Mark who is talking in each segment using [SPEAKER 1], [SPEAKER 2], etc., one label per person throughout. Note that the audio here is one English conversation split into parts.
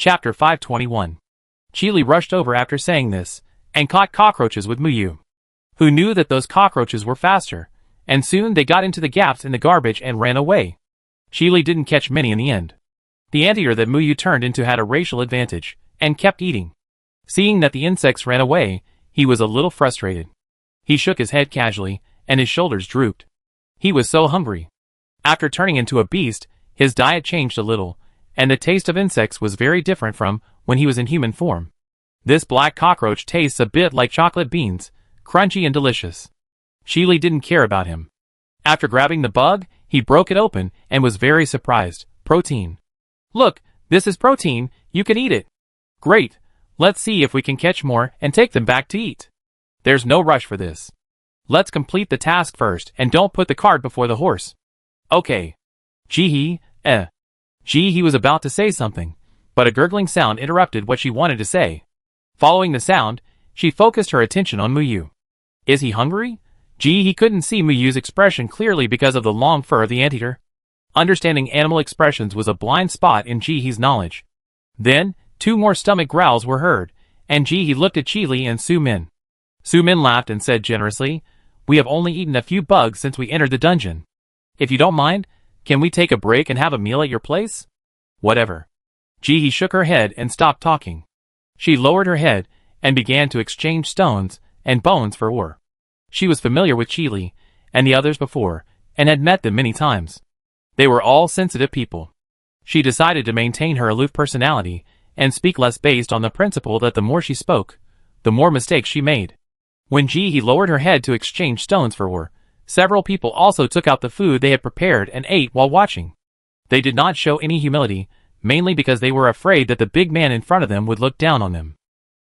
[SPEAKER 1] Chapter 521. Chili rushed over after saying this, and caught cockroaches with Muyu, who knew that those cockroaches were faster, and soon they got into the gaps in the garbage and ran away. Chili didn't catch many in the end. The anteater that Muyu turned into had a racial advantage, and kept eating. Seeing that the insects ran away, he was a little frustrated. He shook his head casually, and his shoulders drooped. He was so hungry. After turning into a beast, his diet changed a little, and the taste of insects was very different from when he was in human form. This black cockroach tastes a bit like chocolate beans, crunchy and delicious. Chili didn't care about him. After grabbing the bug, he broke it open and was very surprised. Protein. Look, this is protein, you can eat it. Great, let's see if we can catch more and take them back to eat. There's no rush for this. Let's complete the task first and don't put the cart before the horse. Okay. He was about to say something, but a gurgling sound interrupted what she wanted to say. Following the sound, she focused her attention on Muyu. Is he hungry? He couldn't see Muyu's expression clearly because of the long fur of the anteater. Understanding animal expressions was a blind spot in Jihee's knowledge. Then, 2 more stomach growls were heard, and Jihee looked at Chili and Su-min. Su-min laughed and said generously, "We have only eaten a few bugs since we entered the dungeon. If you don't mind, can we take a break and have a meal at your place?" Whatever. Jihee shook her head and stopped talking. She lowered her head and began to exchange stones and bones for ore. She was familiar with Chili and the others before, and had met them many times. They were all sensitive people. She decided to maintain her aloof personality and speak less based on the principle that the more she spoke, the more mistakes she made. When Jihee lowered her head to exchange stones for ore, several people also took out the food they had prepared and ate while watching. They did not show any humility, mainly because they were afraid that the big man in front of them would look down on them.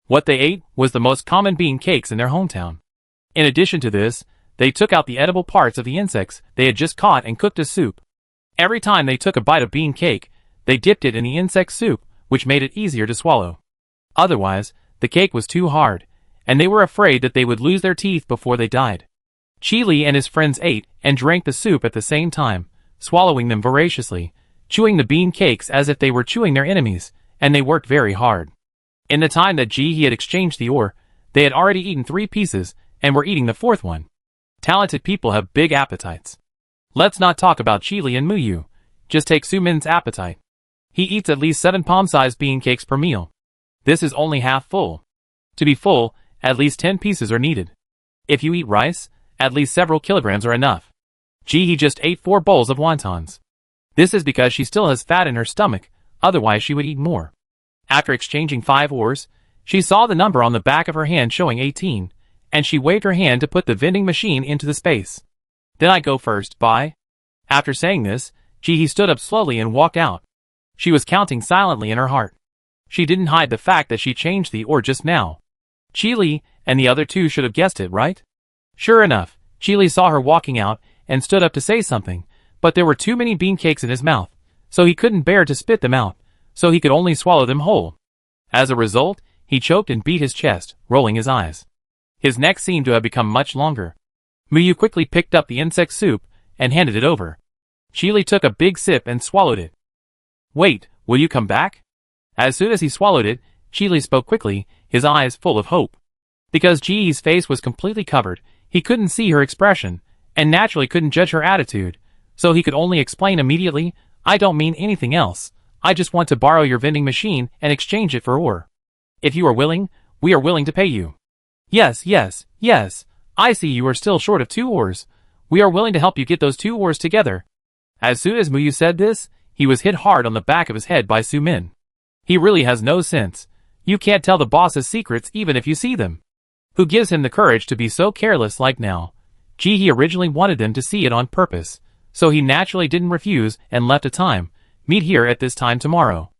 [SPEAKER 1] What they ate was the most common bean cakes in their hometown. In addition to this, they took out the edible parts of the insects they had just caught and cooked as soup. Every time they took a bite of bean cake, they dipped it in the insect soup, which made it easier to swallow. Otherwise, the cake was too hard, and they were afraid that they would lose their teeth before they died. Chili and his friends ate and drank the soup at the same time, swallowing them voraciously, chewing the bean cakes as if they were chewing their enemies, and they worked very hard. In the time that Jihee had exchanged the ore, they had already eaten 3 pieces, and were eating the 4th one. Talented people have big appetites. Let's not talk about Chili and Muyu, just take Su-min's appetite. He eats at least 7 palm-sized bean cakes per meal. This is only half full. To be full, at least 10 pieces are needed. If you eat rice, at least several kilograms are enough. Jihee just ate 4 bowls of wontons. This is because she still has fat in her stomach, otherwise she would eat more. After exchanging 5 ores, she saw the number on the back of her hand showing 18, and she waved her hand to put the vending machine into the space. "Then I go first, bye." After saying this, Jihee stood up slowly and walked out. She was counting silently in her heart. She didn't hide the fact that she changed the ore just now. Chili and the other 2 should have guessed it, right? Sure enough, Chili saw her walking out and stood up to say something, but there were too many bean cakes in his mouth, so he couldn't bear to spit them out, so he could only swallow them whole. As a result, he choked and beat his chest, rolling his eyes. His neck seemed to have become much longer. Muyu quickly picked up the insect soup and handed it over. Chili took a big sip and swallowed it. "Wait, will you come back?" As soon as he swallowed it, Chili spoke quickly, his eyes full of hope. Because Jihee's face was completely covered, he couldn't see her expression, and naturally couldn't judge her attitude, so he could only explain immediately, "I don't mean anything else. I just want to borrow your vending machine and exchange it for ore. If you are willing, we are willing to pay you." Yes. I see you are still short of 2 ores. We are willing to help you get those 2 ores together." As soon as Muyu said this, he was hit hard on the back of his head by Su-min. He really has no sense. You can't tell the boss's secrets even if you see them. Who gives him the courage to be so careless like now? Jihee originally wanted them to see it on purpose, so he naturally didn't refuse and left a time. "Meet here at this time tomorrow."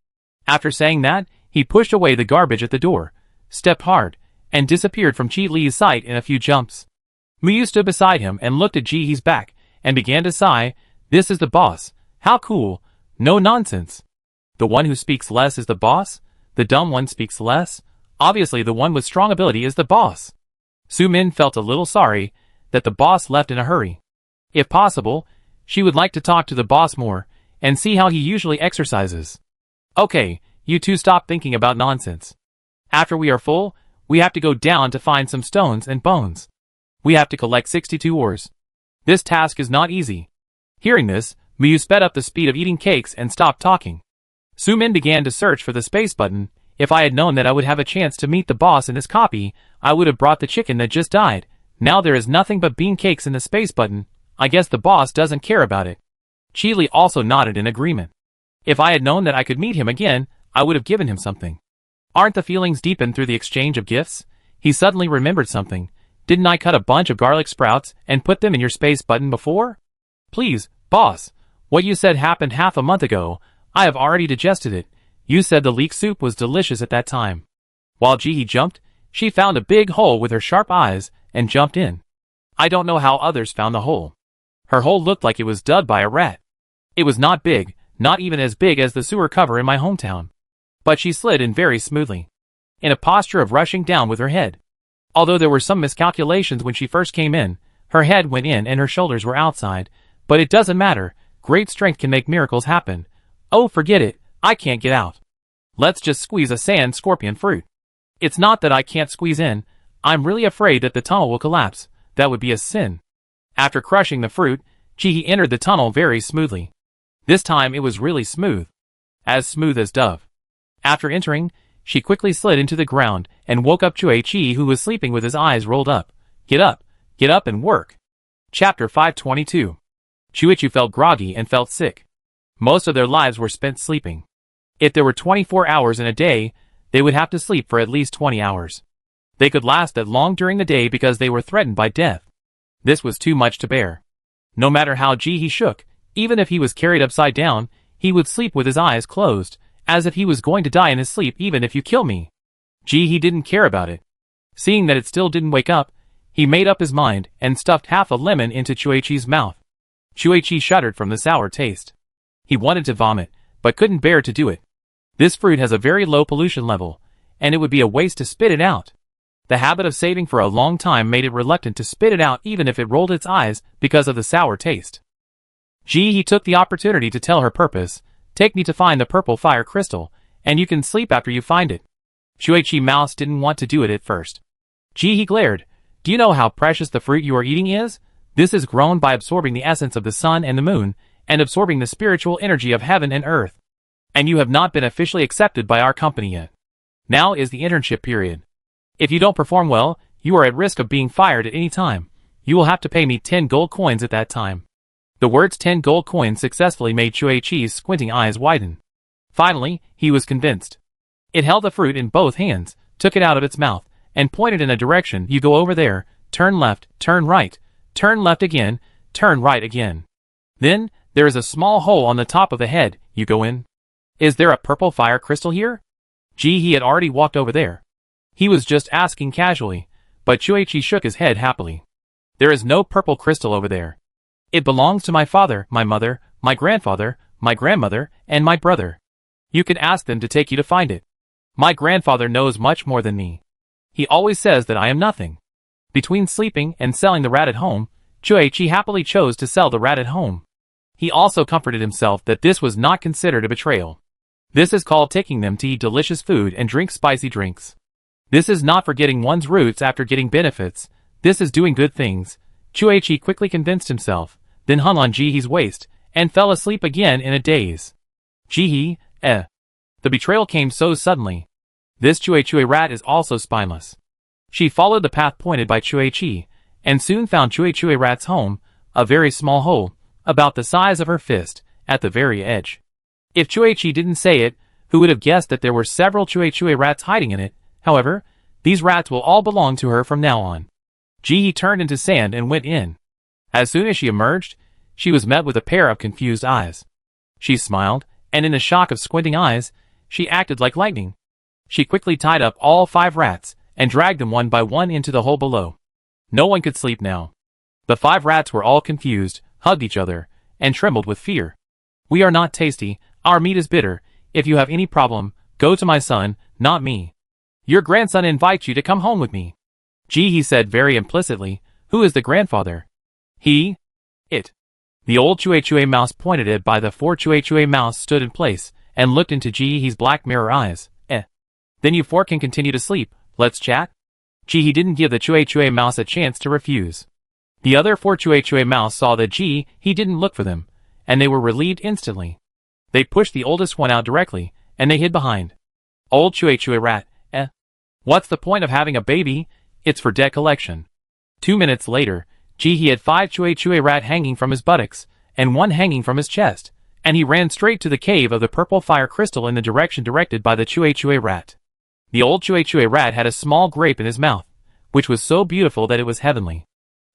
[SPEAKER 1] After saying that, he pushed away the garbage at the door, stepped hard, and disappeared from Chili's sight in a few jumps. Muyu stood beside him and looked at Jihee's back, and began to sigh. "This is the boss. How cool. No nonsense. The one who speaks less is the boss? The dumb one speaks less? Obviously the one with strong ability is the boss." Su-min felt a little sorry that the boss left in a hurry. If possible, she would like to talk to the boss more, and see how he usually exercises. "Okay, you two stop thinking about nonsense. After we are full, we have to go down to find some stones and bones. We have to collect 62 ores. This task is not easy. Hearing this, Miyu sped up the speed of eating cakes and stopped talking. Sumin began to search for the space button. If I had known that I would have a chance to meet the boss in this copy, I would have brought the chicken that just died. Now there is nothing but bean cakes in the space button. I guess the boss doesn't care about it. Chili also nodded in agreement. If I had known that I could meet him again, I would have given him something. Aren't the feelings deepened through the exchange of gifts? He suddenly remembered something. Didn't I cut a bunch of garlic sprouts and put them in your space button before? Please, boss. What you said happened half a month ago. I have already digested it. You said the leek soup was delicious at that time. While Jihi jumped, she found a big hole with her sharp eyes and jumped in. I don't know how others found the hole. Her hole looked like it was dug by a rat. It was not big, not even as big as the sewer cover in my hometown. But she slid in very smoothly, in a posture of rushing down with her head. Although there were some miscalculations when she first came in, her head went in and her shoulders were outside, but it doesn't matter, great strength can make miracles happen. Oh, forget it, I can't get out. Let's just squeeze a sand scorpion fruit. It's not that I can't squeeze in, I'm really afraid that the tunnel will collapse, that would be a sin. After crushing the fruit, Jihi entered the tunnel very smoothly. This time it was really smooth. As smooth as dove. After entering, she quickly slid into the ground and woke up Chuichi, who was sleeping with his eyes rolled up. Get up and work. Chapter 522. Chuichi felt groggy and felt sick. Most of their lives were spent sleeping. If there were 24 hours in a day, they would have to sleep for at least 20 hours. They could last that long during the day because they were threatened by death. This was too much to bear. No matter how Jihi shook, even if he was carried upside down, he would sleep with his eyes closed, as if he was going to die in his sleep. Even if you kill me. Jihi didn't care about it. Seeing that it still didn't wake up, he made up his mind and stuffed half a lemon into Chuichi's mouth. Chuichi shuddered from the sour taste. He wanted to vomit, but couldn't bear to do it. This fruit has a very low pollution level, and it would be a waste to spit it out. The habit of saving for a long time made it reluctant to spit it out even if it rolled its eyes because of the sour taste. Jihi took the opportunity to tell her purpose. Take me to find the purple fire crystal, and you can sleep after you find it. Chuichi Mouse didn't want to do it at first. Jihi glared. Do you know how precious the fruit you are eating is? This is grown by absorbing the essence of the sun and the moon, and absorbing the spiritual energy of heaven and earth. And you have not been officially accepted by our company yet. Now is the internship period. If you don't perform well, you are at risk of being fired at any time. You will have to pay me 10 gold coins at that time. The words 10 gold coins successfully made Chuichi's squinting eyes widen. Finally, he was convinced. It held the fruit in both hands, took it out of its mouth, and pointed in a direction. You go over there, turn left, turn right, turn left again, turn right again. Then, there is a small hole on the top of the head, you go in. Is there a purple fire crystal here? He had already walked over there. He was just asking casually, but Chuichi shook his head happily. There is no purple crystal over there. It belongs to my father, my mother, my grandfather, my grandmother, and my brother. You can ask them to take you to find it. My grandfather knows much more than me. He always says that I am nothing. Between sleeping and selling the rat at home, Chuichi happily chose to sell the rat at home. He also comforted himself that this was not considered a betrayal. This is called taking them to eat delicious food and drink spicy drinks. This is not forgetting one's roots after getting benefits. This is doing good things. Chuichi quickly convinced himself, then hung on Jihi's waist, and fell asleep again in a daze. Jihi, The betrayal came so suddenly. This Chuichui rat is also spineless. She followed the path pointed by Chuichi, and soon found Chuichui rat's home, a very small hole, about the size of her fist, at the very edge. If Chuichi didn't say it, who would have guessed that there were several Chuichui rats hiding in it? However, these rats will all belong to her from now on. Jihi turned into sand and went in. As soon as she emerged, she was met with a pair of confused eyes. She smiled, and in a shock of squinting eyes, she acted like lightning. She quickly tied up all 5 rats, and dragged them one by one into the hole below. No one could sleep now. The 5 rats were all confused, hugged each other, and trembled with fear. We are not tasty, our meat is bitter. If you have any problem, go to my son, not me. Your grandson invites you to come home with me. Jihi said very implicitly. Who is the grandfather? It. The old Chuichui mouse pointed at by the 4 Chuichui mouse stood in place, and looked into Jihee's black mirror eyes. Then you four can continue to sleep, let's chat? Jihee didn't give the Chue mouse a chance to refuse. The other four Chue mouse saw that Jihee didn't look for them, and they were relieved instantly. They pushed the oldest one out directly, and they hid behind. Old Chue rat, what's the point of having a baby? It's for debt collection. 2 minutes later, Jihee had 5 Chue rat hanging from his buttocks, and 1 hanging from his chest, and he ran straight to the cave of the purple fire crystal in the direction directed by the Chue rat. The old Chue rat had a small grape in his mouth, which was so beautiful that it was heavenly.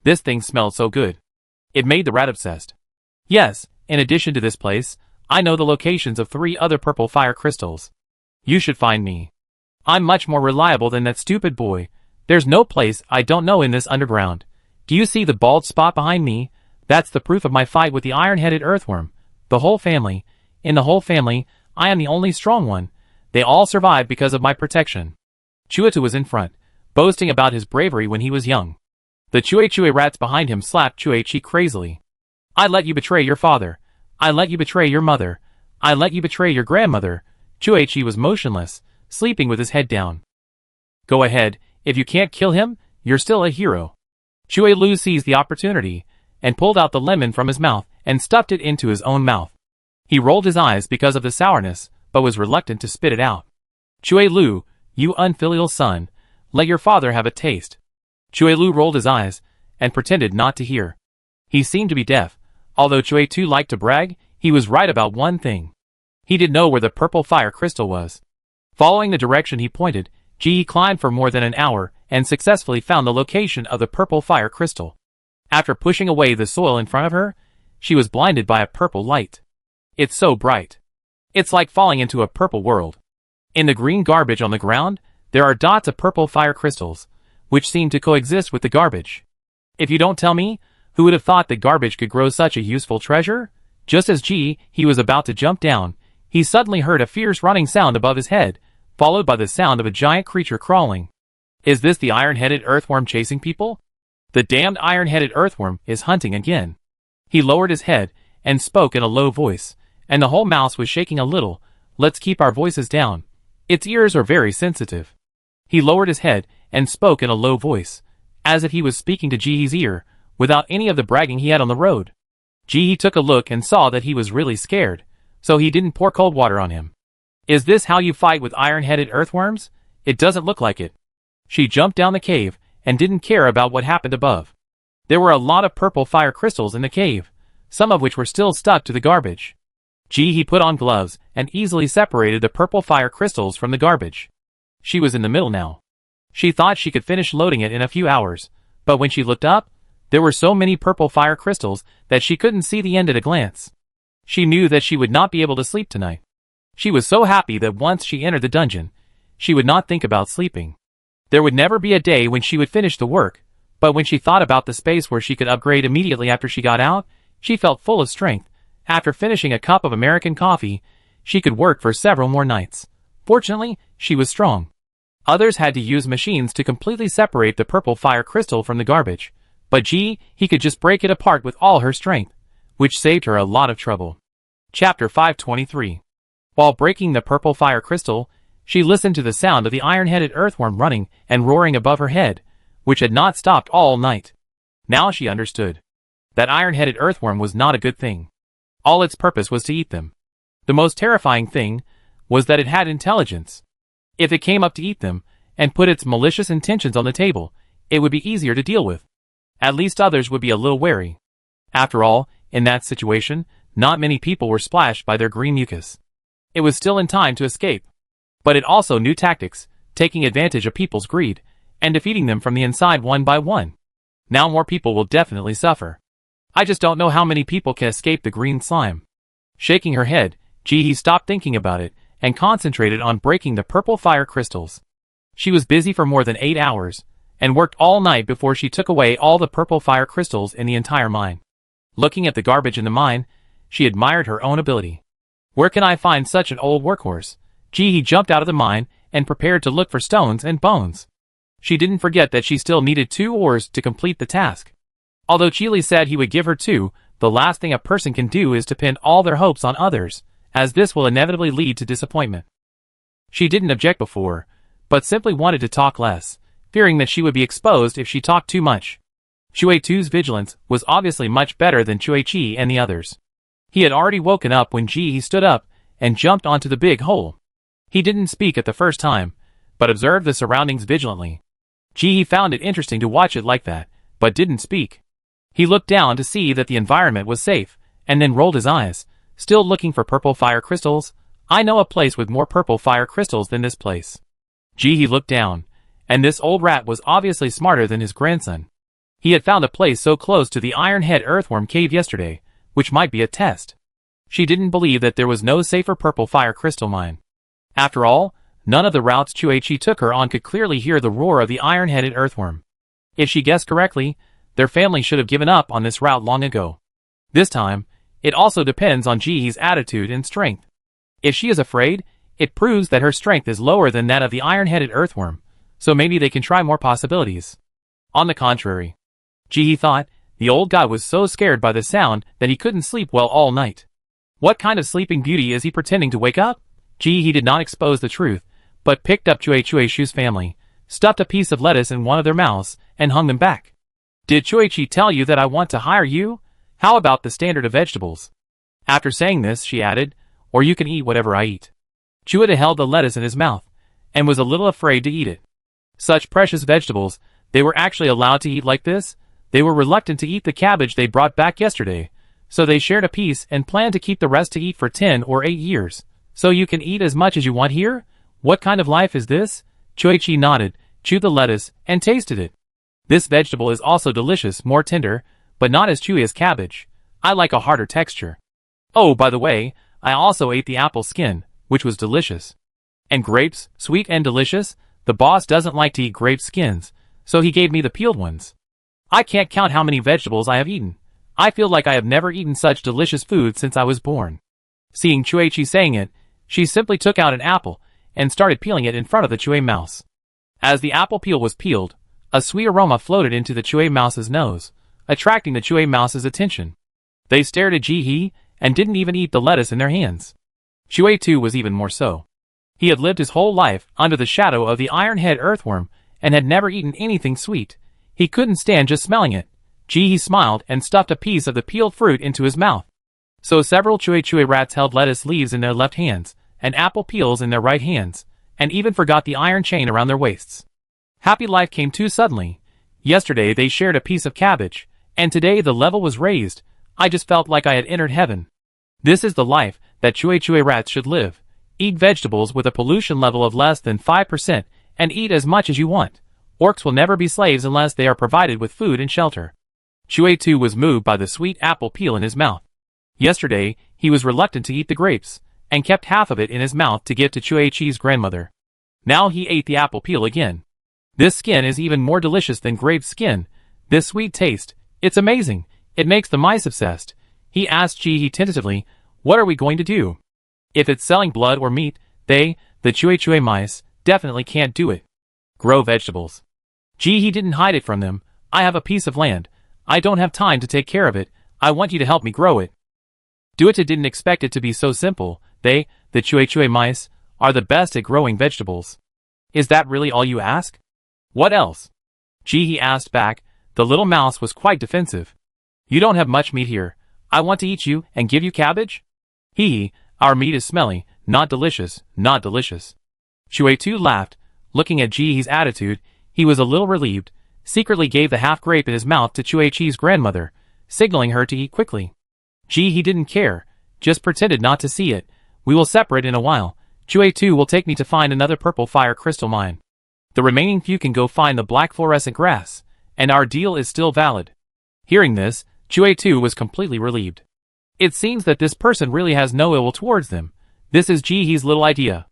[SPEAKER 1] This thing smelled so good. It made the rat obsessed. Yes, in addition to this place, I know the locations of 3 other purple fire crystals. You should find me. I'm much more reliable than that stupid boy. There's no place I don't know in this underground. Do you see the bald spot behind me? That's the proof of my fight with the iron-headed earthworm. In the whole family, I am the only strong one. They all survived because of my protection. Chuetu was in front, boasting about his bravery when he was young. The Chue rats behind him slapped Chue crazily. I let you betray your father. I let you betray your mother. I let you betray your grandmother. Chue was motionless, sleeping with his head down. Go ahead, if you can't kill him, you're still a hero. Chue seized the opportunity, and pulled out the lemon from his mouth, and stuffed it into his own mouth. He rolled his eyes because of the sourness, but was reluctant to spit it out. Chue, you unfilial son, let your father have a taste. Chue rolled his eyes, and pretended not to hear. He seemed to be deaf. Although Chue liked to brag, he was right about one thing. He didn't know where the purple fire crystal was. Following the direction he pointed, Jihee climbed for more than an hour, and successfully found the location of the purple fire crystal. After pushing away the soil in front of her, she was blinded by a purple light. It's so bright. It's like falling into a purple world. In the green garbage on the ground, there are dots of purple fire crystals, which seem to coexist with the garbage. If you don't tell me, who would have thought that garbage could grow such a useful treasure? Just as he was about to jump down, he suddenly heard a fierce running sound above his head, followed by the sound of a giant creature crawling. Is this the iron-headed earthworm chasing people? The damned iron-headed earthworm is hunting again. He lowered his head, and spoke in a low voice, and the whole mouse was shaking a little. Let's keep our voices down. Its ears are very sensitive. He lowered his head, and spoke in a low voice, as if he was speaking to Jihee's ear, without any of the bragging he had on the road. Jihee took a look and saw that he was really scared, so he didn't pour cold water on him. Is this how you fight with iron-headed earthworms? It doesn't look like it. She jumped down the cave, and didn't care about what happened above. There were a lot of purple fire crystals in the cave, some of which were still stuck to the garbage. Jihee put on gloves, and easily separated the purple fire crystals from the garbage. She was in the middle now. She thought she could finish loading it in a few hours, but when she looked up, there were so many purple fire crystals that she couldn't see the end at a glance. She knew that she would not be able to sleep tonight. She was so happy that once she entered the dungeon, she would not think about sleeping. There would never be a day when she would finish the work, but when she thought about the space where she could upgrade immediately after she got out, she felt full of strength. After finishing a cup of American coffee, she could work for several more nights. Fortunately, she was strong. Others had to use machines to completely separate the purple fire crystal from the garbage, but he could just break it apart with all her strength, which saved her a lot of trouble. Chapter 523. While breaking the purple fire crystal, she listened to the sound of the iron-headed earthworm running and roaring above her head, which had not stopped all night. Now she understood. That iron-headed earthworm was not a good thing. All its purpose was to eat them. The most terrifying thing was that it had intelligence. If it came up to eat them, and put its malicious intentions on the table, it would be easier to deal with. At least others would be a little wary. After all, in that situation, not many people were splashed by their green mucus. It was still in time to escape. But it also knew tactics, taking advantage of people's greed, and defeating them from the inside one by one. Now more people will definitely suffer. I just don't know how many people can escape the green slime. Shaking her head, Jihee stopped thinking about it, and concentrated on breaking the purple fire crystals. She was busy for more than 8 hours, and worked all night before she took away all the purple fire crystals in the entire mine. Looking at the garbage in the mine, she admired her own ability. Where can I find such an old workhorse? Jihee jumped out of the mine, and prepared to look for stones and bones. She didn't forget that she still needed 2 ores to complete the task. Although Chile said he would give her 2, the last thing a person can do is to pin all their hopes on others, as this will inevitably lead to disappointment. She didn't object before, but simply wanted to talk less, fearing that she would be exposed if she talked too much. Chuei-2's vigilance was obviously much better than Chuei-Chi and the others. He had already woken up when Ji-He stood up and jumped onto the big hole. He didn't speak at the first time, but observed the surroundings vigilantly. Ji-He found it interesting to watch it like that, but didn't speak. He looked down to see that the environment was safe, and then rolled his eyes, still looking for purple fire crystals. I know a place with more purple fire crystals than this place. Ji-He looked down, and this old rat was obviously smarter than his grandson. He had found a place so close to the Iron Head Earthworm Cave yesterday, which might be a test. She didn't believe that there was no safer purple fire crystal mine. After all, none of the routes Chuei-Chi took her on could clearly hear the roar of the iron-headed earthworm. If she guessed correctly, their family should have given up on this route long ago. This time, it also depends on Ji-He's attitude and strength. If she is afraid, it proves that her strength is lower than that of the iron-headed earthworm, so maybe they can try more possibilities. On the contrary, Ji-He thought, the old guy was so scared by the sound that he couldn't sleep well all night. What kind of sleeping beauty is he pretending to wake up? Ji-He did not expose the truth, but picked up Chuei-Chuei's family, stuffed a piece of lettuce in one of their mouths, and hung them back. Did Chuei-Chi tell you that I want to hire you? How about the standard of vegetables? After saying this, she added, or you can eat whatever I eat. Chuei held the lettuce in his mouth, and was a little afraid to eat it. Such precious vegetables, they were actually allowed to eat like this? They were reluctant to eat the cabbage they brought back yesterday, so they shared a piece and planned to keep the rest to eat for 10 or 8 years. So you can eat as much as you want here? What kind of life is this? Chuei-Chi nodded, chewed the lettuce, and tasted it. This vegetable is also delicious, more tender, but not as chewy as cabbage. I like a harder texture. Oh, by the way, I also ate the apple skin, which was delicious. And grapes, sweet and delicious. The boss doesn't like to eat grape skins, so he gave me the peeled ones. I can't count how many vegetables I have eaten. I feel like I have never eaten such delicious food since I was born. Seeing Chuei-Chi saying it, she simply took out an apple and started peeling it in front of the Chuei mouse. As the apple peel was peeled, a sweet aroma floated into the Chuei mouse's nose, attracting the Chuei mouse's attention. They stared at Ji-He and didn't even eat the lettuce in their hands. Chuei-2 was even more so. He had lived his whole life under the shadow of the iron-head earthworm and had never eaten anything sweet. He couldn't stand just smelling it. Ji-He smiled and stuffed a piece of the peeled fruit into his mouth. So several Chuei rats held lettuce leaves in their left hands, and apple peels in their right hands, and even forgot the iron chain around their waists. Happy life came too suddenly. Yesterday they shared a piece of cabbage, and today the level was raised. I just felt like I had entered heaven. This is the life that Chuei rats should live. Eat vegetables with a pollution level of less than 5%, and eat as much as you want. Orcs will never be slaves unless they are provided with food and shelter. Chuei-2 was moved by the sweet apple peel in his mouth. Yesterday, he was reluctant to eat the grapes, and kept half of it in his mouth to give to Chuei-Chi's grandmother. Now he ate the apple peel again. This skin is even more delicious than grape skin. This sweet taste, it's amazing. It makes the mice obsessed. He asked Ji-He tentatively, what are we going to do? If it's selling blood or meat, the Chuei mice, definitely can't do it. Grow vegetables. Ji-He didn't hide it from them. I have a piece of land. I don't have time to take care of it. I want you to help me grow it. Dueta didn't expect it to be so simple. The Chuei mice, are the best at growing vegetables. Is that really all you ask? What else? Ji-He asked back. The little mouse was quite defensive. You don't have much meat here. I want to eat you and give you cabbage? Hee, our meat is smelly, not delicious, not delicious. Chuei-2 laughed. Looking at Ji-He's attitude, he was a little relieved, secretly gave the half grape in his mouth to Chuei-Chi's grandmother, signaling her to eat quickly. Ji-He didn't care, just pretended not to see it. We will separate in a while. Chuei-2 will take me to find another purple fire crystal mine. The remaining few can go find the black fluorescent grass, and our deal is still valid. Hearing this, Chuei-2 was completely relieved. It seems that this person really has no ill will towards them. This is Ji-He's little idea.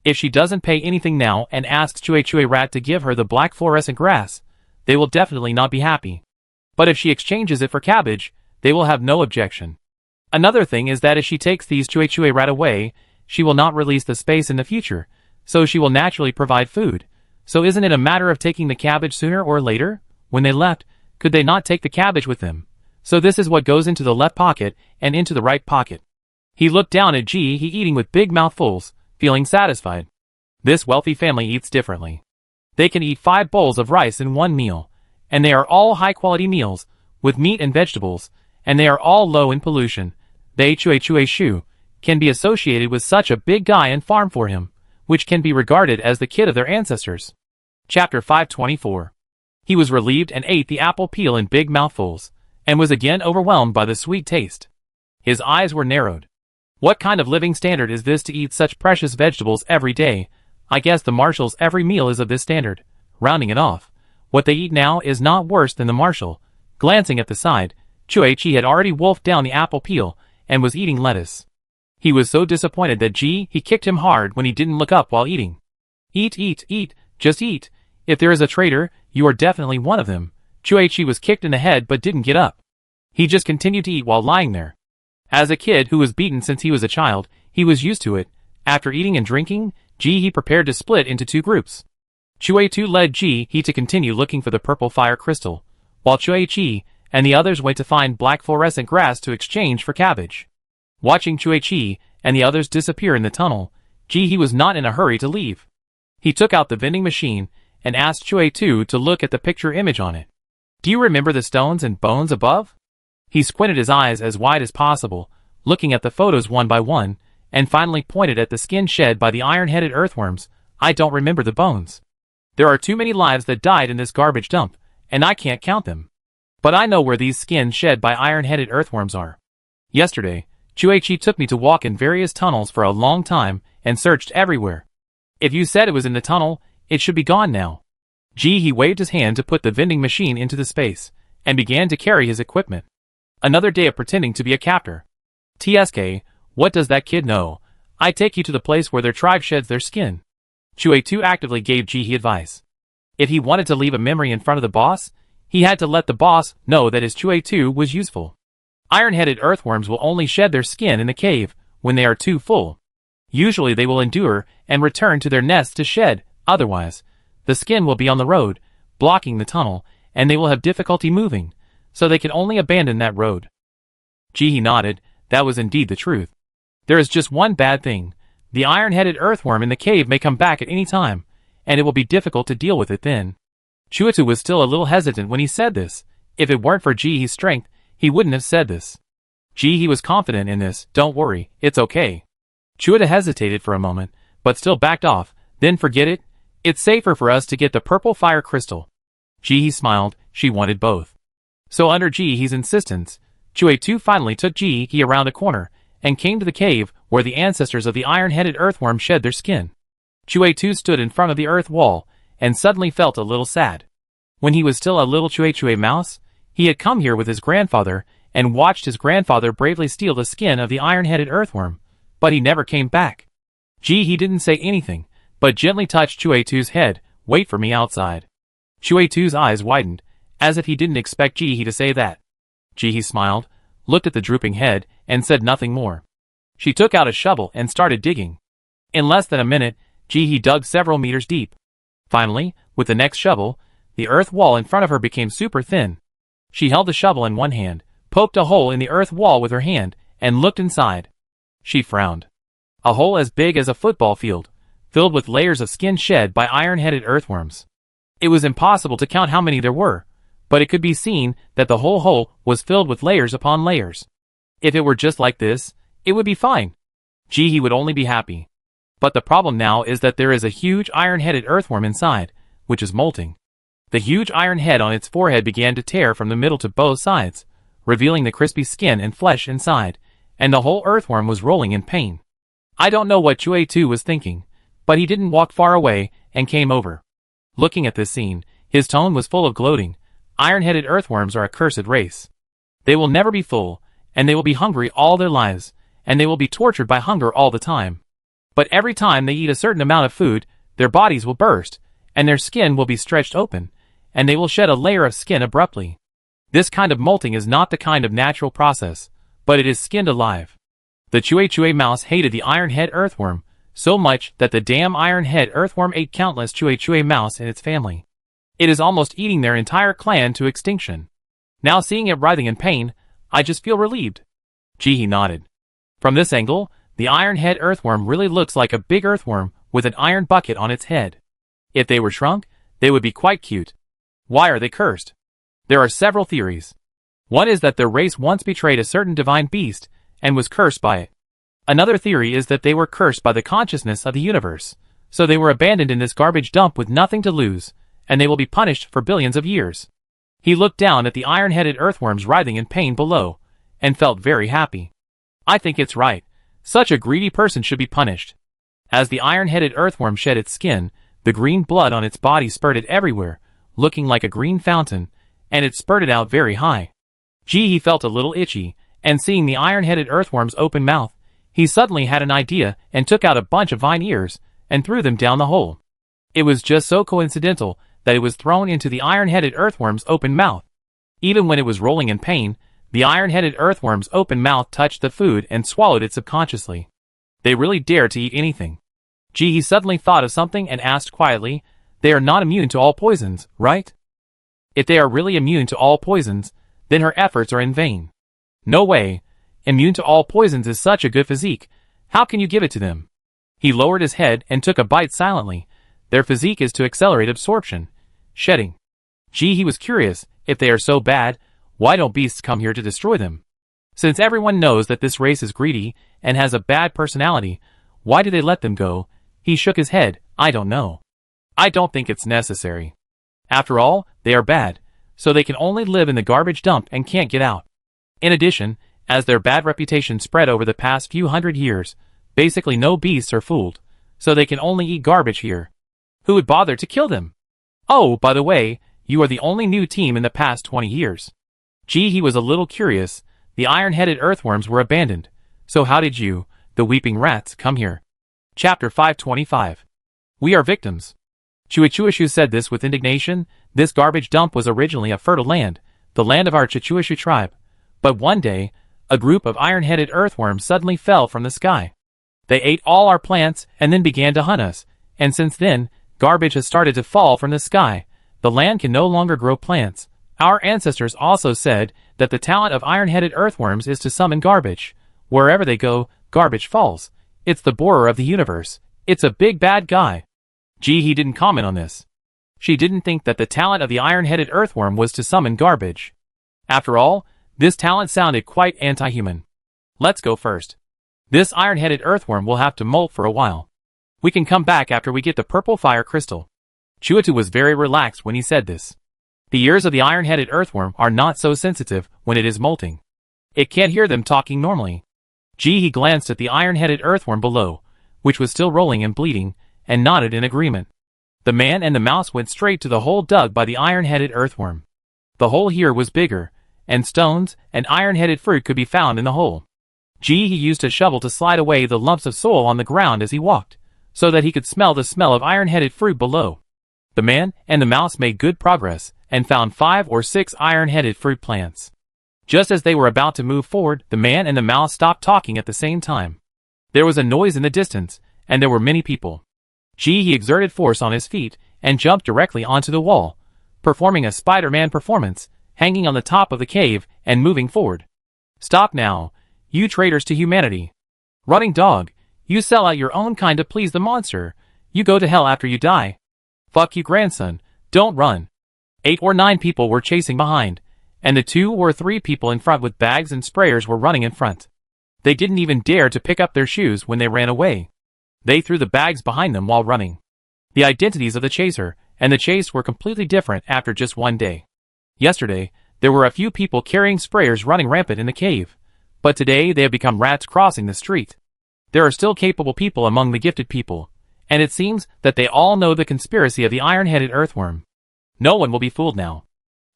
[SPEAKER 1] If she doesn't pay anything now and asks Chuei rat to give her the black fluorescent grass, they will definitely not be happy. But if she exchanges it for cabbage, they will have no objection. Another thing is that if she takes these Chuei rat away, she will not release the space in the future, so she will naturally provide food. So isn't it a matter of taking the cabbage sooner or later? When they left, could they not take the cabbage with them? So this is what goes into the left pocket and into the right pocket. He looked down at Ji he eating with big mouthfuls, feeling satisfied. This wealthy family eats differently. They can eat 5 bowls of rice in one meal, and they are all high-quality meals, with meat and vegetables, and they are all low in pollution. They Shu can be associated with such a big guy and farm for him, which can be regarded as the kid of their ancestors. Chapter 524. He was relieved and ate the apple peel in big mouthfuls, and was again overwhelmed by the sweet taste. His eyes were narrowed. What kind of living standard is this to eat such precious vegetables every day? I guess the Marshals' every meal is of this standard. Rounding it off, what they eat now is not worse than the Marshal. Glancing at the side, Chuechi had already wolfed down the apple peel, and was eating lettuce. He was so disappointed that he kicked him hard when he didn't look up while eating. Eat, eat, eat, just eat. If there is a traitor, you are definitely one of them. Chuechi was kicked in the head but didn't get up. He just continued to eat while lying there. As a kid who was beaten since he was a child, he was used to it. After eating and drinking, he prepared to split into 2 groups. Chuetu led he to continue looking for the purple fire crystal, while Chuechi and the others went to find black fluorescent grass to exchange for cabbage. Watching Chuechi and the others disappear in the tunnel, he was not in a hurry to leave. He took out the vending machine and asked Chuetu to look at the picture image on it. Do you remember the stones and bones above? He squinted his eyes as wide as possible, looking at the photos one by one, and finally pointed at the skin shed by the iron-headed earthworms. I don't remember the bones. There are too many lives that died in this garbage dump, and I can't count them. But I know where these skins shed by iron-headed earthworms are. Yesterday, Chuechi took me to walk in various tunnels for a long time and searched everywhere. If you said it was in the tunnel, it should be gone now. He waved his hand to put the vending machine into the space, and began to carry his equipment. Another day of pretending to be a captor. TSK, what does that kid know? I take you to the place where their tribe sheds their skin. Chuetu actively gave Ji advice. If he wanted to leave a memory in front of the boss, he had to let the boss know that his Chuetu was useful. Iron-headed earthworms will only shed their skin in the cave when they are too full. Usually they will endure and return to their nests to shed, otherwise, the skin will be on the road, blocking the tunnel, and they will have difficulty moving, so they can only abandon that road. Ji nodded. That was indeed the truth. There is just one bad thing. The iron-headed earthworm in the cave may come back at any time, and it will be difficult to deal with it then. Chuetu was still a little hesitant when he said this. If it weren't for Ji's strength, he wouldn't have said this. He was confident in this. Don't worry, it's okay. Chuetu hesitated for a moment, but still backed off. Then forget it. It's safer for us to get the purple fire crystal. Ji smiled. She wanted both. So under Ji's insistence, Chuetu finally took Ji around a corner, and came to the cave where the ancestors of the iron-headed earthworm shed their skin. Chuetu stood in front of the earth wall, and suddenly felt a little sad. When he was still a little Chuechu mouse, he had come here with his grandfather, and watched his grandfather bravely steal the skin of the iron-headed earthworm, but he never came back. He didn't say anything, but gently touched Chuetu's head. Wait for me outside. Chuetu's eyes widened, as if he didn't expect Ji to say that. Ji smiled, looked at the drooping head, and said nothing more. She took out a shovel and started digging. In less than a minute, Ji dug several meters deep. Finally, with the next shovel, the earth wall in front of her became super thin. She held the shovel in one hand, poked a hole in the earth wall with her hand, and looked inside. She frowned. A hole as big as a football field, filled with layers of skin shed by iron-headed earthworms. It was impossible to count how many there were, but it could be seen that the whole hole was filled with layers upon layers. If it were just like this, it would be fine. Ji would only be happy. But the problem now is that there is a huge iron-headed earthworm inside, which is molting. The huge iron head on its forehead began to tear from the middle to both sides, revealing the crispy skin and flesh inside, and the whole earthworm was rolling in pain. I don't know what Chuetu was thinking, but he didn't walk far away, and came over. Looking at this scene, his tone was full of gloating. Iron-headed earthworms are a cursed race. They will never be full, and they will be hungry all their lives, and they will be tortured by hunger all the time. But every time they eat a certain amount of food, their bodies will burst, and their skin will be stretched open, and they will shed a layer of skin abruptly. This kind of molting is not the kind of natural process, but it is skinned alive. The Chuechu mouse hated the iron-head earthworm so much that the damn iron-head earthworm ate countless Chuechu mouse in its family. It is almost eating their entire clan to extinction. Now seeing it writhing in pain, I just feel relieved. Ji nodded. From this angle, the iron-head earthworm really looks like a big earthworm with an iron bucket on its head. If they were shrunk, they would be quite cute. Why are they cursed? There are several theories. One is that their race once betrayed a certain divine beast and was cursed by it. Another theory is that they were cursed by the consciousness of the universe, so they were abandoned in this garbage dump with nothing to lose, and they will be punished for billions of years. He looked down at the iron-headed earthworms writhing in pain below, and felt very happy. I think it's right. Such a greedy person should be punished. As the iron-headed earthworm shed its skin, the green blood on its body spurted everywhere, looking like a green fountain, and it spurted out very high. He felt a little itchy, and seeing the iron-headed earthworm's open mouth, he suddenly had an idea and took out a bunch of vine ears and threw them down the hole. It was just so coincidental that it was thrown into the iron-headed earthworm's open mouth. Even when it was rolling in pain, the iron-headed earthworm's open mouth touched the food and swallowed it subconsciously. They really dare to eat anything. He suddenly thought of something and asked quietly, "They are not immune to all poisons, right?" If they are really immune to all poisons, then her efforts are in vain. No way. Immune to all poisons is such a good physique. How can you give it to them? He lowered his head and took a bite silently. Their physique is to accelerate absorption, shedding. He was curious, if they are so bad, why don't beasts come here to destroy them? Since everyone knows that this race is greedy and has a bad personality, why do they let them go? He shook his head. I don't know. I don't think it's necessary. After all, they are bad, so they can only live in the garbage dump and can't get out. In addition, as their bad reputation spread over the past few hundred years, basically no beasts are fooled, so they can only eat garbage here. Who would bother to kill them? Oh, by the way, you are the only new team in the past 20 years. He was a little curious. The iron-headed earthworms were abandoned. So how did you, the weeping rats, come here? Chapter 525. We are victims. Chuachuashu said this with indignation. This garbage dump was originally a fertile land, the land of our Chuachuashu tribe. But one day, a group of iron-headed earthworms suddenly fell from the sky. They ate all our plants and then began to hunt us, and since then, garbage has started to fall from the sky. The land can no longer grow plants. Our ancestors also said that the talent of iron-headed earthworms is to summon garbage. Wherever they go, garbage falls. It's the borer of the universe. It's a big bad guy. He didn't comment on this. She didn't think that the talent of the iron-headed earthworm was to summon garbage. After all, this talent sounded quite anti-human. Let's go first. This iron-headed earthworm will have to molt for a while. We can come back after we get the purple fire crystal. Chuatu was very relaxed when he said this. The ears of the iron-headed earthworm are not so sensitive when it is molting. It can't hear them talking normally. He glanced at the iron-headed earthworm below, which was still rolling and bleeding, and nodded in agreement. The man and the mouse went straight to the hole dug by the iron-headed earthworm. The hole here was bigger, and stones and iron-headed fruit could be found in the hole. He used a shovel to slide away the lumps of soil on the ground as he walked, so that he could smell the smell of iron-headed fruit below. The man and the mouse made good progress, and found 5 or 6 iron-headed fruit plants. Just as they were about to move forward, the man and the mouse stopped talking at the same time. There was a noise in the distance, and there were many people. He exerted force on his feet, and jumped directly onto the wall, performing a Spider-Man performance, hanging on the top of the cave, and moving forward. Stop now, you traitors to humanity. Running dog, you sell out your own kind to please the monster. You go to hell after you die. Fuck you grandson, don't run. 8 or 9 people were chasing behind, and the 2 or 3 people in front with bags and sprayers were running in front. They didn't even dare to pick up their shoes when they ran away. They threw the bags behind them while running. The identities of the chaser and the chase were completely different after just one day. Yesterday, there were a few people carrying sprayers running rampant in the cave, but today they have become rats crossing the street. There are still capable people among the gifted people, and it seems that they all know the conspiracy of the iron-headed earthworm. No one will be fooled now.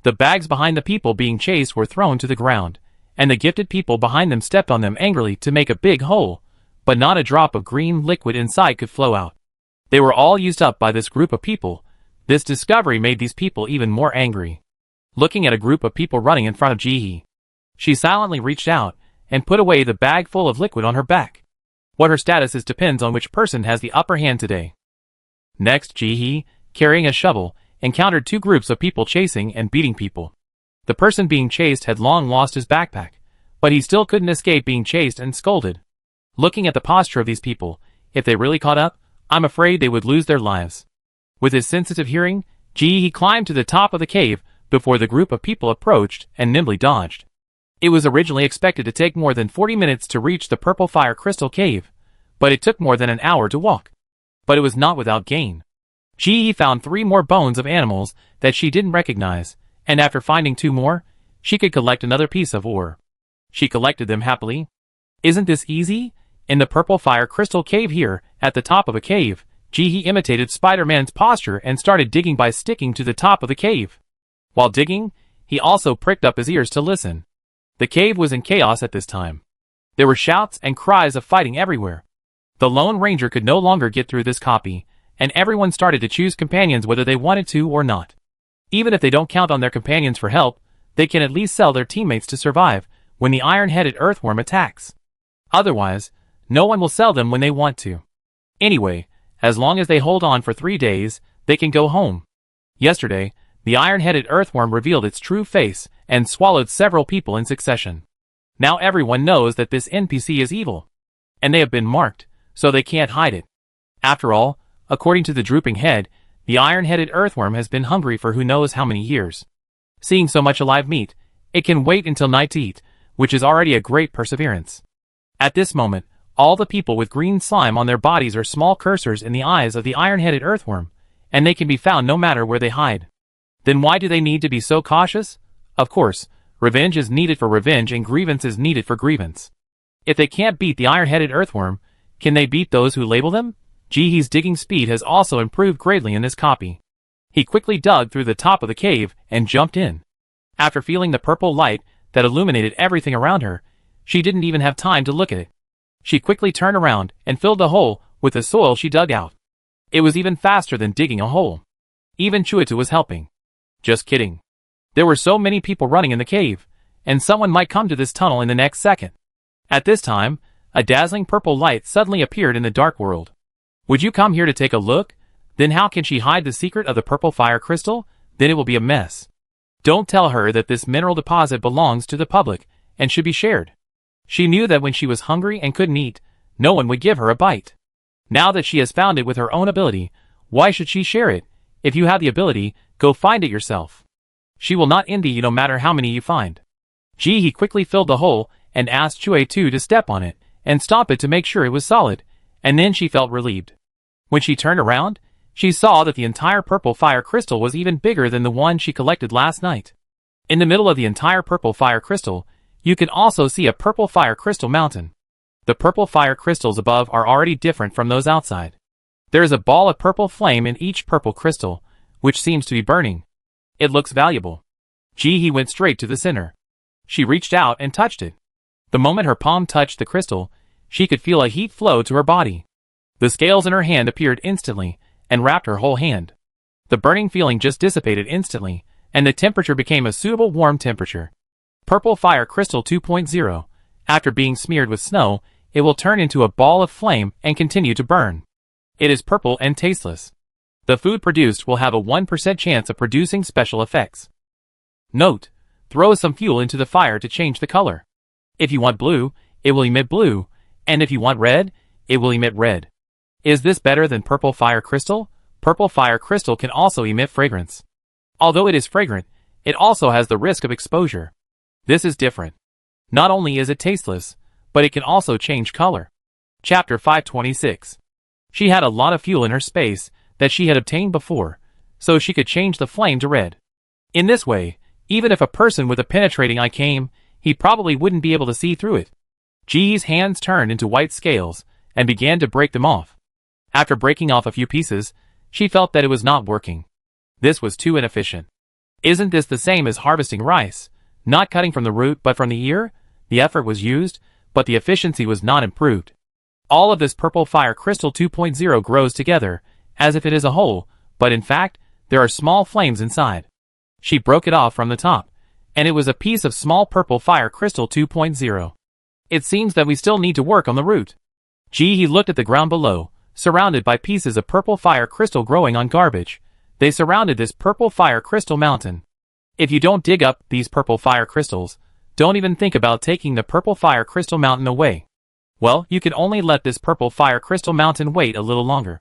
[SPEAKER 1] The bags behind the people being chased were thrown to the ground, and the gifted people behind them stepped on them angrily to make a big hole, but not a drop of green liquid inside could flow out. They were all used up by this group of people. This discovery made these people even more angry. Looking at a group of people running in front of Jihi, she silently reached out and put away the bag full of liquid on her back. What her status is depends on which person has the upper hand today. Next, Jihi, carrying a shovel, encountered 2 groups of people chasing and beating people. The person being chased had long lost his backpack, but he still couldn't escape being chased and scolded. Looking at the posture of these people, if they really caught up, I'm afraid they would lose their lives. With his sensitive hearing, he climbed to the top of the cave before the group of people approached and nimbly dodged. It was originally expected to take more than 40 minutes to reach the purple fire crystal cave, but it took more than an hour to walk. But it was not without gain. He found 3 more bones of animals that she didn't recognize, and after finding 2 more, she could collect another piece of ore. She collected them happily. Isn't this easy? In the purple fire crystal cave here, at the top of a cave, he imitated Spider-Man's posture and started digging by sticking to the top of the cave. While digging, he also pricked up his ears to listen. The cave was in chaos at this time. There were shouts and cries of fighting everywhere. The Lone Ranger could no longer get through this copy, and everyone started to choose companions whether they wanted to or not. Even if they don't count on their companions for help, they can at least sell their teammates to survive when the iron-headed earthworm attacks. Otherwise, no one will sell them when they want to. Anyway, as long as they hold on for 3 days, they can go home. Yesterday, the iron-headed earthworm revealed its true face and swallowed several people in succession. Now everyone knows that this NPC is evil. And they have been marked, so they can't hide it. After all, according to the drooping head, the iron-headed earthworm has been hungry for who knows how many years. Seeing so much alive meat, it can wait until night to eat, which is already a great perseverance. At this moment, all the people with green slime on their bodies are small cursors in the eyes of the iron-headed earthworm, and they can be found no matter where they hide. Then why do they need to be so cautious? Of course, revenge is needed for revenge and grievance is needed for grievance. If they can't beat the iron-headed earthworm, can they beat those who label them? He's digging speed has also improved greatly in this copy. He quickly dug through the top of the cave and jumped in. After feeling the purple light that illuminated everything around her, she didn't even have time to look at it. She quickly turned around and filled the hole with the soil she dug out. It was even faster than digging a hole. Even Chuitu was helping. Just kidding. There were so many people running in the cave, and someone might come to this tunnel in the next second. At this time, a dazzling purple light suddenly appeared in the dark world. Would you come here to take a look? Then how can she hide the secret of the purple fire crystal? Then it will be a mess. Don't tell her that this mineral deposit belongs to the public and should be shared. She knew that when she was hungry and couldn't eat, no one would give her a bite. Now that she has found it with her own ability, why should she share it? If you have the ability, go find it yourself. She will not envy you no matter how many you find. He quickly filled the hole and asked Chuitu to step on it and stomp it to make sure it was solid, and then she felt relieved. When she turned around, she saw that the entire purple fire crystal was even bigger than the one she collected last night. In the middle of the entire purple fire crystal, you can also see a purple fire crystal mountain. The purple fire crystals above are already different from those outside. There is a ball of purple flame in each purple crystal, which seems to be burning. It looks valuable. He went straight to the center. She reached out and touched it. The moment her palm touched the crystal, she could feel a heat flow to her body. The scales in her hand appeared instantly and wrapped her whole hand. The burning feeling just dissipated instantly, and the temperature became a suitable warm temperature. Purple Fire Crystal 2.0. After being smeared with snow, it will turn into a ball of flame and continue to burn. It is purple and tasteless. The food produced will have a 1% chance of producing special effects. Note: throw some fuel into the fire to change the color. If you want blue, it will emit blue, and if you want red, it will emit red. Is this better than Purple Fire Crystal? Purple Fire Crystal can also emit fragrance. Although it is fragrant, it also has the risk of exposure. This is different. Not only is it tasteless, but it can also change color. Chapter 526. She had a lot of fuel in her space that she had obtained before, so she could change the flame to red. In this way, even if a person with a penetrating eye came, he probably wouldn't be able to see through it. Ji's hands turned into white scales and began to break them off. After breaking off a few pieces, she felt that it was not working. This was too inefficient. Isn't this the same as harvesting rice? Not cutting from the root but from the ear? The effort was used, but the efficiency was not improved. All of this Purple Fire Crystal 2.0 grows together, as if it is a whole, but in fact, there are small flames inside. She broke it off from the top, and it was a piece of small Purple Fire Crystal 2.0. It seems that we still need to work on the root. He looked at the ground below, surrounded by pieces of Purple Fire Crystal growing on garbage. They surrounded this Purple Fire Crystal mountain. If you don't dig up these Purple Fire Crystals, don't even think about taking the Purple Fire Crystal mountain away. Well, you can only let this purple fire crystal mountain wait a little longer.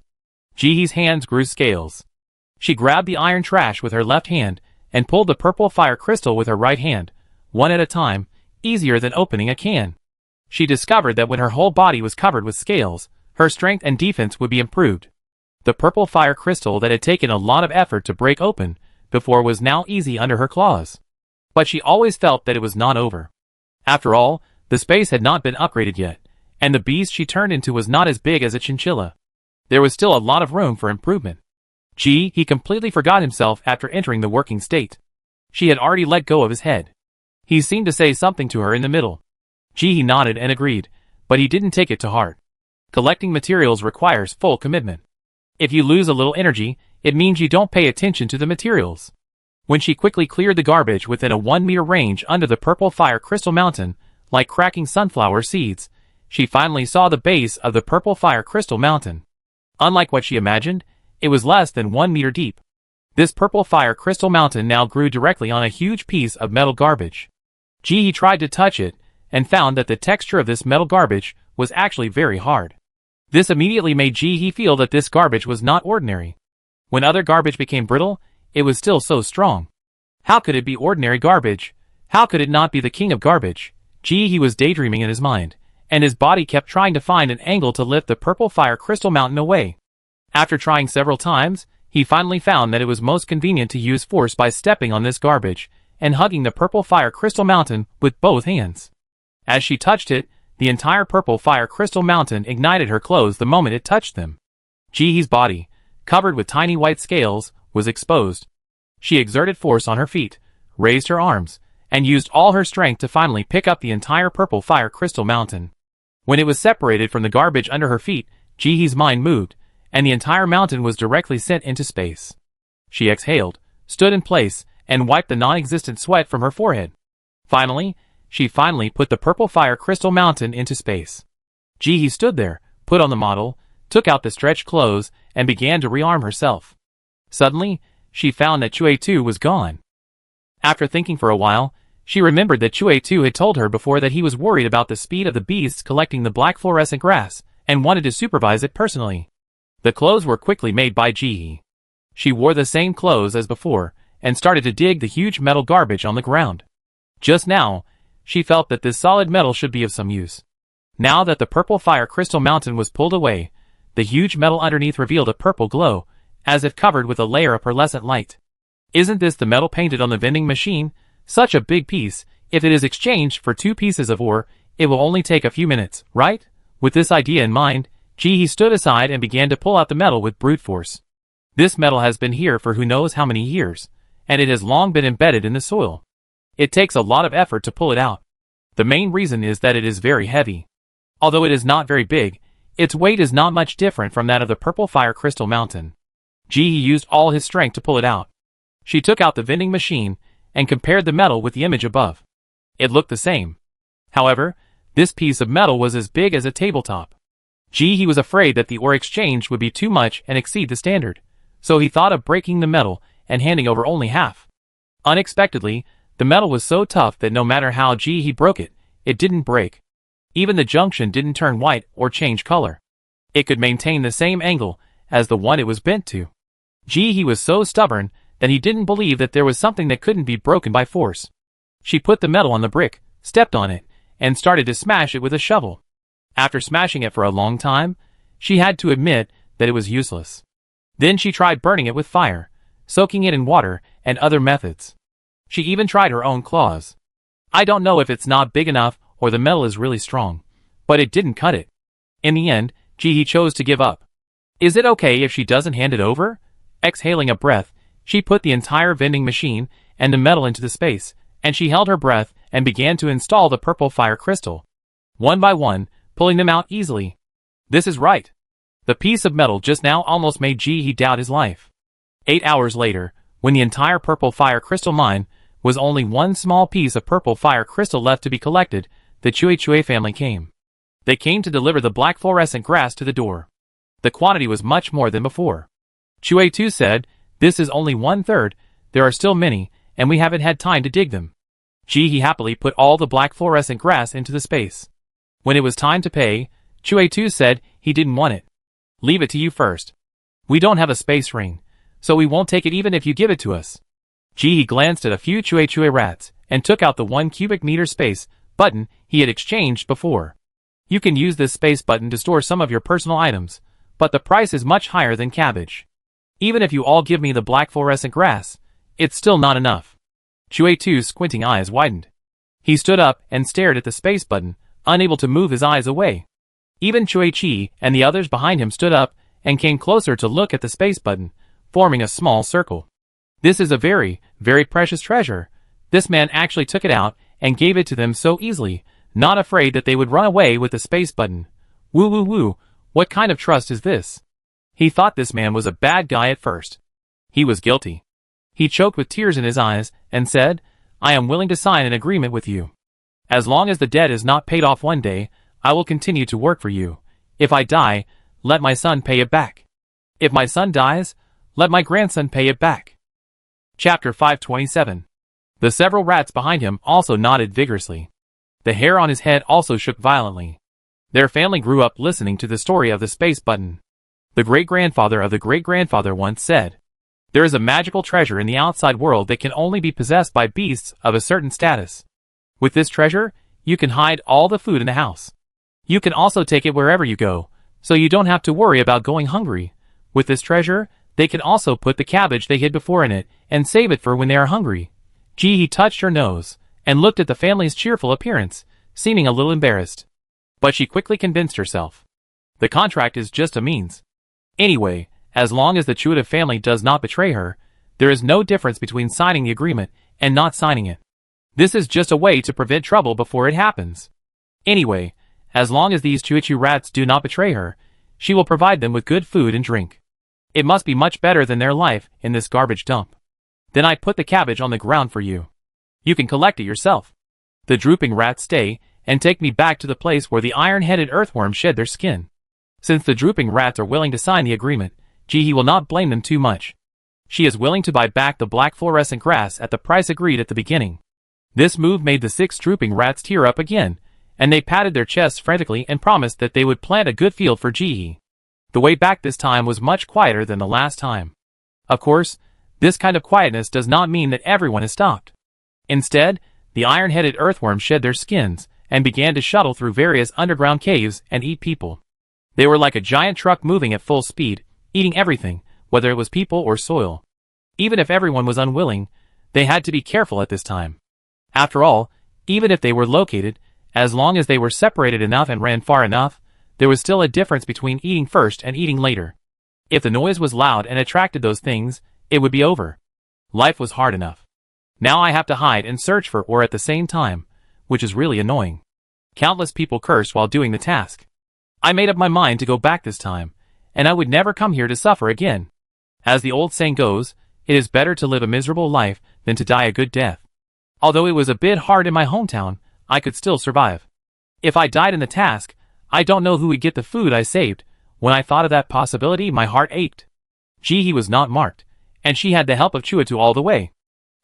[SPEAKER 1] Jihee's hands grew scales. She grabbed the iron trash with her left hand and pulled the purple fire crystal with her right hand, one at a time, easier than opening a can. She discovered that when her whole body was covered with scales, her strength and defense would be improved. The purple fire crystal that had taken a lot of effort to break open before was now easy under her claws. But she always felt that it was not over. After all, the space had not been upgraded yet, and the beast she turned into was not as big as a chinchilla. There was still a lot of room for improvement. He completely forgot himself after entering the working state. She had already let go of his head. He seemed to say something to her in the middle. He nodded and agreed, but he didn't take it to heart. Collecting materials requires full commitment. If you lose a little energy, it means you don't pay attention to the materials. When she quickly cleared the garbage within a 1-meter range under the purple fire crystal mountain, like cracking sunflower seeds, she finally saw the base of the purple fire crystal mountain. Unlike what she imagined, it was less than 1 meter deep. This purple fire crystal mountain now grew directly on a huge piece of metal garbage. He tried to touch it, and found that the texture of this metal garbage was actually very hard. This immediately made He feel that this garbage was not ordinary. When other garbage became brittle, it was still so strong. How could it be ordinary garbage? How could it not be the king of garbage? He was daydreaming in his mind, and his body kept trying to find an angle to lift the purple fire crystal mountain away. After trying several times, he finally found that it was most convenient to use force by stepping on this garbage and hugging the purple fire crystal mountain with both hands. As she touched it, the entire purple fire crystal mountain ignited her clothes the moment it touched them. Jihee's body, covered with tiny white scales, was exposed. She exerted force on her feet, raised her arms, and used all her strength to finally pick up the entire purple fire crystal mountain. When it was separated from the garbage under her feet, Jihee's mind moved, and the entire mountain was directly sent into space. She exhaled, stood in place, and wiped the non-existent sweat from her forehead. She finally put the purple fire crystal mountain into space. Jihee stood there, put on the model, took out the stretched clothes, and began to rearm herself. Suddenly, she found that Chue-Tu was gone. After thinking for a while, she remembered that Chue-Tu had told her before that he was worried about the speed of the beasts collecting the black fluorescent grass, and wanted to supervise it personally. The clothes were quickly made by Jihee. She wore the same clothes as before, and started to dig the huge metal garbage on the ground. Just now, she felt that this solid metal should be of some use. Now that the purple fire crystal mountain was pulled away, the huge metal underneath revealed a purple glow, as if covered with a layer of pearlescent light. Isn't this the metal painted on the vending machine? Such a big piece. If it is exchanged for 2 pieces of ore, it will only take a few minutes, right? With this idea in mind, Jihee stood aside and began to pull out the metal with brute force. This metal has been here for who knows how many years, and it has long been embedded in the soil. It takes a lot of effort to pull it out. The main reason is that it is very heavy. Although it is not very big, its weight is not much different from that of the purple fire crystal mountain. Jihee used all his strength to pull it out. She took out the vending machine and compared the metal with the image above. It looked the same. However, this piece of metal was as big as a tabletop. Jihee was afraid that the ore exchange would be too much and exceed the standard, so he thought of breaking the metal and handing over only half. Unexpectedly, the metal was so tough that no matter how Jihee broke it, it didn't break. Even the junction didn't turn white or change color. It could maintain the same angle as the one it was bent to. Jihee was so stubborn that he didn't believe that there was something that couldn't be broken by force. She put the metal on the brick, stepped on it, and started to smash it with a shovel. After smashing it for a long time, she had to admit that it was useless. Then she tried burning it with fire, soaking it in water, and other methods. She even tried her own claws. I don't know if it's not big enough or the metal is really strong, but it didn't cut it. In the end, Jihee chose to give up. Is it okay if she doesn't hand it over? Exhaling a breath, she put the entire vending machine and the metal into the space, and she held her breath and began to install the purple fire crystal. One by one, pulling them out easily. This is right. The piece of metal just now almost made Jihee doubt his life. 8 hours later, when the entire purple fire crystal mine was only one small piece of purple fire crystal left to be collected, the Chue family came. They came to deliver the black fluorescent grass to the door. The quantity was much more than before. Chue said, "This is only 1/3, there are still many, and we haven't had time to dig them." Jihee happily put all the black fluorescent grass into the space. When it was time to pay, Chue-2 said he didn't want it. Leave it to you first. We don't have a space ring, so we won't take it even if you give it to us. Ji glanced at a few Chue rats and took out the 1 cubic meter space button he had exchanged before. You can use this space button to store some of your personal items, but the price is much higher than cabbage. Even if you all give me the black fluorescent grass, it's still not enough. Chue-2's squinting eyes widened. He stood up and stared at the space button, unable to move his eyes away. Even Chue-Chi and the others behind him stood up and came closer to look at the space button, forming a small circle. This is a very, very precious treasure. This man actually took it out and gave it to them so easily, not afraid that they would run away with the space button. Woo woo woo, what kind of trust is this? He thought this man was a bad guy at first. He was guilty. He choked with tears in his eyes and said, I am willing to sign an agreement with you. As long as the debt is not paid off one day, I will continue to work for you. If I die, let my son pay it back. If my son dies, let my grandson pay it back. Chapter 527. The several rats behind him also nodded vigorously. The hair on his head also shook violently. Their family grew up listening to the story of the space button. The great-grandfather of the great-grandfather once said, there is a magical treasure in the outside world that can only be possessed by beasts of a certain status. With this treasure, you can hide all the food in the house. You can also take it wherever you go, so you don't have to worry about going hungry. With this treasure, they can also put the cabbage they hid before in it and save it for when they are hungry. Ji touched her nose and looked at the family's cheerful appearance, seeming a little embarrassed. But she quickly convinced herself. The contract is just a means. Anyway, as long as the Chuda family does not betray her, there is no difference between signing the agreement and not signing it. This is just a way to prevent trouble before it happens. Anyway, as long as these Chuichu rats do not betray her, she will provide them with good food and drink. It must be much better than their life in this garbage dump. Then I put the cabbage on the ground for you. You can collect it yourself. The drooping rats stay and take me back to the place where the iron-headed earthworms shed their skin. Since the drooping rats are willing to sign the agreement, Ji will not blame them too much. She is willing to buy back the black fluorescent grass at the price agreed at the beginning. This move made the 6 drooping rats tear up again, and they patted their chests frantically and promised that they would plant a good field for Ji. The way back this time was much quieter than the last time. Of course, this kind of quietness does not mean that everyone has stopped. Instead, the iron-headed earthworms shed their skins and began to shuttle through various underground caves and eat people. They were like a giant truck moving at full speed, eating everything, whether it was people or soil. Even if everyone was unwilling, they had to be careful at this time. After all, even if they were located, as long as they were separated enough and ran far enough, there was still a difference between eating first and eating later. If the noise was loud and attracted those things, it would be over. Life was hard enough. Now I have to hide and search for or at the same time, which is really annoying. Countless people cursed while doing the task. I made up my mind to go back this time, and I would never come here to suffer again. As the old saying goes, it is better to live a miserable life than to die a good death. Although it was a bit hard in my hometown, I could still survive. If I died in the task, I don't know who would get the food I saved. When I thought of that possibility, my heart ached. Ji was not marked, and she had the help of Chue-2 all the way.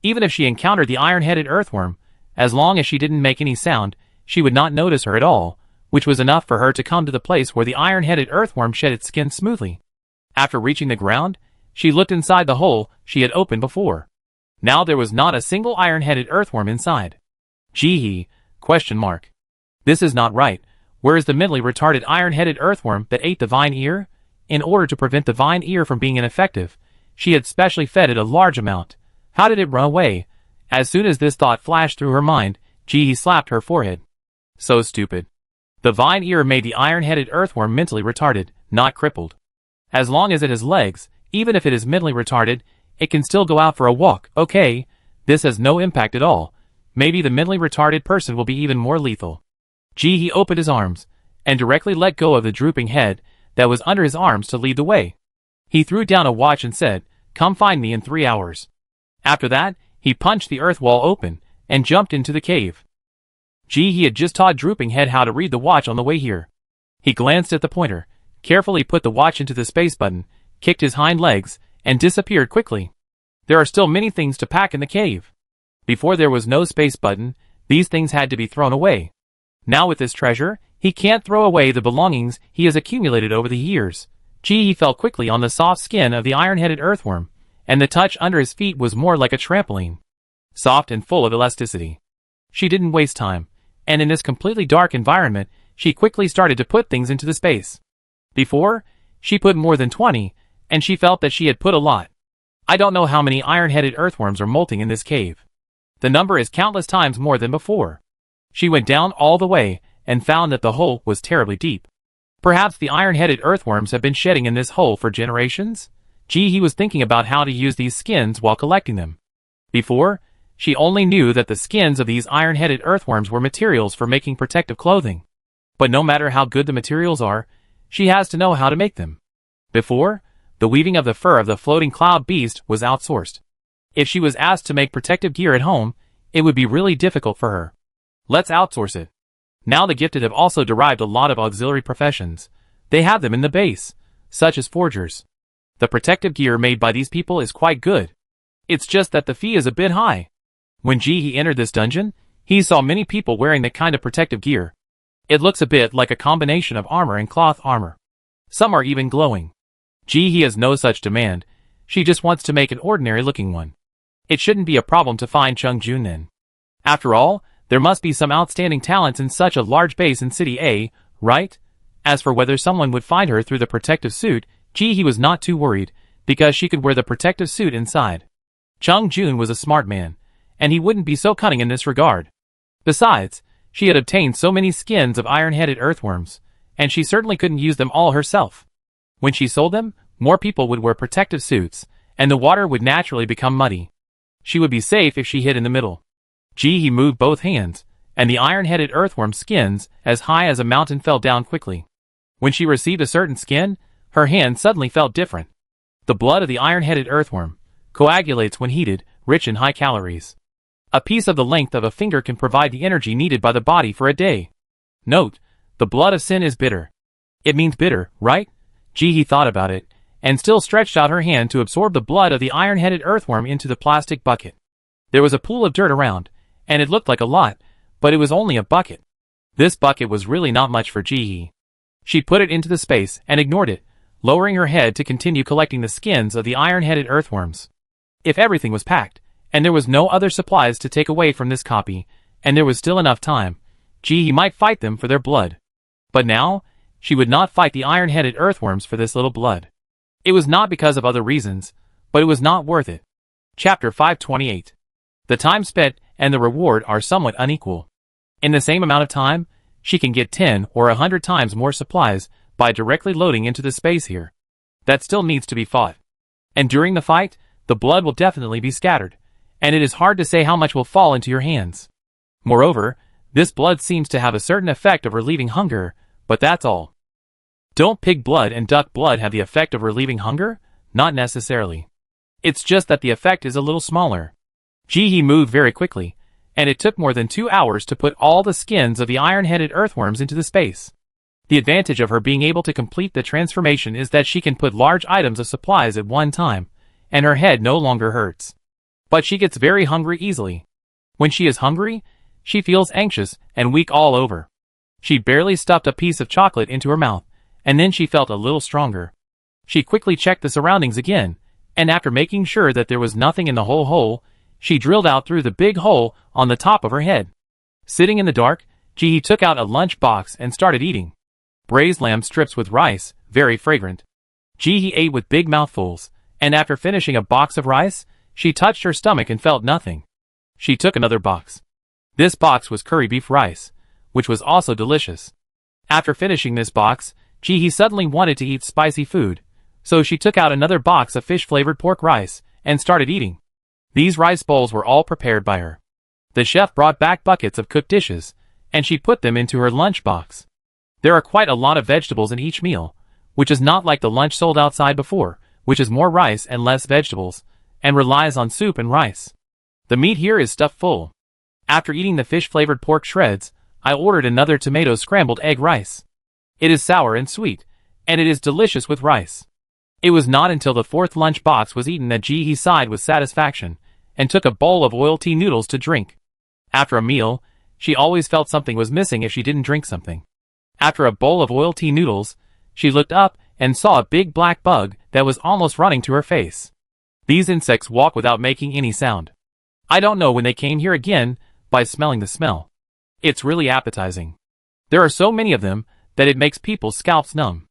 [SPEAKER 1] Even if she encountered the iron-headed earthworm, as long as she didn't make any sound, she would not notice her at all, which was enough for her to come to the place where the iron-headed earthworm shed its skin smoothly. After reaching the ground, she looked inside the hole she had opened before. Now there was not a single iron-headed earthworm inside. Gee, ? This is not right. Where is the mentally retarded iron-headed earthworm that ate the vine ear? In order to prevent the vine ear from being ineffective, she had specially fed it a large amount. How did it run away? As soon as this thought flashed through her mind, Ji slapped her forehead. So stupid. The vine ear made the iron-headed earthworm mentally retarded, not crippled. As long as it has legs, even if it is mentally retarded, it can still go out for a walk. Okay, this has no impact at all. Maybe the mentally retarded person will be even more lethal. Ji opened his arms, and directly let go of the drooping head that was under his arms to lead the way. He threw down a watch and said, "Come find me in 3 hours." After that, he punched the earth wall open, and jumped into the cave. Ji had just taught Drooping Head how to read the watch on the way here. He glanced at the pointer, carefully put the watch into the space button, kicked his hind legs, and disappeared quickly. There are still many things to pack in the cave. Before there was no space button, these things had to be thrown away. Now with this treasure, He can't throw away the belongings he has accumulated over the years. He fell quickly on the soft skin of the iron-headed earthworm, and the touch under his feet was more like a trampoline. Soft and full of elasticity. She didn't waste time, and in this completely dark environment, she quickly started to put things into the space. Before, she put more than 20, and she felt that she had put a lot. I don't know how many iron-headed earthworms are molting in this cave. The number is countless times more than before. She went down all the way, and found that the hole was terribly deep. Perhaps the iron-headed earthworms have been shedding in this hole for generations? He was thinking about how to use these skins while collecting them. Before, she only knew that the skins of these iron-headed earthworms were materials for making protective clothing. But no matter how good the materials are, she has to know how to make them. Before, the weaving of the fur of the floating cloud beast was outsourced. If she was asked to make protective gear at home, it would be really difficult for her. Let's outsource it. Now the gifted have also derived a lot of auxiliary professions. They have them in the base, such as forgers. The protective gear made by these people is quite good. It's just that the fee is a bit high. When he entered this dungeon, he saw many people wearing that kind of protective gear. It looks a bit like a combination of armor and cloth armor. Some are even glowing. He has no such demand. She just wants to make an ordinary looking one. It shouldn't be a problem to find Chung Jun then. After all, there must be some outstanding talents in such a large base in City A, right? As for whether someone would find her through the protective suit, he was not too worried, because she could wear the protective suit inside. Chung Jun was a smart man, and he wouldn't be so cunning in this regard. Besides, she had obtained so many skins of iron-headed earthworms, and she certainly couldn't use them all herself. When she sold them, more people would wear protective suits, and the water would naturally become muddy. She would be safe if she hid in the middle. He moved both hands, and the iron-headed earthworm skins, as high as a mountain, fell down quickly. When she received a certain skin, her hand suddenly felt different. The blood of the iron-headed earthworm coagulates when heated, rich in high calories. A piece of the length of a finger can provide the energy needed by the body for a day. Note, the blood of sin is bitter. It means bitter, right? He thought about it, and still stretched out her hand to absorb the blood of the iron-headed earthworm into the plastic bucket. There was a pool of dirt around, and it looked like a lot, but it was only a bucket. This bucket was really not much for Ji. She put it into the space and ignored it, lowering her head to continue collecting the skins of the iron-headed earthworms. If everything was packed, and there was no other supplies to take away from this copy, and there was still enough time, Ji might fight them for their blood. But now, she would not fight the iron-headed earthworms for this little blood. It was not because of other reasons, but it was not worth it. Chapter 528. The time spent and the reward are somewhat unequal. In the same amount of time, she can get 10 or 100 times more supplies by directly loading into the space here. That still needs to be fought. And during the fight, the blood will definitely be scattered, and it is hard to say how much will fall into your hands. Moreover, this blood seems to have a certain effect of relieving hunger, but that's all. Don't pig blood and duck blood have the effect of relieving hunger? Not necessarily. It's just that the effect is a little smaller. Ji moved very quickly, and it took more than 2 hours to put all the skins of the iron-headed earthworms into the space. The advantage of her being able to complete the transformation is that she can put large items of supplies at one time, and her head no longer hurts. But she gets very hungry easily. When she is hungry, she feels anxious and weak all over. She barely stuffed a piece of chocolate into her mouth, and then she felt a little stronger. She quickly checked the surroundings again, and after making sure that there was nothing in the whole hole, she drilled out through the big hole on the top of her head. Sitting in the dark, Ji took out a lunch box and started eating. Braised lamb strips with rice, very fragrant. Ji ate with big mouthfuls, and after finishing a box of rice, she touched her stomach and felt nothing. She took another box. This box was curry beef rice, which was also delicious. After finishing this box, Ji suddenly wanted to eat spicy food, so she took out another box of fish-flavored pork rice and started eating. These rice bowls were all prepared by her. The chef brought back buckets of cooked dishes, and she put them into her lunch box. There are quite a lot of vegetables in each meal, which is not like the lunch sold outside before, which is more rice and less vegetables, and relies on soup and rice. The meat here is stuffed full. After eating the fish-flavored pork shreds, I ordered another tomato scrambled egg rice. It is sour and sweet, and it is delicious with rice. It was not until the fourth lunch box was eaten that Ji sighed with satisfaction, and took a bowl of oil tea noodles to drink. After a meal, she always felt something was missing if she didn't drink something. After a bowl of oil tea noodles, she looked up and saw a big black bug that was almost running to her face. These insects walk without making any sound. I don't know when they came here again, by smelling the smell. It's really appetizing. There are so many of them that it makes people's scalps numb.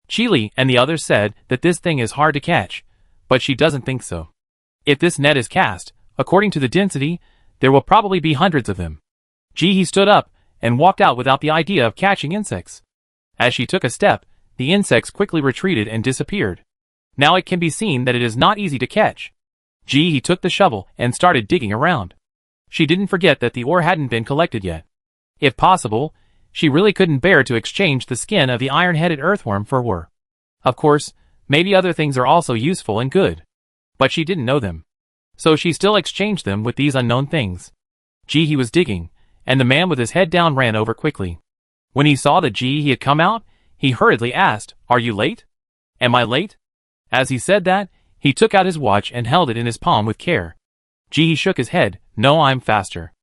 [SPEAKER 1] Chili and the others said that this thing is hard to catch, but she doesn't think so. If this net is cast, according to the density, there will probably be hundreds of them. Jihi stood up and walked out without the idea of catching insects. As she took a step, the insects quickly retreated and disappeared. Now it can be seen that it is not easy to catch. Jihi took the shovel and started digging around. She didn't forget that the ore hadn't been collected yet. If possible, she really couldn't bear to exchange the skin of the iron-headed earthworm for ore. Of course, maybe other things are also useful and good. But she didn't know them. So she still exchanged them with these unknown things. Jihi was digging, and the man with his head down ran over quickly. When he saw that Jihi had come out, he hurriedly asked, "Are you late? Am I late?" As he said that, he took out his watch and held it in his palm with care. Jihi shook his head. "No, I'm faster."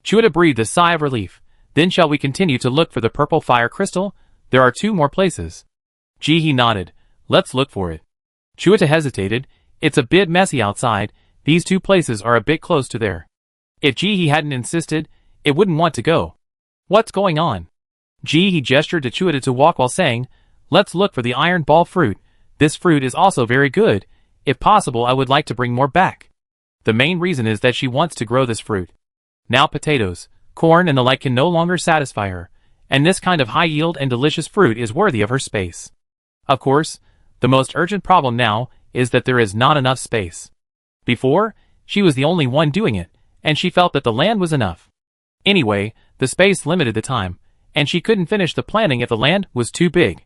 [SPEAKER 1] Chuita breathed a sigh of relief. "Then shall we continue to look for the purple fire crystal? There are 2 more places." Jihi nodded. "Let's look for it." Chuita hesitated. "It's a bit messy outside. These 2 places are a bit close to there." If Jihi hadn't insisted, it wouldn't want to go. "What's going on?" Jihi gestured to Chuita to walk while saying, "Let's look for the iron ball fruit. This fruit is also very good. If possible, I would like to bring more back." The main reason is that she wants to grow this fruit. Now potatoes, corn and the like can no longer satisfy her, and this kind of high-yield and delicious fruit is worthy of her space. Of course, the most urgent problem now is that there is not enough space. Before, she was the only one doing it, and she felt that the land was enough. Anyway, the space limited the time, and she couldn't finish the planning if the land was too big.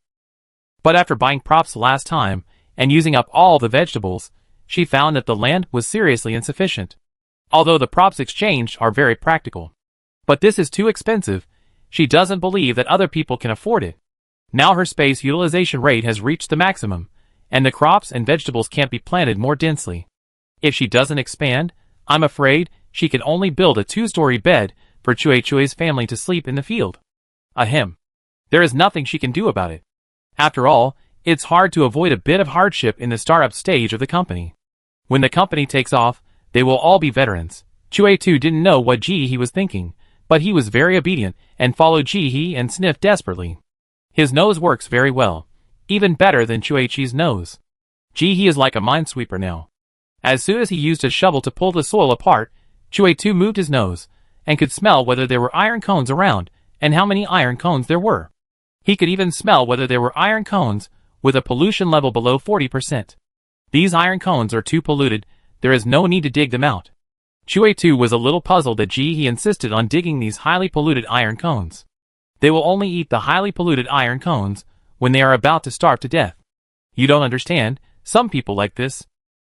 [SPEAKER 1] But after buying props last time, and using up all the vegetables, she found that the land was seriously insufficient. Although the props exchanged are very practical. But this is too expensive. She doesn't believe that other people can afford it. Now her space utilization rate has reached the maximum, and the crops and vegetables can't be planted more densely. If she doesn't expand, I'm afraid she can only build a 2-story bed for Chui's family to sleep in the field. Ahem. There is nothing she can do about it. After all, it's hard to avoid a bit of hardship in the startup stage of the company. When the company takes off, they will all be veterans. Chui didn't know what Jihi was thinking, but he was very obedient and followed Jihi and sniffed desperately. His nose works very well, even better than Chui's nose. Jihi is like a minesweeper now. As soon as he used a shovel to pull the soil apart, Chui moved his nose, and could smell whether there were iron cones around, and how many iron cones there were. He could even smell whether there were iron cones, with a pollution level below 40%. These iron cones are too polluted, there is no need to dig them out. Chui was a little puzzled that Jihi insisted on digging these highly polluted iron cones. They will only eat the highly polluted iron cones when they are about to starve to death. You don't understand, some people like this.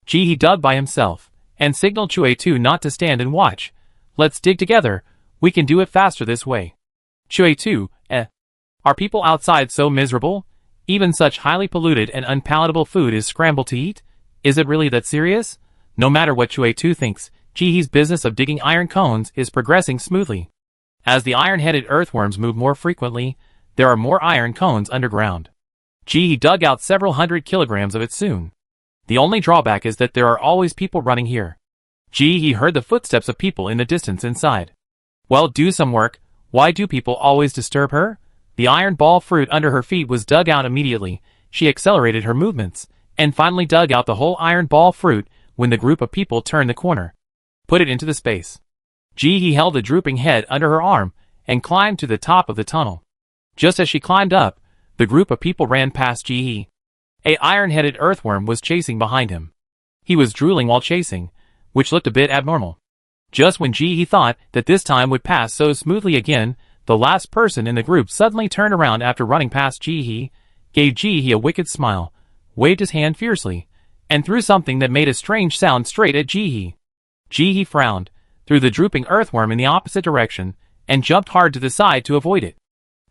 [SPEAKER 1] Jihi dug by himself, and signaled Chui not to stand and watch. Let's dig together, we can do it faster this way. Chui, are people outside so miserable? Even such highly polluted and unpalatable food is scrambled to eat? Is it really that serious? No matter what Chui thinks, Jihi's business of digging iron cones is progressing smoothly. As the iron-headed earthworms move more frequently, there are more iron cones underground. Jihi dug out several hundred kilograms of it soon. The only drawback is that there are always people running here. Jihi heard the footsteps of people in the distance inside. Well, do some work. Why do people always disturb her? The iron ball fruit under her feet was dug out immediately. She accelerated her movements, and finally dug out the whole iron ball fruit when the group of people turned the corner. Put it into the space. Jihi held the drooping head under her arm, and climbed to the top of the tunnel. Just as she climbed up, the group of people ran past Jihi. A iron-headed earthworm was chasing behind him. He was drooling while chasing, which looked a bit abnormal. Just when Jihi thought that this time would pass so smoothly again, the last person in the group suddenly turned around after running past Jihi, gave Jihi a wicked smile, waved his hand fiercely, and threw something that made a strange sound straight at Jihi. Jihi frowned, threw the drooping earthworm in the opposite direction, and jumped hard to the side to avoid it.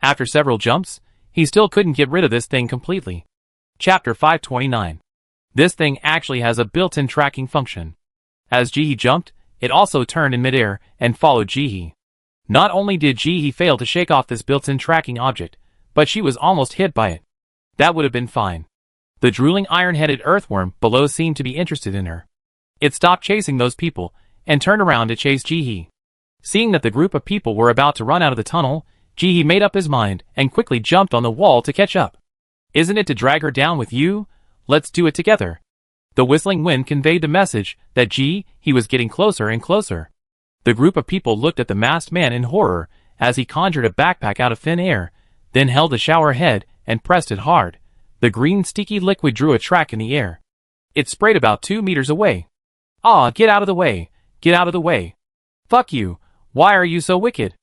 [SPEAKER 1] After several jumps, he still couldn't get rid of this thing completely. Chapter 529. This thing actually has a built-in tracking function. As Jihi jumped, it also turned in midair and followed Jihi. Not only did Jihi fail to shake off this built-in tracking object, but she was almost hit by it. That would have been fine. The drooling iron-headed earthworm below seemed to be interested in her. It stopped chasing those people, and turned around to chase Ji-hee. Seeing that the group of people were about to run out of the tunnel, Ji-hee made up his mind, and quickly jumped on the wall to catch up. Isn't it to drag her down with you? Let's do it together. The whistling wind conveyed the message that Ji-hee was getting closer and closer. The group of people looked at the masked man in horror as he conjured a backpack out of thin air, then held the shower head and pressed it hard. The green sticky liquid drew a track in the air. It sprayed about 2 meters away. Ah, get out of the way! Get out of the way! Fuck you! Why are you so wicked?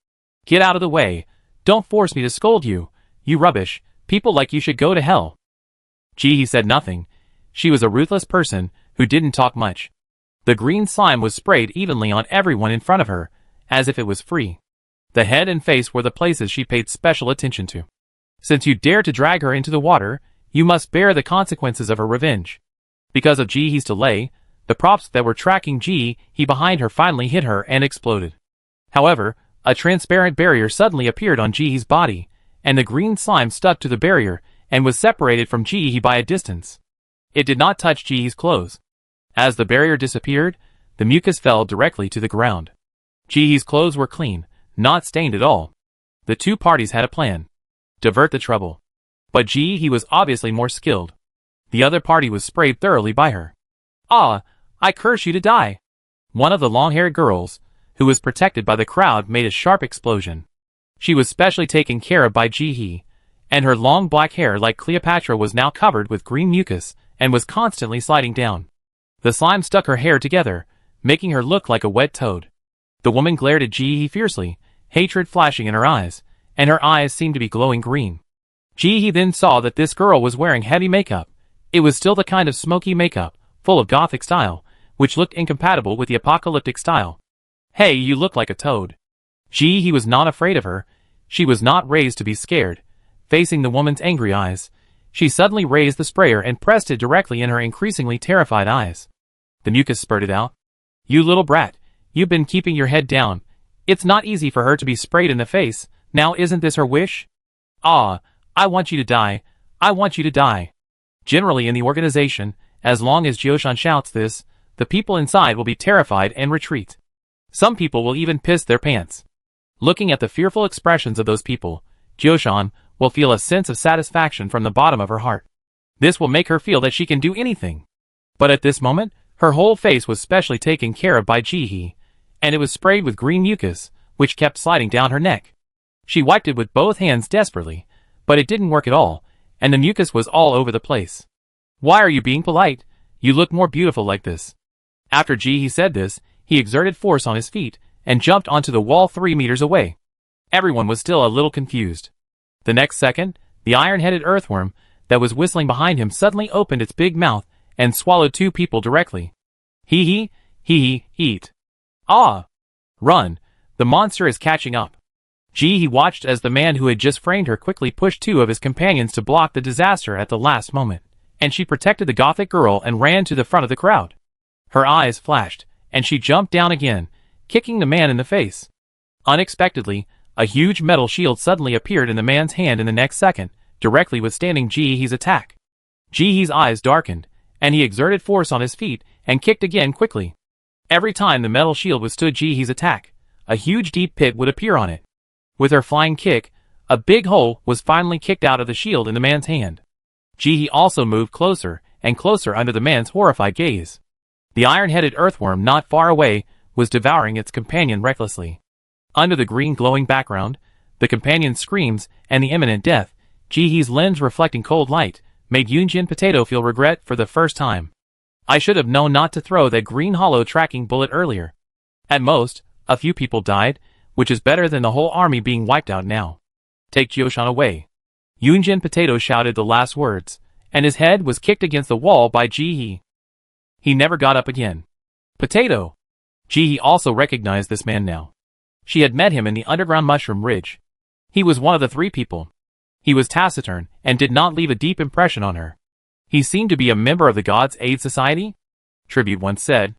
[SPEAKER 1] Get out of the way! Don't force me to scold you! You rubbish! People like you should go to hell! Ji-hee said nothing. She was a ruthless person who didn't talk much. The green slime was sprayed evenly on everyone in front of her, as if it was free. The head and face were the places she paid special attention to. Since you dared to drag her into the water, you must bear the consequences of her revenge. Because of Ji-hee's delay, the props that were tracking Ji-hee behind her finally hit her and exploded. However, a transparent barrier suddenly appeared on Ji-hee's body, and the green slime stuck to the barrier and was separated from Ji-hee by a distance. It did not touch Ji-hee's clothes. As the barrier disappeared, the mucus fell directly to the ground. Ji-hee's clothes were clean, not stained at all. The two parties had a plan. Divert the trouble. But Ji-hee was obviously more skilled. The other party was sprayed thoroughly by her. Ah, I curse you to die! One of the long-haired girls, who was protected by the crowd, made a sharp explosion. She was specially taken care of by Ji-hee, and her long black hair like Cleopatra was now covered with green mucus and was constantly sliding down. The slime stuck her hair together, making her look like a wet toad. The woman glared at Ji-hee fiercely, hatred flashing in her eyes, and her eyes seemed to be glowing green. Ji-hee then saw that this girl was wearing heavy makeup. It was still the kind of smoky makeup, full of gothic style, which looked incompatible with the apocalyptic style. Hey, you look like a toad. Ji-hee was not afraid of her. She was not raised to be scared. Facing the woman's angry eyes, she suddenly raised the sprayer and pressed it directly in her increasingly terrified eyes. The mucus spurted out. You little brat, you've been keeping your head down. It's not easy for her to be sprayed in the face. Now isn't this her wish? Ah, I want you to die. I want you to die. Generally in the organization, as long as Jioshan shouts this, the people inside will be terrified and retreat. Some people will even piss their pants. Looking at the fearful expressions of those people, Jioshan will feel a sense of satisfaction from the bottom of her heart. This will make her feel that she can do anything. But at this moment, her whole face was specially taken care of by Ji-hee, and it was sprayed with green mucus, which kept sliding down her neck. She wiped it with both hands desperately, but it didn't work at all, and the mucus was all over the place. Why are you being polite? You look more beautiful like this. After Ji-hee said this, he exerted force on his feet, and jumped onto the wall 3 meters away. Everyone was still a little confused. The next second, the iron-headed earthworm that was whistling behind him suddenly opened its big mouth and swallowed 2 people directly. Hee, eat. Ah! Run! The monster is catching up. Ji-hee watched as the man who had just framed her quickly pushed 2 of his companions to block the disaster at the last moment, and she protected the gothic girl and ran to the front of the crowd. Her eyes flashed, and she jumped down again, kicking the man in the face. Unexpectedly, a huge metal shield suddenly appeared in the man's hand in the next second, directly withstanding Ji-hee's attack. Ji-hee's eyes darkened, and he exerted force on his feet and kicked again quickly. Every time the metal shield withstood Ji-hee's attack, a huge deep pit would appear on it. With her flying kick, a big hole was finally kicked out of the shield in the man's hand. Ji-hee also moved closer and closer under the man's horrified gaze. The iron-headed earthworm not far away was devouring its companion recklessly. Under the green glowing background, the companion's screams and the imminent death, Ji-hee's lens reflecting cold light, made Yunjin Potato feel regret for the first time. I should have known not to throw that green hollow tracking bullet earlier. At most, a few people died, which is better than the whole army being wiped out now. Take Jioshan away. Yunjin Potato shouted the last words, and his head was kicked against the wall by Ji-hee. He never got up again. Potato! Ji-hee also recognized this man now. She had met him in the underground mushroom ridge. He was one of the 3 people. He was taciturn and did not leave a deep impression on her. He seemed to be a member of the Gods' Aid Society? Tribute once said.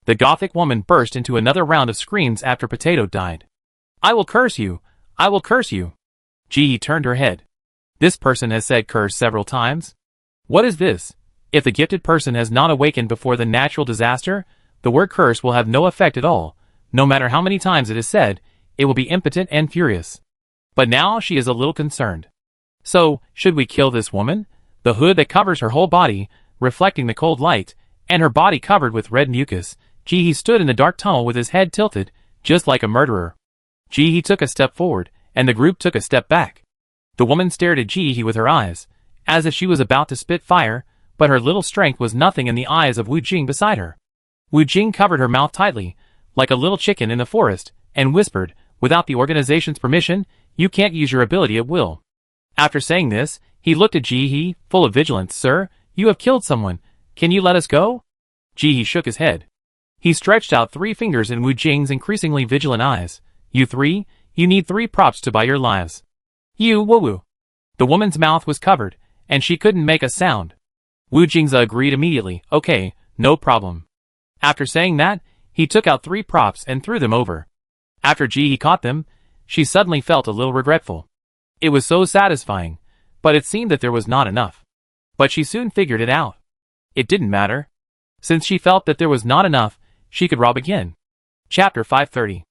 [SPEAKER 1] The gothic woman burst into another round of screams after Potato died. I will curse you! I will curse you! Ji-hee turned her head. This person has said curse several times. What is this? If the gifted person has not awakened before the natural disaster, the word curse will have no effect at all. No matter how many times it is said, it will be impotent and furious. But now she is a little concerned. So, should we kill this woman? The hood that covers her whole body, reflecting the cold light, and her body covered with red mucus. He stood in the dark tunnel with his head tilted, just like a murderer. He took a step forward, and the group took a step back. The woman stared at He with her eyes, as if she was about to spit fire, but her little strength was nothing in the eyes of Wu Jing beside her. Wu Jing covered her mouth tightly, like a little chicken in the forest, and whispered, "Without the organization's permission, you can't use your ability at will." After saying this, he looked at He, full of vigilance. "Sir, you have killed someone. Can you let us go?" He shook his head. He stretched out 3 fingers in Wu Jing's increasingly vigilant eyes. "You 3, you need 3 props to buy your lives." "You woo-woo." The woman's mouth was covered, and she couldn't make a sound. Wu Jingza agreed immediately. "Okay, no problem." After saying that, he took out 3 props and threw them over. After He caught them, she suddenly felt a little regretful. It was so satisfying, but it seemed that there was not enough. But she soon figured it out. It didn't matter. Since she felt that there was not enough, she could rob again. Chapter 530.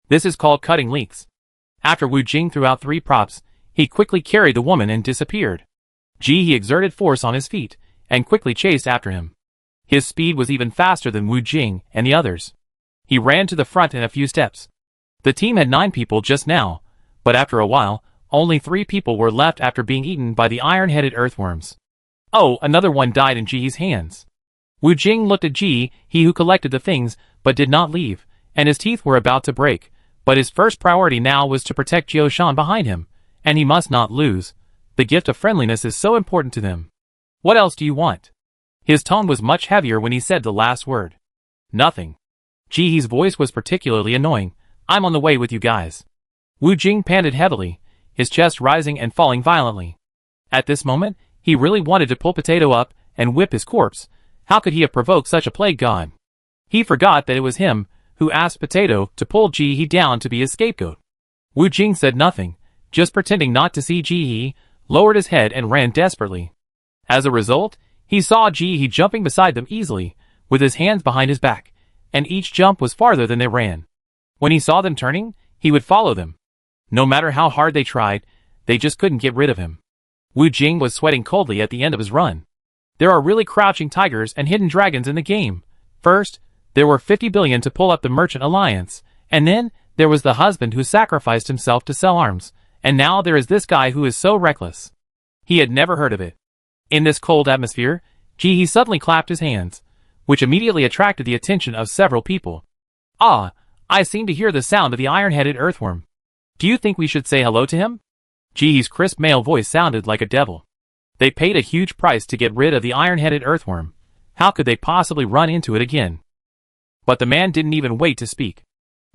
[SPEAKER 1] This is called cutting leaks. After Wu Jing threw out 3 props, he quickly carried the woman and disappeared. He exerted force on his feet, and quickly chased after him. His speed was even faster than Wu Jing and the others. He ran to the front in a few steps. The team had 9 people just now, but after a while, only 3 people were left after being eaten by the iron-headed earthworms. Oh, another one died in Ji's hands. Wu Jing looked at he who collected the things, but did not leave, and his teeth were about to break. But his first priority now was to protect Jioshan behind him, and he must not lose. The gift of friendliness is so important to them. "What else do you want?" His tone was much heavier when he said the last word. "Nothing." Ji's voice was particularly annoying. "I'm on the way with you guys." Wu Jing panted heavily, his chest rising and falling violently. At this moment, he really wanted to pull Potato up and whip his corpse. How could he have provoked such a plague god? He forgot that it was him who asked Potato to pull He down to be his scapegoat. Wu Jing said nothing, just pretending not to see He, lowered his head and ran desperately. As a result, he saw He jumping beside them easily, with his hands behind his back, and each jump was farther than they ran. When he saw them turning, he would follow them. No matter how hard they tried, they just couldn't get rid of him. Wu Jing was sweating coldly at the end of his run. There are really crouching tigers and hidden dragons in the game. First, there were 50 billion to pull up the Merchant Alliance, and then, there was the husband who sacrificed himself to sell arms, and now there is this guy who is so reckless. He had never heard of it. In this cold atmosphere, he suddenly clapped his hands, which immediately attracted the attention of several people. "Ah, I seem to hear the sound of the iron-headed earthworm. Do you think we should say hello to him?" Ji's crisp male voice sounded like a devil. They paid a huge price to get rid of the iron-headed earthworm. How could they possibly run into it again? But the man didn't even wait to speak.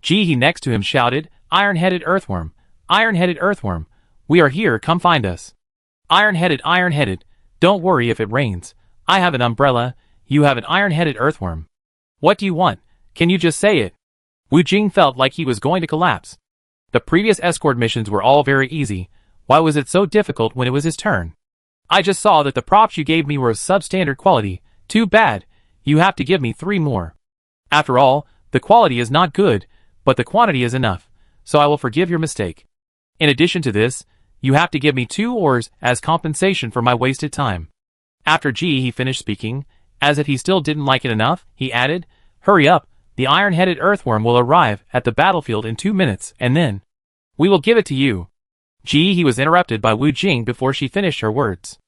[SPEAKER 1] He next to him shouted, "Iron-headed earthworm! Iron-headed earthworm! We are here, come find us! Iron-headed, iron-headed! Don't worry if it rains. I have an umbrella, you have an iron-headed earthworm. What do you want? Can you just say it?" Wu Jing felt like he was going to collapse. The previous escort missions were all very easy. Why was it so difficult when it was his turn? "I just saw that the props you gave me were of substandard quality. Too bad. You have to give me 3 more. After all, the quality is not good, but the quantity is enough, so I will forgive your mistake. In addition to this, you have to give me 2 ores as compensation for my wasted time." After he finished speaking, as if he still didn't like it enough, he added, "Hurry up, the iron-headed earthworm will arrive at the battlefield in 2 minutes, and then we will give it to you." He was interrupted by Wu Jing before she finished her words.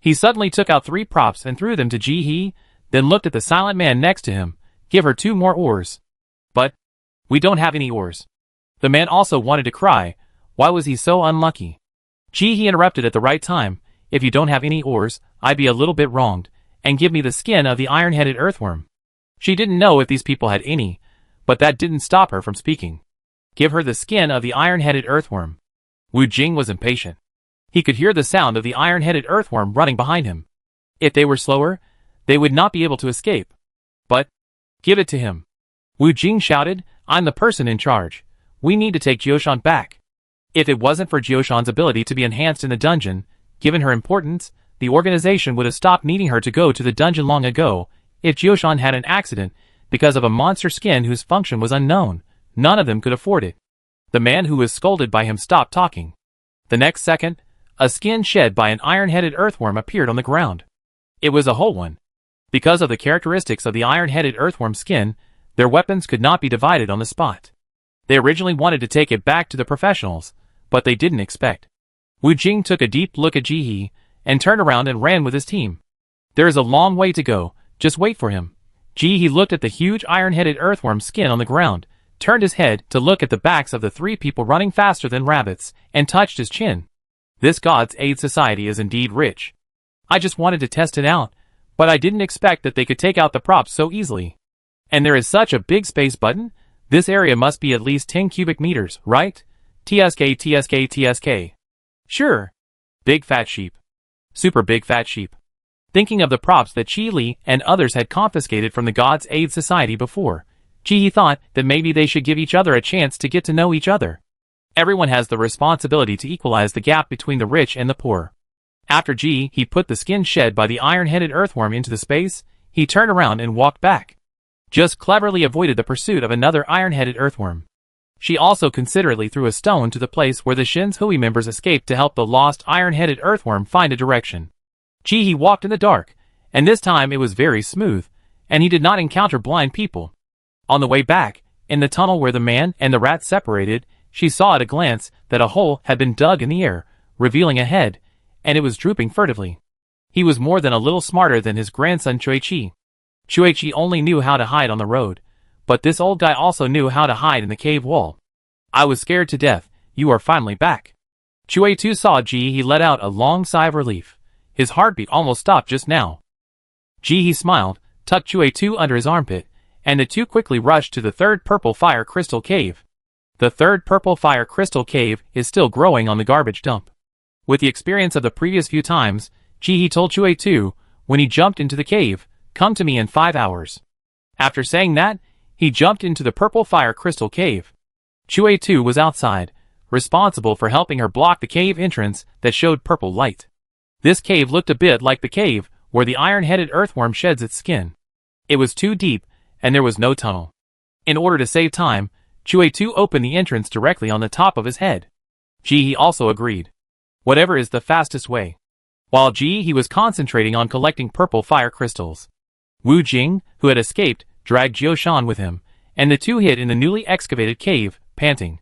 [SPEAKER 1] He suddenly took out 3 props and threw them to He, then looked at the silent man next to him. "Give her 2 more ores." "But we don't have any ores." The man also wanted to cry. Why was he so unlucky? He interrupted at the right time. "If you don't have any ores, I'd be a little bit wronged, and give me the skin of the iron-headed earthworm." She didn't know if these people had any, but that didn't stop her from speaking. Give her the skin of the iron-headed earthworm. Wu Jing was impatient. He could hear the sound of the iron-headed earthworm running behind him. If they were slower, they would not be able to escape. But, give it to him. Wu Jing shouted, "I'm the person in charge. We need to take Jioshan back." If it wasn't for Jioshan's ability to be enhanced in the dungeon, Given her importance, the organization would have stopped needing her to go to the dungeon long ago if Jioshan had an accident because of a monster skin whose function was unknown. None of them could afford it. The man who was scolded by him stopped talking. The next second, a skin shed by an iron-headed earthworm appeared on the ground. It was a whole one. Because of the characteristics of the iron-headed earthworm skin, their weapons could not be divided on the spot. They originally wanted to take it back to the professionals, but they didn't expect. Wu Jing took a deep look at Ji-hee, and turned around and ran with his team. There is a long way to go, just wait for him. Ji-hee looked at the huge iron-headed earthworm skin on the ground, turned his head to look at the backs of the three people running faster than rabbits, and touched his chin. This God's Aid Society is indeed rich. I just wanted to test it out, but I didn't expect that they could take out the props so easily. And there is such a big space button? This area must be at least 10 cubic meters, right? TSK TSK TSK. Sure. Big fat sheep. Super big fat sheep. Thinking of the props that Chi Li and others had confiscated from the God's Aid Society before, Ji-hee thought that maybe they should give each other a chance to get to know each other. Everyone has the responsibility to equalize the gap between the rich and the poor. After Ji-hee put the skin shed by the iron-headed earthworm into the space, he turned around and walked back. Just cleverly avoided the pursuit of another iron-headed earthworm. She also considerately threw a stone to the place where the Shin's Hui members escaped to help the lost iron-headed earthworm find a direction. Ji-hee walked in the dark, and this time it was very smooth, and he did not encounter blind people. On the way back, in the tunnel where the man and the rat separated, she saw at a glance that a hole had been dug in the air, revealing a head, and it was drooping furtively. He was more than a little smarter than his grandson Chuichi. Chuichi only knew how to hide on the road, but this old guy also knew how to hide in the cave wall. I was scared to death. You are finally back. Chuichi saw Ji-hee let out a long sigh of relief. His heartbeat almost stopped just now. Ji-hee smiled, tucked Chuichi under his armpit, and the two quickly rushed to the third purple fire crystal cave. The third purple fire crystal cave is still growing on the garbage dump. With the experience of the previous few times, Ji-hee told Chuichi, when he jumped into the cave, "Come to me in 5 hours." After saying that, he jumped into the purple fire crystal cave. Chuichi was outside, responsible for helping her block the cave entrance that showed purple light. This cave looked a bit like the cave where the iron-headed earthworm sheds its skin. It was too deep, and there was no tunnel. In order to save time, Chuichi opened the entrance directly on the top of his head. Ji-hee also agreed. Whatever is the fastest way. While Ji-hee was concentrating on collecting purple fire crystals, Wu Jing, who had escaped, dragged Jioshan with him, and the two hid in the newly excavated cave, panting.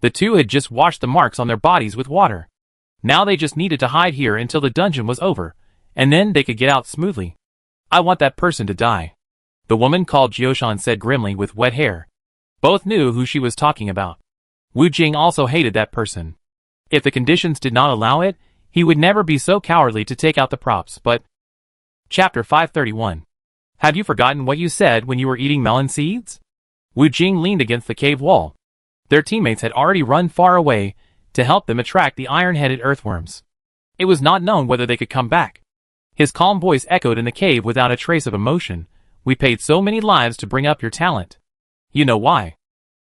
[SPEAKER 1] The two had just washed the marks on their bodies with water. Now they just needed to hide here until the dungeon was over, and then they could get out smoothly. I want that person to die. The woman called Jioshan said grimly with wet hair. Both knew who she was talking about. Wu Jing also hated that person. If the conditions did not allow it, he would never be so cowardly to take out the props, but... Chapter 531. Have you forgotten what you said when you were eating melon seeds? Wu Jing leaned against the cave wall. Their teammates had already run far away to help them attract the iron-headed earthworms. It was not known whether they could come back. His calm voice echoed in the cave without a trace of emotion. We paid so many lives to bring up your talent. You know why.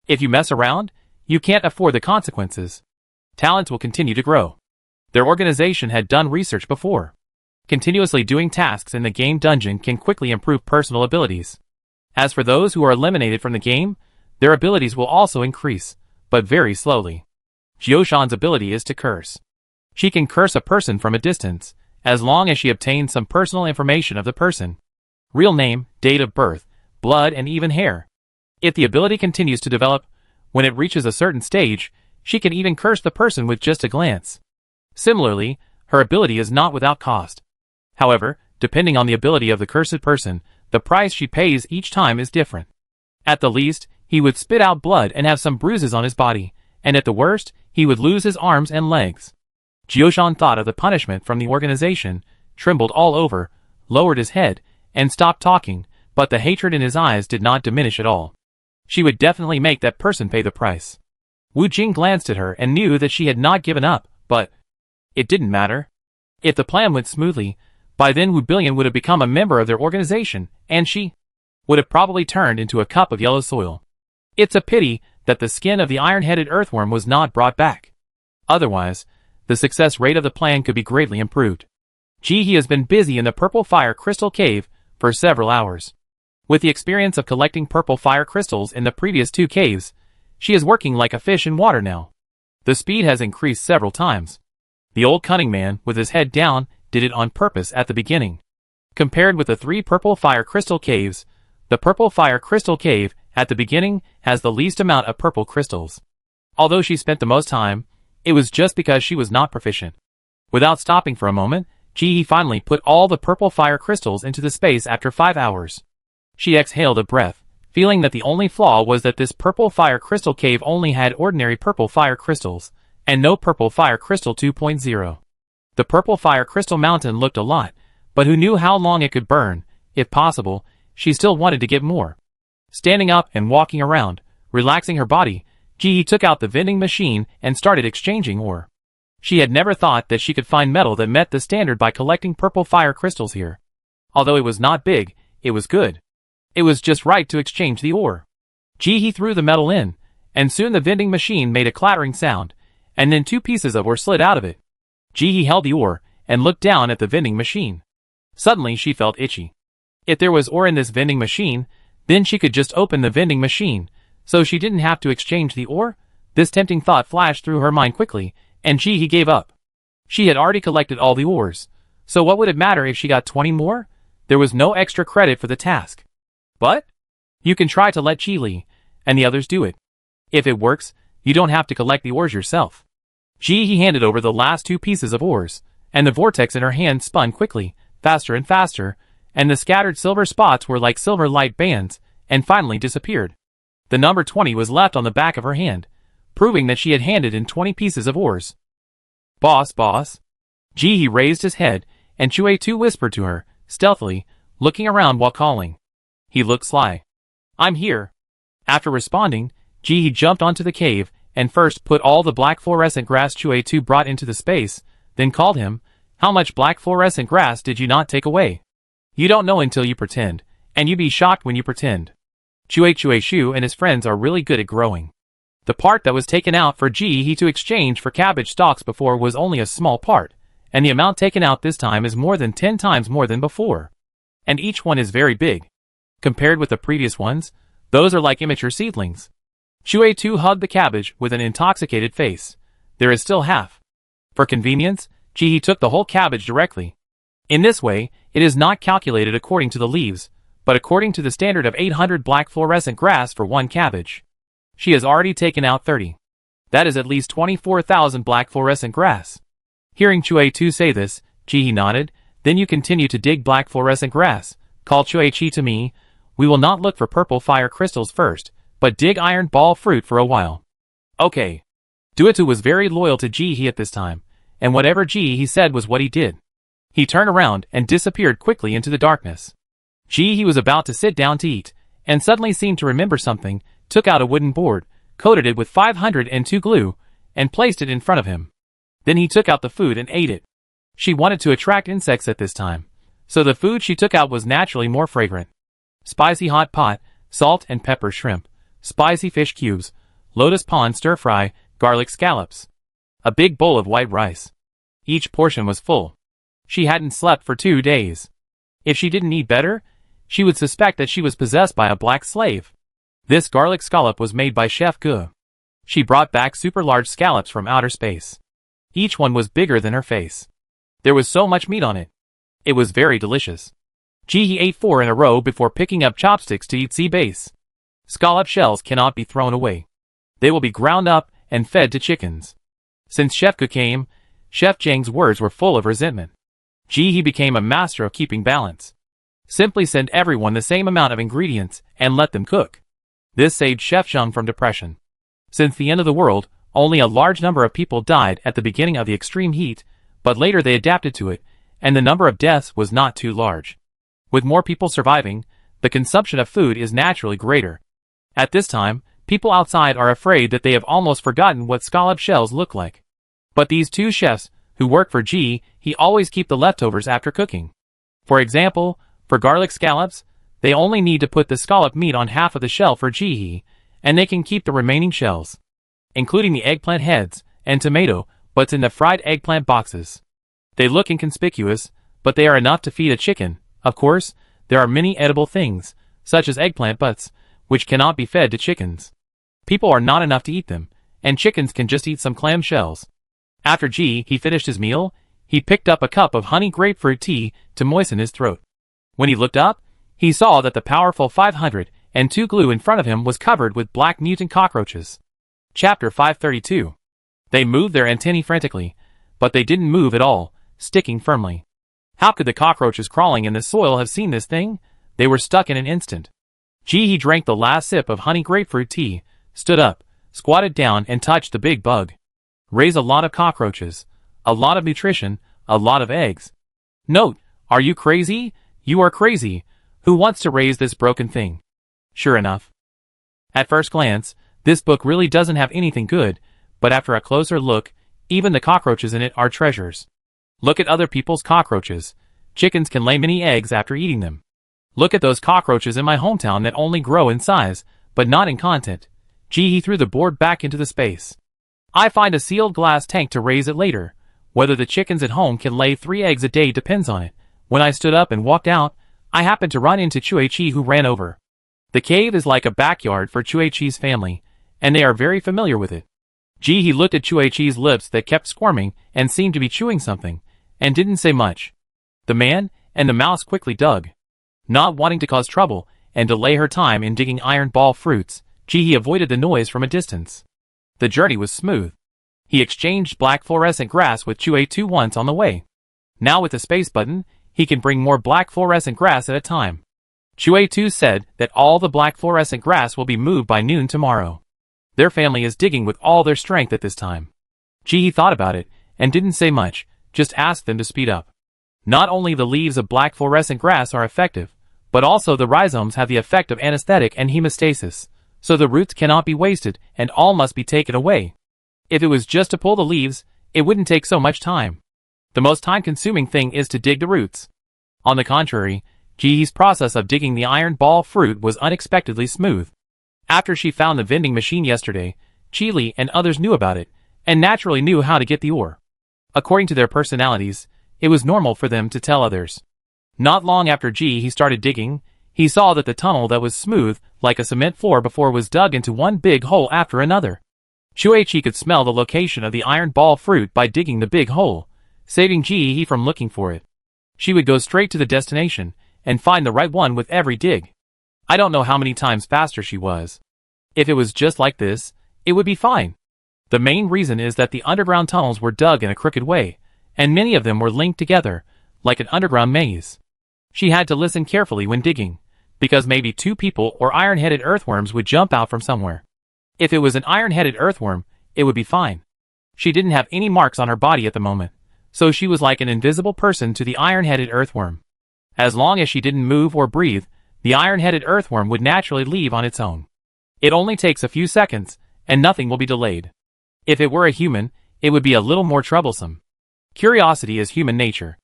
[SPEAKER 1] If you mess around, you can't afford the consequences. Talents will continue to grow. Their organization had done research before. Continuously doing tasks in the game dungeon can quickly improve personal abilities. As for those who are eliminated from the game, their abilities will also increase, but very slowly. Jioshan's ability is to curse. She can curse a person from a distance, as long as she obtains some personal information of the person. Real name, date of birth, blood, and even hair. If the ability continues to develop, when it reaches a certain stage, she can even curse the person with just a glance. Similarly, her ability is not without cost. However, depending on the ability of the cursed person, the price she pays each time is different. At the least, he would spit out blood and have some bruises on his body, and at the worst, he would lose his arms and legs. Jioshan thought of the punishment from the organization, trembled all over, lowered his head, and stopped talking, but the hatred in his eyes did not diminish at all. She would definitely make that person pay the price. Wu Jing glanced at her and knew that she had not given up, but it didn't matter. If the plan went smoothly, by then Wu Billion would have become a member of their organization, and she would have probably turned into a cup of yellow soil. It's a pity that the skin of the iron-headed earthworm was not brought back. Otherwise, the success rate of the plan could be greatly improved. Ji-hee has been busy in the Purple Fire Crystal Cave for several hours. With the experience of collecting purple fire crystals in the previous 2 caves, she is working like a fish in water now. The speed has increased several times. The old cunning man, with his head down, did it on purpose at the beginning. Compared with the 3 Purple Fire Crystal Caves, the Purple Fire Crystal Cave, at the beginning, has the least amount of purple crystals. Although she spent the most time, it was just because she was not proficient. Without stopping for a moment, Ji-hee finally put all the purple fire crystals into the space after 5 hours. She exhaled a breath, feeling that the only flaw was that this Purple Fire Crystal Cave only had ordinary purple fire crystals, and no Purple Fire Crystal 2.0. The Purple Fire Crystal Mountain looked a lot, but who knew how long it could burn? If possible, she still wanted to get more. Standing up and walking around, relaxing her body, Ji-hee took out the vending machine and started exchanging ore. She had never thought that she could find metal that met the standard by collecting purple fire crystals here. Although it was not big, it was good. It was just right to exchange the ore. Ji-hee threw the metal in, and soon the vending machine made a clattering sound, and then 2 pieces of ore slid out of it. Ji-hee held the ore and looked down at the vending machine. Suddenly she felt itchy. If there was ore in this vending machine, then she could just open the vending machine, so she didn't have to exchange the ore. This tempting thought flashed through her mind quickly, and Ji-hee gave up. She had already collected all the ores, so what would it matter if she got 20 more? There was no extra credit for the task. But you can try to let Chi-Li and the others do it. If it works, you don't have to collect the ores yourself. Ji-hee handed over the last 2 pieces of ores, and the vortex in her hand spun quickly, faster and faster, and the scattered silver spots were like silver light bands, and finally disappeared. The number 20 was left on the back of her hand, proving that she had handed in 20 pieces of ores. Boss, boss. Ji-hee raised his head, and Chue-2 whispered to her, stealthily, looking around while calling. He looked sly. I'm here. After responding, Ji-hee jumped onto the cave, and first put all the black fluorescent grass Chue-2 brought into the space, then called him. How much black fluorescent grass did you not take away? You don't know until you pretend, and you be shocked when you pretend. Chue-Shu and his friends are really good at growing. The part that was taken out for Ji-hee to exchange for cabbage stalks before was only a small part, and the amount taken out this time is more than 10 times more than before. And each one is very big. Compared with the previous ones, those are like immature seedlings. Chue-2 hugged the cabbage with an intoxicated face. There is still half. For convenience, Ji-hee took the whole cabbage directly. In this way, it is not calculated according to the leaves, but according to the standard of 800 black fluorescent grass for 1 cabbage. She has already taken out 30. That is at least 24,000 black fluorescent grass. Hearing Chue-2 say this, Ji-hee nodded. Then you continue to dig black fluorescent grass. Call Chue-chi to me. We will not look for purple fire crystals first, but dig iron ball fruit for a while. Okay. Chue-2 was very loyal to Ji-hee at this time, and whatever Ji-hee said was what he did. He turned around and disappeared quickly into the darkness. Ji-hee was about to sit down to eat, and suddenly seemed to remember something, took out a wooden board, coated it with 502 glue, and placed it in front of him. Then he took out the food and ate it. She wanted to attract insects at this time, so the food she took out was naturally more fragrant. Spicy hot pot, salt and pepper shrimp, spicy fish cubes, lotus pond stir-fry, garlic scallops. A big bowl of white rice. Each portion was full. She hadn't slept for 2 days. If she didn't eat better, she would suspect that she was possessed by a black slave. This garlic scallop was made by Chef Gu. She brought back super large scallops from outer space. Each one was bigger than her face. There was so much meat on it. It was very delicious. Ji-hee ate 4 in a row before picking up chopsticks to eat sea base. Scallop shells cannot be thrown away. They will be ground up and fed to chickens. Since Chef Gu came, Chef Zhang's words were full of resentment. Ji-hee became a master of keeping balance. Simply send everyone the same amount of ingredients and let them cook. This saved Chef Zhang from depression. Since the end of the world, only a large number of people died at the beginning of the extreme heat, but later they adapted to it, and the number of deaths was not too large. With more people surviving, the consumption of food is naturally greater. At this time, people outside are afraid that they have almost forgotten what scallop shells look like. But these 2 chefs, who work for Ji-hee, always keep the leftovers after cooking. For example, for garlic scallops, they only need to put the scallop meat on half of the shell for Ji-hee, and they can keep the remaining shells, including the eggplant heads and tomato, but's in the fried eggplant boxes. They look inconspicuous, but they are enough to feed a chicken. Of course, there are many edible things, such as eggplant butts, which cannot be fed to chickens. People are not enough to eat them, and chickens can just eat some clam shells. After he finished his meal, he picked up a cup of honey grapefruit tea to moisten his throat. When he looked up, he saw that the powerful 502 glue in front of him was covered with black mutant cockroaches. Chapter 532. They moved their antennae frantically, but they didn't move at all, sticking firmly. How could the cockroaches crawling in the soil have seen this thing? They were stuck in an instant. He drank the last sip of honey grapefruit tea, stood up, squatted down and touched the big bug. Raise a lot of cockroaches, a lot of nutrition, a lot of eggs. Note, are you crazy? You are crazy. Who wants to raise this broken thing? Sure enough. At first glance, this book really doesn't have anything good, but after a closer look, even the cockroaches in it are treasures. Look at other people's cockroaches. Chickens can lay many eggs after eating them. Look at those cockroaches in my hometown that only grow in size, but not in content. He threw the board back into the space. I find a sealed glass tank to raise it later. Whether the chickens at home can lay 3 eggs a day depends on it. When I stood up and walked out, I happened to run into Chuichi, who ran over. The cave is like a backyard for Chuichi's family, and they are very familiar with it. He looked at Chuichi's lips that kept squirming and seemed to be chewing something, and didn't say much. The man and the mouse quickly dug. Not wanting to cause trouble and delay her time in digging iron ball fruits, he avoided the noise from a distance. The journey was smooth. He exchanged black fluorescent grass with Chuichi once on the way. Now with the space button, he can bring more black fluorescent grass at a time. Chuichi said that all the black fluorescent grass will be moved by noon tomorrow. Their family is digging with all their strength at this time. He thought about it and didn't say much, just asked them to speed up. Not only the leaves of black fluorescent grass are effective, but also the rhizomes have the effect of anesthetic and hemostasis, so the roots cannot be wasted and all must be taken away. If it was just to pull the leaves, it wouldn't take so much time. The most time-consuming thing is to dig the roots. On the contrary, Jihee's process of digging the iron ball fruit was unexpectedly smooth. After she found the vending machine yesterday, Chili and others knew about it, and naturally knew how to get the ore. According to their personalities, it was normal for them to tell others. Not long after he started digging, he saw that the tunnel that was smooth, like a cement floor before, was dug into one big hole after another. Chuichi could smell the location of the iron ball fruit by digging the big hole, saving Jihee from looking for it. She would go straight to the destination, and find the right one with every dig. I don't know how many times faster she was. If it was just like this, it would be fine. The main reason is that the underground tunnels were dug in a crooked way, and many of them were linked together, like an underground maze. She had to listen carefully when digging, because maybe 2 people or iron-headed earthworms would jump out from somewhere. If it was an iron-headed earthworm, it would be fine. She didn't have any marks on her body at the moment, so she was like an invisible person to the iron-headed earthworm. As long as she didn't move or breathe, the iron-headed earthworm would naturally leave on its own. It only takes a few seconds, and nothing will be delayed. If it were a human, it would be a little more troublesome. Curiosity is human nature.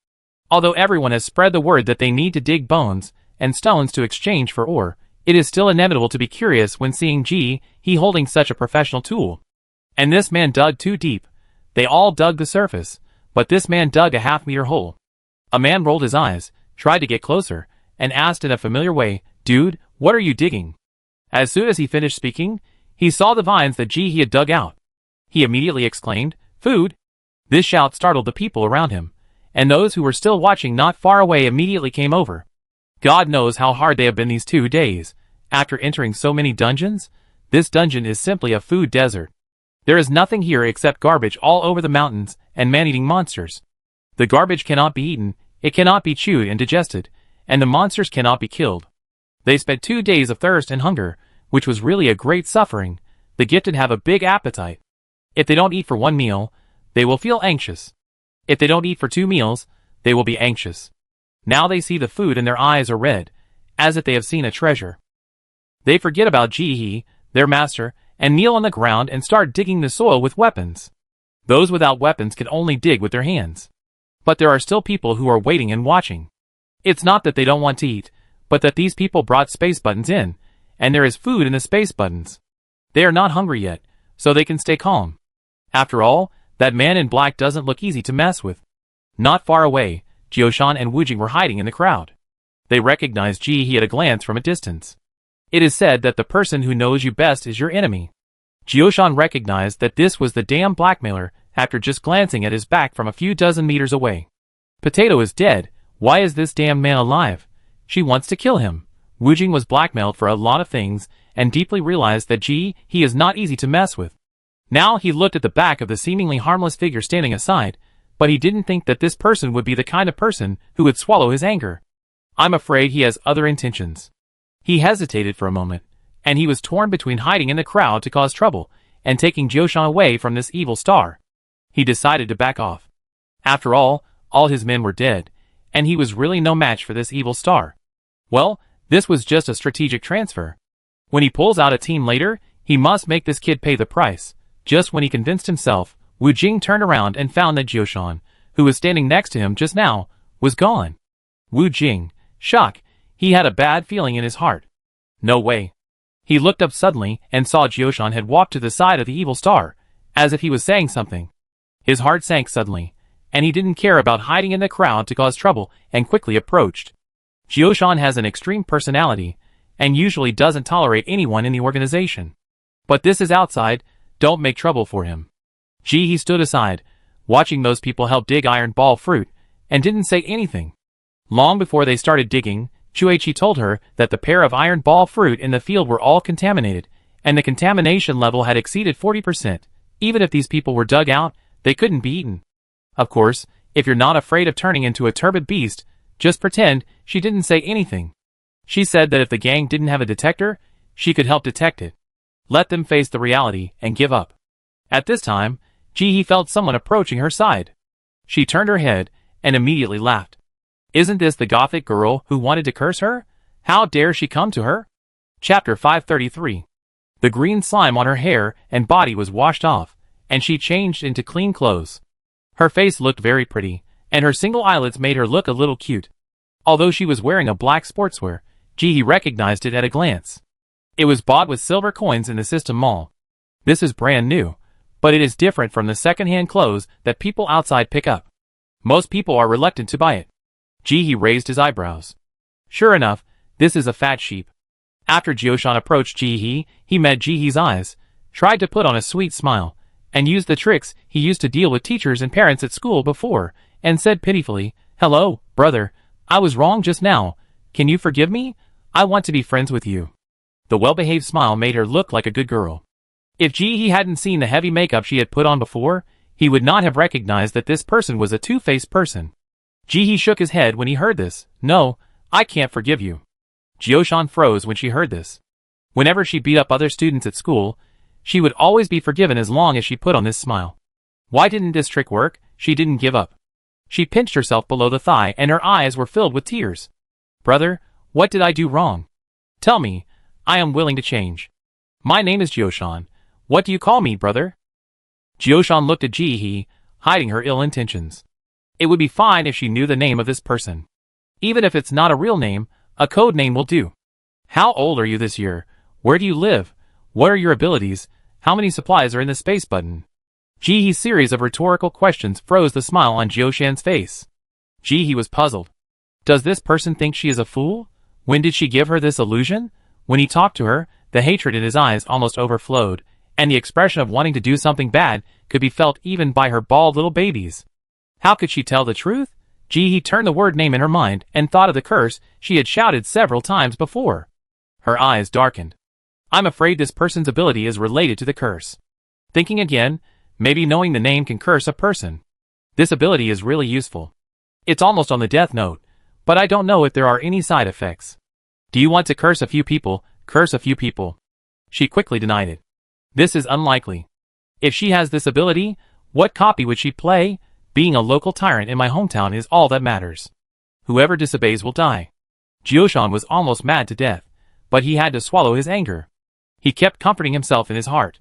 [SPEAKER 1] Although everyone has spread the word that they need to dig bones and stones to exchange for ore, it is still inevitable to be curious when seeing he holding such a professional tool. And this man dug too deep. They all dug the surface, but this man dug a half-meter hole. A man rolled his eyes, tried to get closer, and asked in a familiar way, "Dude, what are you digging?" As soon as he finished speaking, he saw the vines that he had dug out. He immediately exclaimed, "Food!" This shout startled the people around him, and those who were still watching not far away immediately came over. God knows how hard they have been these 2 days. After entering so many dungeons, this dungeon is simply a food desert. There is nothing here except garbage all over the mountains and man-eating monsters. The garbage cannot be eaten, it cannot be chewed and digested, and the monsters cannot be killed. They spent 2 days of thirst and hunger, which was really a great suffering. The gifted have a big appetite. If they don't eat for 1 meal, they will feel anxious. If they don't eat for 2 meals, they will be anxious. Now they see the food and their eyes are red, as if they have seen a treasure. They forget about Jihee, their master, and kneel on the ground and start digging the soil with weapons. Those without weapons can only dig with their hands. But there are still people who are waiting and watching. It's not that they don't want to eat, but that these people brought space buttons in, and there is food in the space buttons. They are not hungry yet, so they can stay calm. After all, That man in black doesn't look easy to mess with. Not far away, Jioshan and Wu Jing were hiding in the crowd. They recognized Ji He at a glance from a distance. It is said that the person who knows you best is your enemy. Jioshan recognized that this was the damn blackmailer after just glancing at his back from a few dozen meters away. Potato is dead. Why is this damn man alive? She wants to kill him. Wu Jing was blackmailed for a lot of things and deeply realized that Ji He is not easy to mess with. Now he looked at the back of the seemingly harmless figure standing aside, but he didn't think that this person would be the kind of person who would swallow his anger. I'm afraid he has other intentions. He hesitated for a moment, and he was torn between hiding in the crowd to cause trouble and taking Jioshan away from this evil star. He decided to back off. After all his men were dead, and he was really no match for this evil star. Well, this was just a strategic transfer. When he pulls out a team later, he must make this kid pay the price. Just when he convinced himself, Wu Jing turned around and found that Jioshan, who was standing next to him just now, was gone. Wu Jing, shock, he had a bad feeling in his heart. No way. He looked up suddenly and saw Jioshan had walked to the side of the evil star, as if he was saying something. His heart sank suddenly, and he didn't care about hiding in the crowd to cause trouble and quickly approached. Jioshan has an extreme personality, and usually doesn't tolerate anyone in the organization. But this is outside, don't make trouble for him. Ji He stood aside, watching those people help dig iron ball fruit, and didn't say anything. Long before they started digging, Chuichi told her that the pair of iron ball fruit in the field were all contaminated, and the contamination level had exceeded 40%. Even if these people were dug out, they couldn't be eaten. Of course, if you're not afraid of turning into a turbid beast, just pretend she didn't say anything. She said that if the gang didn't have a detector, she could help detect it. Let them face the reality and give up. At this time, Ji He felt someone approaching her side. She turned her head and immediately laughed. Isn't this the gothic girl who wanted to curse her? How dare she come to her? Chapter 533. The green slime on her hair and body was washed off, and she changed into clean clothes. Her face looked very pretty, and her single eyelids made her look a little cute. Although she was wearing a black sportswear, Ji He recognized it at a glance. It was bought with silver coins in the System Mall. This is brand new, but it is different from the second-hand clothes that people outside pick up. Most people are reluctant to buy it. Ji He raised his eyebrows. Sure enough, this is a fat sheep. After Jioshan approached Ji He met Ji He's eyes, tried to put on a sweet smile, and used the tricks he used to deal with teachers and parents at school before, and said pitifully, "Hello, brother, I was wrong just now. Can you forgive me? I want to be friends with you." The well-behaved smile made her look like a good girl. If Ji He hadn't seen the heavy makeup she had put on before, he would not have recognized that this person was a two-faced person. Ji He shook his head when he heard this. "No, I can't forgive you." Jioshan froze when she heard this. Whenever she beat up other students at school, she would always be forgiven as long as she put on this smile. Why didn't this trick work? She didn't give up. She pinched herself below the thigh and her eyes were filled with tears. "Brother, what did I do wrong? Tell me, I am willing to change. My name is Jioshan. What do you call me, brother?" Jioshan looked at Ji He, hiding her ill intentions. It would be fine if she knew the name of this person. Even if it's not a real name, a code name will do. How old are you this year? Where do you live? What are your abilities? How many supplies are in the space button? Ji He's series of rhetorical questions froze the smile on Jioshan's face. Ji He was puzzled. Does this person think she is a fool? When did she give her this illusion? When he talked to her, the hatred in his eyes almost overflowed, and the expression of wanting to do something bad could be felt even by her bald little babies. How could she tell the truth? Ji He turned the word name in her mind and thought of the curse she had shouted several times before. Her eyes darkened. I'm afraid this person's ability is related to the curse. Thinking again, maybe knowing the name can curse a person. This ability is really useful. It's almost on the death note, but I don't know if there are any side effects. Do you want to curse a few people? Curse a few people. She quickly denied it. This is unlikely. If she has this ability, what copy would she play? Being a local tyrant in my hometown is all that matters. Whoever disobeys will die. Jioshan was almost mad to death, but he had to swallow his anger. He kept comforting himself in his heart.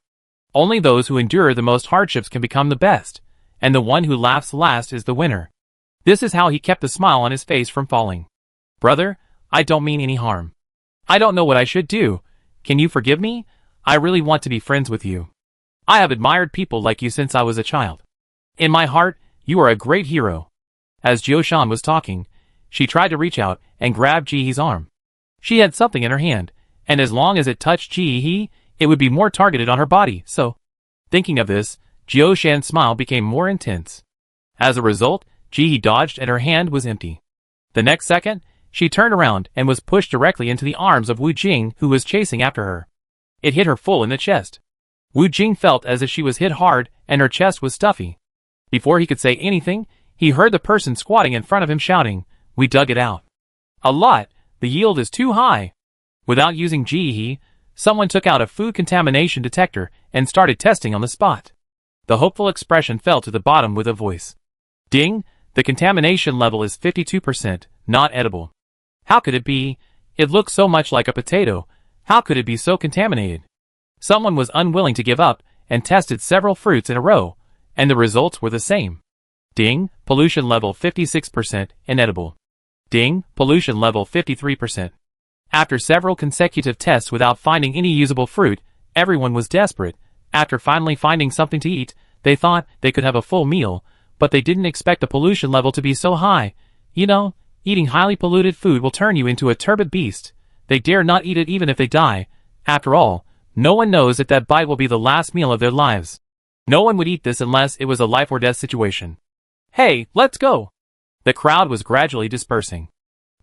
[SPEAKER 1] Only those who endure the most hardships can become the best, and the one who laughs last is the winner. This is how he kept the smile on his face from falling. Brother, I don't mean any harm. I don't know what I should do. Can you forgive me? I really want to be friends with you. I have admired people like you since I was a child. In my heart, you are a great hero. As Jioshan was talking, she tried to reach out and grab Jihee's arm. She had something in her hand, and as long as it touched Jihee, it would be more targeted on her body, so... Thinking of this, Jioshan's smile became more intense. As a result, Jihee dodged and her hand was empty. The next second, she turned around and was pushed directly into the arms of Wu Jing, who was chasing after her. It hit her full in the chest. Wu Jing felt as if she was hit hard and her chest was stuffy. Before he could say anything, he heard the person squatting in front of him shouting, "We dug it out. A lot, the yield is too high." Without using Jihee, someone took out a food contamination detector and started testing on the spot. The hopeful expression fell to the bottom with a voice. "Ding, the contamination level is 52%, not edible." How could it be? It looked so much like a potato. How could it be so contaminated? Someone was unwilling to give up and tested several fruits in a row, and the results were the same. Ding, pollution level 56%, inedible. Ding, pollution level 53%. After several consecutive tests without finding any usable fruit, everyone was desperate. After finally finding something to eat, they thought they could have a full meal, but they didn't expect the pollution level to be so high. You know, eating highly polluted food will turn you into a turbid beast. They dare not eat it even if they die. After all, no one knows if that bite will be the last meal of their lives. No one would eat this unless it was a life or death situation. "Hey, let's go!" The crowd was gradually dispersing.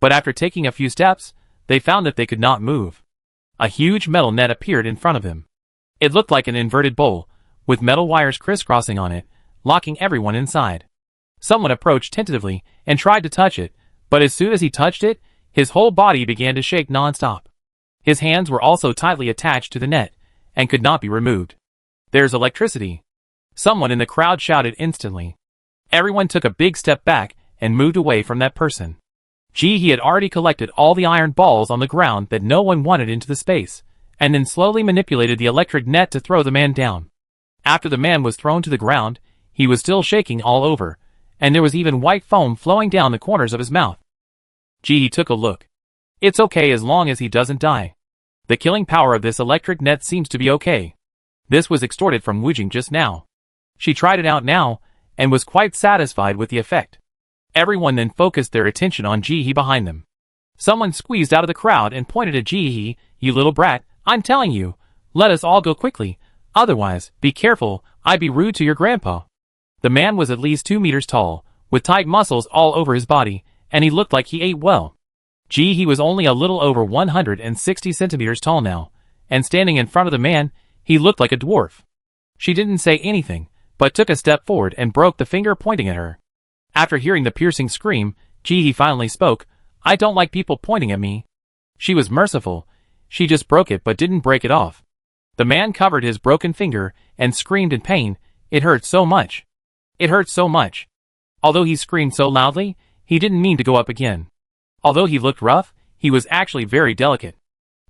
[SPEAKER 1] But after taking a few steps, they found that they could not move. A huge metal net appeared in front of them. It looked like an inverted bowl, with metal wires crisscrossing on it, locking everyone inside. Someone approached tentatively and tried to touch it, but as soon as he touched it, his whole body began to shake non-stop. His hands were also tightly attached to the net, and could not be removed. "There's electricity!" Someone in the crowd shouted instantly. Everyone took a big step back and moved away from that person. He had already collected all the iron balls on the ground that no one wanted into the space, and then slowly manipulated the electric net to throw the man down. After the man was thrown to the ground, he was still shaking all over, and there was even white foam flowing down the corners of his mouth. He took a look. It's okay as long as he doesn't die. The killing power of this electric net seems to be okay. This was extorted from Wu Jing just now. She tried it out now, and was quite satisfied with the effect. Everyone then focused their attention on Jihee behind them. Someone squeezed out of the crowd and pointed at Jihee. "You little brat, I'm telling you, let us all go quickly. Otherwise, be careful, I'd be rude to your grandpa." The man was at least 2 meters tall, with tight muscles all over his body, and he looked like he ate well. Jihee was only a little over 160 centimeters tall now, and standing in front of the man, he looked like a dwarf. She didn't say anything, but took a step forward and broke the finger pointing at her. After hearing the piercing scream, Jihee finally spoke. "I don't like people pointing at me." She was merciful. She just broke it but didn't break it off. The man covered his broken finger and screamed in pain. It hurt so much. It hurt so much. Although he screamed so loudly, he didn't mean to go up again. Although he looked rough, he was actually very delicate.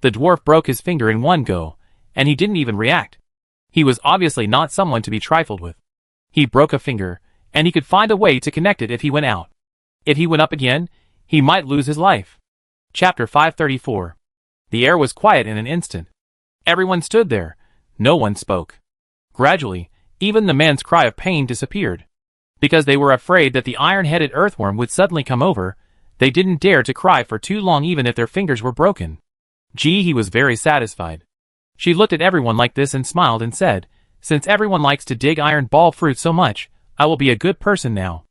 [SPEAKER 1] The dwarf broke his finger in one go, and he didn't even react. He was obviously not someone to be trifled with. He broke a finger, and he could find a way to connect it if he went out. If he went up again, he might lose his life. Chapter 534. The air was quiet in an instant. Everyone stood there. No one spoke. Gradually, even the man's cry of pain disappeared. Because they were afraid that the iron-headed earthworm would suddenly come over, they didn't dare to cry for too long even if their fingers were broken. Jihee was very satisfied. She looked at everyone like this and smiled and said, "Since everyone likes to dig iron ball fruit so much, I will be a good person now.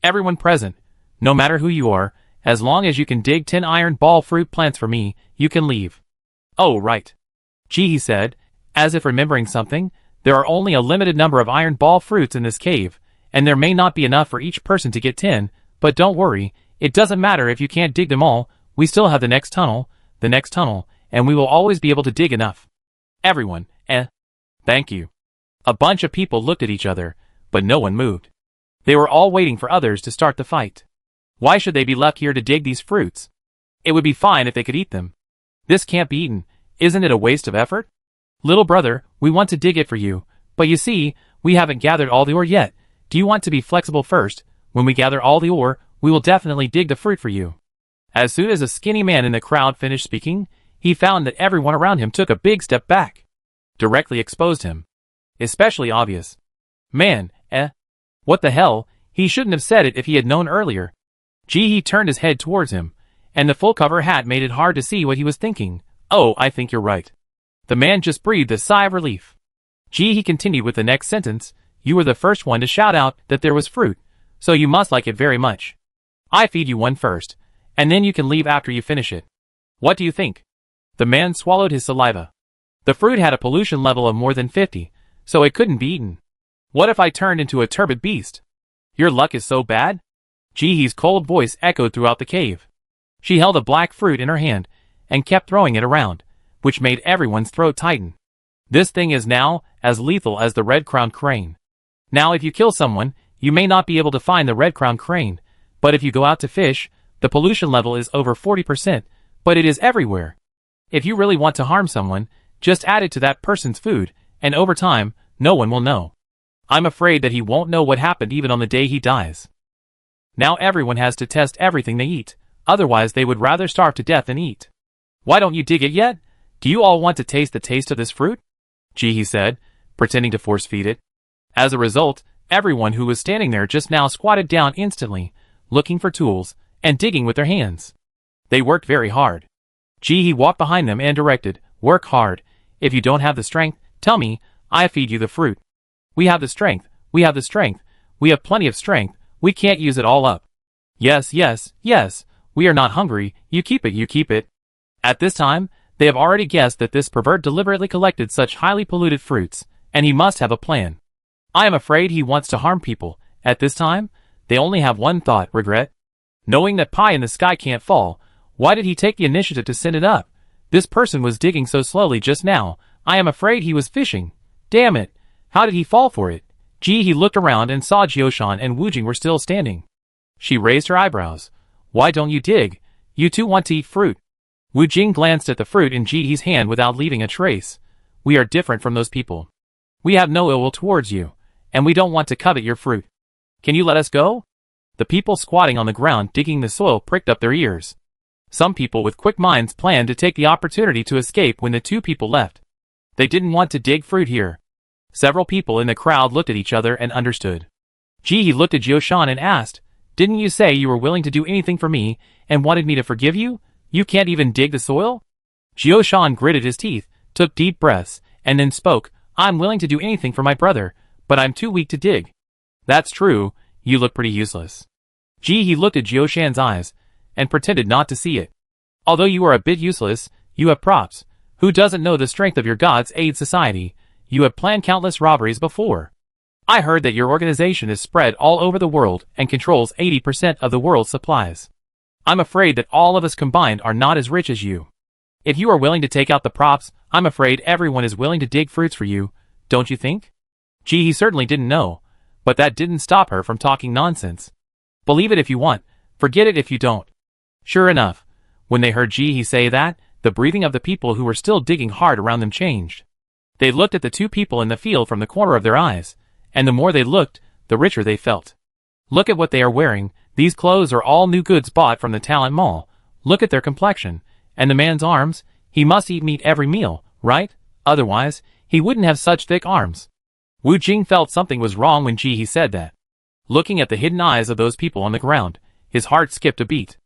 [SPEAKER 1] Everyone present, no matter who you are, as long as you can dig 10 iron ball fruit plants for me, you can leave." "Oh, right," Jihee said, as if remembering something. "There are only a limited number of iron ball fruits in this cave, and there may not be enough for each person to get 10, but don't worry, it doesn't matter if you can't dig them all, we still have the next tunnel, and we will always be able to dig enough." Everyone, thank you. A bunch of people looked at each other, but no one moved. They were all waiting for others to start the fight. Why should they be left here to dig these fruits? It would be fine if they could eat them. This can't be eaten. Isn't it a waste of effort? "Little brother, we want to dig it for you, but you see, we haven't gathered all the ore yet. Do you want to be flexible first? When we gather all the ore, we will definitely dig the fruit for you." As soon as a skinny man in the crowd finished speaking, he found that everyone around him took a big step back. Directly exposed him. Especially obvious. "Man, What the hell, he shouldn't have said it if he had known earlier. Ji-hee turned his head towards him, and the full cover hat made it hard to see what he was thinking. Oh, I think you're right. The man just breathed a sigh of relief. Ji-hee continued with the next sentence. You were the first one to shout out that there was fruit, so you must like it very much. I feed you one first, and then you can leave after you finish it. What do you think? The man swallowed his saliva. The fruit had a pollution level of more than 50, so it couldn't be eaten. What if I turned into a turbid beast? Your luck is so bad? Ji-hee's cold voice echoed throughout the cave. She held a black fruit in her hand, and kept throwing it around, which made everyone's throat tighten. This thing is now as lethal as the red-crowned crane. Now if you kill someone, you may not be able to find the red-crowned crane, but if you go out to fish, the pollution level is over 40%, but it is everywhere. If you really want to harm someone, just add it to that person's food, and over time, no one will know. I'm afraid that he won't know what happened even on the day he dies. Now everyone has to test everything they eat, otherwise they would rather starve to death than eat. Why don't you dig it yet? Do you all want to taste the taste of this fruit? Ji-hee said, pretending to force-feed it. As a result, everyone who was standing there just now squatted down instantly, looking for tools, and digging with their hands. They worked very hard. Ji-hee walked behind them and directed, work hard. If you don't have the strength, tell me, I feed you the fruit. We have the strength, we have the strength, we have plenty of strength, we can't use it all up. Yes, yes, yes, we are not hungry, you keep it, you keep it. At this time, they have already guessed that this pervert deliberately collected such highly polluted fruits, and he must have a plan. I am afraid he wants to harm people. At this time, they only have one thought, regret. Knowing that pie in the sky can't fall, why did he take the initiative to send it up? This person was digging so slowly just now, I am afraid he was fishing. Damn it, how did he fall for it? Ji-hee looked around and saw Jioshan and Wu Jing were still standing. She raised her eyebrows. Why don't you dig? You too want to eat fruit. Wu Jing glanced at the fruit in Ji-hee's hand without leaving a trace. We are different from those people. We have no ill will towards you, and we don't want to covet your fruit. Can you let us go? The people squatting on the ground digging the soil pricked up their ears. Some people with quick minds planned to take the opportunity to escape when the two people left. They didn't want to dig fruit here. Several people in the crowd looked at each other and understood. Ji-hee looked at Jioshan and asked, didn't you say you were willing to do anything for me and wanted me to forgive you? You can't even dig the soil? Jioshan gritted his teeth, took deep breaths, and then spoke, I'm willing to do anything for my brother, but I'm too weak to dig. That's true, you look pretty useless. Ji-hee looked at Jioshan's eyes, and pretended not to see it. Although you are a bit useless, you have props. Who doesn't know the strength of your God's Aid Society? You have planned countless robberies before. I heard that your organization is spread all over the world and controls 80% of the world's supplies. I'm afraid that all of us combined are not as rich as you. If you are willing to take out the props, I'm afraid everyone is willing to dig fruits for you, don't you think? Ji-hee certainly didn't know, but that didn't stop her from talking nonsense. Believe it if you want, forget it if you don't. Sure enough, when they heard Ji-hee say that, the breathing of the people who were still digging hard around them changed. They looked at the two people in the field from the corner of their eyes, and the more they looked, the richer they felt. Look at what they are wearing, these clothes are all new goods bought from the Talent Mall. Look at their complexion, and the man's arms, he must eat meat every meal, right? Otherwise, he wouldn't have such thick arms. Wu Jing felt something was wrong when Ji-hee said that. Looking at the hidden eyes of those people on the ground, his heart skipped a beat.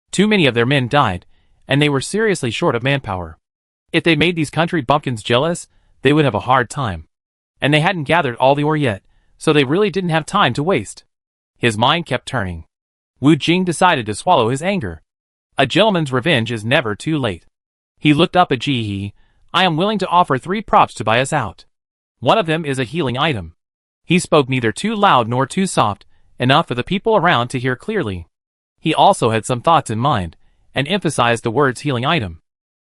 [SPEAKER 1] Too many of their men died, and they were seriously short of manpower. If they made these country bumpkins jealous, they would have a hard time. And they hadn't gathered all the ore yet, so they really didn't have time to waste. His mind kept turning. Wu Jing decided to swallow his anger. A gentleman's revenge is never too late. He looked up at Ji-hee. I am willing to offer 3 props to buy us out. One of them is a healing item. He spoke neither too loud nor too soft, enough for the people around to hear clearly. He also had some thoughts in mind, and emphasized the words healing item.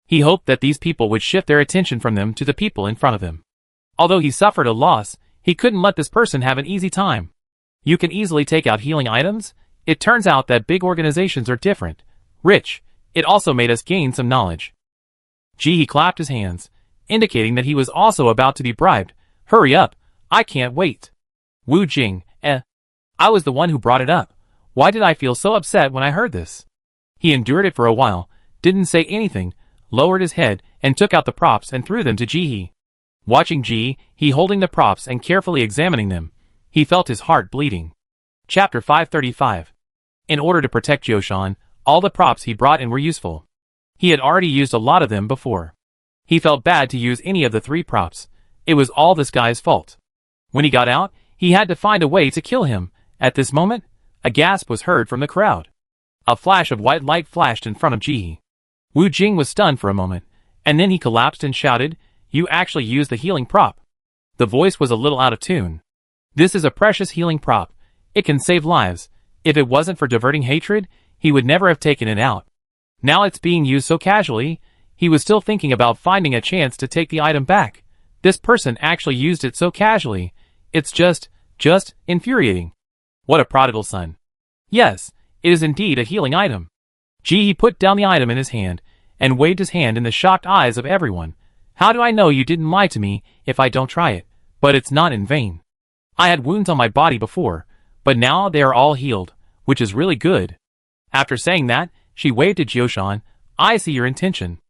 [SPEAKER 1] He hoped that these people would shift their attention from them to the people in front of him. Although he suffered a loss, he couldn't let this person have an easy time. You can easily take out healing items? It turns out that big organizations are different. Rich, it also made us gain some knowledge. Ji-hee clapped his hands, indicating that he was also about to be bribed. Hurry up, I can't wait. Wu Jing, I was the one who brought it up. Why did I feel so upset when I heard this? He endured it for a while, didn't say anything, lowered his head, and took out the props and threw them to Ji-hee. Watching Ji-hee holding the props and carefully examining them, He felt his heart bleeding. Chapter 535. In order to protect Jioshan, all the props he brought in were useful. He had already used a lot of them before. He felt bad to use any of the 3 props. It was all this guy's fault. When he got out, he had to find a way to kill him. At this moment, a gasp was heard from the crowd. A flash of white light flashed in front of Ji. Wu Jing was stunned for a moment, and then he collapsed and shouted, "You actually used the healing prop." The voice was a little out of tune. "This is a precious healing prop. It can save lives. If it wasn't for diverting hatred, he would never have taken it out. Now it's being used so casually, he was still thinking about finding a chance to take the item back. This person actually used it so casually. It's just infuriating. What a prodigal son. Yes, it is indeed a healing item." Ji put down the item in his hand, and waved his hand in the shocked eyes of everyone. "How do I know you didn't lie to me if I don't try it? But it's not in vain. I had wounds on my body before, but now they are all healed, which is really good." After saying that, she waved to Jioshan. "I see your intention.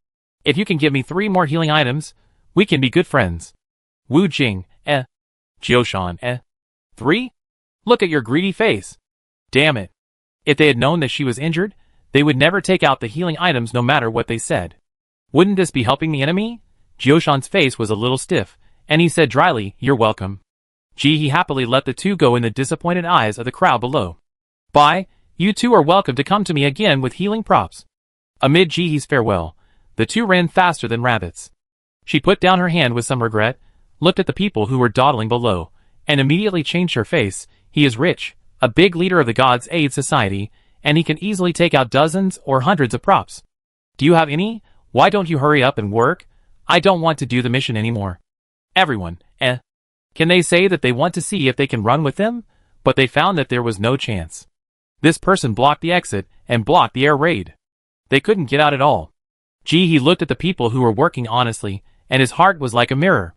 [SPEAKER 1] If you can give me 3 more healing items, we can be good friends." Wu Jing, Jioshan, 3? Look at your greedy face. Damn it. If they had known that she was injured, they would never take out the healing items no matter what they said. Wouldn't this be helping the enemy? Jioshan's face was a little stiff, and he said dryly, "You're welcome." Ji happily let the 2 go in the disappointed eyes of the crowd below. "Bye, you 2 are welcome to come to me again with healing props." Amid Ji's farewell, the 2 ran faster than rabbits. She put down her hand with some regret, looked at the people who were dawdling below, and immediately changed her face. "He is rich, a big leader of the Gods Aid Society, and he can easily take out dozens or hundreds of props. Do you have any? Why don't you hurry up and work? I don't want to do the mission anymore." Everyone, Can they say that they want to see if they can run with them? But they found that there was no chance. This person blocked the exit and blocked the air raid. They couldn't get out at all. He looked at the people who were working honestly, and his heart was like a mirror.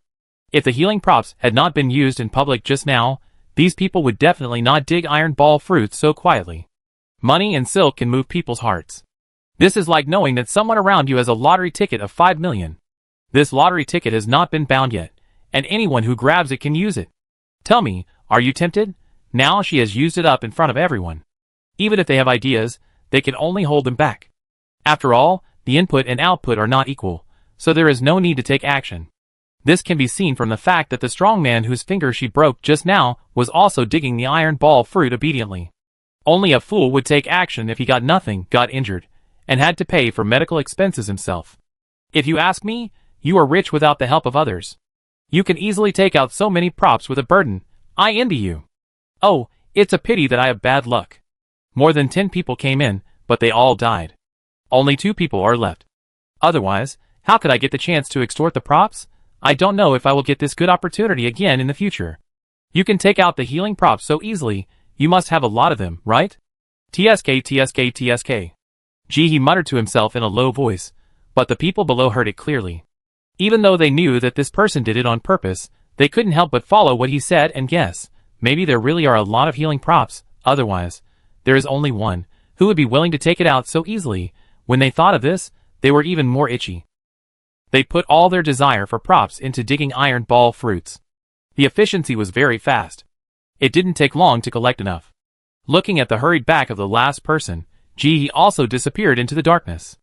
[SPEAKER 1] If the healing props had not been used in public just now, these people would definitely not dig iron ball fruits so quietly. Money and silk can move people's hearts. This is like knowing that someone around you has a lottery ticket of 5 million. This lottery ticket has not been bound yet, and anyone who grabs it can use it. Tell me, are you tempted? Now she has used it up in front of everyone. Even if they have ideas, they can only hold them back. After all, the input and output are not equal, so there is no need to take action. This can be seen from the fact that the strong man whose finger she broke just now was also digging the iron ball fruit obediently. Only a fool would take action if he got nothing, got injured, and had to pay for medical expenses himself. If you ask me, you are rich without the help of others. You can easily take out so many props with a burden. I envy you. Oh, it's a pity that I have bad luck. More than 10 people came in, but they all died. Only 2 people are left. Otherwise, how could I get the chance to extort the props? I don't know if I will get this good opportunity again in the future. You can take out the healing props so easily, you must have a lot of them, right? TSK. He muttered to himself in a low voice, but the people below heard it clearly. Even though they knew that this person did it on purpose, they couldn't help but follow what he said and guess, maybe there really are a lot of healing props, otherwise, there is only one, who would be willing to take it out so easily. When they thought of this, they were even more itchy. They put all their desire for props into digging iron ball fruits. The efficiency was very fast. It didn't take long to collect enough. Looking at the hurried back of the last person, he also disappeared into the darkness.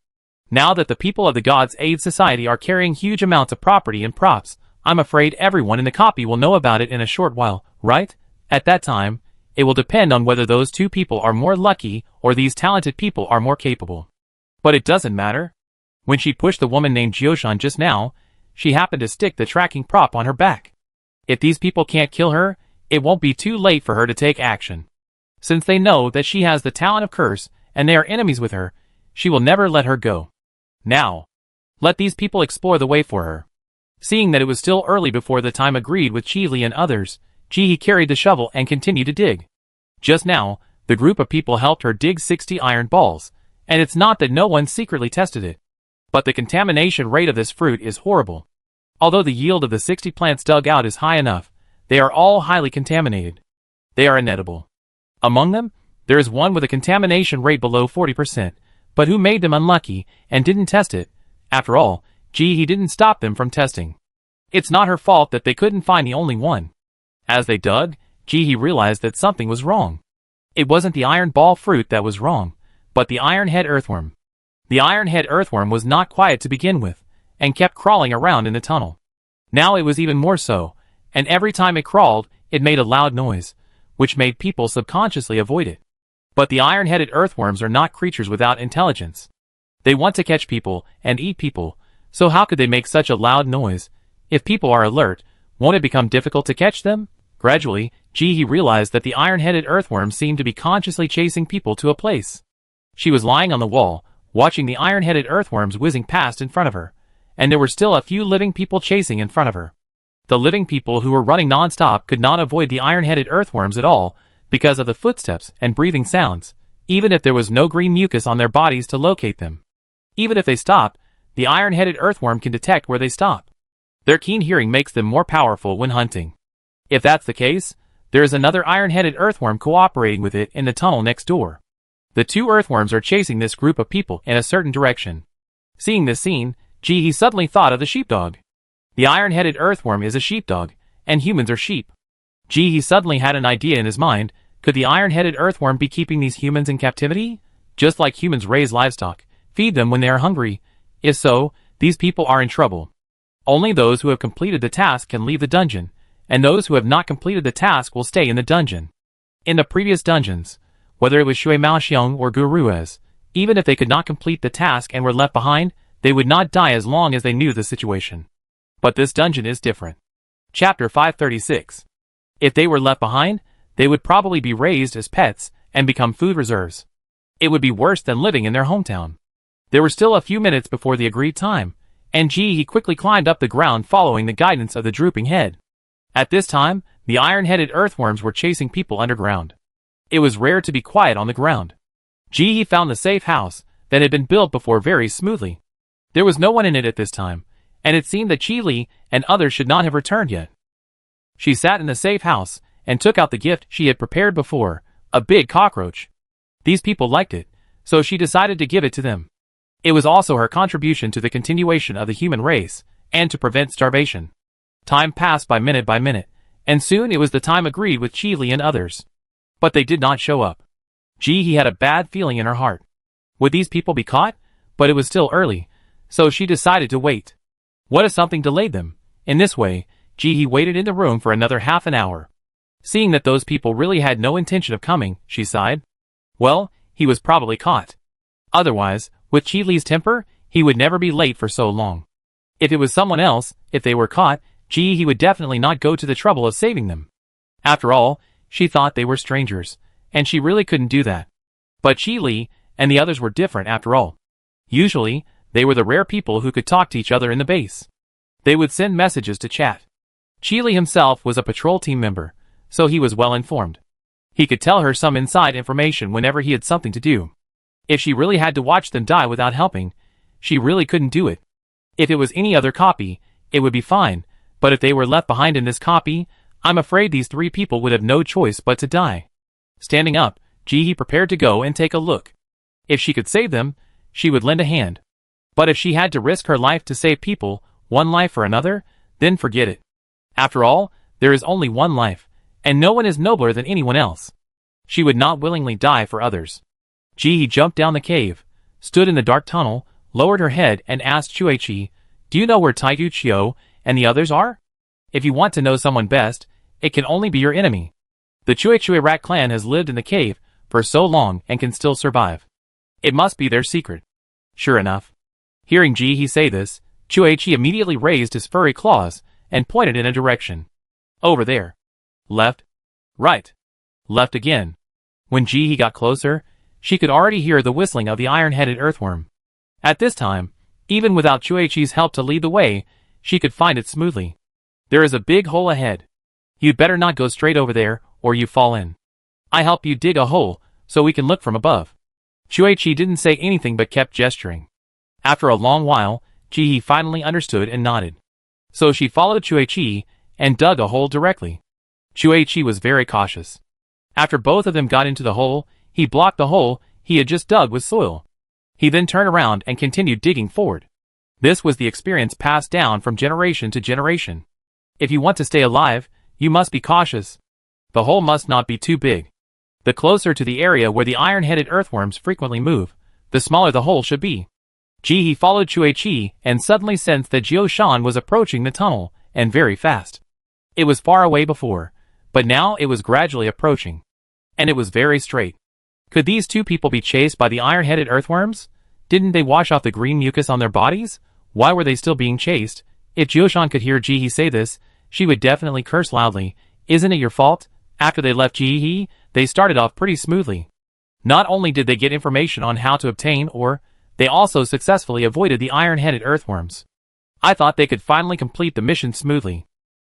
[SPEAKER 1] Now that the people of the Gods Aid Society are carrying huge amounts of property and props, I'm afraid everyone in the copy will know about it in a short while, right? At that time, it will depend on whether those 2 people are more lucky or these talented people are more capable. But it doesn't matter. When she pushed the woman named Jioshan just now, she happened to stick the tracking prop on her back. If these people can't kill her, it won't be too late for her to take action. Since they know that she has the talent of curse and they are enemies with her, she will never let her go. Now, let these people explore the way for her. Seeing that it was still early before the time agreed with Chi and others, He carried the shovel and continued to dig. Just now, the group of people helped her dig 60 iron balls, and it's not that no one secretly tested it. But the contamination rate of this fruit is horrible. Although the yield of the 60 plants dug out is high enough, they are all highly contaminated. They are inedible. Among them, there is one with a contamination rate below 40%, but who made them unlucky and didn't test it. After all, he didn't stop them from testing. It's not her fault that they couldn't find the only one. As they dug, Ji-hee realized that something was wrong. It wasn't the iron ball fruit that was wrong, but the iron head earthworm. The iron head earthworm was not quiet to begin with, and kept crawling around in the tunnel. Now it was even more so, and every time it crawled, it made a loud noise, which made people subconsciously avoid it. But the iron-headed earthworms are not creatures without intelligence. They want to catch people and eat people, so how could they make such a loud noise? If people are alert, won't it become difficult to catch them? Gradually, Ji-hee realized that the iron-headed earthworm seemed to be consciously chasing people to a place. She was lying on the wall, watching the iron-headed earthworms whizzing past in front of her, and there were still a few living people chasing in front of her. The living people who were running non-stop could not avoid the iron-headed earthworms at all because of the footsteps and breathing sounds, even if there was no green mucus on their bodies to locate them. Even if they stopped, the iron-headed earthworm can detect where they stop. Their keen hearing makes them more powerful when hunting. If that's the case, there is another iron-headed earthworm cooperating with it in the tunnel next door. The two earthworms are chasing this group of people in a certain direction. Seeing this scene, Ji-hee suddenly thought of the sheepdog. The iron-headed earthworm is a sheepdog, and humans are sheep. Ji-hee suddenly had an idea in his mind. Could the iron-headed earthworm be keeping these humans in captivity? Just like humans raise livestock, feed them when they are hungry. If so, these people are in trouble. Only those who have completed the task can leave the dungeon, and those who have not completed the task will stay in the dungeon. In the previous dungeons, whether it was Shui Maoxiong or Guruez, even if they could not complete the task and were left behind, they would not die as long as they knew the situation. But this dungeon is different. Chapter 536. If they were left behind, they would probably be raised as pets and become food reserves. It would be worse than living in their hometown. There were still a few minutes before the agreed time, and Ji-hee quickly climbed up the ground following the guidance of the drooping head. At this time, the iron-headed earthworms were chasing people underground. It was rare to be quiet on the ground. Ji-hee found the safe house that had been built before very smoothly. There was no one in it at this time, and it seemed that Chi-Li and others should not have returned yet. She sat in the safe house and took out the gift she had prepared before, a big cockroach. These people liked it, so she decided to give it to them. It was also her contribution to the continuation of the human race, and to prevent starvation. Time passed by minute, and soon it was the time agreed with Chi-Li and others. But they did not show up. Ji-hee had a bad feeling in her heart. Would these people be caught? But it was still early, so she decided to wait. What if something delayed them? In this way, Ji-hee waited in the room for another half an hour. Seeing that those people really had no intention of coming, she sighed. Well, he was probably caught. Otherwise, with Chi-Li's temper, he would never be late for so long. If it was someone else, if they were caught, Ji-hee would definitely not go to the trouble of saving them. After all, she thought they were strangers, and she really couldn't do that. But Chi-Li and the others were different after all. Usually, they were the rare people who could talk to each other in the base. They would send messages to chat. Chi-Li himself was a patrol team member, so he was well informed. He could tell her some inside information whenever he had something to do. If she really had to watch them die without helping, she really couldn't do it. If it was any other copy, it would be fine, but if they were left behind in this copy, I'm afraid these three people would have no choice but to die. Standing up, Ji-hee prepared to go and take a look. If she could save them, she would lend a hand. But if she had to risk her life to save people, one life for another, then forget it. After all, there is only one life, and no one is nobler than anyone else. She would not willingly die for others. Ji-hee jumped down the cave, stood in the dark tunnel, lowered her head and asked Chuechi, "Do you know where Taigu Chio and the others are? If you want to know someone best, it can only be your enemy. The Chuechui rat clan has lived in the cave for so long and can still survive. It must be their secret." Sure enough. Hearing Ji-hee say this, Chuechi immediately raised his furry claws and pointed in a direction. Over there. Left. Right. Left again. When Ji-hee got closer, she could already hear the whistling of the iron-headed earthworm. At this time, even without Chuechi's help to lead the way, she could find it smoothly. There is a big hole ahead. You'd better not go straight over there, or you fall in. I help you dig a hole, so we can look from above. Chuechi didn't say anything but kept gesturing. After a long while, Ji-hee finally understood and nodded. So she followed Chuechi and dug a hole directly. Chuechi was very cautious. After both of them got into the hole, he blocked the hole he had just dug with soil. He then turned around and continued digging forward. This was the experience passed down from generation to generation. If you want to stay alive, you must be cautious. The hole must not be too big. The closer to the area where the iron-headed earthworms frequently move, the smaller the hole should be. Ji-hee followed Chue-chi and suddenly sensed that Jiu-shan was approaching the tunnel, and very fast. It was far away before, but now it was gradually approaching. And it was very straight. Could these two people be chased by the iron-headed earthworms? Didn't they wash off the green mucus on their bodies? Why were they still being chased? If Jiu-shan could hear Ji-hee say this, she would definitely curse loudly. Isn't it your fault? After they left Ji-hee, they started off pretty smoothly. Not only did they get information on how to obtain ore, they also successfully avoided the iron-headed earthworms. I thought they could finally complete the mission smoothly.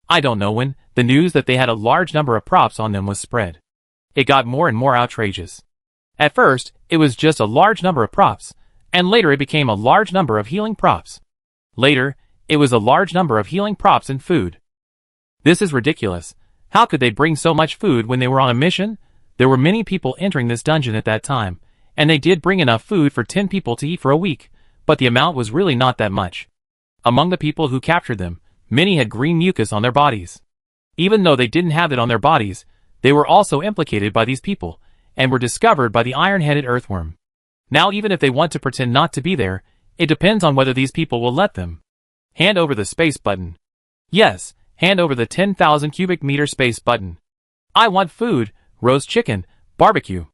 [SPEAKER 1] I don't know when the news that they had a large number of props on them was spread. It got more and more outrageous. At first, it was just a large number of props, and later it became a large number of healing props. Later, it was a large number of healing props and food. This is ridiculous. How could they bring so much food when they were on a mission? There were many people entering this dungeon at that time, and they did bring enough food for 10 people to eat for a week, but the amount was really not that much. Among the people who captured them, many had green mucus on their bodies. Even though they didn't have it on their bodies, they were also implicated by these people, and were discovered by the iron-headed earthworm. Now even if they want to pretend not to be there, it depends on whether these people will let them. Hand over the space button. Yes, hand over the 10,000 cubic meter space button. I want food, roast chicken, barbecue.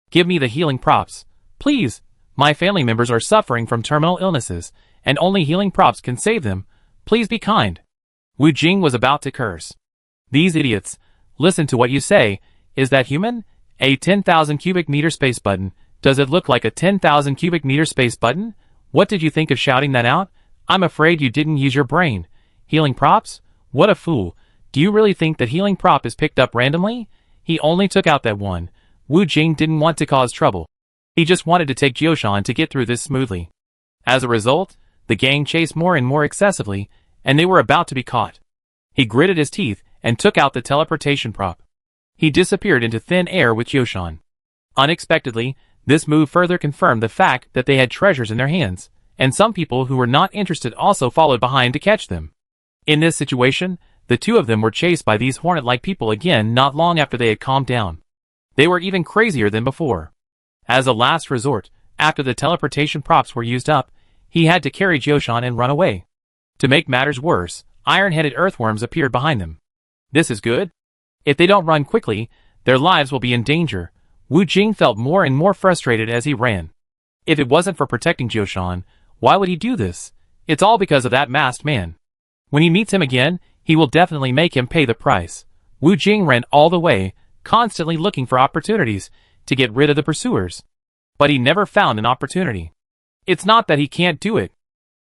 [SPEAKER 1] Give me the healing props. Please, my family members are suffering from terminal illnesses, and only healing props can save them. Please be kind. Wu Jing was about to curse. These idiots. Listen to what you say. Is that human? A 10,000 cubic meter space button. Does it look like a 10,000 cubic meter space button? What did you think of shouting that out? I'm afraid you didn't use your brain. Healing props? What a fool. Do you really think that healing prop is picked up randomly? He only took out that one. Wu Jing didn't want to cause trouble. He just wanted to take Jiu-shan to get through this smoothly. As a result, the gang chased more and more excessively, and they were about to be caught. He gritted his teeth and took out the teleportation prop. He disappeared into thin air with Jiu-shan. Unexpectedly, this move further confirmed the fact that they had treasures in their hands, and some people who were not interested also followed behind to catch them. In this situation, the two of them were chased by these hornet-like people again not long after they had calmed down. They were even crazier than before. As a last resort, after the teleportation props were used up, he had to carry Jiu-shan and run away. To make matters worse, iron-headed earthworms appeared behind them. This is good. If they don't run quickly, their lives will be in danger. Wu Jing felt more and more frustrated as he ran. If it wasn't for protecting Jiu-shan, why would he do this? It's all because of that masked man. When he meets him again, he will definitely make him pay the price. Wu Jing ran all the way, constantly looking for opportunities to get rid of the pursuers. But he never found an opportunity. It's not that he can't do it,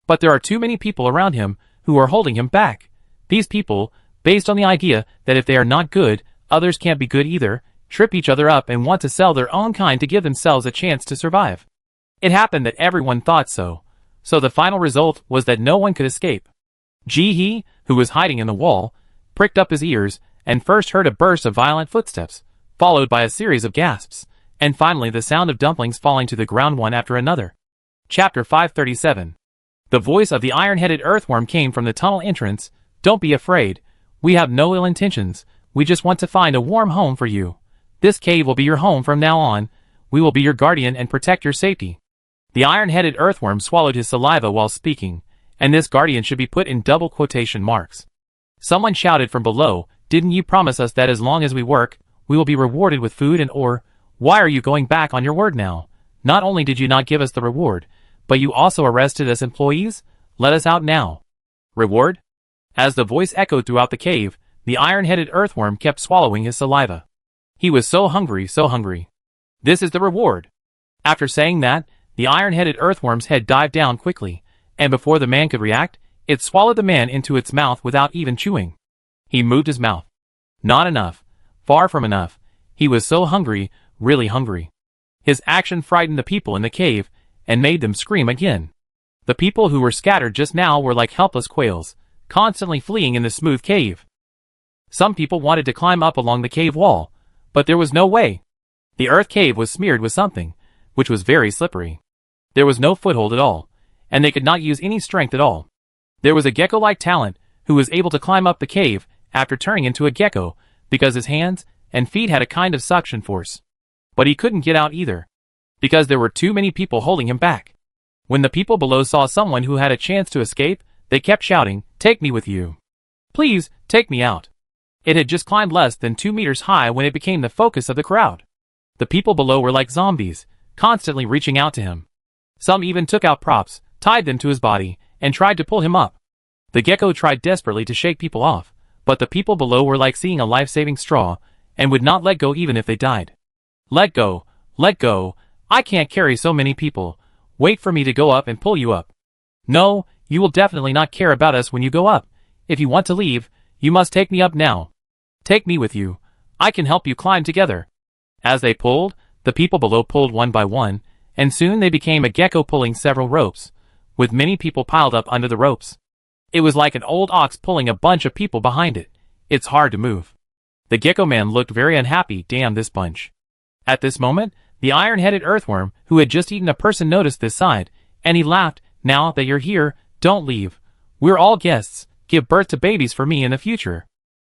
[SPEAKER 1] but there are too many people around him who are holding him back. These people, based on the idea that if they are not good, others can't be good either, trip each other up and want to sell their own kind to give themselves a chance to survive. It happened that everyone thought so. So the final result was that no one could escape. Ji-hee, who was hiding in the wall, pricked up his ears and first heard a burst of violent footsteps, followed by a series of gasps, and finally the sound of dumplings falling to the ground one after another. Chapter 537. The voice of the iron-headed earthworm came from the tunnel entrance. Don't be afraid. We have no ill intentions. We just want to find a warm home for you. This cave will be your home from now on. We will be your guardian and protect your safety. The iron-headed earthworm swallowed his saliva while speaking, and this guardian should be put in double quotation marks. Someone shouted from below, didn't you promise us that as long as we work, we will be rewarded with food and ore? Why are you going back on your word now? Not only did you not give us the reward, but you also arrested us employees? Let us out now. Reward? As the voice echoed throughout the cave, the iron-headed earthworm kept swallowing his saliva. He was so hungry, so hungry. This is the reward. After saying that, the iron-headed earthworm's head dived down quickly, and before the man could react, it swallowed the man into its mouth without even chewing. He moved his mouth. Not enough. Far from enough. He was so hungry, really hungry. His action frightened the people in the cave, and made them scream again. The people who were scattered just now were like helpless quails, constantly fleeing in the smooth cave. Some people wanted to climb up along the cave wall, but there was no way. The earth cave was smeared with something, which was very slippery. There was no foothold at all, and they could not use any strength at all. There was a gecko-like talent who was able to climb up the cave after turning into a gecko, because his hands, and feet had a kind of suction force. But he couldn't get out either, because there were too many people holding him back. When the people below saw someone who had a chance to escape, they kept shouting, "Take me with you. Please, take me out." It had just climbed less than 2 meters high when it became the focus of the crowd. The people below were like zombies, constantly reaching out to him. Some even took out props, tied them to his body, and tried to pull him up. The gecko tried desperately to shake people off, but the people below were like seeing a life-saving straw, and would not let go even if they died. "Let go, let go, I can't carry so many people. Wait for me to go up and pull you up." "No, you will definitely not care about us when you go up. If you want to leave, you must take me up now. Take me with you. I can help you climb together." As they pulled, the people below pulled one by one, and soon they became a gecko pulling several ropes, with many people piled up under the ropes. It was like an old ox pulling a bunch of people behind it. It's hard to move. The gecko man looked very unhappy. "Damn this bunch." At this moment, the iron-headed earthworm, who had just eaten a person, noticed this side, and he laughed. "Now that you're here, don't leave. We're all guests. Give birth to babies for me in the future."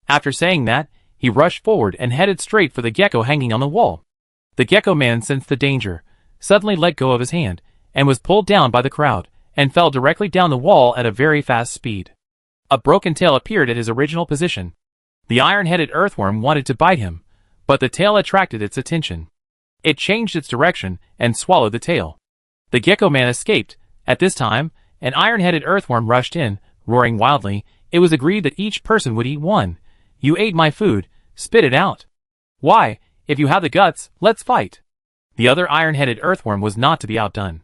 [SPEAKER 1] After saying that, he rushed forward and headed straight for the gecko hanging on the wall. The gecko man sensed the danger, suddenly let go of his hand, and was pulled down by the crowd, and fell directly down the wall at a very fast speed. A broken tail appeared at his original position. The iron-headed earthworm wanted to bite him, but the tail attracted its attention. It changed its direction and swallowed the tail. The gecko man escaped. At this time, an iron-headed earthworm rushed in, roaring wildly. It was agreed that each person would eat one. "You ate my food, spit it out." "Why, if you have the guts, let's fight." The other iron-headed earthworm was not to be outdone.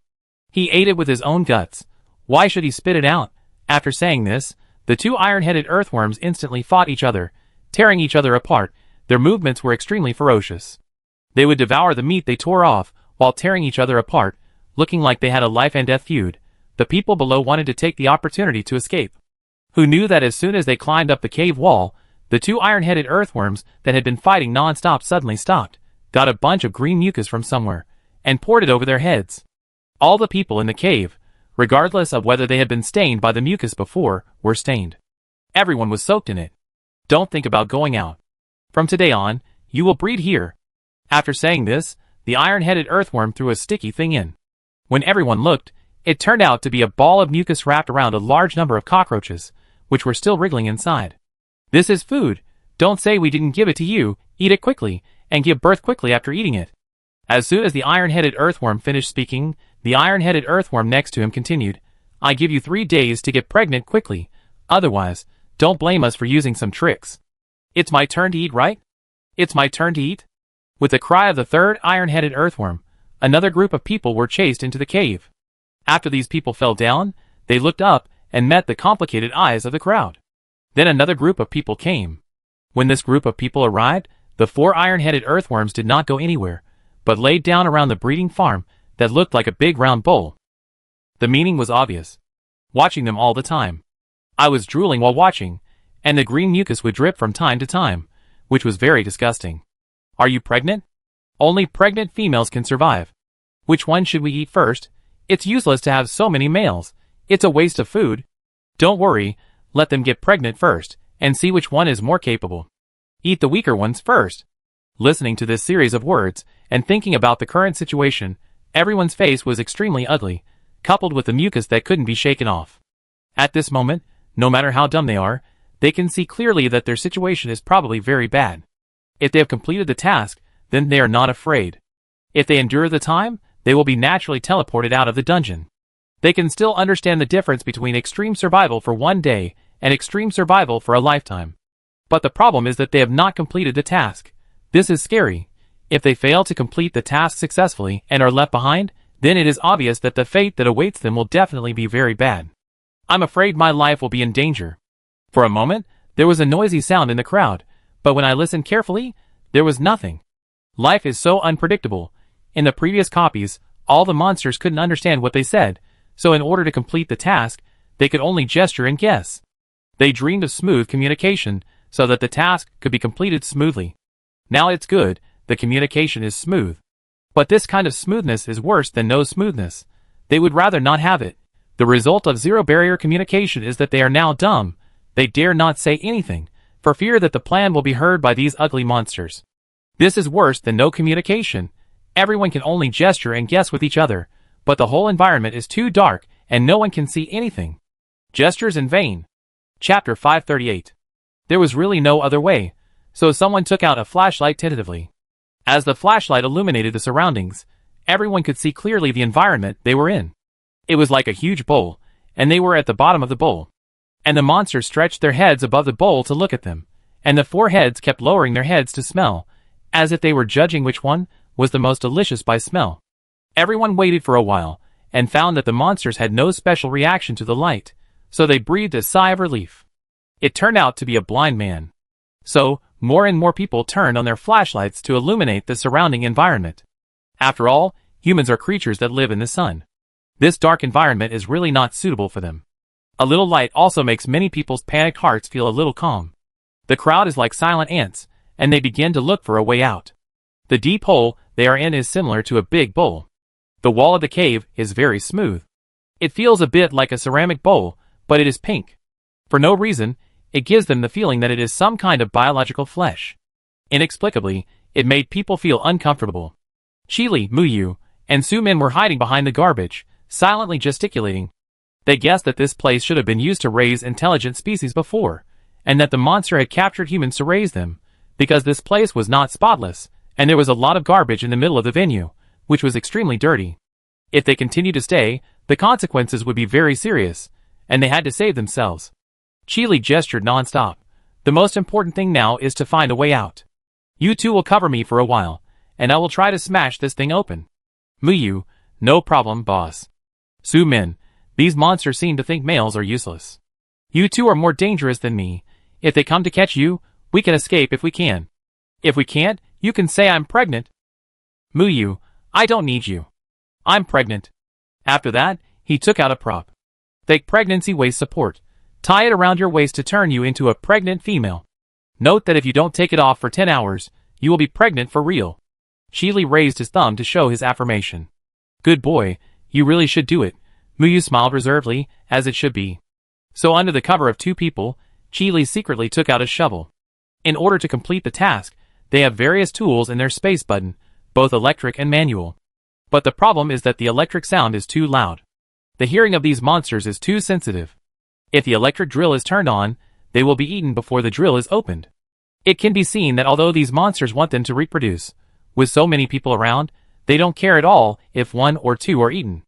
[SPEAKER 1] He ate it with his own guts. Why should he spit it out? After saying this, the two iron-headed earthworms instantly fought each other, tearing each other apart. Their movements were extremely ferocious. They would devour the meat they tore off, while tearing each other apart, looking like they had a life-and-death feud. The people below wanted to take the opportunity to escape. Who knew that as soon as they climbed up the cave wall, the two iron-headed earthworms that had been fighting non-stop suddenly stopped, got a bunch of green mucus from somewhere, and poured it over their heads. All the people in the cave, regardless of whether they had been stained by the mucus before, were stained. Everyone was soaked in it. "Don't think about going out. From today on, you will breed here." After saying this, the iron-headed earthworm threw a sticky thing in. When everyone looked, it turned out to be a ball of mucus wrapped around a large number of cockroaches, which were still wriggling inside. "This is food. Don't say we didn't give it to you. Eat it quickly, and give birth quickly after eating it." As soon as the iron-headed earthworm finished speaking, the iron-headed earthworm next to him continued, "I give you 3 days to get pregnant quickly. Otherwise, don't blame us for using some tricks. It's my turn to eat, right? It's my turn to eat." With the cry of the third iron-headed earthworm, another group of people were chased into the cave. After these people fell down, they looked up and met the complicated eyes of the crowd. Then another group of people came. When this group of people arrived, the 4 iron-headed earthworms did not go anywhere, but laid down around the breeding farm that looked like a big round bowl. The meaning was obvious. Watching them all the time, I was drooling while watching, and the green mucus would drip from time to time, which was very disgusting. "Are you pregnant? Only pregnant females can survive. Which one should we eat first? It's useless to have so many males. It's a waste of food. Don't worry, let them get pregnant first, and see which one is more capable. Eat the weaker ones first." Listening to this series of words, and thinking about the current situation, everyone's face was extremely ugly, coupled with the mucus that couldn't be shaken off. At this moment, no matter how dumb they are, they can see clearly that their situation is probably very bad. If they have completed the task, then they are not afraid. If they endure the time, they will be naturally teleported out of the dungeon. They can still understand the difference between extreme survival for 1 day and extreme survival for a lifetime. But the problem is that they have not completed the task. This is scary. If they fail to complete the task successfully and are left behind, then it is obvious that the fate that awaits them will definitely be very bad. I'm afraid my life will be in danger. For a moment, there was a noisy sound in the crowd, but when I listened carefully, there was nothing. Life is so unpredictable. In the previous copies, all the monsters couldn't understand what they said, so in order to complete the task, they could only gesture and guess. They dreamed of smooth communication, so that the task could be completed smoothly. Now it's good, the communication is smooth. But this kind of smoothness is worse than no smoothness. They would rather not have it. The result of zero-barrier communication is that they are now dumb. They dare not say anything, for fear that the plan will be heard by these ugly monsters. This is worse than no communication. Everyone can only gesture and guess with each other, but the whole environment is too dark and no one can see anything. Gestures in vain. Chapter 538. There was really no other way, so someone took out a flashlight tentatively. As the flashlight illuminated the surroundings, everyone could see clearly the environment they were in. It was like a huge bowl, and they were at the bottom of the bowl. And the monsters stretched their heads above the bowl to look at them, and the four heads kept lowering their heads to smell, as if they were judging which one was the most delicious by smell. Everyone waited for a while, and found that the monsters had no special reaction to the light, so they breathed a sigh of relief. It turned out to be a blind man. So, more and more people turned on their flashlights to illuminate the surrounding environment. After all, humans are creatures that live in the sun. This dark environment is really not suitable for them. A little light also makes many people's panicked hearts feel a little calm. The crowd is like silent ants, and they begin to look for a way out. The deep hole they are in is similar to a big bowl. The wall of the cave is very smooth. It feels a bit like a ceramic bowl, but it is pink. For no reason, it gives them the feeling that it is some kind of biological flesh. Inexplicably, it made people feel uncomfortable. Chili, Muyu, and Sumin were hiding behind the garbage, silently gesticulating. They guessed that this place should have been used to raise intelligent species before, and that the monster had captured humans to raise them, because this place was not spotless, and there was a lot of garbage in the middle of the venue, which was extremely dirty. If they continued to stay, the consequences would be very serious, and they had to save themselves. Chili gestured non-stop. The most important thing now is to find a way out. You two will cover me for a while, and I will try to smash this thing open. Muyu, no problem, boss. Sumin, these monsters seem to think males are useless. You two are more dangerous than me. If they come to catch you, we can escape if we can. If we can't, you can say I'm pregnant. Muyu, I don't need you. I'm pregnant. After that, he took out a prop. Fake pregnancy waist support. Tie it around your waist to turn you into a pregnant female. Note that if you don't take it off for 10 hours, you will be pregnant for real. Chili raised his thumb to show his affirmation. Good boy, you really should do it. Muyu smiled reservedly, as it should be. So under the cover of two people, Chili secretly took out a shovel. In order to complete the task, they have various tools in their space button, both electric and manual. But the problem is that the electric sound is too loud. The hearing of these monsters is too sensitive. If the electric drill is turned on, they will be eaten before the drill is opened. It can be seen that although these monsters want them to reproduce, with so many people around, they don't care at all if one or two are eaten.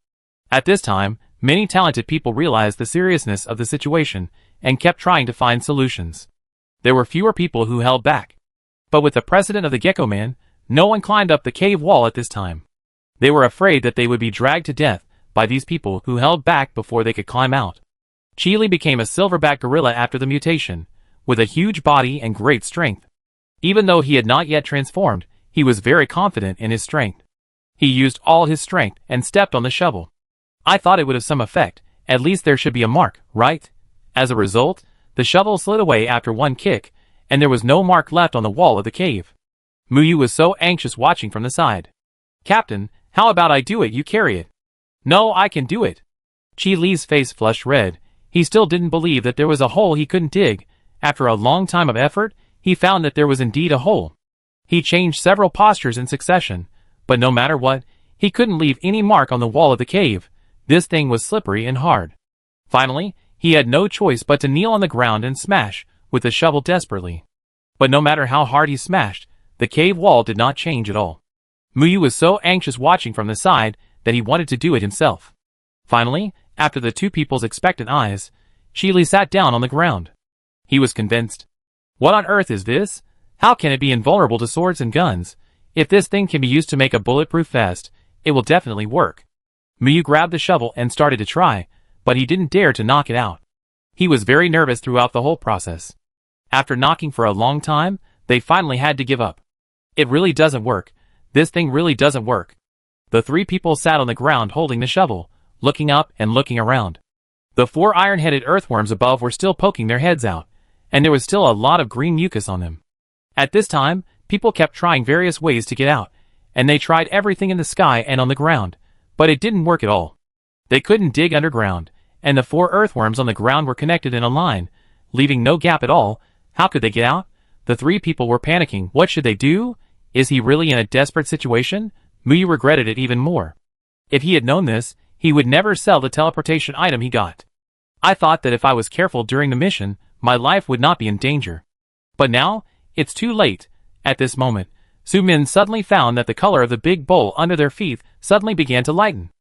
[SPEAKER 1] At this time, many talented people realized the seriousness of the situation and kept trying to find solutions. There were fewer people who held back. But with the precedent of the Gecko Man, no one climbed up the cave wall at this time. They were afraid that they would be dragged to death by these people who held back before they could climb out. Chili became a silverback gorilla after the mutation, with a huge body and great strength. Even though he had not yet transformed, he was very confident in his strength. He used all his strength and stepped on the shovel. I thought it would have some effect, at least there should be a mark, right? As a result, the shovel slid away after one kick, and there was no mark left on the wall of the cave. Muyu was so anxious watching from the side. Captain, how about I do it, you carry it? No, I can do it. Chi Li's face flushed red. He still didn't believe that there was a hole he couldn't dig. After a long time of effort, he found that there was indeed a hole. He changed several postures in succession, but no matter what, he couldn't leave any mark on the wall of the cave. This thing was slippery and hard. Finally, he had no choice but to kneel on the ground and smash with the shovel desperately. But no matter how hard he smashed, the cave wall did not change at all. Muyu was so anxious watching from the side that he wanted to do it himself. Finally, after the two people's expectant eyes, Chili sat down on the ground. He was convinced. What on earth is this? How can it be invulnerable to swords and guns? If this thing can be used to make a bulletproof vest, it will definitely work. Muyu grabbed the shovel and started to try, but he didn't dare to knock it out. He was very nervous throughout the whole process. After knocking for a long time, they finally had to give up. It really doesn't work. This thing really doesn't work. The three people sat on the ground holding the shovel, looking up and looking around. The four iron-headed earthworms above were still poking their heads out, and there was still a lot of green mucus on them. At this time, people kept trying various ways to get out, and they tried everything in the sky and on the ground, but it didn't work at all. They couldn't dig underground, and the four earthworms on the ground were connected in a line, leaving no gap at all. How could they get out? The three people were panicking. What should they do? Is he really in a desperate situation? Muyu regretted it even more. If he had known this, he would never sell the teleportation item he got. I thought that if I was careful during the mission, my life would not be in danger. But now, it's too late. At this moment, Su-min suddenly found that the color of the big bowl under their feet suddenly began to lighten.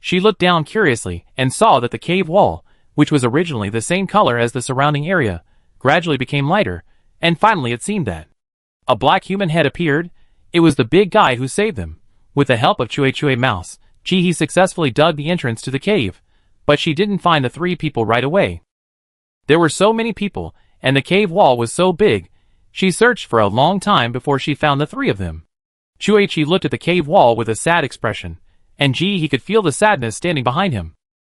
[SPEAKER 1] She looked down curiously and saw that the cave wall, which was originally the same color as the surrounding area, gradually became lighter, and finally it seemed that a black human head appeared. It was the big guy who saved them. With the help of Chue Mouse, Ji-hee successfully dug the entrance to the cave, but she didn't find the three people right away. There were so many people, and the cave wall was so big, she searched for a long time before she found the three of them. Chue looked at the cave wall with a sad expression, and Ji-hee could feel the sadness standing behind him.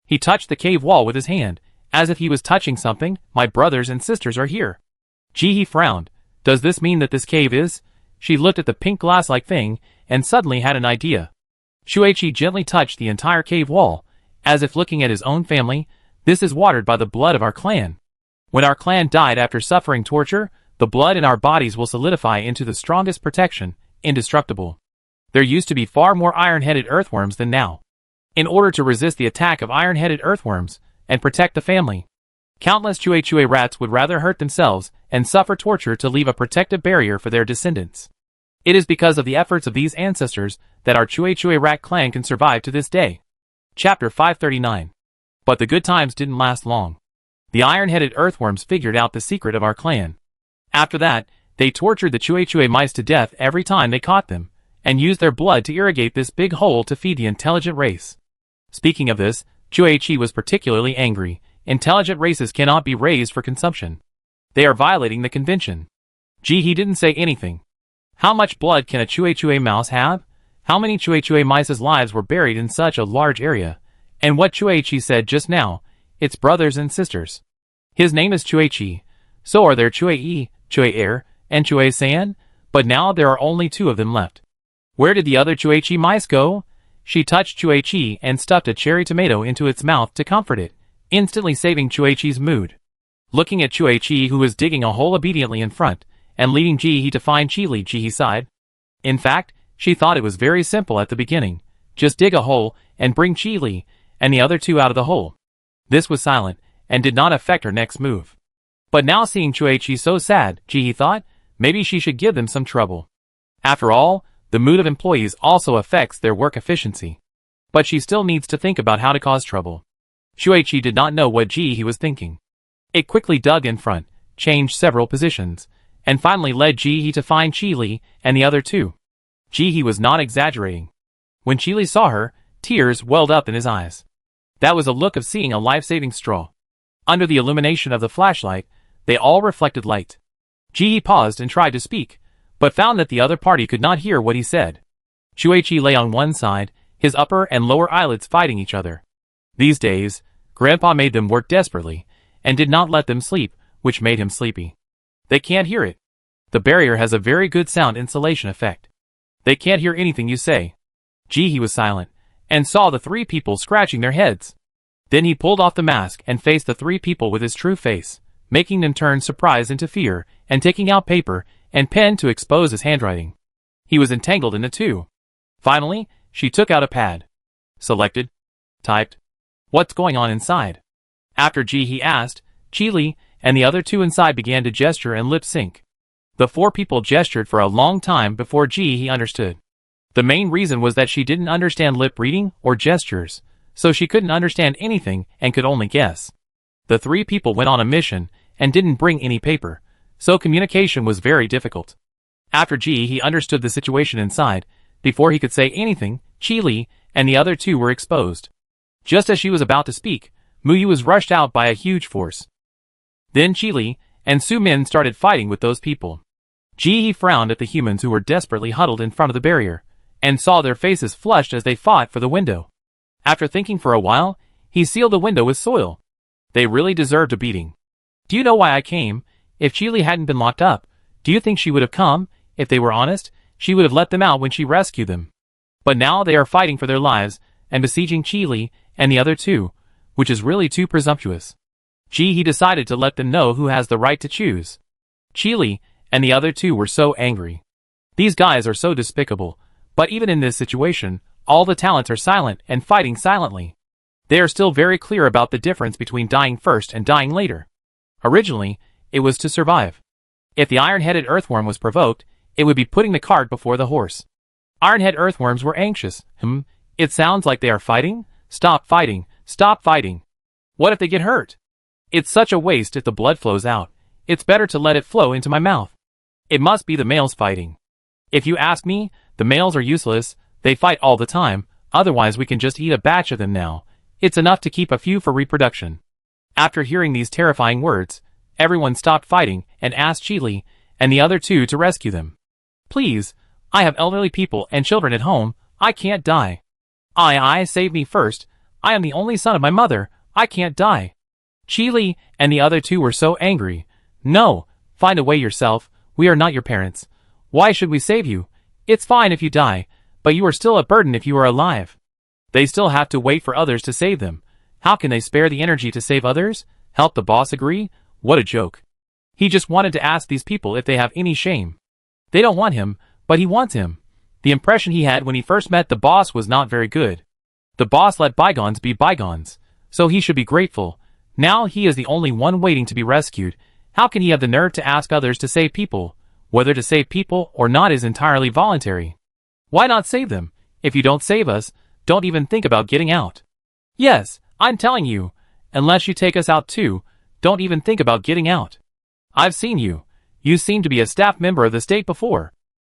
[SPEAKER 1] He touched the cave wall with his hand, as if he was touching something. My brothers and sisters are here. Ji-hee frowned. Does this mean that this cave is? She looked at the pink glass-like thing, and suddenly had an idea. Chue gently touched the entire cave wall, as if looking at his own family. This is watered by the blood of our clan. When our clan died after suffering torture, the blood in our bodies will solidify into the strongest protection, indestructible. There used to be far more iron-headed earthworms than now. In order to resist the attack of iron-headed earthworms, and protect the family, countless Chue rats would rather hurt themselves and suffer torture to leave a protective barrier for their descendants. It is because of the efforts of these ancestors that our Chue rat clan can survive to this day. Chapter 539. But the good times didn't last long. The iron-headed earthworms figured out the secret of our clan. After that, they tortured the Chue mice to death every time they caught them, and used their blood to irrigate this big hole to feed the intelligent race. Speaking of this, Chue was particularly angry. Intelligent races cannot be raised for consumption. They are violating the convention. Ji-hee didn't say anything. How much blood can a Chue mouse have? How many Chue mice's lives were buried in such a large area? And what Chue said just now, it's brothers and sisters. His name is Chue. So are there Chue, Chue and Chue-san, but now there are only two of them left. Where did the other Chue mice go? She touched Chue and stuffed a cherry tomato into its mouth to comfort it, instantly saving Chue's mood. Looking at Chue, who was digging a hole obediently in front, and leading Ji-hee to find Chi-li, Ji-hee sighed. In fact, she thought it was very simple at the beginning. Just dig a hole, and bring Chi-li, and the other two out of the hole. This was silent, and did not affect her next move. But now seeing Chue so sad, Ji-hee thought, maybe she should give them some trouble. After all, the mood of employees also affects their work efficiency. But she still needs to think about how to cause trouble. Chue did not know what Ji-hee was thinking. It quickly dug in front, changed several positions, and finally led Ji-hee to find Chi-li and the other two. Ji-hee was not exaggerating. When Chi-li saw her, tears welled up in his eyes. That was a look of seeing a life-saving straw. Under the illumination of the flashlight, they all reflected light. Ji-hee paused and tried to speak, but found that the other party could not hear what he said. Chue lay on one side, his upper and lower eyelids fighting each other. These days, Grandpa made them work desperately, and did not let them sleep, which made him sleepy. They can't hear it. The barrier has a very good sound insulation effect. They can't hear anything you say. Ji-hee was silent, and saw the three people scratching their heads. Then he pulled off the mask and faced the three people with his true face, making them turn surprise into fear, and taking out paper and pen to expose his handwriting. He was entangled in the two. Finally, she took out a pad. Selected. Typed. What's going on inside? After Ji-hee asked, Chi-li and the other two inside began to gesture and lip sync. The four people gestured for a long time before Ji-hee understood. The main reason was that she didn't understand lip reading or gestures, so she couldn't understand anything and could only guess. The three people went on a mission and didn't bring any paper, so communication was very difficult. After Ji-hee understood the situation inside, before he could say anything, Chi-li and the other two were exposed. Just as she was about to speak, Muyu was rushed out by a huge force. Then Chi-li and Su-min started fighting with those people. Ji-hee frowned at the humans who were desperately huddled in front of the barrier, and saw their faces flushed as they fought for the window. After thinking for a while, he sealed the window with soil. They really deserved a beating. Do you know why I came? If Chi-li hadn't been locked up, do you think she would have come? If they were honest, she would have let them out when she rescued them. But now they are fighting for their lives, and besieging Chi-li and the other two, which is really too presumptuous. Ji-hee decided to let them know who has the right to choose. Chi-li and the other two were so angry. These guys are so despicable, but even in this situation, all the talents are silent and fighting silently. They are still very clear about the difference between dying first and dying later. Originally, it was to survive. If the iron-headed earthworm was provoked, it would be putting the cart before the horse. Iron-head earthworms were anxious. It sounds like they are fighting? Stop fighting, stop fighting. What if they get hurt? It's such a waste if the blood flows out. It's better to let it flow into my mouth. It must be the males fighting. If you ask me, the males are useless, they fight all the time, otherwise we can just eat a batch of them now. It's enough to keep a few for reproduction. After hearing these terrifying words, everyone stopped fighting and asked Chili and the other two to rescue them. Please, I have elderly people and children at home, I can't die. Save me first, I am the only son of my mother, I can't die. Chili and the other two were so angry. No, find a way yourself, we are not your parents. Why should we save you? It's fine if you die, but you are still a burden if you are alive. They still have to wait for others to save them. How can they spare the energy to save others? Help the boss agree? What a joke. He just wanted to ask these people if they have any shame. They don't want him, but he wants him. The impression he had when he first met the boss was not very good. The boss let bygones be bygones, so he should be grateful. Now he is the only one waiting to be rescued. How can he have the nerve to ask others to save people? Whether to save people or not is entirely voluntary. Why not save them? If you don't save us, don't even think about getting out. Yes, I'm telling you, unless you take us out too, don't even think about getting out. I've seen you. You seem to be a staff member of the state before.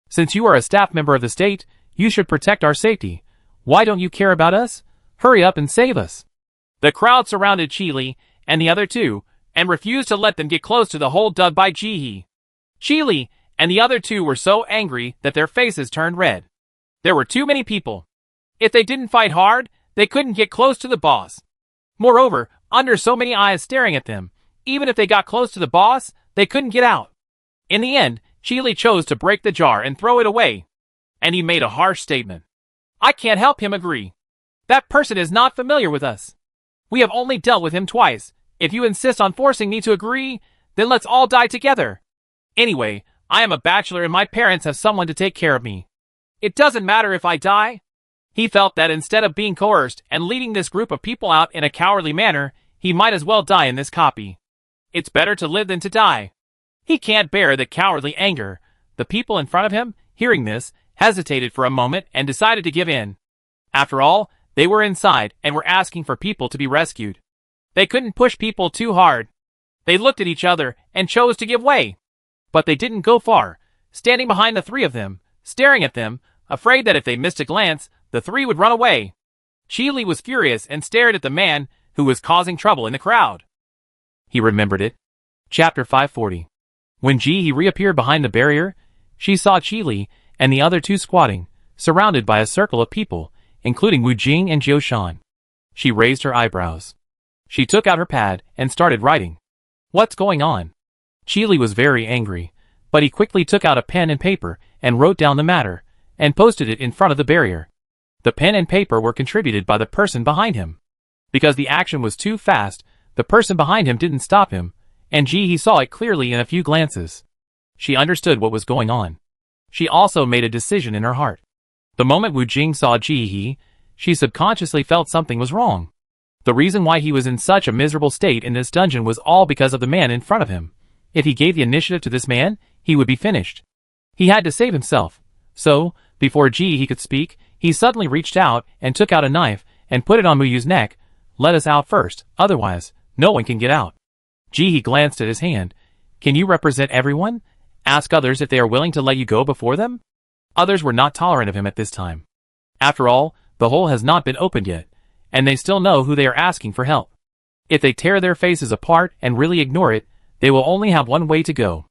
[SPEAKER 1] Since you are a staff member of the state, you should protect our safety. Why don't you care about us? Hurry up and save us. The crowd surrounded Chili and the other two, and refused to let them get close to the hole dug by Jihi. Chili and the other two were so angry that their faces turned red. There were too many people. If they didn't fight hard, they couldn't get close to the boss. Moreover, under so many eyes staring at them, even if they got close to the boss, they couldn't get out. In the end, Chili chose to break the jar and throw it away. And he made a harsh statement. I can't help him agree. That person is not familiar with us. We have only dealt with him twice. If you insist on forcing me to agree, then let's all die together. Anyway, I am a bachelor and my parents have someone to take care of me. It doesn't matter if I die. He felt that instead of being coerced and leading this group of people out in a cowardly manner, he might as well die in this copy. It's better to live than to die. He can't bear the cowardly anger. The people in front of him, hearing this, hesitated for a moment and decided to give in. After all, they were inside and were asking for people to be rescued. They couldn't push people too hard. They looked at each other and chose to give way. But they didn't go far, standing behind the three of them, staring at them, afraid that if they missed a glance, the three would run away. Chili was furious and stared at the man who was causing trouble in the crowd. He remembered it. Chapter 540. When Jihi reappeared behind the barrier, she saw Chili and the other two squatting, surrounded by a circle of people, including Wu Jing and Jiu Shan. She raised her eyebrows. She took out her pad and started writing. What's going on? Chili was very angry, but he quickly took out a pen and paper and wrote down the matter, and posted it in front of the barrier. The pen and paper were contributed by the person behind him. Because the action was too fast, the person behind him didn't stop him, and Jihi saw it clearly in a few glances. She understood what was going on. She also made a decision in her heart. The moment Wu Jing saw Jihi, she subconsciously felt something was wrong. The reason why he was in such a miserable state in this dungeon was all because of the man in front of him. If he gave the initiative to this man, he would be finished. He had to save himself. So, before Jihi could speak, he suddenly reached out and took out a knife and put it on Muyu's neck. Let us out first, otherwise, no one can get out. Jihi glanced at his hand. Can you represent everyone? Ask others if they are willing to let you go before them? Others were not tolerant of him at this time. After all, the hole has not been opened yet, and they still know who they are asking for help. If they tear their faces apart and really ignore it, they will only have one way to go.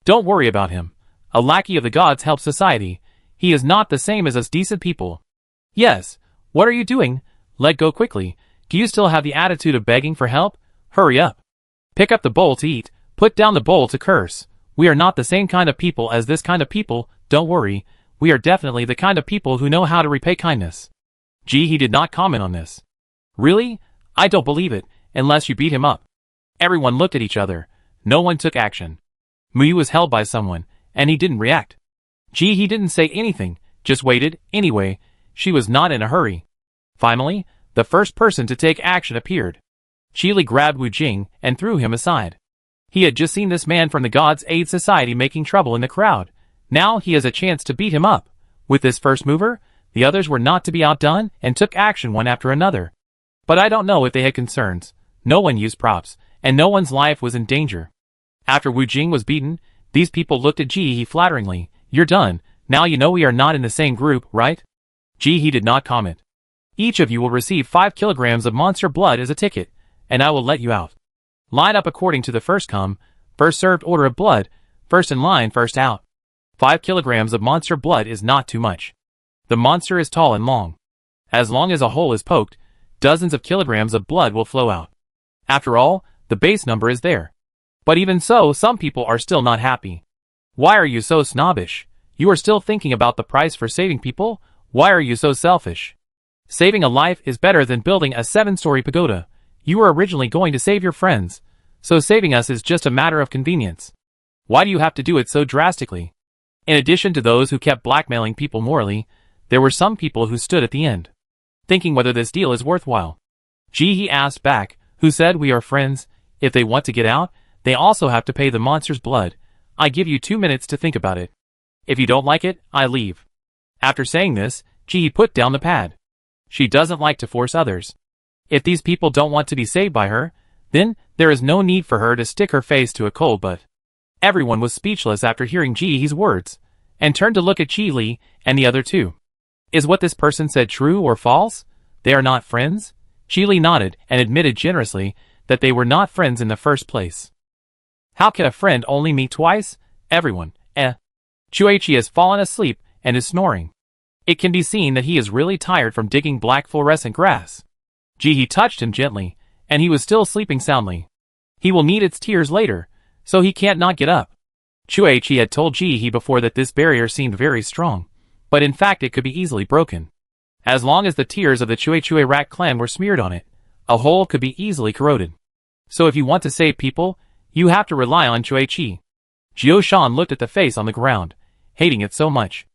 [SPEAKER 1] Don't worry about him. A lackey of the gods helps society. He is not the same as us decent people. Yes, what are you doing? Let go quickly. Do you still have the attitude of begging for help? Hurry up. Pick up the bowl to eat. Put down the bowl to curse. We are not the same kind of people as this kind of people, don't worry. We are definitely the kind of people who know how to repay kindness. Jihi did not comment on this. Really? I don't believe it, unless you beat him up. Everyone looked at each other. No one took action. Muyu was held by someone, and he didn't react. He didn't say anything, just waited. Anyway, she was not in a hurry. Finally, the first person to take action appeared. Qili grabbed Wu Jing and threw him aside. He had just seen this man from the God's Aid Society making trouble in the crowd. Now he has a chance to beat him up. With this first mover, the others were not to be outdone and took action one after another. But I don't know if they had concerns. No one used props, and no one's life was in danger. After Wu Jing was beaten, these people looked at He flatteringly. You're done. Now you know we are not in the same group, right? He did not comment. Each of you will receive 5 kilograms of monster blood as a ticket, and I will let you out. Line up according to the first come, first served order of blood, first in line, first out. 5 kilograms of monster blood is not too much. The monster is tall and long. As long as a hole is poked, dozens of kilograms of blood will flow out. After all, the base number is there. But even so, some people are still not happy. Why are you so snobbish? You are still thinking about the price for saving people? Why are you so selfish? Saving a life is better than building a 7-story pagoda. You were originally going to save your friends, so saving us is just a matter of convenience. Why do you have to do it so drastically? In addition to those who kept blackmailing people morally, there were some people who stood at the end, thinking whether this deal is worthwhile. He asked back, who said we are friends. If they want to get out, they also have to pay the monster's blood. I give you 2 minutes to think about it. If you don't like it, I leave. After saying this, He put down the pad. She doesn't like to force others. If these people don't want to be saved by her, then there is no need for her to stick her face to a coal butt. Everyone was speechless after hearing He's words, and turned to look at Qili and the other two. Is what this person said true or false? They are not friends? Qili nodded and admitted generously that they were not friends in the first place. How can a friend only meet twice? Everyone, Chuechi has fallen asleep and is snoring. It can be seen that he is really tired from digging black fluorescent grass. He touched him gently, and he was still sleeping soundly. He will need its tears later, so he can't not get up. Chuechi had told He before that this barrier seemed very strong, but in fact it could be easily broken. As long as the tears of the Chue rat clan were smeared on it, a hole could be easily corroded. So if you want to save people, you have to rely on Chuechi. Jiu Shan looked at the face on the ground, hating it so much.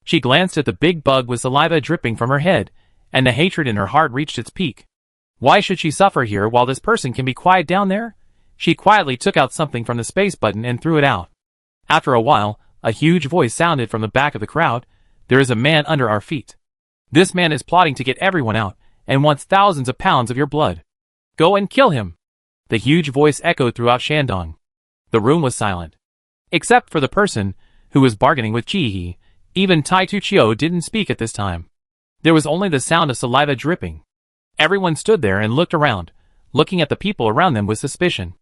[SPEAKER 1] She glanced at the big bug with saliva dripping from her head, and the hatred in her heart reached its peak. Why should she suffer here while this person can be quiet down there? She quietly took out something from the space button and threw it out. After a while, a huge voice sounded from the back of the crowd. There is a man under our feet. This man is plotting to get everyone out, and wants thousands of pounds of your blood. Go and kill him. The huge voice echoed throughout Shandong. The room was silent. Except for the person who was bargaining with He. Even Tai Tuchio didn't speak at this time. There was only the sound of saliva dripping. Everyone stood there and looked around, looking at the people around them with suspicion.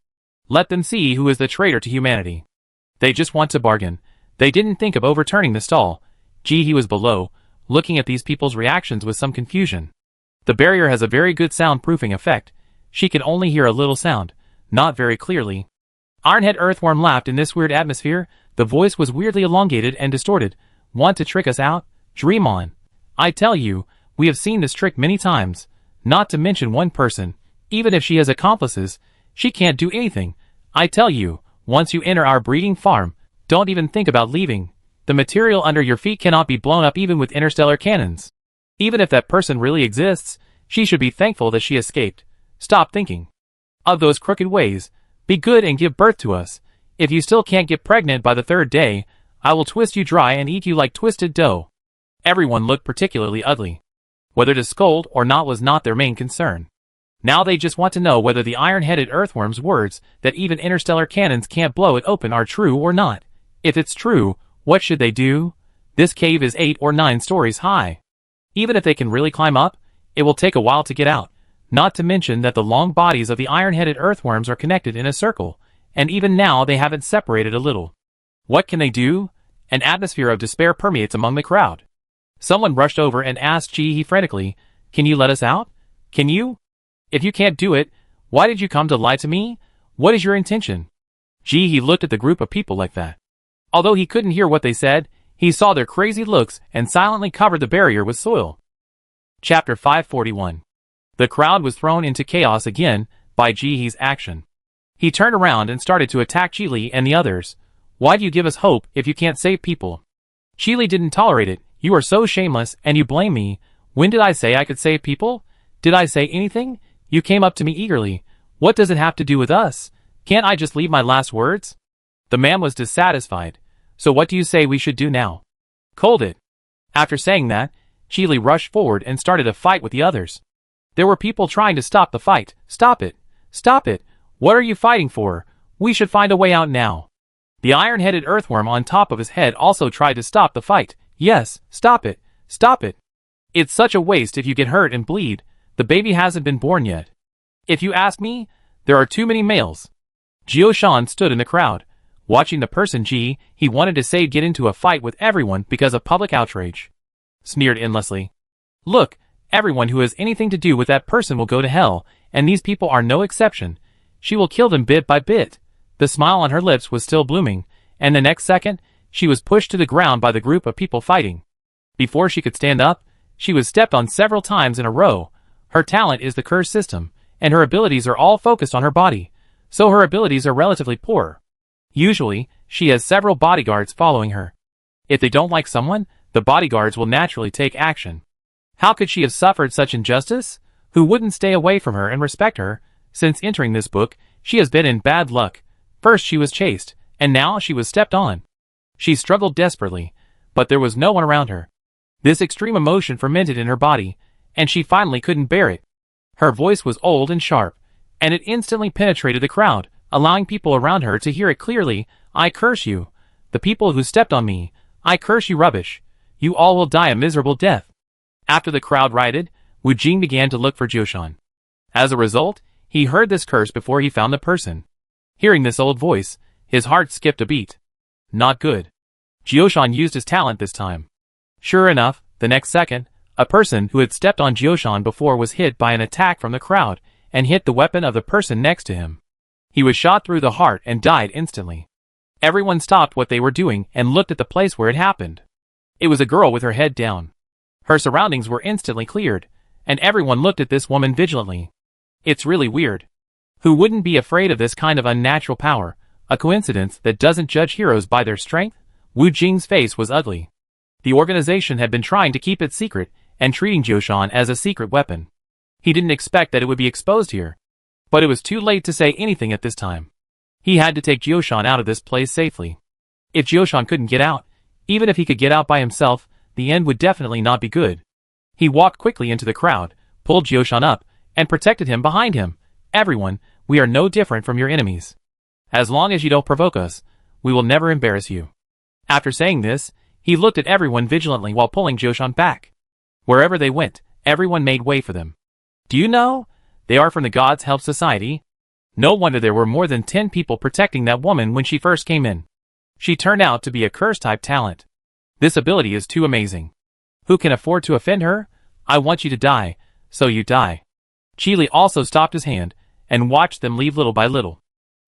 [SPEAKER 1] Let them see who is the traitor to humanity. They just want to bargain. They didn't think of overturning the stall. He was below, looking at these people's reactions with some confusion. The barrier has a very good soundproofing effect. She could only hear a little sound, not very clearly. Ironhead Earthworm laughed in this weird atmosphere. The voice was weirdly elongated and distorted. Want to trick us out? Dream on. I tell you, we have seen this trick many times. Not to mention one person. Even if she has accomplices, she can't do anything. I tell you, once you enter our breeding farm, don't even think about leaving. The material under your feet cannot be blown up even with interstellar cannons. Even if that person really exists, she should be thankful that she escaped. Stop thinking of those crooked ways. Be good and give birth to us. If you still can't get pregnant by the 3rd day, I will twist you dry and eat you like twisted dough. Everyone looked particularly ugly. Whether to scold or not was not their main concern. Now they just want to know whether the iron-headed earthworm's words that even interstellar cannons can't blow it open are true or not. If it's true, what should they do? This cave is 8 or 9 stories high. Even if they can really climb up, it will take a while to get out. Not to mention that the long bodies of the iron-headed earthworms are connected in a circle, and even now they haven't separated a little. What can they do? An atmosphere of despair permeates among the crowd. Someone rushed over and asked He frantically, "Can you let us out? Can you? If you can't do it, why did you come to lie to me? What is your intention?" He looked at the group of people like that. Although he couldn't hear what they said, he saw their crazy looks and silently covered the barrier with soil. Chapter 541. The crowd was thrown into chaos again by Jihe's action. He turned around and started to attack Qili and the others. Why do you give us hope if you can't save people? Chile didn't tolerate it. You are so shameless, and you blame me. When did I say I could save people? Did I say anything? You came up to me eagerly. What does it have to do with us? Can't I just leave my last words? The man was dissatisfied. So what do you say we should do now? Cold it. After saying that, Chile rushed forward and started a fight with the others. There were people trying to stop the fight. Stop it. Stop it. What are you fighting for? We should find a way out now. The iron-headed earthworm on top of his head also tried to stop the fight. Yes, stop it. Stop it. It's such a waste if you get hurt and bleed. The baby hasn't been born yet. If you ask me, there are too many males. Jioshan stood in the crowd, watching the person he wanted to save get into a fight with everyone because of public outrage. Sneered endlessly. Look, everyone who has anything to do with that person will go to hell, and these people are no exception. She will kill them bit by bit. The smile on her lips was still blooming, and the next second, she was pushed to the ground by the group of people fighting. Before she could stand up, she was stepped on several times in a row. Her talent is the curse system, and her abilities are all focused on her body, so her abilities are relatively poor. Usually, she has several bodyguards following her. If they don't like someone, the bodyguards will naturally take action. How could she have suffered such injustice? Who wouldn't stay away from her and respect her? Since entering this book, she has been in bad luck. First she was chased, and now she was stepped on. She struggled desperately, but there was no one around her. This extreme emotion fermented in her body, and she finally couldn't bear it. Her voice was old and sharp, and it instantly penetrated the crowd, allowing people around her to hear it clearly. I curse you. The people who stepped on me. I curse you rubbish. You all will die a miserable death. After the crowd rioted, Wu Jing began to look for Jioshan. As a result, he heard this curse before he found the person. Hearing this old voice, his heart skipped a beat. Not good. Jioshan used his talent this time. Sure enough, the next second, a person who had stepped on Jioshan before was hit by an attack from the crowd and hit the weapon of the person next to him. He was shot through the heart and died instantly. Everyone stopped what they were doing and looked at the place where it happened. It was a girl with her head down. Her surroundings were instantly cleared, and everyone looked at this woman vigilantly. It's really weird. Who wouldn't be afraid of this kind of unnatural power? A coincidence that doesn't judge heroes by their strength? Wu Jing's face was ugly. The organization had been trying to keep it secret and treating Jioshan as a secret weapon. He didn't expect that it would be exposed here. But it was too late to say anything at this time. He had to take Jioshan out of this place safely. If Jioshan couldn't get out, even if he could get out by himself, the end would definitely not be good. He walked quickly into the crowd, pulled Jioshan up, and protected him behind him. Everyone, we are no different from your enemies. As long as you don't provoke us, we will never embarrass you. After saying this, he looked at everyone vigilantly while pulling Jioshan back. Wherever they went, everyone made way for them. Do you know? They are from the Gods Help Society. No wonder there were more than 10 people protecting that woman when she first came in. She turned out to be a curse-type talent. This ability is too amazing. Who can afford to offend her? I want you to die, so you die. Chile also stopped his hand and watched them leave little by little.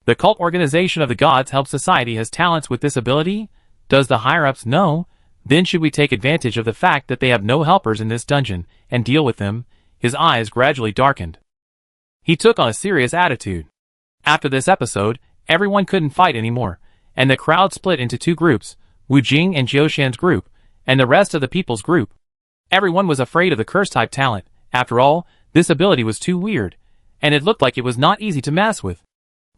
[SPEAKER 1] The cult organization of the Gods Help Society has talents with this ability? Does the higher-ups know? Then should we take advantage of the fact that they have no helpers in this dungeon and deal with them? His eyes gradually darkened. He took on a serious attitude. After this episode, everyone couldn't fight anymore, and the crowd split into two groups, Wu Jing and Jioshan's group, and the rest of the people's group. Everyone was afraid of the curse-type talent. After all, this ability was too weird, and it looked like it was not easy to mess with.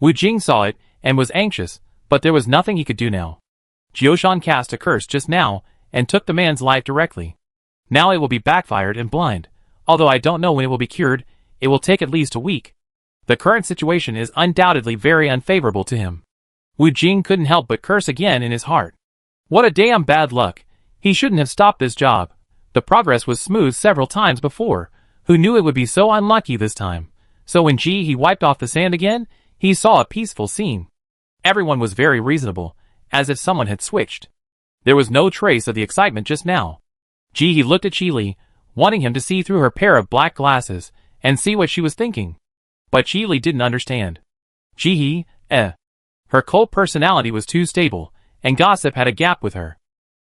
[SPEAKER 1] Wu Jing saw it and was anxious, but there was nothing he could do now. Jioshan cast a curse just now and took the man's life directly. Now it will be backfired and blind. Although I don't know when it will be cured, it will take at least a week. The current situation is undoubtedly very unfavorable to him. Wu Jing couldn't help but curse again in his heart. What a damn bad luck. He shouldn't have stopped this job. The progress was smooth several times before. Who knew it would be so unlucky this time? So when he wiped off the sand again, he saw a peaceful scene. Everyone was very reasonable, as if someone had switched. There was no trace of the excitement just now. He looked at Chile, wanting him to see through her pair of black glasses and see what she was thinking. But Chile didn't understand. Her cold personality was too stable, and gossip had a gap with her.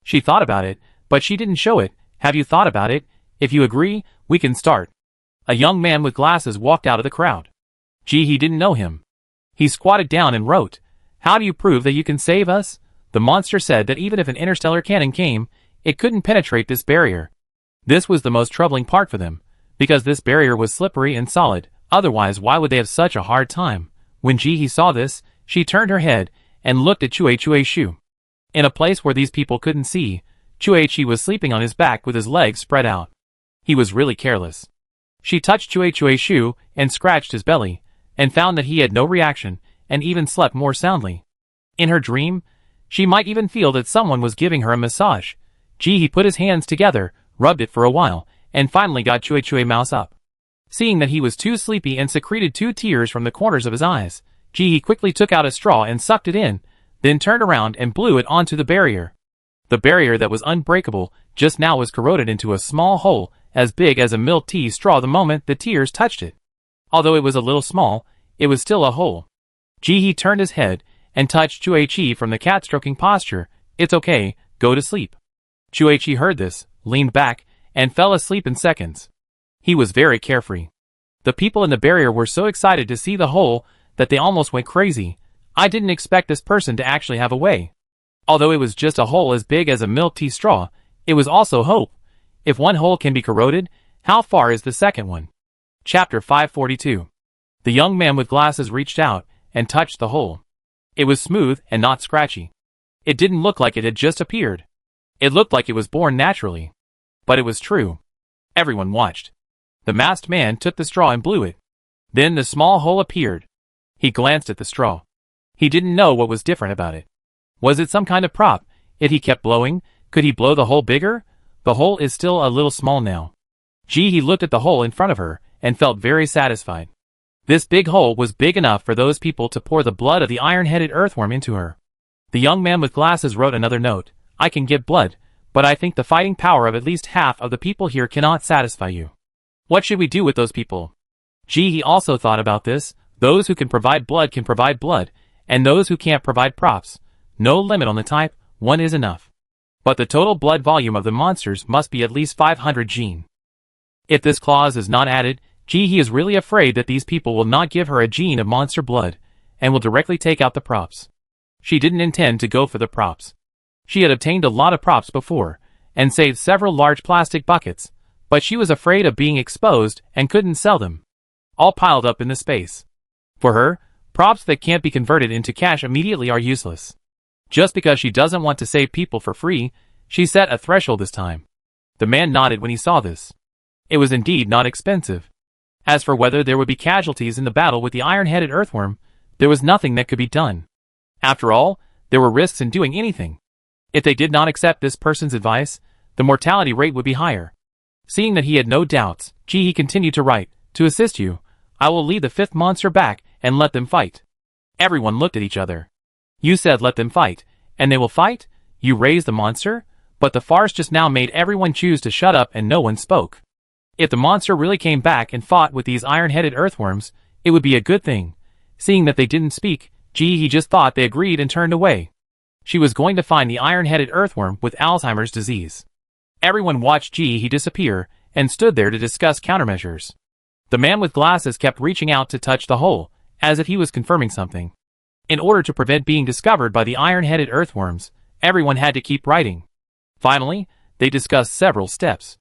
[SPEAKER 1] She thought about it, but she didn't show it. Have you thought about it? If you agree, we can start. A young man with glasses walked out of the crowd. He didn't know him. He squatted down and wrote, How do you prove that you can save us? The monster said that even if an interstellar cannon came, it couldn't penetrate this barrier. This was the most troubling part for them, because this barrier was slippery and solid, otherwise why would they have such a hard time? When Ji-hee saw this, she turned her head and looked at Chue-Shu. In a place where these people couldn't see, Chue-Shu was sleeping on his back with his legs spread out. He was really careless. She touched Chue-Shu and scratched his belly, and found that he had no reaction, and even slept more soundly. In her dream, she might even feel that someone was giving her a massage. Ji-hee put his hands together, rubbed it for a while, and finally got Chue Mouse up. Seeing that he was too sleepy and secreted 2 tears from the corners of his eyes, Ji-hee quickly took out a straw and sucked it in, then turned around and blew it onto the barrier. The barrier that was unbreakable just now was corroded into a small hole as big as a milk tea straw the moment the tears touched it. Although it was a little small, it was still a hole. Ji-hee turned his head and touched Chue-Chi from the cat-stroking posture. "It's okay, go to sleep." Chue-Chi heard this, leaned back, and fell asleep in seconds. He was very carefree. The people in the barrier were so excited to see the hole that they almost went crazy. I didn't expect this person to actually have a way. Although it was just a hole as big as a milk tea straw, it was also hope. If one hole can be corroded, how far is the second one? Chapter 542. The young man with glasses reached out and touched the hole. It was smooth and not scratchy. It didn't look like it had just appeared. It looked like it was born naturally. But it was true. Everyone watched. The masked man took the straw and blew it. Then the small hole appeared. He glanced at the straw. He didn't know what was different about it. Was it some kind of prop? If he kept blowing, could he blow the hole bigger? The hole is still a little small now. Ji-hee looked at the hole in front of her and felt very satisfied. This big hole was big enough for those people to pour the blood of the iron-headed earthworm into her. The young man with glasses wrote another note. "I can give blood, but I think the fighting power of at least half of the people here cannot satisfy you. What should we do with those people?" Ji-hee also thought about this. Those who can provide blood, and those who can't provide props. No limit on the type, one is enough. But the total blood volume of the monsters must be at least 500 gene. If this clause is not added, Ji-hee is really afraid that these people will not give her a gene of monster blood, and will directly take out the props. She didn't intend to go for the props. She had obtained a lot of props before, and saved several large plastic buckets, but she was afraid of being exposed and couldn't sell them. All piled up in the space. For her, props that can't be converted into cash immediately are useless. Just because she doesn't want to save people for free, she set a threshold this time. The man nodded when he saw this. It was indeed not expensive. As for whether there would be casualties in the battle with the iron-headed earthworm, there was nothing that could be done. After all, there were risks in doing anything. If they did not accept this person's advice, the mortality rate would be higher. Seeing that he had no doubts, Ji-hee continued to write, "To assist you, I will lead the 5th monster back and let them fight." Everyone looked at each other. "You said let them fight, and they will fight? You raised the monster?" But the farce just now made everyone choose to shut up and no one spoke. If the monster really came back and fought with these iron-headed earthworms, it would be a good thing. Seeing that they didn't speak, Ji-hee just thought they agreed and turned away. She was going to find the iron-headed earthworm with Alzheimer's disease. Everyone watched Ji-hee disappear and stood there to discuss countermeasures. The man with glasses kept reaching out to touch the hole, as if he was confirming something. In order to prevent being discovered by the iron-headed earthworms, everyone had to keep writing. Finally, they discussed several steps.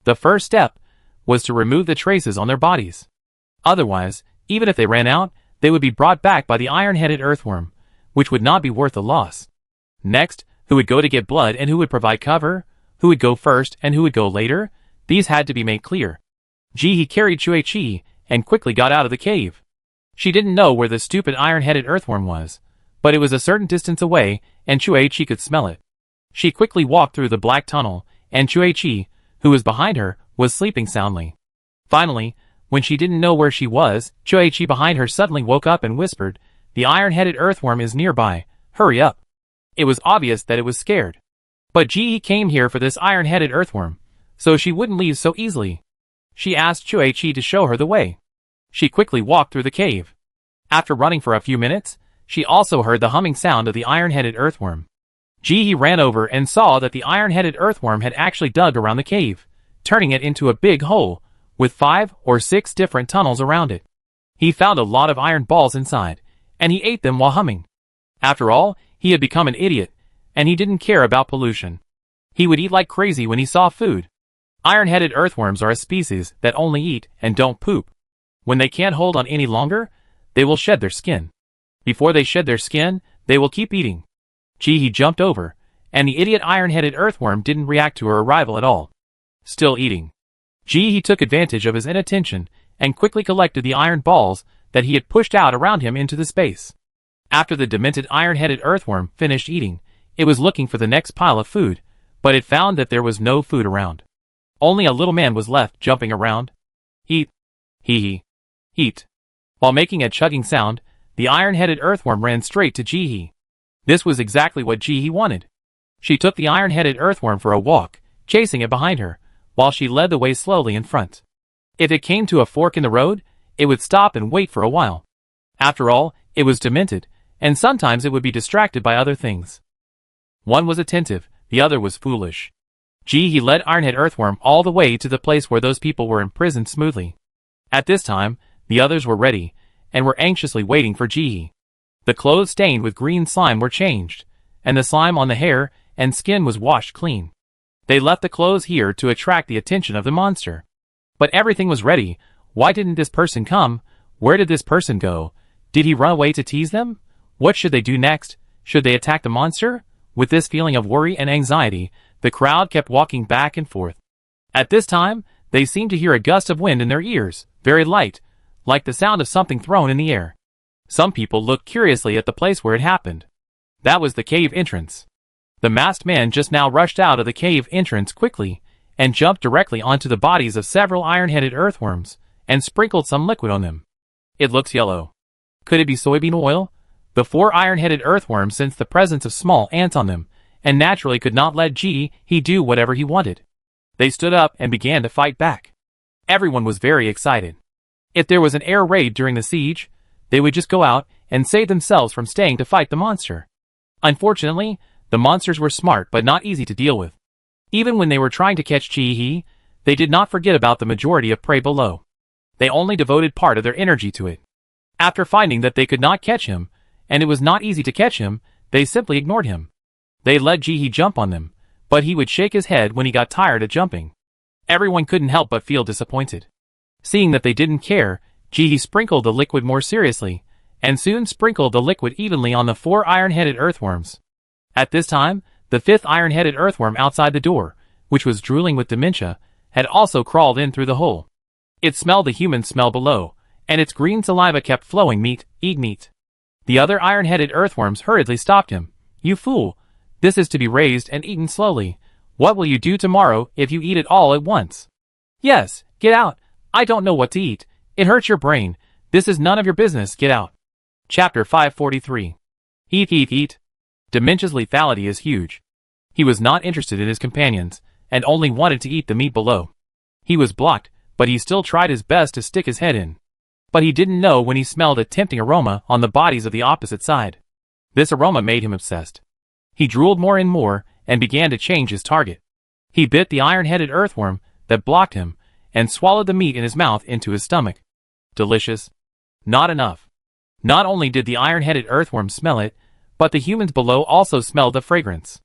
[SPEAKER 1] The first step was to remove the traces on their bodies. Otherwise, even if they ran out, they would be brought back by the iron-headed earthworm, which would not be worth the loss. Next, who would go to get blood and who would provide cover? Who would go first and who would go later? These had to be made clear. Ji-hee carried Chue-Chi and quickly got out of the cave. She didn't know where the stupid iron-headed earthworm was, but it was a certain distance away and Chue-Chi could smell it. She quickly walked through the black tunnel, and Chue-Chi, who was behind her, was sleeping soundly. Finally, when she didn't know where she was, Chue-Chi behind her suddenly woke up and whispered, "The iron-headed earthworm is nearby, hurry up." It was obvious that it was scared. But Ji-hee came here for this iron-headed earthworm, so she wouldn't leave so easily. She asked Chue-Chi to show her the way. She quickly walked through the cave. After running for a few minutes, she also heard the humming sound of the iron-headed earthworm. Ji-hee ran over and saw that the iron-headed earthworm had actually dug around the cave, turning it into a big hole, with 5 or 6 different tunnels around it. He found a lot of iron balls inside, and he ate them while humming. After all, he had become an idiot, and he didn't care about pollution. He would eat like crazy when he saw food. Iron-headed earthworms are a species that only eat and don't poop. When they can't hold on any longer, they will shed their skin. Before they shed their skin, they will keep eating. He jumped over, and the idiot iron-headed earthworm didn't react to her arrival at all. Still eating. He took advantage of his inattention and quickly collected the iron balls that he had pushed out around him into the space. After the demented iron-headed earthworm finished eating, it was looking for the next pile of food, but it found that there was no food around. Only a little man was left jumping around. Eat. Hee. Eat. While making a chugging sound, the iron-headed earthworm ran straight to Jihi. This was exactly what Jihi wanted. She took the iron-headed earthworm for a walk, chasing it behind her, while she led the way slowly in front. If it came to a fork in the road, it would stop and wait for a while. After all, it was demented, and sometimes it would be distracted by other things. One was attentive, the other was foolish. He led Ironhead Earthworm all the way to the place where those people were imprisoned smoothly. At this time, the others were ready, and were anxiously waiting for Jihi. The clothes stained with green slime were changed, and the slime on the hair and skin was washed clean. They left the clothes here to attract the attention of the monster. But everything was ready. Why didn't this person come? Where did this person go? Did he run away to tease them? What should they do next? Should they attack the monster? With this feeling of worry and anxiety, the crowd kept walking back and forth. At this time, they seemed to hear a gust of wind in their ears, very light, like the sound of something thrown in the air. Some people looked curiously at the place where it happened. That was the cave entrance. The masked man just now rushed out of the cave entrance quickly, and jumped directly onto the bodies of several iron-headed earthworms, and sprinkled some liquid on them. It looks yellow. Could it be soybean oil? The 4 iron-headed earthworms sensed the presence of small ants on them, and naturally could not let he do whatever he wanted. They stood up and began to fight back. Everyone was very excited. If there was an air raid during the siege, they would just go out and save themselves from staying to fight the monster. Unfortunately, the monsters were smart but not easy to deal with. Even when they were trying to catch Jihi, they did not forget about the majority of prey below. They only devoted part of their energy to it. After finding that they could not catch him, and it was not easy to catch him, they simply ignored him. They let Jihi jump on them, but he would shake his head when he got tired of jumping. Everyone couldn't help but feel disappointed. Seeing that they didn't care, Jihi sprinkled the liquid more seriously, and soon sprinkled the liquid evenly on the 4 iron-headed earthworms. At this time, the 5th iron-headed earthworm outside the door, which was drooling with dementia, had also crawled in through the hole. It smelled the human smell below, and its green saliva kept flowing. Eat meat. The other iron-headed earthworms hurriedly stopped him. You fool! This is to be raised and eaten slowly. What will you do tomorrow if you eat it all at once? Yes, get out. I don't know what to eat. It hurts your brain. This is none of your business. Get out. Chapter 543. Eat. Dementia's lethality is huge. He was not interested in his companions, and only wanted to eat the meat below. He was blocked, but he still tried his best to stick his head in. But he didn't know when he smelled a tempting aroma on the bodies of the opposite side. This aroma made him obsessed. He drooled more and more, and began to change his target. He bit the iron-headed earthworm that blocked him, and swallowed the meat in his mouth into his stomach. Delicious. Not enough. Not only did the iron-headed earthworm smell it, but the humans below also smelled the fragrance.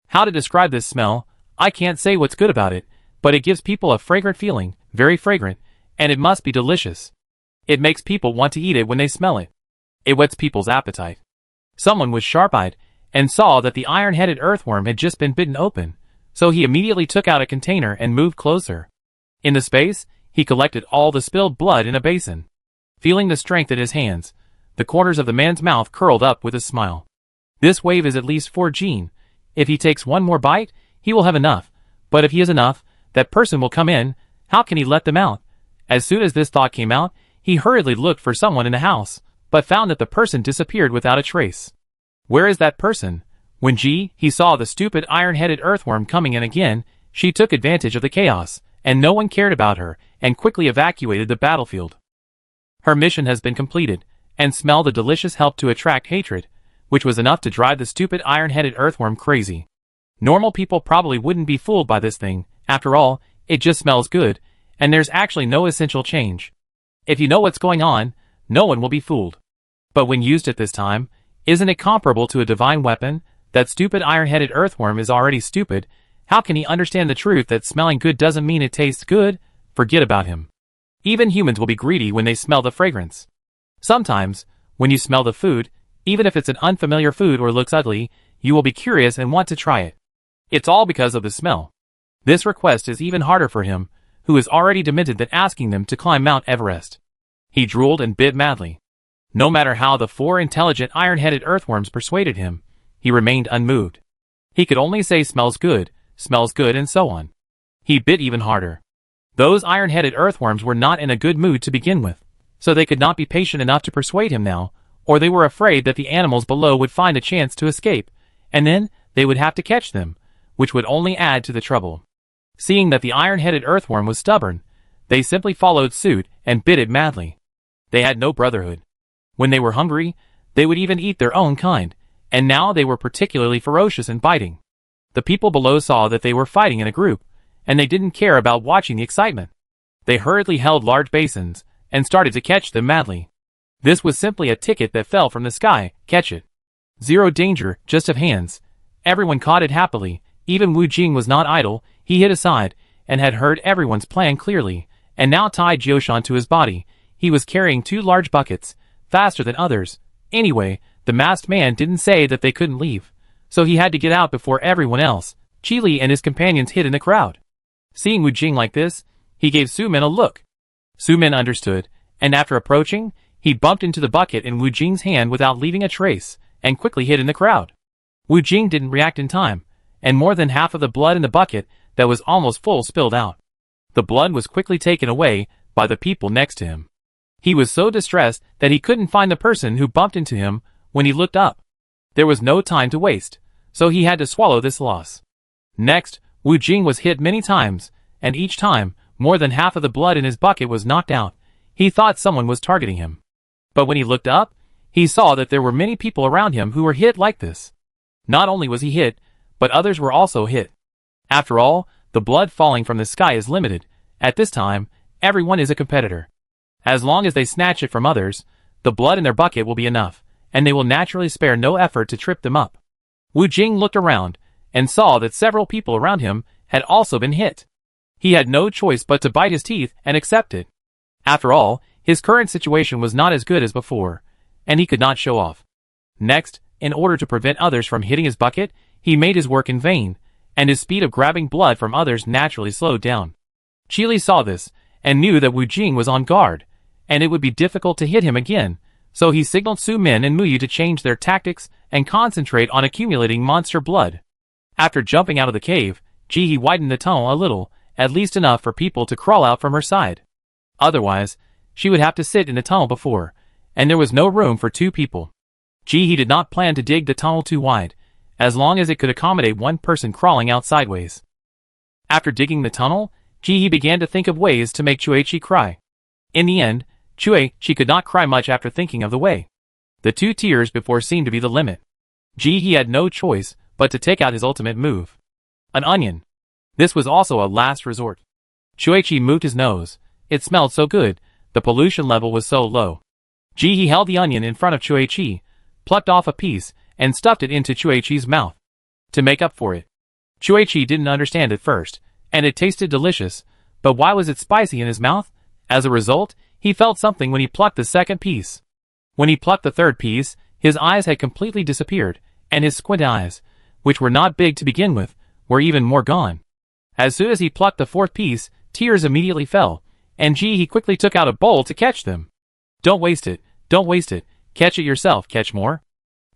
[SPEAKER 1] How to describe this smell? I can't say what's good about it, but it gives people a fragrant feeling, very fragrant, and it must be delicious. It makes people want to eat it when they smell it. It whets people's appetite. Someone was sharp-eyed, and saw that the iron-headed earthworm had just been bitten open, so he immediately took out a container and moved closer. In the space, he collected all the spilled blood in a basin. Feeling the strength in his hands, the corners of the man's mouth curled up with a smile. This wave is at least for Gene. If he takes one more bite, he will have enough, but if he has enough, that person will come in. How can he let them out? As soon as this thought came out, he hurriedly looked for someone in the house, but found that the person disappeared without a trace. Where is that person? When he saw the stupid iron-headed earthworm coming in again, she took advantage of the chaos, and no one cared about her, and quickly evacuated the battlefield. Her mission has been completed, and smell the delicious help to attract hatred, which was enough to drive the stupid iron-headed earthworm crazy. Normal people probably wouldn't be fooled by this thing. After all, it just smells good, and there's actually no essential change. If you know what's going on, no one will be fooled. But when used at this time, isn't it comparable to a divine weapon? That stupid iron-headed earthworm is already stupid. How can he understand the truth that smelling good doesn't mean it tastes good? Forget about him. Even humans will be greedy when they smell the fragrance. Sometimes, when you smell the food, even if it's an unfamiliar food or looks ugly, you will be curious and want to try it. It's all because of the smell. This request is even harder for him, who is already demented, than asking them to climb Mount Everest. He drooled and bit madly. No matter how the 4 intelligent iron-headed earthworms persuaded him, he remained unmoved. He could only say smells good, and so on. He bit even harder. Those iron-headed earthworms were not in a good mood to begin with, so they could not be patient enough to persuade him now, or they were afraid that the animals below would find a chance to escape, and then they would have to catch them, which would only add to the trouble. Seeing that the iron-headed earthworm was stubborn, they simply followed suit and bit it madly. They had no brotherhood. When they were hungry, they would even eat their own kind, and now they were particularly ferocious and biting. The people below saw that they were fighting in a group, and they didn't care about watching the excitement. They hurriedly held large basins, and started to catch them madly. This was simply a ticket that fell from the sky. Catch it. Zero danger, just of hands. Everyone caught it happily. Even Wu Jing was not idle. He hid aside, and had heard everyone's plan clearly, and now tied Jioshan to his body. He was carrying 2 large buckets, faster than others. Anyway, the masked man didn't say that they couldn't leave, so he had to get out before everyone else. Qili and his companions hid in the crowd. Seeing Wu Jing like this, he gave Su Min a look. Su Min understood, and after approaching, he bumped into the bucket in Wu Jing's hand without leaving a trace, and quickly hid in the crowd. Wu Jing didn't react in time, and more than half of the blood in the bucket that was almost full spilled out. The blood was quickly taken away by the people next to him. He was so distressed that he couldn't find the person who bumped into him when he looked up. There was no time to waste, so he had to swallow this loss. Next, Wu Jing was hit many times, and each time, more than half of the blood in his bucket was knocked out. He thought someone was targeting him. But when he looked up, he saw that there were many people around him who were hit like this. Not only was he hit, but others were also hit. After all, the blood falling from the sky is limited. At this time, everyone is a competitor. As long as they snatch it from others, the blood in their bucket will be enough, and they will naturally spare no effort to trip them up. Wu Jing looked around, and saw that several people around him had also been hit. He had no choice but to bite his teeth and accept it. After all, his current situation was not as good as before, and he could not show off. Next, in order to prevent others from hitting his bucket, he made his work in vain, and his speed of grabbing blood from others naturally slowed down. Qili saw this, and knew that Wu Jing was on guard, and it would be difficult to hit him again, so he signaled Su Min and Muyu to change their tactics and concentrate on accumulating monster blood. After jumping out of the cave, Ji widened the tunnel a little, at least enough for people to crawl out from her side. Otherwise, she would have to sit in the tunnel before, and there was no room for 2 people. Ji did not plan to dig the tunnel too wide, as long as it could accommodate 1 person crawling out sideways. After digging the tunnel, Ji began to think of ways to make Chueqi cry. In the end, Chueqi could not cry much after thinking of the way. The 2 tears before seemed to be the limit. Ji had no choice but to take out his ultimate move. An onion. This was also a last resort. Chueqi moved his nose. It smelled so good, the pollution level was so low. Ji held the onion in front of Chueqi, plucked off a piece, and stuffed it into Chueqi's mouth. To make up for it. Chueqi didn't understand at first, and it tasted delicious, but why was it spicy in his mouth? As a result, he felt something when he plucked the second piece. When he plucked the third piece, his eyes had completely disappeared, and his squint eyes, which were not big to begin with, were even more gone. As soon as he plucked the 4th piece, tears immediately fell, and Ji quickly took out a bowl to catch them. Don't waste it, catch it yourself, catch more.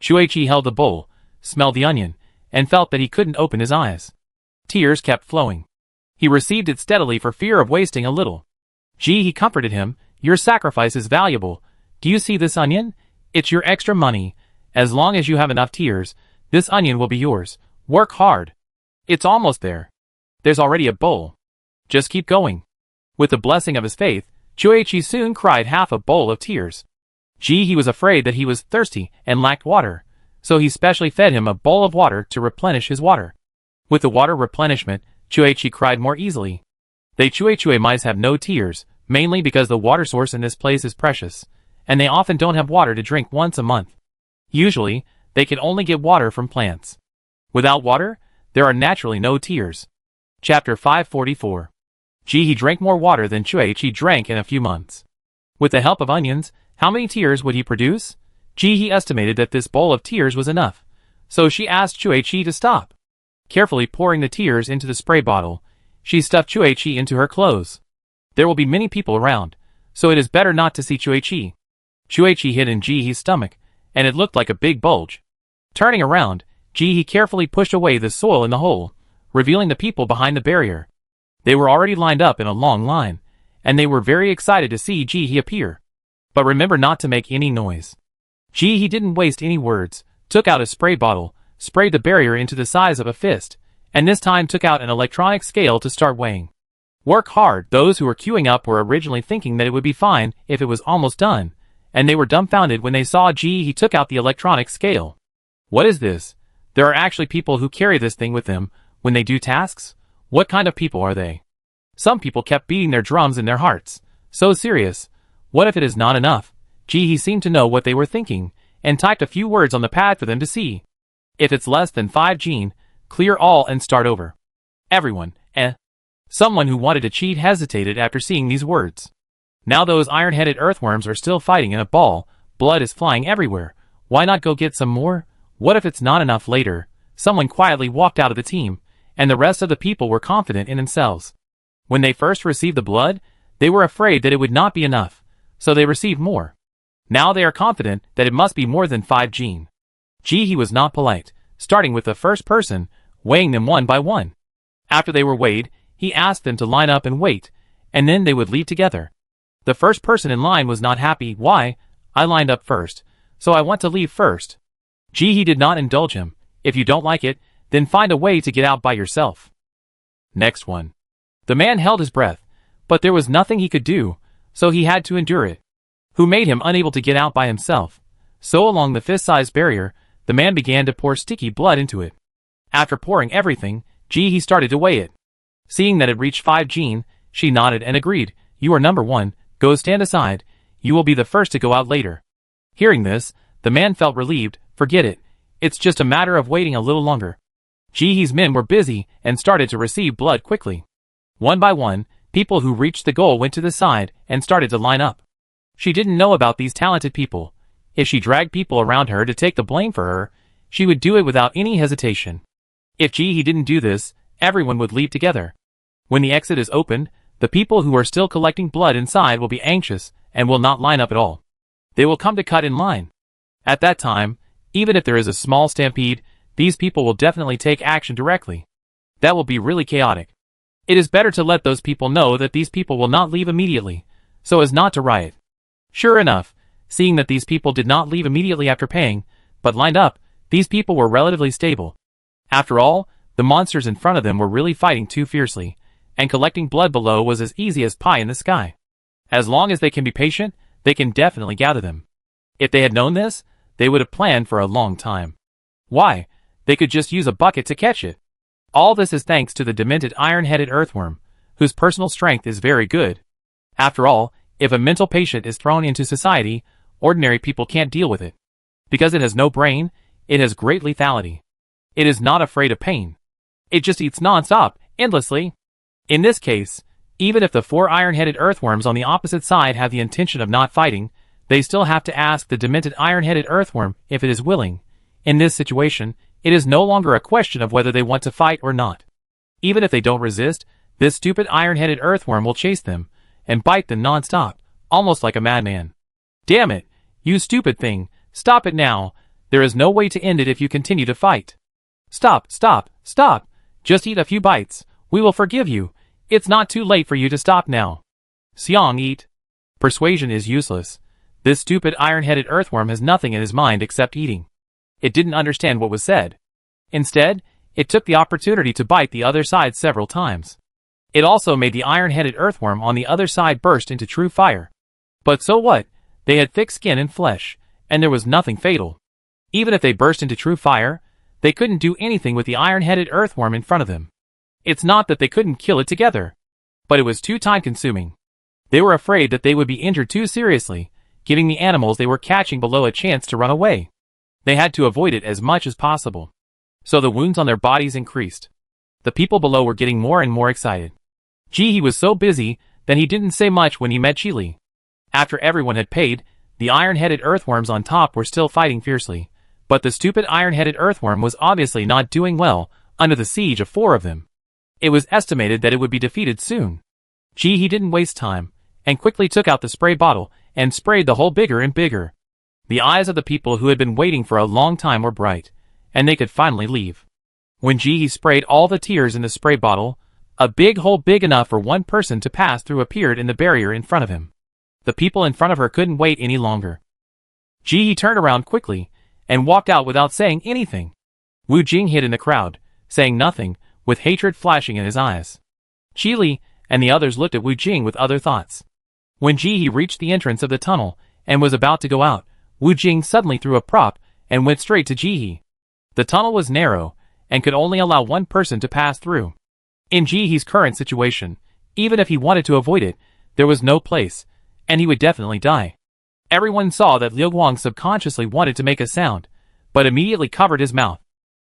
[SPEAKER 1] Chueqi held the bowl, smelled the onion, and felt that he couldn't open his eyes. Tears kept flowing. He received it steadily for fear of wasting a little. Ji comforted him. Your sacrifice is valuable. Do you see this onion? It's your extra money. As long as you have enough tears, this onion will be yours. Work hard. It's almost there. There's already a bowl. Just keep going. With the blessing of his faith, Chueqi soon cried half a bowl of tears. Ji was afraid that he was thirsty and lacked water, so he specially fed him a bowl of water to replenish his water. With the water replenishment, Chueqi cried more easily. The Chuechui mice have no tears, mainly because the water source in this place is precious, and they often don't have water to drink once a month. Usually, they can only get water from plants. Without water, there are naturally no tears. Chapter 544. He drank more water than He drank in a few months. With the help of onions, how many tears would he produce? He estimated that this bowl of tears was enough, so she asked He to stop. Carefully pouring the tears into the spray bottle, she stuffed He into her clothes. There will be many people around, so it is better not to see He hid in He's stomach, and it looked like a big bulge. Turning around, he carefully pushed away the soil in the hole, revealing the people behind the barrier. They were already lined up in a long line, and they were very excited to see he appear. But remember not to make any noise. He didn't waste any words, took out a spray bottle, sprayed the barrier into the size of a fist, and this time took out an electronic scale to start weighing. Work hard. Those who were queuing up were originally thinking that it would be fine if it was almost done, and they were dumbfounded when they saw he took out the electronic scale. What is this? There are actually people who carry this thing with them when they do tasks? What kind of people are they? Some people kept beating their drums in their hearts. So serious. What if it is not enough? He seemed to know what they were thinking, and typed a few words on the pad for them to see. If it's less than 5 Gene, clear all and start over. Everyone, Someone who wanted to cheat hesitated after seeing these words. Now those iron-headed earthworms are still fighting in a ball, blood is flying everywhere. Why not go get some more? What if it's not enough later? Someone quietly walked out of the team, and the rest of the people were confident in themselves. When they first received the blood, they were afraid that it would not be enough, so they received more. Now they are confident that it must be more than 5 Gene. He was not polite, starting with the first person, weighing them one by one. After they were weighed, he asked them to line up and wait, and then they would leave together. The first person in line was not happy. Why? I lined up first, so I want to leave first. He did not indulge him. If you don't like it, then find a way to get out by yourself. Next one. The man held his breath, but there was nothing he could do, so he had to endure it. Who made him unable to get out by himself? So along the fist-sized barrier, the man began to pour sticky blood into it. After pouring everything, he started to weigh it. Seeing that it reached 5 Gene, she nodded and agreed. You are number 1, go stand aside, you will be the first to go out later. Hearing this, the man felt relieved. Forget it, it's just a matter of waiting a little longer. He's men were busy and started to receive blood quickly. One by one, people who reached the goal went to the side and started to line up. She didn't know about these talented people. If she dragged people around her to take the blame for her, she would do it without any hesitation. If he didn't do this, everyone would leave together. When the exit is opened, the people who are still collecting blood inside will be anxious and will not line up at all. They will come to cut in line. At that time, even if there is a small stampede, these people will definitely take action directly. That will be really chaotic. It is better to let those people know that these people will not leave immediately, so as not to riot. Sure enough, seeing that these people did not leave immediately after paying, but lined up, these people were relatively stable. After all, the monsters in front of them were really fighting too fiercely, and collecting blood below was as easy as pie in the sky. As long as they can be patient, they can definitely gather them. If they had known this, they would have planned for a long time. Why? They could just use a bucket to catch it. All this is thanks to the demented iron-headed earthworm, whose personal strength is very good. After all, if a mental patient is thrown into society, ordinary people can't deal with it. Because it has no brain, it has great lethality. It is not afraid of pain. It just eats non-stop, endlessly. In this case, even if the 4 iron-headed earthworms on the opposite side have the intention of not fighting, they still have to ask the demented iron-headed earthworm if it is willing. In this situation, it is no longer a question of whether they want to fight or not. Even if they don't resist, this stupid iron-headed earthworm will chase them and bite them non-stop, almost like a madman. Damn it, you stupid thing, stop it now. There is no way to end it if you continue to fight. Stop, stop, stop. Just eat a few bites. We will forgive you. It's not too late for you to stop now. Xiang, eat. Persuasion is useless. This stupid iron-headed earthworm has nothing in his mind except eating. It didn't understand what was said. Instead, it took the opportunity to bite the other side several times. It also made the iron-headed earthworm on the other side burst into true fire. But so what? They had thick skin and flesh, and there was nothing fatal. Even if they burst into true fire, they couldn't do anything with the iron-headed earthworm in front of them. It's not that they couldn't kill it together, but it was too time-consuming. They were afraid that they would be injured too seriously, giving the animals they were catching below a chance to run away. They had to avoid it as much as possible. so the wounds on their bodies increased. The people below were getting more and more excited. He was so busy that he didn't say much when he met Chili. After everyone had paid, the iron-headed earthworms on top were still fighting fiercely, but the stupid iron-headed earthworm was obviously not doing well under the siege of 4 of them. It was estimated that it would be defeated soon. He didn't waste time, and quickly took out the spray bottle and sprayed the hole bigger and bigger. The eyes of the people who had been waiting for a long time were bright, and they could finally leave. When he sprayed all the tears in the spray bottle, a big hole big enough for one person to pass through appeared in the barrier in front of him. The people in front of her couldn't wait any longer. He turned around quickly and walked out without saying anything. Wu Jing hid in the crowd, saying nothing, with hatred flashing in his eyes. Chili and the others looked at Wu Jing with other thoughts. When he reached the entrance of the tunnel and was about to go out, Wu Jing suddenly threw a prop and went straight to Ji. The tunnel was narrow and could only allow one person to pass through. In Ji's current situation, even if he wanted to avoid it, there was no place, and he would definitely die. Everyone saw that Liu Guang subconsciously wanted to make a sound, but immediately covered his mouth.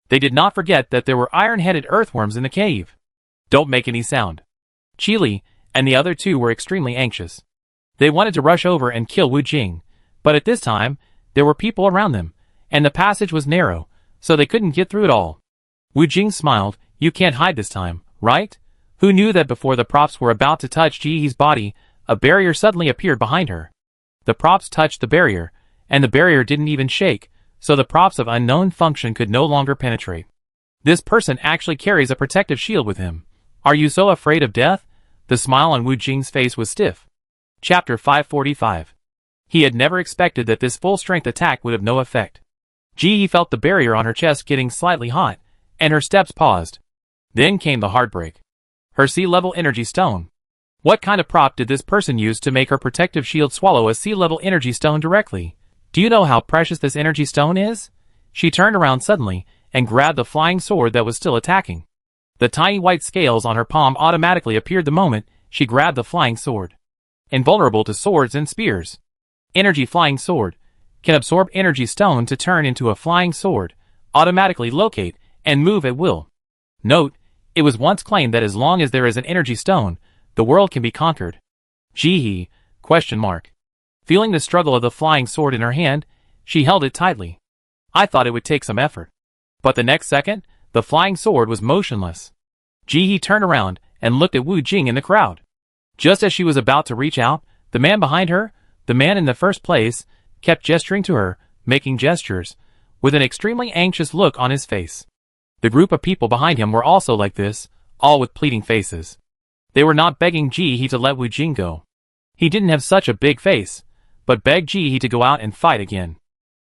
[SPEAKER 1] They did not forget that there were iron-headed earthworms in the cave. Don't make any sound. Chili and the other 2 were extremely anxious. They wanted to rush over and kill Wu Jing, but at this time, there were people around them, and the passage was narrow, so they couldn't get through it all. Wu Jing smiled. You can't hide this time, right? Who knew that before the props were about to touch Ji's body, a barrier suddenly appeared behind her. The props touched the barrier, and the barrier didn't even shake, so the props of unknown function could no longer penetrate. This person actually carries a protective shield with him. Are you so afraid of death? The smile on Wu Jing's face was stiff. Chapter 545. He had never expected that this full-strength attack would have no effect. Ji felt the barrier on her chest getting slightly hot, and her steps paused. Then came the heartbreak. Her sea-level energy stone. What kind of prop did this person use to make her protective shield swallow a sea-level energy stone directly? Do you know how precious this energy stone is? She turned around suddenly and grabbed the flying sword that was still attacking. The tiny white scales on her palm automatically appeared the moment she grabbed the flying sword. Invulnerable to swords and spears. Energy flying sword. Can absorb energy stone to turn into a flying sword, automatically locate, and move at will. Note, it was once claimed that as long as there is an energy stone, the world can be conquered. Ji? Question mark. Feeling the struggle of the flying sword in her hand, she held it tightly. I thought it would take some effort. But the next second, the flying sword was motionless. Ji turned around and looked at Wu Jing in the crowd. Just as she was about to reach out, the man behind her, the man in the first place, kept gesturing to her, making gestures, with an extremely anxious look on his face. The group of people behind him were also like this, all with pleading faces. They were not begging Ji to let Wu Jing go. He didn't have such a big face, but begged Ji to go out and fight again.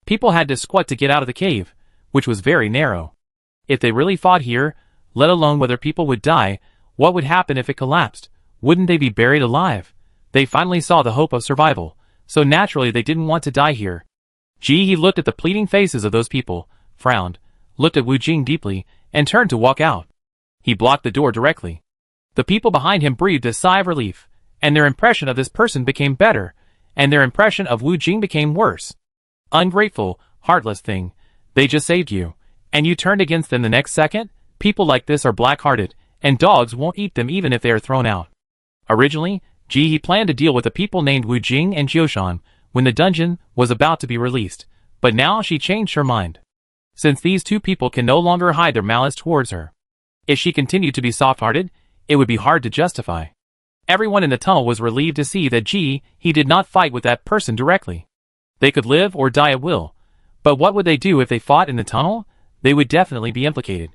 [SPEAKER 1] People had to squat to get out of the cave, which was very narrow. If they really fought here, let alone whether people would die, what would happen if it collapsed? Wouldn't they be buried alive? They finally saw the hope of survival, so naturally they didn't want to die here. Ji looked at the pleading faces of those people, frowned, looked at Wu Jing deeply, and turned to walk out. He blocked the door directly. The people behind him breathed a sigh of relief, and their impression of this person became better, and their impression of Wu Jing became worse. Ungrateful, heartless thing. They just saved you, and you turned against them the next second? People like this are black-hearted, and dogs won't eat them even if they are thrown out. Originally, Ji planned to deal with the people named Wu Jing and Jiushan when the dungeon was about to be released, but now she changed her mind. Since these 2 people can no longer hide their malice towards her. If she continued to be soft-hearted, it would be hard to justify. Everyone in the tunnel was relieved to see that he did not fight with that person directly. They could live or die at will, but what would they do if they fought in the tunnel? They would definitely be implicated.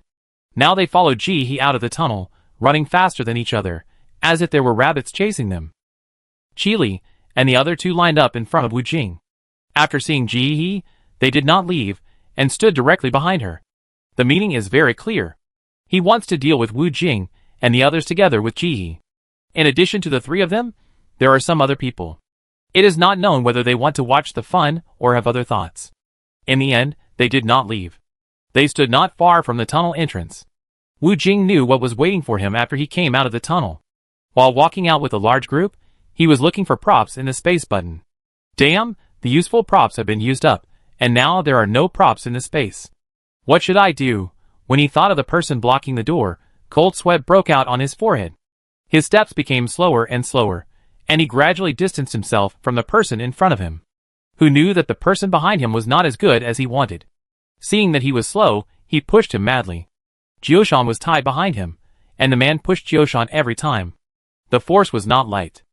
[SPEAKER 1] Now they followed Ji out of the tunnel, running faster than each other, as if there were rabbits chasing them. Chili and the other 2 lined up in front of Wu Jing. After seeing Ji, they did not leave, and stood directly behind her. The meaning is very clear. He wants to deal with Wu Jing and the others together with Ji. In addition to the 3 of them, there are some other people. It is not known whether they want to watch the fun or have other thoughts. In the end, they did not leave. They stood not far from the tunnel entrance. Wu Jing knew what was waiting for him after he came out of the tunnel. While walking out with a large group, he was looking for props in the space button. Damn, the useful props have been used up, and now there are no props in the space. What should I do? When he thought of the person blocking the door, cold sweat broke out on his forehead. His steps became slower and slower, and he gradually distanced himself from the person in front of him, who knew that the person behind him was not as good as he wanted. Seeing that he was slow, he pushed him madly. Jioshan was tied behind him, and the man pushed Jioshan every time. The force was not light.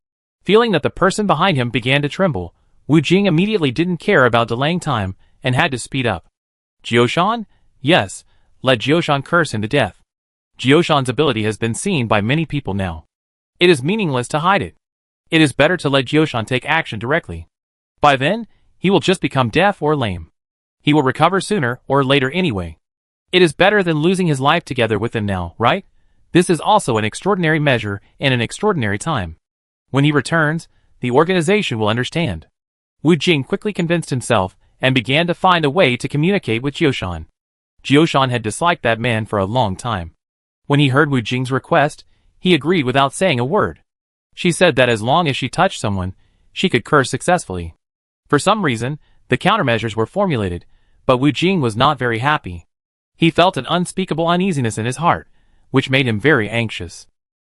[SPEAKER 1] Feeling that the person behind him began to tremble, Wu Jing immediately didn't care about delaying time and had to speed up. Jioshan? Yes, let Jioshan curse him to death. Jioshan's ability has been seen by many people now. It is meaningless to hide it. It is better to let Jioshan take action directly. By then, he will just become deaf or lame. He will recover sooner or later anyway. It is better than losing his life together with him now, right? This is also an extraordinary measure in an extraordinary time. When he returns, the organization will understand. Wu Jing quickly convinced himself and began to find a way to communicate with Jioshan. Jioshan had disliked that man for a long time. When he heard Wu Jing's request, he agreed without saying a word. She said that as long as she touched someone, she could curse successfully. For some reason, the countermeasures were formulated, but Wu Jing was not very happy. He felt an unspeakable uneasiness in his heart, which made him very anxious.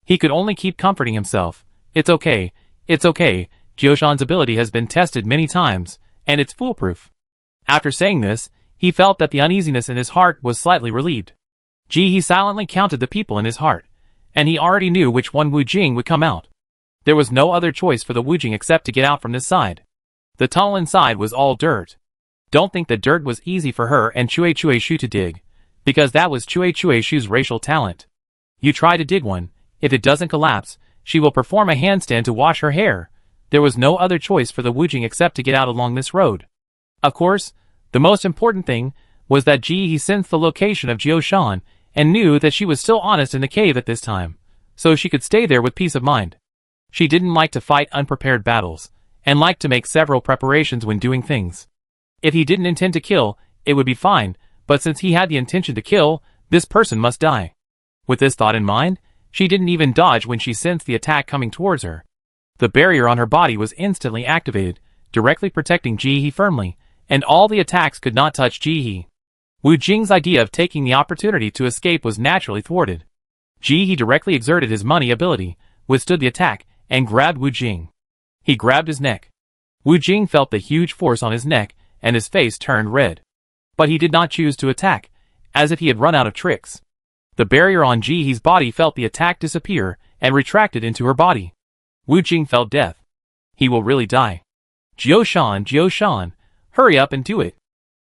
[SPEAKER 1] He could only keep comforting himself. It's okay, Jioshan's ability has been tested many times, and it's foolproof. After saying this, he felt that the uneasiness in his heart was slightly relieved. He silently counted the people in his heart, and he already knew which one Wu Jing would come out. There was no other choice for the Wu Jing except to get out from this side. The tunnel inside was all dirt. Don't think that dirt was easy for her and Chue Shu to dig, because that was Chue Shu's racial talent. You try to dig one, if it doesn't collapse, she will perform a handstand to wash her hair. There was no other choice for the Wu Jing except to get out along this road. Of course, the most important thing was that he sensed the location of Jioshan and knew that she was still honest in the cave at this time, so she could stay there with peace of mind. She didn't like to fight unprepared battles, and liked to make several preparations when doing things. If he didn't intend to kill, it would be fine, but since he had the intention to kill, this person must die. With this thought in mind, she didn't even dodge when she sensed the attack coming towards her. The barrier on her body was instantly activated, directly protecting Ji firmly, and all the attacks could not touch Ji. Wu Jing's idea of taking the opportunity to escape was naturally thwarted. Ji directly exerted his money ability, withstood the attack, and grabbed Wu Jing. He grabbed his neck. Wu Jing felt the huge force on his neck, and his face turned red. But he did not choose to attack, as if he had run out of tricks. The barrier on Ji's body felt the attack disappear, and retracted into her body. Wu Jing felt death. He will really die. Jioshan, hurry up and do it.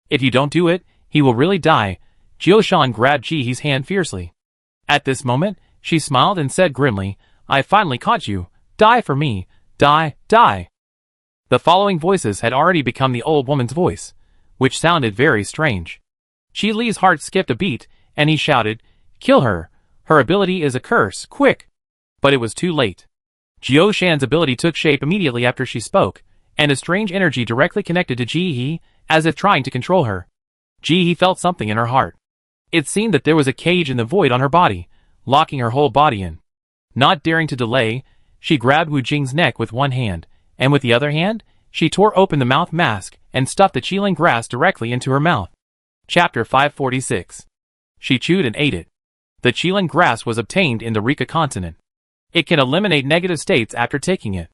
[SPEAKER 1] If you don't do it, he will really die. Jioshan grabbed Ji's hand fiercely. At this moment, she smiled and said grimly, I finally caught you. Die for me. Die. The following voices had already become the old woman's voice, which sounded very strange. Qi Li's heart skipped a beat, and he shouted, Kill her. Her ability is a curse, quick. But it was too late. Jioshan's ability took shape immediately after she spoke, and a strange energy directly connected to Ji, as if trying to control her. Ji felt something in her heart. It seemed that there was a cage in the void on her body, locking her whole body in. Not daring to delay, she grabbed Wu Jing's neck with one hand, and with the other hand, she tore open the mouth mask and stuffed the Qilin grass directly into her mouth. Chapter 546. She chewed and ate it. The Qilin grass was obtained in the Rika continent. It can eliminate negative states after taking it.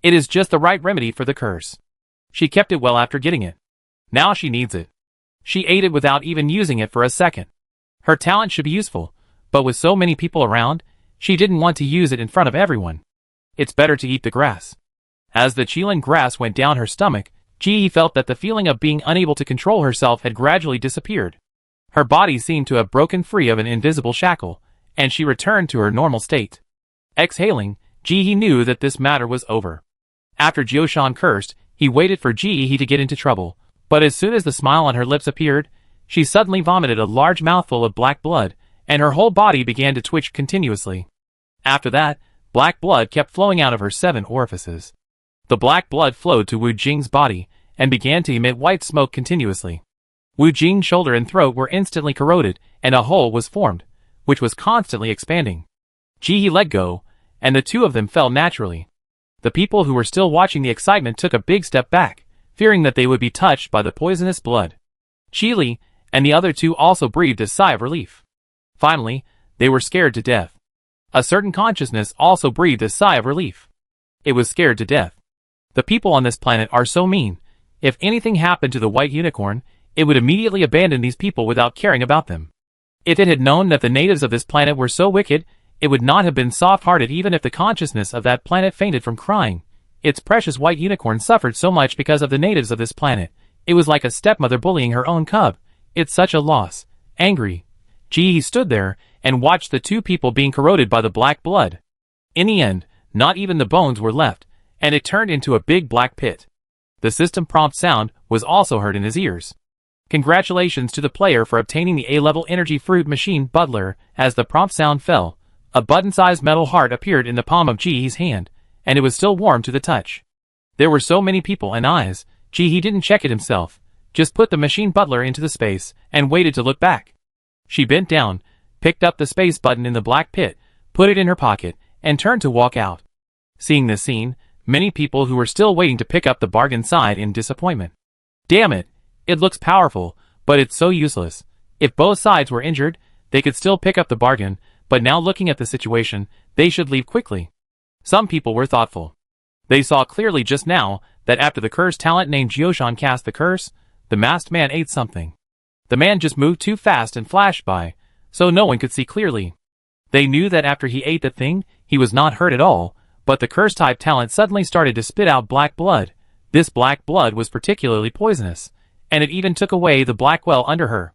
[SPEAKER 1] It is just the right remedy for the curse. She kept it well after getting it. Now she needs it. She ate it without even using it for a second. Her talent should be useful, but with so many people around, she didn't want to use it in front of everyone. It's better to eat the grass. As the Qilin grass went down her stomach, Ji felt that the feeling of being unable to control herself had gradually disappeared. Her body seemed to have broken free of an invisible shackle, and she returned to her normal state. Exhaling, Ji knew that this matter was over. After Jioshan cursed, he waited for Ji to get into trouble, but as soon as the smile on her lips appeared, she suddenly vomited a large mouthful of black blood, and her whole body began to twitch continuously. After that, black blood kept flowing out of her 7 orifices. The black blood flowed to Wu Jing's body, and began to emit white smoke continuously. Wu Jing's shoulder and throat were instantly corroded, and a hole was formed, which was constantly expanding. Ji let go, and the two of them fell naturally. The people who were still watching the excitement took a big step back, fearing that they would be touched by the poisonous blood. Qi Li and the other two also breathed a sigh of relief. Finally, they were scared to death. A certain consciousness also breathed a sigh of relief. It was scared to death. The people on this planet are so mean. If anything happened to the white unicorn, it would immediately abandon these people without caring about them. If it had known that the natives of this planet were so wicked, it would not have been soft-hearted even if the consciousness of that planet fainted from crying. Its precious white unicorn suffered so much because of the natives of this planet. It was like a stepmother bullying her own cub. It's such a loss. Angry, Ji stood there and watched the two people being corroded by the black blood. In the end, not even the bones were left, and it turned into a big black pit. The system prompt sound was also heard in his ears. Congratulations to the player for obtaining the A-level energy fruit machine Butler. As the prompt sound fell, a button-sized metal heart appeared in the palm of Ji's hand, and it was still warm to the touch. There were so many people and eyes, Ji didn't check it himself, just put the machine Butler into the space, and waited to look back. She bent down, picked up the space button in the black pit, put it in her pocket, and turned to walk out. Seeing this scene, many people who were still waiting to pick up the bargain sighed in disappointment. Damn it, it looks powerful, but it's so useless. If both sides were injured, they could still pick up the bargain, but now looking at the situation, they should leave quickly. Some people were thoughtful. They saw clearly just now that after the curse talent named Jioshan cast the curse, the masked man ate something. The man just moved too fast and flashed by, so no one could see clearly. They knew that after he ate the thing, he was not hurt at all, but the curse-type talent suddenly started to spit out black blood. This black blood was particularly poisonous, and it even took away the black well under her.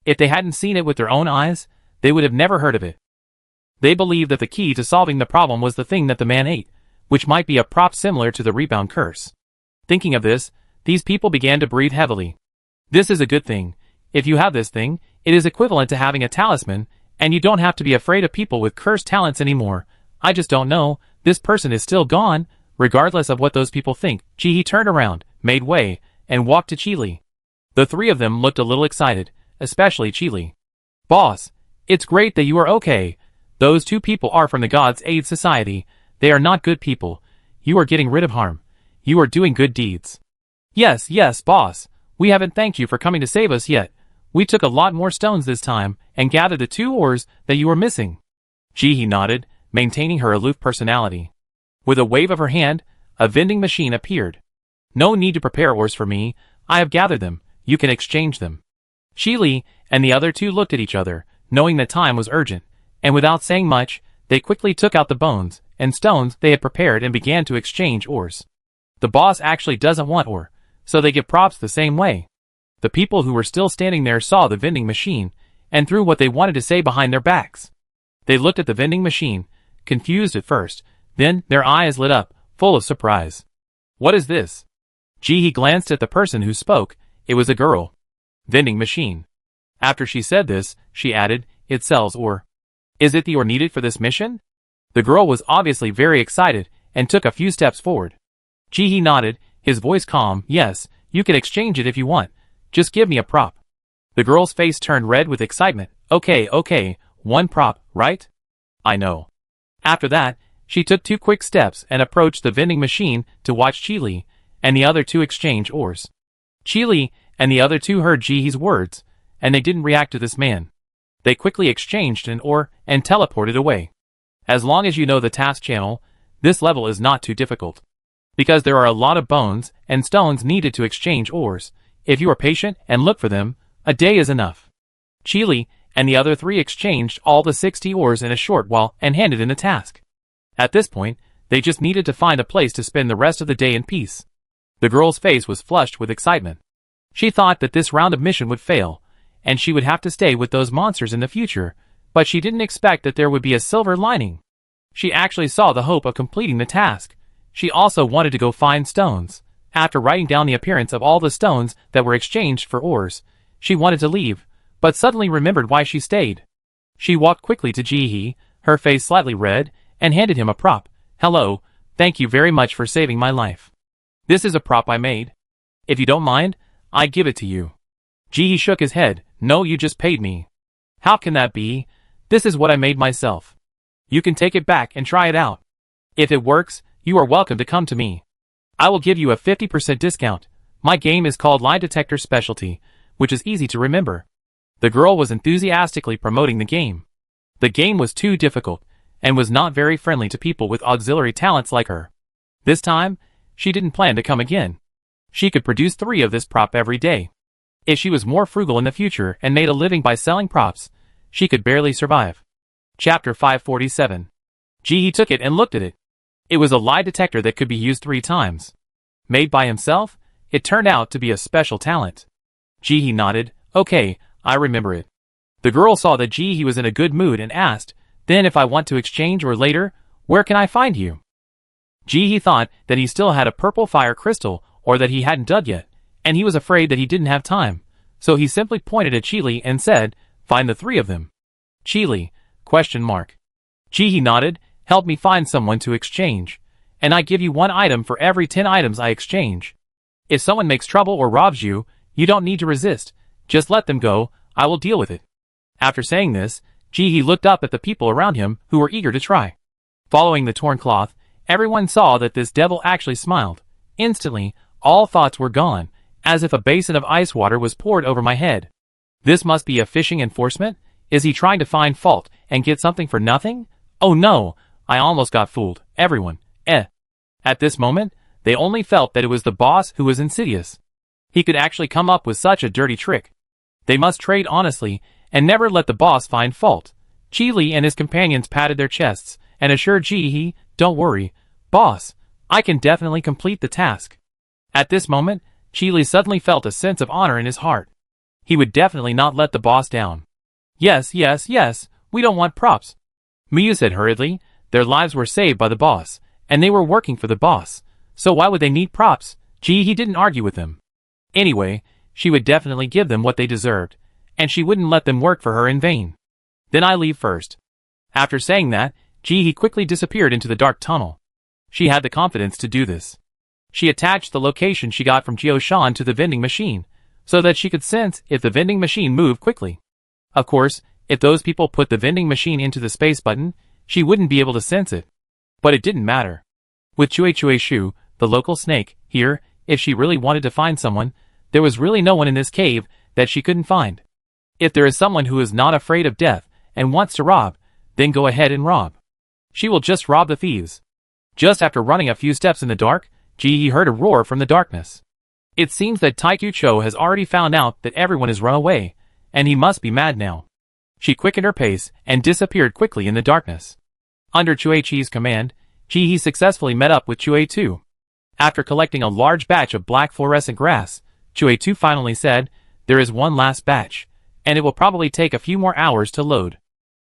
[SPEAKER 1] If they hadn't seen it with their own eyes, they would have never heard of it. They believed that the key to solving the problem was the thing that the man ate, which might be a prop similar to the rebound curse. Thinking of this, these people began to breathe heavily. This is a good thing. If you have this thing, it is equivalent to having a talisman, and you don't have to be afraid of people with cursed talents anymore. I just don't know, this person is still gone, regardless of what those people think. Ji turned around, made way, and walked to Chili. The three of them looked a little excited, especially Chili. Boss, it's great that you are okay. Those two people are from the Gods Aid Society. They are not good people. You are getting rid of harm. You are doing good deeds. Yes, boss. We haven't thanked you for coming to save us yet. We took a lot more stones this time, and gathered the 2 ores that you were missing. Ji nodded, maintaining her aloof personality. With a wave of her hand, a vending machine appeared. No need to prepare ores for me. I have gathered them. You can exchange them. Li and the other 2 looked at each other, knowing that time was urgent, and without saying much, they quickly took out the bones and stones they had prepared and began to exchange ores. The boss actually doesn't want ore, so they give props the same way. The people who were still standing there saw the vending machine, and threw what they wanted to say behind their backs. They looked at the vending machine, confused at first, then their eyes lit up, full of surprise. What is this? Ji glanced at the person who spoke. It was a girl. Vending machine. After she said this, she added, it sells ore. Is it the ore needed for this mission? The girl was obviously very excited, and took a few steps forward. Ji nodded, his voice calm. Yes, you can exchange it if you want. Just give me a prop. The girl's face turned red with excitement. Okay, 1 prop, right? I know. After that, she took 2 quick steps and approached the vending machine to watch Chili and the other 2 exchange ores. Chili and the other 2 heard Ji's words, and they didn't react to this man. They quickly exchanged an ore and teleported away. As long as you know the task channel, this level is not too difficult. Because there are a lot of bones and stones needed to exchange ores, if you are patient and look for them, a day is enough. Chili and the other 3 exchanged all the 60 ores in a short while and handed in the task. At this point, they just needed to find a place to spend the rest of the day in peace. The girl's face was flushed with excitement. She thought that this round of mission would fail, and she would have to stay with those monsters in the future, but she didn't expect that there would be a silver lining. She actually saw the hope of completing the task. She also wanted to go find stones. After writing down the appearance of all the stones that were exchanged for ores, she wanted to leave, but suddenly remembered why she stayed. She walked quickly to Ji, her face slightly red, and handed him a prop. Hello, thank you very much for saving my life. This is a prop I made. If you don't mind, I give it to you. Ji shook his head. No, you just paid me. How can that be? This is what I made myself. You can take it back and try it out. If it works, you are welcome to come to me. I will give you a 50% discount. My game is called Lie Detector Specialty, which is easy to remember. The girl was enthusiastically promoting the game. The game was too difficult, and was not very friendly to people with auxiliary talents like her. This time, she didn't plan to come again. She could produce 3 of this prop every day. If she was more frugal in the future and made a living by selling props, she could barely survive. Chapter 547. He took it and looked at it. It was a lie detector that could be used 3 times. Made by himself, it turned out to be a special talent. He nodded. Okay, I remember it. The girl saw that he was in a good mood and asked, then if I want to exchange or later, where can I find you? He thought that he still had a purple fire crystal or that he hadn't dug yet, and he was afraid that he didn't have time, so he simply pointed at Chile and said, find the 3 of them. Chile? ? He nodded, help me find someone to exchange, and I give you 1 item for every 10 items I exchange. If someone makes trouble or robs you, you don't need to resist, just let them go, I will deal with it. After saying this, he looked up at the people around him who were eager to try. Following the torn cloth, everyone saw that this devil actually smiled. Instantly, all thoughts were gone, as if a basin of ice water was poured over my head. This must be a fishing enforcement? Is he trying to find fault and get something for nothing? Oh no, I almost got fooled. Everyone, At this moment, they only felt that it was the boss who was insidious. He could actually come up with such a dirty trick. They must trade honestly and never let the boss find fault. Chile and his companions patted their chests and assured don't worry, boss, I can definitely complete the task. At this moment, Chile suddenly felt a sense of honor in his heart. He would definitely not let the boss down. Yes, we don't want props. Miyu said hurriedly. Their lives were saved by the boss, and they were working for the boss, so why would they need props? He didn't argue with them. Anyway, she would definitely give them what they deserved, and she wouldn't let them work for her in vain. Then I leave first. After saying that, he quickly disappeared into the dark tunnel. She had the confidence to do this. She attached the location she got from Jio-shan to the vending machine, so that she could sense if the vending machine moved quickly. Of course, if those people put the vending machine into the space button, she wouldn't be able to sense it. But it didn't matter. With Chue-Shu, the local snake, here, if she really wanted to find someone, there was really no one in this cave that she couldn't find. If there is someone who is not afraid of death and wants to rob, then go ahead and rob. She will just rob the thieves. Just after running a few steps in the dark, he heard a roar from the darkness. It seems that Taiku Cho has already found out that everyone has run away, and he must be mad now. She quickened her pace and disappeared quickly in the darkness. Under Chue-Chi's command, he successfully met up with Chue-Tu. After collecting a large batch of black fluorescent grass, Chue-Tu finally said, there is one last batch, and it will probably take a few more hours to load.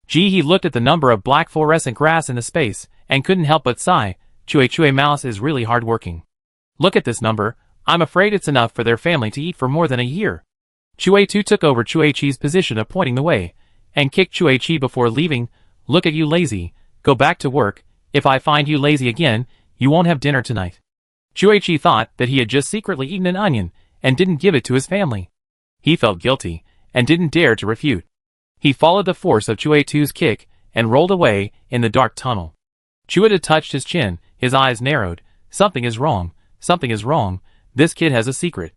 [SPEAKER 1] He looked at the number of black fluorescent grass in the space, and couldn't help but sigh. Chue Mouse is really hardworking. Look at this number, I'm afraid it's enough for their family to eat for more than a year. Chue-Tu took over Chue-Chi's position of pointing the way, and kicked Chue-Chi before leaving. Look at you lazy, go back to work, if I find you lazy again, you won't have dinner tonight. Chue-Chi thought that he had just secretly eaten an onion, and didn't give it to his family. He felt guilty, and didn't dare to refute. He followed the force of Chue-Tu's kick, and rolled away in the dark tunnel. Chue-Tu touched his chin, his eyes narrowed. Something is wrong, this kid has a secret.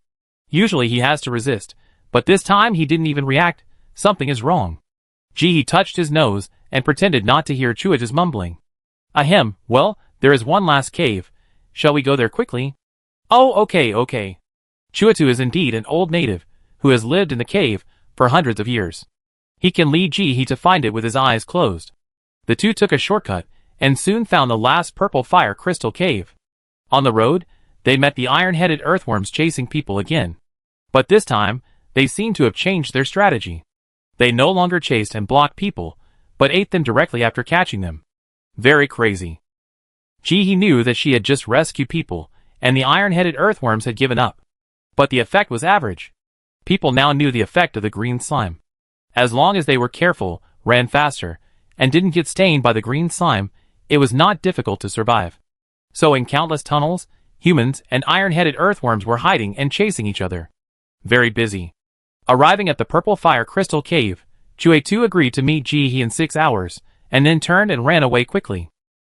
[SPEAKER 1] Usually he has to resist, but this time he didn't even react. Something is wrong. He touched his nose, and pretended not to hear Chue-Tu's mumbling. Ahem, well, there is one last cave. Shall we go there quickly? Oh, okay. Chue-Tu is indeed an old native, who has lived in the cave for hundreds of years. He can lead Ji-He to find it with his eyes closed. The two took a shortcut, and soon found the last purple fire crystal cave. On the road, they met the iron-headed earthworms chasing people again. But this time, they seemed to have changed their strategy. They no longer chased and blocked people, but ate them directly after catching them. Very crazy. Ji-He knew that she had just rescued people, and the iron-headed earthworms had given up. But the effect was average. People now knew the effect of the green slime. As long as they were careful, ran faster, and didn't get stained by the green slime, it was not difficult to survive. So in countless tunnels, humans and iron-headed earthworms were hiding and chasing each other. Very busy. Arriving at the purple fire crystal cave, Chue-Tu agreed to meet Ji-He in 6 hours, and then turned and ran away quickly.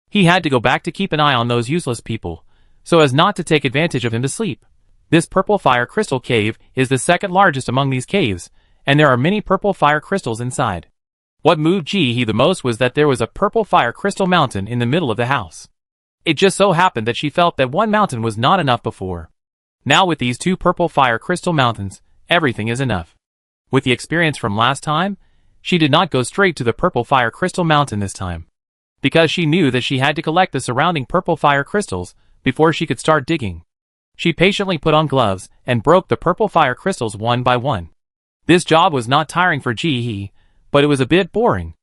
[SPEAKER 1] He had to go back to keep an eye on those useless people, so as not to take advantage of him to sleep. This purple fire crystal cave is the second largest among these caves, and there are many purple fire crystals inside. What moved Ji-hee the most was that there was a purple fire crystal mountain in the middle of the house. It just so happened that she felt that one mountain was not enough before. Now with these two purple fire crystal mountains, everything is enough. With the experience from last time, she did not go straight to the purple fire crystal mountain this time, because she knew that she had to collect the surrounding purple fire crystals before she could start digging. She patiently put on gloves and broke the purple fire crystals one by one. This job was not tiring for Ji-hee, but it was a bit boring.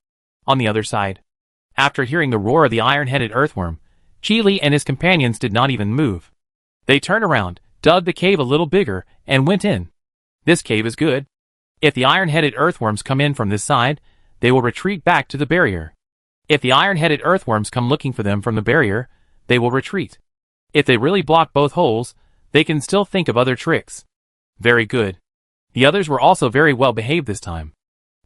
[SPEAKER 1] On the other side, after hearing the roar of the iron-headed earthworm, Chi-Li and his companions did not even move. They turned around, dug the cave a little bigger, and went in. This cave is good. If the iron-headed earthworms come in from this side, they will retreat back to the barrier. If the iron-headed earthworms come looking for them from the barrier, they will retreat. If they really block both holes, they can still think of other tricks. Very good. The others were also very well behaved this time.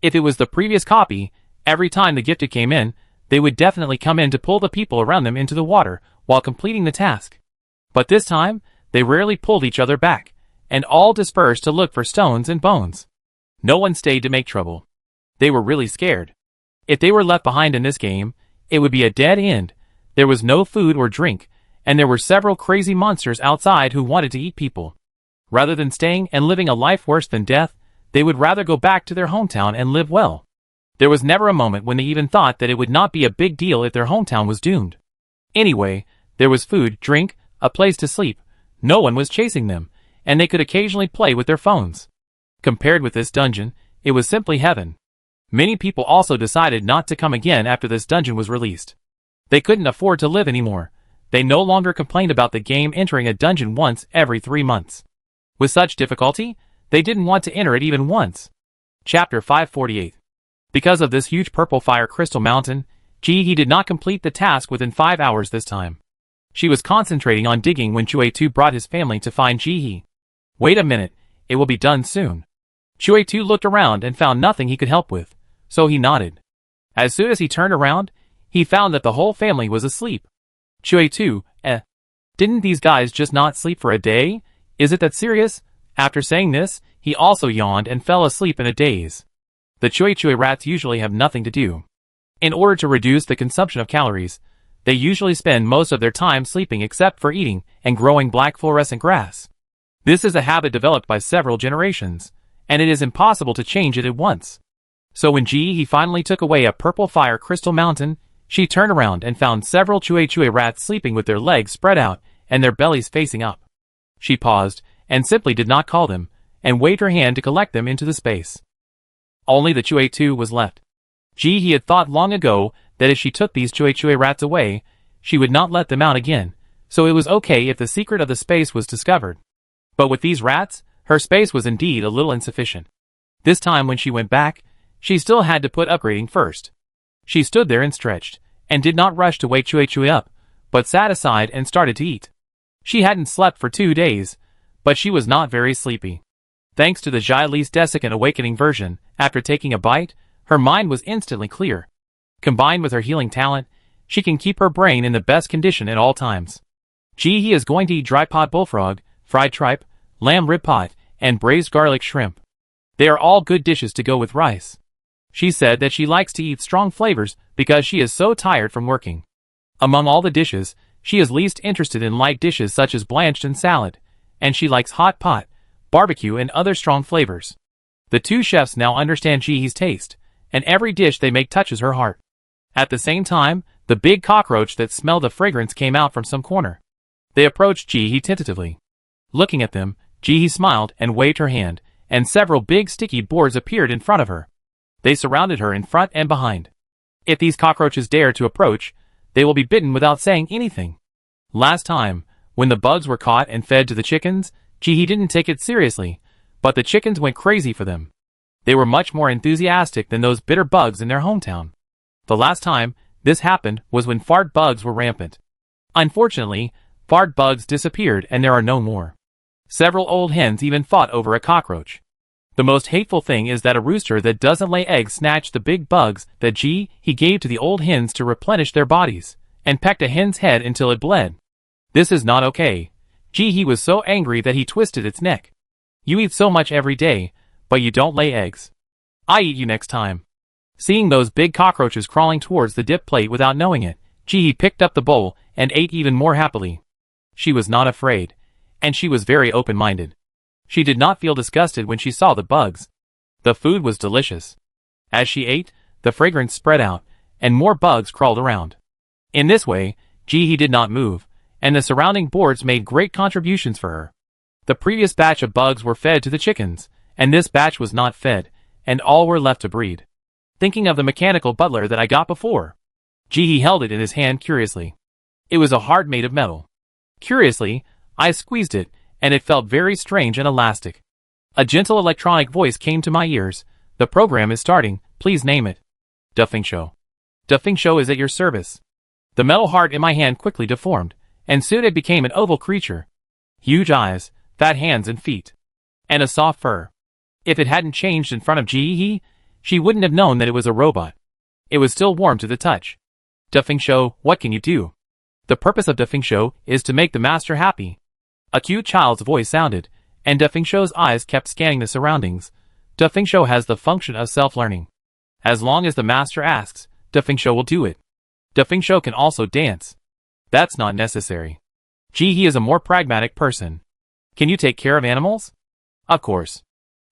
[SPEAKER 1] If it was the previous copy, every time the gifted came in, they would definitely come in to pull the people around them into the water while completing the task. But this time, they rarely pulled each other back, and all dispersed to look for stones and bones. No one stayed to make trouble. They were really scared. If they were left behind in this game, it would be a dead end. There was no food or drink, and there were several crazy monsters outside who wanted to eat people. Rather than staying and living a life worse than death, they would rather go back to their hometown and live well. There was never a moment when they even thought that it would not be a big deal if their hometown was doomed. Anyway, there was food, drink, a place to sleep. No one was chasing them, and they could occasionally play with their phones. Compared with this dungeon, it was simply heaven. Many people also decided not to come again after this dungeon was released. They couldn't afford to live anymore. They no longer complained about the game entering a dungeon once every 3 months. With such difficulty, they didn't want to enter it even once. Chapter 548. Because of this huge purple fire crystal mountain, Ji-hee did not complete the task within 5 hours this time. She was concentrating on digging when Chue-tu brought his family to find Ji-hee. Wait a minute, it will be done soon. Chue-tu looked around and found nothing he could help with, so he nodded. As soon as he turned around, he found that the whole family was asleep. Chue-tu, didn't these guys just not sleep for a day? Is it that serious? After saying this, he also yawned and fell asleep in a daze. The Chue-Chue rats usually have nothing to do. In order to reduce the consumption of calories, they usually spend most of their time sleeping except for eating and growing black fluorescent grass. This is a habit developed by several generations, and it is impossible to change it at once. So when Ji-hee finally took away a purple fire crystal mountain, she turned around and found several Chue-Chue rats sleeping with their legs spread out and their bellies facing up. She paused and simply did not call them, and waved her hand to collect them into the space. Only the Chue-tu was left. Ji-hee had thought long ago that if she took these Chue-Chue rats away, she would not let them out again, so it was okay if the secret of the space was discovered. But with these rats, her space was indeed a little insufficient. This time when she went back, she still had to put upgrading first. She stood there and stretched, and did not rush to wake Chue-Chue up, but sat aside and started to eat. She hadn't slept for 2 days, but she was not very sleepy. Thanks to the Xia-Li's Desiccant Awakening version, after taking a bite, her mind was instantly clear. Combined with her healing talent, she can keep her brain in the best condition at all times. Ji-hee is going to eat dry pot bullfrog, fried tripe, lamb rib pot, and braised garlic shrimp. They are all good dishes to go with rice. She said that she likes to eat strong flavors because she is so tired from working. Among all the dishes, she is least interested in light dishes such as blanched and salad, and she likes hot pot, barbecue and other strong flavors. The two chefs now understand Ji-hee's taste, and every dish they make touches her heart. At the same time, the big cockroach that smelled of fragrance came out from some corner. They approached Ji-hee tentatively. Looking at them, Ji-hee smiled and waved her hand, and several big sticky boards appeared in front of her. They surrounded her in front and behind. If these cockroaches dare to approach, they will be bitten without saying anything. Last time, when the bugs were caught and fed to the chickens, Ji-hee didn't take it seriously, but the chickens went crazy for them. They were much more enthusiastic than those bitter bugs in their hometown. The last time this happened was when fart bugs were rampant. Unfortunately, fart bugs disappeared and there are no more. Several old hens even fought over a cockroach. The most hateful thing is that a rooster that doesn't lay eggs snatched the big bugs that Ji-hee gave to the old hens to replenish their bodies, and pecked a hen's head until it bled. This is not okay. Ji-hee was so angry that he twisted its neck. You eat so much every day, but you don't lay eggs. I eat you next time. Seeing those big cockroaches crawling towards the dip plate without knowing it, Jihi picked up the bowl and ate even more happily. She was not afraid, and she was very open-minded. She did not feel disgusted when she saw the bugs. The food was delicious. As she ate, the fragrance spread out, and more bugs crawled around. In this way, Jihi did not move, and the surrounding boards made great contributions for her. The previous batch of bugs were fed to the chickens, and this batch was not fed, and all were left to breed. Thinking of the mechanical butler that I got before. Jihi held it in his hand curiously. It was a heart made of metal. Curiously, I squeezed it, and it felt very strange and elastic. A gentle electronic voice came to my ears. The program is starting, please name it. Dufingsho. Dufingsho is at your service. The metal heart in my hand quickly deformed, and soon it became an oval creature. Huge eyes, fat hands and feet, and a soft fur. If it hadn't changed in front of Jihi, she wouldn't have known that it was a robot. It was still warm to the touch. Dufingsho, what can you do? The purpose of Dufingsho is to make the master happy. A cute child's voice sounded, and Dufingsho's eyes kept scanning the surroundings. Dufingsho has the function of self-learning. As long as the master asks, Dufingsho will do it. Dufingsho can also dance. That's not necessary. Jihi is a more pragmatic person. Can you take care of animals? Of course.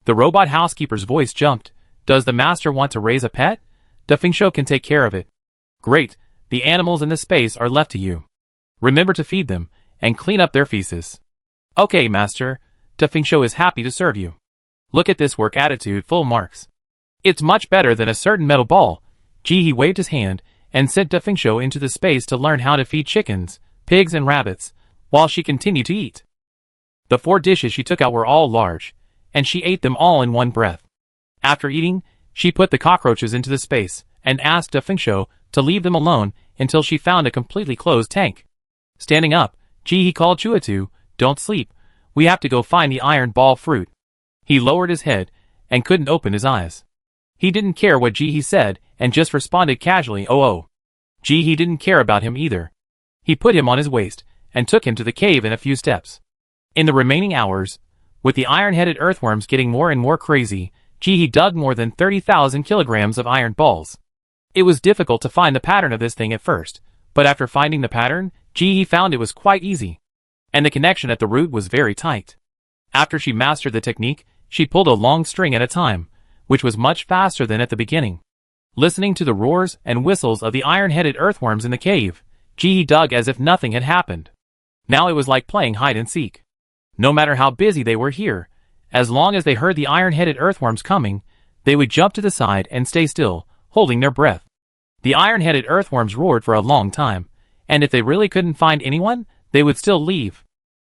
[SPEAKER 1] The robot housekeeper's voice jumped. Does the master want to raise a pet? Dufingsho can take care of it. Great, the animals in the space are left to you. Remember to feed them, and clean up their feces. Okay, master, Dufingsho is happy to serve you. Look at this work attitude, full marks. It's much better than a certain metal ball. Jihi waved his hand, and sent Dufingsho into the space to learn how to feed chickens, pigs and rabbits, while she continued to eat. The 4 dishes she took out were all large, and she ate them all in one breath. After eating, she put the cockroaches into the space, and asked Dufingsho to leave them alone until she found a completely closed tank. Standing up, Jihi called Chuatu, don't sleep, we have to go find the iron ball fruit. He lowered his head, and couldn't open his eyes. He didn't care what Jihi said, and just responded casually, oh. Jihi didn't care about him either. He put him on his waist, and took him to the cave in a few steps. In the remaining hours, with the iron-headed earthworms getting more and more crazy, Jihi dug more than 30,000 kilograms of iron balls. It was difficult to find the pattern of this thing at first, but after finding the pattern, Jihi found it was quite easy. And the connection at the root was very tight. After she mastered the technique, she pulled a long string at a time, which was much faster than at the beginning. Listening to the roars and whistles of the iron-headed earthworms in the cave, Jihi dug as if nothing had happened. Now it was like playing hide-and-seek. No matter how busy they were here, as long as they heard the iron-headed earthworms coming, they would jump to the side and stay still, holding their breath. The iron-headed earthworms roared for a long time, and if they really couldn't find anyone, they would still leave.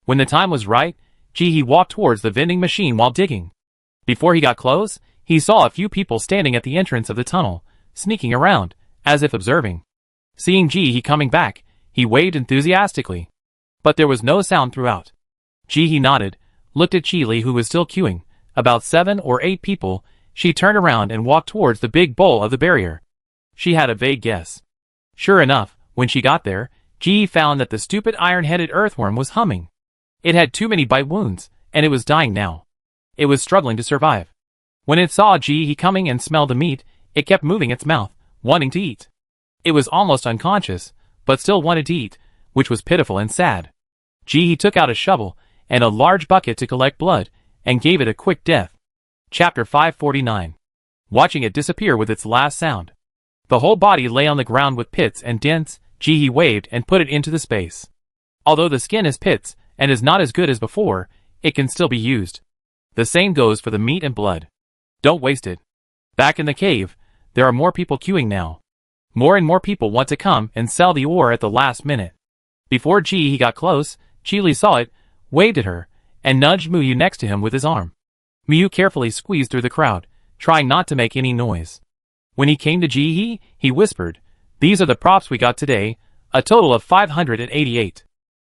[SPEAKER 1] When the time was right, Jihi walked towards the vending machine while digging. Before he got close, he saw a few people standing at the entrance of the tunnel, sneaking around, as if observing. Seeing Jihi coming back, he waved enthusiastically. But there was no sound throughout. Jihi nodded, looked at Chili who was still queuing, about 7 or 8 people. She turned around and walked towards the big bowl of the barrier. She had a vague guess. Sure enough, when she got there, Jihi found that the stupid iron-headed earthworm was humming. It had too many bite wounds, and it was dying now. It was struggling to survive. When it saw Jihi coming and smelled the meat, it kept moving its mouth, wanting to eat. It was almost unconscious, but still wanted to eat, which was pitiful and sad. Jihi took out a shovel and a large bucket to collect blood, and gave it a quick death. Chapter 549. Watching it disappear with its last sound. The whole body lay on the ground with pits and dents. Jihi waved and put it into the space. Although the skin is pits, and is not as good as before, it can still be used. The same goes for the meat and blood. Don't waste it. Back in the cave, there are more people queuing now. More and more people want to come and sell the ore at the last minute. Before Jihi got close, Chili saw it, waved at her, and nudged Muyu next to him with his arm. Muyu carefully squeezed through the crowd, trying not to make any noise. When he came to Jihi, he whispered, "These are the props we got today, a total of 588.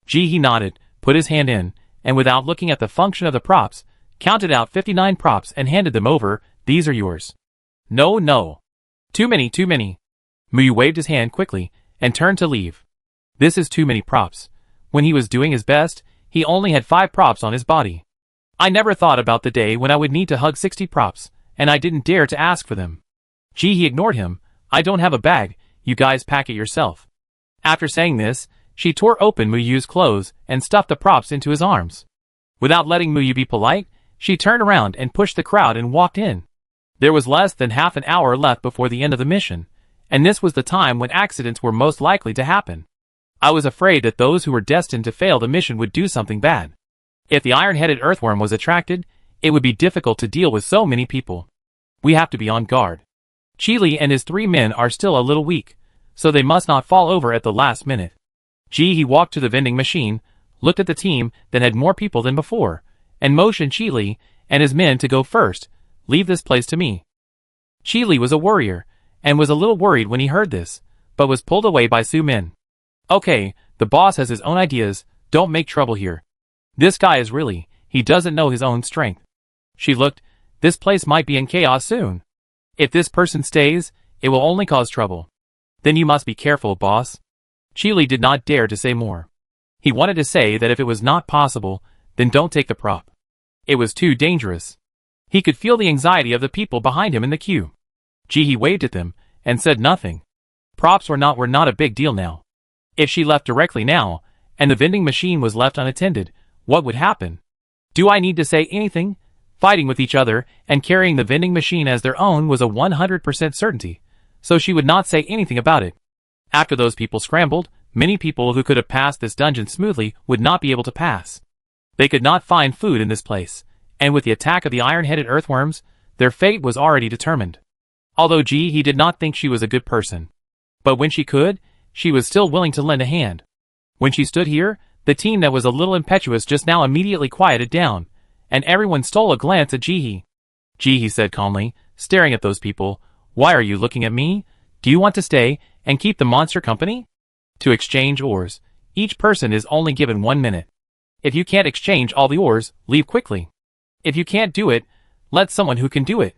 [SPEAKER 1] Jihi nodded, put his hand in, and without looking at the function of the props, counted out 59 props and handed them over. These are yours. No. Too many. Muyu waved his hand quickly, and turned to leave. This is too many props. When he was doing his best, he only had 5 props on his body. I never thought about the day when I would need to hug 60 props, and I didn't dare to ask for them. Gee, he ignored him. I don't have a bag, you guys pack it yourself. After saying this, she tore open Muyu's clothes and stuffed the props into his arms. Without letting Muyu be polite, she turned around and pushed the crowd and walked in. There was less than half an hour left before the end of the mission, and this was the time when accidents were most likely to happen. I was afraid that those who were destined to fail the mission would do something bad. If the iron-headed earthworm was attracted, it would be difficult to deal with so many people. We have to be on guard. Chile and his 3 men are still a little weak, so they must not fall over at the last minute. He walked to the vending machine, looked at the team that had more people than before, and motioned Chile and his men to go first. Leave this place to me. Chile was a worrier, and was a little worried when he heard this, but was pulled away by Su Min. Okay, the boss has his own ideas, don't make trouble here. This guy is really, he doesn't know his own strength. She looked, this place might be in chaos soon. If this person stays, it will only cause trouble. Then you must be careful, boss. Chile did not dare to say more. He wanted to say that if it was not possible, then don't take the prop. It was too dangerous. He could feel the anxiety of the people behind him in the queue. He waved at them, and said nothing. Props were not a big deal now. If she left directly now, and the vending machine was left unattended, what would happen? Do I need to say anything? Fighting with each other, and carrying the vending machine as their own was a 100% certainty, so she would not say anything about it. After those people scrambled, many people who could have passed this dungeon smoothly would not be able to pass. They could not find food in this place, and with the attack of the iron-headed earthworms, their fate was already determined. Although he did not think she was a good person. But when she could, she was still willing to lend a hand. When she stood here, the team that was a little impetuous just now immediately quieted down, and everyone stole a glance at Jihe. He said calmly, staring at those people, why are you looking at me? Do you want to stay, and keep the monster company? To exchange ores, each person is only given 1 minute. If you can't exchange all the ores, leave quickly. If you can't do it, let someone who can do it.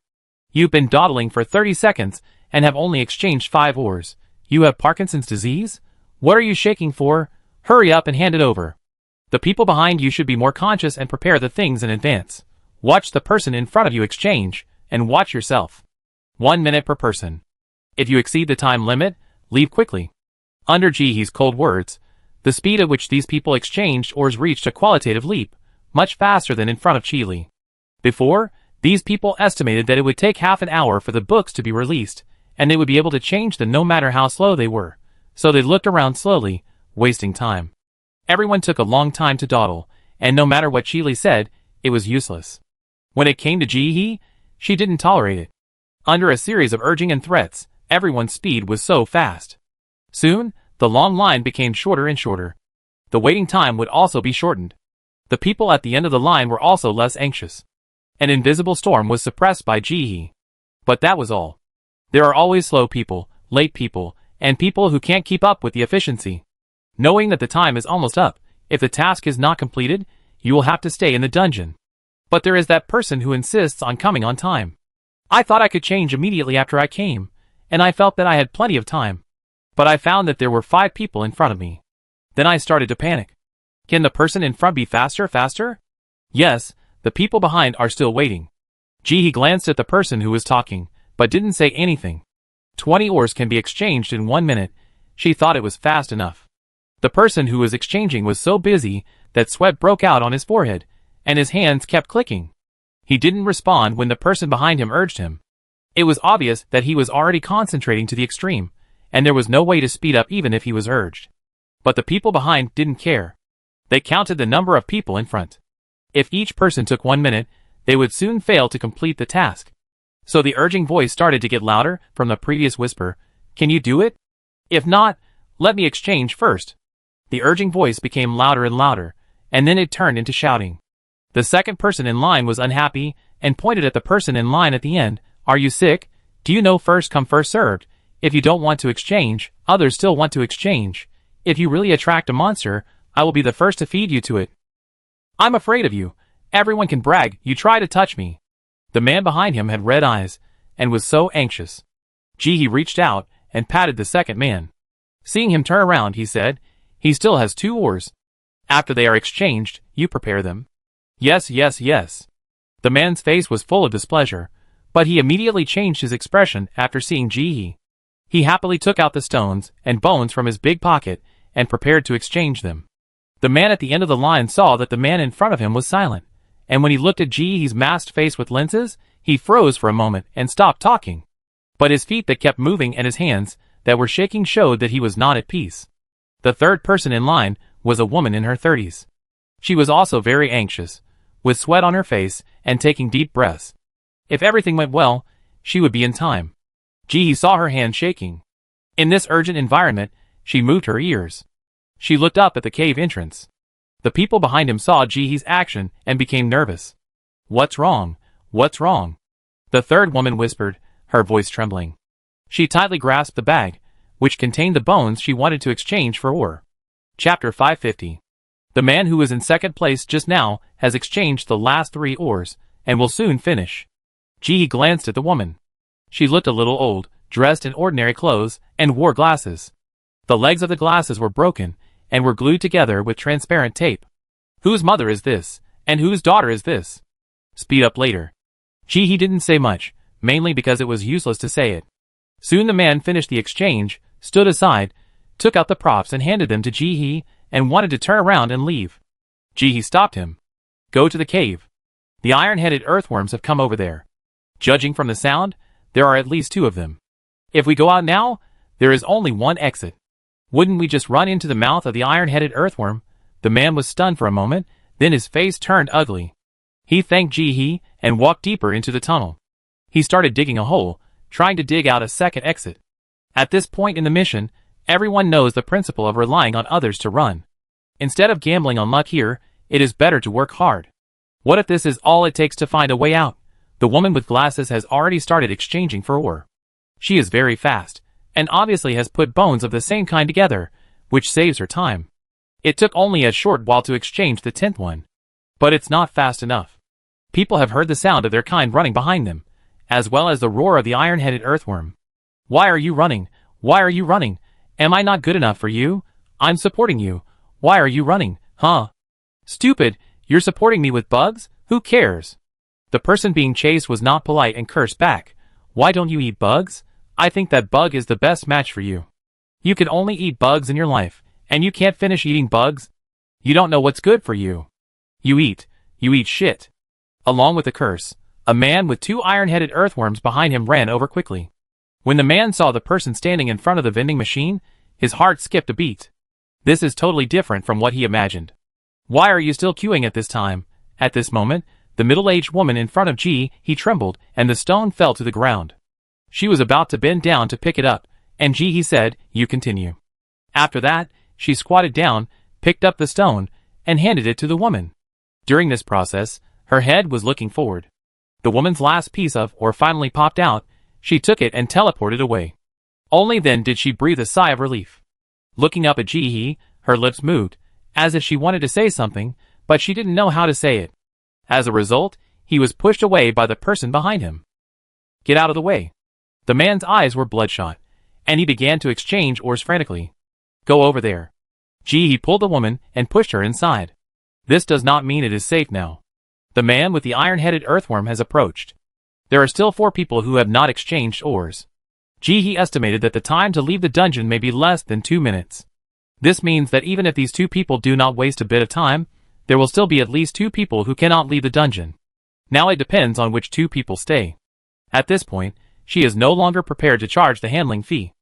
[SPEAKER 1] You've been dawdling for 30 seconds, and have only exchanged 5 ores. You have Parkinson's disease? What are you shaking for? Hurry up and hand it over. The people behind you should be more conscious and prepare the things in advance. Watch the person in front of you exchange, and watch yourself. 1 minute per person. If you exceed the time limit, leave quickly. Under Jihe's cold words, the speed at which these people exchanged ores reached a qualitative leap, much faster than in front of Chile. Before, these people estimated that it would take half an hour for the books to be released, and they would be able to change them no matter how slow they were, so they looked around slowly, wasting time. Everyone took a long time to dawdle, and no matter what Chile said, it was useless. When it came to Jihe, she didn't tolerate it. Under a series of urging and threats, everyone's speed was so fast. Soon, the long line became shorter and shorter. The waiting time would also be shortened. The people at the end of the line were also less anxious. An invisible storm was suppressed by Jihe. But that was all. There are always slow people, late people, and people who can't keep up with the efficiency. Knowing that the time is almost up, if the task is not completed, you will have to stay in the dungeon. But there is that person who insists on coming on time. I thought I could change immediately after I came, and I felt that I had plenty of time. But I found that there were 5 people in front of me. Then I started to panic. Can the person in front be faster? Yes, the people behind are still waiting. Jihe glanced at the person who was talking, but didn't say anything. 20 ores can be exchanged in 1 minute. She thought it was fast enough. The person who was exchanging was so busy that sweat broke out on his forehead, and his hands kept clicking. He didn't respond when the person behind him urged him. It was obvious that he was already concentrating to the extreme, and there was no way to speed up even if he was urged. But the people behind didn't care. They counted the number of people in front. If each person took 1 minute, they would soon fail to complete the task. So the urging voice started to get louder from the previous whisper, "Can you do it? If not, let me exchange first." The urging voice became louder and louder, and then it turned into shouting. The second person in line was unhappy, and pointed at the person in line at the end. "Are you sick? Do you know first come first served? If you don't want to exchange, others still want to exchange. If you really attract a monster, I will be the first to feed you to it. I'm afraid of you. Everyone can brag, you try to touch me." The man behind him had red eyes, and was so anxious. Jihe reached out, and patted the second man. Seeing him turn around, he said, "He still has 2 ores. After they are exchanged, you prepare them." Yes, yes, yes. The man's face was full of displeasure, but he immediately changed his expression after seeing Ji-hee. He happily took out the stones and bones from his big pocket and prepared to exchange them. The man at the end of the line saw that the man in front of him was silent, and when he looked at Ji-hee's masked face with lenses, he froze for a moment and stopped talking. But his feet that kept moving and his hands that were shaking showed that he was not at peace. The third person in line was a woman in her 30s. She was also very anxious, with sweat on her face and taking deep breaths. If everything went well, she would be in time. Ji-hee saw her hand shaking. In this urgent environment, she moved her ears. She looked up at the cave entrance. The people behind him saw Ji-hee's action and became nervous. What's wrong? What's wrong? The third woman whispered, her voice trembling. She tightly grasped the bag, which contained the bones she wanted to exchange for ore. Chapter 550. The man who was in second place just now has exchanged the last 3 ores, and will soon finish. Ji-hee glanced at the woman. She looked a little old, dressed in ordinary clothes, and wore glasses. The legs of the glasses were broken, and were glued together with transparent tape. Whose mother is this, and whose daughter is this? Speed up later. Ji-hee didn't say much, mainly because it was useless to say it. Soon the man finished the exchange, stood aside, took out the props and handed them to Ji-hee, and wanted to turn around and leave. Ji-hee stopped him. Go to the cave. The iron-headed earthworms have come over there. Judging from the sound, there are at least 2 of them. If we go out now, there is only one exit. Wouldn't we just run into the mouth of the iron-headed earthworm? The man was stunned for a moment, then his face turned ugly. He thanked Ji-hee and walked deeper into the tunnel. He started digging a hole, trying to dig out a second exit. At this point in the mission, everyone knows the principle of relying on others to run. Instead of gambling on luck here, it is better to work hard. What if this is all it takes to find a way out? The woman with glasses has already started exchanging for ore. She is very fast, and obviously has put bones of the same kind together, which saves her time. It took only a short while to exchange the 10th one. But it's not fast enough. People have heard the sound of their kind running behind them, as well as the roar of the iron-headed earthworm. Why are you running? Why are you running? Am I not good enough for you? I'm supporting you. Why are you running, huh? Stupid, you're supporting me with bugs? Who cares? The person being chased was not polite and cursed back. Why don't you eat bugs? I think that bug is the best match for you. You can only eat bugs in your life, and you can't finish eating bugs? You don't know what's good for you. You eat shit. Along with the curse, a man with 2 iron-headed earthworms behind him ran over quickly. When the man saw the person standing in front of the vending machine, his heart skipped a beat. This is totally different from what he imagined. Why are you still queuing at this time? At this moment, the middle-aged woman in front of Ji-hee trembled and the stone fell to the ground. She was about to bend down to pick it up, and Ji-hee said, "You continue." After that, she squatted down, picked up the stone, and handed it to the woman. During this process, her head was looking forward. The woman's last piece of ore finally popped out. She took it and teleported away. Only then did she breathe a sigh of relief. Looking up at Ji-hee, her lips moved, as if she wanted to say something, but she didn't know how to say it. As a result, he was pushed away by the person behind him. Get out of the way. The man's eyes were bloodshot, and he began to exchange ores frantically. Go over there. Ji-hee pulled the woman and pushed her inside. This does not mean it is safe now. The man with the iron-headed earthworm has approached. There are still 4 people who have not exchanged ores. Ji-hee estimated that the time to leave the dungeon may be less than 2 minutes. This means that even if these 2 people do not waste a bit of time, there will still be at least 2 people who cannot leave the dungeon. Now it depends on which 2 people stay. At this point, she is no longer prepared to charge the handling fee.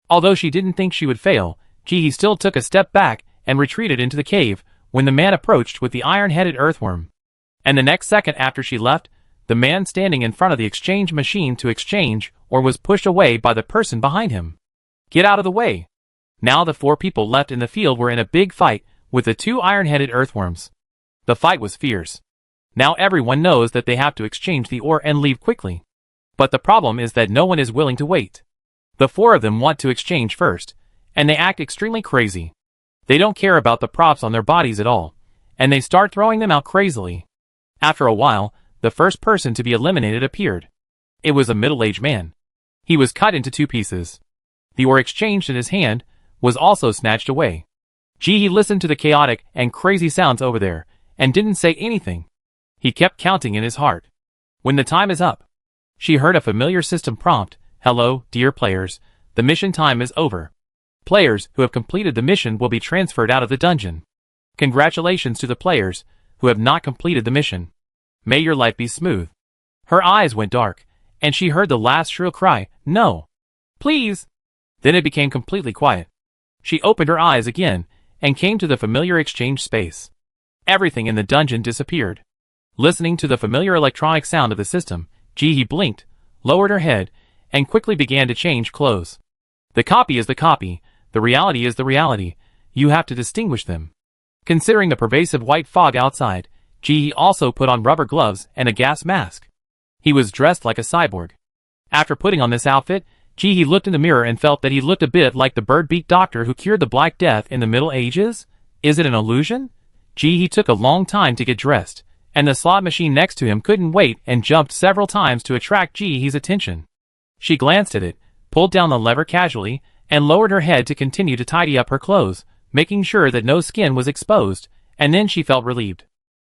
[SPEAKER 1] Although she didn't think she would fail, Ji-hee still took a step back and retreated into the cave when the man approached with the iron-headed earthworm. And the next second after she left, the man standing in front of the exchange machine to exchange or was pushed away by the person behind him. Get out of the way. Now the 4 people left in the field were in a big fight with the 2 iron-headed earthworms. The fight was fierce. Now everyone knows that they have to exchange the ore and leave quickly. But the problem is that no one is willing to wait. The 4 of them want to exchange first, and they act extremely crazy. They don't care about the props on their bodies at all, and they start throwing them out crazily. After a while, the first person to be eliminated appeared. It was a middle-aged man. He was cut into 2 pieces. The ore exchanged in his hand was also snatched away. Ji-hee listened to the chaotic and crazy sounds over there, and didn't say anything. He kept counting in his heart. When the time is up, she heard a familiar system prompt. Hello, dear players. The mission time is over. Players who have completed the mission will be transferred out of the dungeon. Congratulations to the players who have not completed the mission. May your life be smooth. Her eyes went dark, and she heard the last shrill cry, no. Please. Then it became completely quiet. She opened her eyes again, and came to the familiar exchange space. Everything in the dungeon disappeared. Listening to the familiar electronic sound of the system, Ji-hee blinked, lowered her head, and quickly began to change clothes. The copy is the copy, the reality is the reality, you have to distinguish them. Considering the pervasive white fog outside, Ji-hee also put on rubber gloves and a gas mask. He was dressed like a cyborg. After putting on this outfit, Ji-hee looked in the mirror and felt that he looked a bit like the bird-beak doctor who cured the Black Death in the Middle Ages. Is it an illusion? Ji-hee took a long time to get dressed, and the slot machine next to him couldn't wait and jumped several times to attract Ji-hee's attention. She glanced at it, pulled down the lever casually, and lowered her head to continue to tidy up her clothes, making sure that no skin was exposed, and then she felt relieved.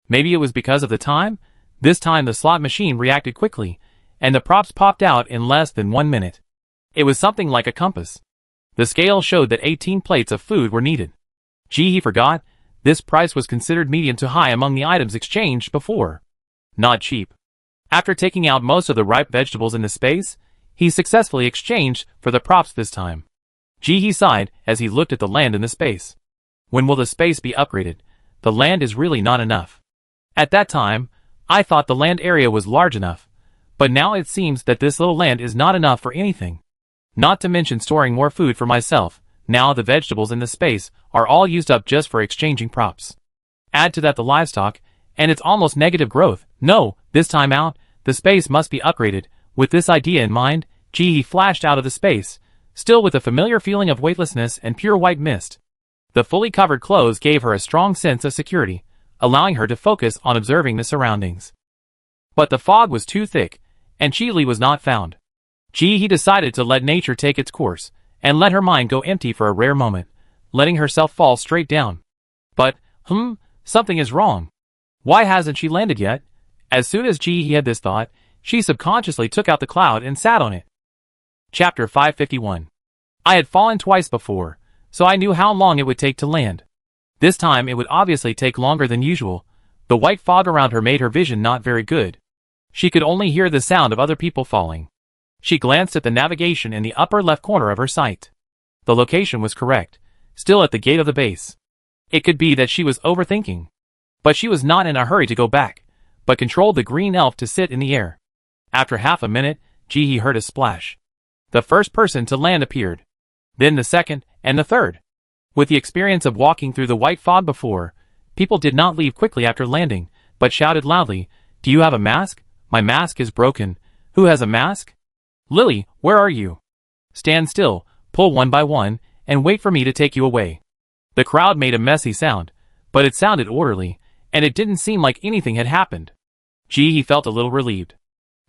[SPEAKER 1] Maybe it was because of the time? This time the slot machine reacted quickly, and the props popped out in less than 1 minute. It was something like a compass. The scale showed that 18 plates of food were needed. Ji-hee forgot, this price was considered medium to high among the items exchanged before. Not cheap. After taking out most of the ripe vegetables in the space, he successfully exchanged for the props this time. Ji-hee sighed as he looked at the land in the space. When will the space be upgraded? The land is really not enough. At that time, I thought the land area was large enough, but now it seems that this little land is not enough for anything. Not to mention storing more food for myself, now the vegetables in the space are all used up just for exchanging props. Add to that the livestock, and it's almost negative growth. No, this time out, the space must be upgraded. With this idea in mind, Ji-hee flashed out of the space, still with a familiar feeling of weightlessness and pure white mist. The fully covered clothes gave her a strong sense of security, allowing her to focus on observing the surroundings. But the fog was too thick, and Chi-Li was not found. Ji-hee decided to let nature take its course, and let her mind go empty for a rare moment, letting herself fall straight down. But, something is wrong. Why hasn't she landed yet? As soon as Ji-hee had this thought, she subconsciously took out the cloud and sat on it. Chapter 551. I had fallen twice before, so I knew how long it would take to land. This time it would obviously take longer than usual. The white fog around her made her vision not very good. She could only hear the sound of other people falling. She glanced at the navigation in the upper left corner of her sight. The location was correct, still at the gate of the base. It could be that she was overthinking. But she was not in a hurry to go back, but controlled the green elf to sit in the air. After half a minute, Ji-hee heard a splash. The first person to land appeared. Then the second, and the third. With the experience of walking through the white fog before, people did not leave quickly after landing, but shouted loudly, "Do you have a mask? My mask is broken. Who has a mask? Lily, where are you? Stand still, pull one by one, and wait for me to take you away." The crowd made a messy sound, but it sounded orderly, and it didn't seem like anything had happened. Ji-hee felt a little relieved.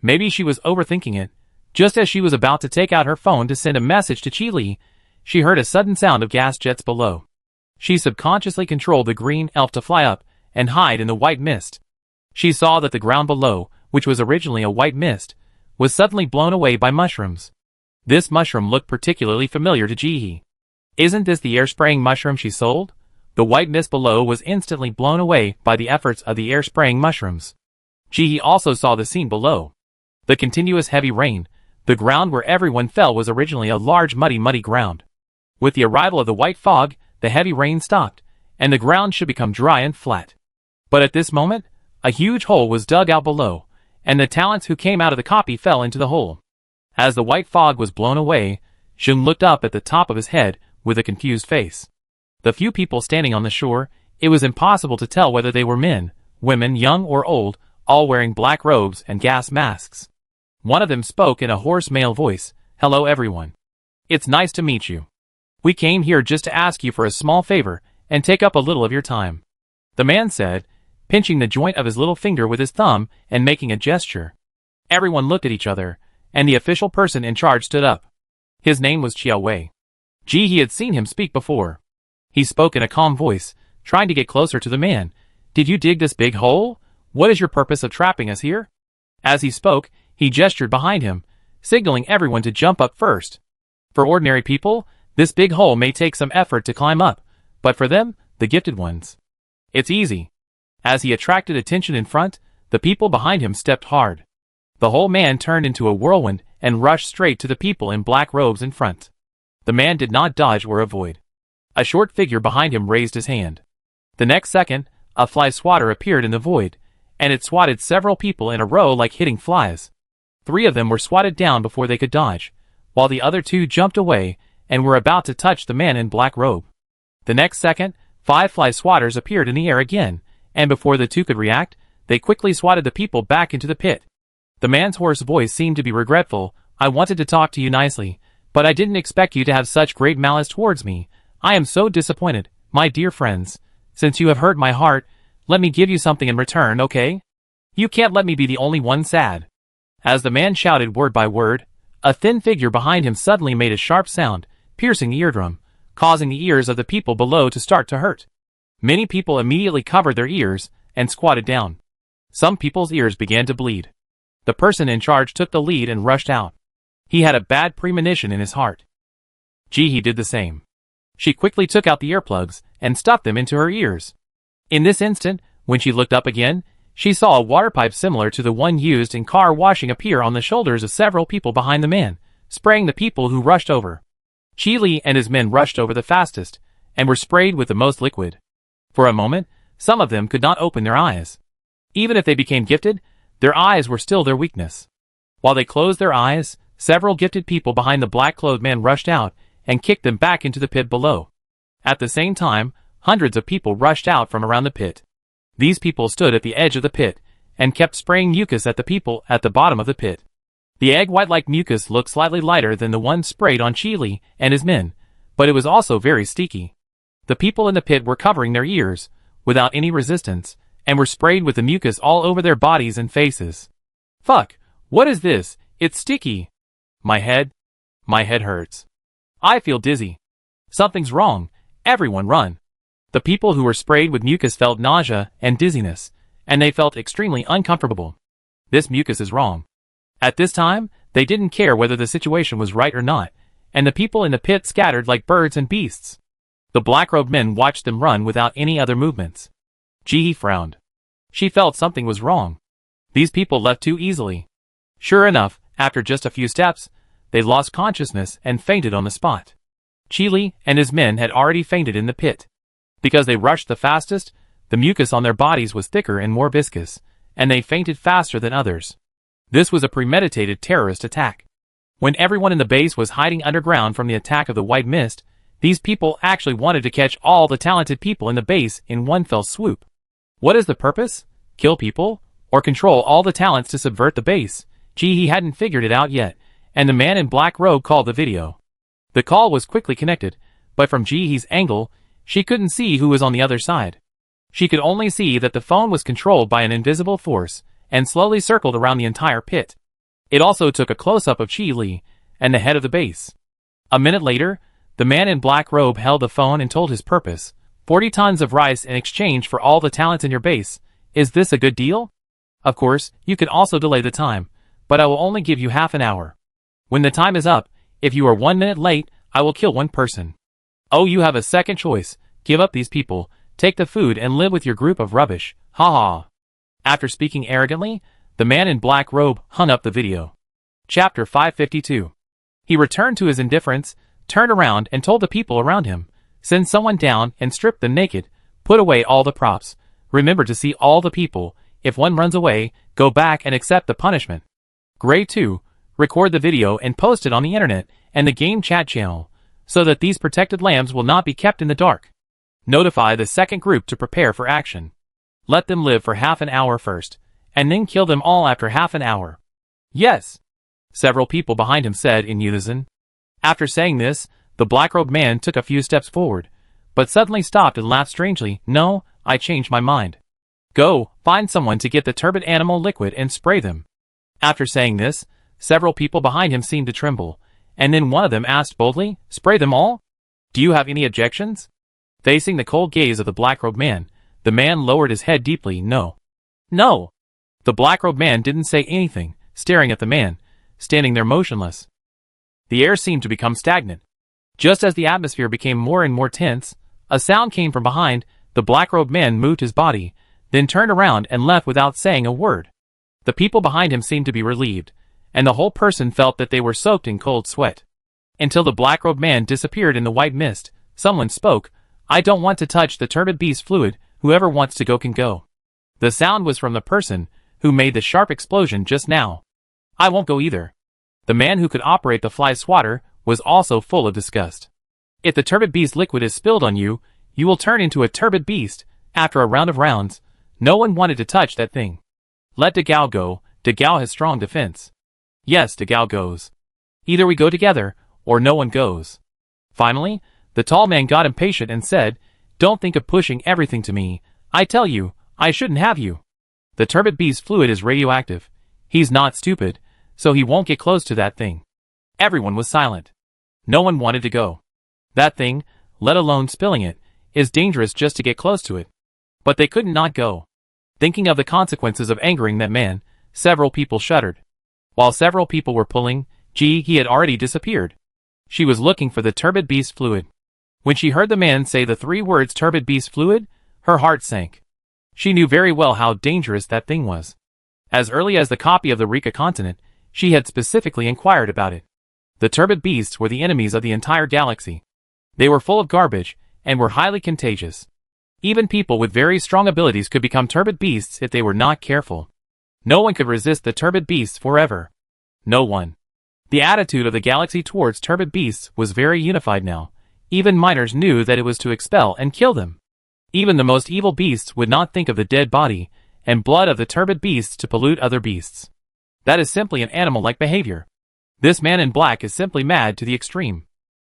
[SPEAKER 1] Maybe she was overthinking it. Just as she was about to take out her phone to send a message to Chi-Li, she heard a sudden sound of gas jets below. She subconsciously controlled the green elf to fly up and hide in the white mist. She saw that the ground below, which was originally a white mist, was suddenly blown away by mushrooms. This mushroom looked particularly familiar to Ji-hee. Isn't this the air-spraying mushroom she sold? The white mist below was instantly blown away by the efforts of the air-spraying mushrooms. Ji-hee also saw the scene below. The continuous heavy rain, the ground where everyone fell was originally a large muddy ground. With the arrival of the white fog, the heavy rain stopped, and the ground should become dry and flat. But at this moment, a huge hole was dug out below, and the talents who came out of the copy fell into the hole. As the white fog was blown away, Jun looked up at the top of his head with a confused face. The few people standing on the shore, it was impossible to tell whether they were men, women, young or old, all wearing black robes and gas masks. One of them spoke in a hoarse male voice, "Hello everyone. It's nice to meet you. We came here just to ask you for a small favor and take up a little of your time," the man said, pinching the joint of his little finger with his thumb and making a gesture. Everyone looked at each other, and the official person in charge stood up. His name was Chiao Wei. Ji-hee had seen him speak before. He spoke in a calm voice, trying to get closer to the man. "Did you dig this big hole? What is your purpose of trapping us here? As he spoke, he gestured behind him, signaling everyone to jump up first. For ordinary people, this big hole may take some effort to climb up, but for them, the gifted ones, it's easy. As he attracted attention in front, the people behind him stepped hard. The whole man turned into a whirlwind and rushed straight to the people in black robes in front. The man did not dodge or avoid. A short figure behind him raised his hand. The next second, a fly swatter appeared in the void, and it swatted several people in a row like hitting flies. 3 of them were swatted down before they could dodge, while the other 2 jumped away and were about to touch the man in black robe. The next second, 5 fly swatters appeared in the air again, and before the 2 could react, they quickly swatted the people back into the pit. The man's hoarse voice seemed to be regretful. I wanted to talk to you nicely, but I didn't expect you to have such great malice towards me. I am so disappointed, my dear friends. Since you have hurt my heart, let me give you something in return, okay? You can't let me be the only one sad. As the man shouted word by word, a thin figure behind him suddenly made a sharp sound, piercing the eardrum, causing the ears of the people below to start to hurt. Many people immediately covered their ears and squatted down. Some people's ears began to bleed. The person in charge took the lead and rushed out. He had a bad premonition in his heart. Jihi did the same. She quickly took out the earplugs and stuffed them into her ears. In this instant, when she looked up again, she saw a water pipe similar to the one used in car washing appear on the shoulders of several people behind the man, spraying the people who rushed over. Chi Li and his men rushed over the fastest, and were sprayed with the most liquid. For a moment, some of them could not open their eyes. Even if they became gifted, their eyes were still their weakness. While they closed their eyes, several gifted people behind the black-clothed man rushed out and kicked them back into the pit below. At the same time, hundreds of people rushed out from around the pit. These people stood at the edge of the pit and kept spraying mucus at the people at the bottom of the pit. The egg white-like mucus looked slightly lighter than the one sprayed on Chi Li and his men, but it was also very sticky. The people in the pit were covering their ears, without any resistance, and were sprayed with the mucus all over their bodies and faces. Fuck, what is this? It's sticky. My head hurts. I feel dizzy. Something's wrong. Everyone run. The people who were sprayed with mucus felt nausea and dizziness, and they felt extremely uncomfortable. This mucus is wrong. At this time, they didn't care whether the situation was right or not, and the people in the pit scattered like birds and beasts. The black-robed men watched them run without any other movements. Jihi frowned. She felt something was wrong. These people left too easily. Sure enough, after just a few steps, they lost consciousness and fainted on the spot. Chi Li and his men had already fainted in the pit. Because they rushed the fastest, the mucus on their bodies was thicker and more viscous, and they fainted faster than others. This was a premeditated terrorist attack. When everyone in the base was hiding underground from the attack of the white mist, these people actually wanted to catch all the talented people in the base in one fell swoop. What is the purpose? Kill people? Or control all the talents to subvert the base? He hadn't figured it out yet, and the man in black robe called the video. The call was quickly connected, but from Jihi's angle, she couldn't see who was on the other side. She could only see that the phone was controlled by an invisible force, and slowly circled around the entire pit. It also took a close-up of Chi Li, and the head of the base. A minute later, the man in black robe held the phone and told his purpose. 40 tons of rice in exchange for all the talents in your base. Is this a good deal? Of course, you can also delay the time, but I will only give you half an hour. When the time is up, if you are 1 minute late, I will kill one person. Oh, you have a second choice. Give up these people, take the food and live with your group of rubbish. Ha ha. After speaking arrogantly, the man in black robe hung up the video. Chapter 552. He returned to his indifference, turned around and told the people around him, send someone down and strip them naked, put away all the props, remember to see all the people, if one runs away, go back and accept the punishment. Gray 2, record the video and post it on the internet and the game chat channel, so that these protected lambs will not be kept in the dark. Notify the second group to prepare for action. Let them live for half an hour first, and then kill them all after half an hour. Yes, several people behind him said in unison. After saying this, the black-robed man took a few steps forward, but suddenly stopped and laughed strangely. No, I changed my mind. Go, find someone to get the turbid animal liquid and spray them. After saying this, several people behind him seemed to tremble, and then one of them asked boldly, spray them all? Do you have any objections? Facing the cold gaze of the black-robed man, the man lowered his head deeply. No. No. The black-robed man didn't say anything, staring at the man, standing there motionless. The air seemed to become stagnant. Just as the atmosphere became more and more tense, a sound came from behind. The black-robed man moved his body, then turned around and left without saying a word. The people behind him seemed to be relieved, and the whole person felt that they were soaked in cold sweat. Until the black-robed man disappeared in the white mist, someone spoke, "I don't want to touch the turbid beast fluid, whoever wants to go can go." The sound was from the person who made the sharp explosion just now. "I won't go either." The man who could operate the fly swatter was also full of disgust. "If the turbid beast liquid is spilled on you, you will turn into a turbid beast." After a round of rounds, no one wanted to touch that thing. "Let De Gao go. De Gao has strong defense." "Yes, De Gao goes. Either we go together, or no one goes." Finally, the tall man got impatient and said, "Don't think of pushing everything to me. I tell you, I shouldn't have you. The turbid beast fluid is radioactive. He's not stupid, so he won't get close to that thing." Everyone was silent. No one wanted to go. That thing, let alone spilling it, is dangerous just to get close to it. But they couldn't not go. Thinking of the consequences of angering that man, several people shuddered. While several people were pulling, he had already disappeared. She was looking for the turbid beast fluid. When she heard the man say the 3 words turbid beast fluid, her heart sank. She knew very well how dangerous that thing was. As early as the copy of the Rika continent, she had specifically inquired about it. The turbid beasts were the enemies of the entire galaxy. They were full of garbage, and were highly contagious. Even people with very strong abilities could become turbid beasts if they were not careful. No one could resist the turbid beasts forever. No one. The attitude of the galaxy towards turbid beasts was very unified now. Even minors knew that it was to expel and kill them. Even the most evil beasts would not think of the dead body and blood of the turbid beasts to pollute other beasts. That is simply an animal-like behavior. This man in black is simply mad to the extreme.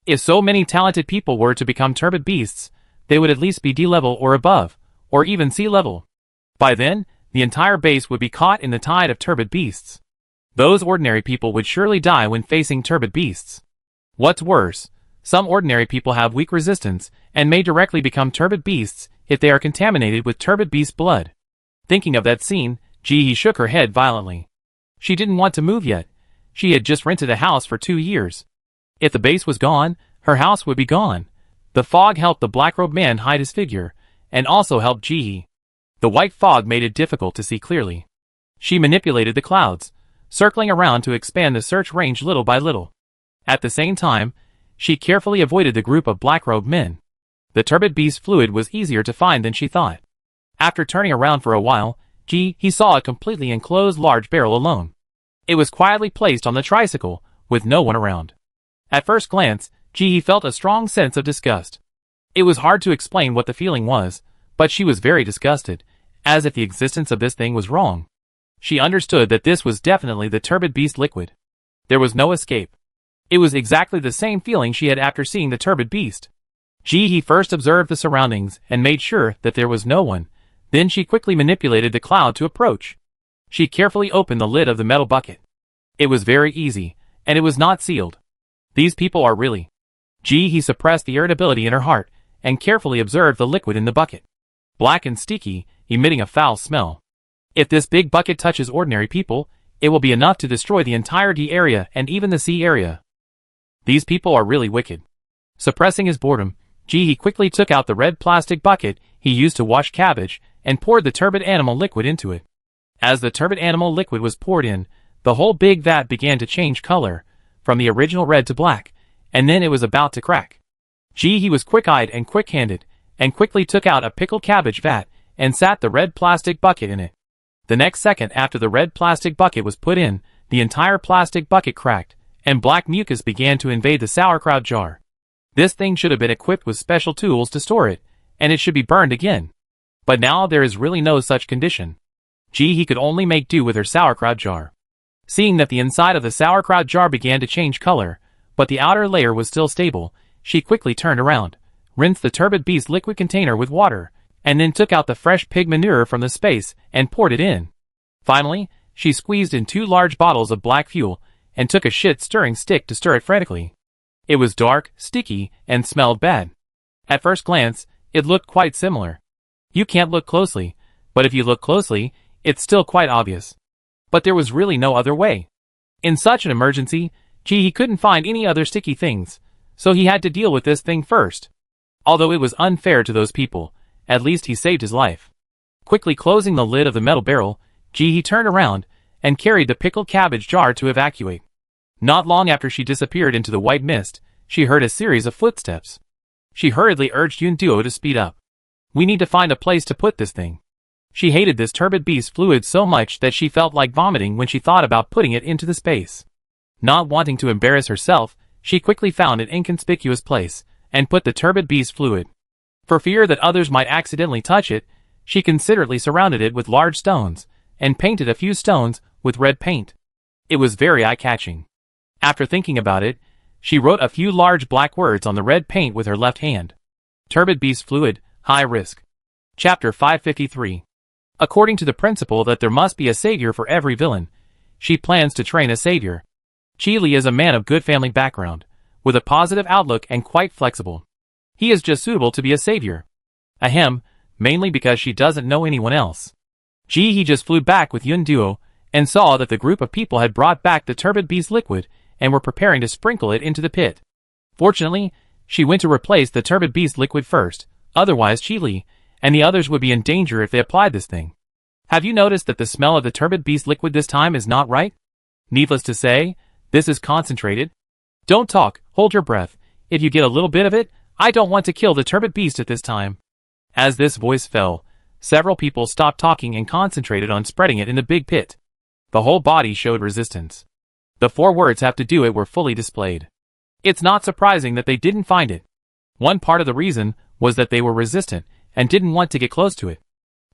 [SPEAKER 1] If so many talented people were to become turbid beasts, they would at least be D-level or above, or even C-level. By then, the entire base would be caught in the tide of turbid beasts. Those ordinary people would surely die when facing turbid beasts. What's worse, some ordinary people have weak resistance and may directly become turbid beasts if they are contaminated with turbid beast blood. Thinking of that scene, he shook her head violently. She didn't want to move yet. She had just rented a house for 2 years. If the base was gone, her house would be gone. The fog helped the black-robed man hide his figure, and also helped Jihi. The white fog made it difficult to see clearly. She manipulated the clouds, circling around to expand the search range little by little. At the same time, she carefully avoided the group of black-robed men. The turbid beast fluid was easier to find than she thought. After turning around for a while, he saw a completely enclosed large barrel alone. It was quietly placed on the tricycle, with no one around. At first glance, he felt a strong sense of disgust. It was hard to explain what the feeling was, but she was very disgusted, as if the existence of this thing was wrong. She understood that this was definitely the turbid beast liquid. There was no escape. It was exactly the same feeling she had after seeing the turbid beast. He first observed the surroundings and made sure that there was no one. Then she quickly manipulated the cloud to approach. She carefully opened the lid of the metal bucket. It was very easy, and it was not sealed. These people are really... He suppressed the irritability in her heart, and carefully observed the liquid in the bucket. Black and sticky, emitting a foul smell. If this big bucket touches ordinary people, it will be enough to destroy the entire D area and even the C area. These people are really wicked. Suppressing his boredom, he quickly took out the red plastic bucket he used to wash cabbage, and poured the turbid animal liquid into it. As the turbid animal liquid was poured in, the whole big vat began to change color, from the original red to black, and then it was about to crack. He was quick-eyed and quick-handed, and quickly took out a pickled cabbage vat, and sat the red plastic bucket in it. The next second after the red plastic bucket was put in, the entire plastic bucket cracked, and black mucus began to invade the sauerkraut jar. This thing should have been equipped with special tools to store it, and it should be burned again. But now there is really no such condition. He could only make do with her sauerkraut jar. Seeing that the inside of the sauerkraut jar began to change color, but the outer layer was still stable, she quickly turned around, rinsed the turbid beast liquid container with water, and then took out the fresh pig manure from the space and poured it in. Finally, she squeezed in 2 large bottles of black fuel, and took a shit-stirring stick to stir it frantically. It was dark, sticky, and smelled bad. At first glance, it looked quite similar. You can't look closely, but if you look closely, it's still quite obvious. But there was really no other way. In such an emergency, he couldn't find any other sticky things, so he had to deal with this thing first. Although it was unfair to those people, at least he saved his life. Quickly closing the lid of the metal barrel, he turned around and carried the pickled cabbage jar to evacuate. Not long after she disappeared into the white mist, she heard a series of footsteps. She hurriedly urged Yunduo to speed up. We need to find a place to put this thing. She hated this turbid beast fluid so much that she felt like vomiting when she thought about putting it into the space. Not wanting to embarrass herself, she quickly found an inconspicuous place and put the turbid beast fluid. For fear that others might accidentally touch it, she considerately surrounded it with large stones and painted a few stones with red paint. It was very eye-catching. After thinking about it, she wrote a few large black words on the red paint with her left hand. Turbid beast fluid, high risk. Chapter 553. According to the principle that there must be a savior for every villain, she plans to train a savior. Li is a man of good family background, with a positive outlook and quite flexible. He is just suitable to be a savior. Ahem, mainly because she doesn't know anyone else. He just flew back with Yunduo and saw that the group of people had brought back the turbid beast liquid and were preparing to sprinkle it into the pit. Fortunately, she went to replace the turbid beast liquid first, otherwise Li and the others would be in danger if they applied this thing. Have you noticed that the smell of the turbid beast liquid this time is not right? Needless to say, this is concentrated. Don't talk, hold your breath. If you get a little bit of it, I don't want to kill the turbid beast at this time. As this voice fell, several people stopped talking and concentrated on spreading it in the big pit. The whole body showed resistance. The 4 words have to do it were fully displayed. It's not surprising that they didn't find it. One part of the reason was that they were resistant and didn't want to get close to it.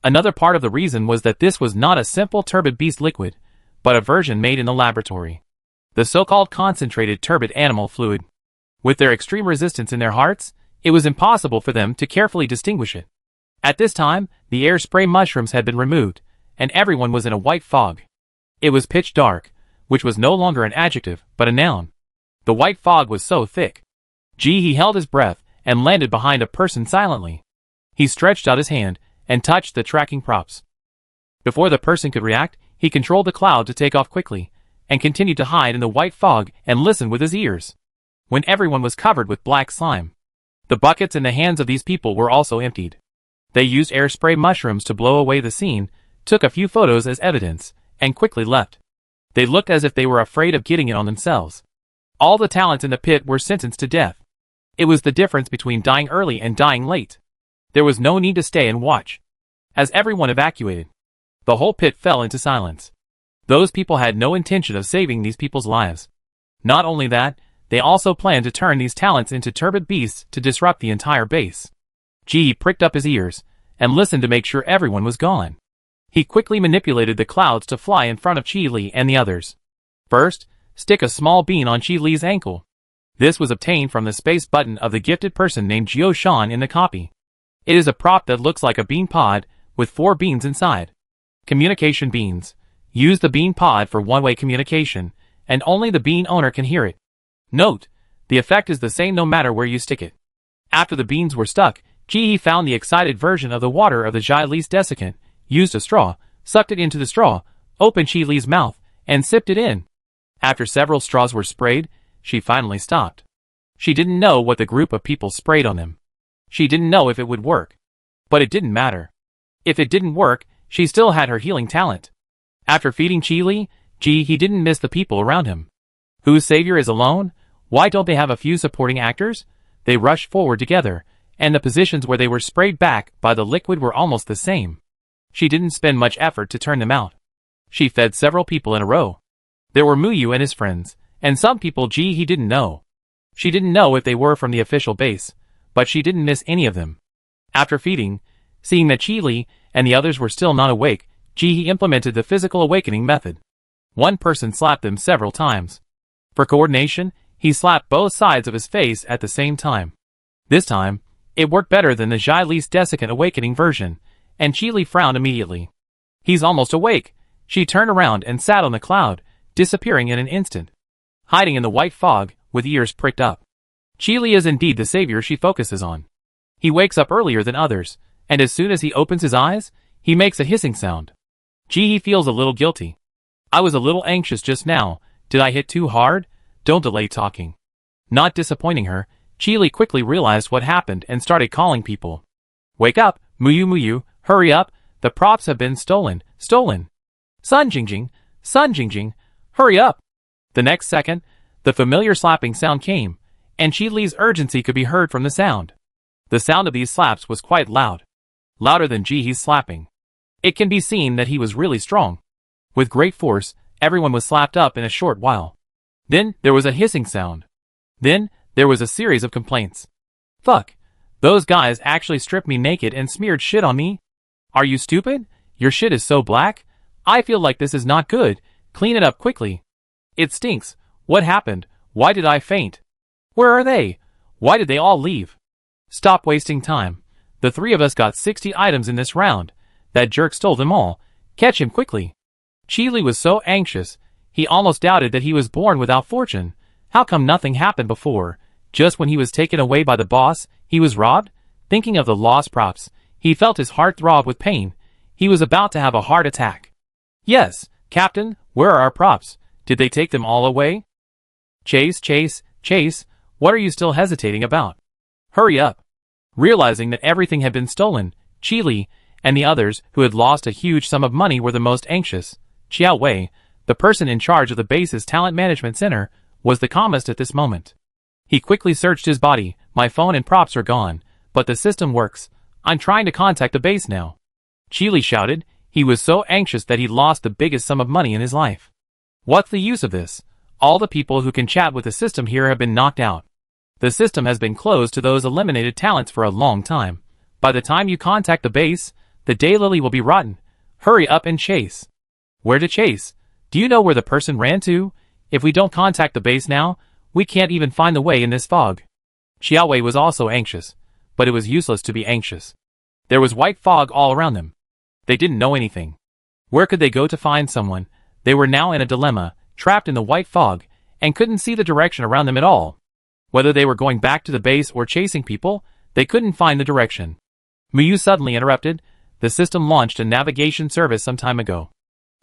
[SPEAKER 1] Another part of the reason was that this was not a simple turbid beast liquid, but a version made in the laboratory. The so-called concentrated turbid animal fluid. With their extreme resistance in their hearts, it was impossible for them to carefully distinguish it. At this time, the air spray mushrooms had been removed, and everyone was in a white fog. It was pitch dark, which was no longer an adjective, but a noun. The white fog was so thick. He held his breath and landed behind a person silently. He stretched out his hand and touched the tracking props. Before the person could react, he controlled the cloud to take off quickly, and continued to hide in the white fog and listen with his ears. When everyone was covered with black slime, the buckets in the hands of these people were also emptied. They used air spray mushrooms to blow away the scene, took a few photos as evidence, and quickly left. They looked as if they were afraid of getting it on themselves. All the talents in the pit were sentenced to death. It was the difference between dying early and dying late. There was no need to stay and watch. As everyone evacuated, the whole pit fell into silence. Those people had no intention of saving these people's lives. Not only that, they also planned to turn these talents into turbid beasts to disrupt the entire base. He pricked up his ears and listened to make sure everyone was gone. He quickly manipulated the clouds to fly in front of Li and the others. First, stick a small bean on Li's ankle. This was obtained from the space button of the gifted person named Jiu Shan in the copy. It is a prop that looks like a bean pod with 4 beans inside. Communication beans. Use the bean pod for one-way communication, and only the bean owner can hear it. Note, the effect is the same no matter where you stick it. After the beans were stuck, He found the excited version of the water of the Li's desiccant, used a straw, sucked it into the straw, opened Li's mouth, and sipped it in. After several straws were sprayed, she finally stopped. She didn't know what the group of people sprayed on them. She didn't know if it would work. But it didn't matter. If it didn't work, she still had her healing talent. After feeding Li, he didn't miss the people around him. Whose savior is alone? Why don't they have a few supporting actors? They rushed forward together, and the positions where they were sprayed back by the liquid were almost the same. She didn't spend much effort to turn them out. She fed several people in a row. There were Muyu and his friends, and some people he didn't know. She didn't know if they were from the official base, but she didn't miss any of them. After feeding, seeing that Li and the others were still not awake, he implemented the physical awakening method. One person slapped them several times. For coordination, he slapped both sides of his face at the same time. This time, it worked better than the Li's desiccant awakening version, and Li frowned immediately. He's almost awake. She turned around and sat on the cloud, disappearing in an instant. Hiding in the white fog, with ears pricked up. Li is indeed the savior she focuses on. He wakes up earlier than others, and as soon as he opens his eyes, he makes a hissing sound. Gee, he feels a little guilty. I was a little anxious just now. Did I hit too hard? Don't delay talking. Not disappointing her, Chili quickly realized what happened and started calling people. Wake up, Muyu Muyu, hurry up, the props have been stolen, stolen. Sun Jingjing, hurry up. The next second, the familiar slapping sound came, and Chili's urgency could be heard from the sound. The sound of these slaps was quite loud. Louder than Jihee's slapping. It can be seen that he was really strong. With great force, everyone was slapped up in a short while. Then, there was a hissing sound. Then, there was a series of complaints. Fuck. Those guys actually stripped me naked and smeared shit on me? Are you stupid? Your shit is so black? I feel like this is not good. Clean it up quickly. It stinks. What happened? Why did I faint? Where are they? Why did they all leave? Stop wasting time. The three of us got 60 items in this round. That jerk stole them all. Catch him quickly. Chili was so anxious, he almost doubted that he was born without fortune. How come nothing happened before? Just when he was taken away by the boss, he was robbed? Thinking of the lost props, he felt his heart throb with pain. He was about to have a heart attack. Yes, Captain, where are our props? Did they take them all away? Chase, what are you still hesitating about? Hurry up. Realizing that everything had been stolen, Chili and the others who had lost a huge sum of money were the most anxious. Xiao Wei, the person in charge of the base's talent management center, was the calmest at this moment. He quickly searched his body. My phone and props are gone, but the system works. I'm trying to contact the base now. Chili shouted. He was so anxious that he lost the biggest sum of money in his life. What's the use of this? All the people who can chat with the system here have been knocked out. The system has been closed to those eliminated talents for a long time. By the time you contact the base, the daylily will be rotten. Hurry up and chase. Where to chase? Do you know where the person ran to? If we don't contact the base now, we can't even find the way in this fog. Xiaowei was also anxious, but it was useless to be anxious. There was white fog all around them. They didn't know anything. Where could they go to find someone? They were now in a dilemma, trapped in the white fog, and couldn't see the direction around them at all. Whether they were going back to the base or chasing people, they couldn't find the direction. Muyu suddenly interrupted. The system launched a navigation service some time ago.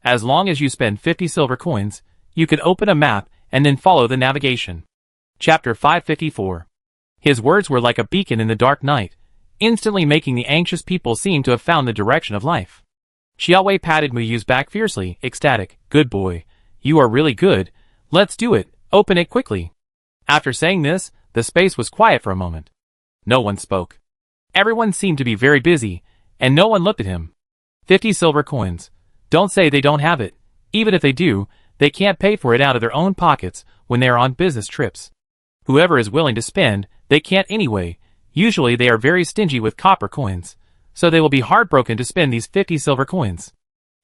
[SPEAKER 1] As long as you spend 50 silver coins, you can open a map and then follow the navigation. Chapter 554. His words were like a beacon in the dark night, instantly making the anxious people seem to have found the direction of life. Xiaowei patted Muyu's back fiercely, ecstatic. Good boy. You are really good. Let's do it. Open it quickly. After saying this, the space was quiet for a moment. No one spoke. Everyone seemed to be very busy, and no one looked at him. 50 silver coins. Don't say they don't have it. Even if they do, they can't pay for it out of their own pockets when they are on business trips. Whoever is willing to spend, they can't anyway. Usually they are very stingy with copper coins, so they will be heartbroken to spend these 50 silver coins.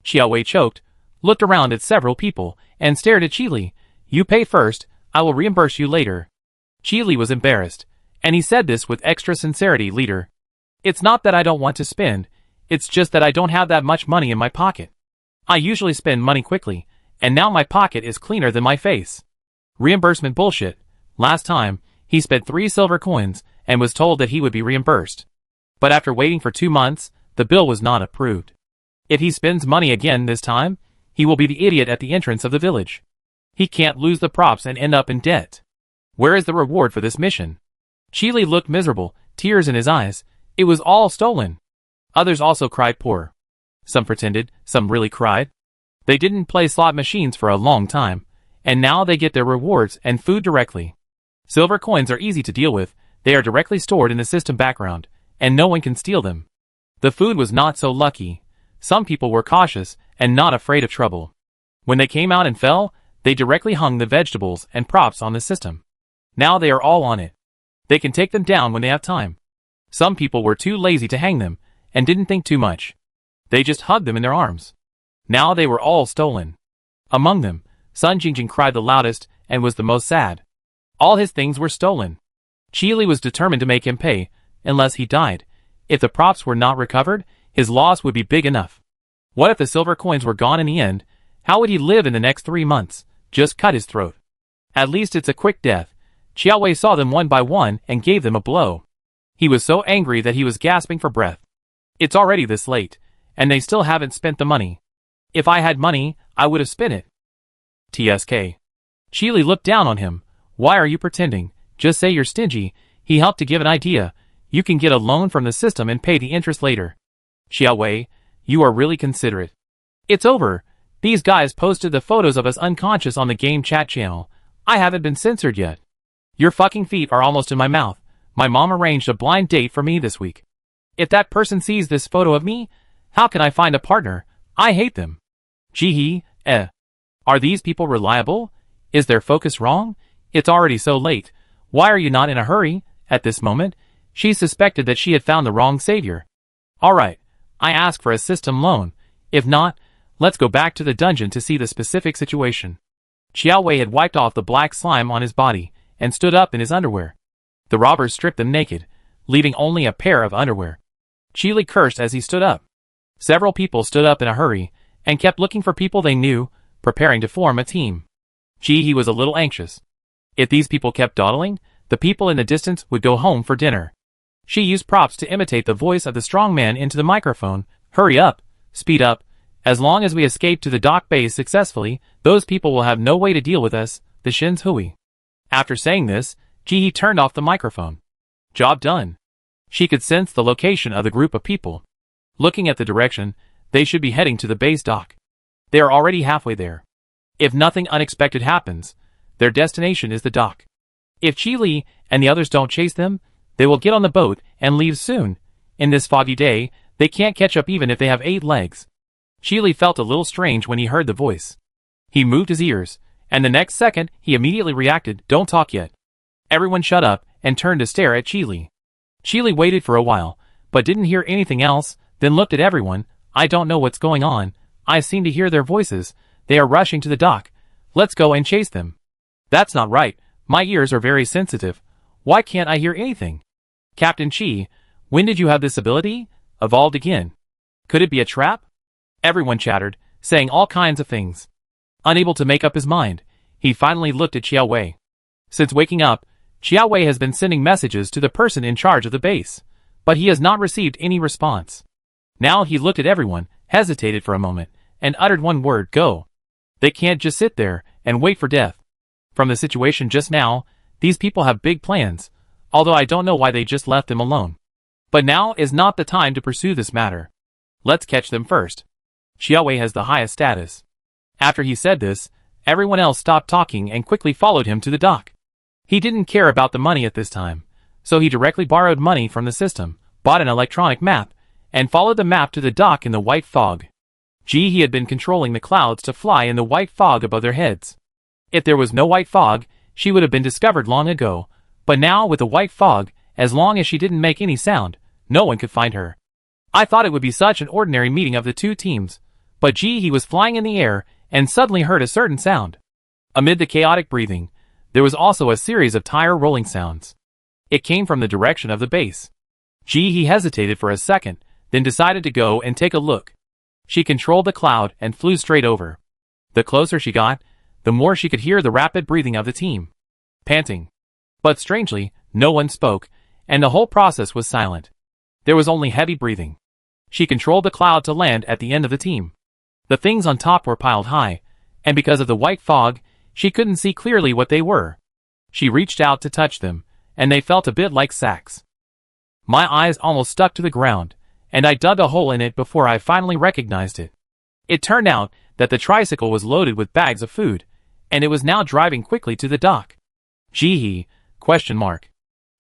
[SPEAKER 1] Xiaowei choked, looked around at several people, and stared at Chili. You pay first, I will reimburse you later. Chili was embarrassed, and he said this with extra sincerity. Leader. It's not that I don't want to spend, it's just that I don't have that much money in my pocket. I usually spend money quickly, and now my pocket is cleaner than my face. Reimbursement bullshit. Last time, he spent 3 silver coins, and was told that he would be reimbursed. But after waiting for 2 months, the bill was not approved. If he spends money again this time, he will be the idiot at the entrance of the village. He can't lose the props and end up in debt. Where is the reward for this mission? Chili looked miserable, tears in his eyes. It was all stolen. Others also cried poor. Some pretended, some really cried. They didn't play slot machines for a long time, and now they get their rewards and food directly. Silver coins are easy to deal with, they are directly stored in the system background, and no one can steal them. The food was not so lucky. Some people were cautious and not afraid of trouble. When they came out and fell, they directly hung the vegetables and props on the system. Now they are all on it. They can take them down when they have time. Some people were too lazy to hang them, and didn't think too much. They just hugged them in their arms. Now they were all stolen. Among them, Sun Jingjing cried the loudest, and was the most sad. All his things were stolen. Chili was determined to make him pay, unless he died. If the props were not recovered, his loss would be big enough. What if the silver coins were gone in the end? How would he live in the next 3 months? Just cut his throat. At least it's a quick death. Xiaowei saw them one by one and gave them a blow. He was so angry that he was gasping for breath. It's already this late, and they still haven't spent the money. If I had money, I would have spent it. TSK. Chile looked down on him. Why are you pretending? Just say you're stingy. He helped to give an idea. You can get a loan from the system and pay the interest later. Xiaowei, you are really considerate. It's over. These guys posted the photos of us unconscious on the game chat channel. I haven't been censored yet. Your fucking feet are almost in my mouth. My mom arranged a blind date for me this week. If that person sees this photo of me, how can I find a partner? I hate them. Gee, Are these people reliable? Is their focus wrong? It's already so late. Why are you not in a hurry? At this moment, she suspected that she had found the wrong savior. Alright, I ask for a system loan. If not, let's go back to the dungeon to see the specific situation. Xiaowei had wiped off the black slime on his body and stood up in his underwear. The robbers stripped them naked, leaving only a pair of underwear. Chile cursed as he stood up. Several people stood up in a hurry and kept looking for people they knew, preparing to form a team. He was a little anxious. If these people kept dawdling, the people in the distance would go home for dinner. She used props to imitate the voice of the strong man into the microphone. Hurry up, speed up. As long as we escape to the dock base successfully, those people will have no way to deal with us, the Shin's Hui. After saying this, Ji turned off the microphone. Job done. She could sense the location of the group of people. Looking at the direction, they should be heading to the base dock. They are already halfway there. If nothing unexpected happens, their destination is the dock. If Chi and the others don't chase them, they will get on the boat and leave soon. In this foggy day, they can't catch up even if they have 8 legs. Chi felt a little strange when he heard the voice. He moved his ears, and the next second, he immediately reacted, "Don't talk yet." Everyone shut up and turned to stare at Chi. Chi waited for a while, but didn't hear anything else, then looked at everyone. "I don't know what's going on. I seem to hear their voices. They are rushing to the dock. Let's go and chase them." "That's not right. My ears are very sensitive. Why can't I hear anything?" "Captain Chi, when did you have this ability? Evolved again. Could it be a trap?" Everyone chattered, saying all kinds of things. Unable to make up his mind, he finally looked at Xiaowei. Since waking up, Xiaowei has been sending messages to the person in charge of the base, but he has not received any response. Now he looked at everyone, hesitated for a moment, and uttered one word, "Go." They can't just sit there and wait for death. From the situation just now, these people have big plans, although I don't know why they just left them alone. But now is not the time to pursue this matter. Let's catch them first. Xiaowei has the highest status. After he said this, everyone else stopped talking and quickly followed him to the dock. He didn't care about the money at this time, so he directly borrowed money from the system, bought an electronic map, and followed the map to the dock in the white fog. He had been controlling the clouds to fly in the white fog above their heads. If there was no white fog, she would have been discovered long ago, but now with the white fog, as long as she didn't make any sound, no one could find her. I thought it would be such an ordinary meeting of the two teams, but he was flying in the air and suddenly heard a certain sound. Amid the chaotic breathing, there was also a series of tire rolling sounds. It came from the direction of the base. He hesitated for a second, then decided to go and take a look. She controlled the cloud and flew straight over. The closer she got, the more she could hear the rapid breathing of the team. Panting. But strangely, no one spoke, and the whole process was silent. There was only heavy breathing. She controlled the cloud to land at the end of the team. The things on top were piled high, and because of the white fog, she couldn't see clearly what they were. She reached out to touch them, and they felt a bit like sacks. My eyes almost stuck to the ground, and I dug a hole in it before I finally recognized it. It turned out that the tricycle was loaded with bags of food, and it was now driving quickly to the dock. Gee, ?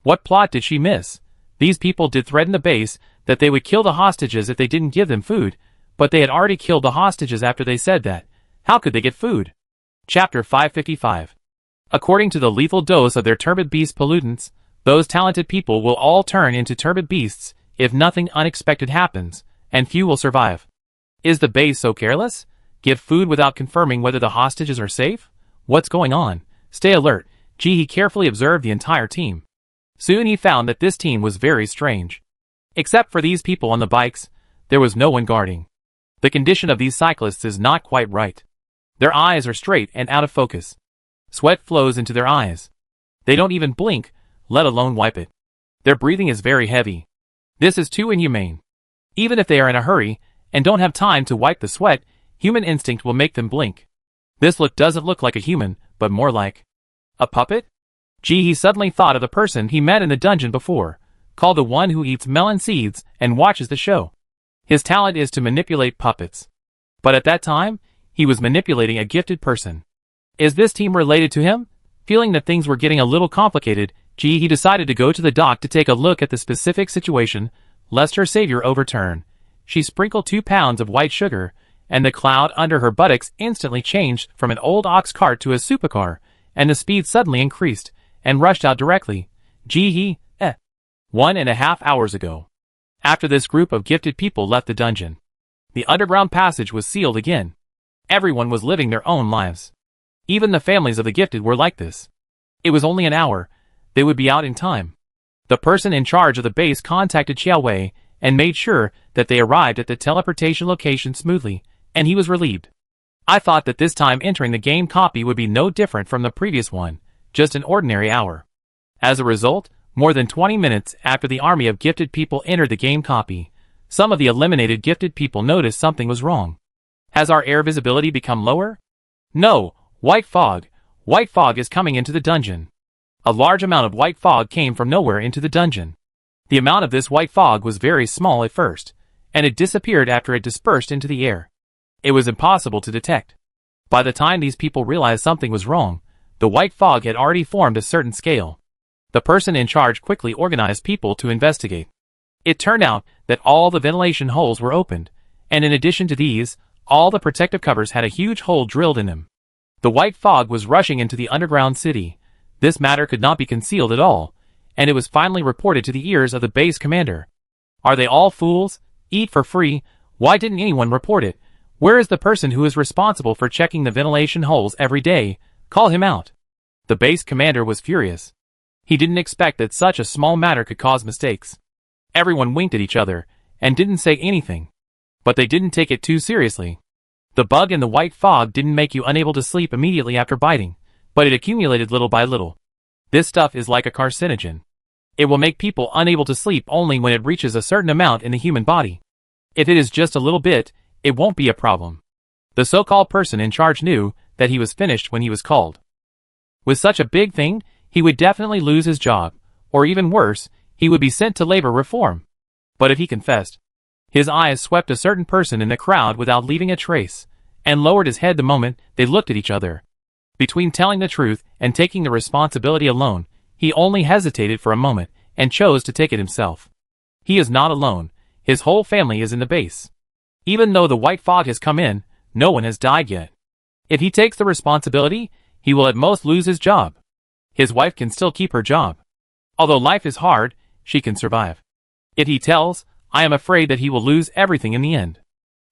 [SPEAKER 1] What plot did she miss? These people did threaten the base that they would kill the hostages if they didn't give them food, but they had already killed the hostages after they said that. How could they get food? Chapter 555. According to the lethal dose of their turbid beast pollutants, those talented people will all turn into turbid beasts if nothing unexpected happens, and few will survive. Is the base so careless? Give food without confirming whether the hostages are safe? What's going on? Stay alert. He carefully observed the entire team. Soon he found that this team was very strange. Except for these people on the bikes, there was no one guarding. The condition of these cyclists is not quite right. Their eyes are straight and out of focus. Sweat flows into their eyes. They don't even blink, let alone wipe it. Their breathing is very heavy. This is too inhumane. Even if they are in a hurry and don't have time to wipe the sweat, Human instinct will make them blink. This look doesn't look like a human, but more like a puppet? Gee, he suddenly thought of the person he met in the dungeon before, called the one who eats melon seeds and watches the show. His talent is to manipulate puppets. But at that time, he was manipulating a gifted person. Is this team related to him? Feeling that things were getting a little complicated, he decided to go to the dock to take a look at the specific situation, lest her savior overturn. She sprinkled 2 pounds of white sugar, and the cloud under her buttocks instantly changed from an old ox cart to a supercar, and the speed suddenly increased, and rushed out directly. 1.5 hours ago. After this group of gifted people left the dungeon, the underground passage was sealed again. Everyone was living their own lives. Even the families of the gifted were like this. It was only an hour. They would be out in time. The person in charge of the base contacted Xiaowei and made sure that they arrived at the teleportation location smoothly, and he was relieved. I thought that this time entering the game copy would be no different from the previous one, just an ordinary hour. As a result, more than 20 minutes after the army of gifted people entered the game copy, some of the eliminated gifted people noticed something was wrong. Has our air visibility become lower? No, white fog. White fog is coming into the dungeon. A large amount of white fog came from nowhere into the dungeon. The amount of this white fog was very small at first, and it disappeared after it dispersed into the air. It was impossible to detect. By the time these people realized something was wrong, the white fog had already formed a certain scale. The person in charge quickly organized people to investigate. It turned out that all the ventilation holes were opened, and in addition to these, all the protective covers had a huge hole drilled in them. The white fog was rushing into the underground city. This matter could not be concealed at all, and it was finally reported to the ears of the base commander. Are they all fools? Eat for free? Why didn't anyone report it? Where is the person who is responsible for checking the ventilation holes every day? Call him out. The base commander was furious. He didn't expect that such a small matter could cause mistakes. Everyone winked at each other, and didn't say anything. But they didn't take it too seriously. The bug in the white fog didn't make you unable to sleep immediately after biting, but it accumulated little by little. This stuff is like a carcinogen. It will make people unable to sleep only when it reaches a certain amount in the human body. If it is just a little bit, it won't be a problem. The so-called person in charge knew that he was finished when he was called. With such a big thing, he would definitely lose his job, or even worse, he would be sent to labor reform. But if he confessed, his eyes swept a certain person in the crowd without leaving a trace, and lowered his head the moment they looked at each other. Between telling the truth and taking the responsibility alone, he only hesitated for a moment, and chose to take it himself. He is not alone, his whole family is in the base. Even though the white fog has come in, no one has died yet. If he takes the responsibility, he will at most lose his job. His wife can still keep her job. Although life is hard, she can survive. If he tells, I am afraid that he will lose everything in the end.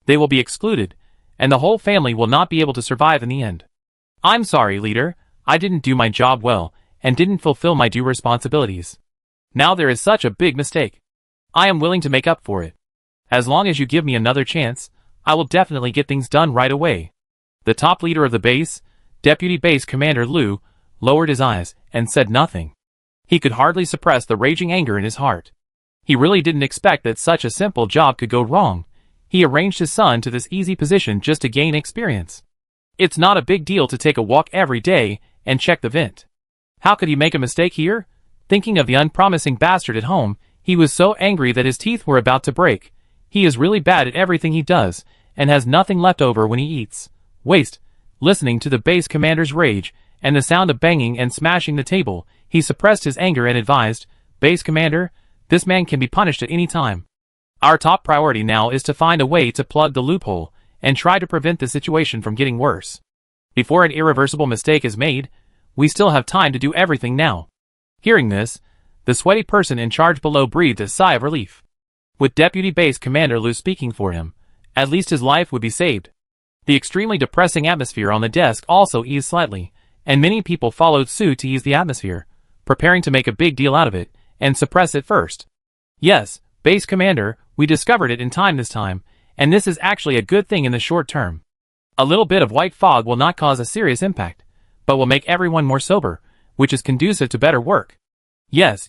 [SPEAKER 1] They will be excluded, and the whole family will not be able to survive in the end. I'm sorry, leader, I didn't do my job well, and didn't fulfill my due responsibilities. Now there is such a big mistake. I am willing to make up for it. As long as you give me another chance, I will definitely get things done right away. The top leader of the base, Deputy Base Commander Liu, lowered his eyes and said nothing. He could hardly suppress the raging anger in his heart. He really didn't expect that such a simple job could go wrong. He arranged his son to this easy position just to gain experience. It's not a big deal to take a walk every day and check the vent. How could he make a mistake here? Thinking of the unpromising bastard at home, he was so angry that his teeth were about to break. He is really bad at everything he does, and has nothing left over when he eats. Waste. Listening to the base commander's rage, and the sound of banging and smashing the table, he suppressed his anger and advised, Base Commander, this man can be punished at any time. Our top priority now is to find a way to plug the loophole, and try to prevent the situation from getting worse. Before an irreversible mistake is made, we still have time to do everything now. Hearing this, the sweaty person in charge below breathed a sigh of relief. With Deputy Base Commander Liu speaking for him, at least his life would be saved. The extremely depressing atmosphere on the desk also eased slightly, and many people followed suit to ease the atmosphere, preparing to make a big deal out of it, and suppress it first. Yes, Base Commander, we discovered it in time this time, and this is actually a good thing in the short term. A little bit of white fog will not cause a serious impact, but will make everyone more sober, which is conducive to better work. Yes,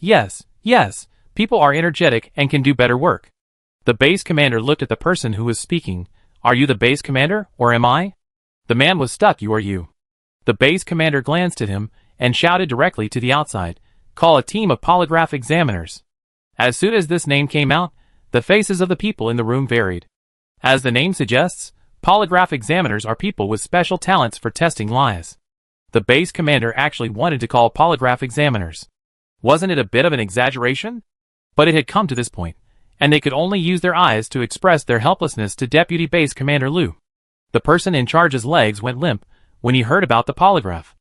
[SPEAKER 1] people are energetic and can do better work. The base commander looked at the person who was speaking. Are you the base commander, or am I? The man was stuck. You are you. The base commander glanced at him and shouted directly to the outside, call a team of polygraph examiners. As soon as this name came out, the faces of the people in the room varied. As the name suggests, polygraph examiners are people with special talents for testing lies. The base commander actually wanted to call polygraph examiners. Wasn't it a bit of an exaggeration? But it had come to this point, and they could only use their eyes to express their helplessness to Deputy Base Commander Lou. The person in charge's legs went limp when he heard about the polygraph.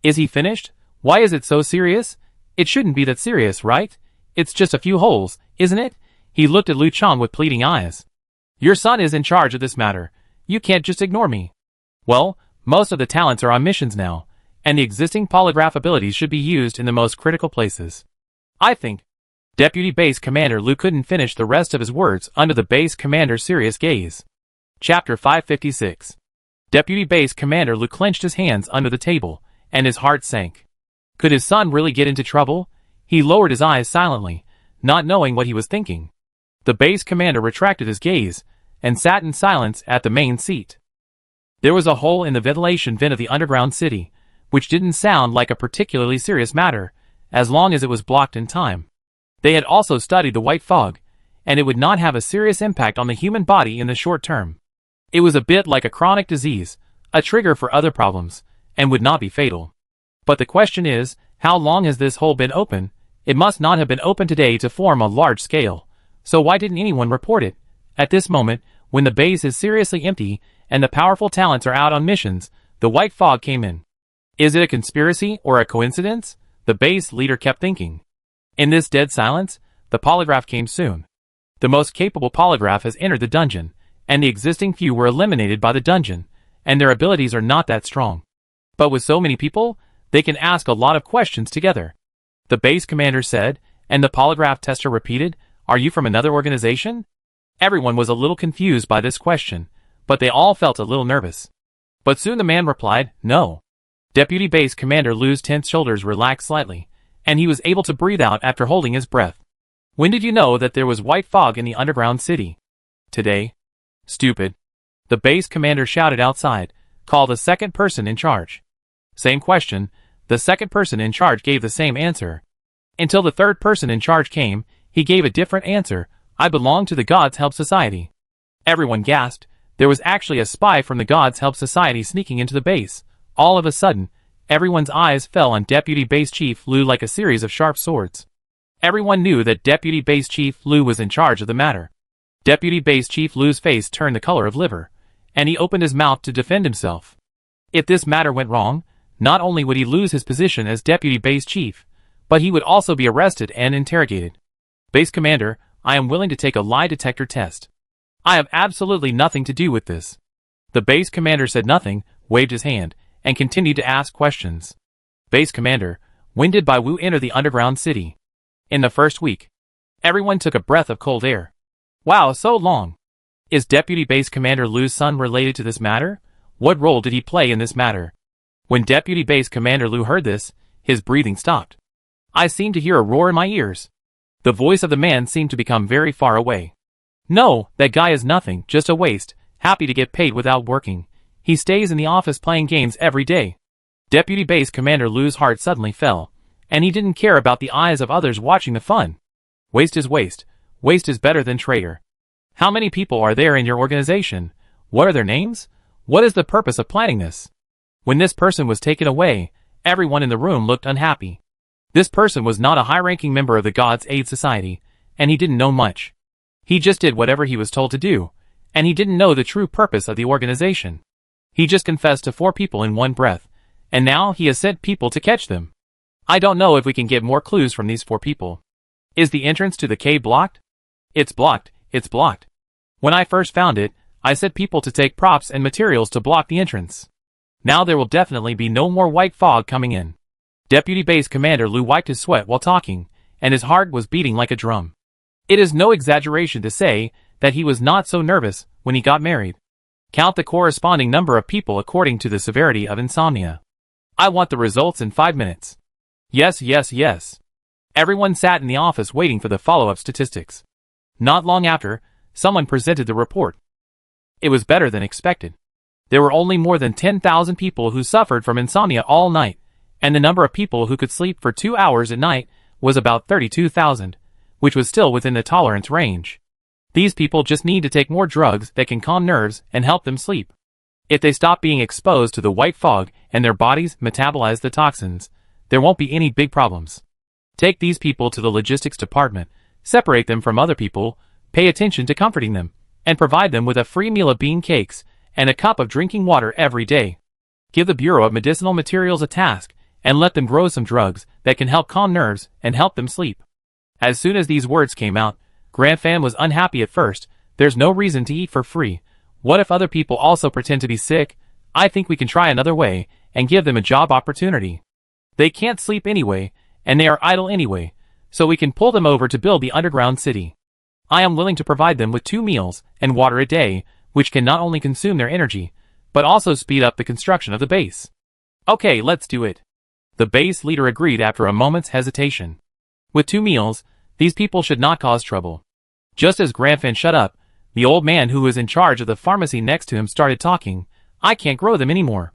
[SPEAKER 1] Is he finished? Why is it so serious? It shouldn't be that serious, right? It's just a few holes, isn't it? He looked at Lu Chang with pleading eyes. Your son is in charge of this matter. You can't just ignore me. Well, most of the talents are on missions now, and the existing polygraph abilities should be used in the most critical places. I think. Deputy Base Commander Lou couldn't finish the rest of his words under the base commander's serious gaze. Chapter 556. Deputy Base Commander Lou clenched his hands under the table, and his heart sank. Could his son really get into trouble? He lowered his eyes silently, not knowing what he was thinking. The base commander retracted his gaze, and sat in silence at the main seat. There was a hole in the ventilation vent of the underground city, which didn't sound like a particularly serious matter, as long as it was blocked in time. They had also studied the white fog, and it would not have a serious impact on the human body in the short term. It was a bit like a chronic disease, a trigger for other problems, and would not be fatal. But the question is, how long has this hole been open? It must not have been open today to form a large scale, so why didn't anyone report it? At this moment, when the base is seriously empty, and the powerful talents are out on missions, the white fog came in. Is it a conspiracy or a coincidence? The base leader kept thinking. In this dead silence, the polygraph came soon. The most capable polygraph has entered the dungeon, and the existing few were eliminated by the dungeon, and their abilities are not that strong. But with so many people, they can ask a lot of questions together. The base commander said, and the polygraph tester repeated, are you from another organization? Everyone was a little confused by this question, but they all felt a little nervous. But soon the man replied, no. Deputy Base Commander Lou's tense shoulders relaxed slightly, and he was able to breathe out after holding his breath. When did you know that there was white fog in the underground city? Today. Stupid. The base commander shouted outside, call the second person in charge. Same question, the second person in charge gave the same answer. Until the third person in charge came, he gave a different answer, I belong to the Gods Help Society. Everyone gasped, there was actually a spy from the Gods Help Society sneaking into the base. All of a sudden, everyone's eyes fell on Deputy Base Chief Lou like a series of sharp swords. Everyone knew that Deputy Base Chief Lou was in charge of the matter. Deputy Base Chief Lou's face turned the color of liver, and he opened his mouth to defend himself. If this matter went wrong, not only would he lose his position as Deputy Base Chief, but he would also be arrested and interrogated. Base Commander, I am willing to take a lie detector test. I have absolutely nothing to do with this. The base commander said nothing, waved his hand, and continued to ask questions. Base Commander, when did Bai Wu enter the underground city? In the first week. Everyone took a breath of cold air. Wow, so long. Is Deputy Base Commander Lou's son related to this matter? What role did he play in this matter? When Deputy Base Commander Lou heard this, his breathing stopped. I seemed to hear a roar in my ears. The voice of the man seemed to become very far away. No, that guy is nothing, just a waste, happy to get paid without working. He stays in the office playing games every day. Deputy Base Commander Lou's heart suddenly fell, and he didn't care about the eyes of others watching the fun. Waste is waste. Waste is better than traitor. How many people are there in your organization? What are their names? What is the purpose of planning this? When this person was taken away, everyone in the room looked unhappy. This person was not a high-ranking member of the Gods Aid Society, and he didn't know much. He just did whatever he was told to do, and he didn't know the true purpose of the organization. He just confessed to 4 people in one breath, and now he has sent people to catch them. I don't know if we can get more clues from these 4 people. Is the entrance to the cave blocked? It's blocked, it's blocked. When I first found it, I sent people to take props and materials to block the entrance. Now there will definitely be no more white fog coming in. Deputy Base Commander Lou wiped his sweat while talking, and his heart was beating like a drum. It is no exaggeration to say that he was not so nervous when he got married. Count the corresponding number of people according to the severity of insomnia. I want the results in 5 minutes. Yes, yes, yes. Everyone sat in the office waiting for the follow-up statistics. Not long after, someone presented the report. It was better than expected. There were only more than 10,000 people who suffered from insomnia all night, and the number of people who could sleep for 2 hours at night was about 32,000, which was still within the tolerance range. These people just need to take more drugs that can calm nerves and help them sleep. If they stop being exposed to the white fog and their bodies metabolize the toxins, there won't be any big problems. Take these people to the logistics department, separate them from other people, pay attention to comforting them, and provide them with a free meal of bean cakes and a cup of drinking water every day. Give the Bureau of Medicinal Materials a task and let them grow some drugs that can help calm nerves and help them sleep. As soon as these words came out, Grandfan was unhappy at first. There's no reason to eat for free. What if other people also pretend to be sick? I think we can try another way and give them a job opportunity. They can't sleep anyway, and they are idle anyway, so we can pull them over to build the underground city. I am willing to provide them with 2 meals and water a day, which can not only consume their energy, but also speed up the construction of the base. Okay, let's do it. The base leader agreed after a moment's hesitation. With 2 meals, these people should not cause trouble. Just as Grandfin shut up, the old man who was in charge of the pharmacy next to him started talking. I can't grow them anymore.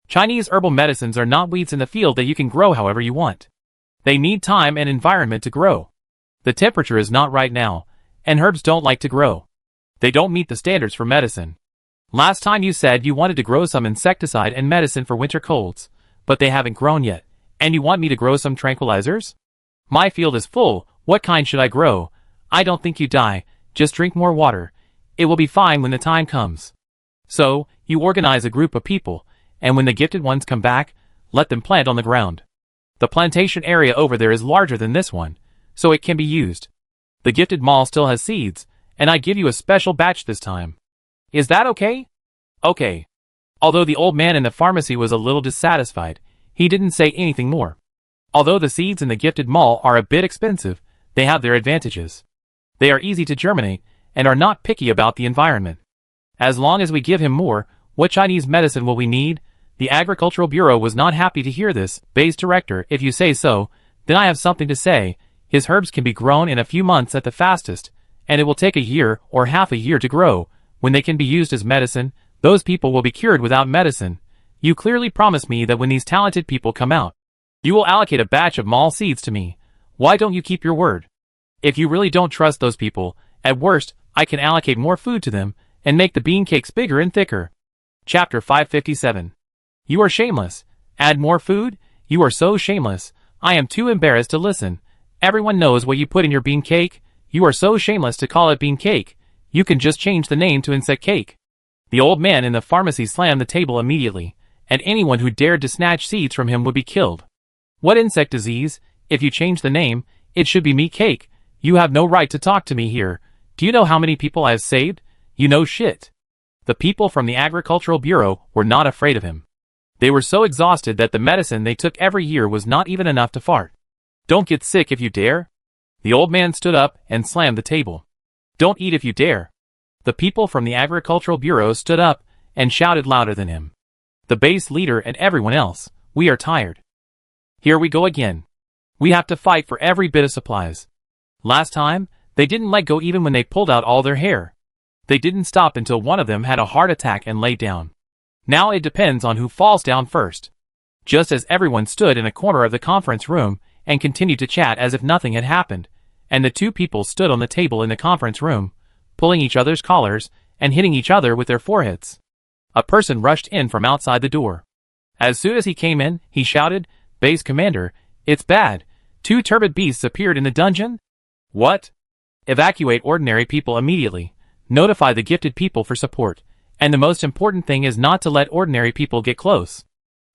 [SPEAKER 1] Chinese herbal medicines are not weeds in the field that you can grow however you want. They need time and environment to grow. The temperature is not right now, and herbs don't like to grow. They don't meet the standards for medicine. Last time you said you wanted to grow some insecticide and medicine for winter colds, but they haven't grown yet, and you want me to grow some tranquilizers? My field is full. What kind should I grow? I don't think you die. Just drink more water. It will be fine when the time comes. So, you organize a group of people, and when the gifted ones come back, let them plant on the ground. The plantation area over there is larger than this one, so it can be used. The gifted mall still has seeds, and I give you a special batch this time. Is that okay? Okay. Although the old man in the pharmacy was a little dissatisfied, he didn't say anything more. Although the seeds in the gifted mall are a bit expensive, they have their advantages. They are easy to germinate, and are not picky about the environment. As long as we give him more, what Chinese medicine will we need? The Agricultural Bureau was not happy to hear this. Base director, if you say so, then I have something to say. His herbs can be grown in a few months at the fastest, and it will take a year or half a year to grow. When they can be used as medicine, those people will be cured without medicine. You clearly promised me that when these talented people come out, you will allocate a batch of mall seeds to me. Why don't you keep your word? If you really don't trust those people, at worst, I can allocate more food to them, and make the bean cakes bigger and thicker. Chapter 557. You are shameless. Add more food? You are so shameless. I am too embarrassed to listen. Everyone knows what you put in your bean cake. You are so shameless to call it bean cake. You can just change the name to insect cake. The old man in the pharmacy slammed the table immediately, and anyone who dared to snatch seeds from him would be killed. What insect disease? If you change the name, it should be meat cake. You have no right to talk to me here. Do you know how many people I have saved? You know shit. The people from the Agricultural Bureau were not afraid of him. They were so exhausted that the medicine they took every year was not even enough to fart. Don't get sick if you dare. The old man stood up and slammed the table. Don't eat if you dare. The people from the Agricultural Bureau stood up and shouted louder than him. The base leader and everyone else, we are tired. Here we go again. We have to fight for every bit of supplies. Last time, they didn't let go even when they pulled out all their hair. They didn't stop until one of them had a heart attack and lay down. Now it depends on who falls down first. Just as everyone stood in a corner of the conference room and continued to chat as if nothing had happened, and the 2 people stood on the table in the conference room, pulling each other's collars and hitting each other with their foreheads. A person rushed in from outside the door. As soon as he came in, he shouted, "Base Commander, it's bad. 2 turbid beasts appeared in the dungeon." What? Evacuate ordinary people immediately. Notify the gifted people for support. And the most important thing is not to let ordinary people get close.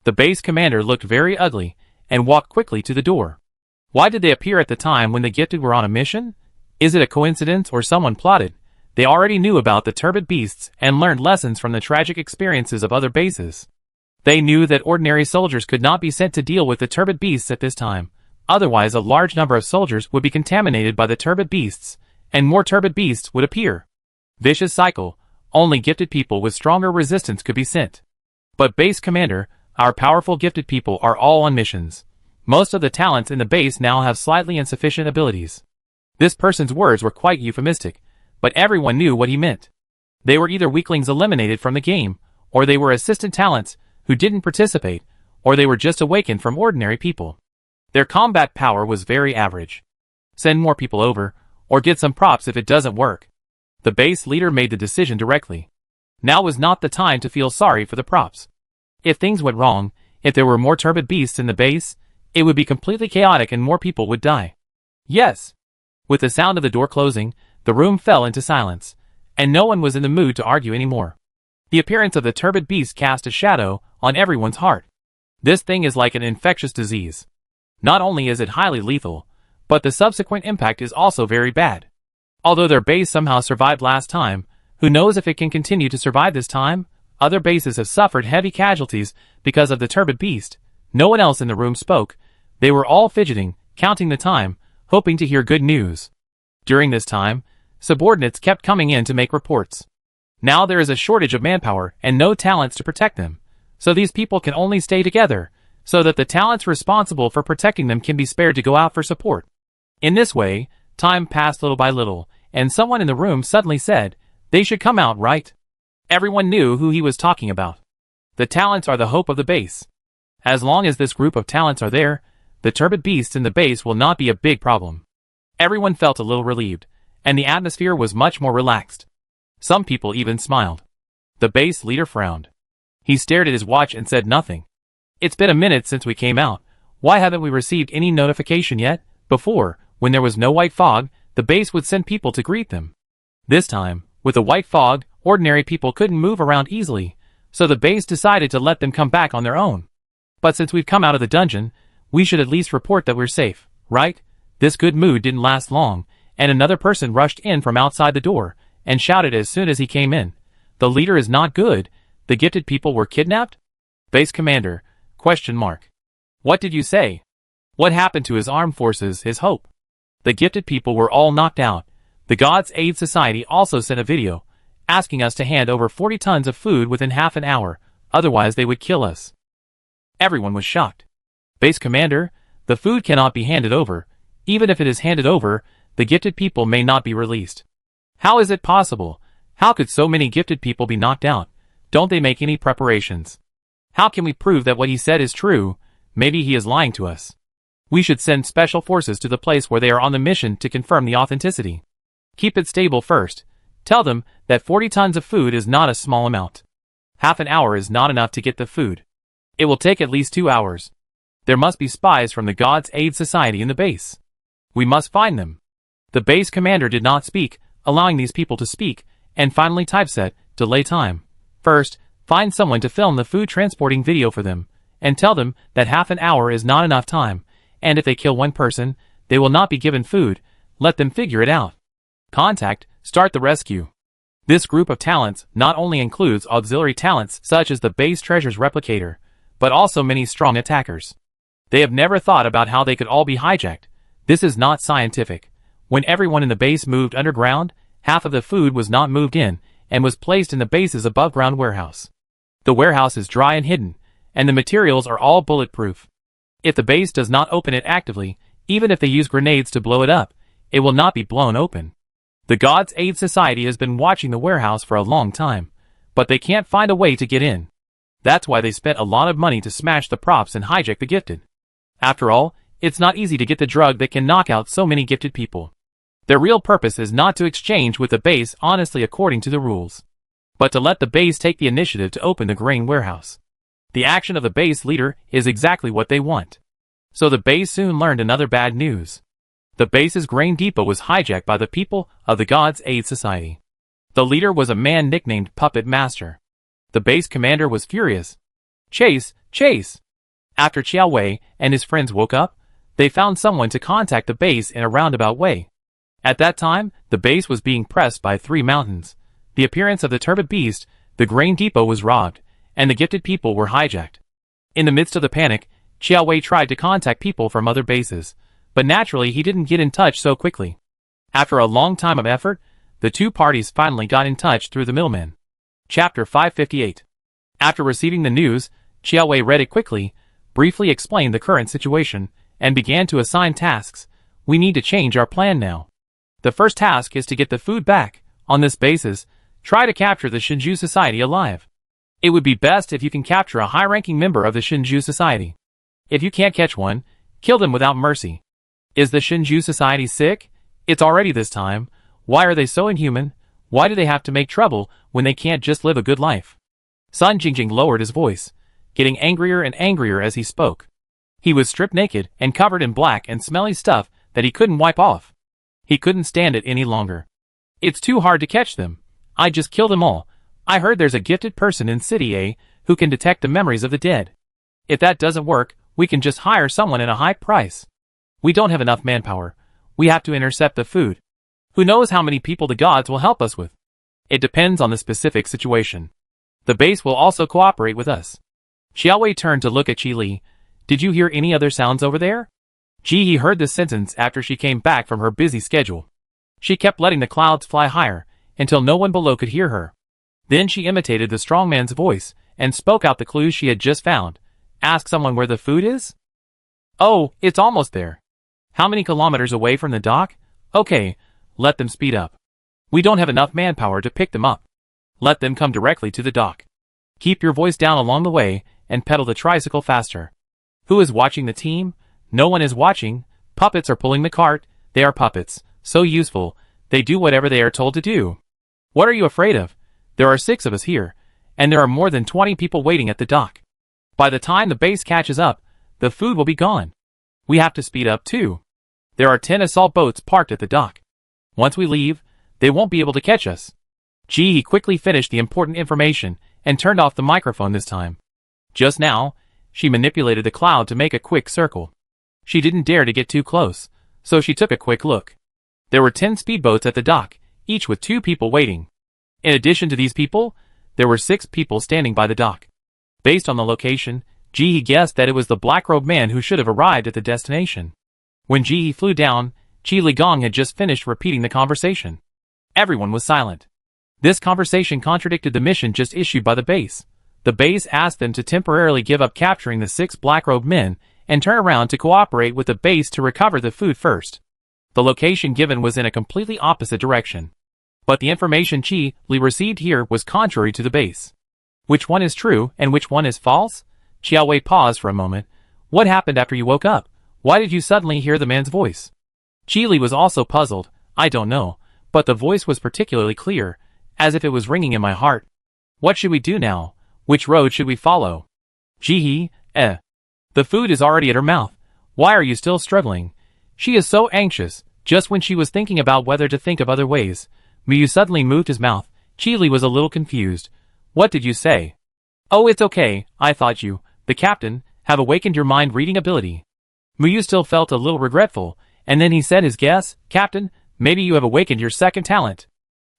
[SPEAKER 1] The base commander looked very ugly and walked quickly to the door. Why did they appear at the time when the gifted were on a mission? Is it a coincidence or someone plotted? They already knew about the turbid beasts and learned lessons from the tragic experiences of other bases. They knew that ordinary soldiers could not be sent to deal with the turbid beasts at this time. Otherwise, a large number of soldiers would be contaminated by the turbid beasts, and more turbid beasts would appear. Vicious cycle. Only gifted people with stronger resistance could be sent. But base commander, our powerful gifted people are all on missions. Most of the talents in the base now have slightly insufficient abilities. This person's words were quite euphemistic, but everyone knew what he meant. They were either weaklings eliminated from the game, or they were assistant talents who didn't participate, or they were just awakened from ordinary people. Their combat power was very average. Send more people over, or get some props if it doesn't work. The base leader made the decision directly. Now was not the time to feel sorry for the props. If things went wrong, if there were more turbid beasts in the base, it would be completely chaotic and more people would die. Yes. With the sound of the door closing, the room fell into silence, and no one was in the mood to argue anymore. The appearance of the turbid beast cast a shadow on everyone's heart. This thing is like an infectious disease. Not only is it highly lethal, but the subsequent impact is also very bad. Although their base somehow survived last time, who knows if it can continue to survive this time? Other bases have suffered heavy casualties because of the turbid beast. No one else in the room spoke. They were all fidgeting, counting the time, hoping to hear good news. During this time, subordinates kept coming in to make reports. Now there is a shortage of manpower and no talents to protect them, so these people can only stay together, so that the talents responsible for protecting them can be spared to go out for support. In this way, time passed little by little, and someone in the room suddenly said, "They should come out, right?" Everyone knew who he was talking about. The talents are the hope of the base. As long as this group of talents are there, the turbid beasts in the base will not be a big problem. Everyone felt a little relieved, and the atmosphere was much more relaxed. Some people even smiled. The base leader frowned. He stared at his watch and said nothing. "It's been a minute since we came out. Why haven't we received any notification yet?" Before, when there was no white fog, the base would send people to greet them. This time, with the white fog, ordinary people couldn't move around easily, so the base decided to let them come back on their own. But since we've come out of the dungeon, we should at least report that we're safe, right? This good mood didn't last long, and another person rushed in from outside the door, and shouted as soon as he came in, "The leader is not good. The gifted people were kidnapped?" Base commander, ? What did you say? What happened to his armed forces, his hope? The gifted people were all knocked out. The Gods Aid Society also sent a video, asking us to hand over 40 tons of food within half an hour, otherwise they would kill us. Everyone was shocked. Base commander, the food cannot be handed over. Even if it is handed over, the gifted people may not be released. How is it possible? How could so many gifted people be knocked out? Don't they make any preparations? How can we prove that what he said is true? Maybe he is lying to us. We should send special forces to the place where they are on the mission to confirm the authenticity. Keep it stable first. Tell them that 40 tons of food is not a small amount. Half an hour is not enough to get the food. It will take at least 2 hours. There must be spies from the Gods Aid Society in the base. We must find them. The base commander did not speak, allowing these people to speak, and finally typeset, delay time. First, find someone to film the food transporting video for them, and tell them that half an hour is not enough time, and if they kill one person, they will not be given food. Let them figure it out. Contact, start the rescue. This group of talents not only includes auxiliary talents such as the base treasures replicator, but also many strong attackers. They have never thought about how they could all be hijacked. This is not scientific. When everyone in the base moved underground, half of the food was not moved in, and was placed in the base's above-ground warehouse. The warehouse is dry and hidden, and the materials are all bulletproof. If the base does not open it actively, even if they use grenades to blow it up, it will not be blown open. The Gods Aid Society has been watching the warehouse for a long time, but they can't find a way to get in. That's why they spent a lot of money to smash the props and hijack the gifted. After all, it's not easy to get the drug that can knock out so many gifted people. Their real purpose is not to exchange with the base honestly according to the rules, but to let the base take the initiative to open the grain warehouse. The action of the base leader is exactly what they want. So the base soon learned another bad news. The base's grain depot was hijacked by the people of the Gods Aid Society. The leader was a man nicknamed Puppet Master. The base commander was furious. Chase, chase! After Chiao Wei and his friends woke up, they found someone to contact the base in a roundabout way. At that time, the base was being pressed by 3 mountains. The appearance of the turbid beast, the grain depot was robbed, and the gifted people were hijacked. In the midst of the panic, Chiao Wei tried to contact people from other bases, but naturally he didn't get in touch so quickly. After a long time of effort, the two parties finally got in touch through the middleman. Chapter 558. After receiving the news, Chiao Wei read it quickly, briefly explained the current situation, and began to assign tasks. We need to change our plan now. The first task is to get the food back. On this basis, Try to capture the Shinju Society alive. It would be best if you can capture a high-ranking member of the Shinju Society. If you can't catch one, kill them without mercy. Is the Shinju Society sick? It's already this time. Why are they so inhuman? Why do they have to make trouble when they can't just live a good life? Sun Jingjing lowered his voice, getting angrier and angrier as he spoke. He was stripped naked and covered in black and smelly stuff that he couldn't wipe off. He couldn't stand it any longer. It's too hard to catch them. I just kill them all. I heard there's a gifted person in City A who can detect the memories of the dead. If that doesn't work, we can just hire someone at a high price. We don't have enough manpower. We have to intercept the food. Who knows how many people the gods will help us with? It depends on the specific situation. The base will also cooperate with us. Xiaowei turned to look at Qi Li. Did you hear any other sounds over there? Ji He heard this sentence after she came back from her busy schedule. She kept letting the clouds fly higher until no one below could hear her. Then she imitated the strong man's voice and spoke out the clues she had just found. Ask someone where the food is? Oh, it's almost there. How many kilometers away from the dock? Okay, let them speed up. We don't have enough manpower to pick them up. Let them come directly to the dock. Keep your voice down along the way and pedal the tricycle faster. Who is watching the team? No one is watching. Puppets are pulling the cart. They are puppets. So useful. They do whatever they are told to do. What are you afraid of? There are 6 of us here, and there are more than 20 people waiting at the dock. By the time the base catches up, the food will be gone. We have to speed up too. There are 10 assault boats parked at the dock. Once we leave, they won't be able to catch us. He quickly finished the important information and turned off the microphone this time. Just now, she manipulated the cloud to make a quick circle. She didn't dare to get too close, so she took a quick look. There were 10 speedboats at the dock, each with 2 people waiting. In addition to these people, there were 6 people standing by the dock. Based on the location, Ji guessed that it was the black-robed man who should have arrived at the destination. When Ji flew down, Qi Ligong had just finished repeating the conversation. Everyone was silent. This conversation contradicted the mission just issued by the base. The base asked them to temporarily give up capturing the 6 black-robed men and turn around to cooperate with the base to recover the food first. The location given was in a completely opposite direction. But the information Qi Li received here was contrary to the base. Which one is true and which one is false? Xiaowei paused for a moment. What happened after you woke up? Why did you suddenly hear the man's voice? Qi Li was also puzzled. I don't know, but the voice was particularly clear, as if it was ringing in my heart. What should we do now? Which road should we follow? Ji The food is already at her mouth. Why are you still struggling? She is so anxious. Just when she was thinking about whether to think of other ways, Miyu suddenly moved his mouth. Qi Li was a little confused. What did you say? Oh, it's okay. I thought you, the captain, have awakened your mind-reading ability. Miyu still felt a little regretful, and then he said his guess. Captain, maybe you have awakened your second talent.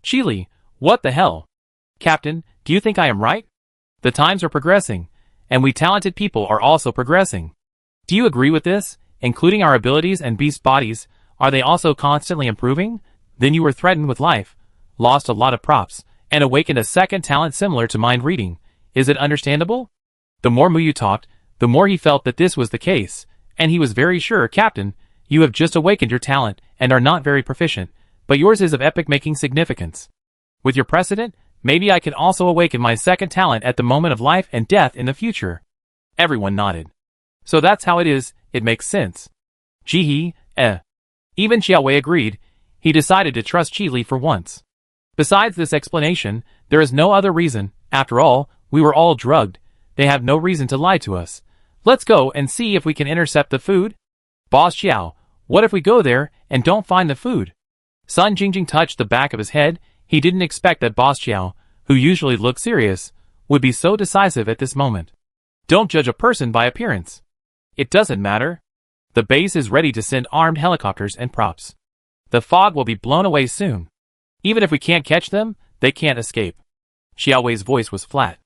[SPEAKER 1] Qi Li, what the hell? Captain, do you think I am right? The times are progressing, and we talented people are also progressing. Do you agree with this? Including our abilities and beast bodies, are they also constantly improving? Then you were threatened with life, lost a lot of props, and awakened a second talent similar to mind reading. Is it understandable? The more Muyu talked, the more he felt that this was the case, and he was very sure, Captain, you have just awakened your talent and are not very proficient, but yours is of epic-making significance. With your precedent, maybe I can also awaken my second talent at the moment of life and death in the future. Everyone nodded. So that's how it is, it makes sense. Ji Even Xiaowei agreed. He decided to trust Qi Li for once. Besides this explanation, there is no other reason. After all, we were all drugged. They have no reason to lie to us. Let's go and see if we can intercept the food. Boss Xiao, what if we go there and don't find the food? Sun Jingjing touched the back of his head. He didn't expect that Boss Xiao, who usually looked serious, would be so decisive at this moment. Don't judge a person by appearance. It doesn't matter. The base is ready to send armed helicopters and props. The fog will be blown away soon. Even if we can't catch them, they can't escape. Xiaowei's voice was flat.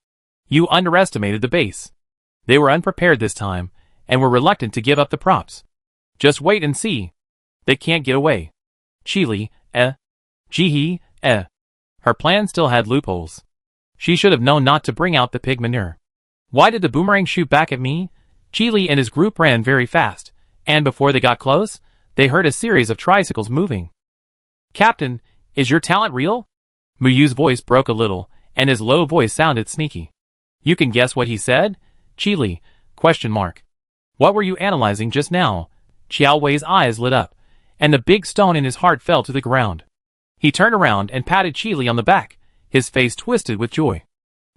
[SPEAKER 1] You underestimated the base. They were unprepared this time, and were reluctant to give up the props. Just wait and see. They can't get away. Qi Li, Ji Her plan still had loopholes. She should have known not to bring out the pig manure. Why did the boomerang shoot back at me? Qi Li and his group ran very fast, and before they got close, they heard a series of tricycles moving. Captain, is your talent real? Muyu's voice broke a little, and his low voice sounded sneaky. You can guess what he said? Chili? ? What were you analyzing just now? Qiao Wei's eyes lit up, and the big stone in his heart fell to the ground. He turned around and patted Chili on the back, his face twisted with joy.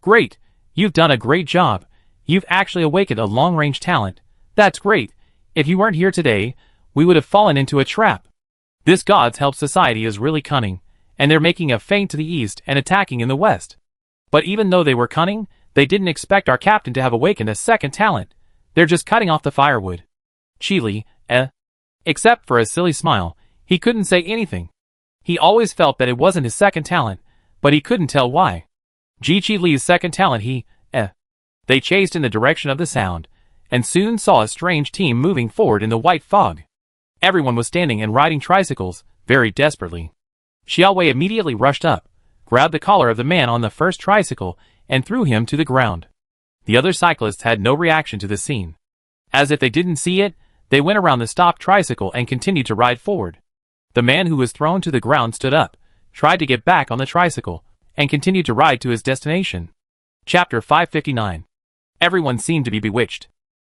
[SPEAKER 1] Great! You've done a great job. You've actually awakened a long-range talent. That's great. If you weren't here today, we would have fallen into a trap. This God's Help Society is really cunning, and they're making a feint to the east and attacking in the west. But even though they were cunning, they didn't expect our captain to have awakened a second talent. They're just cutting off the firewood. Chili, Except for a silly smile, he couldn't say anything. He always felt that it wasn't his second talent, but he couldn't tell why. Chi Li's second talent They chased in the direction of the sound, and soon saw a strange team moving forward in the white fog. Everyone was standing and riding tricycles, very desperately. Xiao Wei immediately rushed up, grabbed the collar of the man on the first tricycle, and threw him to the ground. The other cyclists had no reaction to the scene. As if they didn't see it, they went around the stopped tricycle and continued to ride forward. The man who was thrown to the ground stood up, tried to get back on the tricycle, and continued to ride to his destination. Chapter 559. Everyone seemed to be bewitched.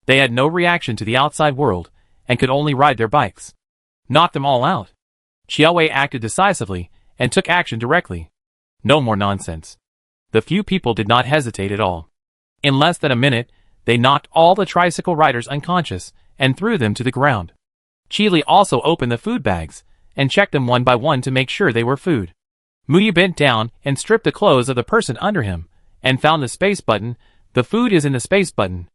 [SPEAKER 1] They had no reaction to the outside world, and could only ride their bikes. Knock them all out. Qiao Wei acted decisively, and took action directly. No more nonsense. The few people did not hesitate at all. In less than a minute, they knocked all the tricycle riders unconscious, and threw them to the ground. Chili also opened the food bags, and checked them one by one to make sure they were food. Muyu bent down and stripped the clothes of the person under him, and found the space button. The food is in the space button.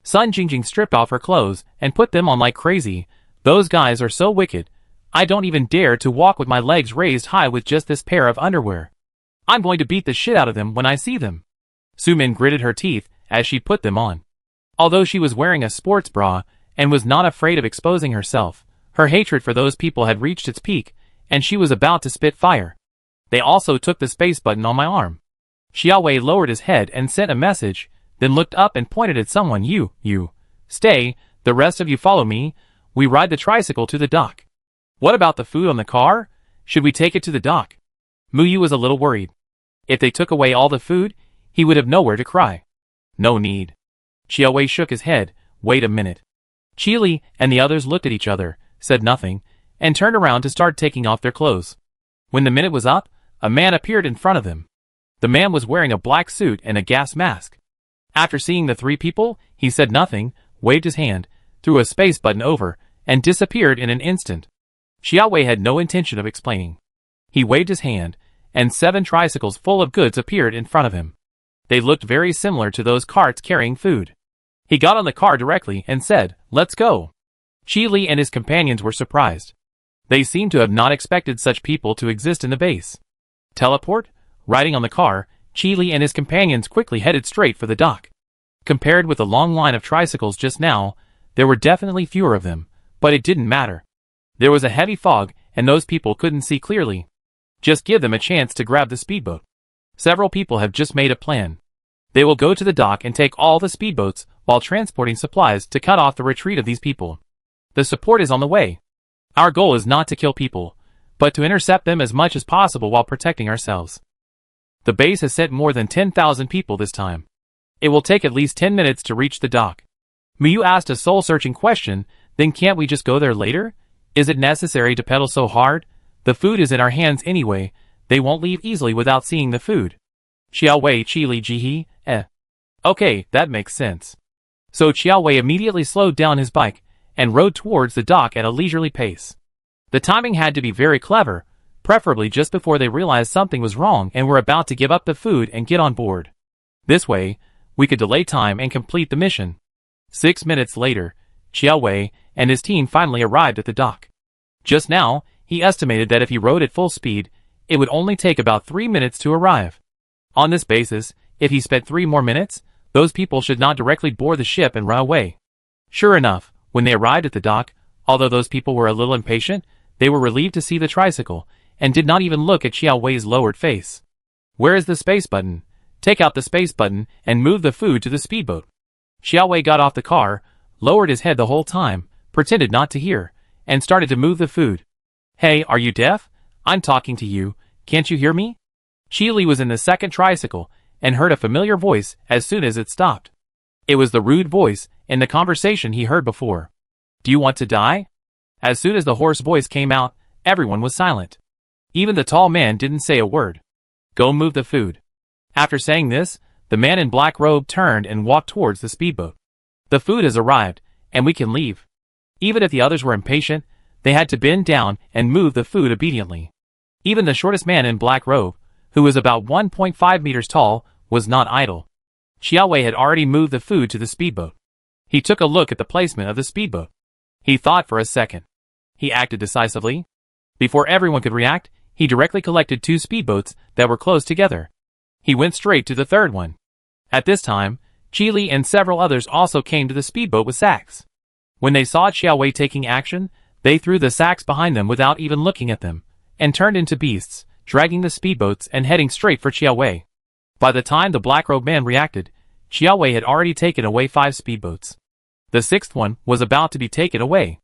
[SPEAKER 1] Sun Jingjing stripped off her clothes and put them on like crazy. Those guys are so wicked. I don't even dare to walk with my legs raised high with just this pair of underwear. I'm going to beat the shit out of them when I see them. Su Min gritted her teeth as she put them on. Although she was wearing a sports bra and was not afraid of exposing herself, her hatred for those people had reached its peak, and she was about to spit fire. They also took the space button on my arm. Xiao Wei lowered his head and sent a message, then looked up and pointed at someone. You, stay, the rest of you follow me. We ride the tricycle to the dock. What about the food on the car? Should we take it to the dock? Muyu was a little worried. If they took away all the food, he would have nowhere to cry. No need. Xiao Wei shook his head. Wait a minute. Chili and the others looked at each other, said nothing, and turned around to start taking off their clothes. When the minute was up, a man appeared in front of them. The man was wearing a black suit and a gas mask. After seeing the three people, he said nothing, waved his hand, threw a space button over, and disappeared in an instant. Xiao Wei had no intention of explaining. He waved his hand, and 7 tricycles full of goods appeared in front of him. They looked very similar to those carts carrying food. He got on the car directly and said, "Let's go." Chili and his companions were surprised. They seemed to have not expected such people to exist in the base. Teleport? Riding on the car, Chili and his companions quickly headed straight for the dock. Compared with the long line of tricycles just now, there were definitely fewer of them, but it didn't matter. There was a heavy fog, and those people couldn't see clearly. Just give them a chance to grab the speedboat. Several people have just made a plan. They will go to the dock and take all the speedboats while transporting supplies to cut off the retreat of these people. The support is on the way. Our goal is not to kill people, but to intercept them as much as possible while protecting ourselves. The base has sent more than 10,000 people this time. It will take at least 10 minutes to reach the dock. Miyu asked a soul-searching question, then can't we just go there later? Is it necessary to pedal so hard? The food is in our hands anyway, they won't leave easily without seeing the food. Xiao Wei Chili Jihi, Okay, that makes sense. So Xiao Wei immediately slowed down his bike, and rode towards the dock at a leisurely pace. The timing had to be very clever, preferably just before they realized something was wrong and were about to give up the food and get on board. This way, we could delay time and complete the mission. 6 minutes later, Xiao Wei and his team finally arrived at the dock. Just now, he estimated that if he rode at full speed, it would only take about 3 minutes to arrive. On this basis, if he spent 3 more minutes, those people should not directly board the ship and run away. Sure enough, when they arrived at the dock, although those people were a little impatient, they were relieved to see the tricycle, and did not even look at Xiao Wei's lowered face. Where is the space button? Take out the space button and move the food to the speedboat. Xiao Wei got off the car, lowered his head the whole time, pretended not to hear, and started to move the food. Hey, are you deaf? I'm talking to you, can't you hear me? Chi Li was in the second tricycle and heard a familiar voice as soon as it stopped. It was the rude voice in the conversation he heard before. Do you want to die? As soon as the hoarse voice came out, everyone was silent. Even the tall man didn't say a word. Go move the food. After saying this, the man in black robe turned and walked towards the speedboat. The food has arrived, and we can leave. Even if the others were impatient, they had to bend down and move the food obediently. Even the shortest man in black robe, who was about 1.5 meters tall, was not idle. Xiaowei had already moved the food to the speedboat. He took a look at the placement of the speedboat. He thought for a second. He acted decisively. Before everyone could react, he directly collected 2 speedboats that were close together. He went straight to the third one. At this time, Chi Li and several others also came to the speedboat with sacks. When they saw Xiaowei taking action, they threw the sacks behind them without even looking at them, and turned into beasts, dragging the speedboats and heading straight for Xiaowei. By the time the black-robed man reacted, Xiaowei had already taken away 5 speedboats. The 6th one was about to be taken away.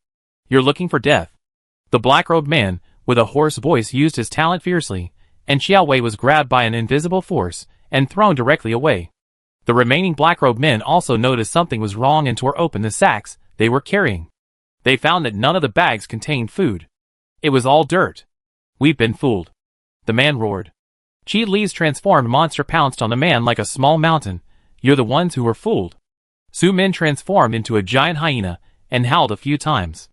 [SPEAKER 1] You're looking for death. The black-robed man, with a hoarse voice, used his talent fiercely, and Xiaowei was grabbed by an invisible force and thrown directly away. The remaining black-robed men also noticed something was wrong and tore open the sacks they were carrying. They found that none of the bags contained food. It was all dirt. We've been fooled. The man roared. Chi Li's transformed monster pounced on the man like a small mountain. You're the ones who were fooled. Su Min transformed into a giant hyena and howled a few times.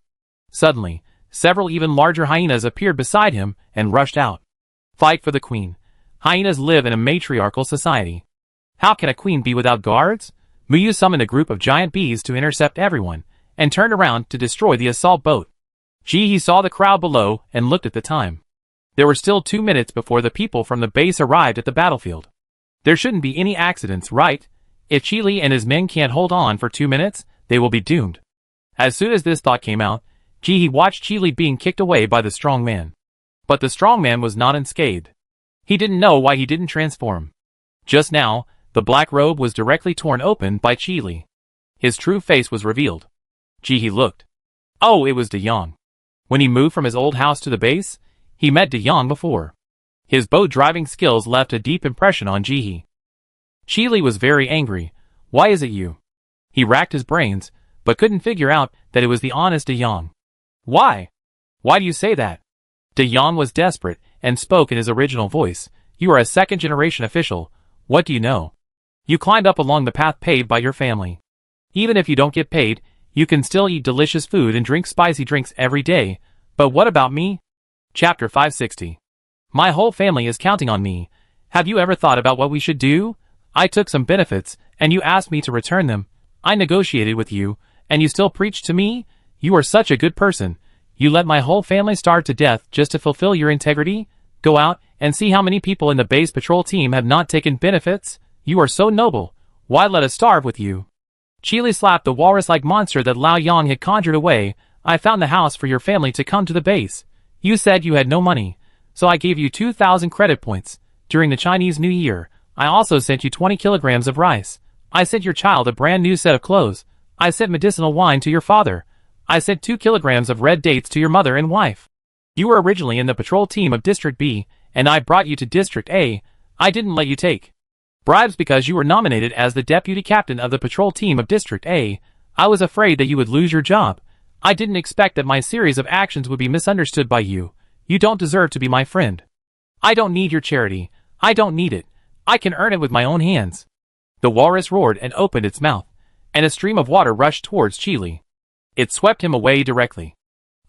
[SPEAKER 1] Suddenly, several even larger hyenas appeared beside him and rushed out. Fight for the queen. Hyenas live in a matriarchal society. How can a queen be without guards? Muyu summoned a group of giant bees to intercept everyone, and turned around to destroy the assault boat. Ji saw the crowd below and looked at the time. There were still 2 minutes before the people from the base arrived at the battlefield. There shouldn't be any accidents, right? If Chi Li and his men can't hold on for 2 minutes, they will be doomed. As soon as this thought came out, Ji watched Chi Li being kicked away by the strong man. But the strong man was not unscathed. He didn't know why he didn't transform. Just now, the black robe was directly torn open by Chi Li. His true face was revealed. Ji looked. Oh, it was De Yang. When he moved from his old house to the base, he met De Yang before. His boat driving skills left a deep impression on Ji. Chi Li was very angry. Why is it you? He racked his brains, but couldn't figure out that it was the honest De Yang. Why? Why do you say that? De Yang was desperate and spoke in his original voice. You are a second-generation official. What do you know? You climbed up along the path paved by your family. Even if you don't get paid, you can still eat delicious food and drink spicy drinks every day. But what about me? Chapter 560. My whole family is counting on me. Have you ever thought about what we should do? I took some benefits, and you asked me to return them. I negotiated with you, and you still preach to me? You are such a good person. You let my whole family starve to death just to fulfill your integrity? Go out and see how many people in the base patrol team have not taken benefits? You are so noble. Why let us starve with you? Chi Li slapped the walrus-like monster that Lao Yang had conjured away. I found the house for your family to come to the base. You said you had no money, so I gave you 2,000 credit points. During the Chinese New Year, I also sent you 20 kilograms of rice. I sent your child a brand new set of clothes. I sent medicinal wine to your father. I sent 2 kilograms of red dates to your mother and wife. You were originally in the patrol team of District B, and I brought you to District A. I didn't let you take bribes because you were nominated as the deputy captain of the patrol team of District A. I was afraid that you would lose your job. I didn't expect that my series of actions would be misunderstood by you. You don't deserve to be my friend. I don't need your charity. I don't need it. I can earn it with my own hands. The walrus roared and opened its mouth, and a stream of water rushed towards Chi Li. It swept him away directly.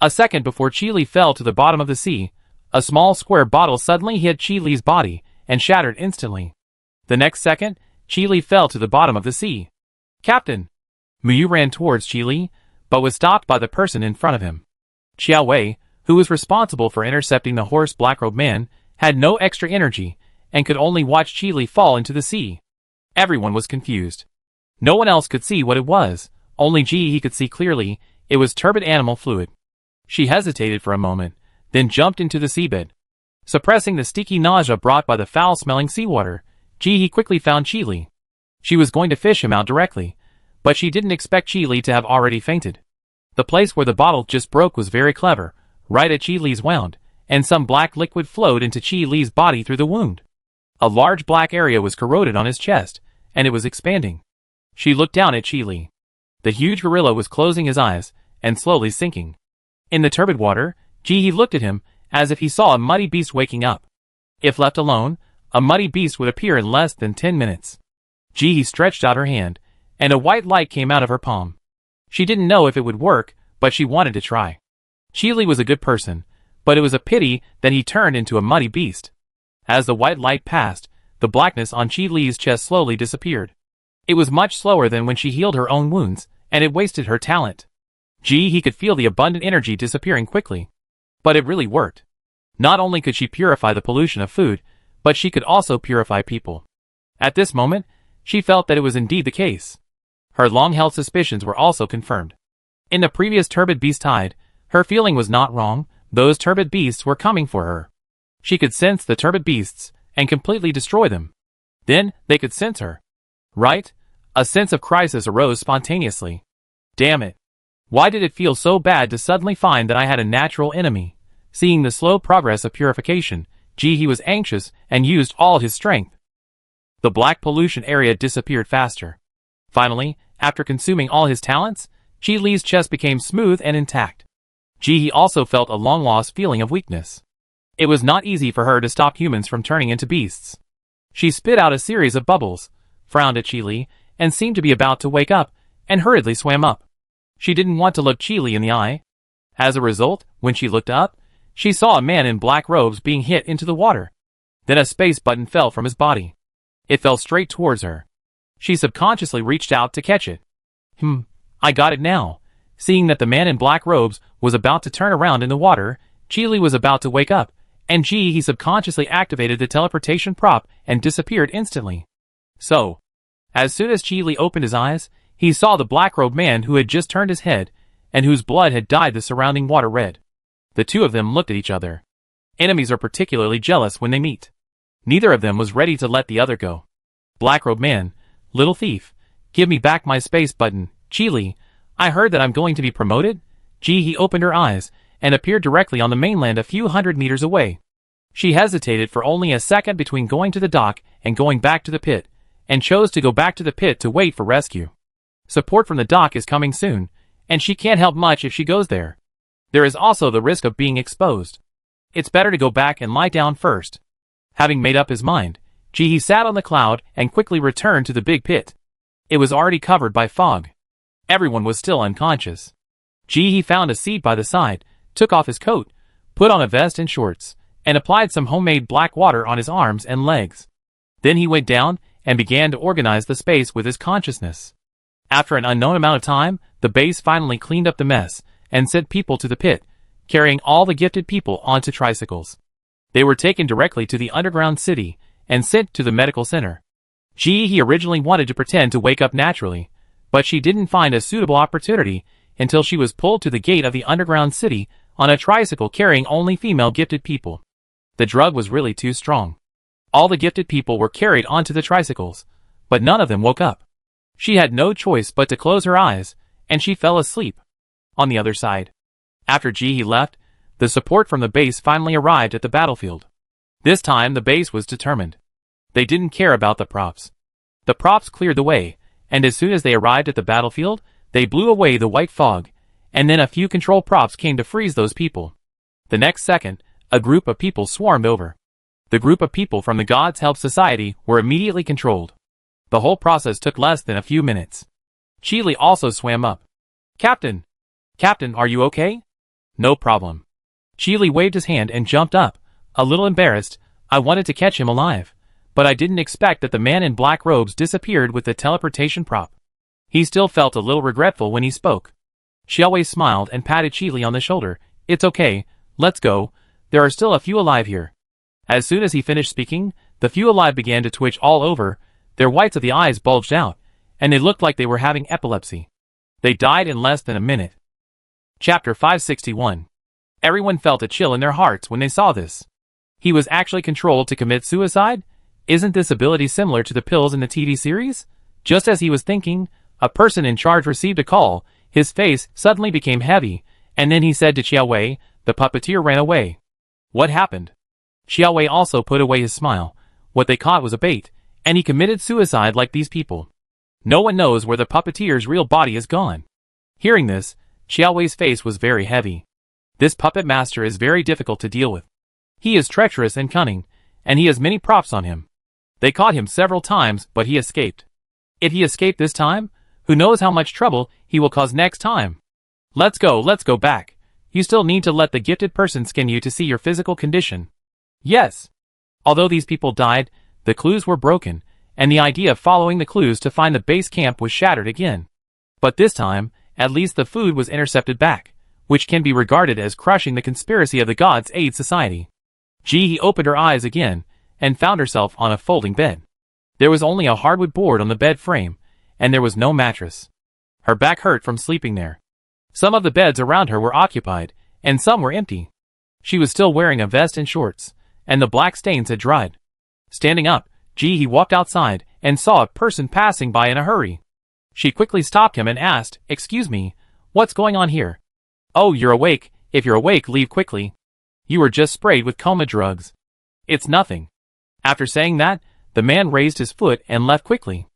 [SPEAKER 1] A second before Chi Li fell to the bottom of the sea, a small square bottle suddenly hit Chi Li's body and shattered instantly. The next second, Chi Li fell to the bottom of the sea. Captain! Muyu ran towards Chi Li, but was stopped by the person in front of him. Xiaowei, who was responsible for intercepting the horse black-robed man, had no extra energy, and could only watch Chi Li fall into the sea. Everyone was confused. No one else could see what it was. Only Ji could see clearly. It was turbid animal fluid. She hesitated for a moment, then jumped into the seabed. Suppressing the sticky nausea brought by the foul-smelling seawater, Ji quickly found Chi Li. She was going to fish him out directly, but she didn't expect Chi Li to have already fainted. The place where the bottle just broke was very clever, right at Chi Li's wound, and some black liquid flowed into Chi Li's body through the wound. A large black area was corroded on his chest, and it was expanding. She looked down at Chi. The huge gorilla was closing his eyes, and slowly sinking. In the turbid water, Chi looked at him, as if he saw a muddy beast waking up. If left alone, a muddy beast would appear in less than 10 minutes. Chi stretched out her hand, and a white light came out of her palm. She didn't know if it would work, but she wanted to try. Chi was a good person, but it was a pity that he turned into a muddy beast. As the white light passed, the blackness on Chi's chest slowly disappeared. It was much slower than when she healed her own wounds, and it wasted her talent. He could feel the abundant energy disappearing quickly. But it really worked. Not only could she purify the pollution of food, but she could also purify people. At this moment, she felt that it was indeed the case. Her long-held suspicions were also confirmed. In the previous turbid beast tide, her feeling was not wrong. Those turbid beasts were coming for her. She could sense the turbid beasts and completely destroy them. Then they could sense her. Right? A sense of crisis arose spontaneously. Damn it. Why did it feel so bad to suddenly find that I had a natural enemy? Seeing the slow progress of purification, he was anxious and used all his strength. The black pollution area disappeared faster. Finally, after consuming all his talents, Chi's chest became smooth and intact. He also felt a long-lost feeling of weakness. It was not easy for her to stop humans from turning into beasts. She spit out a series of bubbles, frowned at Chi, and seemed to be about to wake up, and hurriedly swam up. She didn't want to look Chi in the eye. As a result, when she looked up, she saw a man in black robes being hit into the water. Then a space button fell from his body. It fell straight towards her. She subconsciously reached out to catch it. I got it now. Seeing that the man in black robes was about to turn around in the water, Chi was about to wake up, and he subconsciously activated the teleportation prop and disappeared instantly. So, as soon as Chi opened his eyes, he saw the black-robed man who had just turned his head, and whose blood had dyed the surrounding water red. The two of them looked at each other. Enemies are particularly jealous when they meet. Neither of them was ready to let the other go. Black-robed man, little thief, give me back my space button. Chi, I heard that I'm going to be promoted? He opened her eyes, and appeared directly on the mainland a few hundred meters away. She hesitated for only a second between going to the dock and going back to the pit, and chose to go back to the pit to wait for rescue. Support from the dock is coming soon, and she can't help much if she goes there. There is also the risk of being exposed. It's better to go back and lie down first. Having made up his mind, he sat on the cloud and quickly returned to the big pit. It was already covered by fog. Everyone was still unconscious. He found a seat by the side, took off his coat, put on a vest and shorts, and applied some homemade black water on his arms and legs. Then he went down and began to organize the space with his consciousness. After an unknown amount of time, the base finally cleaned up the mess and sent people to the pit, carrying all the gifted people onto tricycles. They were taken directly to the underground city and sent to the medical center. He originally wanted to pretend to wake up naturally, but she didn't find a suitable opportunity until she was pulled to the gate of the underground city on a tricycle carrying only female gifted people. The drug was really too strong. All the gifted people were carried onto the tricycles, but none of them woke up. She had no choice but to close her eyes, and she fell asleep. On the other side, after he left, the support from the base finally arrived at the battlefield. This time the base was determined. They didn't care about the props. The props cleared the way, and as soon as they arrived at the battlefield, they blew away the white fog, and then a few control props came to freeze those people. The next second, a group of people swarmed over. The group of people from the God's Help Society were immediately controlled. The whole process took less than a few minutes. Chi also swam up. Captain! Captain, are you okay? No problem. Chi waved his hand and jumped up, a little embarrassed. I wanted to catch him alive, but I didn't expect that the man in black robes disappeared with the teleportation prop. He still felt a little regretful when he spoke. Xiaowei smiled and patted Chi on the shoulder. It's okay, let's go, there are still a few alive here. As soon as he finished speaking, the few alive began to twitch all over, their whites of the eyes bulged out, and they looked like they were having epilepsy. They died in less than a minute. Chapter 561. Everyone felt a chill in their hearts when they saw this. He was actually controlled to commit suicide? Isn't this ability similar to the pills in the TV series? Just as he was thinking, a person in charge received a call. His face suddenly became heavy, and then he said to Xiaowei, the puppeteer ran away. What happened? Xiaowei also put away his smile. what they caught was a bait, and he committed suicide like these people. No one knows where the puppeteer's real body is gone. Hearing this, Xiaowei's face was very heavy. This puppet master is very difficult to deal with. He is treacherous and cunning, and he has many props on him. They caught him several times, but he escaped. If he escaped this time, who knows how much trouble he will cause next time. Let's go back. You still need to let the gifted person skin you to see your physical condition. Yes. Although these people died, the clues were broken, and the idea of following the clues to find the base camp was shattered again. But this time, at least the food was intercepted back, which can be regarded as crushing the conspiracy of the Gods Aid Society. Ji opened her eyes again, and found herself on a folding bed. There was only a hardwood board on the bed frame, and there was no mattress. Her back hurt from sleeping there. Some of the beds around her were occupied, and some were empty. She was still wearing a vest and shorts, and the black stains had dried. Standing up, Ji walked outside and saw a person passing by in a hurry. She quickly stopped him and asked, "Excuse me, what's going on here?" "Oh, you're awake. If you're awake, leave quickly. You were just sprayed with coma drugs." "It's nothing." After saying that, the man raised his foot and left quickly.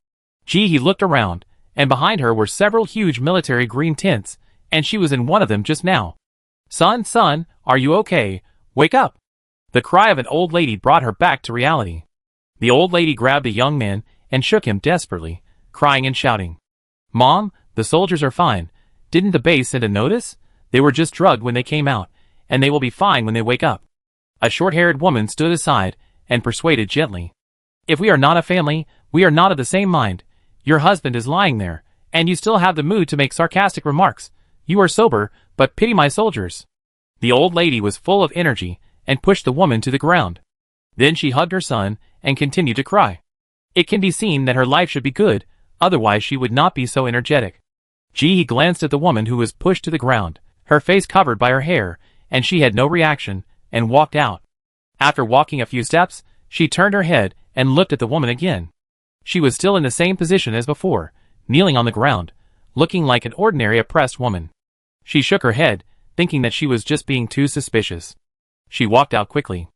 [SPEAKER 1] Ji looked around, and behind her were several huge military green tents, and she was in one of them just now. Son, are you okay? Wake up." The cry of an old lady brought her back to reality. The old lady grabbed a young man and shook him desperately, crying and shouting. "Mom, the soldiers are fine. Didn't the base send a notice? They were just drugged when they came out, and they will be fine when they wake up." A short-haired woman stood aside and persuaded gently. "If we are not a family, we are not of the same mind. Your husband is lying there, and you still have the mood to make sarcastic remarks. You are sober, but pity my soldiers." The old lady was full of energy and pushed the woman to the ground. Then she hugged her son and continued to cry. It can be seen that her life should be good, otherwise she would not be so energetic. Ji glanced at the woman who was pushed to the ground, her face covered by her hair, and she had no reaction, and walked out. After walking a few steps, she turned her head and looked at the woman again. She was still in the same position as before, kneeling on the ground, looking like an ordinary oppressed woman. She shook her head, thinking that she was just being too suspicious. She walked out quickly.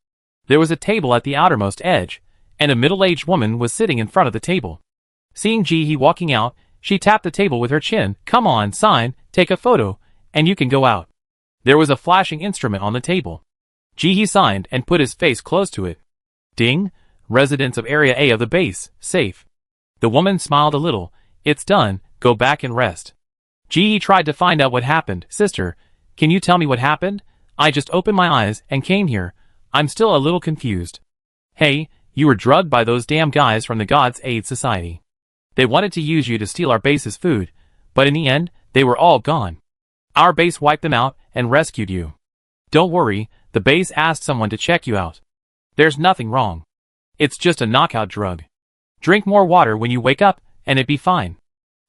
[SPEAKER 1] There was a table at the outermost edge, and a middle-aged woman was sitting in front of the table. Seeing Ji walking out, she tapped the table with her chin. "Come on, sign, take a photo, and you can go out." There was a flashing instrument on the table. Ji signed and put his face close to it. Ding! Residents of Area A of the base, safe. The woman smiled a little. "It's done, go back and rest." Ji tried to find out what happened. "Sister, can you tell me what happened? I just opened my eyes and came here. I'm still a little confused." "Hey, you were drugged by those damn guys from the Gods Aid Society. They wanted to use you to steal our base's food, but in the end, they were all gone. Our base wiped them out and rescued you. Don't worry, the base asked someone to check you out. There's nothing wrong. It's just a knockout drug. Drink more water when you wake up, and it'd be fine."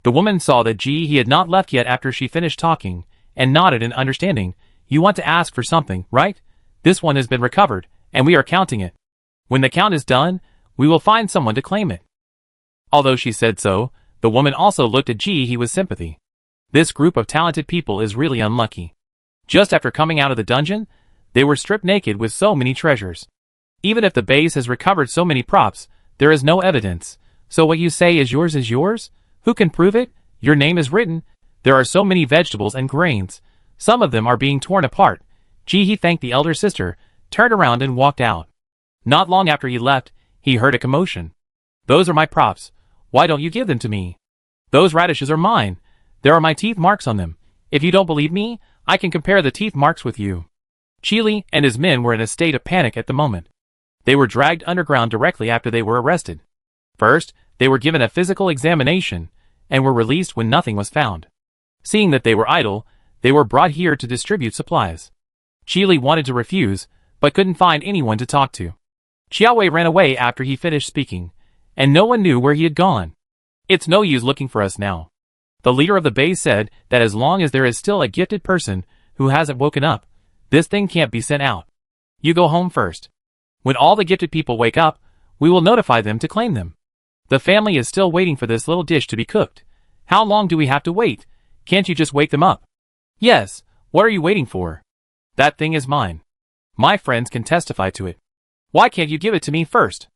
[SPEAKER 1] The woman saw that Ji had not left yet after she finished talking, and nodded in understanding. "You want to ask for something, right? This one has been recovered, and we are counting it. When the count is done, we will find someone to claim it." Although she said so, the woman also looked at Ji with sympathy. This group of talented people is really unlucky. Just after coming out of the dungeon, they were stripped naked with so many treasures. Even if the base has recovered so many props, there is no evidence. So what you say is yours? Who can prove it? Your name is written. There are so many vegetables and grains. Some of them are being torn apart. Ji thanked the elder sister, turned around and walked out. Not long after he left, he heard a commotion. "Those are my props. Why don't you give them to me? Those radishes are mine. There are my teeth marks on them. If you don't believe me, I can compare the teeth marks with you." Chile and his men were in a state of panic at the moment. They were dragged underground directly after they were arrested. First, they were given a physical examination, and were released when nothing was found. Seeing that they were idle, they were brought here to distribute supplies. Chile wanted to refuse, but couldn't find anyone to talk to. Xiaowei ran away after he finished speaking, and no one knew where he had gone. "It's no use looking for us now." The leader of the base said that as long as there is still a gifted person who hasn't woken up, this thing can't be sent out. You go home first. When all the gifted people wake up, we will notify them to claim them. The family is still waiting for this little dish to be cooked. How long do we have to wait? Can't you just wake them up? Yes, what are you waiting for? That thing is mine. My friends can testify to it. Why can't you give it to me first?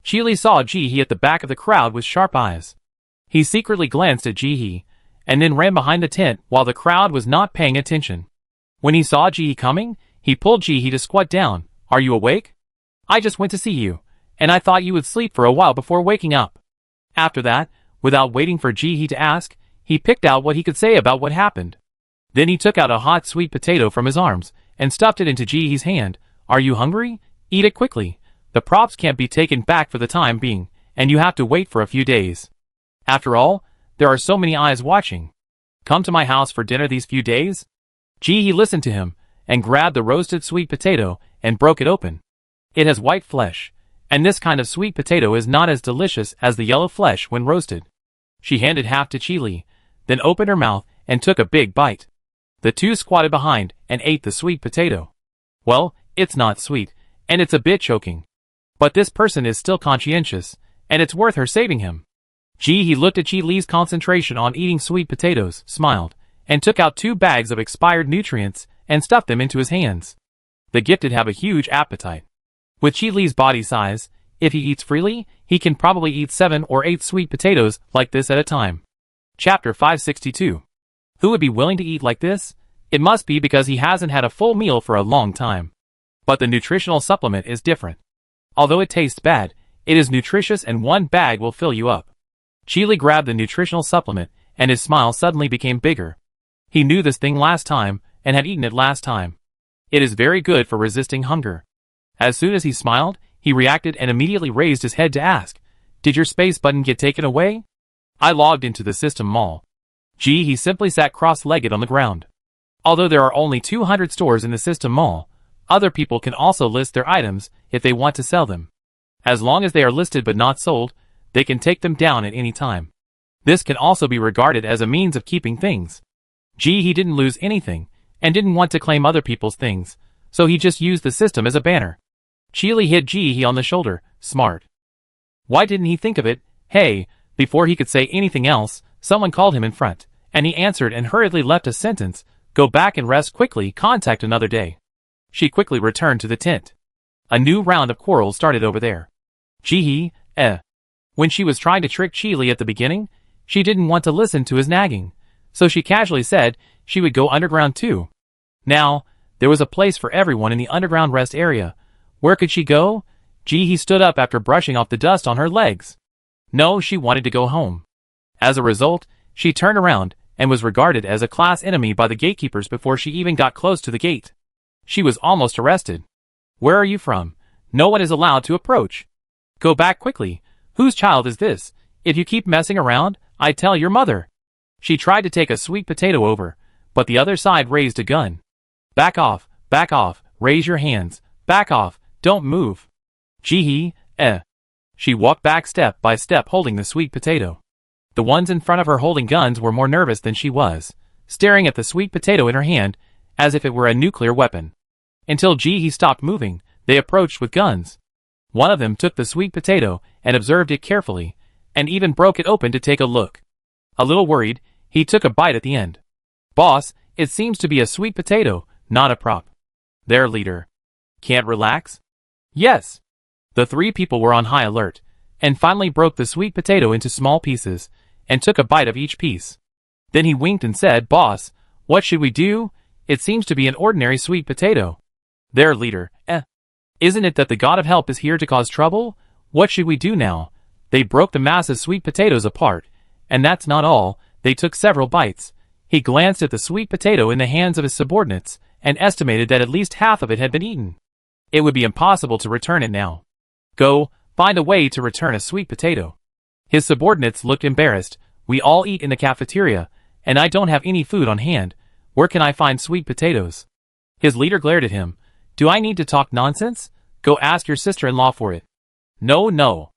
[SPEAKER 1] Ji saw Ji at the back of the crowd with sharp eyes. He secretly glanced at Ji and then ran behind the tent while the crowd was not paying attention. When he saw Ji coming, he pulled Ji to squat down. Are you awake? I just went to see you, and I thought you would sleep for a while before waking up. After that, without waiting for Ji to ask, he picked out what he could say about what happened. Then he took out a hot sweet potato from his arms and stuffed it into Ji's hand. Are you hungry? Eat it quickly. The props can't be taken back for the time being, and you have to wait for a few days. After all, there are so many eyes watching. Come to my house for dinner these few days? Ji listened to him and grabbed the roasted sweet potato and broke it open. It has white flesh, and this kind of sweet potato is not as delicious as the yellow flesh when roasted. She handed half to Ji, then opened her mouth and took a big bite. The two squatted behind and ate the sweet potato. Well, it's not sweet, and it's a bit choking. But this person is still conscientious, and it's worth her saving him. Ji looked at Li's concentration on eating sweet potatoes, smiled, and took out 2 bags of expired nutrients and stuffed them into his hands. The gifted have a huge appetite. With Li's body size, if he eats freely, he can probably eat 7 or 8 sweet potatoes like this at a time. Chapter 562. Who would be willing to eat like this? It must be because he hasn't had a full meal for a long time. But the nutritional supplement is different. Although it tastes bad, it is nutritious and 1 bag will fill you up. Ji grabbed the nutritional supplement, and his smile suddenly became bigger. He knew this thing last time, and had eaten it last time. It is very good for resisting hunger. As soon as he smiled, he reacted and immediately raised his head to ask, did your space button get taken away? I logged into the system mall. Ji simply sat cross-legged on the ground. Although there are only 200 stores in the system mall, other people can also list their items if they want to sell them. As long as they are listed but not sold, they can take them down at any time. This can also be regarded as a means of keeping things. Ji didn't lose anything, and didn't want to claim other people's things, so he just used the system as a banner. Ji hit Ji on the shoulder. Smart. Why didn't he think of it? Hey, before he could say anything else, someone called him in front, and he answered and hurriedly left a sentence. Go back and rest quickly, contact another day. She quickly returned to the tent. A new round of quarrels started over there. Ji, When she was trying to trick Ji at the beginning, she didn't want to listen to his nagging, so she casually said she would go underground too. Now, there was a place for everyone in the underground rest area. Where could she go? Ji stood up after brushing off the dust on her legs. No, she wanted to go home. As a result, she turned around and was regarded as a class enemy by the gatekeepers before she even got close to the gate. She was almost arrested. Where are you from? No one is allowed to approach. Go back quickly. Whose child is this? If you keep messing around, I tell your mother. She tried to take a sweet potato over, but the other side raised a gun. Back off, raise your hands, back off, don't move. Ji, She walked back step by step holding the sweet potato. The ones in front of her holding guns were more nervous than she was, staring at the sweet potato in her hand as if it were a nuclear weapon. Until Ji stopped moving, they approached with guns. One of them took the sweet potato and observed it carefully, and even broke it open to take a look. A little worried, he took a bite at the end. Boss, it seems to be a sweet potato, not a prop. Their leader. Can't relax? Yes. The 3 people were on high alert, and finally broke the sweet potato into small pieces, and took a bite of each piece. Then he winked and said, Boss, what should we do? It seems to be an ordinary sweet potato. Their leader, Isn't it that the god of help is here to cause trouble? What should we do now? They broke the massive sweet potatoes apart, and that's not all, they took several bites. He glanced at the sweet potato in the hands of his subordinates, and estimated that at least half of it had been eaten. It would be impossible to return it now. Go, find a way to return a sweet potato. His subordinates looked embarrassed. We all eat in the cafeteria, and I don't have any food on hand. Where can I find sweet potatoes? His leader glared at him. Do I need to talk nonsense? Go ask your sister-in-law for it. No.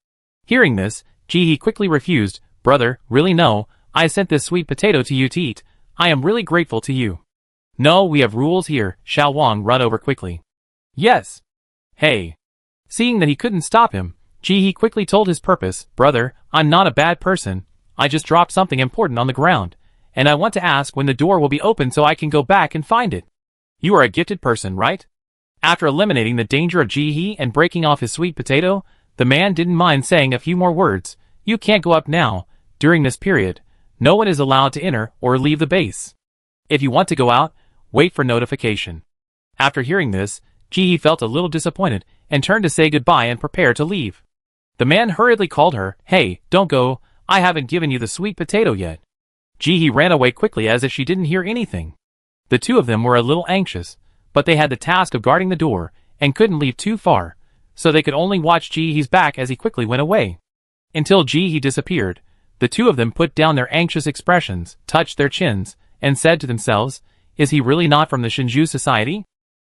[SPEAKER 1] Hearing this, Ji quickly refused. Brother, really no, I sent this sweet potato to you to eat. I am really grateful to you. No, we have rules here. Xiao Wang run over quickly. Yes. Hey. Seeing that he couldn't stop him, Ji quickly told his purpose. Brother, I'm not a bad person. I just dropped something important on the ground, and I want to ask when the door will be open so I can go back and find it. You are a gifted person, right? After eliminating the danger of Ji and breaking off his sweet potato, The man didn't mind saying a few more words. You can't go up now. During this period, no one is allowed to enter or leave the base. If you want to go out, wait for notification. After hearing this, Ji felt a little disappointed and turned to say goodbye and prepare to leave. The man hurriedly called her. Hey, don't go. I haven't given you the sweet potato yet. Ji ran away quickly as if she didn't hear anything. The two of them were a little anxious, but they had the task of guarding the door and couldn't leave too far, so they could only watch Jihee's back as he quickly went away. Until Jihee disappeared, the two of them put down their anxious expressions, touched their chins, and said to themselves, is he really not from the Shinju Society?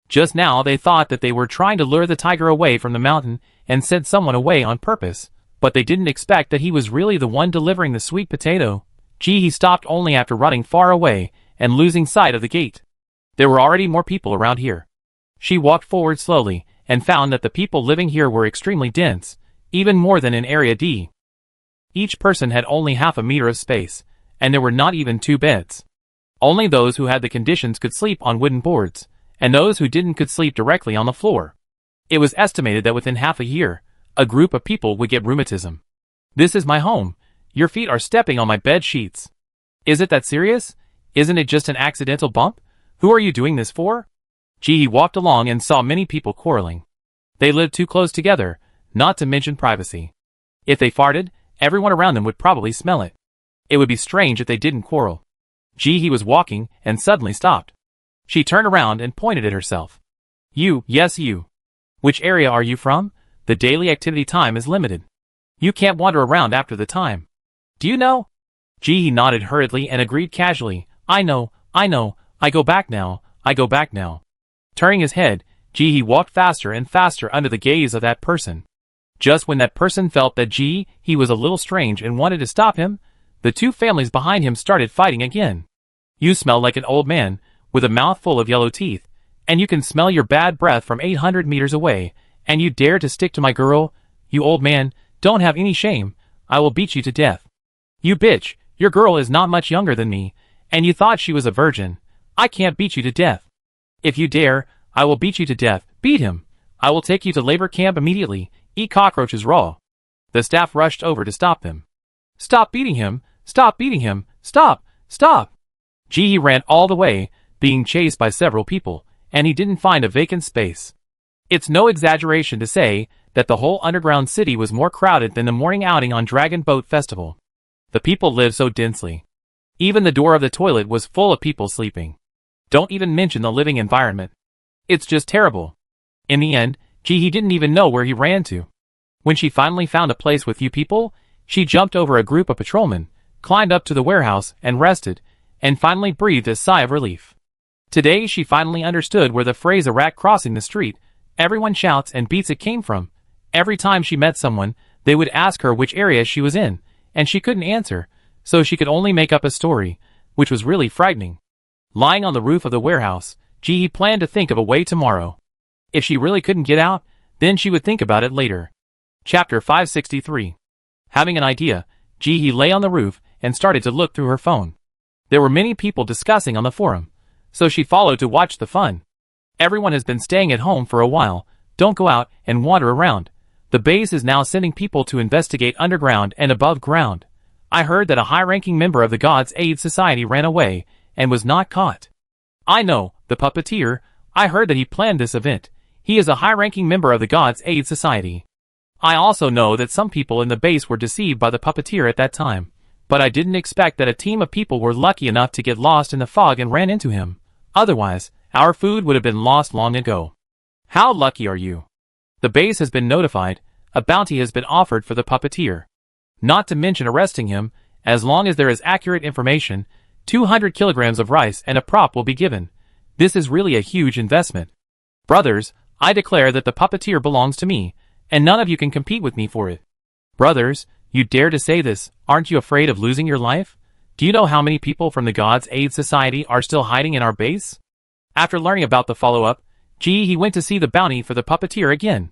[SPEAKER 1] Just now they thought that they were trying to lure the tiger away from the mountain and send someone away on purpose, but they didn't expect that he was really the one delivering the sweet potato. Jihee stopped only after running far away and losing sight of the gate. There were already more people around here. She walked forward slowly and found that the people living here were extremely dense, even more than in Area D. Each person had only half a meter of space, and there were not even 2 beds. Only those who had the conditions could sleep on wooden boards, and those who didn't could sleep directly on the floor. It was estimated that within half a year, a group of people would get rheumatism. This is my home. Your feet are stepping on my bed sheets. Is it that serious? Isn't it just an accidental bump? Who are you doing this for? Jihee walked along and saw many people quarreling. They lived too close together, not to mention privacy. If they farted, everyone around them would probably smell it. It would be strange if they didn't quarrel. Jihee was walking and suddenly stopped. She turned around and pointed at herself. You, yes you. Which area are you from? The daily activity time is limited. You can't wander around after the time. Do you know? Jihee nodded hurriedly and agreed casually. I know, I go back now, I go back now. Turning his head, Jihee walked faster and faster under the gaze of that person. Just when that person felt that he was a little strange and wanted to stop him, the two families behind him started fighting again. You smell like an old man, with a mouth full of yellow teeth, and you can smell your bad breath from 800 meters away, and you dare to stick to my girl? You old man, don't have any shame, I will beat you to death. You bitch, your girl is not much younger than me, and you thought she was a virgin. I can't beat you to death. If you dare, I will beat you to death. Beat him. I will take you to labor camp immediately. Eat cockroaches raw. The staff rushed over to stop them. Stop beating him. Stop beating him. Stop. Stop. Jihee ran all the way, being chased by several people, and he didn't find a vacant space. It's no exaggeration to say that the whole underground city was more crowded than the morning outing on Dragon Boat Festival. The people lived so densely. Even the door of the toilet was full of people sleeping. Don't even mention the living environment. It's just terrible. In the end, Jihee didn't even know where he ran to. When she finally found a place with few people, she jumped over a group of patrolmen, climbed up to the warehouse and rested, and finally breathed a sigh of relief. Today she finally understood where the phrase "a rat crossing the street, everyone shouts and beats it" came from. Every time she met someone, they would ask her which area she was in, and she couldn't answer, so she could only make up a story, which was really frightening. Lying on the roof of the warehouse, Jihee planned to think of a way tomorrow. If she really couldn't get out, then she would think about it later. Chapter 563. Having an idea, Jihee lay on the roof and started to look through her phone. There were many people discussing on the forum, so she followed to watch the fun. Everyone has been staying at home for a while. Don't go out and wander around. The base is now sending people to investigate underground and above ground. I heard that a high-ranking member of the Gods Aid Society ran away and was not caught. I know, the puppeteer. I heard that he planned this event. He is a high-ranking member of the Gods Aid Society. I also know that some people in the base were deceived by the puppeteer at that time, but I didn't expect that a team of people were lucky enough to get lost in the fog and ran into him. Otherwise, our food would have been lost long ago. How lucky are you? The base has been notified. A bounty has been offered for the puppeteer. Not to mention arresting him, as long as there is accurate information. 200 kilograms of rice and a prop will be given. This is really a huge investment. Brothers, I declare that the puppeteer belongs to me, and none of you can compete with me for it. Brothers, you dare to say this? Aren't you afraid of losing your life? Do you know how many people from the Gods Aid Society are still hiding in our base? After learning about the follow-up, he went to see the bounty for the puppeteer again.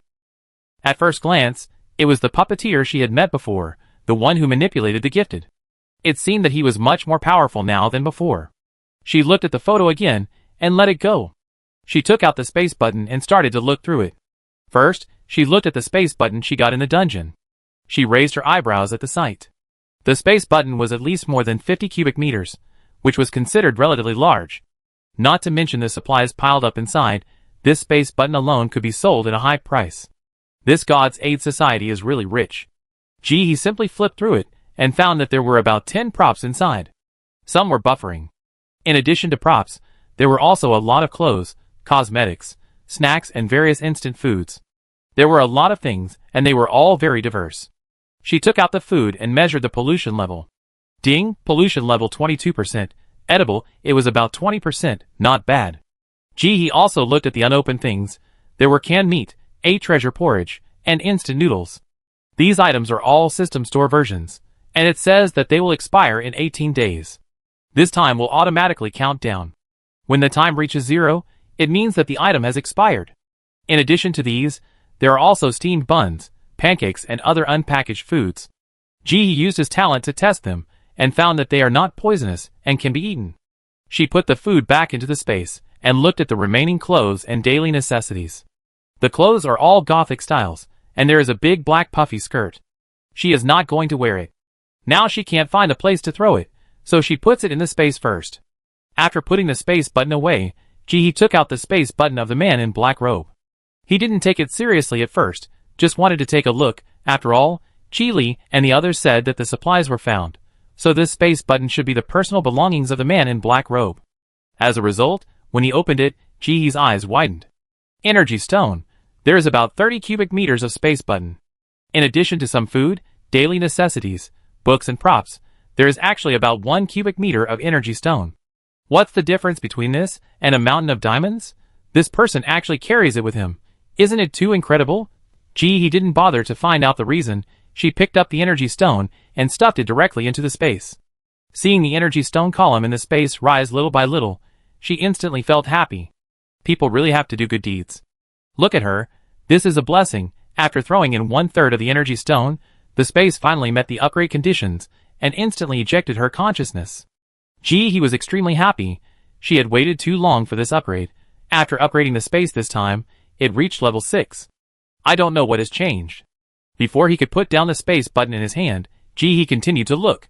[SPEAKER 1] At first glance, it was the puppeteer she had met before, the one who manipulated the gifted. It seemed that he was much more powerful now than before. She looked at the photo again and let it go. She took out the space button and started to look through it. First, she looked at the space button she got in the dungeon. She raised her eyebrows at the sight. The space button was at least more than 50 cubic meters, which was considered relatively large. Not to mention the supplies piled up inside, this space button alone could be sold at a high price. This God's Aid Society is really rich. He simply flipped through it and found that there were about 10 props inside. Some were buffering. In addition to props, there were also a lot of clothes, cosmetics, snacks and various instant foods. There were a lot of things, and they were all very diverse. She took out the food and measured the pollution level. Ding, pollution level 22%. Edible, it was about 20%, not bad. He also looked at the unopened things. There were canned meat, a treasure porridge, and instant noodles. These items are all system store versions, and it says that they will expire in 18 days. This time will automatically count down. When the time reaches 0, it means that the item has expired. In addition to these, there are also steamed buns, pancakes and other unpackaged foods. He used his talent to test them, and found that they are not poisonous and can be eaten. She put the food back into the space, and looked at the remaining clothes and daily necessities. The clothes are all gothic styles, and there is a big black puffy skirt. She is not going to wear it. Now she can't find a place to throw it, so she puts it in the space first. After putting the space button away, he took out the space button of the man in black robe. He didn't take it seriously at first, just wanted to take a look. After all, Li and the others said that the supplies were found, so this space button should be the personal belongings of the man in black robe. As a result, when he opened it, Jihee's eyes widened. Energy stone. There is about 30 cubic meters of space button. In addition to some food, daily necessities, books and props, there is actually about 1 cubic meter of energy stone. What's the difference between this and a mountain of diamonds? This person actually carries it with him. Isn't it too incredible? He didn't bother to find out the reason. She picked up the energy stone and stuffed it directly into the space. Seeing the energy stone column in the space rise little by little, she instantly felt happy. People really have to do good deeds. Look at her. This is a blessing. After throwing in 1/3 of the energy stone, the space finally met the upgrade conditions and instantly ejected her consciousness. He was extremely happy. She had waited too long for this upgrade. After upgrading the space this time, it reached level 6. I don't know what has changed. Before he could put down the space button in his hand, he continued to look.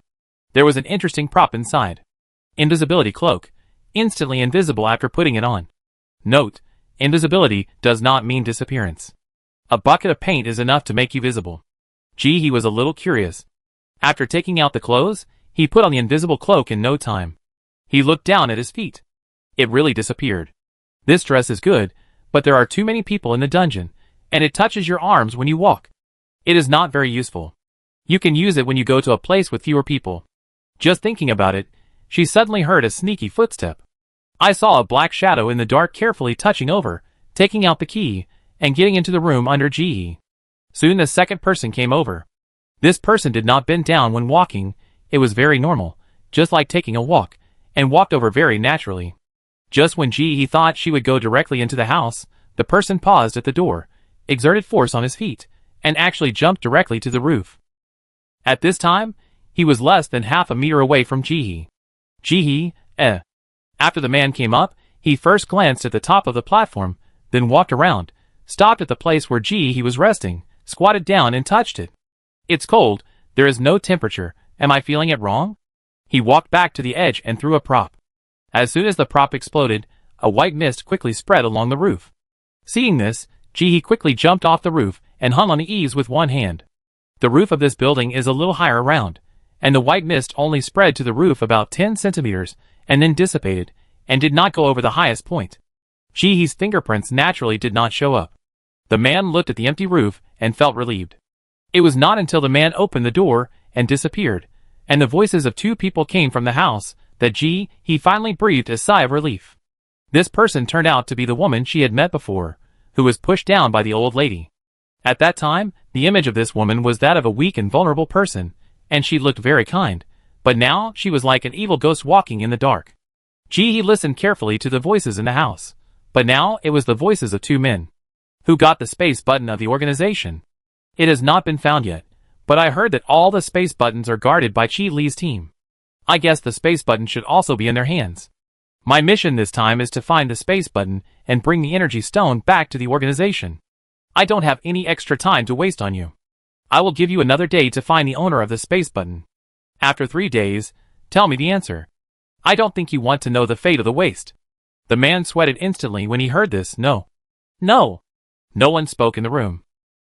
[SPEAKER 1] There was an interesting prop inside. Invisibility cloak. Instantly invisible after putting it on. Note: invisibility does not mean disappearance. A bucket of paint is enough to make you visible. He was a little curious. After taking out the clothes, he put on the invisible cloak in no time. He looked down at his feet. It really disappeared. This dress is good, but there are too many people in the dungeon, and it touches your arms when you walk. It is not very useful. You can use it when you go to a place with fewer people. Just thinking about it, she suddenly heard a sneaky footstep. I saw a black shadow in the dark carefully touching over, taking out the key, and getting into the room under Jihee. Soon the second person came over. This person did not bend down when walking. It was very normal, just like taking a walk, and walked over very naturally. Just when Jihee thought she would go directly into the house, the person paused at the door, exerted force on his feet, and actually jumped directly to the roof. At this time, he was less than half a meter away from Jihee. Jihee, After the man came up, he first glanced at the top of the platform, then walked around, stopped at the place where Jihee was resting, squatted down and touched it. It's cold, there is no temperature, am I feeling it wrong? He walked back to the edge and threw a prop. As soon as the prop exploded, a white mist quickly spread along the roof. Seeing this, Jihee quickly jumped off the roof and hung on the eaves with one hand. The roof of this building is a little higher around, and the white mist only spread to the roof about 10 centimeters and then dissipated, and did not go over the highest point. Jihee's fingerprints naturally did not show up. The man looked at the empty roof and felt relieved. It was not until the man opened the door and disappeared, and the voices of 2 people came from the house, that he finally breathed a sigh of relief. This person turned out to be the woman she had met before, who was pushed down by the old lady. At that time, the image of this woman was that of a weak and vulnerable person, and she looked very kind, but now she was like an evil ghost walking in the dark. Jihee listened carefully to the voices in the house, but now it was the voices of 2 men. Who got the space button of the organization? It has not been found yet, but I heard that all the space buttons are guarded by Chi Li's team. I guess the space button should also be in their hands. My mission this time is to find the space button and bring the energy stone back to the organization. I don't have any extra time to waste on you. I will give you another day to find the owner of the space button. After 3 days, tell me the answer. I don't think you want to know the fate of the waste. The man sweated instantly when he heard this. No. No. No one spoke in the room.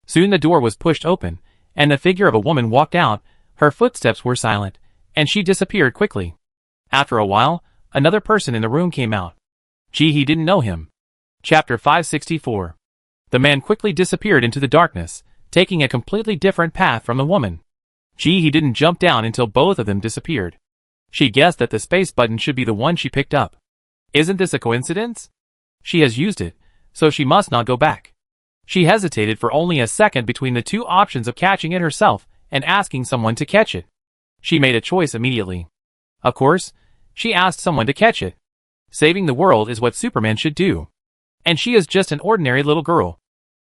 [SPEAKER 1] Soon the door was pushed open, and the figure of a woman walked out. Her footsteps were silent, and she disappeared quickly. After a while, another person in the room came out. Gee, he didn't know him. Chapter 564. The man quickly disappeared into the darkness, taking a completely different path from the woman. Gee, he didn't jump down until both of them disappeared. She guessed that the space button should be the one she picked up. Isn't this a coincidence? She has used it, so she must not go back. She hesitated for only a second between the two options of catching it herself and asking someone to catch it. She made a choice immediately. Of course, she asked someone to catch it. Saving the world is what Superman should do. And she is just an ordinary little girl.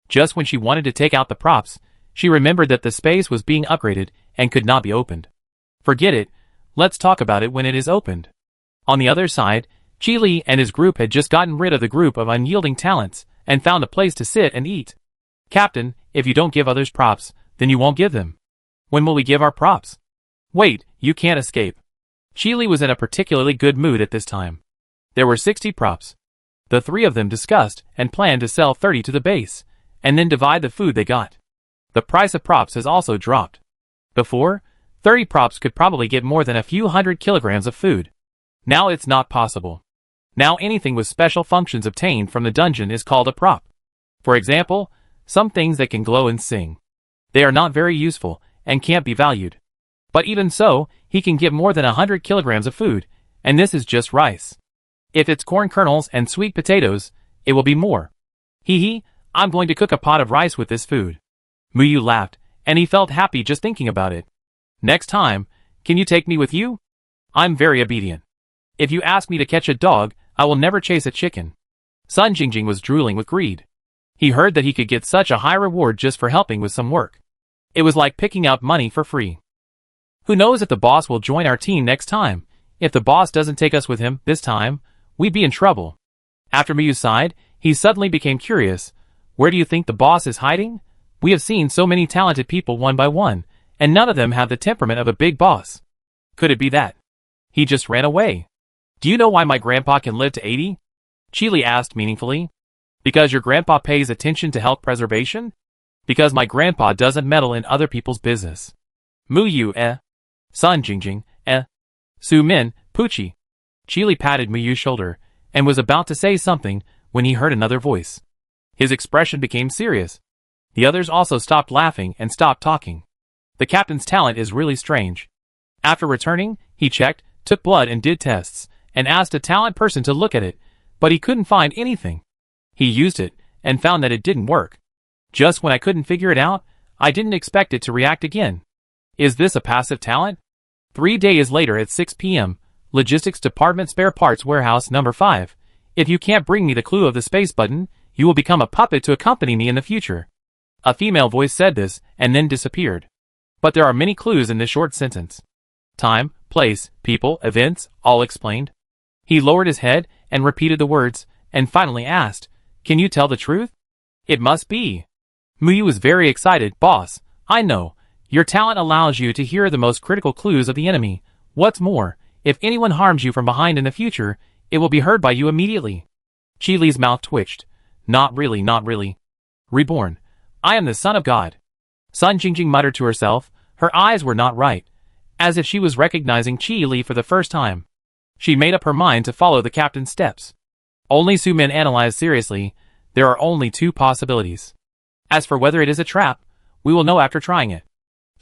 [SPEAKER 1] Just when she wanted to take out the props, she remembered that the space was being upgraded and could not be opened. Forget it, let's talk about it when it is opened. On the other side, Chi Li and his group had just gotten rid of the group of unyielding talents and found a place to sit and eat. Captain, if you don't give others props, then you won't give them. When will we give our props? Wait, you can't escape. Chi Li was in a particularly good mood at this time. There were 60 props. The three of them discussed and planned to sell 30 to the base, and then divide the food they got. The price of props has also dropped. Before, 30 props could probably get more than a few hundred kilograms of food. Now it's not possible. Now anything with special functions obtained from the dungeon is called a prop. For example, some things that can glow and sing. They are not very useful and can't be valued. But even so, he can get more than 100 kilograms of food, and this is just rice. If it's corn kernels and sweet potatoes, it will be more. Hee, I'm going to cook a pot of rice with this food. Muyu laughed, and he felt happy just thinking about it. Next time, can you take me with you? I'm very obedient. If you ask me to catch a dog, I will never chase a chicken. Sun Jingjing was drooling with greed. He heard that he could get such a high reward just for helping with some work. It was like picking out money for free. Who knows if the boss will join our team next time? If the boss doesn't take us with him this time, we'd be in trouble. After Miyu sighed, he suddenly became curious. Where do you think the boss is hiding? We have seen so many talented people one by one, and none of them have the temperament of a big boss. Could it be that he just ran away? Do you know why my grandpa can live to 80? Chili asked meaningfully. Because your grandpa pays attention to health preservation? Because my grandpa doesn't meddle in other people's business. Muyu, Sun Jingjing, Su Min, Pucci. Chili patted Muyu's shoulder, and was about to say something, when he heard another voice. His expression became serious. The others also stopped laughing and stopped talking. The captain's talent is really strange. After returning, he checked, took blood and did tests, and asked a talent person to look at it, but he couldn't find anything. He used it, and found that it didn't work. Just when I couldn't figure it out, I didn't expect it to react again. Is this a passive talent? 3 days later at 6 p.m., Logistics Department Spare Parts Warehouse number 5. If you can't bring me the clue of the space button, you will become a puppet to accompany me in the future. A female voice said this, and then disappeared. But there are many clues in this short sentence. Time, place, people, events, all explained. He lowered his head and repeated the words, and finally asked, Can you tell the truth? It must be. Muyu was very excited. Boss, I know. Your talent allows you to hear the most critical clues of the enemy. What's more, if anyone harms you from behind in the future, it will be heard by you immediately. Chi Li's mouth twitched. Not really, not really. Reborn. I am the son of God. Sun Jingjing muttered to herself. Her eyes were not right, as if she was recognizing Chi Li for the first time. She made up her mind to follow the captain's steps. Only Su Min analyzed seriously. There are only 2 possibilities. As for whether it is a trap, we will know after trying it.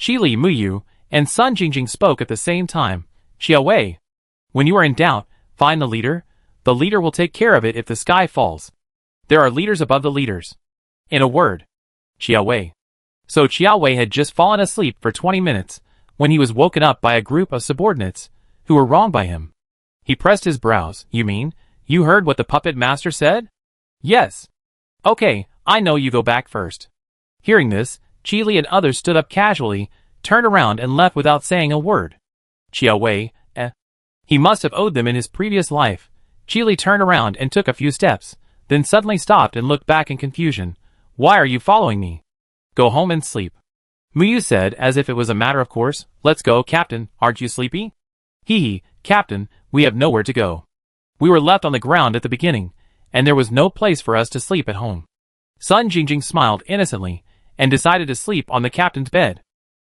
[SPEAKER 1] Chi Li, Muyu, and Sun Jingjing spoke at the same time. Xia Wei. When you are in doubt, find the leader. The leader will take care of it if the sky falls. There are leaders above the leaders. In a word, Xia Wei. So Xia Wei had just fallen asleep for 20 minutes, when he was woken up by a group of subordinates, who were wronged by him. He pressed his brows. You mean, you heard what the puppet master said? Yes. Okay, I know you go back first. Hearing this, Chi Li and others stood up casually, turned around and left without saying a word. Xia Wei, He must have owed them in his previous life. Chi Li turned around and took a few steps, then suddenly stopped and looked back in confusion. Why are you following me? Go home and sleep. Muyu said as if it was a matter of course. Let's go, Captain, aren't you sleepy? Hee, Captain, we have nowhere to go. We were left on the ground at the beginning, and there was no place for us to sleep at home. Sun Jingjing smiled innocently, and decided to sleep on the captain's bed.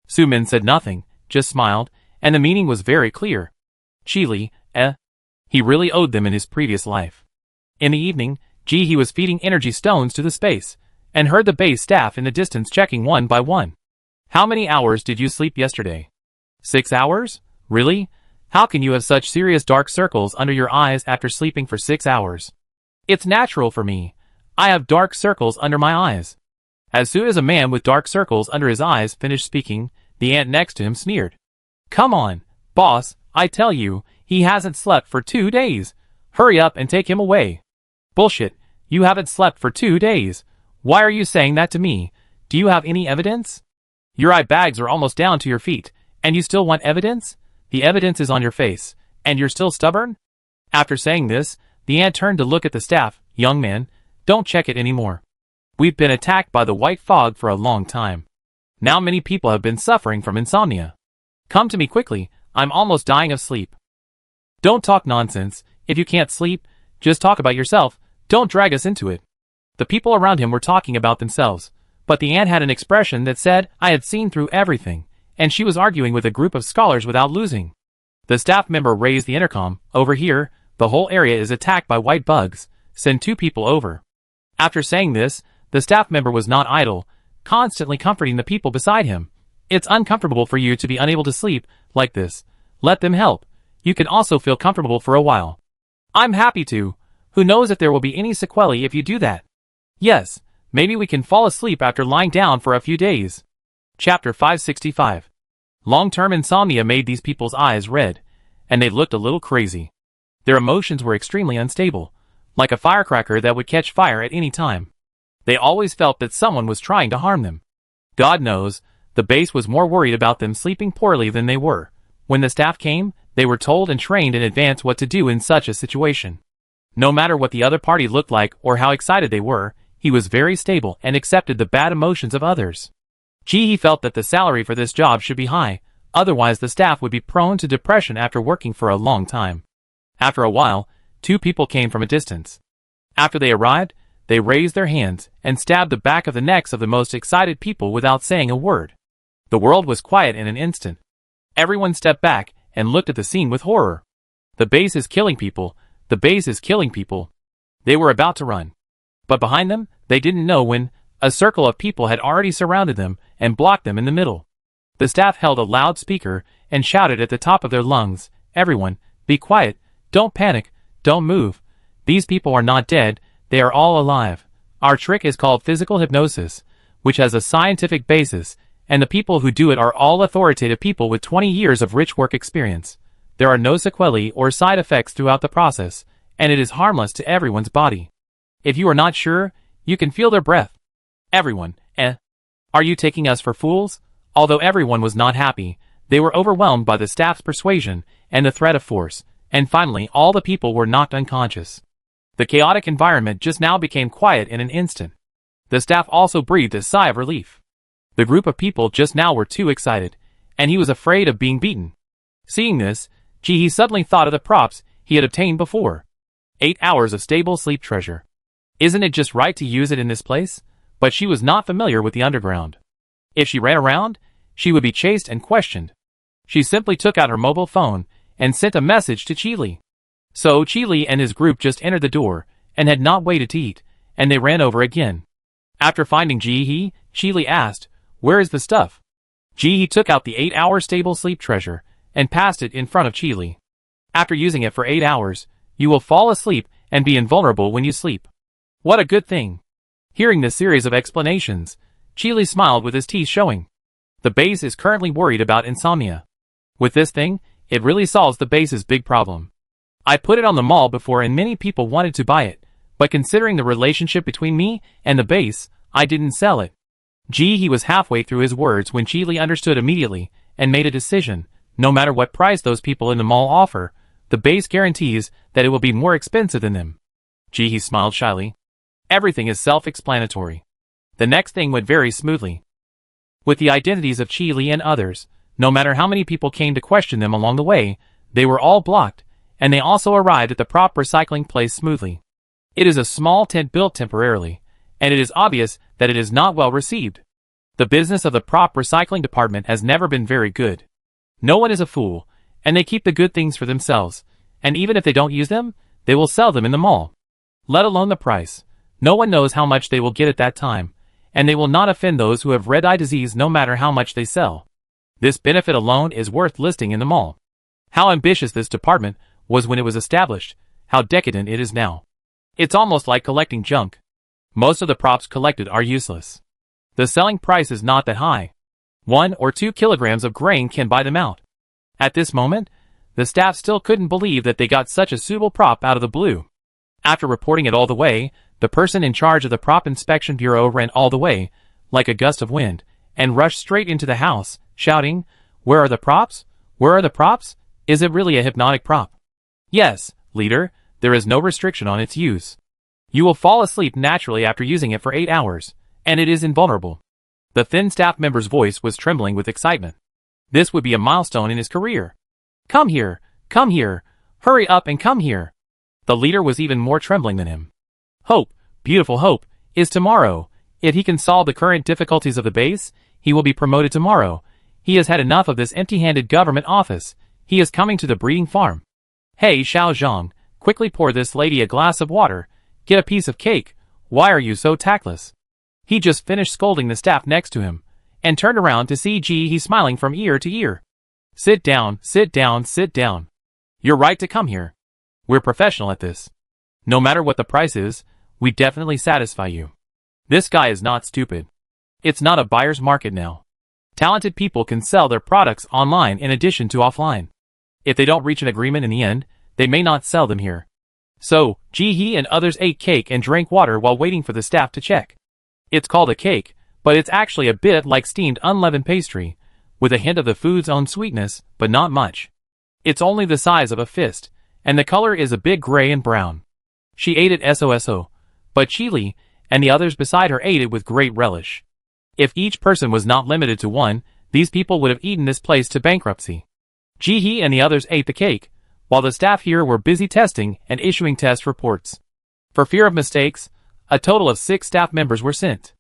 [SPEAKER 1] Su Min said nothing, just smiled, and the meaning was very clear. Qili, he really owed them in his previous life. In the evening, Ji He was feeding energy stones to the space, and heard the base staff in the distance checking one by one. How many hours did you sleep yesterday? 6 hours? Really? How can you have such serious dark circles under your eyes after sleeping for 6 hours? It's natural for me. I have dark circles under my eyes. As soon as a man with dark circles under his eyes finished speaking, the ant next to him sneered. Come on, boss, I tell you, he hasn't slept for 2 days. Hurry up and take him away. Bullshit, you haven't slept for 2 days. Why are you saying that to me? Do you have any evidence? Your eye bags are almost down to your feet, and you still want evidence? The evidence is on your face, and you're still stubborn? After saying this, the ant turned to look at the staff. Young man, don't check it anymore. We've been attacked by the white fog for a long time. Now many people have been suffering from insomnia. Come to me quickly, I'm almost dying of sleep. Don't talk nonsense. If you can't sleep, just talk about yourself. Don't drag us into it. The people around him were talking about themselves, but the ant had an expression that said, I had seen through everything, and she was arguing with a group of scholars without losing. The staff member raised the intercom. Over here, the whole area is attacked by white bugs. Send 2 people over. After saying this, the staff member was not idle, constantly comforting the people beside him. It's uncomfortable for you to be unable to sleep like this. Let them help. You can also feel comfortable for a while. I'm happy to. Who knows if there will be any sequelae if you do that? Yes, maybe we can fall asleep after lying down for a few days. Chapter 565. Long-term insomnia made these people's eyes red, and they looked a little crazy. Their emotions were extremely unstable, like a firecracker that would catch fire at any time. They always felt that someone was trying to harm them. God knows, the base was more worried about them sleeping poorly than they were. When the staff came, they were told and trained in advance what to do in such a situation. No matter what the other party looked like or how excited they were, he was very stable and accepted the bad emotions of others. He felt that the salary for this job should be high, otherwise the staff would be prone to depression after working for a long time. After a while, 2 people came from a distance. After they arrived, they raised their hands and stabbed the back of the necks of the most excited people without saying a word. The world was quiet in an instant. Everyone stepped back and looked at the scene with horror. The base is killing people. The base is killing people. They were about to run. But behind them, they didn't know when, a circle of people had already surrounded them and blocked them in the middle. The staff held a loudspeaker and shouted at the top of their lungs, Everyone, be quiet, don't panic, don't move. These people are not dead, they are all alive. Our trick is called physical hypnosis, which has a scientific basis, and the people who do it are all authoritative people with 20 years of rich work experience. There are no sequelae or side effects throughout the process, and it is harmless to everyone's body. If you are not sure, you can feel their breath. Everyone, are you taking us for fools? Although everyone was not happy, they were overwhelmed by the staff's persuasion and the threat of force, and finally all the people were knocked unconscious. The chaotic environment just now became quiet in an instant. The staff also breathed a sigh of relief. The group of people just now were too excited, and he was afraid of being beaten. Seeing this, he suddenly thought of the props he had obtained before. 8 hours of stable sleep treasure. Isn't it just right to use it in this place? But she was not familiar with the underground. If she ran around, she would be chased and questioned. She simply took out her mobile phone and sent a message to Qili. So Qili and his group just entered the door and had not waited to eat, and they ran over again. After finding Ji, Qili asked, Where is the stuff? Ji took out the 8-hour stable sleep treasure and passed it in front of Qili. After using it for 8 hours, you will fall asleep and be invulnerable when you sleep. What a good thing. Hearing this series of explanations, Qili smiled with his teeth showing. The base is currently worried about insomnia. With this thing, it really solves the base's big problem. I put it on the mall before and many people wanted to buy it, but considering the relationship between me and the base, I didn't sell it. He was halfway through his words when Qili understood immediately and made a decision. No matter what price those people in the mall offer, the base guarantees that it will be more expensive than them. He smiled shyly. Everything is self-explanatory. The next thing went very smoothly. With the identities of Chi and others, no matter how many people came to question them along the way, they were all blocked, and they also arrived at the prop recycling place smoothly. It is a small tent built temporarily, and it is obvious that it is not well received. The business of the prop recycling department has never been very good. No one is a fool, and they keep the good things for themselves, and even if they don't use them, they will sell them in the mall. Let alone the price. No one knows how much they will get at that time, and they will not offend those who have red-eye disease no matter how much they sell. This benefit alone is worth listing in the mall. How ambitious this department was when it was established, how decadent it is now. It's almost like collecting junk. Most of the props collected are useless. The selling price is not that high. 1 or 2 kilograms of grain can buy them out. At this moment, the staff still couldn't believe that they got such a suitable prop out of the blue. After reporting it all the way, the person in charge of the prop inspection bureau ran all the way, like a gust of wind, and rushed straight into the house, shouting, "Where are the props? Where are the props? Is it really a hypnotic prop?" "Yes, leader, there is no restriction on its use. You will fall asleep naturally after using it for 8 hours, and it is invulnerable." The thin staff member's voice was trembling with excitement. This would be a milestone in his career. Come here, hurry up and come here." The leader was even more trembling than him. Hope, beautiful Hope, is tomorrow. If he can solve the current difficulties of the base, he will be promoted tomorrow. He has had enough of this empty-handed government office. He is coming to the breeding farm. Hey, Xiao Zhang, quickly pour this lady a glass of water. Get a piece of cake. Why are you so tactless? He just finished scolding the staff next to him, and turned around to see He smiling from ear to ear. Sit down, sit down, sit down. You're right to come here. We're professional at this. No matter what the price is, we definitely satisfy you. This guy is not stupid. It's not a buyer's market now. Talented people can sell their products online in addition to offline. If they don't reach an agreement in the end, they may not sell them here. So, He and others ate cake and drank water while waiting for the staff to check. It's called a cake, but it's actually a bit like steamed unleavened pastry, with a hint of the food's own sweetness, but not much. It's only the size of a fist, and the color is a bit gray and brown. She ate it SOSO, but Chili and the others beside her ate it with great relish. If each person was not limited to one, these people would have eaten this place to bankruptcy. He and the others ate the cake, while the staff here were busy testing and issuing test reports. For fear of mistakes, a total of 6 staff members were sent.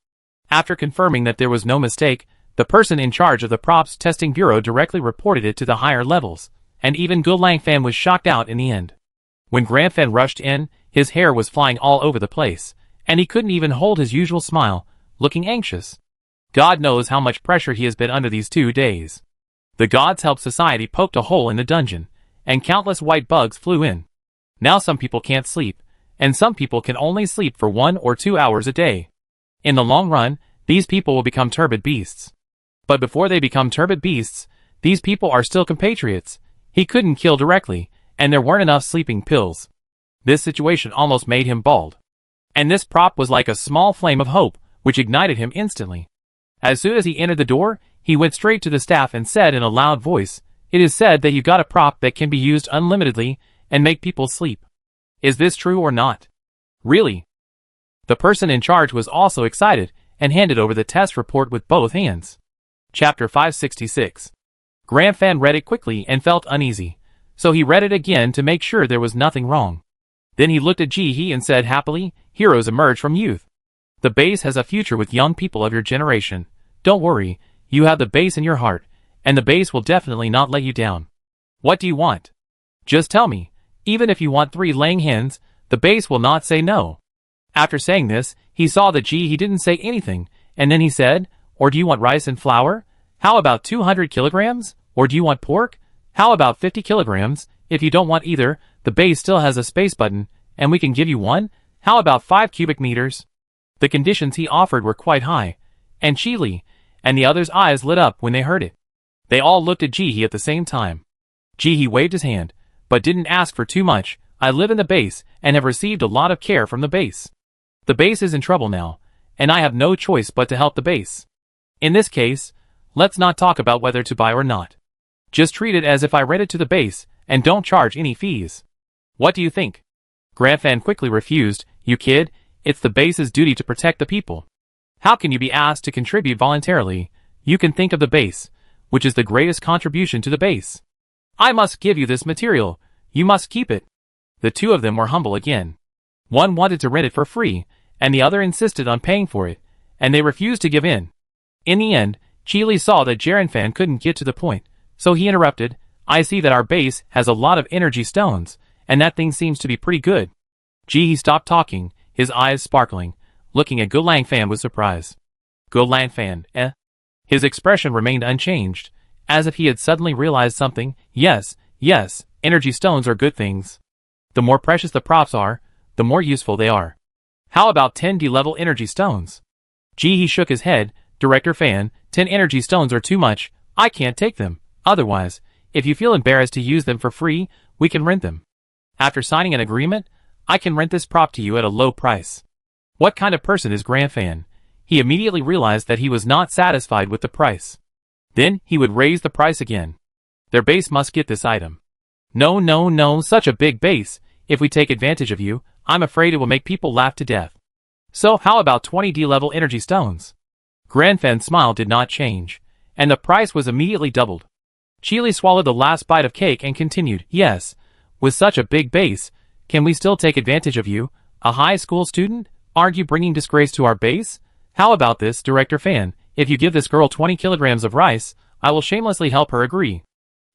[SPEAKER 1] After confirming that there was no mistake, the person in charge of the props testing bureau directly reported it to the higher levels, and even Gu Langfan was shocked out in the end. When Grandfan rushed in, his hair was flying all over the place, and he couldn't even hold his usual smile, looking anxious. God knows how much pressure he has been under these 2 days. The Gods Help Society poked a hole in the dungeon, and countless white bugs flew in. Now some people can't sleep, and some people can only sleep for 1 or 2 hours a day. In the long run, these people will become turbid beasts. But before they become turbid beasts, these people are still compatriots. He couldn't kill directly, and there weren't enough sleeping pills. This situation almost made him bald. And this prop was like a small flame of hope, which ignited him instantly. As soon as he entered the door, he went straight to the staff and said in a loud voice, "It is said that you got a prop that can be used unlimitedly and make people sleep. Is this true or not?" "Really?" The person in charge was also excited and handed over the test report with both hands. Chapter 566. Grandfan read it quickly and felt uneasy, so he read it again to make sure there was nothing wrong. Then he looked at He and said happily, "Heroes emerge from youth. The base has a future with young people of your generation. Don't worry, you have the base in your heart, and the base will definitely not let you down. What do you want? Just tell me. Even if you want 3 laying hens, the base will not say no." After saying this, he saw that He didn't say anything, and then he said, "Or do you want rice and flour? How about 200 kilograms? Or do you want pork? How about 50 kilograms? If you don't want either, the base still has a space button, and we can give you one. How about 5 cubic meters?" The conditions he offered were quite high, and Chili and the others' eyes lit up when they heard it. They all looked at He at the same time. He waved his hand, but didn't ask for too much. "I live in the base and have received a lot of care from the base. The base is in trouble now, and I have no choice but to help the base. In this case, let's not talk about whether to buy or not. Just treat it as if I rent it to the base, and don't charge any fees. What do you think?" Grandfan quickly refused. "You kid, it's the base's duty to protect the people. How can you be asked to contribute voluntarily? You can think of the base, which is the greatest contribution to the base. I must give you this material. You must keep it. The two of them were humble again. One wanted to rent it for free, and the other insisted on paying for it, and they refused to give in. In the end, Chile saw that Jirenfan couldn't get to the point, so he interrupted. I see that our base has a lot of energy stones, and that thing seems to be pretty good. He stopped talking, his eyes sparkling, looking at Gulangfan with surprise. Gulangfan, eh? His expression remained unchanged, as if he had suddenly realized something. Yes, yes, energy stones are good things. The more precious the props are, the more useful they are. How about 10 D-level energy stones? He shook his head. Director Fan, 10 energy stones are too much. I can't take them. Otherwise, if you feel embarrassed to use them for free, we can rent them. After signing an agreement, I can rent this prop to you at a low price. What kind of person is Grandfan? He immediately realized that he was not satisfied with the price. Then he would raise the price again. Their base must get this item. No, no, no, such a big base. If we take advantage of you, I'm afraid it will make people laugh to death. So how about 20 D-level energy stones? Grandfan's smile did not change, and the price was immediately doubled. Chile swallowed the last bite of cake and continued, yes, with such a big base, can we still take advantage of you, a high school student? Aren't you bringing disgrace to our base? How about this, Director Fan? If you give this girl 20 kilograms of rice, I will shamelessly help her agree.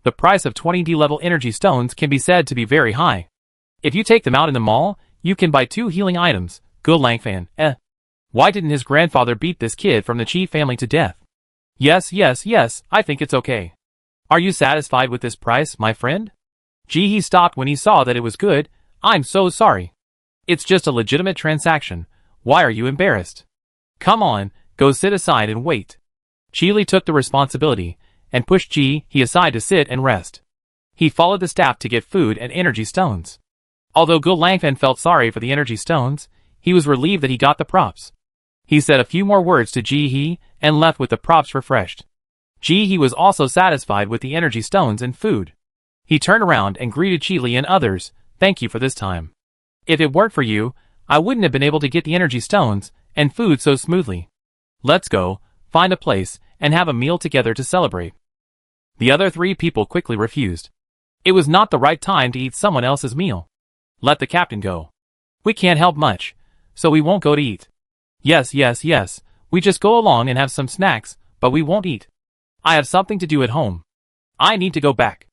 [SPEAKER 1] The price of 20 D-level energy stones can be said to be very high. If you take them out in the mall, you can buy 2 healing items. Gulangfan, eh? Why didn't his grandfather beat this kid from the Chi family to death? Yes, yes, yes, I think it's okay. Are you satisfied with this price, my friend? He stopped when he saw that it was good. I'm so sorry. It's just a legitimate transaction. Why are you embarrassed? Come on, go sit aside and wait. Chile took the responsibility, and pushed He aside to sit and rest. He followed the staff to get food and energy stones. Although Gulangfan felt sorry for the energy stones, he was relieved that he got the props. He said a few more words to He and left with the props refreshed. He was also satisfied with the energy stones and food. He turned around and greeted Chile and others. Thank you for this time. If it weren't for you, I wouldn't have been able to get the energy stones and food so smoothly. Let's go, find a place, and have a meal together to celebrate. The other 3 people quickly refused. It was not the right time to eat someone else's meal. Let the captain go. We can't help much, so we won't go to eat. Yes, yes, yes, we just go along and have some snacks, but we won't eat. I have something to do at home. I need to go back.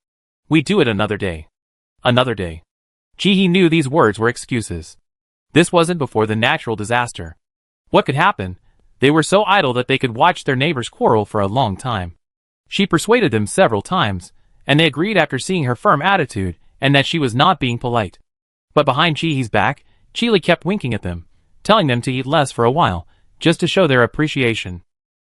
[SPEAKER 1] We do it another day. Another day. He knew these words were excuses. This wasn't before the natural disaster. What could happen? They were so idle that they could watch their neighbors quarrel for a long time. She persuaded them several times, and they agreed after seeing her firm attitude and that she was not being polite. But behind Chihi's back, Chile kept winking at them, telling them to eat less for a while, just to show their appreciation.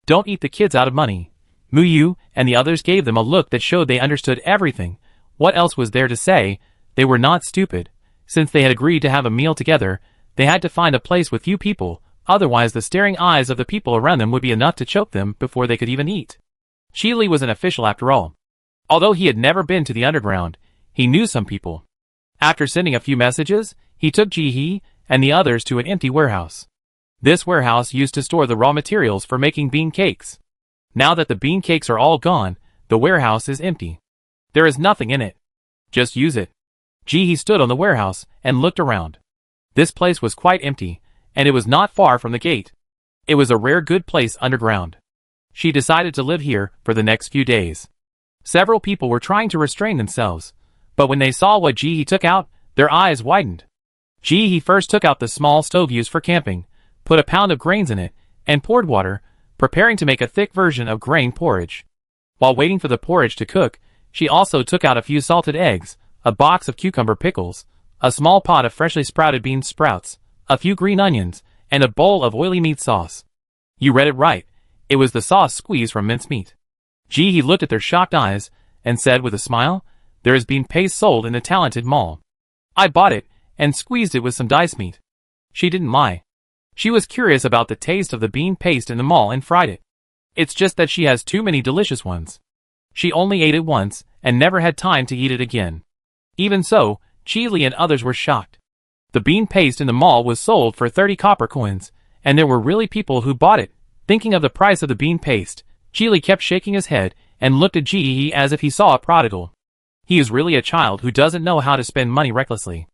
[SPEAKER 1] Don't eat the kids out of money. Muyu and the others gave them a look that showed they understood everything. What else was there to say? They were not stupid. Since they had agreed to have a meal together, they had to find a place with few people, otherwise the staring eyes of the people around them would be enough to choke them before they could even eat. Chile was an official after all. Although he had never been to the underground, he knew some people. After sending a few messages, he took Jihi and the others to an empty warehouse. This warehouse used to store the raw materials for making bean cakes. Now that the bean cakes are all gone, the warehouse is empty. There is nothing in it. Just use it. Jihi stood on the warehouse and looked around. This place was quite empty, and it was not far from the gate. It was a rare good place underground. She decided to live here for the next few days. Several people were trying to restrain themselves, but when they saw what Jihi took out, their eyes widened. Jihi first took out the small stove used for camping, put a pound of grains in it, and poured water, preparing to make a thick version of grain porridge. While waiting for the porridge to cook, she also took out a few salted eggs, a box of cucumber pickles, a small pot of freshly sprouted bean sprouts, a few green onions, and a bowl of oily meat sauce. You read it right. It was the sauce squeezed from mincemeat. Jihi looked at their shocked eyes and said with a smile, "There is bean paste sold in the Talented Mall. I bought it and squeezed it with some dice meat." She didn't lie. She was curious about the taste of the bean paste in the mall and fried it. It's just that she has too many delicious ones. She only ate it once and never had time to eat it again. Even so, Chile and others were shocked. The bean paste in the mall was sold for 30 copper coins, and there were really people who bought it. Thinking of the price of the bean paste, Chili kept shaking his head and looked at Ji as if he saw a prodigal. He is really a child who doesn't know how to spend money recklessly.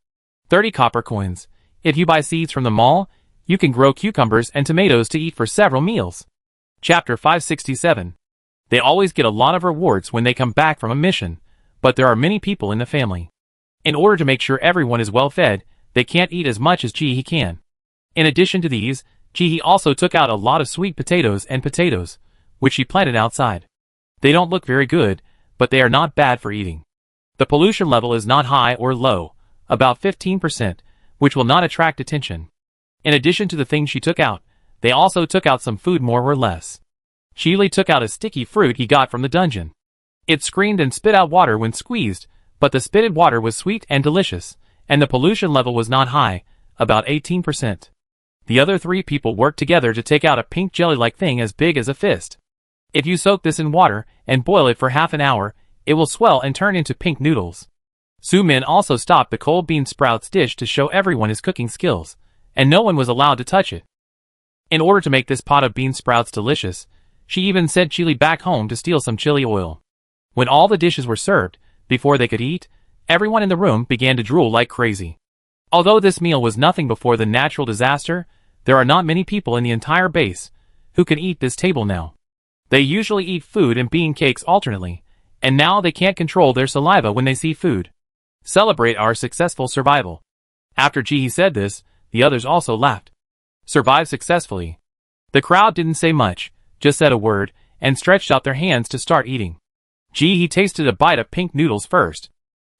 [SPEAKER 1] 30 copper coins. If you buy seeds from the mall, you can grow cucumbers and tomatoes to eat for several meals. Chapter 567. They always get a lot of rewards when they come back from a mission, but there are many people in the family. In order to make sure everyone is well fed, they can't eat as much as Ji can. In addition to these, Ji also took out a lot of sweet potatoes and potatoes, which he planted outside. They don't look very good, but they are not bad for eating. The pollution level is not high or low, about 15%, which will not attract attention. In addition to the things she took out, they also took out some food more or less. Chili took out a sticky fruit he got from the dungeon. It screamed and spit out water when squeezed, but the spitted water was sweet and delicious, and the pollution level was not high, about 18%. The other 3 people worked together to take out a pink jelly-like thing as big as a fist. If you soak this in water and boil it for half an hour, it will swell and turn into pink noodles. Su Min also stopped the cold bean sprouts dish to show everyone his cooking skills, and no one was allowed to touch it. In order to make this pot of bean sprouts delicious, she even sent Chili back home to steal some chili oil. When all the dishes were served, before they could eat, everyone in the room began to drool like crazy. Although this meal was nothing before the natural disaster, there are not many people in the entire base who can eat this table now. They usually eat food and bean cakes alternately, and now they can't control their saliva when they see food. Celebrate our successful survival. After Ji said this, the others also laughed. Survive successfully. The crowd didn't say much, just said a word, and stretched out their hands to start eating. Ji tasted a bite of pink noodles first.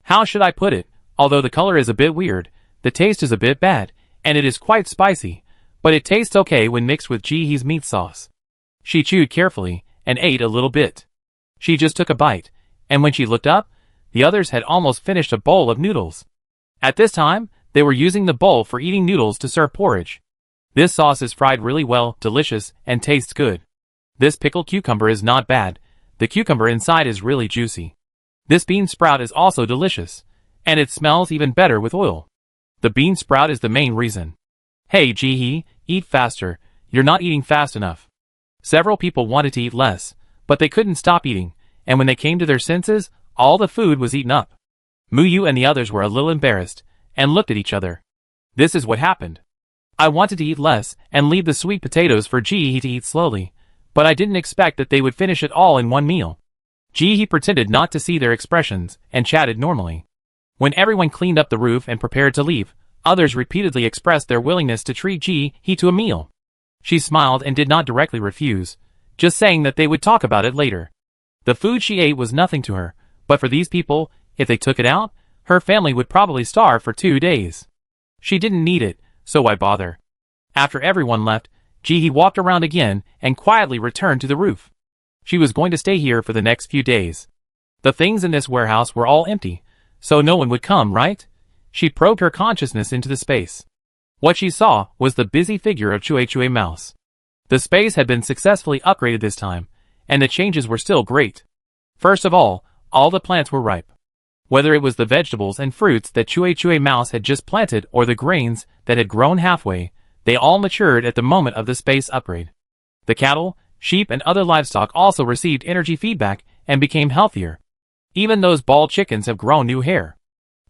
[SPEAKER 1] How should I put it? Although the color is a bit weird, the taste is a bit bad, and it is quite spicy, but it tastes okay when mixed with Ji's meat sauce. She chewed carefully, and ate a little bit. She just took a bite, and when she looked up, the others had almost finished a bowl of noodles. At this time, they were using the bowl for eating noodles to serve porridge. This sauce is fried really well, delicious, and tastes good. This pickled cucumber is not bad. The cucumber inside is really juicy. This bean sprout is also delicious, and it smells even better with oil. The bean sprout is the main reason. Hey Ji, eat faster, you're not eating fast enough. Several people wanted to eat less, but they couldn't stop eating, and when they came to their senses, all the food was eaten up. Muyu and the others were a little embarrassed, and looked at each other. This is what happened. I wanted to eat less, and leave the sweet potatoes for Ji to eat slowly, but I didn't expect that they would finish it all in one meal. Ji pretended not to see their expressions, and chatted normally. When everyone cleaned up the roof and prepared to leave, others repeatedly expressed their willingness to treat Ji to a meal. She smiled and did not directly refuse, just saying that they would talk about it later. The food she ate was nothing to her, but for these people, if they took it out, her family would probably starve for 2 days. She didn't need it, so why bother? After everyone left, Ji walked around again and quietly returned to the roof. She was going to stay here for the next few days. The things in this warehouse were all empty, so no one would come, right? She probed her consciousness into the space. What she saw was the busy figure of Chue Mouse. The space had been successfully upgraded this time, and the changes were still great. First of all the plants were ripe. Whether it was the vegetables and fruits that Chue Mouse had just planted or the grains that had grown halfway, they all matured at the moment of the space upgrade. The cattle, sheep and other livestock also received energy feedback and became healthier. Even those bald chickens have grown new hair.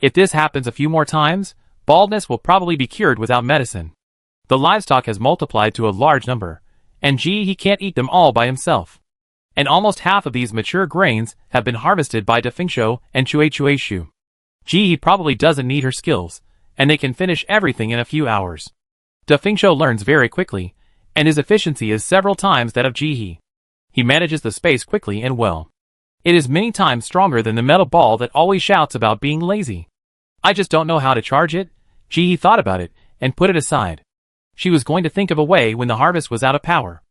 [SPEAKER 1] If this happens a few more times, baldness will probably be cured without medicine. The livestock has multiplied to a large number, and he can't eat them all by himself. And almost half of these mature grains have been harvested by Defingsho and Chue Shu. Ji probably doesn't need her skills, and they can finish everything in a few hours. Defingsho learns very quickly, and his efficiency is several times that of Ji. He manages the space quickly and well. It is many times stronger than the metal ball that always shouts about being lazy. I just don't know how to charge it. Ji thought about it, and put it aside. She was going to think of a way when the harvest was out of power.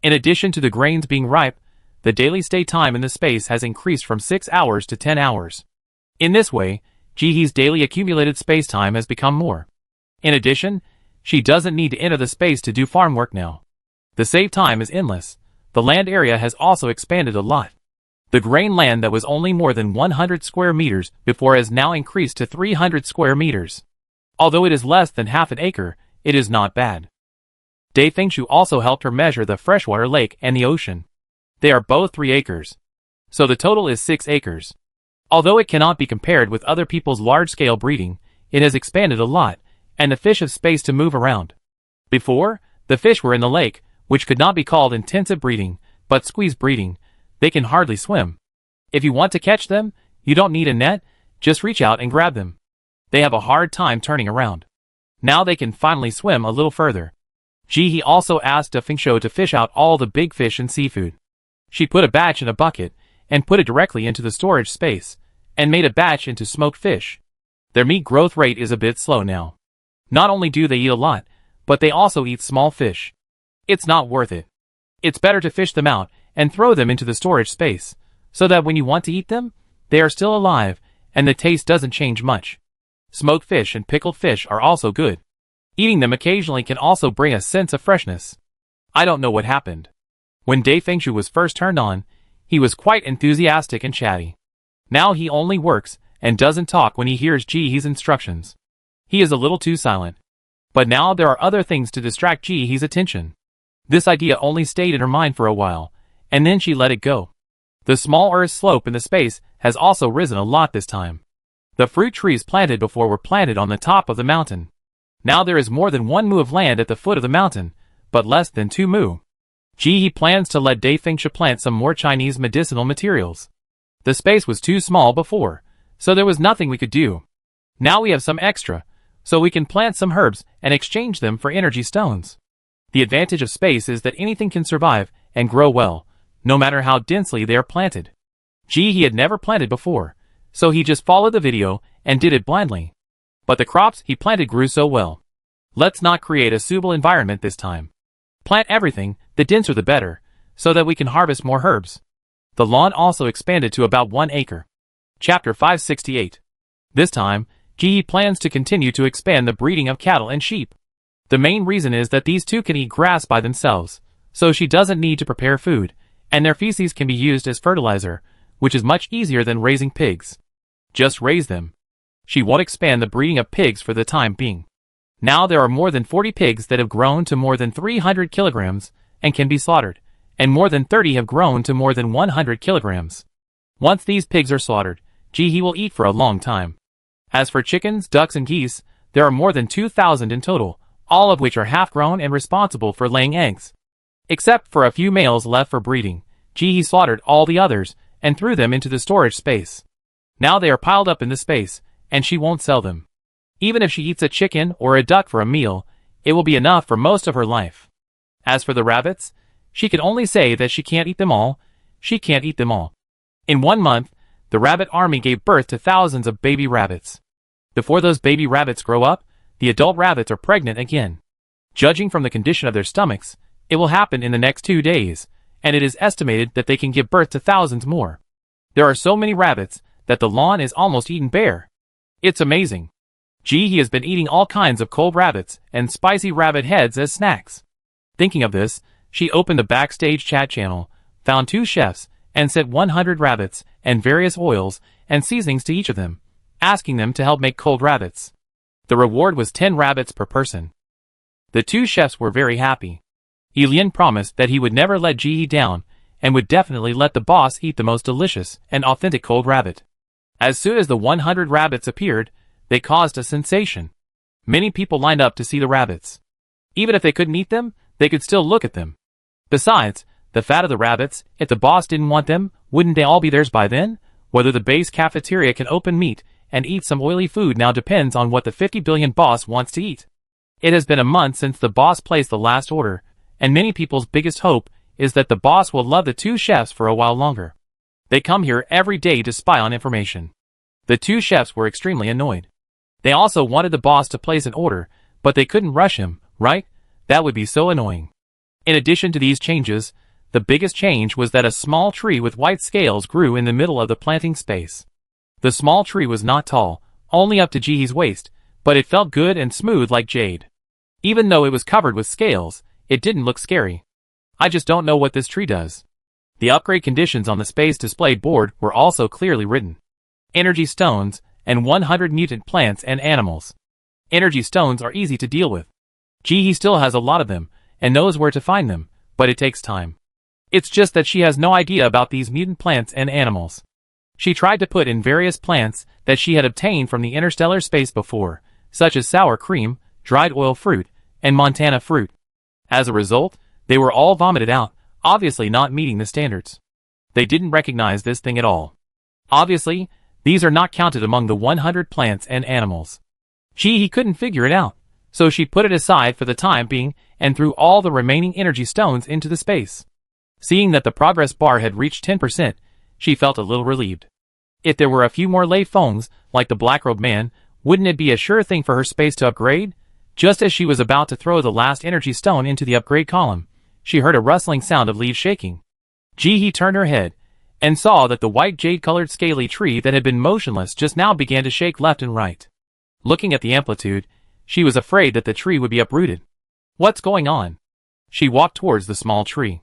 [SPEAKER 1] In addition to the grains being ripe, the daily stay time in the space has increased from 6 hours to 10 hours. In this way, Ji's daily accumulated space time has become more. In addition, she doesn't need to enter the space to do farm work now. The save time is endless. The land area has also expanded a lot. The grain land that was only more than 100 square meters before has now increased to 300 square meters. Although it is less than half an acre, it is not bad. Dai Fengshu also helped her measure the freshwater lake and the ocean. They are both 3 acres. So the total is 6 acres. Although it cannot be compared with other people's large-scale breeding, it has expanded a lot, and the fish have space to move around. Before, the fish were in the lake, which could not be called intensive breeding, but squeeze breeding. They can hardly swim. If you want to catch them, you don't need a net, just reach out and grab them. They have a hard time turning around. Now they can finally swim a little further. Jihe also asked Fengshu to fish out all the big fish and seafood. She put a batch in a bucket, and put it directly into the storage space, and made a batch into smoked fish. Their meat growth rate is a bit slow now. Not only do they eat a lot, but they also eat small fish. It's not worth it. It's better to fish them out and throw them into the storage space, so that when you want to eat them, they are still alive, and the taste doesn't change much. Smoked fish and pickled fish are also good. Eating them occasionally can also bring a sense of freshness. I don't know what happened. When Dai Fengshu was first turned on, he was quite enthusiastic and chatty. Now he only works and doesn't talk when he hears Jihe's instructions. He is a little too silent. But now there are other things to distract Jihe's attention. This idea only stayed in her mind for a while, and then she let it go. The small earth slope in the space has also risen a lot this time. The fruit trees planted before were planted on the top of the mountain. Now there is more than 1 mu of land at the foot of the mountain, but less than 2 mu. Jihe plans to let Dai Fengshu plant some more Chinese medicinal materials. The space was too small before, so there was nothing we could do. Now we have some extra, so we can plant some herbs and exchange them for energy stones. The advantage of space is that anything can survive and grow well, no matter how densely they are planted. Jihe had never planted before, so he just followed the video and did it blindly. But the crops he planted grew so well. Let's not create a suitable environment this time. Plant everything, the denser the better, so that we can harvest more herbs. The lawn also expanded to about 1 acre. Chapter 568. This time, Jihe plans to continue to expand the breeding of cattle and sheep. The main reason is that these two can eat grass by themselves, so she doesn't need to prepare food, and their feces can be used as fertilizer, which is much easier than raising pigs. Just raise them. She won't expand the breeding of pigs for the time being. Now there are more than 40 pigs that have grown to more than 300 kilograms and can be slaughtered, and more than 30 have grown to more than 100 kilograms. Once these pigs are slaughtered, Jihe will eat for a long time. As for chickens, ducks, and geese, there are more than 2,000 in total, all of which are half-grown and responsible for laying eggs. Except for a few males left for breeding, Jihe slaughtered all the others and threw them into the storage space. Now they are piled up in the space, and she won't sell them. Even if she eats a chicken or a duck for a meal, it will be enough for most of her life. As for the rabbits, she can only say that she can't eat them all. She can't eat them all. In 1 month, the rabbit army gave birth to thousands of baby rabbits. Before those baby rabbits grow up, the adult rabbits are pregnant again. Judging from the condition of their stomachs, it will happen in the next 2 days, and it is estimated that they can give birth to thousands more. There are so many rabbits that the lawn is almost eaten bare. It's amazing. Jihe has been eating all kinds of cold rabbits and spicy rabbit heads as snacks. Thinking of this, she opened the backstage chat channel, found 2 chefs, and sent 100 rabbits and various oils and seasonings to each of them, asking them to help make cold rabbits. The reward was 10 rabbits per person. The 2 chefs were very happy. Elian promised that he would never let Jihe down and would definitely let the boss eat the most delicious and authentic cold rabbit. As soon as the 100 rabbits appeared, they caused a sensation. Many people lined up to see the rabbits. Even if they couldn't eat them, they could still look at them. Besides, the fat of the rabbits, if the boss didn't want them, wouldn't they all be theirs by then? Whether the base cafeteria can open meat and eat some oily food now depends on what the 50 billion boss wants to eat. It has been a month since the boss placed the last order, and many people's biggest hope is that the boss will love the 2 chefs for a while longer. They come here every day to spy on information. The 2 chefs were extremely annoyed. They also wanted the boss to place an order, but they couldn't rush him, right? That would be so annoying. In addition to these changes, the biggest change was that a small tree with white scales grew in the middle of the planting space. The small tree was not tall, only up to Jihe's waist, but it felt good and smooth like jade. Even though it was covered with scales, it didn't look scary. I just don't know what this tree does. The upgrade conditions on the space display board were also clearly written. Energy stones, and 100 mutant plants and animals. Energy stones are easy to deal with. Jihe still has a lot of them, and knows where to find them, but it takes time. It's just that she has no idea about these mutant plants and animals. She tried to put in various plants that she had obtained from the interstellar space before, such as sour cream, dried oil fruit, and Montana fruit. As a result, they were all vomited out, obviously not meeting the standards. They didn't recognize this thing at all. Obviously, these are not counted among the 100 plants and animals. He couldn't figure it out, so she put it aside for the time being and threw all the remaining energy stones into the space. Seeing that the progress bar had reached 10%, she felt a little relieved. If there were a few more lay phones, like the Black-Robed Man, wouldn't it be a sure thing for her space to upgrade? Just as she was about to throw the last energy stone into the upgrade column, she heard a rustling sound of leaves shaking. He turned her head, and saw that the white jade-colored scaly tree that had been motionless just now began to shake left and right. Looking at the amplitude, she was afraid that the tree would be uprooted. What's going on? She walked towards the small tree.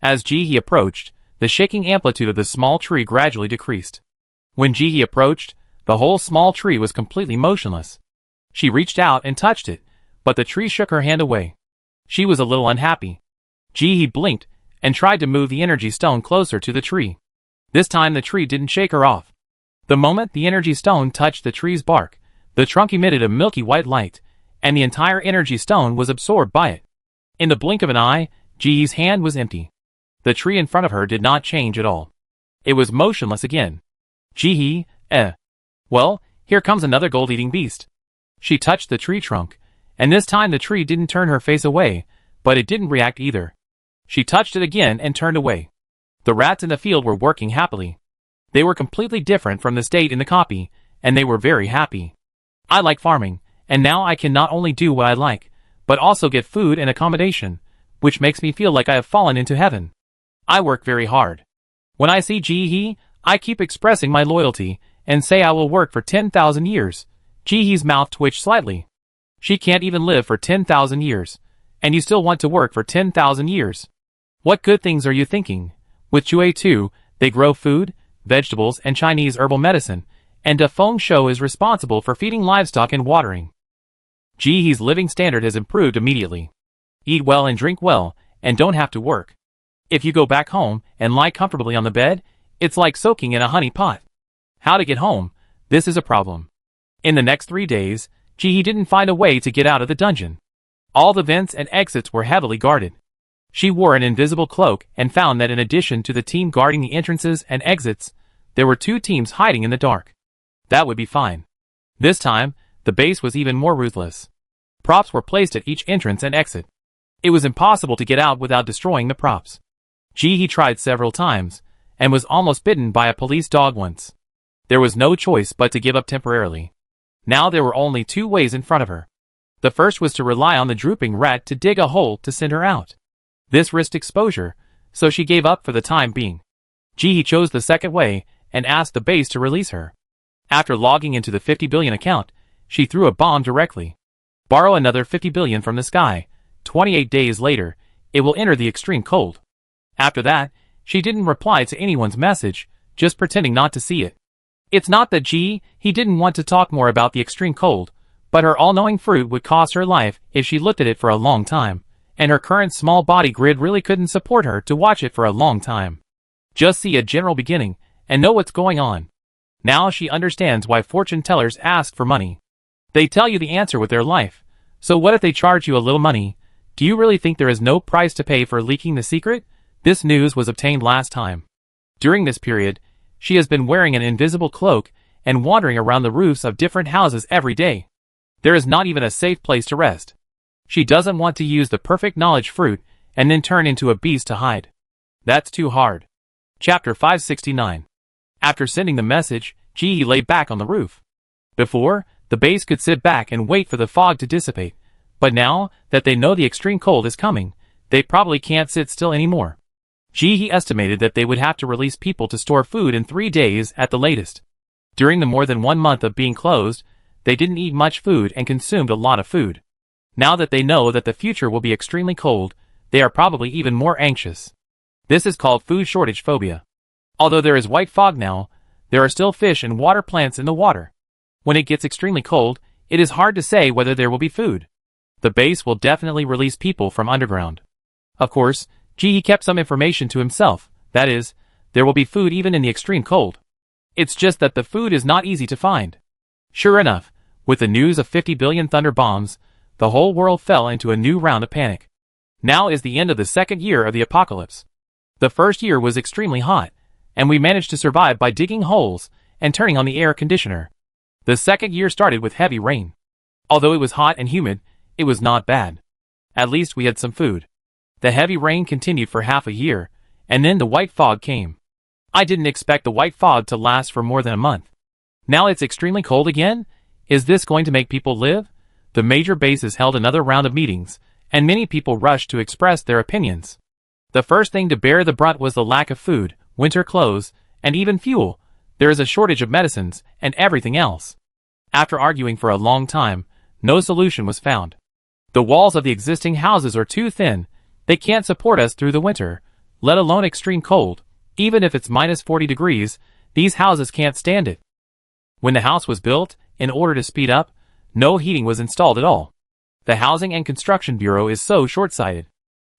[SPEAKER 1] As He approached, the shaking amplitude of the small tree gradually decreased. When He approached, the whole small tree was completely motionless. She reached out and touched it, but the tree shook her hand away. She was a little unhappy. He blinked and tried to move the energy stone closer to the tree. This time the tree didn't shake her off. The moment the energy stone touched the tree's bark, the trunk emitted a milky white light, and the entire energy stone was absorbed by it. In the blink of an eye, Ji's hand was empty. The tree in front of her did not change at all. It was motionless again. Well, here comes another gold-eating beast. She touched the tree trunk, and this time the tree didn't turn her face away, but it didn't react either. She touched it again and turned away. The rats in the field were working happily. They were completely different from the state in the copy, and they were very happy. I like farming, and now I can not only do what I like, but also get food and accommodation, which makes me feel like I have fallen into heaven. I work very hard. When I see He, I keep expressing my loyalty, and say I will work for 10,000 years. He's mouth twitched slightly. She can't even live for 10,000 years, and you still want to work for 10,000 years. What good things are you thinking? With Chue too, they grow food, vegetables and Chinese herbal medicine, and Da Feng Shou is responsible for feeding livestock and watering. He's living standard has improved immediately. Eat well and drink well, and don't have to work. If you go back home and lie comfortably on the bed, it's like soaking in a honey pot. How to get home? This is a problem. In the next 3 days, He didn't find a way to get out of the dungeon. All the vents and exits were heavily guarded. She wore an invisible cloak and found that in addition to the team guarding the entrances and exits, there were 2 teams hiding in the dark. That would be fine. This time, the base was even more ruthless. Props were placed at each entrance and exit. It was impossible to get out without destroying the props. He tried several times, and was almost bitten by a police dog once. There was no choice but to give up temporarily. Now there were only 2 ways in front of her. The first was to rely on the drooping rat to dig a hole to send her out. This risked exposure, so she gave up for the time being. He chose the second way, and asked the base to release her. After logging into the 50 billion account, she threw a bomb directly. Borrow another 50 billion from the sky. 28 days later, it will enter the extreme cold. After that, she didn't reply to anyone's message, just pretending not to see it. It's not that he didn't want to talk more about the extreme cold, but her all-knowing fruit would cost her life if she looked at it for a long time, and her current small body grid really couldn't support her to watch it for a long time. Just see a general beginning, and know what's going on. Now she understands why fortune tellers ask for money. They tell you the answer with their life, so what if they charge you a little money? Do you really think there is no price to pay for leaking the secret? This news was obtained last time. During this period, she has been wearing an invisible cloak and wandering around the roofs of different houses every day. There is not even a safe place to rest. She doesn't want to use the perfect knowledge fruit and then turn into a beast to hide. That's too hard. Chapter 569. After sending the message, Ji lay back on the roof. Before, the base could sit back and wait for the fog to dissipate, but now that they know the extreme cold is coming, they probably can't sit still anymore. Ji estimated that they would have to release people to store food in 3 days at the latest. During the more than 1 month of being closed, they didn't eat much food and consumed a lot of food. Now that they know that the future will be extremely cold, they are probably even more anxious. This is called food shortage phobia. Although there is white fog now, there are still fish and water plants in the water. When it gets extremely cold, it is hard to say whether there will be food. The base will definitely release people from underground. Of course, he kept some information to himself, that is, there will be food even in the extreme cold. It's just that the food is not easy to find. Sure enough, with the news of 50 billion thunder bombs, the whole world fell into a new round of panic. Now is the end of the second year of the apocalypse. The first year was extremely hot, and we managed to survive by digging holes and turning on the air conditioner. The second year started with heavy rain. Although it was hot and humid, it was not bad. At least we had some food. The heavy rain continued for half a year, and then the white fog came. I didn't expect the white fog to last for more than a month. Now it's extremely cold again? Is this going to make people live? The major bases held another round of meetings, and many people rushed to express their opinions. The first thing to bear the brunt was the lack of food, winter clothes, and even fuel. There is a shortage of medicines and everything else. After arguing for a long time, no solution was found. The walls of the existing houses are too thin. They can't support us through the winter, let alone extreme cold. Even if it's minus 40 degrees, these houses can't stand it. When the house was built, in order to speed up, no heating was installed at all. The Housing and Construction Bureau is so short-sighted.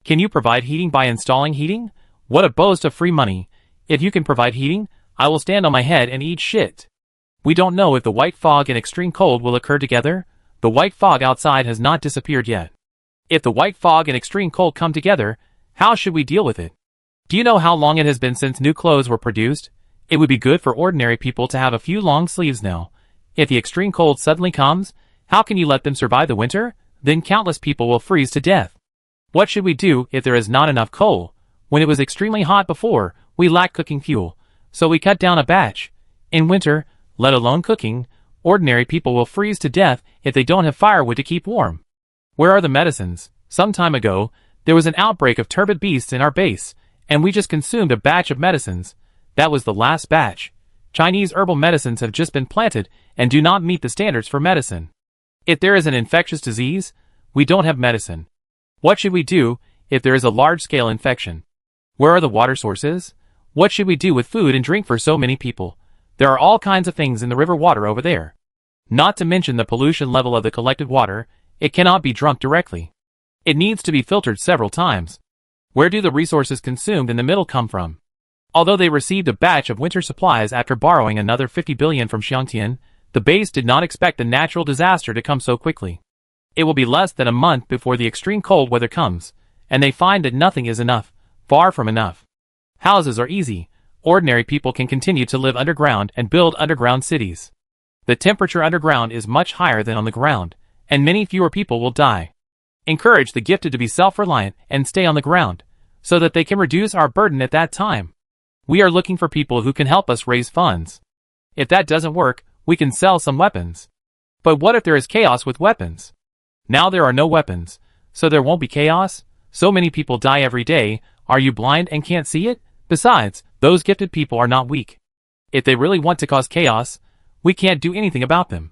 [SPEAKER 1] Can you provide heating by installing heating? What a boast of free money. If you can provide heating, I will stand on my head and eat shit. We don't know if the white fog and extreme cold will occur together. The white fog outside has not disappeared yet. If the white fog and extreme cold come together, how should we deal with it? Do you know how long it has been since new clothes were produced? It would be good for ordinary people to have a few long sleeves now. If the extreme cold suddenly comes, how can you let them survive the winter? Then countless people will freeze to death. What should we do if there is not enough coal? When it was extremely hot before, we lacked cooking fuel, so we cut down a batch. In winter, let alone cooking, ordinary people will freeze to death if they don't have firewood to keep warm. Where are the medicines? Some time ago, there was an outbreak of turbid beasts in our base, and we just consumed a batch of medicines. That was the last batch. Chinese herbal medicines have just been planted and do not meet the standards for medicine. If there is an infectious disease, we don't have medicine. What should we do if there is a large-scale infection? Where are the water sources? What should we do with food and drink for so many people? There are all kinds of things in the river water over there. Not to mention the pollution level of the collected water, it cannot be drunk directly. It needs to be filtered several times. Where do the resources consumed in the middle come from? Although they received a batch of winter supplies after borrowing another 50 billion from Xiangtian, the base did not expect the natural disaster to come so quickly. It will be less than a month before the extreme cold weather comes, and they find that nothing is enough, far from enough. Houses are easy. Ordinary people can continue to live underground and build underground cities. The temperature underground is much higher than on the ground, and many fewer people will die. Encourage the gifted to be self-reliant and stay on the ground, so that they can reduce our burden at that time. We are looking for people who can help us raise funds. If that doesn't work, we can sell some weapons. But what if there is chaos with weapons? Now there are no weapons, so there won't be chaos? So many people die every day. Are you blind and can't see it? Besides, those gifted people are not weak. If they really want to cause chaos, we can't do anything about them.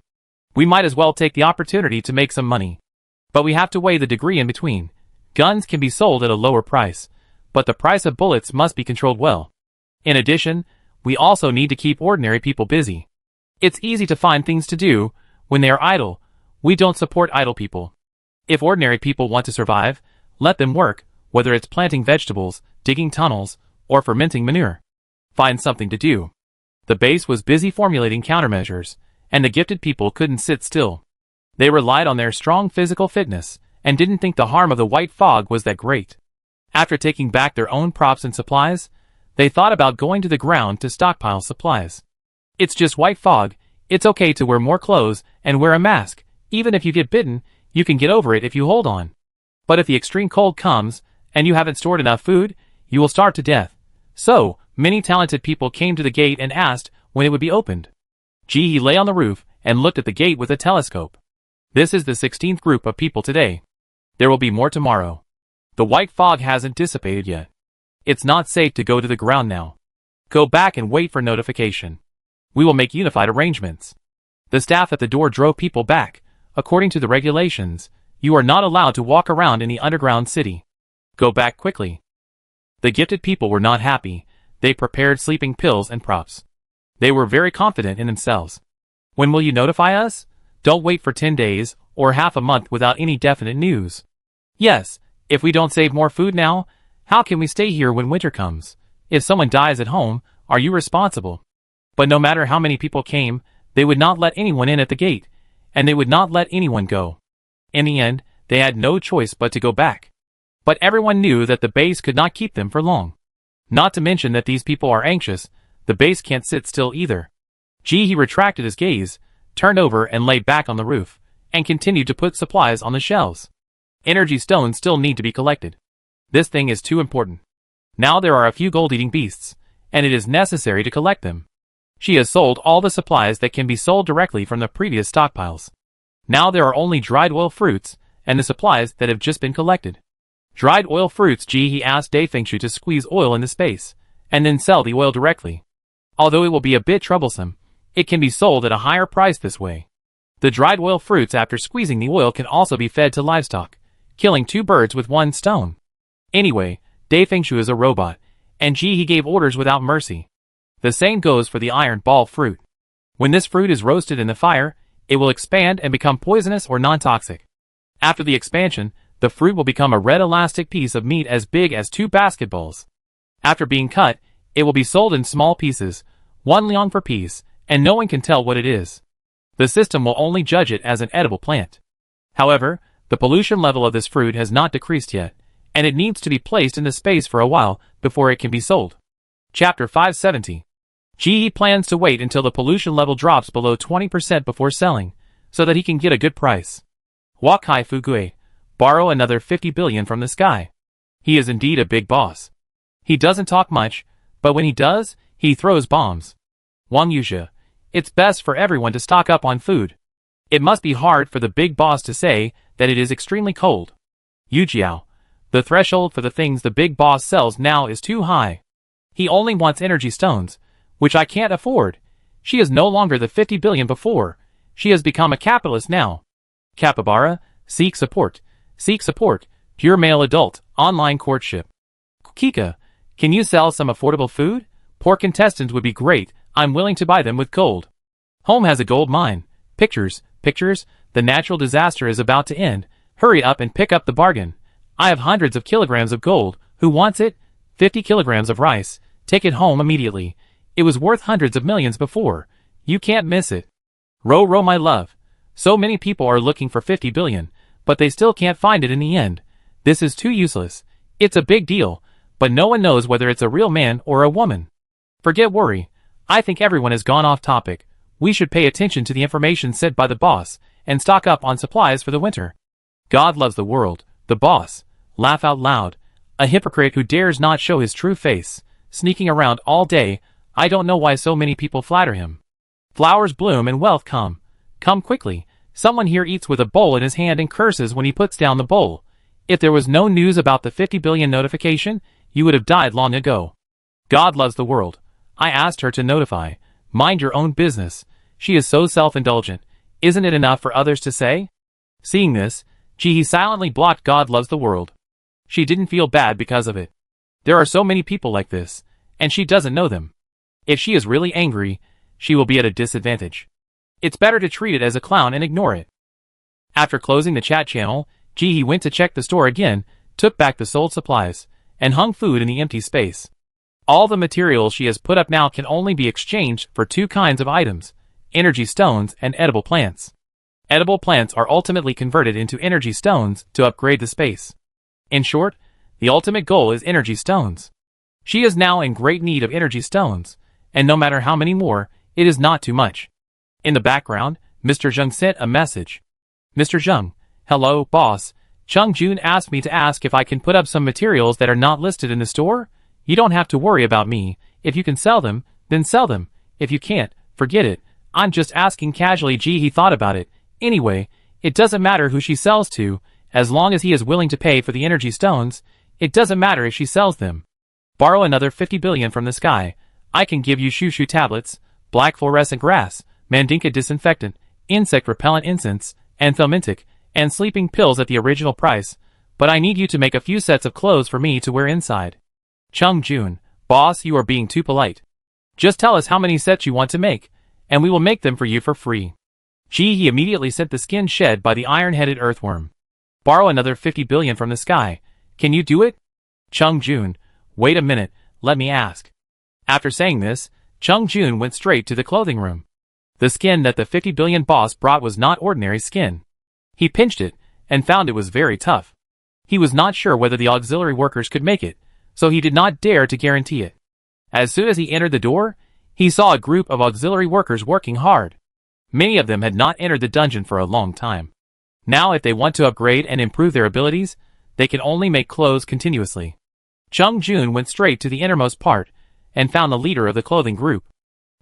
[SPEAKER 1] We might as well take the opportunity to make some money. But we have to weigh the degree in between. Guns can be sold at a lower price, but the price of bullets must be controlled well. In addition, we also need to keep ordinary people busy. It's easy to find things to do when they are idle. We don't support idle people. If ordinary people want to survive, let them work, whether it's planting vegetables, digging tunnels, or fermenting manure. Find something to do. The base was busy formulating countermeasures, and the gifted people couldn't sit still. They relied on their strong physical fitness, and didn't think the harm of the white fog was that great. After taking back their own props and supplies, they thought about going to the ground to stockpile supplies. It's just white fog. It's okay to wear more clothes and wear a mask. Even if you get bitten, you can get over it if you hold on. But if the extreme cold comes, and you haven't stored enough food, you will starve to death. So, many talented people came to the gate and asked when it would be opened. He lay on the roof and looked at the gate with a telescope. This is the 16th group of people today. There will be more tomorrow. The white fog hasn't dissipated yet. It's not safe to go to the ground now. Go back and wait for notification. We will make unified arrangements. The staff at the door drove people back. According to the regulations, you are not allowed to walk around in the underground city. Go back quickly. The gifted people were not happy. They prepared sleeping pills and props. They were very confident in themselves. When will you notify us? Don't wait for 10 days, or half a month without any definite news. Yes, if we don't save more food now, how can we stay here when winter comes? If someone dies at home, are you responsible? But no matter how many people came, they would not let anyone in at the gate, and they would not let anyone go. In the end, they had no choice but to go back. But everyone knew that the base could not keep them for long. Not to mention that these people are anxious, the base can't sit still either. He retracted his gaze, turned over and lay back on the roof, and continued to put supplies on the shelves. Energy stones still need to be collected. This thing is too important. Now there are a few gold-eating beasts, and it is necessary to collect them. She has sold all the supplies that can be sold directly from the previous stockpiles. Now there are only dried oil fruits, and the supplies that have just been collected. Dried oil fruits. He asked Dai Fengshu to squeeze oil into space, and then sell the oil directly. Although it will be a bit troublesome, it can be sold at a higher price this way. The dried oil fruits after squeezing the oil can also be fed to livestock, killing 2 birds with 1 stone. Anyway, Dai Fengshu is a robot, and he gave orders without mercy. The same goes for the iron ball fruit. When this fruit is roasted in the fire, it will expand and become poisonous or non-toxic. After the expansion, the fruit will become a red elastic piece of meat as big as 2 basketballs. After being cut, it will be sold in small pieces, 1 liang per piece, and no one can tell what it is. The system will only judge it as an edible plant. However, the pollution level of this fruit has not decreased yet, and it needs to be placed in the space for a while before it can be sold. Chapter 570. He plans to wait until the pollution level drops below 20% before selling, so that he can get a good price. Wakai Fugui, borrow another 50 billion from the sky. He is indeed a big boss. He doesn't talk much, but when he does, he throws bombs. Wang Yuzhe, it's best for everyone to stock up on food. It must be hard for the big boss to say that it is extremely cold. Yu Jiao, the threshold for the things the big boss sells now is too high. He only wants energy stones, which I can't afford. She is no longer the 50 billion before. She has become a capitalist now. Capybara, seek support. Seek support. Pure male adult, online courtship. Kika, can you sell some affordable food? Pork intestines would be great. I'm willing to buy them with gold. Home has a gold mine. Pictures, pictures, the natural disaster is about to end. Hurry up and pick up the bargain. I have hundreds of kilograms of gold. Who wants it? 50 kilograms of rice. Take it home immediately. It was worth hundreds of millions before. You can't miss it. Row, my love. So many people are looking for 50 billion, but they still can't find it in the end. This is too useless. It's a big deal, but no one knows whether it's a real man or a woman. Forget worry. I think everyone has gone off topic. We should pay attention to the information sent by the boss, and stock up on supplies for the winter. God loves the world, the boss. Laugh out loud. A hypocrite who dares not show his true face, sneaking around all day. I don't know why so many people flatter him. Flowers bloom and wealth come. Come quickly. Someone here eats with a bowl in his hand and curses when he puts down the bowl. If there was no news about the 50 billion notification, you would have died long ago. God loves the world. I asked her to notify. Mind your own business. She is so self-indulgent. Isn't it enough for others to say? Seeing this, he silently blocked God loves the world. She didn't feel bad because of it. There are so many people like this, and she doesn't know them. If she is really angry, she will be at a disadvantage. It's better to treat it as a clown and ignore it. After closing the chat channel, he went to check the store again, took back the sold supplies, and hung food in the empty space. All the materials she has put up now can only be exchanged for 2 kinds of items, energy stones and edible plants. Edible plants are ultimately converted into energy stones to upgrade the space. In short, the ultimate goal is energy stones. She is now in great need of energy stones, and no matter how many more, it is not too much. In the background, Mr. Zheng sent a message. Mr. Zheng, hello, boss. Chung Jun asked me to ask if I can put up some materials that are not listed in the store. You don't have to worry about me. If you can sell them, then sell them. If you can't, forget it. I'm just asking casually. He thought about it. Anyway, it doesn't matter who she sells to, as long as he is willing to pay for the energy stones. It doesn't matter if she sells them. Borrow another 50 billion from the sky. I can give you shushu tablets, black fluorescent grass, mandinka disinfectant, insect repellent incense, anthelmintic, and sleeping pills at the original price, but I need you to make a few sets of clothes for me to wear inside. Chung Jun, boss, you are being too polite. Just tell us how many sets you want to make, and we will make them for you for free. He immediately sent the skin shed by the iron-headed earthworm. Borrow another 50 billion from the sky. Can you do it? Chung Jun, wait a minute, let me ask. After saying this, Chung Jun went straight to the clothing room. The skin that the 50 billion boss brought was not ordinary skin. He pinched it, and found it was very tough. He was not sure whether the auxiliary workers could make it, so he did not dare to guarantee it. As soon as he entered the door, he saw a group of auxiliary workers working hard. Many of them had not entered the dungeon for a long time. Now if they want to upgrade and improve their abilities, they can only make clothes continuously. Chung Jun went straight to the innermost part, and found the leader of the clothing group.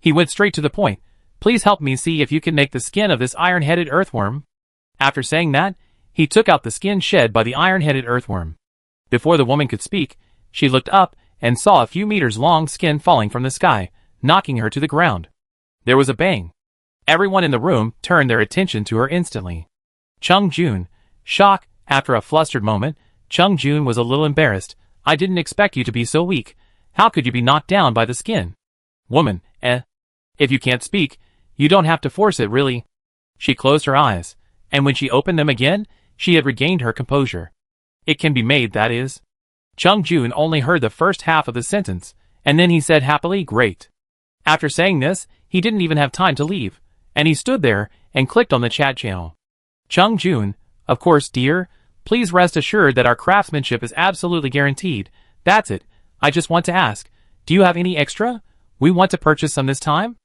[SPEAKER 1] He went straight to the point. Please help me see if you can make the skin of this iron-headed earthworm. After saying that, he took out the skin shed by the iron-headed earthworm. Before the woman could speak, she looked up and saw a few meters long skin falling from the sky, knocking her to the ground. There was a bang. Everyone in the room turned their attention to her instantly. Chung Jun, shock. After a flustered moment, Chung Jun was a little embarrassed. I didn't expect you to be so weak. How could you be knocked down by the skin? Woman, If you can't speak, you don't have to force it really. She closed her eyes, and when she opened them again, she had regained her composure. It can be made, that is. Chung Jun only heard the first half of the sentence, and then he said happily, great. After saying this, he didn't even have time to leave, and he stood there and clicked on the chat channel. Chung Jun, of course dear, please rest assured that our craftsmanship is absolutely guaranteed. That's it. I just want to ask, do you have any extra? We want to purchase some this time?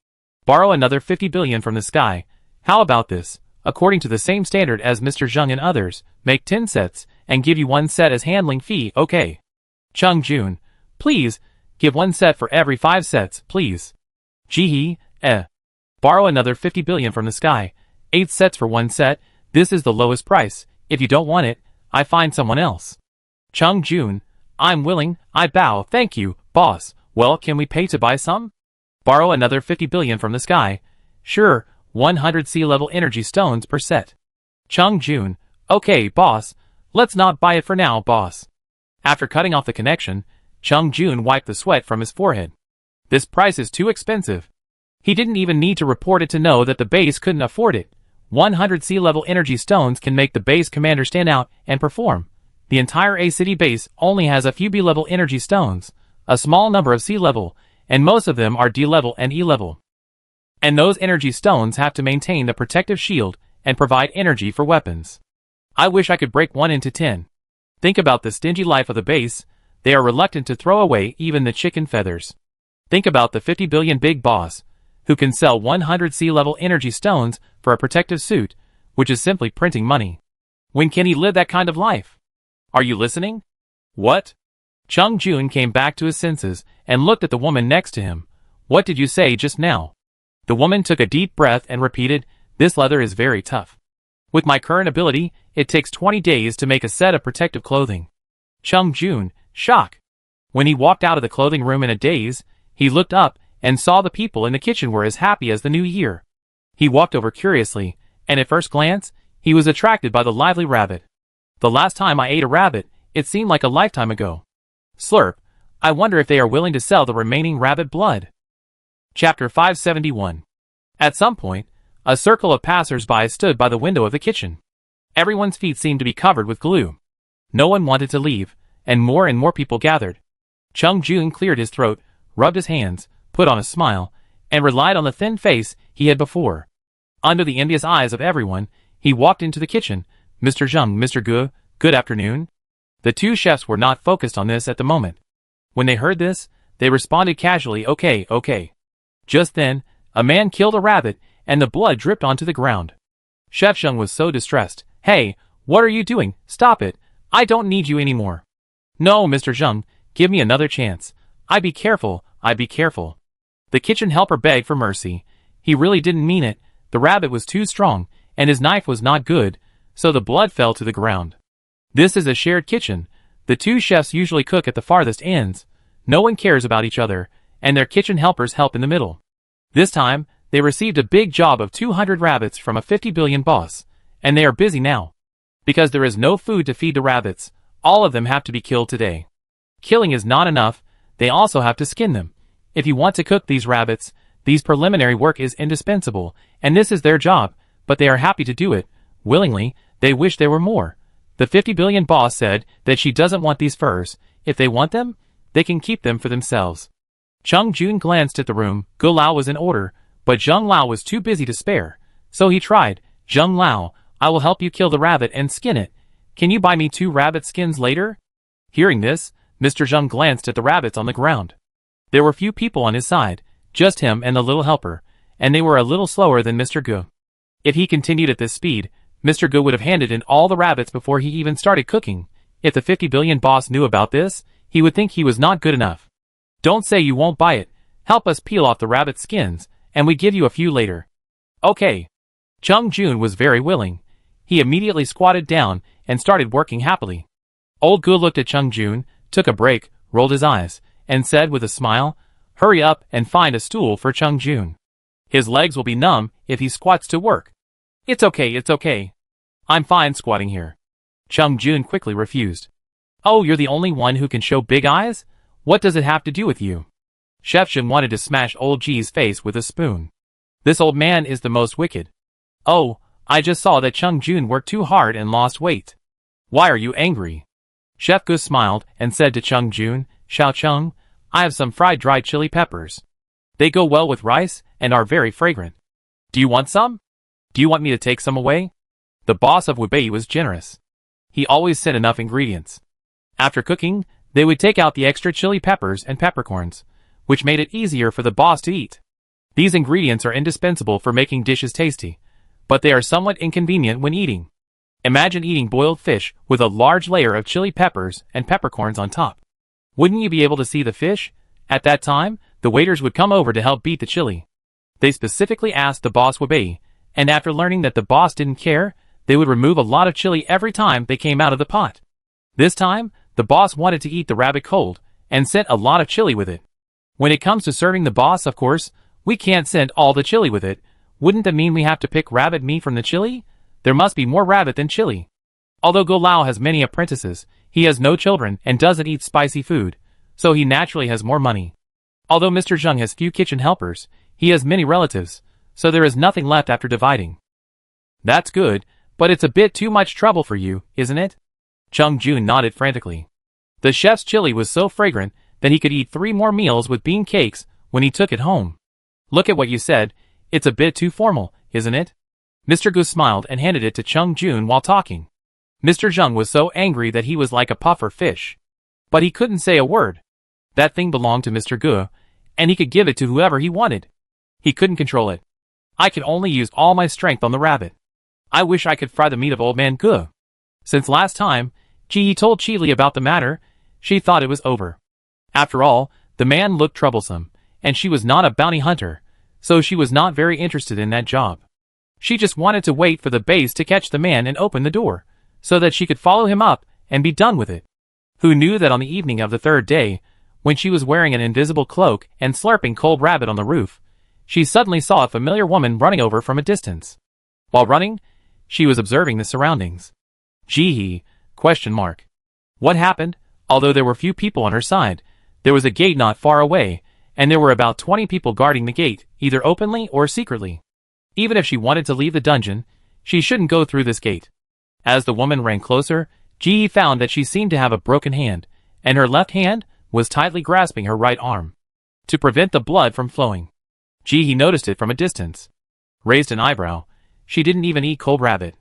[SPEAKER 1] Borrow another 50 billion from the sky. How about this? According to the same standard as Mr. Zheng and others, make 10 sets, and give you 1 set as handling fee, okay? Chung Jun, please, give 1 set for every 5 sets, please. Borrow another 50 billion from the sky. 8 sets for 1 set, this is the lowest price. If you don't want it, I find someone else. Chung Jun, I'm willing, I bow, thank you, boss. Well, can we pay to buy some? Borrow another 50 billion from the sky. Sure, 100 sea-level energy stones per set. Chung Jun, okay, boss. Let's not buy it for now, boss. After cutting off the connection, Chung Jun wiped the sweat from his forehead. This price is too expensive. He didn't even need to report it to know that the base couldn't afford it. 100 sea-level energy stones can make the base commander stand out and perform. The entire A-City base only has a few B-level energy stones, a small number of C-level, and most of them are D-level and E-level. And those energy stones have to maintain the protective shield and provide energy for weapons. I wish I could break 1 into 10. Think about the stingy life of the base. They are reluctant to throw away even the chicken feathers. Think about the 50 billion big boss, who can sell 100 sea-level energy stones for a protective suit, which is simply printing money. When can he live that kind of life? Are you listening? What? Chung Jun came back to his senses and looked at the woman next to him. What did you say just now? The woman took a deep breath and repeated, this leather is very tough. With my current ability, it takes 20 days to make a set of protective clothing. Chung Jun, shock. When he walked out of the clothing room in a daze, he looked up and saw the people in the kitchen were as happy as the new year. He walked over curiously, and at first glance, he was attracted by the lively rabbit. The last time I ate a rabbit, it seemed like a lifetime ago. Slurp, I wonder if they are willing to sell the remaining rabbit blood. Chapter 571. At some point, a circle of passers-by stood by the window of the kitchen. Everyone's feet seemed to be covered with glue. No one wanted to leave, and more people gathered. Chung Jun cleared his throat, rubbed his hands, put on a smile, and relied on the thin face he had before. Under the envious eyes of everyone, he walked into the kitchen. Mr. Zheng, Mr. Gu, good afternoon. The two chefs were not focused on this at the moment. When they heard this, they responded casually, okay. Just then, a man killed a rabbit, and the blood dripped onto the ground. Chef Zheng was so distressed. Hey, what are you doing? Stop it. I don't need you anymore. No, Mr. Zheng, give me another chance. I be careful. The kitchen helper begged for mercy. He really didn't mean it. The rabbit was too strong, and his knife was not good, so the blood fell to the ground. This is a shared kitchen. The two chefs usually cook at the farthest ends. No one cares about each other, and their kitchen helpers help in the middle. This time, they received a big job of 200 rabbits from a 50 billion boss, and they are busy now. Because there is no food to feed the rabbits, all of them have to be killed today. Killing is not enough, they also have to skin them. If you want to cook these rabbits, these preliminary work is indispensable, and this is their job. but they are happy to do it. Willingly, they wish there were more. The 50 billion boss said that she doesn't want these furs. If they want them, they can keep them for themselves. Chung Jun glanced at the room. Gu Lao was in order, but Zheng Lao was too busy to spare. So he tried. Zheng Lao, I will help you kill the rabbit and skin it. Can you buy me 2 rabbit skins later? Hearing this, Mr. Zheng glanced at the rabbits on the ground. There were few people on his side, just him and the little helper, and they were a little slower than Mr. Gu. If he continued at this speed, Mr. Gu would have handed in all the rabbits before he even started cooking. If the 50 billion boss knew about this, he would think he was not good enough. Don't say you won't buy it. Help us peel off the rabbit skins, and we give you a few later. Okay. Chung Jun was very willing. He immediately squatted down and started working happily. Old Gu looked at Chung Jun, took a break, rolled his eyes, and said with a smile, hurry up and find a stool for Chung Jun. His legs will be numb if he squats to work. It's okay. I'm fine squatting here. Chung Jun quickly refused. Oh, you're the only one who can show big eyes? What does it have to do with you? Chef Shin wanted to smash old G's face with a spoon. This old man is the most wicked. Oh, I just saw that Chung Jun worked too hard and lost weight. Why are you angry? Chef Gu smiled and said to Chung Jun, Xiao Chung, I have some fried dried chili peppers. They go well with rice and are very fragrant. Do you want some? Do you want me to take some away? The boss of Wubei was generous. He always sent enough ingredients. After cooking, they would take out the extra chili peppers and peppercorns, which made it easier for the boss to eat. These ingredients are indispensable for making dishes tasty, but they are somewhat inconvenient when eating. Imagine eating boiled fish with a large layer of chili peppers and peppercorns on top. Wouldn't you be able to see the fish? At that time, the waiters would come over to help beat the chili. They specifically asked the boss Wubei, and after learning that the boss didn't care, they would remove a lot of chili every time they came out of the pot. This time, the boss wanted to eat the rabbit cold, and sent a lot of chili with it. When it comes to serving the boss, of course, we can't send all the chili with it. Wouldn't that mean we have to pick rabbit meat from the chili? There must be more rabbit than chili. Although Gu Lao has many apprentices, he has no children and doesn't eat spicy food, so he naturally has more money. Although Mr. Zheng has few kitchen helpers, he has many relatives, so there is nothing left after dividing. That's good, but it's a bit too much trouble for you, isn't it? Chung Jun nodded frantically. The chef's chili was so fragrant that he could eat 3 more meals with bean cakes when he took it home. Look at what you said, it's a bit too formal, isn't it? Mr. Gu smiled and handed it to Chung Jun while talking. Mr. Zheng was so angry that he was like a puffer fish. But he couldn't say a word. That thing belonged to Mr. Gu, and he could give it to whoever he wanted. He couldn't control it. I could only use all my strength on the rabbit. I wish I could fry the meat of old man Gu. Since last time, Ji told Chi Li about the matter, she thought it was over. After all, the man looked troublesome, and she was not a bounty hunter, so she was not very interested in that job. She just wanted to wait for the base to catch the man and open the door, so that she could follow him up and be done with it. Who knew that on the evening of the 3rd day, when she was wearing an invisible cloak and slurping cold rabbit on the roof, she suddenly saw a familiar woman running over from a distance. While running, she was observing the surroundings. Gee, ? What happened? Although there were few people on her side, there was a gate not far away, and there were about 20 people guarding the gate, either openly or secretly. Even if she wanted to leave the dungeon, she shouldn't go through this gate. As the woman ran closer, Ji found that she seemed to have a broken hand, and her left hand was tightly grasping her right arm. To prevent the blood from flowing. Ji noticed it from a distance. Raised an eyebrow. She didn't even eat cold rabbit.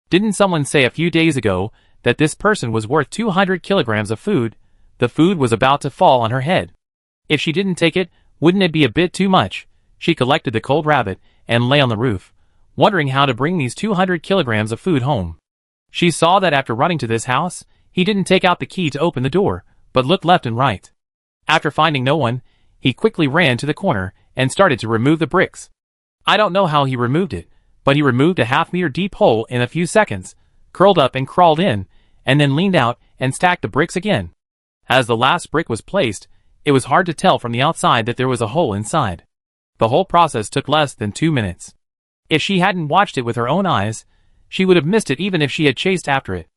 [SPEAKER 1] Didn't someone say a few days ago that this person was worth 200 kilograms of food? The food was about to fall on her head. If she didn't take it, wouldn't it be a bit too much? She collected the cold rabbit and lay on the roof, wondering how to bring these 200 kilograms of food home. She saw that after running to this house, he didn't take out the key to open the door, but looked left and right. After finding no one, he quickly ran to the corner and started to remove the bricks. I don't know how he removed it, but he removed a half-meter deep hole in a few seconds, curled up and crawled in, and then leaned out and stacked the bricks again. As the last brick was placed, it was hard to tell from the outside that there was a hole inside. The whole process took less than 2 minutes. If she hadn't watched it with her own eyes, she would have missed it even if she had chased after it.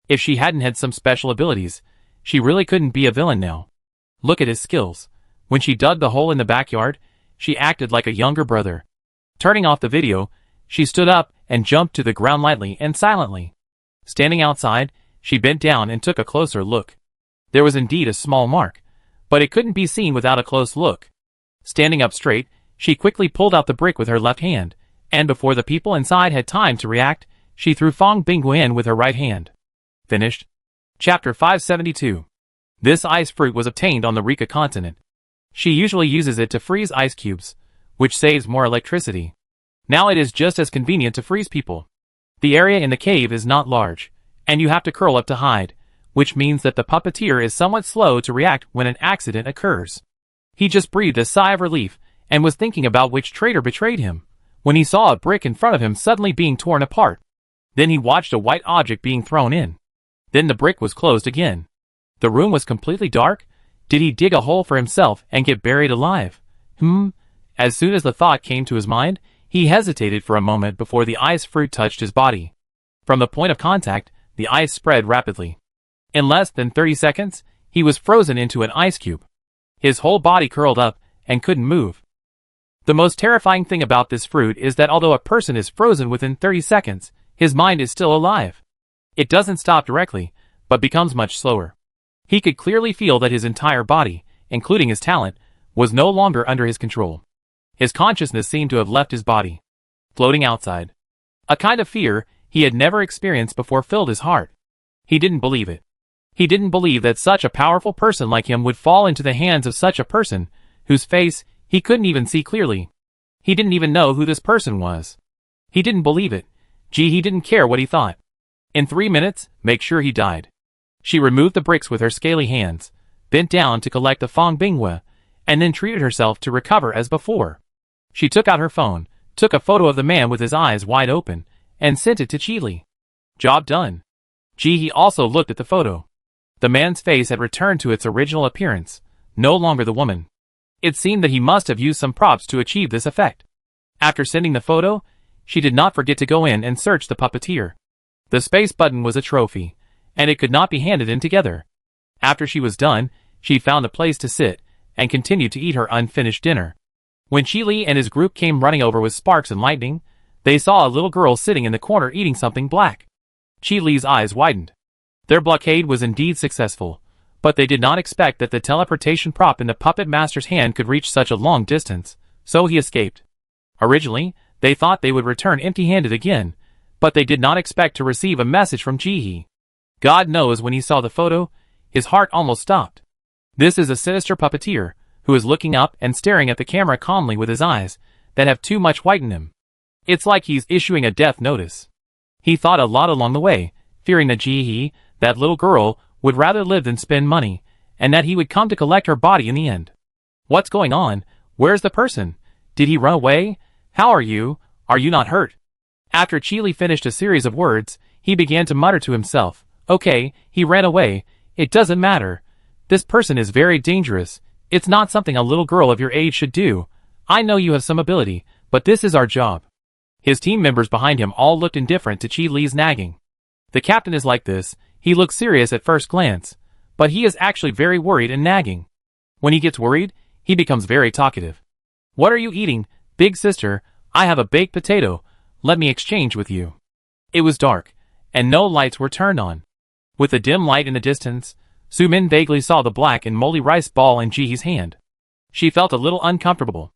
[SPEAKER 1] If she hadn't had some special abilities, she really couldn't be a villain now. Look at his skills. When she dug the hole in the backyard, she acted like a younger brother. Turning off the video, She stood up and jumped to the ground lightly and silently. Standing outside, she bent down and took a closer look. There was indeed a small mark, but it couldn't be seen without a close look. Standing up straight, she quickly pulled out the brick with her left hand, and before the people inside had time to react, she threw Fong Binggu in with her right hand. Finished. Chapter 572. This ice fruit was obtained on the Rika continent. She usually uses it to freeze ice cubes, which saves more electricity. Now it is just as convenient to freeze people. The area in the cave is not large, and you have to curl up to hide, which means that the puppeteer is somewhat slow to react when an accident occurs. He just breathed a sigh of relief and was thinking about which traitor betrayed him, when he saw a brick in front of him suddenly being torn apart. Then he watched a white object being thrown in. Then the brick was closed again. The room was completely dark. Did he dig a hole for himself and get buried alive? As soon as the thought came to his mind, he hesitated for a moment before the ice fruit touched his body. From the point of contact, the ice spread rapidly. In less than 30 seconds, he was frozen into an ice cube. His whole body curled up and couldn't move. The most terrifying thing about this fruit is that although a person is frozen within 30 seconds, his mind is still alive. It doesn't stop directly, but becomes much slower. He could clearly feel that his entire body, including his talent, was no longer under his control. His consciousness seemed to have left his body, floating outside. A kind of fear he had never experienced before filled his heart. He didn't believe it. He didn't believe that such a powerful person like him would fall into the hands of such a person, whose face he couldn't even see clearly. He didn't even know who this person was. He didn't believe it. He didn't care what he thought. In 3 minutes, make sure he died. She removed the bricks with her scaly hands, bent down to collect the Fong Binggu, and then treated herself to recover as before. She took out her phone, took a photo of the man with his eyes wide open, and sent it to Chili. Job done. He also looked at the photo. The man's face had returned to its original appearance, no longer the woman. It seemed that he must have used some props to achieve this effect. After sending the photo, she did not forget to go in and search the puppeteer. The space button was a trophy, and it could not be handed in together. After she was done, she found a place to sit, and continued to eat her unfinished dinner. When Chili and his group came running over with sparks and lightning, they saw a little girl sitting in the corner eating something black. Chili's eyes widened. Their blockade was indeed successful, but they did not expect that the teleportation prop in the puppet master's hand could reach such a long distance, so he escaped. Originally, they thought they would return empty-handed again, but they did not expect to receive a message from Jihe. God knows when he saw the photo, his heart almost stopped. This is a sinister puppeteer, who is looking up and staring at the camera calmly with his eyes that have too much white in him. It's like he's issuing a death notice. He thought a lot along the way, fearing that Jihe, that little girl, would rather live than spend money, and that he would come to collect her body in the end. What's going on? Where's the person? Did he run away? How are you? Are you not hurt? After Chili finished a series of words, he began to mutter to himself, okay, he ran away, it doesn't matter. This person is very dangerous. It's not something a little girl of your age should do. I know you have some ability, but this is our job. His team members behind him all looked indifferent to Chili's nagging. The captain is like this. He looks serious at first glance, but he is actually very worried and nagging. When he gets worried, he becomes very talkative. What are you eating, big sister? I have a baked potato. Let me exchange with you. It was dark, and no lights were turned on. With the dim light in the distance, Sumin vaguely saw the black and moldy rice ball in Jihe's hand. She felt a little uncomfortable.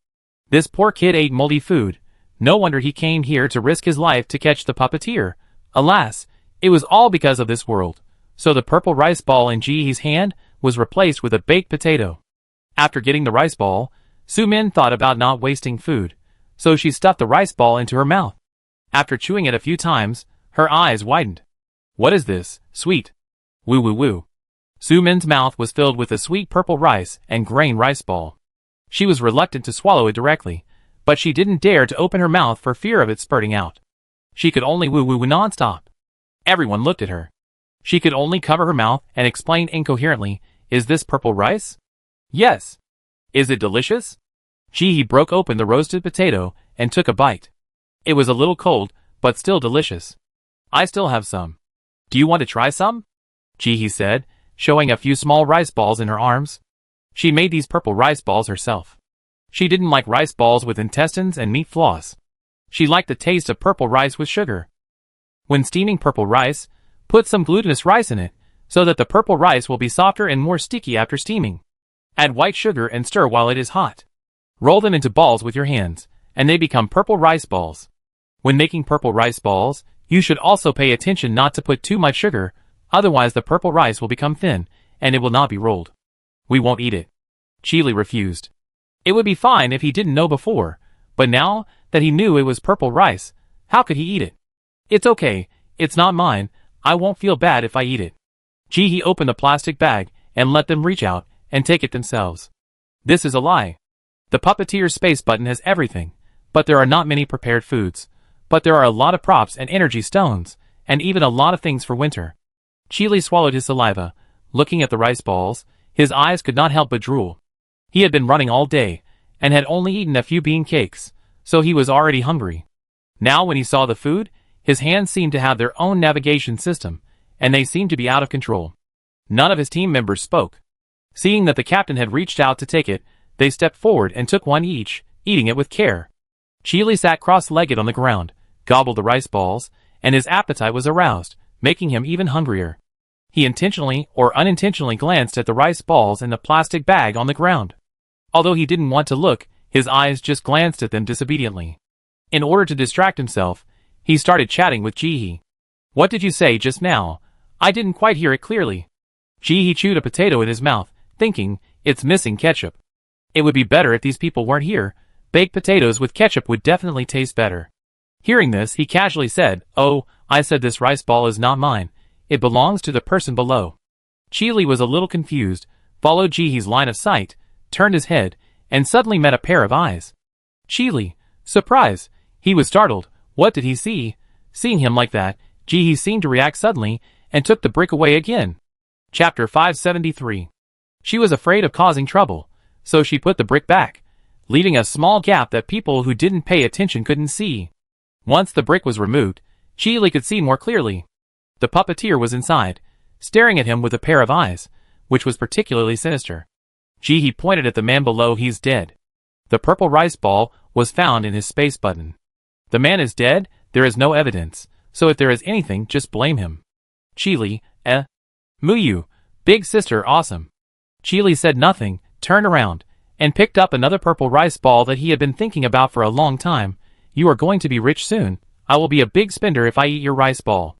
[SPEAKER 1] This poor kid ate moldy food. No wonder he came here to risk his life to catch the puppeteer. Alas, it was all because of this world. So the purple rice ball in Jihe's hand was replaced with a baked potato. After getting the rice ball, Sumin thought about not wasting food, so she stuffed the rice ball into her mouth. After chewing it a few times, her eyes widened. What is this? Sweet. Woo woo woo. Sumin's mouth was filled with the sweet purple rice and grain rice ball. She was reluctant to swallow it directly, but she didn't dare to open her mouth for fear of it spurting out. She could only woo woo woo non-stop. Everyone looked at her. She could only cover her mouth and explain incoherently, is this purple rice? Yes. Is it delicious? Jihe broke open the roasted potato and took a bite. It was a little cold, but still delicious. I still have some. Do you want to try some? Jihe said, showing a few small rice balls in her arms. She made these purple rice balls herself. She didn't like rice balls with intestines and meat floss. She liked the taste of purple rice with sugar. When steaming purple rice, put some glutinous rice in it, so that the purple rice will be softer and more sticky after steaming. Add white sugar and stir while it is hot. Roll them into balls with your hands, and they become purple rice balls. When making purple rice balls, you should also pay attention not to put too much sugar, otherwise the purple rice will become thin, and it will not be rolled. We won't eat it. Chili refused. It would be fine if he didn't know before, but now that he knew it was purple rice, how could he eat it? It's okay, it's not mine, I won't feel bad if I eat it. He opened the plastic bag and let them reach out and take it themselves. This is a lie. The puppeteer's space button has everything, but there are not many prepared foods. But there are a lot of props and energy stones, and even a lot of things for winter. Chili swallowed his saliva, looking at the rice balls. His eyes could not help but drool. He had been running all day, and had only eaten a few bean cakes, so he was already hungry. Now when he saw the food, his hands seemed to have their own navigation system, and they seemed to be out of control. None of his team members spoke. Seeing that the captain had reached out to take it, they stepped forward and took one each, eating it with care. Chili sat cross-legged on the ground, gobbled the rice balls, and his appetite was aroused, making him even hungrier. He intentionally or unintentionally glanced at the rice balls in the plastic bag on the ground. Although he didn't want to look, his eyes just glanced at them disobediently. In order to distract himself, he started chatting with Jihi. What did you say just now? I didn't quite hear it clearly. Jihi chewed a potato in his mouth, thinking, it's missing ketchup. It would be better if these people weren't here. Baked potatoes with ketchup would definitely taste better. Hearing this, he casually said, oh, I said this rice ball is not mine. It belongs to the person below. Chili was a little confused, followed Jihi's line of sight, turned his head, and suddenly met a pair of eyes. Chili. Surprise. He was startled. What did he see? Seeing him like that, Jihi seemed to react suddenly, and took the brick away again. Chapter 573. She was afraid of causing trouble, so she put the brick back, leaving a small gap that people who didn't pay attention couldn't see. Once the brick was removed, Chili could see more clearly. The puppeteer was inside, staring at him with a pair of eyes, which was particularly sinister. Jihi pointed at the man below. He's dead. The purple rice ball was found in his space button. The man is dead, there is no evidence, so if there is anything, just blame him. Chili, Muyu, big sister awesome. Chili said nothing, turned around, and picked up another purple rice ball that he had been thinking about for a long time. You are going to be rich soon. I will be a big spender if I eat your rice ball.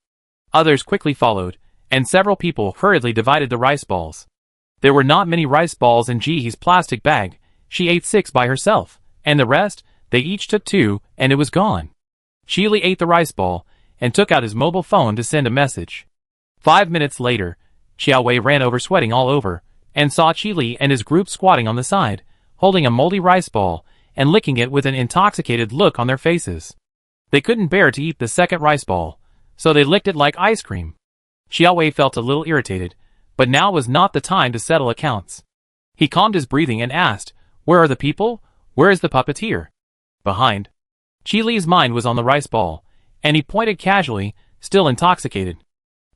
[SPEAKER 1] Others quickly followed, and several people hurriedly divided the rice balls. There were not many rice balls in Jihi's plastic bag. She ate 6 by herself, and the rest, they each took 2, and it was gone. Chili ate the rice ball, and took out his mobile phone to send a message. 5 minutes later, Xiaowei ran over sweating all over, and saw Chili and his group squatting on the side, holding a moldy rice ball, and licking it with an intoxicated look on their faces. They couldn't bear to eat the second rice ball, so they licked it like ice cream. Xiaowei felt a little irritated, but now was not the time to settle accounts. He calmed his breathing and asked, where are the people? Where is the puppeteer? Behind. Chili's mind was on the rice ball, and he pointed casually, still intoxicated.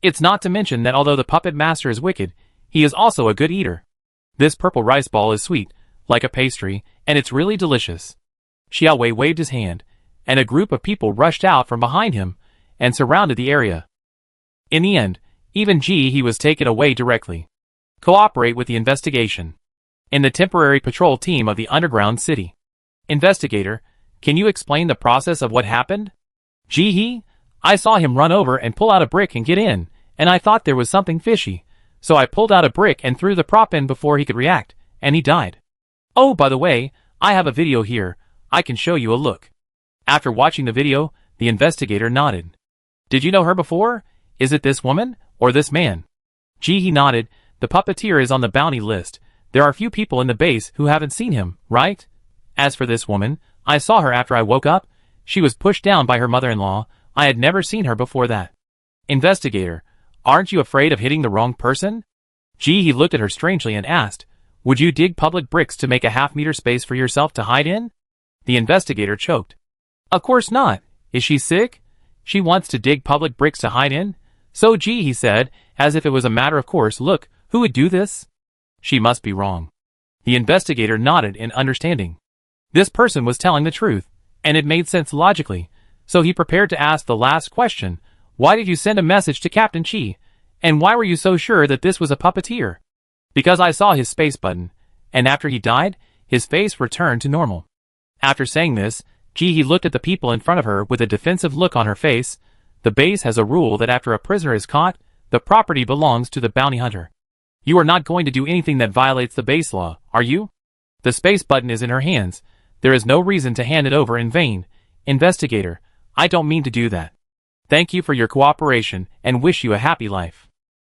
[SPEAKER 1] It's not to mention that although the puppet master is wicked, he is also a good eater. This purple rice ball is sweet, like a pastry, and it's really delicious. Xiaowei waved his hand, and a group of people rushed out from behind him, and surrounded the area. In the end, even Jihi was taken away directly. Cooperate with the investigation. In the temporary patrol team of the underground city. Investigator, can you explain the process of what happened? Jihi, I saw him run over and pull out a brick and get in, and I thought there was something fishy, so I pulled out a brick and threw the prop in before he could react, and he died. Oh, by the way, I have a video here, I can show you a look. After watching the video, the investigator nodded. Did you know her before? Is it this woman, or this man? Jihi nodded. The puppeteer is on the bounty list. There are few people in the base who haven't seen him, right? As for this woman, I saw her after I woke up. She was pushed down by her mother-in-law. I had never seen her before that. Investigator, aren't you afraid of hitting the wrong person? Jihi looked at her strangely and asked, would you dig public bricks to make a half-meter space for yourself to hide in? The investigator choked. Of course not. Is she sick? She wants to dig public bricks to hide in? So Jihi said, as if it was a matter of course. Look, who would do this? She must be wrong. The investigator nodded in understanding. This person was telling the truth. and it made sense logically, so he prepared to ask the last question. Why did you send a message to Captain Chi? And why were you so sure that this was a puppeteer? Because I saw his space button, and after he died, his face returned to normal. After saying this, Ji-hee looked at the people in front of her with a defensive look on her face. The base has a rule that after a prisoner is caught, the property belongs to the bounty hunter. You are not going to do anything that violates the base law, are you? The space button is in her hands. There is no reason to hand it over in vain. Investigator, I don't mean to do that. Thank you for your cooperation and wish you a happy life.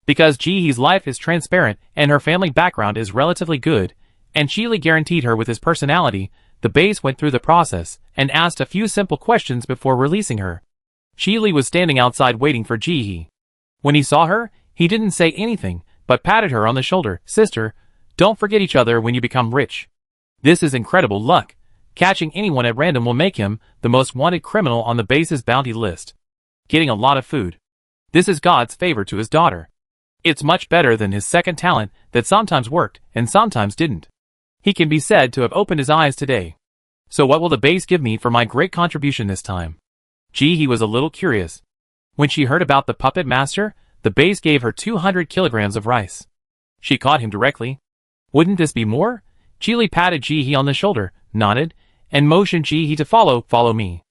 [SPEAKER 1] Because Ji-hee's life is transparent and her family background is relatively good, and Chi-Li guaranteed her with his personality, the base went through the process and asked a few simple questions before releasing her. Chi-Li was standing outside waiting for Ji-hee. When he saw her, he didn't say anything, but patted her on the shoulder. Sister, don't forget each other when you become rich. This is incredible luck. Catching anyone at random will make him the most wanted criminal on the base's bounty list. Getting a lot of food. This is God's favor to his daughter. It's much better than his second talent that sometimes worked and sometimes didn't. He can be said to have opened his eyes today. So what will the base give me for my great contribution this time? Ji-hee was a little curious. When she heard about the puppet master, the base gave her 200 kilograms of rice. She caught him directly. Wouldn't this be more? Chi-Li patted Ji-hee on the shoulder, nodded, and motioned Ji-hee to follow me.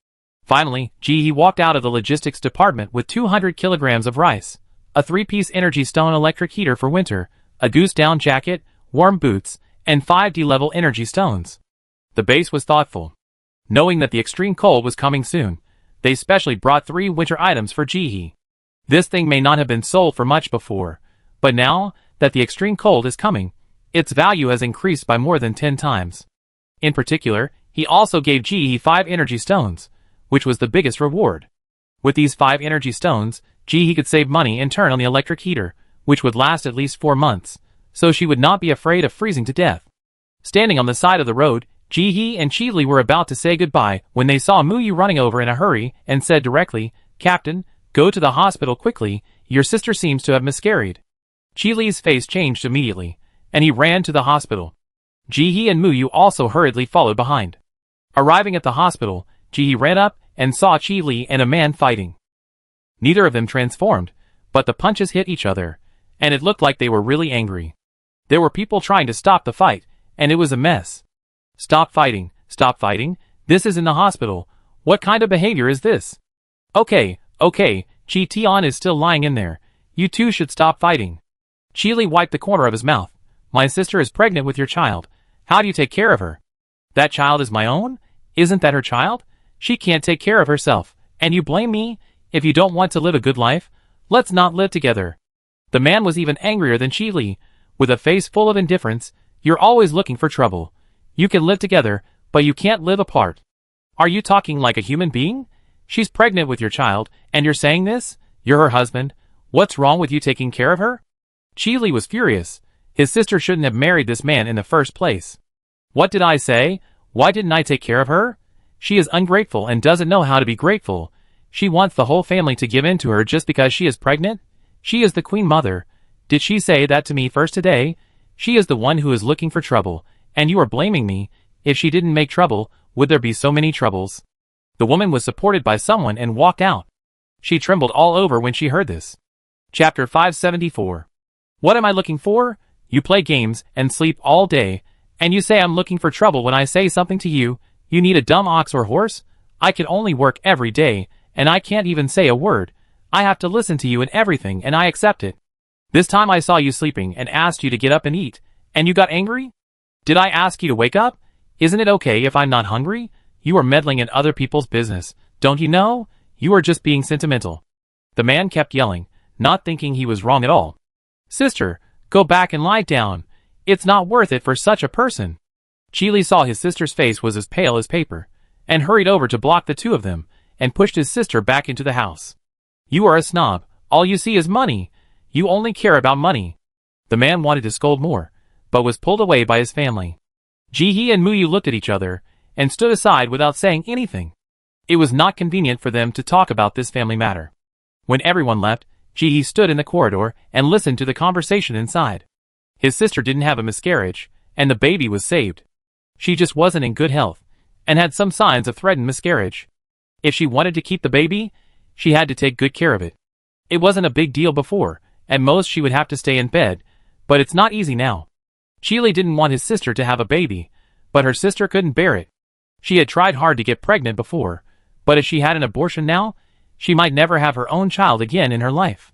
[SPEAKER 1] Finally, Ji-hee walked out of the logistics department with 200 kilograms of rice, a 3-piece energy stone electric heater for winter, a goose down jacket, warm boots, and 5 D-level energy stones. The base was thoughtful. Knowing that the extreme cold was coming soon, they specially brought 3 winter items for Ji-hee. This thing may not have been sold for much before, but now that the extreme cold is coming, its value has increased by more than 10 times. In particular, he also gave Ji-hee 5 energy stones, which was the biggest reward. With these 5 energy stones, Ji-hee could save money and turn on the electric heater, which would last at least 4 months, so she would not be afraid of freezing to death. Standing on the side of the road, Ji-hee and Chi-Li were about to say goodbye when they saw Muyu running over in a hurry and said directly, Captain, go to the hospital quickly, your sister seems to have miscarried. Chi-Li's face changed immediately, and he ran to the hospital. Ji-hee and Muyu also hurriedly followed behind. Arriving at the hospital, Ji-hee ran up and saw Chi-Li and a man fighting. Neither of them transformed, but the punches hit each other, and it looked like they were really angry. There were people trying to stop the fight, and it was a mess. Stop fighting, this is in the hospital. What kind of behavior is this? Okay, Chi-Tion is still lying in there. You two should stop fighting. Chi-Li wiped the corner of his mouth. My sister is pregnant with your child. How do you take care of her? That child is my own? Isn't that her child? She can't take care of herself, and you blame me? If you don't want to live a good life, let's not live together. The man was even angrier than Chi-Li. With a face full of indifference, you're always looking for trouble. You can live together, but you can't live apart. Are you talking like a human being? She's pregnant with your child, and you're saying this? You're her husband. What's wrong with you taking care of her? Chi-Li was furious. His sister shouldn't have married this man in the first place. What did I say? Why didn't I take care of her? She is ungrateful and doesn't know how to be grateful. She wants the whole family to give in to her just because she is pregnant? She is the queen mother. Did she say that to me first today? She is the one who is looking for trouble, and you are blaming me. If she didn't make trouble, would there be so many troubles? The woman was supported by someone and walked out. She trembled all over when she heard this. Chapter 574. What am I looking for? You play games and sleep all day, and you say I'm looking for trouble when I say something to you. You need a dumb ox or horse? I can only work every day, and I can't even say a word. I have to listen to you in everything, and I accept it. This time I saw you sleeping and asked you to get up and eat, and you got angry? Did I ask you to wake up? Isn't it okay if I'm not hungry? You are meddling in other people's business, don't you know? You are just being sentimental. The man kept yelling, not thinking he was wrong at all. Sister, go back and lie down. It's not worth it for such a person. Chi-Li saw his sister's face was as pale as paper, and hurried over to block the two of them, and pushed his sister back into the house. You are a snob. All you see is money. You only care about money. The man wanted to scold more, but was pulled away by his family. Ji-hee and Muyu looked at each other, and stood aside without saying anything. It was not convenient for them to talk about this family matter. When everyone left, Ji-hee stood in the corridor and listened to the conversation inside. His sister didn't have a miscarriage, and the baby was saved. She just wasn't in good health, and had some signs of threatened miscarriage. If she wanted to keep the baby, she had to take good care of it. It wasn't a big deal before, at most she would have to stay in bed, but it's not easy now. Chile didn't want his sister to have a baby, but her sister couldn't bear it. She had tried hard to get pregnant before, but if she had an abortion now, she might never have her own child again in her life.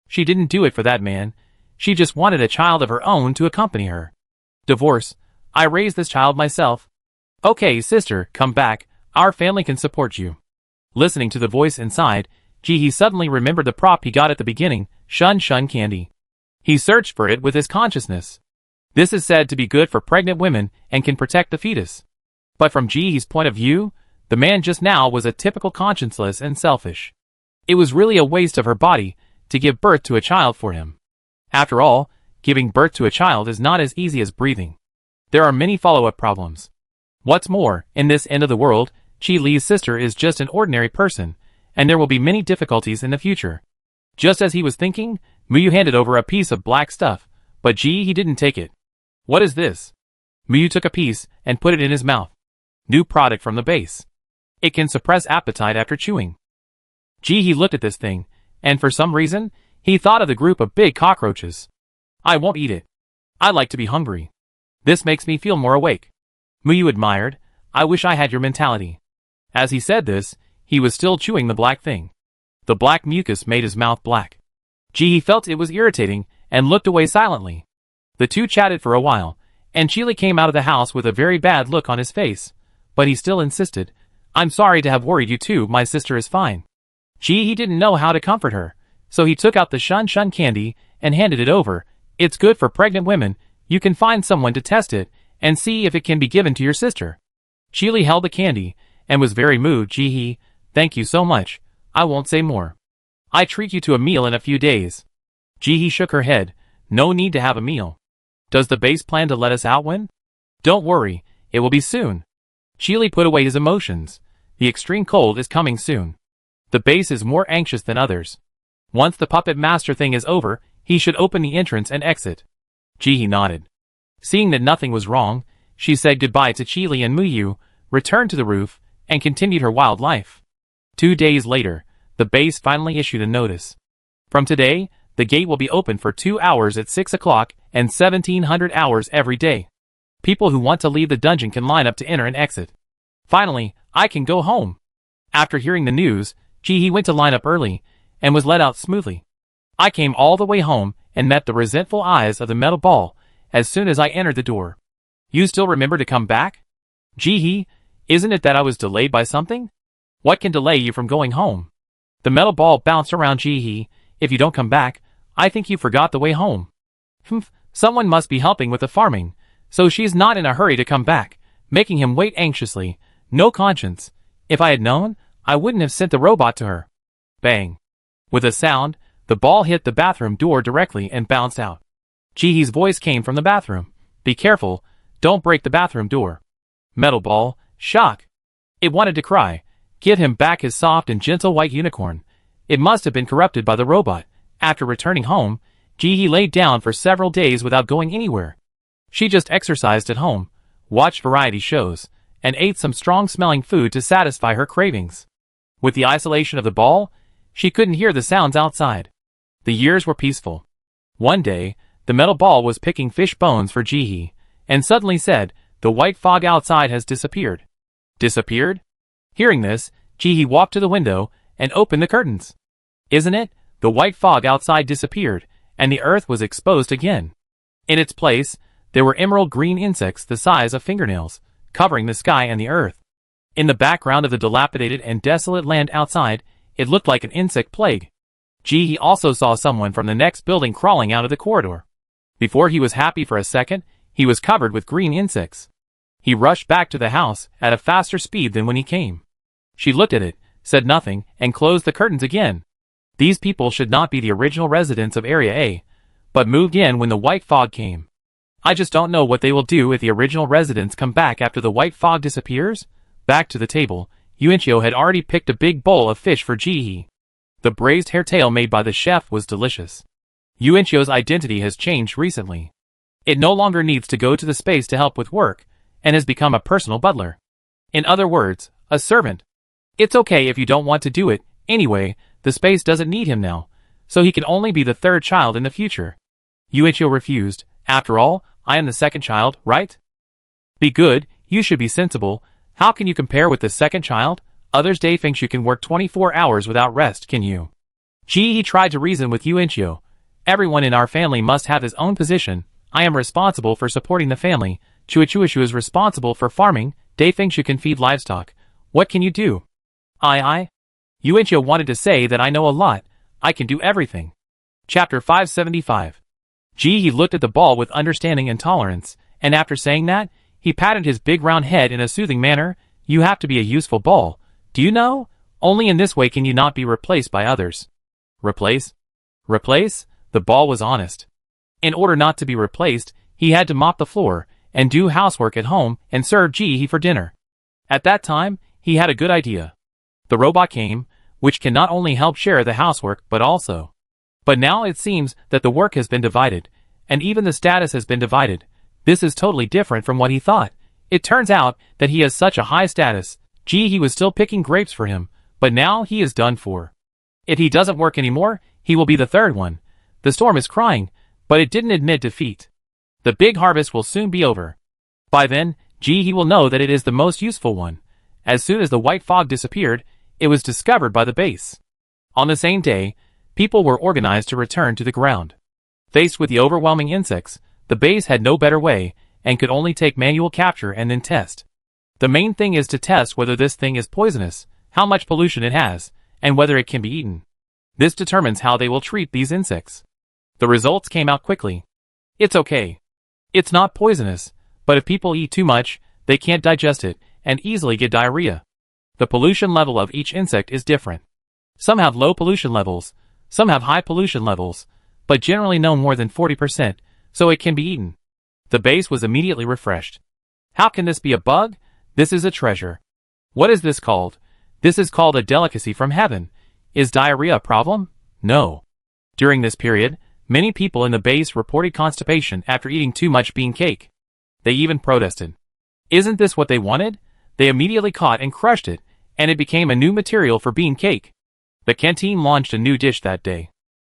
[SPEAKER 1] She didn't do it for that man, she just wanted a child of her own to accompany her. Divorce. I raised this child myself. Okay, sister, come back, our family can support you. Listening to the voice inside, Ji-hee suddenly remembered the prop he got at the beginning, Shun Shun candy. He searched for it with his consciousness. This is said to be good for pregnant women and can protect the fetus. But from Ji-hee's point of view, the man just now was a typical conscienceless and selfish. It was really a waste of her body to give birth to a child for him. After all, giving birth to a child is not as easy as breathing. There are many follow-up problems. What's more, in this end of the world, Chi-Li's sister is just an ordinary person, and there will be many difficulties in the future. Just as he was thinking, Muyu handed over a piece of black stuff, but Ji-hee didn't take it. What is this? Muyu took a piece and put it in his mouth. New product from the base. It can suppress appetite after chewing. Ji-hee looked at this thing, and for some reason, he thought of the group of big cockroaches. I won't eat it. I like to be hungry. This makes me feel more awake. Muyu admired. I wish I had your mentality. As he said this, he was still chewing the black thing. The black mucus made his mouth black. Ji-hee felt it was irritating and looked away silently. The two chatted for a while, and Chile came out of the house with a very bad look on his face, but he still insisted, I'm sorry to have worried you too, my sister is fine. Ji-hee didn't know how to comfort her, so he took out the Shun Shun candy and handed it over. It's good for pregnant women, you can find someone to test it and see if it can be given to your sister. Chile held the candy and was very moved. Ji-hee, thank you so much, I won't say more. I treat you to a meal in a few days. Ji-hee shook her head, no need to have a meal. Does the base plan to let us out when? Don't worry, it will be soon. Chile put away his emotions. The extreme cold is coming soon. The base is more anxious than others. Once the puppet master thing is over, he should open the entrance and exit. Ji-hee nodded. Seeing that nothing was wrong, she said goodbye to Chile and Muyu, returned to the roof, and continued her wild life. 2 days later, the base finally issued a notice. From today, the gate will be open for 2 hours at 6 o'clock and 1700 hours every day. People who want to leave the dungeon can line up to enter and exit. Finally, I can go home. After hearing the news, Ji-hee went to line up early, and was let out smoothly. I came all the way home, and met the resentful eyes of the metal ball, as soon as I entered the door. You still remember to come back? Ji-hee, isn't it that I was delayed by something? What can delay you from going home? The metal ball bounced around Ji-hee. If you don't come back, I think you forgot the way home. Humph, someone must be helping with the farming, so she's not in a hurry to come back, making him wait anxiously. No conscience. If I had known, I wouldn't have sent the robot to her. Bang. With a sound, the ball hit the bathroom door directly and bounced out. Ji-hee's voice came from the bathroom. Be careful, don't break the bathroom door. Metal ball, shock. It wanted to cry. Give him back his soft and gentle white unicorn. It must have been corrupted by the robot. After returning home, Ji-hee laid down for several days without going anywhere. She just exercised at home, watched variety shows, and ate some strong-smelling food to satisfy her cravings. With the isolation of the ball, she couldn't hear the sounds outside. The years were peaceful. One day, the metal ball was picking fish bones for Ji-hee, and suddenly said, the white fog outside has disappeared. Disappeared? Hearing this, Ji-hee walked to the window and opened the curtains. Isn't it? The white fog outside disappeared, and the earth was exposed again. In its place, there were emerald green insects the size of fingernails, covering the sky and the earth. In the background of the dilapidated and desolate land outside, it looked like an insect plague. Ji-hee also saw someone from the next building crawling out of the corridor. Before he was happy for a second, he was covered with green insects. He rushed back to the house at a faster speed than when he came. She looked at it, said nothing, and closed the curtains again. These people should not be the original residents of Area A, but moved in when the white fog came. I just don't know what they will do if the original residents come back after the white fog disappears. Back to the table, Yuanchio had already picked a big bowl of fish for Ji-hee. The braised hairtail made by the chef was delicious. Yuanchio's identity has changed recently. It no longer needs to go to the space to help with work, and has become a personal butler. In other words, a servant. It's okay if you don't want to do it, anyway, the space doesn't need him now, so he can only be the third child in the future. Yuichiro refused. After all, I am the second child, right? Be good, you should be sensible. How can you compare with the second child? Others day thinks you can work 24 hours without rest, can you? He tried to reason with Yuichiro. Everyone in our family must have his own position. I am responsible for supporting the family. Chuichuishu is responsible for farming. Day thinks you can feed livestock. What can you do? Yuichiro wanted to say that I know a lot. I can do everything. Chapter 575. He looked at the ball with understanding and tolerance, and after saying that, he patted his big round head in a soothing manner. You have to be a useful ball. Do you know? Only in this way can you not be replaced by others. Replace? Replace? The ball was honest. In order not to be replaced, he had to mop the floor, and do housework at home, and serve Ji for dinner. At that time, he had a good idea. The robot came, which can not only help share the housework but also. But now it seems that the work has been divided, and even the status has been divided. This is totally different from what he thought. It turns out that he has such a high status. He was still picking grapes for him, but now he is done for. If he doesn't work anymore, he will be the third one. The storm is crying, but it didn't admit defeat. The big harvest will soon be over. By then, he will know that it is the most useful one. As soon as the white fog disappeared, it was discovered by the base. On the same day, people were organized to return to the ground. Faced with the overwhelming insects, the base had no better way, and could only take manual capture and then test. The main thing is to test whether this thing is poisonous, how much pollution it has, and whether it can be eaten. This determines how they will treat these insects. The results came out quickly. It's okay. It's not poisonous, but if people eat too much, they can't digest it, and easily get diarrhea. The pollution level of each insect is different. Some have low pollution levels, some have high pollution levels, but generally no more than 40%, so it can be eaten. The base was immediately refreshed. How can this be a bug? This is a treasure. What is this called? This is called a delicacy from heaven. Is diarrhea a problem? No. During this period, many people in the base reported constipation after eating too much bean cake. They even protested. Isn't this what they wanted? They immediately caught and crushed it, and it became a new material for bean cake. The canteen launched a new dish that day.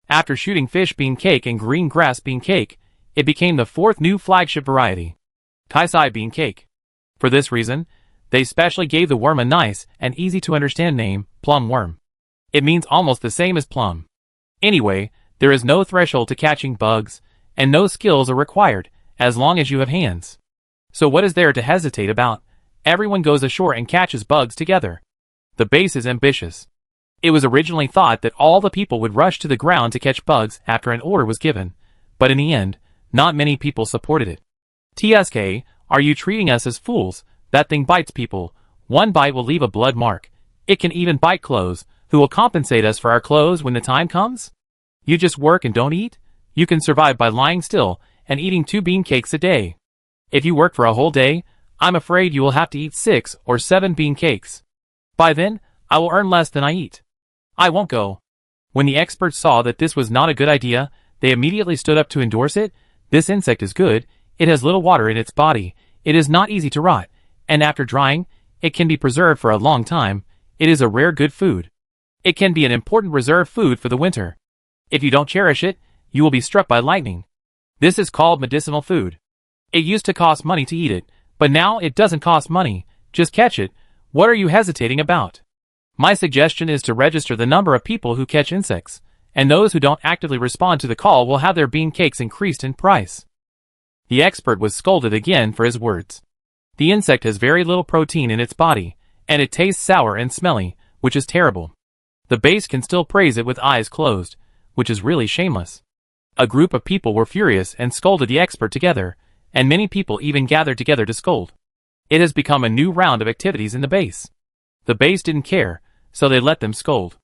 [SPEAKER 1] After shooting fish bean cake and green grass bean cake, it became the fourth new flagship variety, Kaisai bean cake. For this reason, they specially gave the worm a nice and easy to understand name, plum worm. It means almost the same as plum. Anyway, there is no threshold to catching bugs, and no skills are required, as long as you have hands. So what is there to hesitate about? Everyone goes ashore and catches bugs together. The base is ambitious. It was originally thought that all the people would rush to the ground to catch bugs after an order was given, but in the end, not many people supported it. TSK, are you treating us as fools? That thing bites people. One bite will leave a blood mark. It can even bite clothes. Who will compensate us for our clothes when the time comes? You just work and don't eat? You can survive by lying still and eating 2 bean cakes a day. If you work for a whole day, I'm afraid you will have to eat 6 or 7 bean cakes. By then, I will earn less than I eat. I won't go. When the experts saw that this was not a good idea, they immediately stood up to endorse it. This insect is good, it has little water in its body, it is not easy to rot, and after drying, it can be preserved for a long time. It is a rare good food. It can be an important reserve food for the winter. If you don't cherish it, you will be struck by lightning. This is called medicinal food. It used to cost money to eat it, but now it doesn't cost money. Just catch it. What are you hesitating about? My suggestion is to register the number of people who catch insects, and those who don't actively respond to the call will have their bean cakes increased in price. The expert was scolded again for his words. The insect has very little protein in its body, and it tastes sour and smelly, which is terrible. The base can still praise it with eyes closed, which is really shameless. A group of people were furious and scolded the expert together, and many people even gathered together to scold. It has become a new round of activities in the base. The base didn't care, so they let them scold.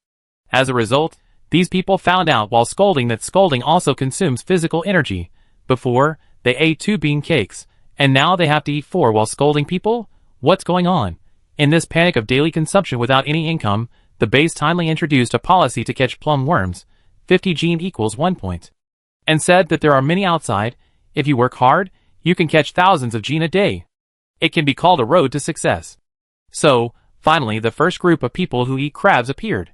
[SPEAKER 1] As a result, these people found out while scolding that scolding also consumes physical energy. Before, they ate 2 bean cakes, and now they have to eat 4 while scolding people? What's going on? In this panic of daily consumption without any income, the base timely introduced a policy to catch plum worms, 50 gene equals 1 point, and said that there are many outside. If you work hard, you can catch thousands of gene a day. It can be called a road to success. So, finally the first group of people who eat crabs appeared.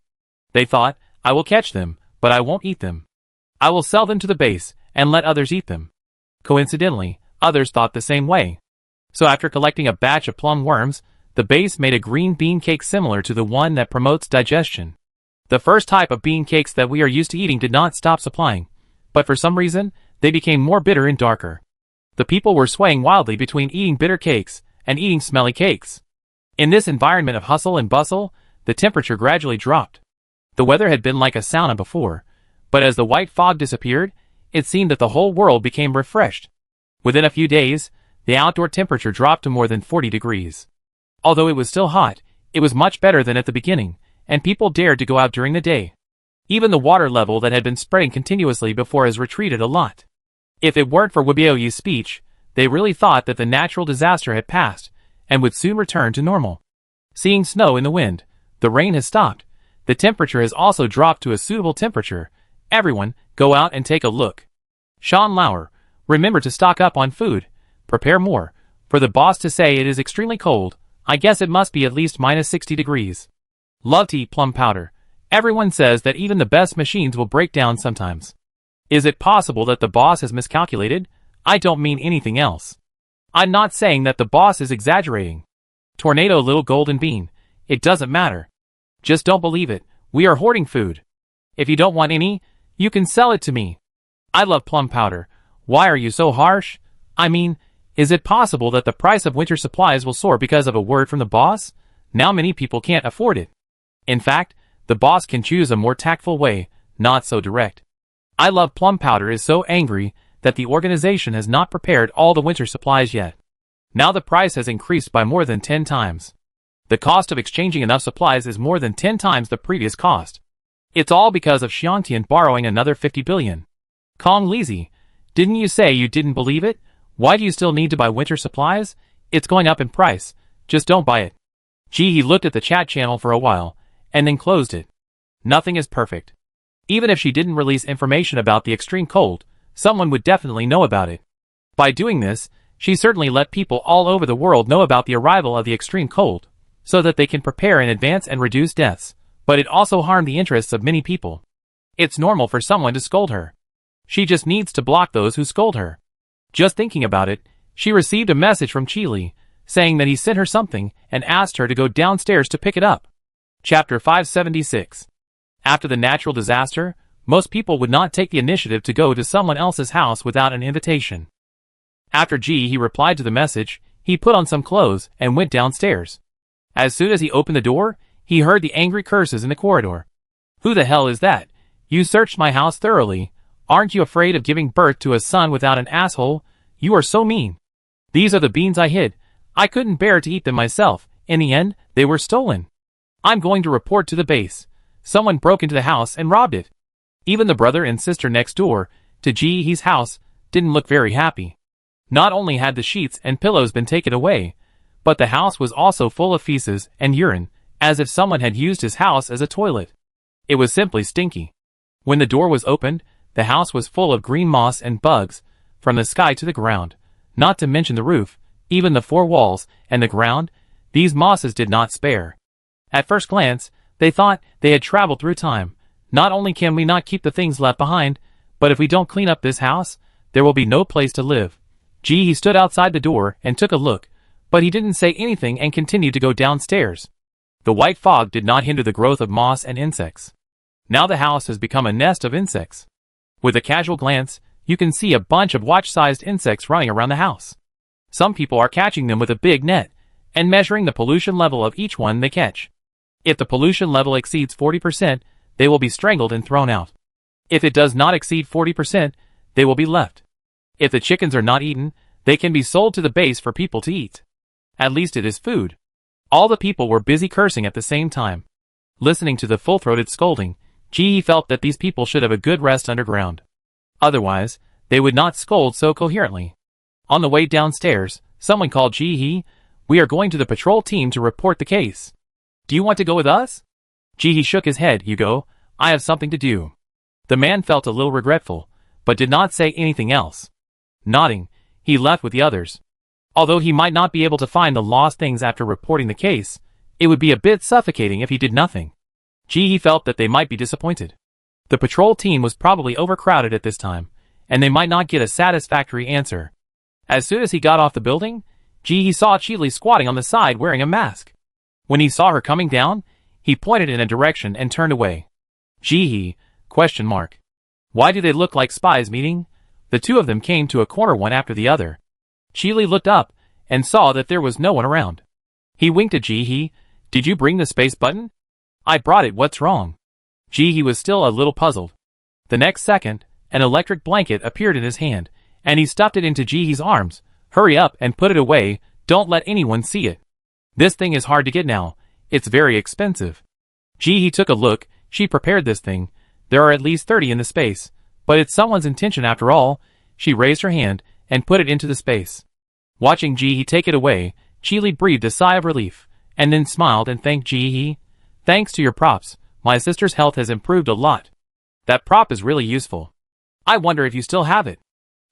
[SPEAKER 1] They thought, I will catch them, but I won't eat them. I will sell them to the base, and let others eat them. Coincidentally, others thought the same way. So after collecting a batch of plum worms, the base made a green bean cake similar to the one that promotes digestion. The first type of bean cakes that we are used to eating did not stop supplying, but for some reason, they became more bitter and darker. The people were swaying wildly between eating bitter cakes and eating smelly cakes. In this environment of hustle and bustle, the temperature gradually dropped. The weather had been like a sauna before, but as the white fog disappeared, it seemed that the whole world became refreshed. Within a few days, the outdoor temperature dropped to more than 40 degrees. Although it was still hot, it was much better than at the beginning, and people dared to go out during the day. Even the water level that had been spreading continuously before has retreated a lot. If it weren't for Wibioyi's speech, they really thought that the natural disaster had passed, and would soon return to normal. Seeing snow in the wind, the rain has stopped, the temperature has also dropped to a suitable temperature. Everyone, go out and take a look. Sean Lauer, remember to stock up on food, prepare more. For the boss to say it is extremely cold, I guess it must be at least minus 60 degrees. Love to eat plum powder. Everyone says that even the best machines will break down sometimes. Is it possible that the boss has miscalculated? I don't mean anything else. I'm not saying that the boss is exaggerating. Tornado little golden bean. It doesn't matter. Just don't believe it. We are hoarding food. If you don't want any, you can sell it to me. I love plum powder. Why are you so harsh? I mean, is it possible that the price of winter supplies will soar because of a word from the boss? Now many people can't afford it. In fact, the boss can choose a more tactful way, not so direct. I love plum powder is so angry that the organization has not prepared all the winter supplies yet. Now the price has increased by more than 10 times. The cost of exchanging enough supplies is more than 10 times the previous cost. It's all because of Xiangtian borrowing another 50 billion. Kong Lizi, didn't you say you didn't believe it? Why do you still need to buy winter supplies? It's going up in price. Just don't buy it. He looked at the chat channel for a while, and then closed it. Nothing is perfect. Even if she didn't release information about the extreme cold, someone would definitely know about it. By doing this, she certainly let people all over the world know about the arrival of the extreme cold, so that they can prepare in advance and reduce deaths, but it also harmed the interests of many people. It's normal for someone to scold her. She just needs to block those who scold her. Just thinking about it, she received a message from Chili, saying that he sent her something and asked her to go downstairs to pick it up. Chapter 576. After the natural disaster, most people would not take the initiative to go to someone else's house without an invitation. After he replied to the message, he put on some clothes and went downstairs. As soon as he opened the door, he heard the angry curses in the corridor. Who the hell is that? You searched my house thoroughly. Aren't you afraid of giving birth to a son without an asshole? You are so mean. These are the beans I hid. I couldn't bear to eat them myself. In the end, they were stolen. I'm going to report to the base. Someone broke into the house and robbed it. Even the brother and sister next door, to Ji's house, didn't look very happy. Not only had the sheets and pillows been taken away, but the house was also full of feces and urine, as if someone had used his house as a toilet. It was simply stinky. When the door was opened, the house was full of green moss and bugs, from the sky to the ground, not to mention the roof, even the four walls, and the ground. These mosses did not spare. At first glance, they thought they had traveled through time. Not only can we not keep the things left behind, but if we don't clean up this house, there will be no place to live. He stood outside the door and took a look, but he didn't say anything and continued to go downstairs. The white fog did not hinder the growth of moss and insects. Now the house has become a nest of insects. With a casual glance, you can see a bunch of watch-sized insects running around the house. Some people are catching them with a big net, and measuring the pollution level of each one they catch. If the pollution level exceeds 40%, they will be strangled and thrown out. If it does not exceed 40%, they will be left. If the chickens are not eaten, they can be sold to the base for people to eat. At least it is food. All the people were busy cursing at the same time. Listening to the full-throated scolding, Ji felt that these people should have a good rest underground. Otherwise, they would not scold so coherently. On the way downstairs, someone called Ji. We are going to the patrol team to report the case. Do you want to go with us? Ji shook his head. You go. I have something to do. The man felt a little regretful, but did not say anything else. Nodding, he left with the others. Although he might not be able to find the lost things after reporting the case, it would be a bit suffocating if he did nothing. He felt that they might be disappointed. The patrol team was probably overcrowded at this time, and they might not get a satisfactory answer. As soon as he got off the building, he saw Chili squatting on the side wearing a mask. When he saw her coming down, he pointed in a direction and turned away. Question mark. Why do they look like spies meeting? The two of them came to a corner one after the other. Chili looked up and saw that there was no one around. He winked at Did you bring the space button? I brought it, what's wrong? Was still a little puzzled. The next second, an electric blanket appeared in his hand, and he stuffed it into Jihee's arms. Hurry up and put it away, don't let anyone see it. This thing is hard to get now, it's very expensive. Jihee took a look, she prepared this thing. There are at least 30 in the space, but it's someone's intention after all. She raised her hand and put it into the space. Watching Jihee take it away, Chili breathed a sigh of relief, and then smiled and thanked Jihee. Thanks to your props, my sister's health has improved a lot. That prop is really useful. I wonder if you still have it.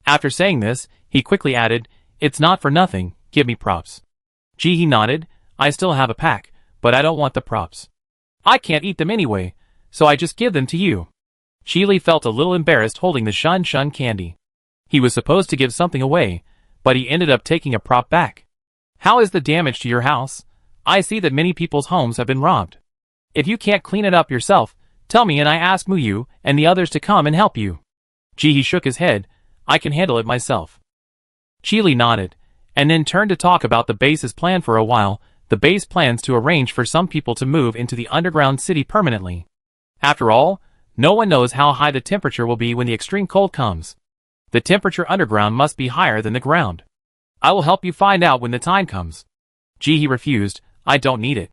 [SPEAKER 1] After saying this, he quickly added, it's not for nothing, give me props. Jihee nodded, I still have a pack, but I don't want the props. I can't eat them anyway, so I just give them to you. Chili felt a little embarrassed holding the Shun Shun candy. He was supposed to give something away, but he ended up taking a prop back. How is the damage to your house? I see that many people's homes have been robbed. If you can't clean it up yourself, tell me and I ask Muyu and the others to come and help you. Jihee shook his head, I can handle it myself. Chili nodded, and then turned to talk about the base's plan for a while. The base plans to arrange for some people to move into the underground city permanently. After all, no one knows how high the temperature will be when the extreme cold comes. The temperature underground must be higher than the ground. I will help you find out when the time comes. Jihee refused, I don't need it.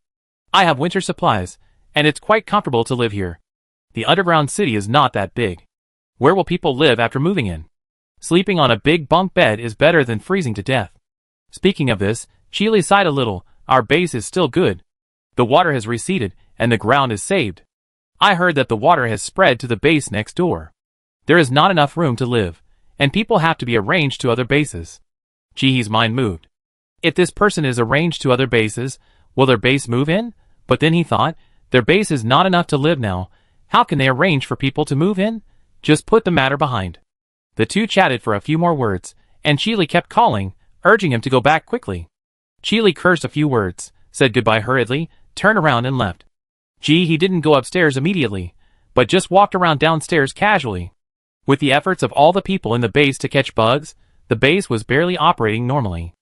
[SPEAKER 1] I have winter supplies, and it's quite comfortable to live here. The underground city is not that big. Where will people live after moving in? Sleeping on a big bunk bed is better than freezing to death. Speaking of this, Chili sighed a little, our base is still good. The water has receded, and the ground is saved. I heard that the water has spread to the base next door. There is not enough room to live, and people have to be arranged to other bases. Jihee's mind moved. If this person is arranged to other bases, will their base move in? But then he thought, their base is not enough to live now. How can they arrange for people to move in? Just put the matter behind. The two chatted for a few more words, and Chili kept calling, urging him to go back quickly. Chili cursed a few words, said goodbye hurriedly, turned around and left. He didn't go upstairs immediately, but just walked around downstairs casually. With the efforts of all the people in the base to catch bugs, the base was barely operating normally.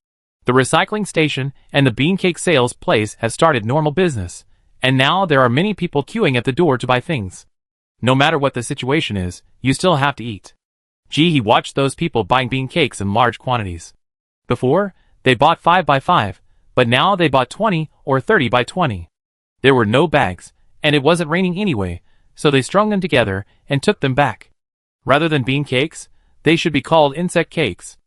[SPEAKER 1] The recycling station and the beancake sales place have started normal business, and now there are many people queuing at the door to buy things. No matter what the situation is, you still have to eat. He watched those people buying beancakes in large quantities. Before, they bought 5 by 5, but now they bought 20 or 30 by 20. There were no bags, and it wasn't raining anyway, so they strung them together and took them back. Rather than bean cakes, they should be called insect cakes.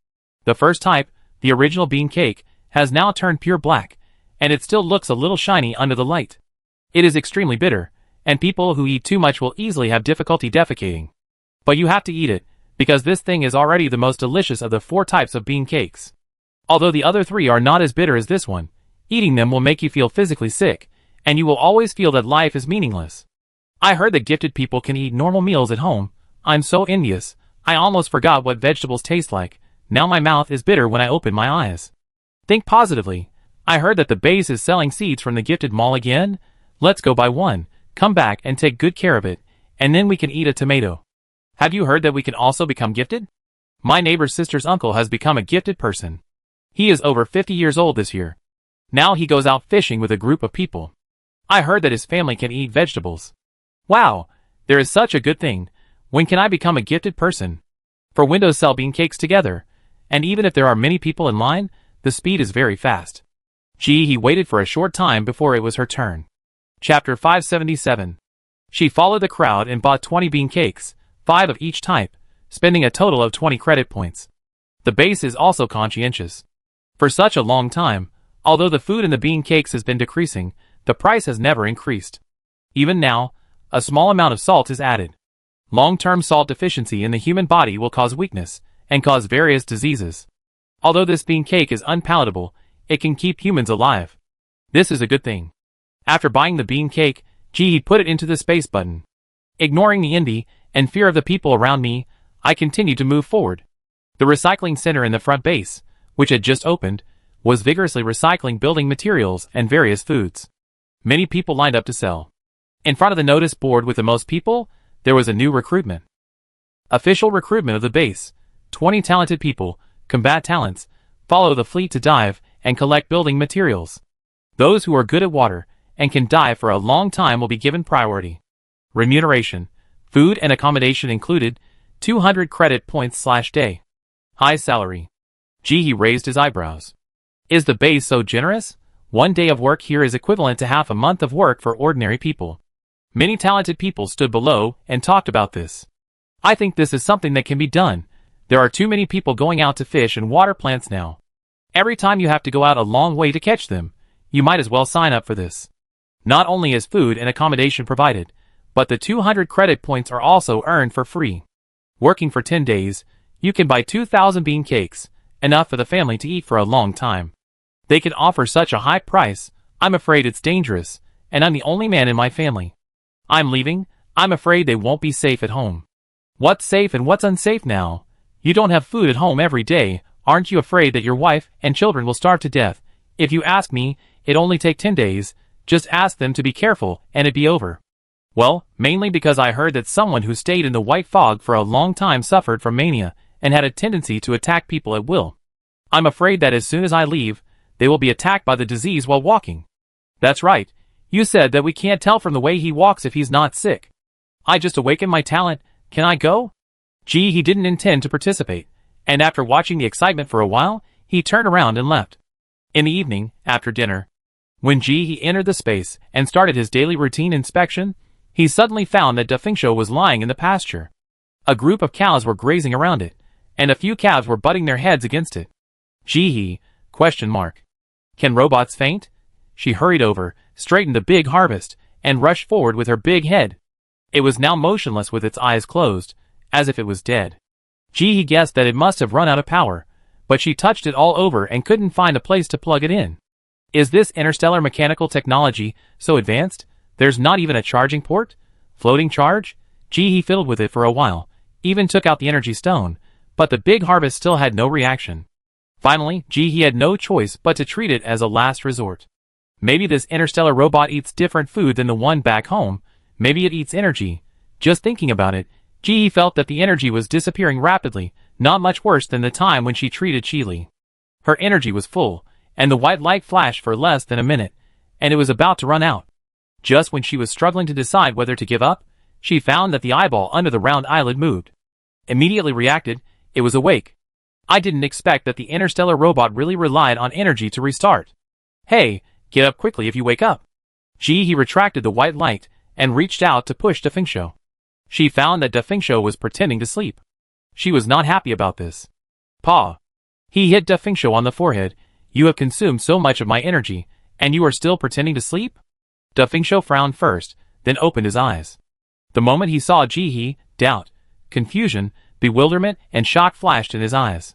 [SPEAKER 1] The first type, the original bean cake, has now turned pure black, and it still looks a little shiny under the light. It is extremely bitter, and people who eat too much will easily have difficulty defecating. But you have to eat it, because this thing is already the most delicious of the 4 types of bean cakes. Although the other 3 are not as bitter as this one, eating them will make you feel physically sick, and you will always feel that life is meaningless. I heard that gifted people can eat normal meals at home. I'm so envious. I almost forgot what vegetables taste like. Now my mouth is bitter when I open my eyes. Think positively. I heard that the base is selling seeds from the gifted mall again. Let's go buy one, come back and take good care of it, and then we can eat a tomato. Have you heard that we can also become gifted? My neighbor's sister's uncle has become a gifted person. He is over 50 years old this year. Now he goes out fishing with a group of people. I heard that his family can eat vegetables. Wow, there is such a good thing. When can I become a gifted person? For windows sell bean cakes together, and even if there are many people in line, the speed is very fast. He waited for a short time before it was her turn. Chapter 577. She followed the crowd and bought 20 bean cakes, 5 of each type, spending a total of 20 credit points. The base is also conscientious. For such a long time, although the food in the bean cakes has been decreasing, the price has never increased. Even now, a small amount of salt is added. Long-term salt deficiency in the human body will cause weakness, and cause various diseases. Although this bean cake is unpalatable, it can keep humans alive. This is a good thing. After buying the bean cake, he put it into the space button. Ignoring the indie and fear of the people around me, I continued to move forward. The recycling center in the front base, which had just opened, was vigorously recycling building materials and various foods. Many people lined up to sell. In front of the notice board with the most people, there was a new recruitment. Official recruitment of the base. 20 talented people, combat talents, follow the fleet to dive and collect building materials. Those who are good at water and can dive for a long time will be given priority. Remuneration, food and accommodation included, 200 credit points/day. High salary. He raised his eyebrows. Is the base so generous? 1 day of work here is equivalent to half a month of work for ordinary people. Many talented people stood below and talked about this. I think this is something that can be done. There are too many people going out to fish and water plants now. Every time you have to go out a long way to catch them, you might as well sign up for this. Not only is food and accommodation provided, but the 200 credit points are also earned for free. Working for 10 days, you can buy 2,000 bean cakes, enough for the family to eat for a long time. They can offer such a high price, I'm afraid it's dangerous, and I'm the only man in my family. I'm leaving, I'm afraid they won't be safe at home. What's safe and what's unsafe now? You don't have food at home every day, aren't you afraid that your wife and children will starve to death? If you ask me, it only take 10 days, just ask them to be careful and it'd be over. Well, mainly because I heard that someone who stayed in the white fog for a long time suffered from mania and had a tendency to attack people at will. I'm afraid that as soon as I leave, they will be attacked by the disease while walking. That's right. You said that we can't tell from the way he walks if he's not sick. I just awakened my talent. Can I go? He didn't intend to participate, and after watching the excitement for a while, he turned around and left. In the evening, after dinner, when he entered the space and started his daily routine inspection, he suddenly found that Dafingsho was lying in the pasture. A group of cows were grazing around it, and a few calves were butting their heads against it. Question mark. Can robots faint? She hurried over, straightened the big harvest, and rushed forward with her big head. It was now motionless with its eyes closed, as if it was dead. He guessed that it must have run out of power, but she touched it all over and couldn't find a place to plug it in. Is this interstellar mechanical technology so advanced? There's not even a charging port? Floating charge? He fiddled with it for a while, even took out the energy stone, but the big harvest still had no reaction. Finally, he had no choice but to treat it as a last resort. Maybe this interstellar robot eats different food than the one back home. Maybe it eats energy. Just thinking about it, he felt that the energy was disappearing rapidly, not much worse than the time when she treated Chili. Her energy was full, and the white light flashed for less than a minute, and it was about to run out. Just when she was struggling to decide whether to give up, she found that the eyeball under the round eyelid moved. Immediately reacted, it was awake. I didn't expect that the interstellar robot really relied on energy to restart. Hey, get up quickly if you wake up. He retracted the white light and reached out to push Dafingsho. She found that Dafingsho was pretending to sleep. She was not happy about this. Paw. He hit Dafingsho on the forehead. You have consumed so much of my energy, and you are still pretending to sleep? Dafingsho frowned first, then opened his eyes. The moment he saw doubt, confusion, bewilderment, and shock flashed in his eyes.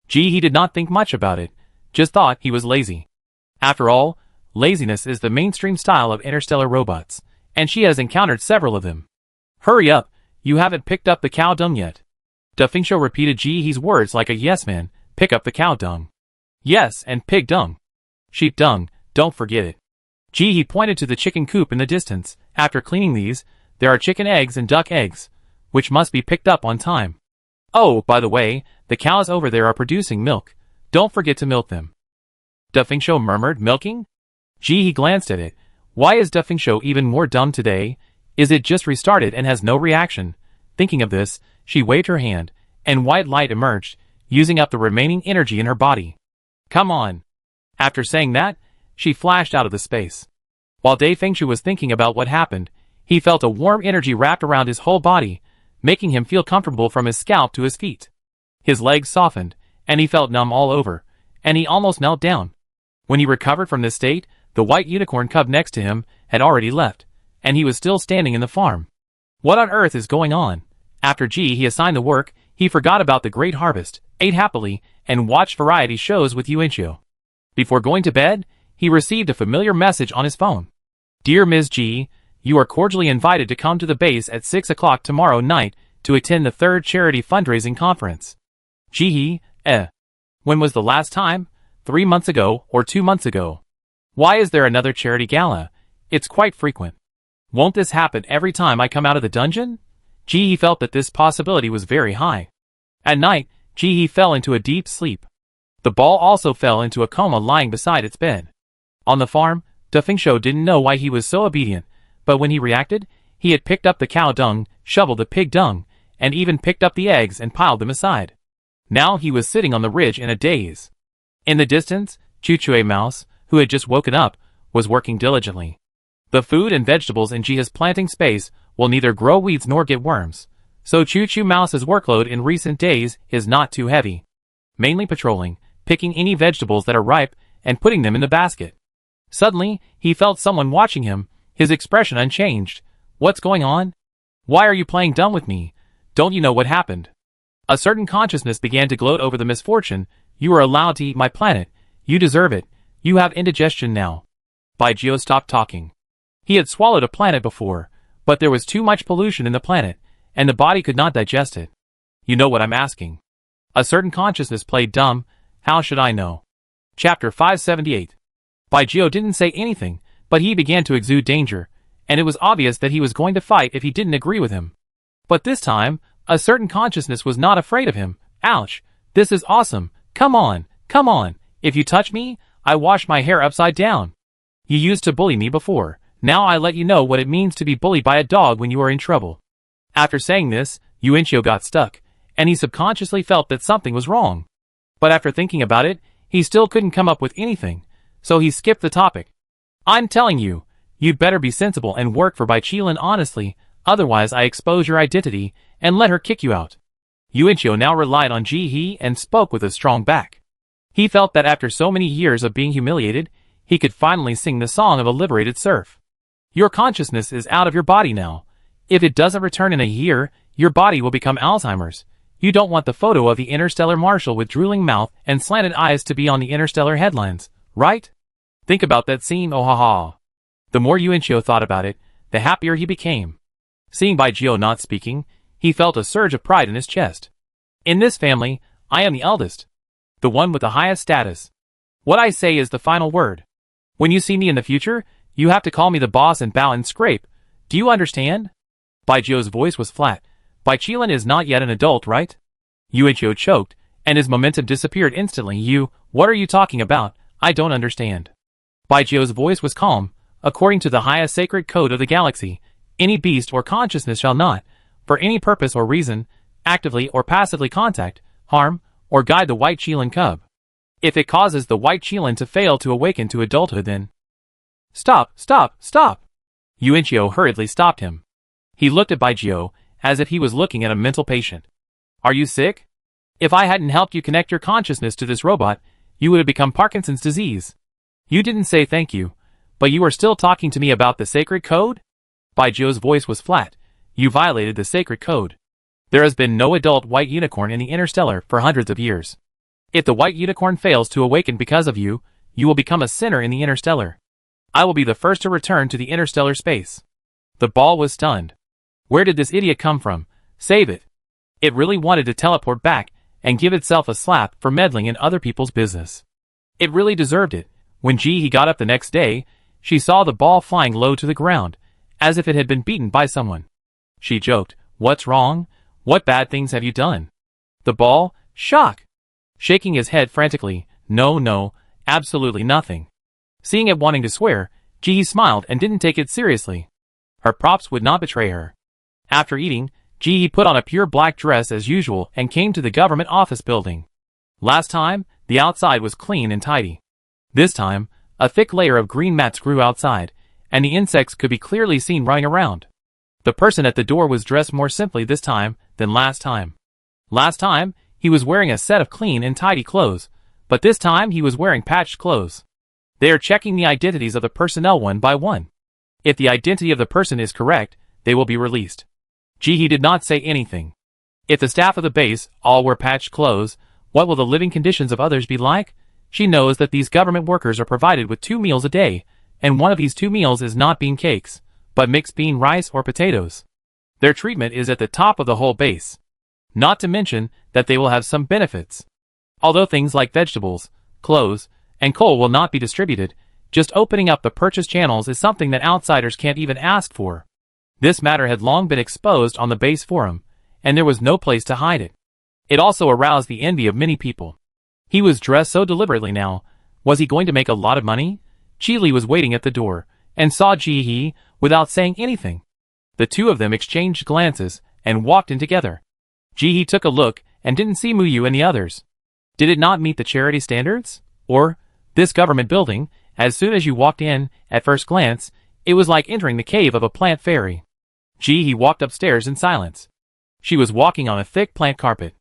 [SPEAKER 1] He did not think much about it, just thought he was lazy. After all, laziness is the mainstream style of interstellar robots, and she has encountered several of them. Hurry up, you haven't picked up the cow dung yet. Dafingsho repeated He's words like a yes man, pick up the cow dung. Yes, and pig dung. Sheep dung, don't forget it. He pointed to the chicken coop in the distance. After cleaning these, there are chicken eggs and duck eggs, which must be picked up on time. Oh, by the way, the cows over there are producing milk. Don't forget to milk them. Dafingsho murmured, milking? He glanced at it. Why is Dafingsho even more dumb today? Is it just restarted and has no reaction? Thinking of this, she waved her hand, and white light emerged, using up the remaining energy in her body. Come on. After saying that, she flashed out of the space. While Dafingsho was thinking about what happened, he felt a warm energy wrapped around his whole body, making him feel comfortable from his scalp to his feet. His legs softened, and he felt numb all over, and he almost knelt down. When he recovered from this state, the white unicorn cub next to him had already left, and he was still standing in the farm. What on earth is going on? After he assigned the work, He forgot about the great harvest, ate happily, and watched variety shows with Yuanqiu. Before going to bed, he received a familiar message on his phone. Dear Ms. G, you are cordially invited to come to the base at 6 o'clock tomorrow night to attend the 3rd charity fundraising conference. Gee, when was the last time? 3 months ago or 2 months ago? Why is there another charity gala? It's quite frequent. Won't this happen every time I come out of the dungeon? Gee felt that this possibility was very high. At night, Gee fell into a deep sleep. The ball also fell into a coma lying beside its bed. On the farm, Dufingshou didn't know why he was so obedient, but when he reacted, he had picked up the cow dung, shoveled the pig dung, and even picked up the eggs and piled them aside. Now he was sitting on the ridge in a daze. In the distance, Chuchue Mouse, who had just woken up, was working diligently. The food and vegetables in Jia's planting space will neither grow weeds nor get worms, so Choo-Choo Mouse's workload in recent days is not too heavy. Mainly patrolling, picking any vegetables that are ripe, and putting them in the basket. Suddenly, he felt someone watching him, his expression unchanged. What's going on? Why are you playing dumb with me? Don't you know what happened? A certain consciousness began to gloat over the misfortune. You are allowed to eat my planet. You deserve it. You have indigestion now. Baizhou stopped talking. He had swallowed a planet before, but there was too much pollution in the planet, and the body could not digest it. You know what I'm asking. A certain consciousness played dumb. How should I know? Chapter 578. Baizhou didn't say anything, but he began to exude danger, and it was obvious that he was going to fight if he didn't agree with him. But this time, a certain consciousness was not afraid of him. Ouch! This is awesome! Come on! Come on! If you touch me, I wash my hair upside down. You used to bully me before. Now I let you know what it means to be bullied by a dog when you are in trouble. After saying this, Yuanqiu got stuck, and he subconsciously felt that something was wrong. But after thinking about it, he still couldn't come up with anything, so he skipped the topic. I'm telling you, you'd better be sensible and work for Bai Qilin honestly, otherwise I expose your identity and let her kick you out. Yuanqiu now relied on Ji He and spoke with a strong back. He felt that after so many years of being humiliated, he could finally sing the song of a liberated serf. Your consciousness is out of your body now. If it doesn't return in a year, your body will become Alzheimer's. You don't want the photo of the interstellar marshal with drooling mouth and slanted eyes to be on the interstellar headlines, right? Think about that scene, oh ha ha. The more Yuanqiu thought about it, the happier he became. Seeing Baizhou not speaking, he felt a surge of pride in his chest. In this family, I am the eldest. The one with the highest status. What I say is the final word. When you see me in the future, you have to call me the boss and bow and scrape. Do you understand? Baizhou's voice was flat. Bai Qilin is not yet an adult, right? Yuanqiu choked, and his momentum disappeared instantly. What are you talking about? I don't understand. Baizhou's voice was calm. According to the highest sacred code of the galaxy, any beast or consciousness shall not, for any purpose or reason, actively or passively contact, harm, or guide the white Qilin cub. If it causes the white Qilin to fail to awaken to adulthood, then... Stop! Yuanqiu hurriedly stopped him. He looked at Baizhou as if he was looking at a mental patient. Are you sick? If I hadn't helped you connect your consciousness to this robot, you would have become Parkinson's disease. You didn't say thank you, but you are still talking to me about the sacred code? Baizhou's voice was flat. You violated the sacred code. There has been no adult white unicorn in the interstellar for hundreds of years. If the white unicorn fails to awaken because of you, you will become a sinner in the interstellar. I will be the first to return to the interstellar space. The ball was stunned. Where did this idiot come from? Save it. It really wanted to teleport back and give itself a slap for meddling in other people's business. It really deserved it. When Ji He got up the next day, she saw the ball flying low to the ground, as if it had been beaten by someone. She joked, "What's wrong? What bad things have you done?" The ball, shock. Shaking his head frantically, No, absolutely nothing. Seeing it wanting to swear, Ji He smiled and didn't take it seriously. Her props would not betray her. After eating, Ji He put on a pure black dress as usual and came to the government office building. Last time, the outside was clean and tidy. This time, a thick layer of green mats grew outside, and the insects could be clearly seen running around. The person at the door was dressed more simply this time than last time. Last time, he was wearing a set of clean and tidy clothes, but this time he was wearing patched clothes. They are checking the identities of the personnel one by one. If the identity of the person is correct, they will be released. Ji He did not say anything. If the staff of the base all wear patched clothes, what will the living conditions of others be like? She knows that these government workers are provided with 2 meals a day, and one of these 2 meals is not bean cakes, but mixed bean rice or potatoes. Their treatment is at the top of the whole base. Not to mention that they will have some benefits. Although things like vegetables, clothes, and coal will not be distributed, just opening up the purchase channels is something that outsiders can't even ask for. This matter had long been exposed on the base forum, and there was no place to hide it. It also aroused the envy of many people. He was dressed so deliberately now. Was he going to make a lot of money? Chi was waiting at the door, and saw Ji-hee without saying anything. The two of them exchanged glances, and walked in together. Ji-hee took a look, and didn't see Muyu and the others. Did it not meet the charity standards? Or, this government building, as soon as you walked in, at first glance, it was like entering the cave of a plant fairy. Ji-hee walked upstairs in silence. She was walking on a thick plant carpet.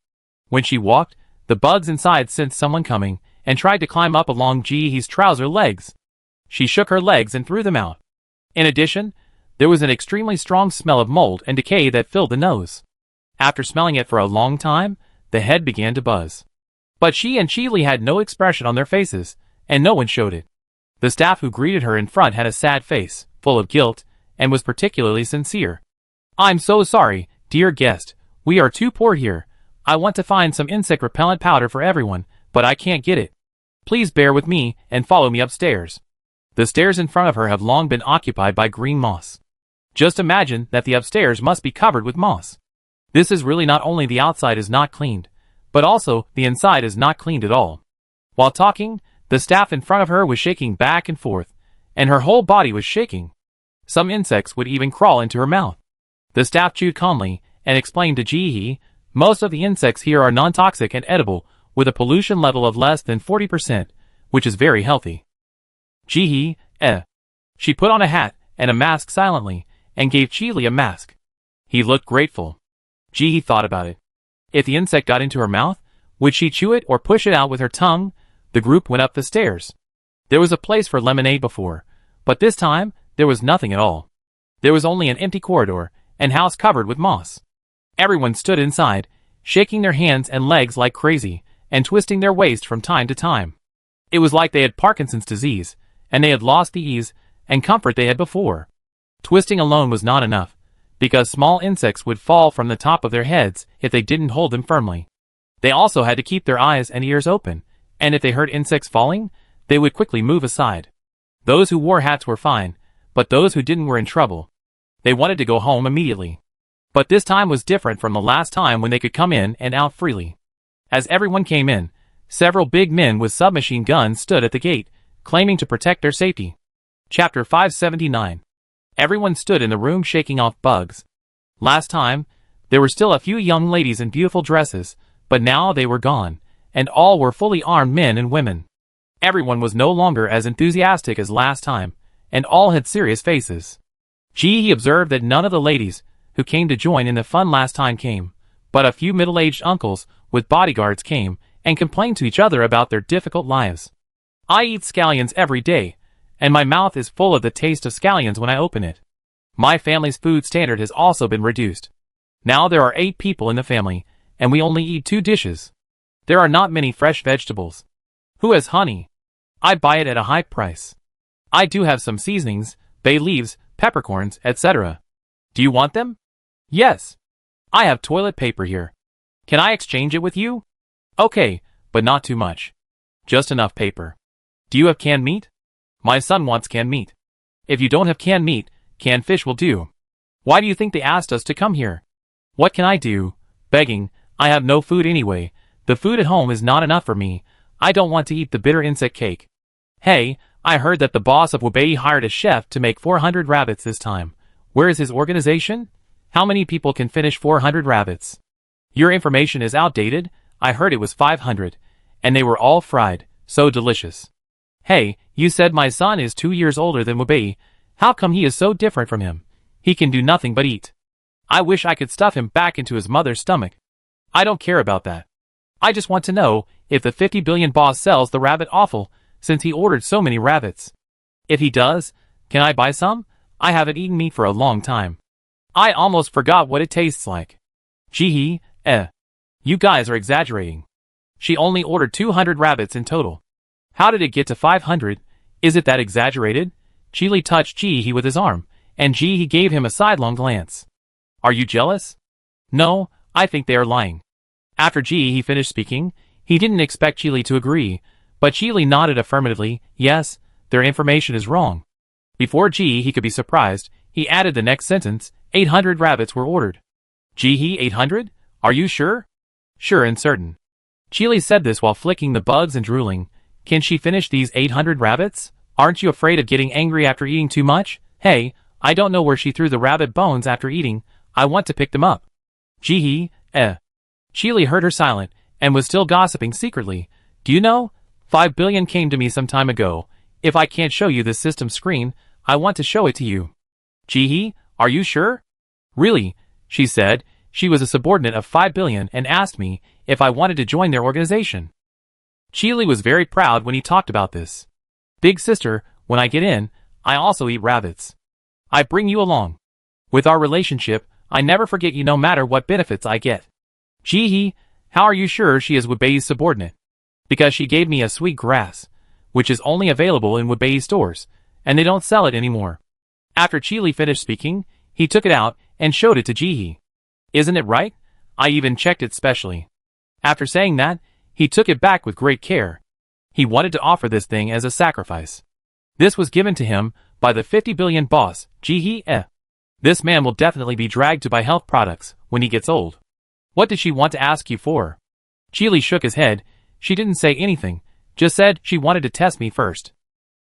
[SPEAKER 1] When she walked, the bugs inside sensed someone coming, and tried to climb up along Ji-hee's trouser legs. She shook her legs and threw them out. In addition, there was an extremely strong smell of mold and decay that filled the nose. After smelling it for a long time, the head began to buzz. But she and Chi had no expression on their faces, and no one showed it. The staff who greeted her in front had a sad face, full of guilt, and was particularly sincere. "I'm so sorry, dear guest. We are too poor here. I want to find some insect repellent powder for everyone, but I can't get it. Please bear with me and follow me upstairs." The stairs in front of her have long been occupied by green moss. Just imagine that the upstairs must be covered with moss. This is really not only the outside is not cleaned, but also the inside is not cleaned at all. While talking, the staff in front of her was shaking back and forth, and her whole body was shaking. Some insects would even crawl into her mouth. The staff chewed calmly, and explained to Ji-hee, most of the insects here are non-toxic and edible, with a pollution level of less than 40%, which is very healthy. Ji-hee, She put on a hat and a mask silently, and gave Chi a mask. He looked grateful. Ji-hee thought about it. If the insect got into her mouth, would she chew it or push it out with her tongue? The group went up the stairs. There was a place for lemonade before, but this time, there was nothing at all. There was only an empty corridor, and house covered with moss. Everyone stood inside, shaking their hands and legs like crazy, and twisting their waist from time to time. It was like they had Parkinson's disease, and they had lost the ease and comfort they had before. Twisting alone was not enough, because small insects would fall from the top of their heads if they didn't hold them firmly. They also had to keep their eyes and ears open, and if they heard insects falling, they would quickly move aside. Those who wore hats were fine, but those who didn't were in trouble. They wanted to go home immediately. But this time was different from the last time when they could come in and out freely. As everyone came in, several big men with submachine guns stood at the gate, claiming to protect their safety. Chapter 579. Everyone stood in the room shaking off bugs. Last time, there were still a few young ladies in beautiful dresses, but now they were gone, and all were fully armed men and women. Everyone was no longer as enthusiastic as last time, and all had serious faces. Ji observed that none of the ladies who came to join in the fun last time came, but a few middle-aged uncles with bodyguards came and complained to each other about their difficult lives. "I eat scallions every day, and my mouth is full of the taste of scallions when I open it. My family's food standard has also been reduced. Now there are 8 people in the family, and we only eat 2 dishes. There are not many fresh vegetables. Who has honey? I buy it at a high price. I do have some seasonings, bay leaves, peppercorns, etc. Do you want them? Yes. I have toilet paper here. Can I exchange it with you? Okay, but not too much. Just enough paper. Do you have canned meat? My son wants canned meat. If you don't have canned meat, canned fish will do. Why do you think they asked us to come here? What can I do? Begging. I have no food anyway. The food at home is not enough for me. I don't want to eat the bitter insect cake. Hey, I heard that the boss of Wubei hired a chef to make 400 rabbits this time. Where is his organization? How many people can finish 400 rabbits? Your information is outdated. I heard it was 500, and they were all fried, so delicious. Hey, you said my son is 2 years older than Wubei. How come he is so different from him? He can do nothing but eat. I wish I could stuff him back into his mother's stomach. I don't care about that. I just want to know if the 50 billion boss sells the rabbit offal, since he ordered so many rabbits. If he does, can I buy some? I haven't eaten meat for a long time. I almost forgot what it tastes like. Ji-hee, You guys are exaggerating. She only ordered 200 rabbits in total. How did it get to 500? Is it that exaggerated? Chili touched Ji-hee with his arm, and Ji-hee gave him a sidelong glance. Are you jealous? No, I think they are lying. After Ji-hee finished speaking, he didn't expect Chili to agree, but Chili nodded affirmatively. Yes, their information is wrong. Before Ji-hee could be surprised, he added the next sentence, 800 rabbits were ordered. Ji-hee, 800? Are you sure? Sure and certain. Chili said this while flicking the bugs and drooling. Can she finish these 800 rabbits? Aren't you afraid of getting angry after eating too much? Hey, I don't know where she threw the rabbit bones after eating. I want to pick them up. Ji-hee, Chili heard her silent, and was still gossiping secretly. Do you know? 5 billion came to me some time ago. If I can't show you this system screen, I want to show it to you. Ji-hee, are you sure? Really, she said. She was a subordinate of 5 billion and asked me if I wanted to join their organization. Chili was very proud when he talked about this. Big sister, when I get in, I also eat rabbits. I bring you along. With our relationship, I never forget you no matter what benefits I get. Ji-hee, how are you sure she is Wubei's subordinate? Because she gave me a sweet grass, which is only available in Wubei stores, and they don't sell it anymore. After Chili finished speaking, he took it out and showed it to Ji-hee. Isn't it right? I even checked it specially. After saying that, he took it back with great care. He wanted to offer this thing as a sacrifice. This was given to him by the 50 billion boss, Ji-hee. This man will definitely be dragged to buy health products when he gets old. What did she want to ask you for? Chili shook his head. She didn't say anything, just said she wanted to test me first.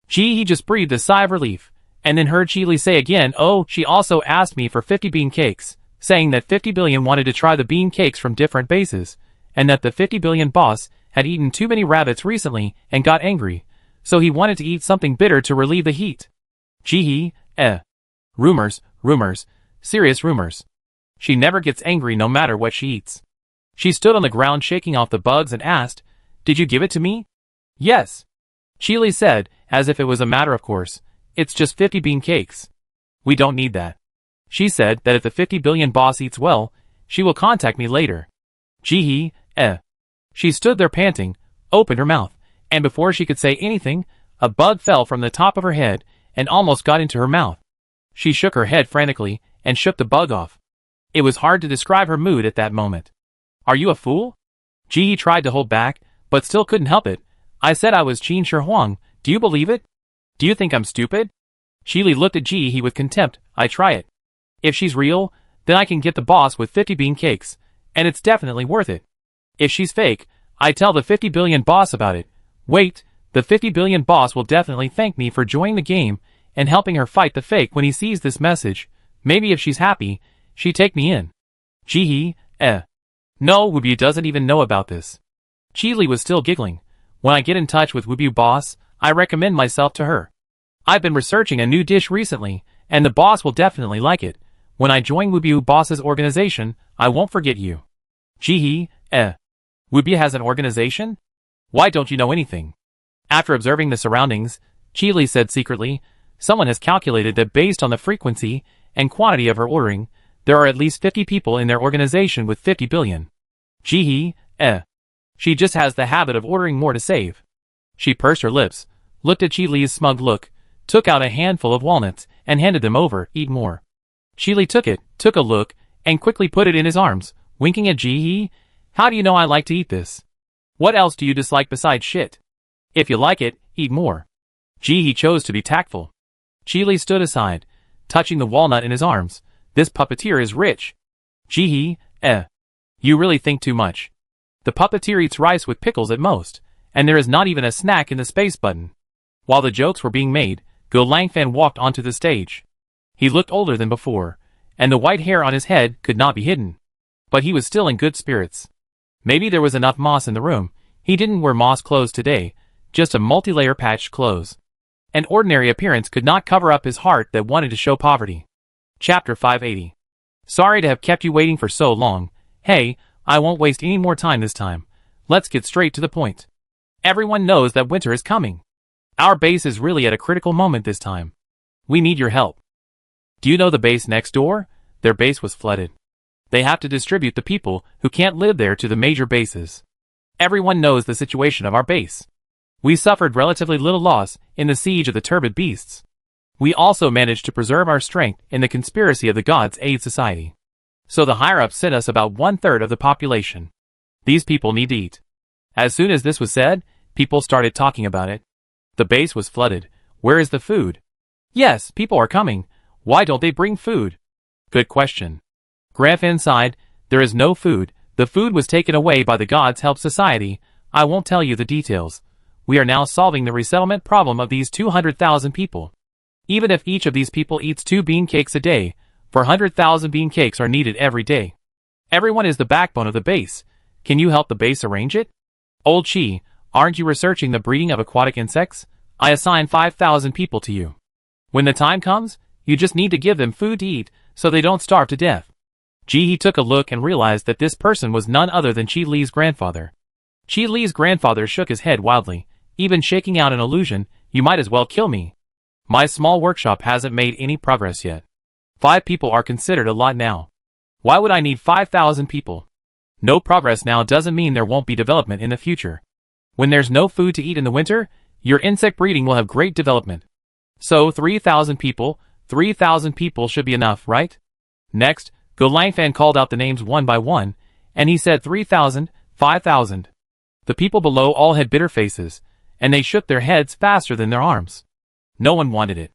[SPEAKER 1] Ji-hee just breathed a sigh of relief, and then heard Chili say again, oh, she also asked me for 50 bean cakes, saying that 50 billion wanted to try the bean cakes from different bases, and that the 50 billion boss had eaten too many rabbits recently and got angry, so he wanted to eat something bitter to relieve the heat. Ji-hee, Rumors, serious rumors. She never gets angry no matter what she eats. She stood on the ground shaking off the bugs and asked, did you give it to me? Yes. Chili said, as if it was a matter of course, it's just 50 bean cakes. We don't need that. She said that if the 50 billion boss eats well, she will contact me later. Ji-hee, She stood there panting, opened her mouth, and before she could say anything, a bug fell from the top of her head and almost got into her mouth. She shook her head frantically and shook the bug off. It was hard to describe her mood at that moment. Are you a fool? Ji-hee tried to hold back, but still couldn't help it. I said I was Qin Shi Huang. Do you believe it? Do you think I'm stupid? Chili looked at Ji-hee with contempt. I try it. If she's real, then I can get the boss with 50 bean cakes, and it's definitely worth it. If she's fake, I tell the 50 billion boss about it. Wait, the 50 billion boss will definitely thank me for joining the game and helping her fight the fake when he sees this message. Maybe if she's happy, she take me in. Ji-hee, No, Wubu doesn't even know about this. Chili was still giggling. When I get in touch with Wubu boss, I recommend myself to her. I've been researching a new dish recently, and the boss will definitely like it. When I join Wubu boss's organization, I won't forget you. Ji-hee, Wubu has an organization? Why don't you know anything? After observing the surroundings, Chili said secretly, someone has calculated that based on the frequency and quantity of her ordering, there are at least 50 people in their organization with 50 billion. Ji-hee, She just has the habit of ordering more to save. She pursed her lips, looked at Chili's smug look, took out a handful of walnuts, and handed them over. Eat more. Chili took it, took a look, and quickly put it in his arms, winking at Ji-hee. How do you know I like to eat this? What else do you dislike besides shit? If you like it, eat more. Ji-hee chose to be tactful. Chili stood aside, touching the walnut in his arms. This puppeteer is rich. Ji-hee, You really think too much. The puppeteer eats rice with pickles at most, and there is not even a snack in the space button. While the jokes were being made, Go Langfan walked onto the stage. He looked older than before, and the white hair on his head could not be hidden. But he was still in good spirits. Maybe there was enough moss in the room. He didn't wear moss clothes today, just a multi-layer patched clothes. An ordinary appearance could not cover up his heart that wanted to show poverty. Chapter 580. Sorry to have kept you waiting for so long. Hey, I won't waste any more time this time. Let's get straight to the point. Everyone knows that winter is coming. Our base is really at a critical moment this time. We need your help. Do you know the base next door? Their base was flooded. They have to distribute the people who can't live there to the major bases. Everyone knows the situation of our base. We suffered relatively little loss in the siege of the turbid beasts. We also managed to preserve our strength in the conspiracy of the Gods Aid Society. So the higher-ups sent us about 1/3 of the population. These people need to eat. As soon as this was said, people started talking about it. The base was flooded. Where is the food? Yes, people are coming. Why don't they bring food? Good question. Grandfan sighed. There is no food. The food was taken away by the Gods Help Society. I won't tell you the details. We are now solving the resettlement problem of these 200,000 people. Even if each of these people eats 2 bean cakes a day, 400,000 bean cakes are needed every day. Everyone is the backbone of the base. Can you help the base arrange it? Old Chi, aren't you researching the breeding of aquatic insects? I assign 5,000 people to you. When the time comes, you just need to give them food to eat so they don't starve to death. Ji took a look and realized that this person was none other than Chi Li's grandfather. Chi Li's grandfather shook his head wildly, even shaking out an illusion. You might as well kill me. My small workshop hasn't made any progress yet. 5 people are considered a lot now. Why would I need 5,000 people? No progress now doesn't mean there won't be development in the future. When there's no food to eat in the winter, your insect breeding will have great development. So 3,000 people should be enough, right? Next, Go Langfan called out the names one by one, and he said 3,000, 5,000. The people below all had bitter faces, and they shook their heads faster than their arms. No one wanted it.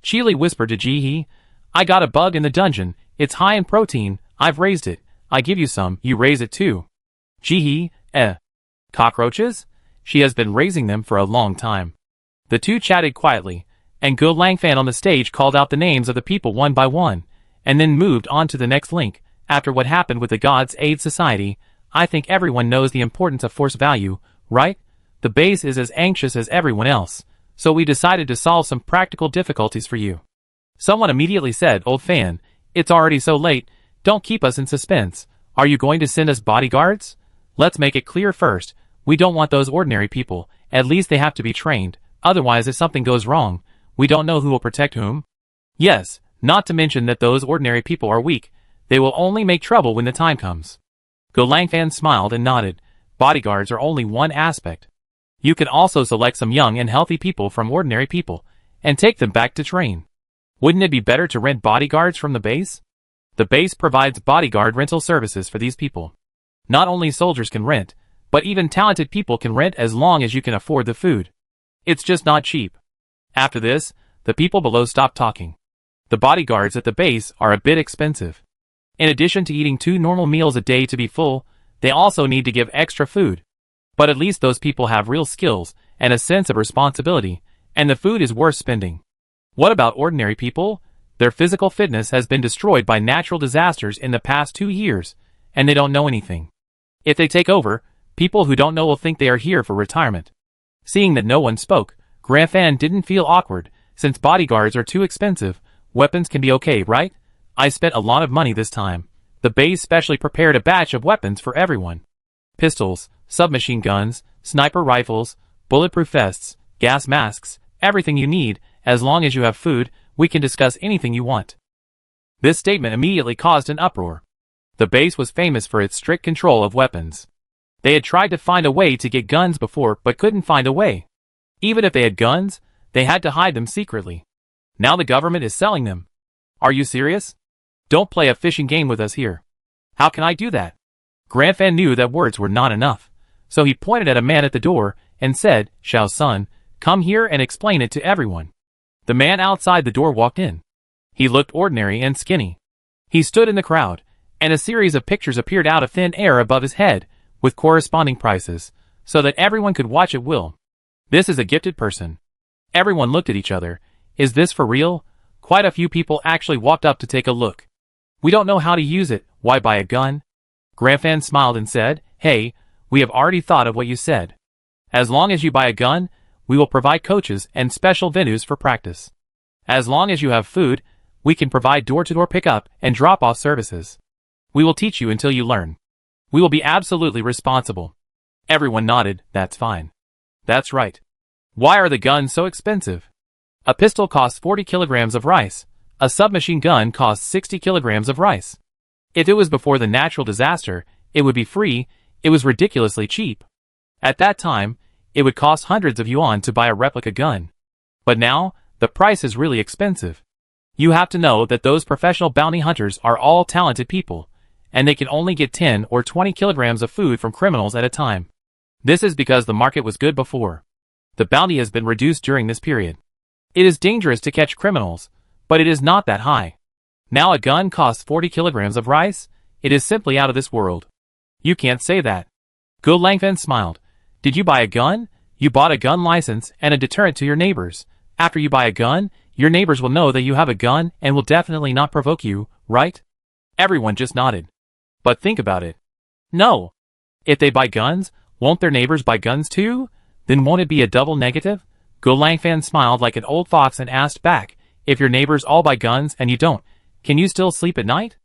[SPEAKER 1] Chili whispered to Jihe, I got a bug in the dungeon, it's high in protein, I've raised it, I give you some, you raise it too. Jihe, cockroaches? She has been raising them for a long time. The two chatted quietly, and Go Langfan on the stage called out the names of the people one by one, and then moved on to the next link. After what happened with the Gods Aid Society, I think everyone knows the importance of force value, right? The base is as anxious as everyone else, so we decided to solve some practical difficulties for you. Someone immediately said, Old Fan, it's already so late, don't keep us in suspense. Are you going to send us bodyguards? Let's make it clear first, we don't want those ordinary people, at least they have to be trained, otherwise if something goes wrong, we don't know who will protect whom. Yes, not to mention that those ordinary people are weak, they will only make trouble when the time comes. Go Langfan smiled and nodded, bodyguards are only one aspect. You can also select some young and healthy people from ordinary people, and take them back to train. Wouldn't it be better to rent bodyguards from the base? The base provides bodyguard rental services for these people. Not only soldiers can rent, but even talented people can rent as long as you can afford the food. It's just not cheap. After this, the people below stopped talking. The bodyguards at the base are a bit expensive. In addition to eating 2 normal meals a day to be full, they also need to give extra food. But at least those people have real skills and a sense of responsibility, and the food is worth spending. What about ordinary people? Their physical fitness has been destroyed by natural disasters in the past 2 years, and they don't know anything. If they take over, people who don't know will think they are here for retirement. Seeing that no one spoke, Grandfan didn't feel awkward, since bodyguards are too expensive. Weapons can be okay, right? I spent a lot of money this time. The base specially prepared a batch of weapons for everyone. Pistols, submachine guns, sniper rifles, bulletproof vests, gas masks, everything you need. As long as you have food, we can discuss anything you want. This statement immediately caused an uproar. The base was famous for its strict control of weapons. They had tried to find a way to get guns before but couldn't find a way. Even if they had guns, they had to hide them secretly. Now the government is selling them. Are you serious? Don't play a fishing game with us here. How can I do that? Grandfan knew that words were not enough, so he pointed at a man at the door and said, Xiao Sun, come here and explain it to everyone. The man outside the door walked in. He looked ordinary and skinny. He stood in the crowd, and a series of pictures appeared out of thin air above his head, with corresponding prices, so that everyone could watch at will. This is a gifted person. Everyone looked at each other. Is this for real? Quite a few people actually walked up to take a look. We don't know how to use it, why buy a gun? Grandfan smiled and said, Hey, we have already thought of what you said. As long as you buy a gun, we will provide coaches and special venues for practice. As long as you have food, we can provide door-to-door pickup and drop-off services. We will teach you until you learn. We will be absolutely responsible. Everyone nodded, that's fine. That's right. Why are the guns so expensive? A pistol costs 40 kilograms of rice. A submachine gun costs 60 kilograms of rice. If it was before the natural disaster, it would be free. It was ridiculously cheap. At that time, it would cost hundreds of yuan to buy a replica gun. But now, the price is really expensive. You have to know that those professional bounty hunters are all talented people, and they can only get 10 or 20 kilograms of food from criminals at a time. This is because the market was good before. The bounty has been reduced during this period. It is dangerous to catch criminals, but it is not that high. Now a gun costs 40 kilograms of rice. It is simply out of this world. You can't say that. Go Langfan smiled. Did you buy a gun? You bought a gun license and a deterrent to your neighbors. After you buy a gun, your neighbors will know that you have a gun and will definitely not provoke you, right? Everyone just nodded. But think about it. No. If they buy guns, won't their neighbors buy guns too? Then won't it be a double negative? Go Langfan smiled like an old fox and asked back, if your neighbors all buy guns and you don't, can you still sleep at night?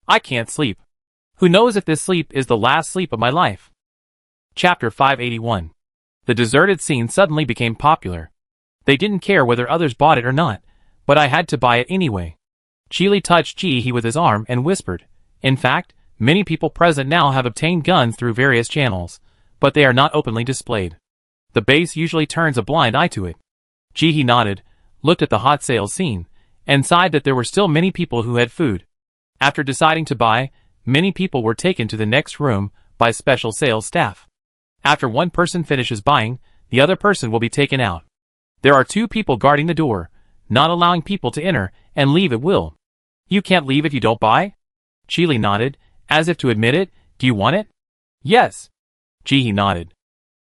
[SPEAKER 1] I can't sleep. Who knows if this sleep is the last sleep of my life? Chapter 581. The deserted scene suddenly became popular. They didn't care whether others bought it or not, but I had to buy it anyway. Chile touched Ji-hee with his arm and whispered, in fact, many people present now have obtained guns through various channels, but they are not openly displayed. The base usually turns a blind eye to it. Ji-hee nodded, looked at the hot sales scene, and sighed that there were still many people who had food. After deciding to buy, many people were taken to the next room by special sales staff. After one person finishes buying, the other person will be taken out. There are 2 people guarding the door, not allowing people to enter and leave at will. You can't leave if you don't buy? Chile nodded, as if to admit it. Do you want it? Yes. Ji-hee nodded.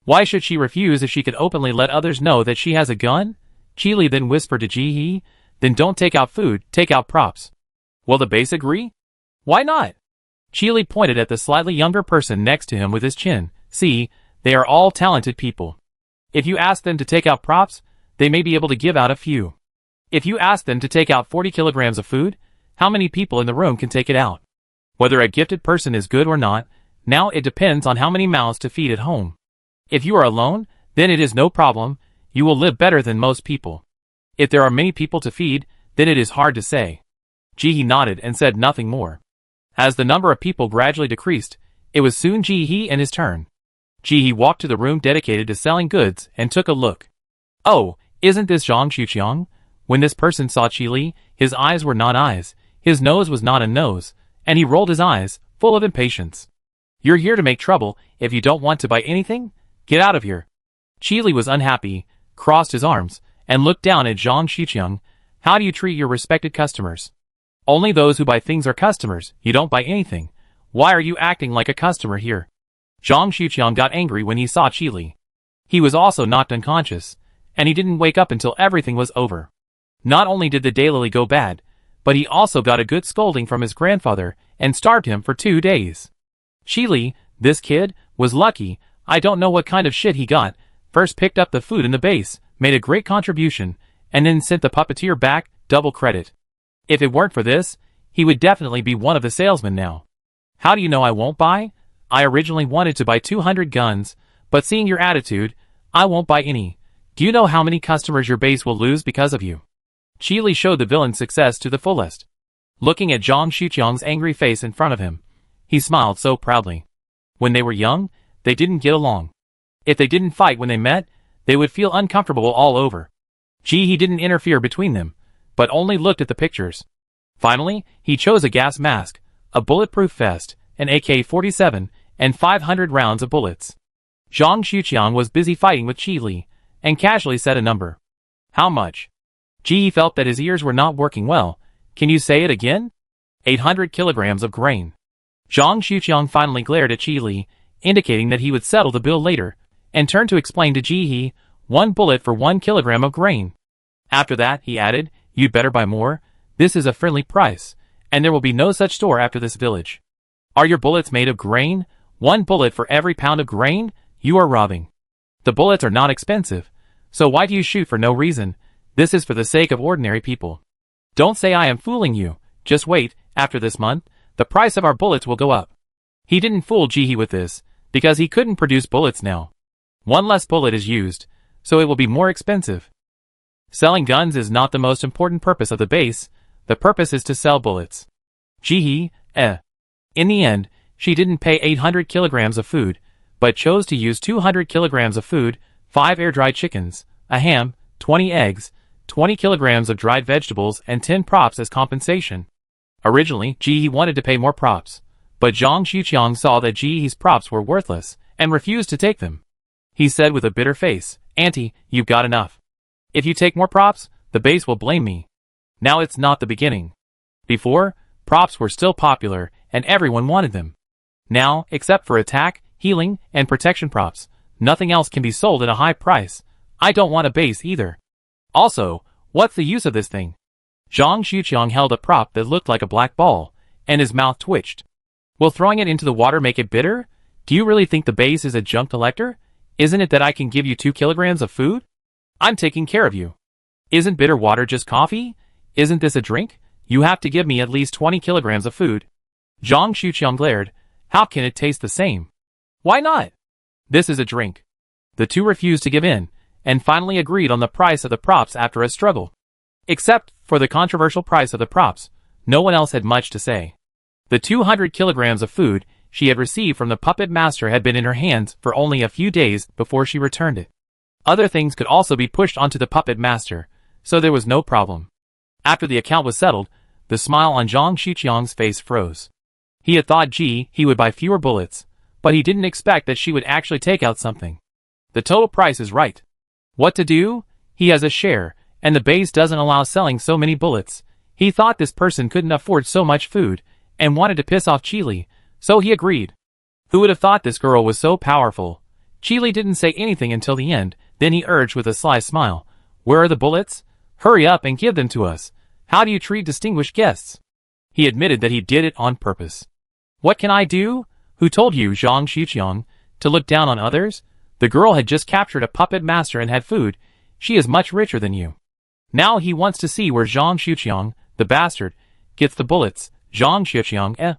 [SPEAKER 1] Why should she refuse if she could openly let others know that she has a gun? Chile then whispered to Ji-hee, then don't take out food, take out props. Will the base agree? Why not? Chile pointed at the slightly younger person next to him with his chin. See, they are all talented people. If you ask them to take out props, they may be able to give out a few. If you ask them to take out 40 kilograms of food, how many people in the room can take it out? Whether a gifted person is good or not, now it depends on how many mouths to feed at home. If you are alone, then it is no problem, you will live better than most people. If there are many people to feed, then it is hard to say. Ji-hee nodded and said nothing more. As the number of people gradually decreased, it was soon Ji-hee and his turn. Ji-hee walked to the room dedicated to selling goods and took a look. Oh, isn't this Zhang Xuqiang? When this person saw Chile, his eyes were not eyes, his nose was not a nose, and he rolled his eyes, full of impatience. You're here to make trouble. If you don't want to buy anything, get out of here. Chile was unhappy, crossed his arms, and looked down at Zhang Xuqiang. How do you treat your respected customers? Only those who buy things are customers. You don't buy anything. Why are you acting like a customer here? Zhang Xuqiang got angry when he saw Chile. He was also knocked unconscious, and he didn't wake up until everything was over. Not only did the daylily go bad, but he also got a good scolding from his grandfather and starved him for 2 days. Chile, this kid, was lucky. I don't know what kind of shit he got. First picked up the food in the base, made a great contribution, and then sent the puppeteer back, double credit. If it weren't for this, he would definitely be one of the salesmen now. How do you know I won't buy? I originally wanted to buy 200 guns, but seeing your attitude, I won't buy any. Do you know how many customers your base will lose because of you? Chile showed the villain's success to the fullest. Looking at Zhang Xuqiang's angry face in front of him, he smiled so proudly. When they were young, they didn't get along. If they didn't fight when they met, they would feel uncomfortable all over. Ji-hee didn't interfere between them, but only looked at the pictures. Finally, he chose a gas mask, a bulletproof vest, an AK-47, and 500 rounds of bullets. Zhang Xuqiang was busy fighting with Chile, and casually said a number. How much? Ji-hee felt that his ears were not working well. Can you say it again? 800 kilograms of grain. Zhang Xuqiang finally glared at Chile, indicating that he would settle the bill later, and turned to explain to Ji-hee, 1 bullet for 1 kilogram of grain. After that, he added, you'd better buy more. This is a friendly price, and there will be no such store after this village. Are your bullets made of grain? 1 bullet for every pound of grain? You are robbing. The bullets are not expensive, so why do you shoot for no reason? This is for the sake of ordinary people. Don't say I am fooling you. Just wait, after this month, the price of our bullets will go up. He didn't fool Ji-hee with this, because he couldn't produce bullets now. 1 less bullet is used, so it will be more expensive. Selling guns is not the most important purpose of the base. The purpose is to sell bullets. Ji-hee, In the end, she didn't pay 800 kilograms of food, but chose to use 200 kilograms of food, 5 air-dried chickens, a ham, 20 eggs, 20 kilograms of dried vegetables and 10 props as compensation. Originally, Ji-hee wanted to pay more props, but Zhang Xiuqiang saw that Ji-hee's props were worthless and refused to take them. He said with a bitter face, "Auntie, you've got enough. If you take more props, the base will blame me." Now it's not the beginning. Before, props were still popular and everyone wanted them. Now, except for attack, healing, and protection props, nothing else can be sold at a high price. I don't want a base either. Also, what's the use of this thing? Zhang Xiuqiang held a prop that looked like a black ball, and his mouth twitched. Will throwing it into the water make it bitter? Do you really think the base is a junk collector? Isn't it that I can give you 2 kilograms of food? I'm taking care of you. Isn't bitter water just coffee? Isn't this a drink? You have to give me at least 20 kilograms of food. Zhang Xiuqiang glared. How can it taste the same? Why not? This is a drink. The two refused to give in, and finally agreed on the price of the props after a struggle. Except for the controversial price of the props, no one else had much to say. The 200 kilograms of food she had received from the puppet master had been in her hands for only a few days before she returned it. Other things could also be pushed onto the puppet master, so there was no problem. After the account was settled, the smile on Zhang Xiuqiang's face froze. He had thought he would buy fewer bullets, but he didn't expect that she would actually take out something. The total price is right. What to do? He has a share, and the base doesn't allow selling so many bullets. He thought this person couldn't afford so much food, and wanted to piss off Chili, so he agreed. Who would have thought this girl was so powerful? Chili didn't say anything until the end, then he urged with a sly smile, "Where are the bullets? Hurry up and give them to us. How do you treat distinguished guests?" He admitted that he did it on purpose. "What can I do? Who told you, Zhang Xiuqiang, to look down on others? The girl had just captured a puppet master and had food. She is much richer than you." Now he wants to see where Zhang Xiuqiang, the bastard, gets the bullets. Zhang Xiuqiang,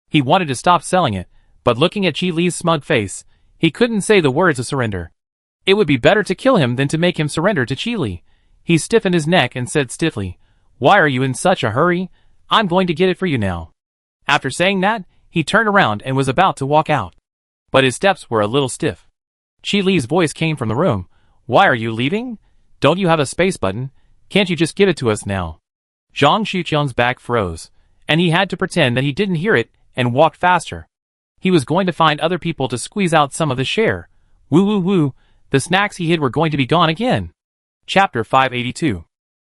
[SPEAKER 1] He wanted to stop selling it, but looking at Chi Li's smug face, he couldn't say the words of surrender. It would be better to kill him than to make him surrender to Chi Li. He stiffened his neck and said stiffly, "Why are you in such a hurry? I'm going to get it for you now." After saying that, he turned around and was about to walk out. But his steps were a little stiff. Chi Li's voice came from the room. "Why are you leaving? Don't you have a space button? Can't you just give it to us now?" Zhang Xiuqiang's back froze, and he had to pretend that he didn't hear it and walked faster. He was going to find other people to squeeze out some of the share. Woo woo woo, the snacks he hid were going to be gone again. Chapter 582.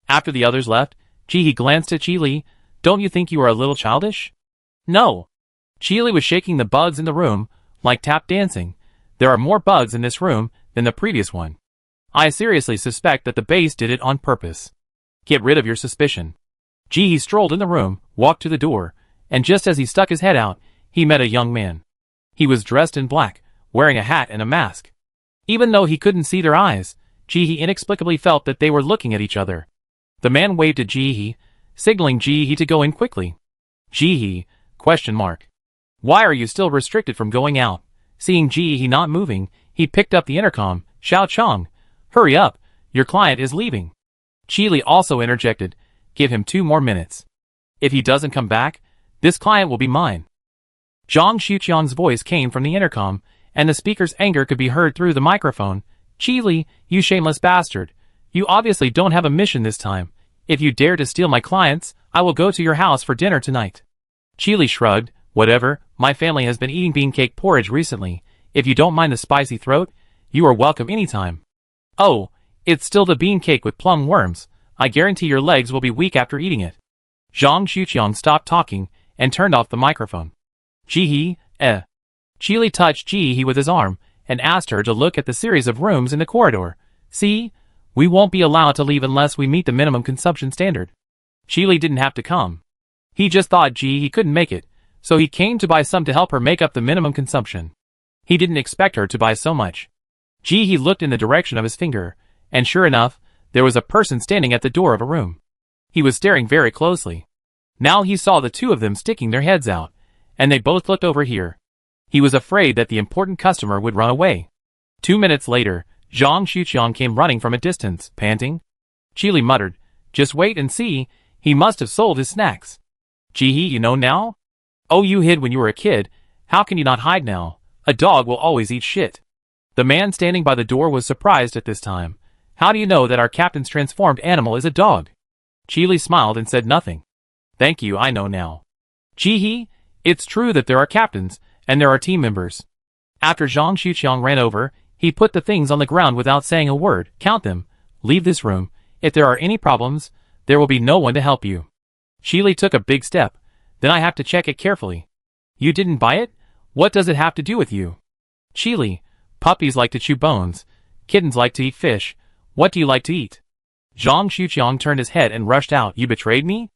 [SPEAKER 1] After the others left, Ji-hee glanced at Chi Li. "Don't you think you are a little childish?" "No." Chi Li was shaking the bugs in the room, like tap dancing. "There are more bugs in this room than the previous one. I seriously suspect that the base did it on purpose." "Get rid of your suspicion." Ji-hee strolled in the room, walked to the door, and just as he stuck his head out, he met a young man. He was dressed in black, wearing a hat and a mask. Even though he couldn't see their eyes, Ji-hee inexplicably felt that they were looking at each other. The man waved at Ji-hee, signaling Ji-hee to go in quickly. Ji-hee? Why are you still restricted from going out? Seeing Ji-hee not moving, he picked up the intercom. "Xiao Chong, hurry up, your client is leaving." Chi Li also interjected, "Give him 2 more minutes. If he doesn't come back, this client will be mine." Zhang Xiuqiang's voice came from the intercom, and the speaker's anger could be heard through the microphone. "Chi Li, you shameless bastard. You obviously don't have a mission this time. If you dare to steal my clients, I will go to your house for dinner tonight." Chi Li shrugged. "Whatever, my family has been eating bean cake porridge recently. If you don't mind the spicy throat, you are welcome anytime." "Oh, it's still the bean cake with plum worms. I guarantee your legs will be weak after eating it." Zhang Xiuqiang stopped talking and turned off the microphone. Ji-hee, Chi Li touched Ji-hee with his arm and asked her to look at the series of rooms in the corridor. "See? We won't be allowed to leave unless we meet the minimum consumption standard." Chi Li didn't have to come. He just thought Ji-hee couldn't make it, so he came to buy some to help her make up the minimum consumption. He didn't expect her to buy so much. Ji-hee looked in the direction of his finger, and sure enough, there was a person standing at the door of a room. He was staring very closely. Now he saw the two of them sticking their heads out, and they both looked over here. He was afraid that the important customer would run away. 2 minutes later, Zhang Xiuqiang came running from a distance, panting. Chi Li muttered, "Just wait and see, he must have sold his snacks." "Ji-hee, you know now?" Oh, you hid when you were a kid. How can you not hide now? A dog will always eat shit. The man standing by the door was surprised at this time. How do you know that our captain's transformed animal is a dog? Chili smiled and said nothing. Thank you, I know now. Gee, it's true that there are captains, and there are team members. After Zhang Xuqiang ran over, he put the things on the ground without saying a word. Count them. Leave this room. If there are any problems, there will be no one to help you. Chili took a big step. Then I have to check it carefully. You didn't buy it? What does it have to do with you? Chili, puppies like to chew bones. Kittens like to eat fish. What do you like to eat? Zhang Xuqiang turned his head and rushed out. You betrayed me?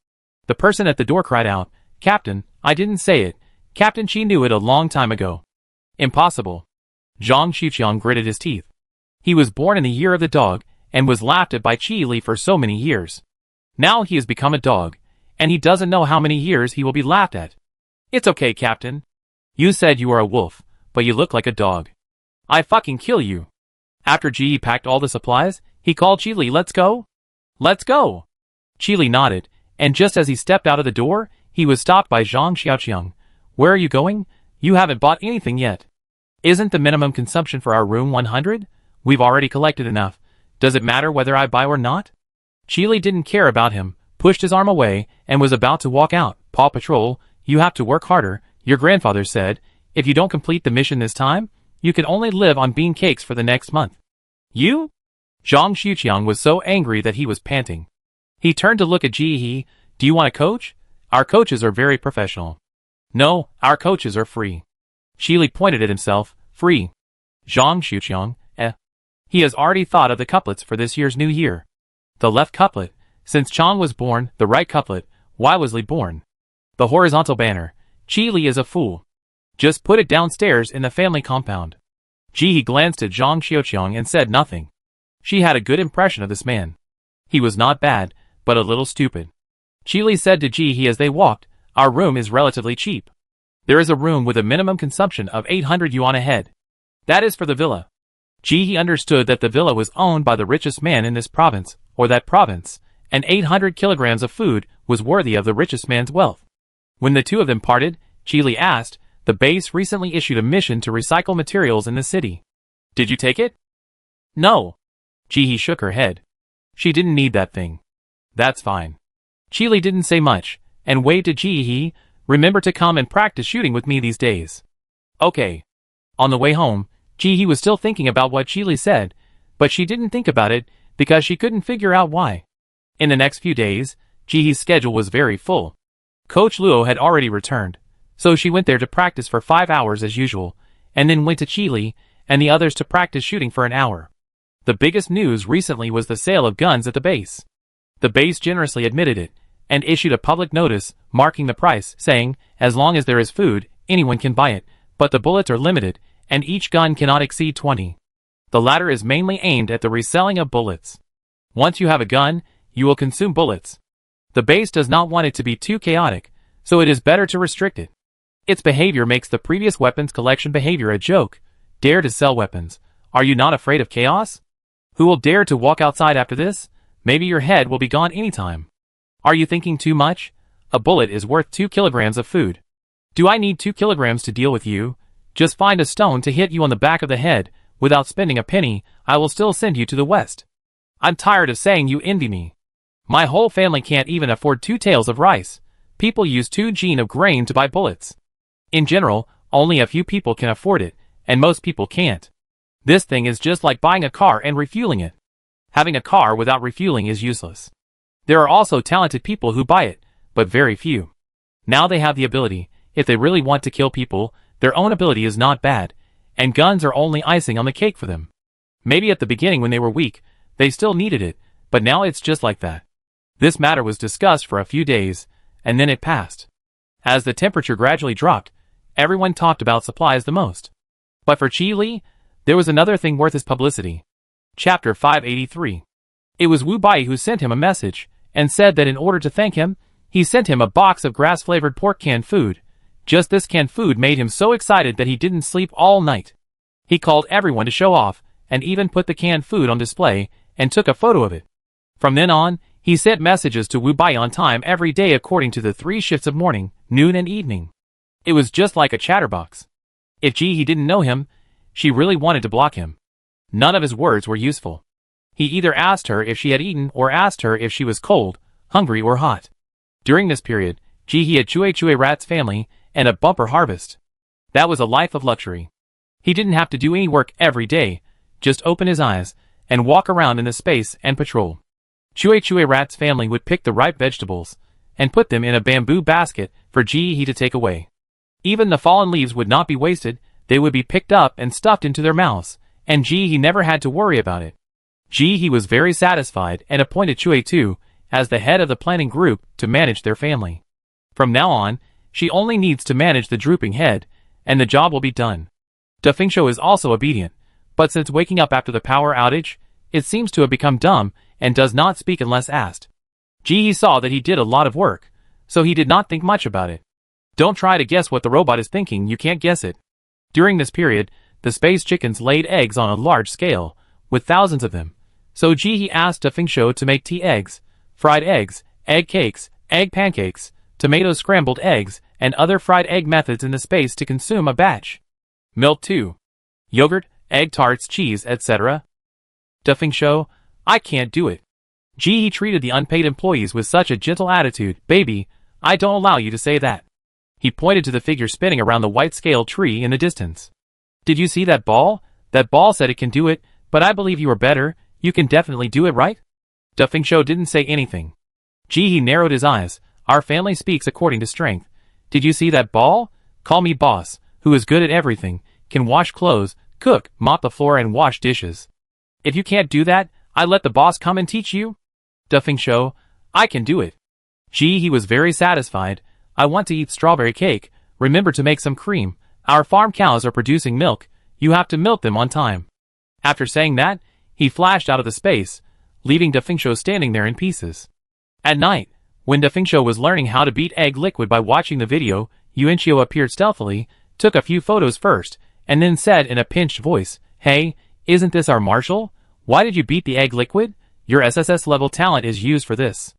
[SPEAKER 1] The person at the door cried out. Captain, I didn't say it. Captain Chi knew it a long time ago. Impossible. Zhang Xuqiang gritted his teeth. He was born in the year of the dog, and was laughed at by Chi Li for so many years. Now he has become a dog, and he doesn't know how many years he will be laughed at. It's okay, Captain. You said you are a wolf, but you look like a dog. I fucking kill you. After Ji packed all the supplies, he called Chi Li. Let's go? Let's go. Chi Li nodded, and just as he stepped out of the door, he was stopped by Zhang Xiaoqiang. Where are you going? You haven't bought anything yet. Isn't the minimum consumption for our room 100? We've already collected enough. Does it matter whether I buy or not? Chi Li didn't care about him, pushed his arm away, and was about to walk out. Paw Patrol, you have to work harder. Your grandfather said, if you don't complete the mission this time, you can only live on bean cakes for the next month. You? Zhang Xuqiang was so angry that he was panting. He turned to look at Ji He. Do you want a coach? Our coaches are very professional. No, our coaches are free. Chi Li pointed at himself. Free. Zhang Xuqiang, He has already thought of the couplets for this year's new year. The left couplet, since Chang was born. The right couplet, why was Li born? The horizontal banner, Chi Li is a fool. Just put it downstairs in the family compound. Ji He glanced at Zhang Xiaoqiang and said nothing. She had a good impression of this man. He was not bad, but a little stupid. Chi Li said to Ji He as they walked, our room is relatively cheap. There is a room with a minimum consumption of 800 yuan a head. That is for the villa. Ji He understood that the villa was owned by the richest man in this province, or that province, and 800 kilograms of food was worthy of the richest man's wealth. When the two of them parted, Chi Li asked, the base recently issued a mission to recycle materials in the city. Did you take it? No. Ji He shook her head. She didn't need that thing. That's fine. Chi Li didn't say much, and waved to Ji He. Remember to come and practice shooting with me these days. Okay. On the way home, Ji He was still thinking about what Chi Li said, but she didn't think about it because she couldn't figure out why. In the next few days, Ji He's schedule was very full. Coach Luo had already returned, so she went there to practice for 5 hours as usual, and then went to Chi Li and the others to practice shooting for an hour. The biggest news recently was the sale of guns at the base. The base generously admitted it, and issued a public notice marking the price, saying, as long as there is food, anyone can buy it, but the bullets are limited, and each gun cannot exceed 20. The latter is mainly aimed at the reselling of bullets. Once you have a gun, you will consume bullets. The base does not want it to be too chaotic, so it is better to restrict it. Its behavior makes the previous weapons collection behavior a joke. Dare to sell weapons. Are you not afraid of chaos? Who will dare to walk outside after this? Maybe your head will be gone anytime. Are you thinking too much? A bullet is worth 2 kilograms of food. Do I need 2 kilograms to deal with you? Just find a stone to hit you on the back of the head. Without spending a penny, I will still send you to the west. I'm tired of saying you envy me. My whole family can't even afford 2 taels of rice. People use 2 gene of grain to buy bullets. In general, only a few people can afford it, and most people can't. This thing is just like buying a car and refueling it. Having a car without refueling is useless. There are also talented people who buy it, but very few. Now they have the ability. If they really want to kill people, their own ability is not bad, and guns are only icing on the cake for them. Maybe at the beginning when they were weak, they still needed it, but now it's just like that. This matter was discussed for a few days, and then it passed. As the temperature gradually dropped, everyone talked about supplies the most. But for Chi Li, there was another thing worth his publicity. Chapter 583. It was Wu Bai who sent him a message, and said that in order to thank him, he sent him a box of grass-flavored pork canned food. Just this canned food made him so excited that he didn't sleep all night. He called everyone to show off, and even put the canned food on display, and took a photo of it. From then on, he sent messages to Wu Bai on time every day according to the 3 shifts of morning, noon and evening. It was just like a chatterbox. If he didn't know him, she really wanted to block him. None of his words were useful. He either asked her if she had eaten or asked her if she was cold, hungry or hot. During this period, he had Chue Rat's family and a bumper harvest. That was a life of luxury. He didn't have to do any work every day, just open his eyes and walk around in the space and patrol. Chue Rat's family would pick the ripe vegetables and put them in a bamboo basket for he to take away. Even the fallen leaves would not be wasted, they would be picked up and stuffed into their mouths, and he never had to worry about it. He was very satisfied and appointed Chue as the head of the planning group to manage their family. From now on, she only needs to manage the drooping head, and the job will be done. Da Fengshu is also obedient, but since waking up after the power outage, it seems to have become dumb and does not speak unless asked. He saw that he did a lot of work, so he did not think much about it. Don't try to guess what the robot is thinking, you can't guess it. During this period, the space chickens laid eggs on a large scale, with thousands of them. So he asked Da Fengshu to make tea eggs, fried eggs, egg cakes, egg pancakes, tomato scrambled eggs, and other fried egg methods in the space to consume a batch. Milk too. Yogurt, egg tarts, cheese, etc. Da Fengshu, I can't do it. He treated the unpaid employees with such a gentle attitude. Baby, I don't allow you to say that. He pointed to the figure spinning around the white scale tree in the distance. Did you see that ball? That ball said it can do it, but I believe you are better. You can definitely do it, right? Da Fengshu didn't say anything. He narrowed his eyes. Our family speaks according to strength. Did you see that ball? Call me boss, who is good at everything, can wash clothes, cook, mop the floor and wash dishes. If you can't do that, I let the boss come and teach you? Da Fengshu, I can do it. He was very satisfied. I want to eat strawberry cake. Remember to make some cream. Our farm cows are producing milk. You have to milk them on time. After saying that, he flashed out of the space, leaving Da Fengshu standing there in pieces. At night, when Da Fengshu was learning how to beat egg liquid by watching the video, Yuanqiu appeared stealthily, took a few photos first, and then said in a pinched voice, Hey, isn't this our marshal? Why did you beat the egg liquid? Your SSS level talent is used for this.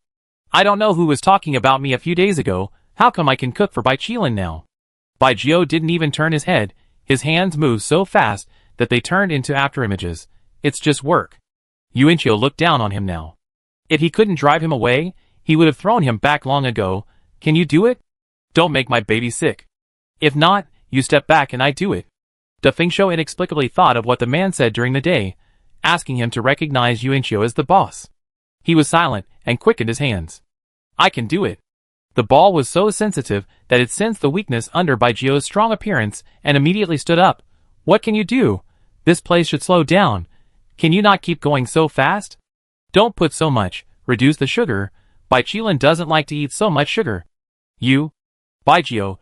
[SPEAKER 1] I don't know who was talking about me a few days ago. How come I can cook for Bai Qilin now? Bai Jiu didn't even turn his head. His hands moved so fast that they turned into afterimages. It's just work. Yuanqiu looked down on him now. If he couldn't drive him away, he would have thrown him back long ago. Can you do it? Don't make my baby sick. If not, you step back and I do it. Da Fengshu inexplicably thought of what the man said during the day, asking him to recognize Yuanqiu as the boss. He was silent and quickened his hands. I can do it. The ball was so sensitive that it sensed the weakness under Bai Jiu's strong appearance and immediately stood up. What can you do? This place should slow down. Can you not keep going so fast? Don't put so much. Reduce the sugar. Bai Qilin doesn't like to eat so much sugar. You? Bai Jiu,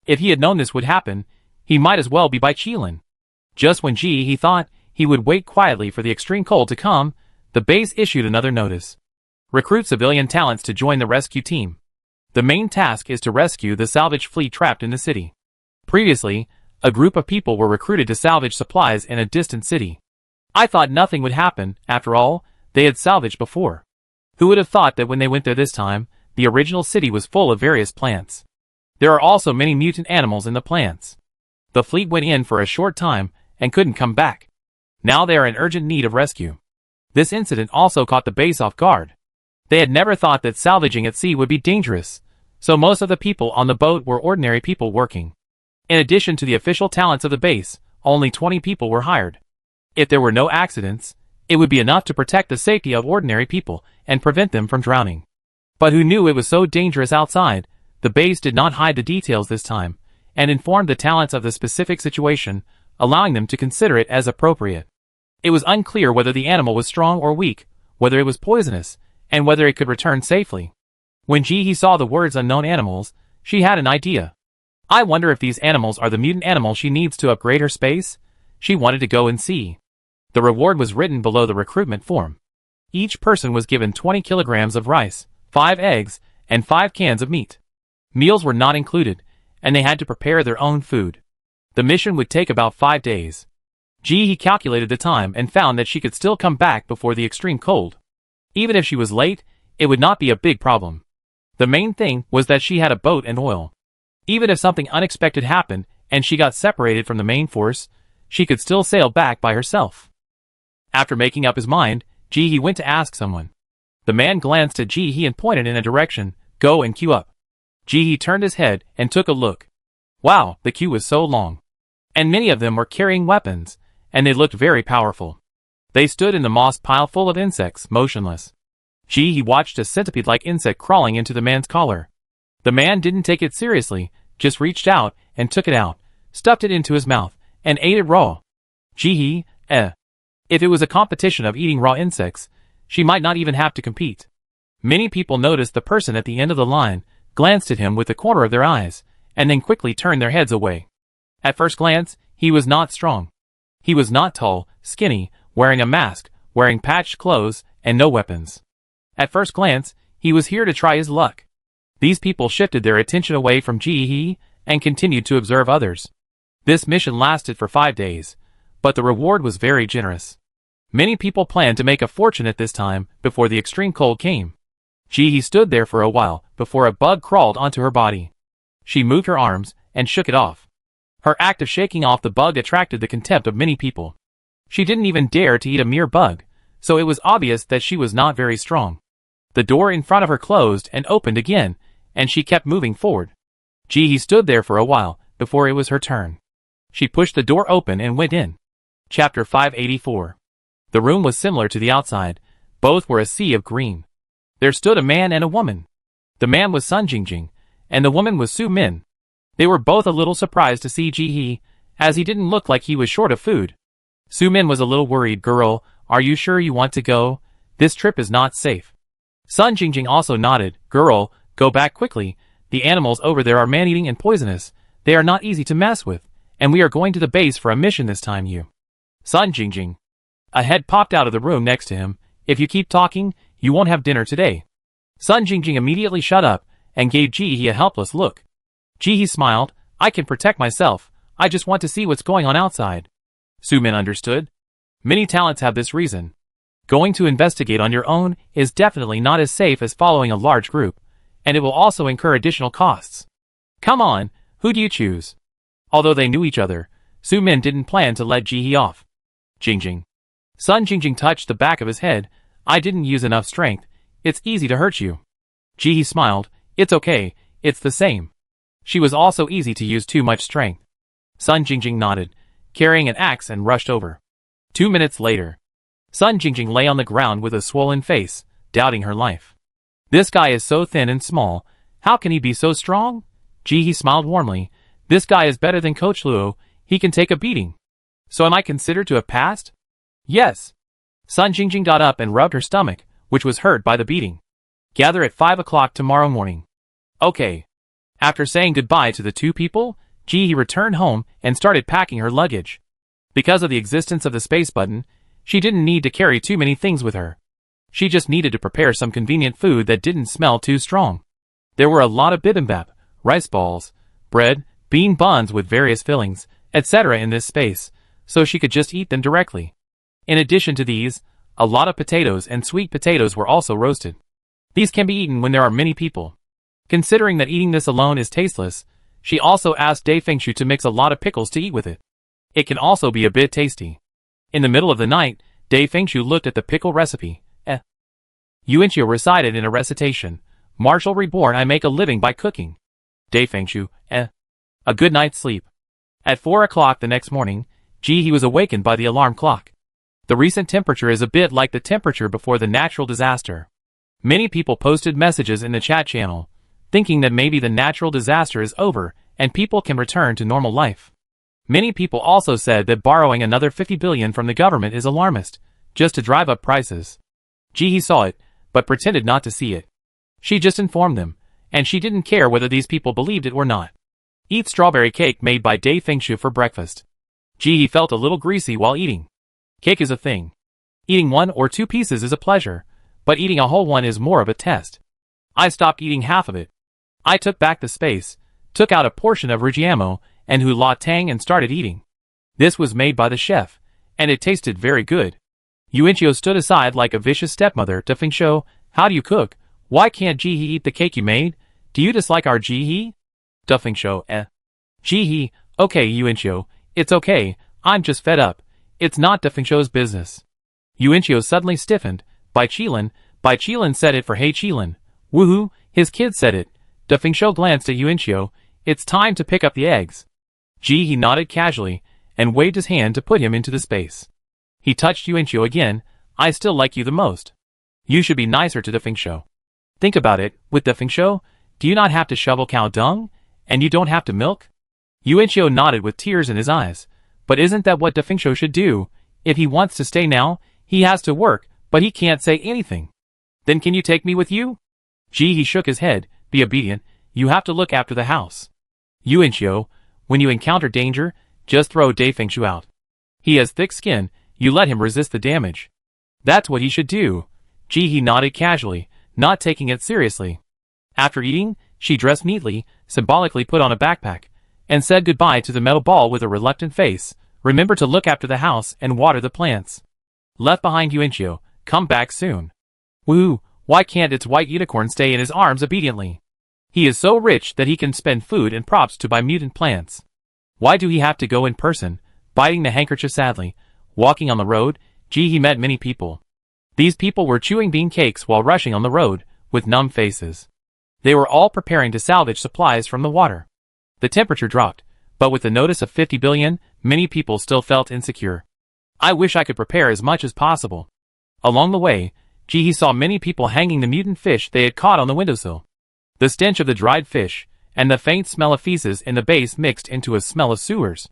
[SPEAKER 1] If he had known this would happen, he might as well be Bai Qilin. Just when he thought he would wait quietly for the extreme cold to come, the base issued another notice. Recruit civilian talents to join the rescue team. The main task is to rescue the salvage fleet trapped in the city. Previously, a group of people were recruited to salvage supplies in a distant city. I thought nothing would happen. After all, they had salvaged before. Who would have thought that when they went there this time, the original city was full of various plants. There are also many mutant animals in the plants. The fleet went in for a short time and couldn't come back. Now they are in urgent need of rescue. This incident also caught the base off guard. They had never thought that salvaging at sea would be dangerous, so most of the people on the boat were ordinary people working. In addition to the official talents of the base, only 20 people were hired. If there were no accidents, it would be enough to protect the safety of ordinary people and prevent them from drowning. But who knew it was so dangerous outside? The base did not hide the details this time, and informed the talents of the specific situation, allowing them to consider it as appropriate. It was unclear whether the animal was strong or weak, whether it was poisonous, and whether it could return safely. When he saw the words unknown animals, she had an idea. I wonder if these animals are the mutant animals she needs to upgrade her space? She wanted to go and see. The reward was written below the recruitment form. Each person was given 20 kilograms of rice, 5 eggs, and 5 cans of meat. Meals were not included, and they had to prepare their own food. The mission would take about 5 days. He calculated the time and found that she could still come back before the extreme cold. Even if she was late, it would not be a big problem. The main thing was that she had a boat and oil. Even if something unexpected happened and she got separated from the main force, she could still sail back by herself. After making up his mind, Ji-hee went to ask someone. The man glanced at Ji-hee and pointed in a direction. Go and queue up. Ji-hee turned his head and took a look. Wow, the queue was so long. And many of them were carrying weapons, and they looked very powerful. They stood in the moss pile full of insects, motionless. Ji-hee watched a centipede-like insect crawling into the man's collar. The man didn't take it seriously, just reached out and took it out, stuffed it into his mouth, and ate it raw. Ji-hee, If it was a competition of eating raw insects, she might not even have to compete. Many people noticed the person at the end of the line, glanced at him with the corner of their eyes, and then quickly turned their heads away. At first glance, he was not strong. He was not tall, skinny, wearing a mask, wearing patched clothes, and no weapons. At first glance, he was here to try his luck. These people shifted their attention away from Ji-hee and continued to observe others. This mission lasted for 5 days, but the reward was very generous. Many people planned to make a fortune at this time before the extreme cold came. Ji-hee stood there for a while before a bug crawled onto her body. She moved her arms and shook it off. Her act of shaking off the bug attracted the contempt of many people. She didn't even dare to eat a mere bug, so it was obvious that she was not very strong. The door in front of her closed and opened again, and she kept moving forward. Ji-hee stood there for a while before it was her turn. She pushed the door open and went in. Chapter 584. The room was similar to the outside. Both were a sea of green. There stood a man and a woman. The man was Sun Jingjing, and the woman was Su Min. They were both a little surprised to see Ji-hee, as he didn't look like he was short of food. Su Min was a little worried. Girl, are you sure you want to go? This trip is not safe. Sun Jingjing also nodded. Girl, go back quickly. The animals over there are man-eating and poisonous. They are not easy to mess with, and we are going to the base for a mission this time. You. Sun Jingjing. A head popped out of the room next to him. If you keep talking, you won't have dinner today. Sun Jingjing immediately shut up and gave Ji-hee a helpless look. Ji-hee smiled. I can protect myself. I just want to see what's going on outside. Su Min understood. Many talents have this reason. Going to investigate on your own is definitely not as safe as following a large group, and it will also incur additional costs. Come on, who do you choose? Although they knew each other, Su Min didn't plan to let Ji-hee off. Jingjing. Sun Jingjing touched the back of his head. I didn't use enough strength. It's easy to hurt you. Ji-hee smiled. It's okay, it's the same. She was also easy to use too much strength. Sun Jingjing nodded, carrying an axe and rushed over. 2 minutes later. Sun Jingjing lay on the ground with a swollen face, doubting her life. This guy is so thin and small. How can he be so strong? Ji-hee smiled warmly. This guy is better than Coach Luo. He can take a beating. So am I considered to have passed? Yes. Sun Jingjing got up and rubbed her stomach, which was hurt by the beating. Gather at 5 o'clock tomorrow morning. Okay. After saying goodbye to the two people, Ji-hee returned home and started packing her luggage. Because of the existence of the space button, she didn't need to carry too many things with her. She just needed to prepare some convenient food that didn't smell too strong. There were a lot of bibimbap, rice balls, bread, bean buns with various fillings, etc. in this space, so she could just eat them directly. In addition to these, a lot of potatoes and sweet potatoes were also roasted. These can be eaten when there are many people. Considering that eating this alone is tasteless, she also asked Dai Fengshu to mix a lot of pickles to eat with it. It can also be a bit tasty. In the middle of the night, Dai Fengshu looked at the pickle recipe. Yuanqiu recited in a recitation. Marshal reborn, I make a living by cooking. Dai Fengshu, A good night's sleep. At 4 o'clock the next morning, Ji-hee was awakened by the alarm clock. The recent temperature is a bit like the temperature before the natural disaster. Many people posted messages in the chat channel, thinking that maybe the natural disaster is over and people can return to normal life. Many people also said that borrowing another 50 billion from the government is alarmist, just to drive up prices. Ji-hee saw it, but pretended not to see it. She just informed them, and she didn't care whether these people believed it or not. Eat strawberry cake made by Dai Fengshu for breakfast. Ji-hee felt a little greasy while eating. Cake is a thing. Eating 1 or 2 pieces is a pleasure, but eating a whole one is more of a test. I stopped eating half of it. I took back the space, took out a portion of Rigiamo and Hu La Tang and started eating. This was made by the chef, and it tasted very good. Yuanqiu stood aside like a vicious stepmother to Fengshu. How do you cook? Why can't Ji-hee eat the cake you made? Do you dislike our Ji-hee? Doofenshmirtz, Gee, okay Yuanqiu, it's okay, I'm just fed up. It's not Doofenshmirtz's business. Yuanqiu suddenly stiffened. Bai Qilin said it for Hey Qilin. Woohoo, his kid said it. Doofenshmirtz glanced at Yuanqiu. It's time to pick up the eggs. He nodded casually, and waved his hand to put him into the space. He touched Yuanqiu again. I still like you the most. You should be nicer to Doofenshmirtz. Think about it, with Doofenshmirtz, do you not have to shovel cow dung? And you don't have to milk? Yuanqiu nodded with tears in his eyes. But isn't that what Doofenshmirtz should do? If he wants to stay now, he has to work, but he can't say anything. Then can you take me with you? He shook his head. Be obedient, you have to look after the house. Yuanqiu, when you encounter danger, just throw Doofenshmirtz out. He has thick skin, you let him resist the damage. That's what he should do. He nodded casually, not taking it seriously. After eating, she dressed neatly, symbolically put on a backpack, and said goodbye to the metal ball with a reluctant face. Remember to look after the house and water the plants. Left behind Yuanqiu, come back soon. Woo, why can't its white unicorn stay in his arms obediently? He is so rich that he can spend food and props to buy mutant plants. Why do he have to go in person, biting the handkerchief sadly? Walking on the road, he met many people. These people were chewing bean cakes while rushing on the road, with numb faces. They were all preparing to salvage supplies from the water. The temperature dropped, but with the notice of 50 billion, many people still felt insecure. I wish I could prepare as much as possible. Along the way, he saw many people hanging the mutant fish they had caught on the windowsill. The stench of the dried fish, and the faint smell of feces in the base mixed into a smell of sewers.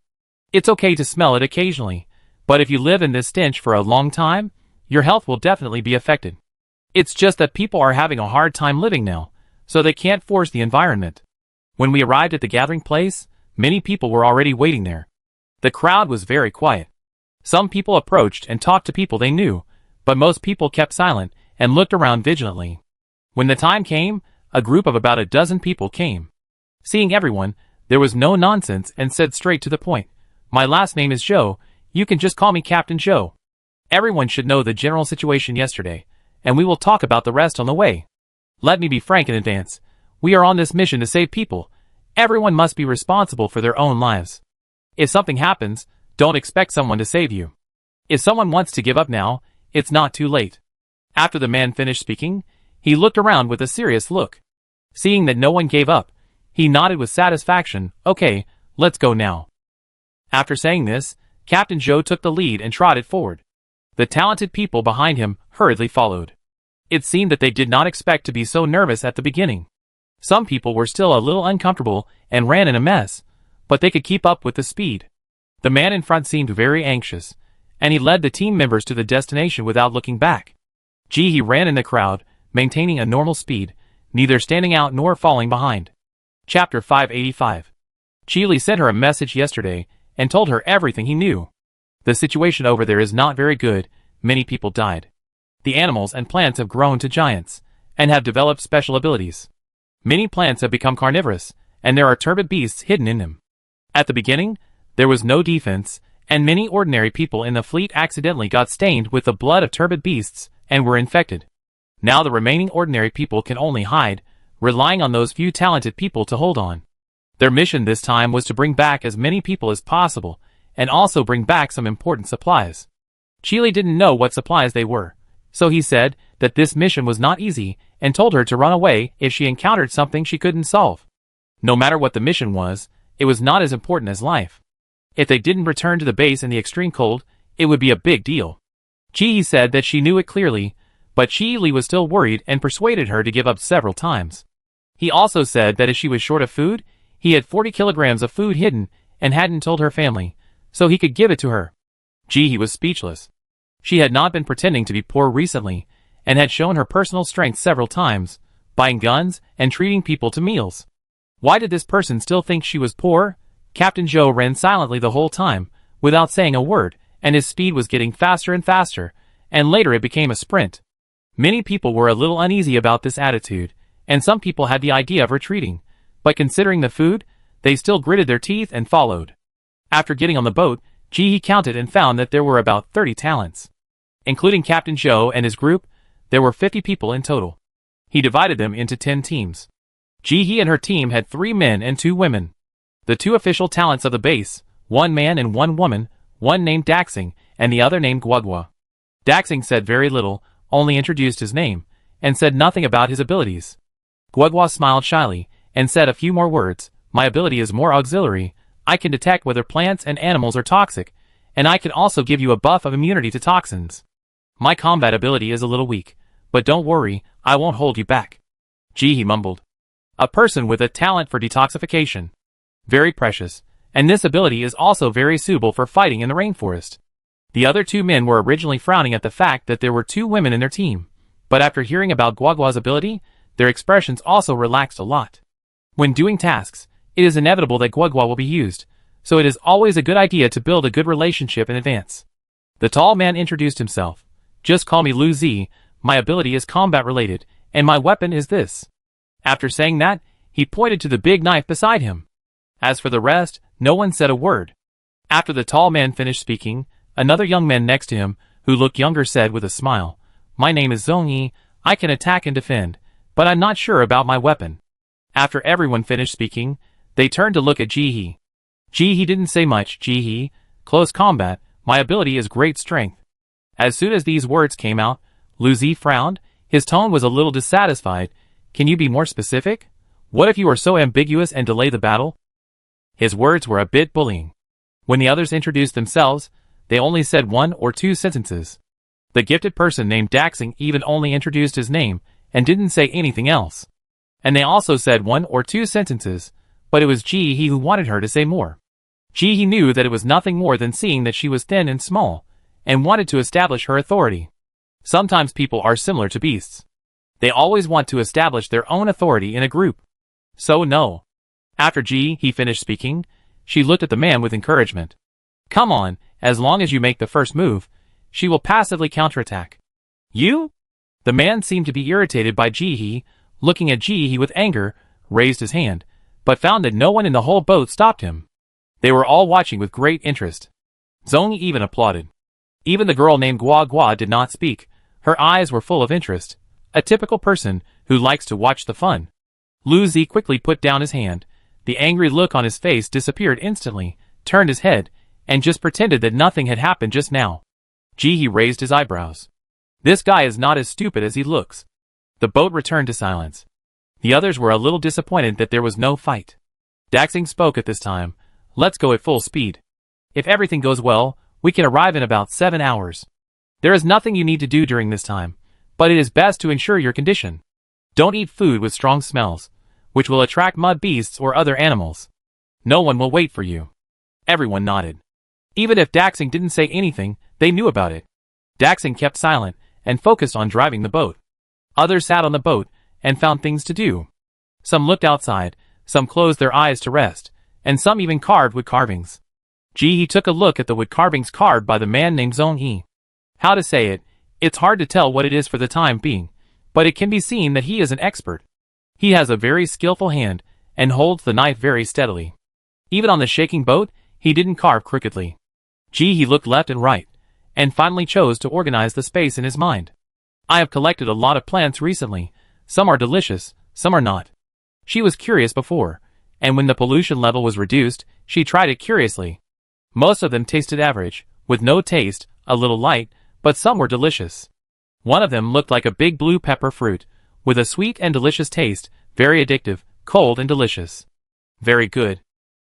[SPEAKER 1] It's okay to smell it occasionally, but if you live in this stench for a long time, your health will definitely be affected. It's just that people are having a hard time living now, so they can't force the environment. When we arrived at the gathering place, many people were already waiting there. The crowd was very quiet. Some people approached and talked to people they knew, but most people kept silent and looked around vigilantly. When the time came, a group of about a dozen people came. Seeing everyone, there was no nonsense and said straight to the point. My last name is Joe, you can just call me Captain Joe. Everyone should know the general situation yesterday, and we will talk about the rest on the way. Let me be frank in advance. We are on this mission to save people. Everyone must be responsible for their own lives. If something happens, don't expect someone to save you. If someone wants to give up now, it's not too late. After the man finished speaking, he looked around with a serious look. Seeing that no one gave up, he nodded with satisfaction. Okay, let's go now. After saying this, Captain Joe took the lead and trotted forward. The talented people behind him hurriedly followed. It seemed that they did not expect to be so nervous at the beginning. Some people were still a little uncomfortable and ran in a mess, but they could keep up with the speed. The man in front seemed very anxious, and he led the team members to the destination without looking back. He ran in the crowd, maintaining a normal speed, neither standing out nor falling behind. Chapter 585. Chile sent her a message yesterday and told her everything he knew. The situation over there is not very good, many people died. The animals and plants have grown to giants, and have developed special abilities. Many plants have become carnivorous, and there are turbid beasts hidden in them. At the beginning, there was no defense, and many ordinary people in the fleet accidentally got stained with the blood of turbid beasts, and were infected. Now the remaining ordinary people can only hide, relying on those few talented people to hold on. Their mission this time was to bring back as many people as possible, and also bring back some important supplies. Chile didn't know what supplies they were, so he said that this mission was not easy, and told her to run away if she encountered something she couldn't solve. No matter what the mission was, it was not as important as life. If they didn't return to the base in the extreme cold, it would be a big deal. Chi said that she knew it clearly, but Chi Li was still worried and persuaded her to give up several times. He also said that if she was short of food, he had 40 kilograms of food hidden and hadn't told her family, so he could give it to her. He was speechless. She had not been pretending to be poor recently, and had shown her personal strength several times, buying guns and treating people to meals. Why did this person still think she was poor? Captain Joe ran silently the whole time, without saying a word, and his speed was getting faster and faster, and later it became a sprint. Many people were a little uneasy about this attitude, and some people had the idea of retreating, but considering the food, they still gritted their teeth and followed. After getting on the boat, he counted and found that there were about 30 talents. Including Captain Joe and his group, there were 50 people in total. He divided them into 10 teams. Ji-hee and her team had 3 men and 2 women. The 2 official talents of the base, 1 man and 1 woman, one named Daxing, and the other named Guagua. Daxing said very little, only introduced his name, and said nothing about his abilities. Guagua smiled shyly, and said a few more words. My ability is more auxiliary, I can detect whether plants and animals are toxic, and I can also give you a buff of immunity to toxins. My combat ability is a little weak, but don't worry, I won't hold you back. Ji-hee mumbled. A person with a talent for detoxification. Very precious, and this ability is also very suitable for fighting in the rainforest. The other 2 men were originally frowning at the fact that there were 2 women in their team, but after hearing about Guagua's ability, their expressions also relaxed a lot. When doing tasks, it is inevitable that Guagua will be used, so it is always a good idea to build a good relationship in advance. The tall man introduced himself. Just call me Lu Zi, my ability is combat related, and my weapon is this. After saying that, he pointed to the big knife beside him. As for the rest, no one said a word. After the tall man finished speaking, another young man next to him, who looked younger, said with a smile, My name is Zhongyi, I can attack and defend, but I'm not sure about my weapon. After everyone finished speaking, they turned to look at Ji-hee. Ji-hee didn't say much. Ji-hee, close combat, my ability is great strength. As soon as these words came out, Lu Zi frowned, his tone was a little dissatisfied. Can you be more specific? What if you are so ambiguous and delay the battle? His words were a bit bullying. When the others introduced themselves, they only said 1 or 2 sentences. The gifted person named Daxing even only introduced his name, and didn't say anything else. And they also said 1 or 2 sentences, but it was Ji-hee who wanted her to say more. Ji-hee knew that it was nothing more than seeing that she was thin and small, and wanted to establish her authority. Sometimes people are similar to beasts. They always want to establish their own authority in a group. So no. After Ji-hee finished speaking, she looked at the man with encouragement. Come on, as long as you make the first move, she will passively counterattack. You? The man seemed to be irritated by Ji-hee, looking at Ji-hee with anger, raised his hand, but found that no one in the whole boat stopped him. They were all watching with great interest. Zhongyi even applauded. Even the girl named Guagua did not speak, her eyes were full of interest, a typical person who likes to watch the fun. Lu Zi quickly put down his hand, the angry look on his face disappeared instantly, turned his head, and just pretended that nothing had happened just now. Ji-hee raised his eyebrows. This guy is not as stupid as he looks. The boat returned to silence. The others were a little disappointed that there was no fight. Daxing spoke at this time. Let's go at full speed. If everything goes well, we can arrive in about 7 hours. There is nothing you need to do during this time, but it is best to ensure your condition. Don't eat food with strong smells, which will attract mud beasts or other animals. No one will wait for you. Everyone nodded. Even if Daxing didn't say anything, they knew about it. Daxing kept silent and focused on driving the boat. Others sat on the boat and found things to do. Some looked outside, some closed their eyes to rest, and some even carved wood carvings. Ji-hee took a look at the wood carvings carved by the man named Zhongyi. How to say it, it's hard to tell what it is for the time being, but it can be seen that he is an expert. He has a very skillful hand, and holds the knife very steadily. Even on the shaking boat, he didn't carve crookedly. Ji-hee looked left and right, and finally chose to organize the space in his mind. I have collected a lot of plants recently, some are delicious, some are not. She was curious before, and when the pollution level was reduced, she tried it curiously. Most of them tasted average, with no taste, a little light, but some were delicious. One of them looked like a big blue pepper fruit, with a sweet and delicious taste, very addictive, cold and delicious. Very good.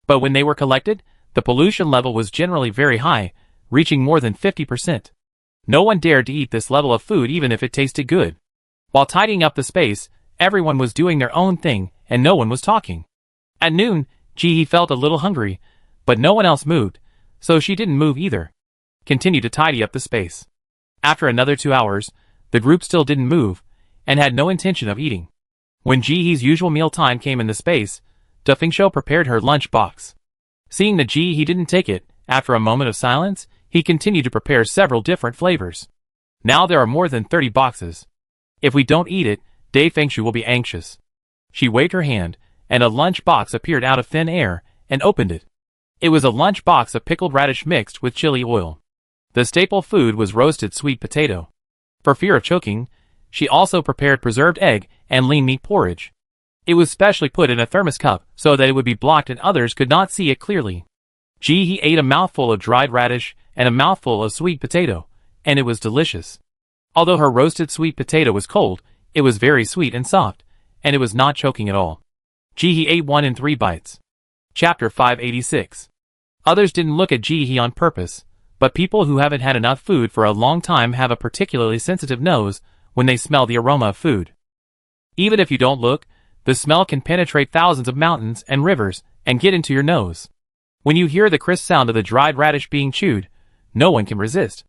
[SPEAKER 1] But when they were collected, the pollution level was generally very high, reaching more than 50%. No one dared to eat this level of food even if it tasted good. While tidying up the space, everyone was doing their own thing, and no one was talking. At noon, Ji-hee felt a little hungry, but no one else moved, so she didn't move either. Continued to tidy up the space. After another 2 hours, the group still didn't move, and had no intention of eating. When Ji-hee's usual meal time came in the space, Duffingsho prepared her lunch box. Seeing that Ji-hee didn't take it, after a moment of silence, he continued to prepare several different flavors. Now there are more than 30 boxes. If we don't eat it, Fengshu will be anxious. She waved her hand, and a lunch box appeared out of thin air, and opened it. It was a lunch box of pickled radish mixed with chili oil. The staple food was roasted sweet potato. For fear of choking, she also prepared preserved egg and lean meat porridge. It was specially put in a thermos cup so that it would be blocked and others could not see it clearly. Ji-hee ate a mouthful of dried radish and a mouthful of sweet potato, and it was delicious. Although her roasted sweet potato was cold, it was very sweet and soft, and it was not choking at all. Ji-hee ate one in 3 bites. Chapter 586. Others didn't look at Ji-hee on purpose, but people who haven't had enough food for a long time have a particularly sensitive nose when they smell the aroma of food. Even if you don't look, the smell can penetrate thousands of mountains and rivers and get into your nose. When you hear the crisp sound of the dried radish being chewed, no one can resist.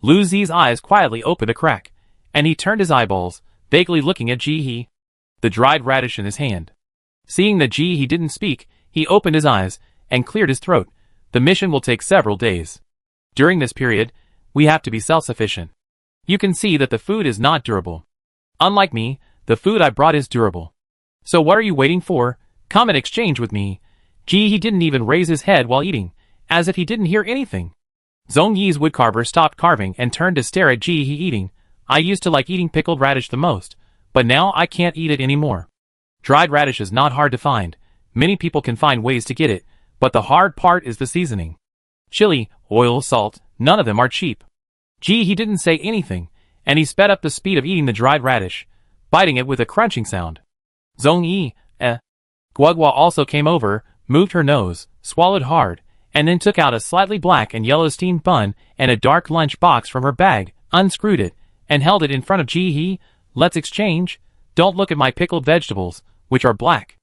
[SPEAKER 1] Lu Zi's eyes quietly opened a crack, and he turned his eyeballs, vaguely looking at Ji-hee, the dried radish in his hand. Seeing that Ji-hee didn't speak, he opened his eyes and cleared his throat. The mission will take several days. During this period, we have to be self-sufficient. You can see that the food is not durable. Unlike me, the food I brought is durable. So what are you waiting for? Come and exchange with me. Ji-hee didn't even raise his head while eating, as if he didn't hear anything. Zhong Yi's woodcarver stopped carving and turned to stare at Ji-hee eating. I used to like eating pickled radish the most, but now I can't eat it anymore. Dried radish is not hard to find. Many people can find ways to get it, but the hard part is the seasoning. Chili, oil, salt, none of them are cheap. Ji-hee didn't say anything, and he sped up the speed of eating the dried radish, biting it with a crunching sound. Zhong Yi, Guagua also came over, moved her nose, swallowed hard, and then took out a slightly black and yellow steamed bun and a dark lunch box from her bag, unscrewed it, and held it in front of Ji-hee. Let's exchange. Don't look at my pickled vegetables, which are black.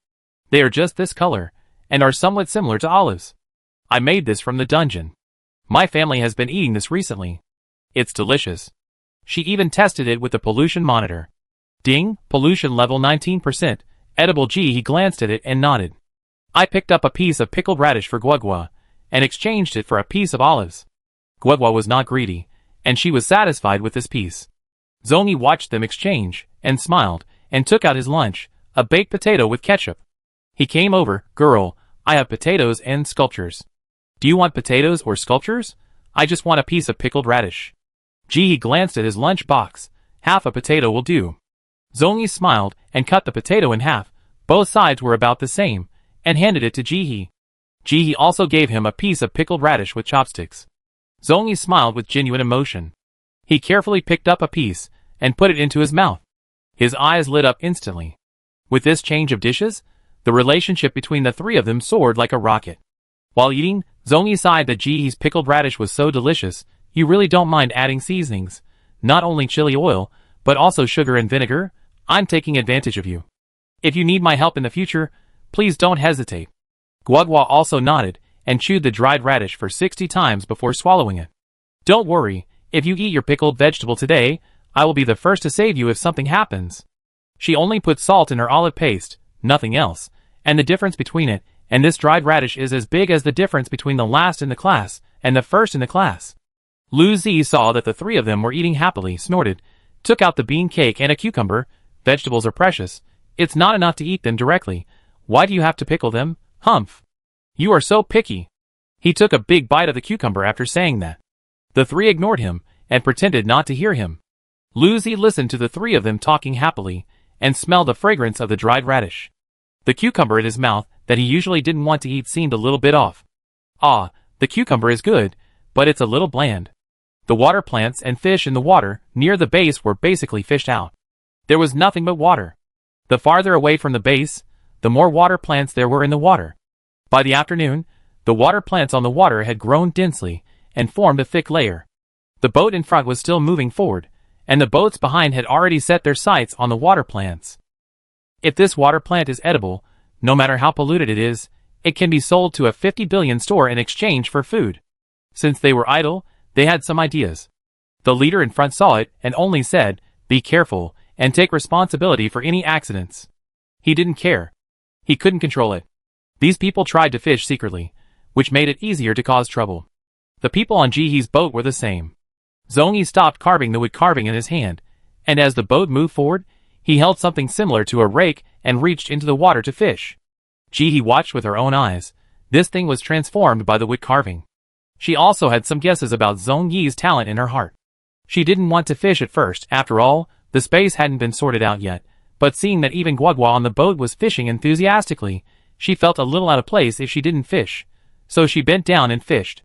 [SPEAKER 1] They are just this color, and are somewhat similar to olives. I made this from the dungeon. My family has been eating this recently. It's delicious. She even tested it with the pollution monitor. Ding, pollution level 19%, edible. Ji-hee glanced at it and nodded. I picked up a piece of pickled radish for Guagua, and exchanged it for a piece of olives. Guagua was not greedy, and she was satisfied with this piece. Zhong Yi watched them exchange, and smiled, and took out his lunch, a baked potato with ketchup. He came over. Girl, I have potatoes and sculptures. Do you want potatoes or sculptures? I just want a piece of pickled radish. Ji-hee glanced at his lunch box. Half a potato will do. Zhong Yi smiled and cut the potato in half. Both sides were about the same, and handed it to Ji-hee. Ji-hee also gave him a piece of pickled radish with chopsticks. Zhong Yi smiled with genuine emotion. He carefully picked up a piece and put it into his mouth. His eyes lit up instantly. With this change of dishes, the relationship between the three of them soared like a rocket. While eating, Zhong Yi sighed that Ji-hee's pickled radish was so delicious. You really don't mind adding seasonings, not only chili oil, but also sugar and vinegar? I'm taking advantage of you. If you need my help in the future, please don't hesitate. Guagua also nodded and chewed the dried radish for 60 times before swallowing it. Don't worry, if you eat your pickled vegetable today, I will be the first to save you if something happens. She only put salt in her olive paste, nothing else, and the difference between it and this dried radish is as big as the difference between the last in the class and the first in the class. Lu Zi saw that the three of them were eating happily, snorted, took out the bean cake and a cucumber. Vegetables are precious. It's not enough to eat them directly. Why do you have to pickle them? Humph. You are so picky. He took a big bite of the cucumber after saying that. The three ignored him and pretended not to hear him. Lu Zi listened to the three of them talking happily and smelled the fragrance of the dried radish. The cucumber in his mouth that he usually didn't want to eat seemed a little bit off. Ah, the cucumber is good, but it's a little bland. The water plants and fish in the water near the base were basically fished out. There was nothing but water. The farther away from the base, the more water plants there were in the water. By the afternoon, the water plants on the water had grown densely and formed a thick layer. The boat in front was still moving forward, and the boats behind had already set their sights on the water plants. If this water plant is edible, no matter how polluted it is, it can be sold to a 50 billion store in exchange for food. Since they were idle, they had some ideas. The leader in front saw it and only said, "Be careful and take responsibility for any accidents." He didn't care. He couldn't control it. These people tried to fish secretly, which made it easier to cause trouble. The people on Ji-hee's boat were the same. Zhong Yi stopped carving the wood carving in his hand, and as the boat moved forward, he held something similar to a rake and reached into the water to fish. Ji-hee watched with her own eyes. This thing was transformed by the wood carving. She also had some guesses about Zhong Yi's talent in her heart. She didn't want to fish at first. After all, the space hadn't been sorted out yet, but seeing that even Guagua on the boat was fishing enthusiastically, she felt a little out of place if she didn't fish, so she bent down and fished.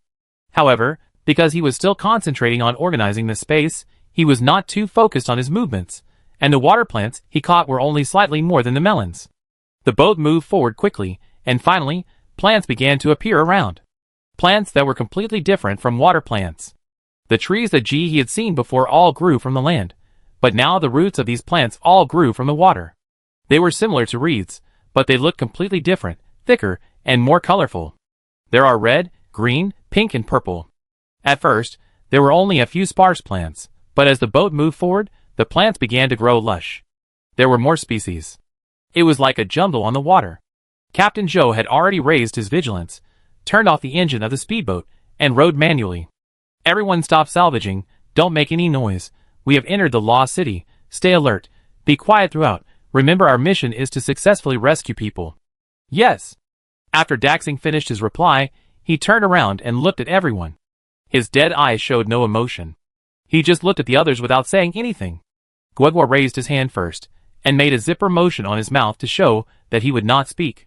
[SPEAKER 1] However, because he was still concentrating on organizing the space, he was not too focused on his movements, and the water plants he caught were only slightly more than the melons. The boat moved forward quickly, and finally, plants began to appear around. Plants that were completely different from water plants. The trees that he had seen before all grew from the land, but now the roots of these plants all grew from the water. They were similar to reeds, but they looked completely different, thicker, and more colorful. There are red, green, pink, and purple. At first, there were only a few sparse plants, but as the boat moved forward, the plants began to grow lush. There were more species. It was like a jungle on the water. Captain Joe had already raised his vigilance, turned off the engine of the speedboat, and rowed manually. Everyone stop salvaging, don't make any noise. We have entered the Lost City. Stay alert. Be quiet throughout. Remember, our mission is to successfully rescue people. Yes. After Daxing finished his reply, he turned around and looked at everyone. His dead eyes showed no emotion. He just looked at the others without saying anything. Guagua raised his hand first, and made a zipper motion on his mouth to show that he would not speak.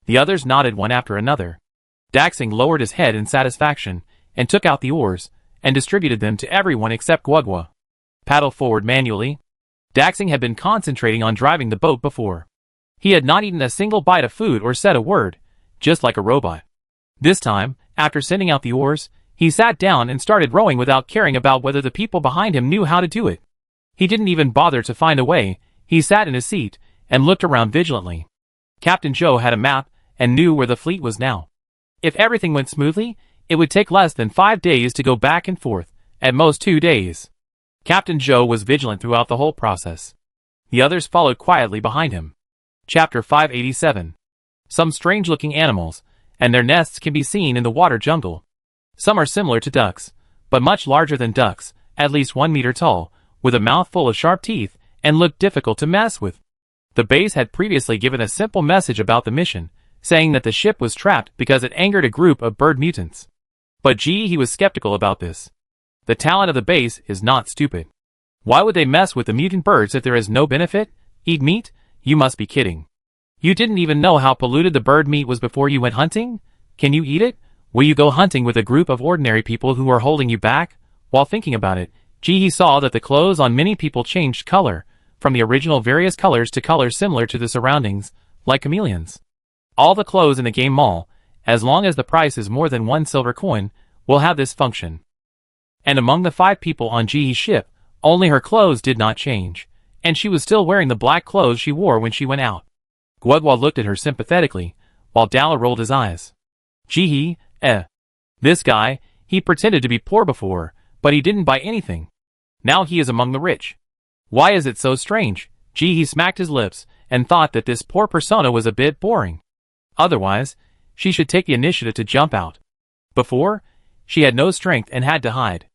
[SPEAKER 1] The others nodded one after another. Daxing lowered his head in satisfaction, and took out the oars, and distributed them to everyone except Guagua. Paddle forward manually. Daxing had been concentrating on driving the boat before. He had not eaten a single bite of food or said a word, just like a robot. This time, after sending out the oars, he sat down and started rowing without caring about whether the people behind him knew how to do it. He didn't even bother to find a way. He sat in his seat and looked around vigilantly. Captain Joe had a map and knew where the fleet was now. If everything went smoothly, it would take less than 5 days to go back and forth, at most 2 days. Captain Joe was vigilant throughout the whole process. The others followed quietly behind him. Chapter 587. Some strange-looking animals, and their nests can be seen in the water jungle. Some are similar to ducks, but much larger than ducks, at least 1 meter tall, with a mouth full of sharp teeth, and looked difficult to mess with. The base had previously given a simple message about the mission, saying that the ship was trapped because it angered a group of bird mutants. But he was skeptical about this. The talent of the base is not stupid. Why would they mess with the mutant birds if there is no benefit? Eat meat? You must be kidding. You didn't even know how polluted the bird meat was before you went hunting? Can you eat it? Will you go hunting with a group of ordinary people who are holding you back? While thinking about it, he saw that the clothes on many people changed color, from the original various colors to colors similar to the surroundings, like chameleons. All the clothes in the game mall, as long as the price is more than 1 silver coin, will have this function. And among the 5 people on Jihee's ship, only her clothes did not change, and she was still wearing the black clothes she wore when she went out. Guagua looked at her sympathetically, while Dalla rolled his eyes. Jihee, This guy, he pretended to be poor before, but he didn't buy anything. Now he is among the rich. Why is it so strange? Jihee smacked his lips, and thought that this poor persona was a bit boring. Otherwise, she should take the initiative to jump out. Before, she had no strength and had to hide.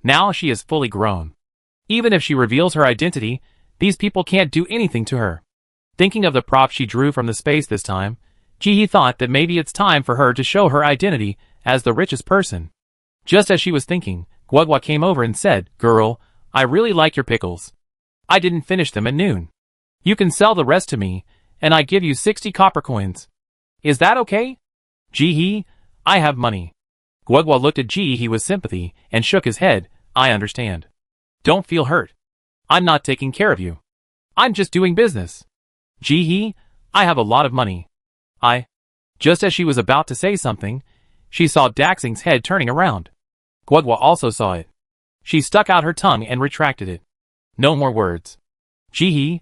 [SPEAKER 1] Now she is fully grown. Even if she reveals her identity, these people can't do anything to her. Thinking of the prop she drew from the space this time, Jihee thought that maybe it's time for her to show her identity as the richest person. Just as she was thinking, Guagua came over and said, "Girl, I really like your pickles. I didn't finish them at noon. You can sell the rest to me, and I give you 60 copper coins. Is that okay?" Jihee, I have money. Guagua looked at Jihee with sympathy and shook his head. I understand. Don't feel hurt. I'm not taking care of you. I'm just doing business. Jihee, I have a lot of money. Just as she was about to say something, she saw Daxing's head turning around. Guagua also saw it. She stuck out her tongue and retracted it. No more words. Jihee,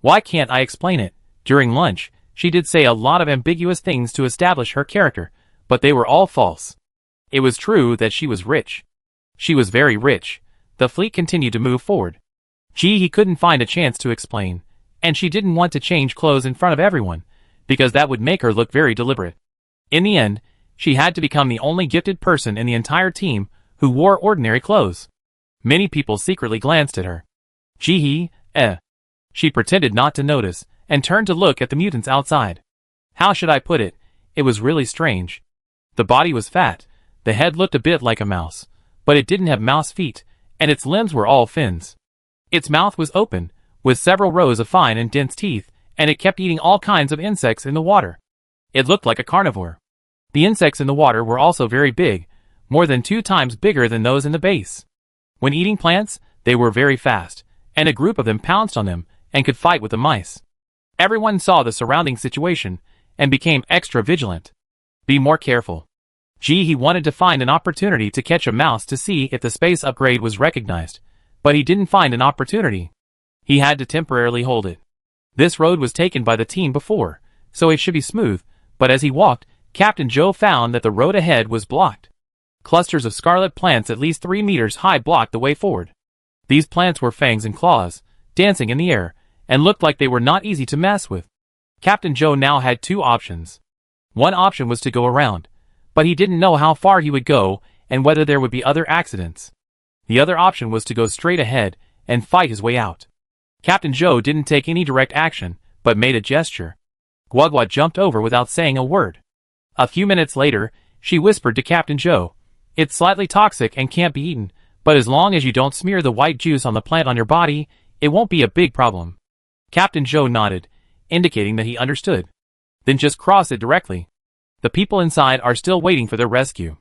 [SPEAKER 1] Why can't I explain it? During lunch, she did say a lot of ambiguous things to establish her character, but they were all false. It was true that she was rich. She was very rich. The fleet continued to move forward. Jihee couldn't find a chance to explain, and she didn't want to change clothes in front of everyone, because that would make her look very deliberate. In the end, she had to become the only gifted person in the entire team who wore ordinary clothes. Many people secretly glanced at her. Jihee, She pretended not to notice, and turned to look at the mutants outside. How should I put it? It was really strange. The body was fat, the head looked a bit like a mouse, but it didn't have mouse feet, and its limbs were all fins. Its mouth was open, with several rows of fine and dense teeth, and it kept eating all kinds of insects in the water. It looked like a carnivore. The insects in the water were also very big, more than 2 times bigger than those in the base. When eating plants, they were very fast, and a group of them pounced on them and could fight with the mice. Everyone saw the surrounding situation and became extra vigilant. Be more careful. He wanted to find an opportunity to catch a mouse to see if the space upgrade was recognized, but he didn't find an opportunity. He had to temporarily hold it. This road was taken by the team before, so it should be smooth, but as he walked, Captain Joe found that the road ahead was blocked. Clusters of scarlet plants at least 3 meters high blocked the way forward. These plants were fangs and claws, dancing in the air, and looked like they were not easy to mess with. Captain Joe now had 2 options. One option was to go around, but he didn't know how far he would go and whether there would be other accidents. The other option was to go straight ahead and fight his way out. Captain Joe didn't take any direct action, but made a gesture. Guagua jumped over without saying a word. A few minutes later, she whispered to Captain Joe, "It's slightly toxic and can't be eaten, but as long as you don't smear the white juice on the plant on your body, it won't be a big problem." Captain Joe nodded, indicating that he understood. "Then just cross it directly. The people inside are still waiting for their rescue.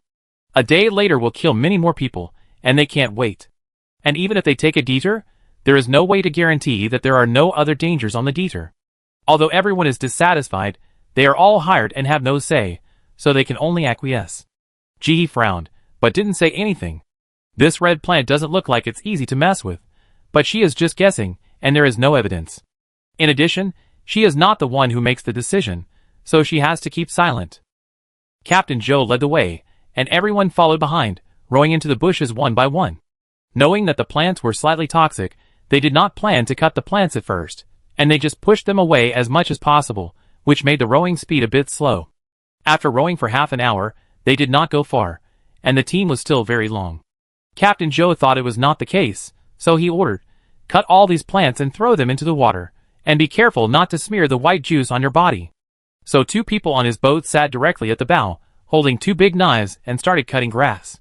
[SPEAKER 1] A day later will kill many more people, and they can't wait. And even if they take a detour, there is no way to guarantee that there are no other dangers on the detour. Although everyone is dissatisfied, they are all hired and have no say, so they can only acquiesce." He frowned, but didn't say anything. This red plant doesn't look like it's easy to mess with, but she is just guessing, and there is no evidence. In addition, she is not the one who makes the decision, so she has to keep silent. Captain Joe led the way, and everyone followed behind, rowing into the bushes one by one. Knowing that the plants were slightly toxic, they did not plan to cut the plants at first, and they just pushed them away as much as possible, which made the rowing speed a bit slow. After rowing for half an hour, they did not go far, and the team was still very long. Captain Joe thought it was not the case, so he ordered, "Cut all these plants and throw them into the water, and be careful not to smear the white juice on your body." So 2 people on his boat sat directly at the bow, holding 2 big knives and started cutting grass.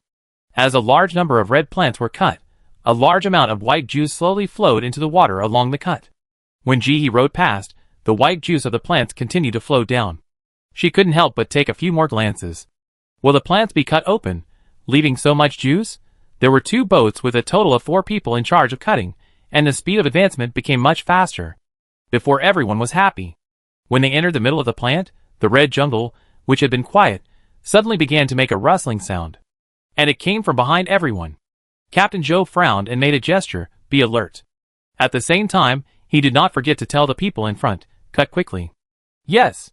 [SPEAKER 1] As a large number of red plants were cut, a large amount of white juice slowly flowed into the water along the cut. When He rowed past, the white juice of the plants continued to flow down. She couldn't help but take a few more glances. Will the plants be cut open, leaving so much juice? There were 2 boats with a total of 4 people in charge of cutting, and the speed of advancement became much faster. Before everyone was happy. When they entered the middle of the plant, the red jungle, which had been quiet, suddenly began to make a rustling sound. And it came from behind everyone. Captain Joe frowned and made a gesture, "Be alert." At the same time, he did not forget to tell the people in front, "Cut quickly." Yes.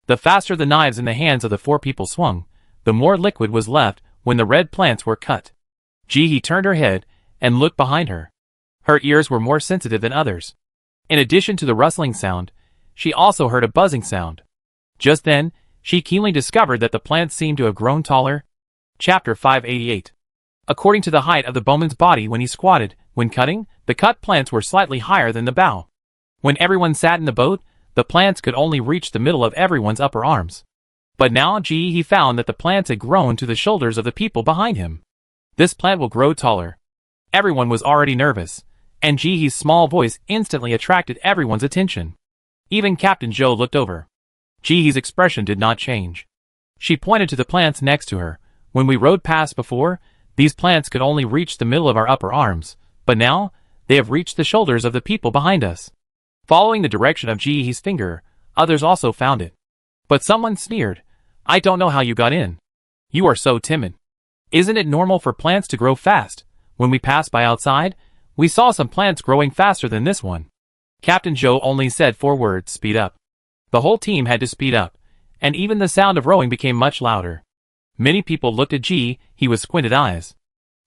[SPEAKER 1] The faster the knives in the hands of the 4 people swung, the more liquid was left when the red plants were cut. He turned her head and looked behind her. Her ears were more sensitive than others. In addition to the rustling sound, she also heard a buzzing sound. Just then, she keenly discovered that the plants seemed to have grown taller. Chapter 588. According to the height of the bowman's body when he squatted, when cutting, the cut plants were slightly higher than the bow. When everyone sat in the boat, the plants could only reach the middle of everyone's upper arms. But now he found that the plants had grown to the shoulders of the people behind him. This plant will grow taller. Everyone was already nervous, and Jihee's small voice instantly attracted everyone's attention. Even Captain Joe looked over. Jihee's expression did not change. She pointed to the plants next to her. "When we rode past before, these plants could only reach the middle of our upper arms, but now, they have reached the shoulders of the people behind us." Following the direction of Jihee's finger, others also found it. But someone sneered, "I don't know how you got in. You are so timid. Isn't it normal for plants to grow fast? When we passed by outside, we saw some plants growing faster than this one." Captain Joe only said 4 words, "Speed up." The whole team had to speed up, and even the sound of rowing became much louder. Many people looked at He with squinted eyes.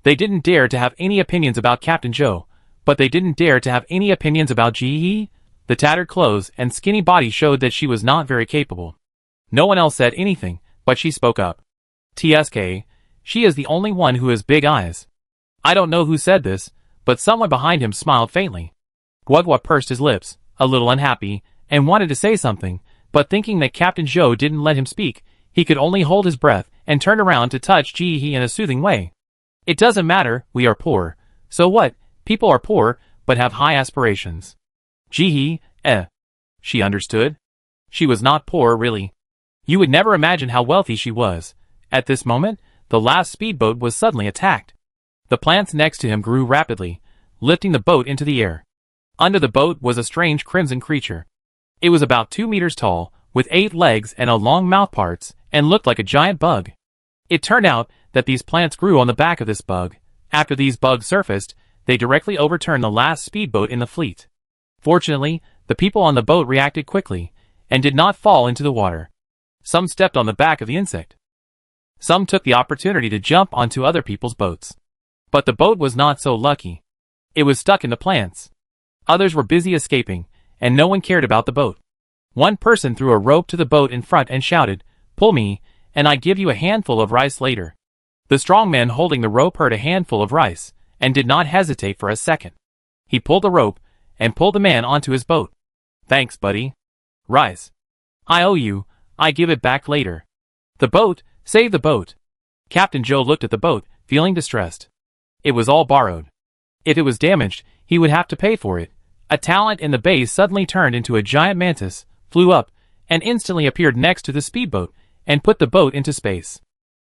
[SPEAKER 1] They didn't dare to have any opinions about Captain Joe, but they didn't dare to have any opinions about Jihe. The tattered clothes and skinny body showed that she was not very capable. No one else said anything, but she spoke up. "TSK, she is the only one who has big eyes." I don't know who said this, but someone behind him smiled faintly. Guagua pursed his lips, a little unhappy, and wanted to say something, but thinking that Captain Joe didn't let him speak, he could only hold his breath and turn around to touch Jihe in a soothing way. "It doesn't matter, we are poor. So what? People are poor, but have high aspirations. Gee, She understood. She was not poor, really. You would never imagine how wealthy she was. At this moment, the last speedboat was suddenly attacked. The plants next to him grew rapidly, lifting the boat into the air. Under the boat was a strange crimson creature. It was about 2 meters tall, with 8 legs and a long mouthparts, and looked like a giant bug. It turned out that these plants grew on the back of this bug. After these bugs surfaced, they directly overturned the last speedboat in the fleet. Fortunately, the people on the boat reacted quickly, and did not fall into the water. Some stepped on the back of the insect. Some took the opportunity to jump onto other people's boats. But the boat was not so lucky. It was stuck in the plants. Others were busy escaping, and no one cared about the boat. One person threw a rope to the boat in front and shouted, "Pull me, and I give you a handful of rice later." The strong man holding the rope heard a handful of rice, and did not hesitate for a second. He pulled the rope, and pulled the man onto his boat. "Thanks, buddy. Rice. I owe you, I give it back later." The boat, save the boat. Captain Joe looked at the boat, feeling distressed. It was all borrowed. If it was damaged, he would have to pay for it. A talent in the base suddenly turned into a giant mantis, flew up, and instantly appeared next to the speedboat, and put the boat into space.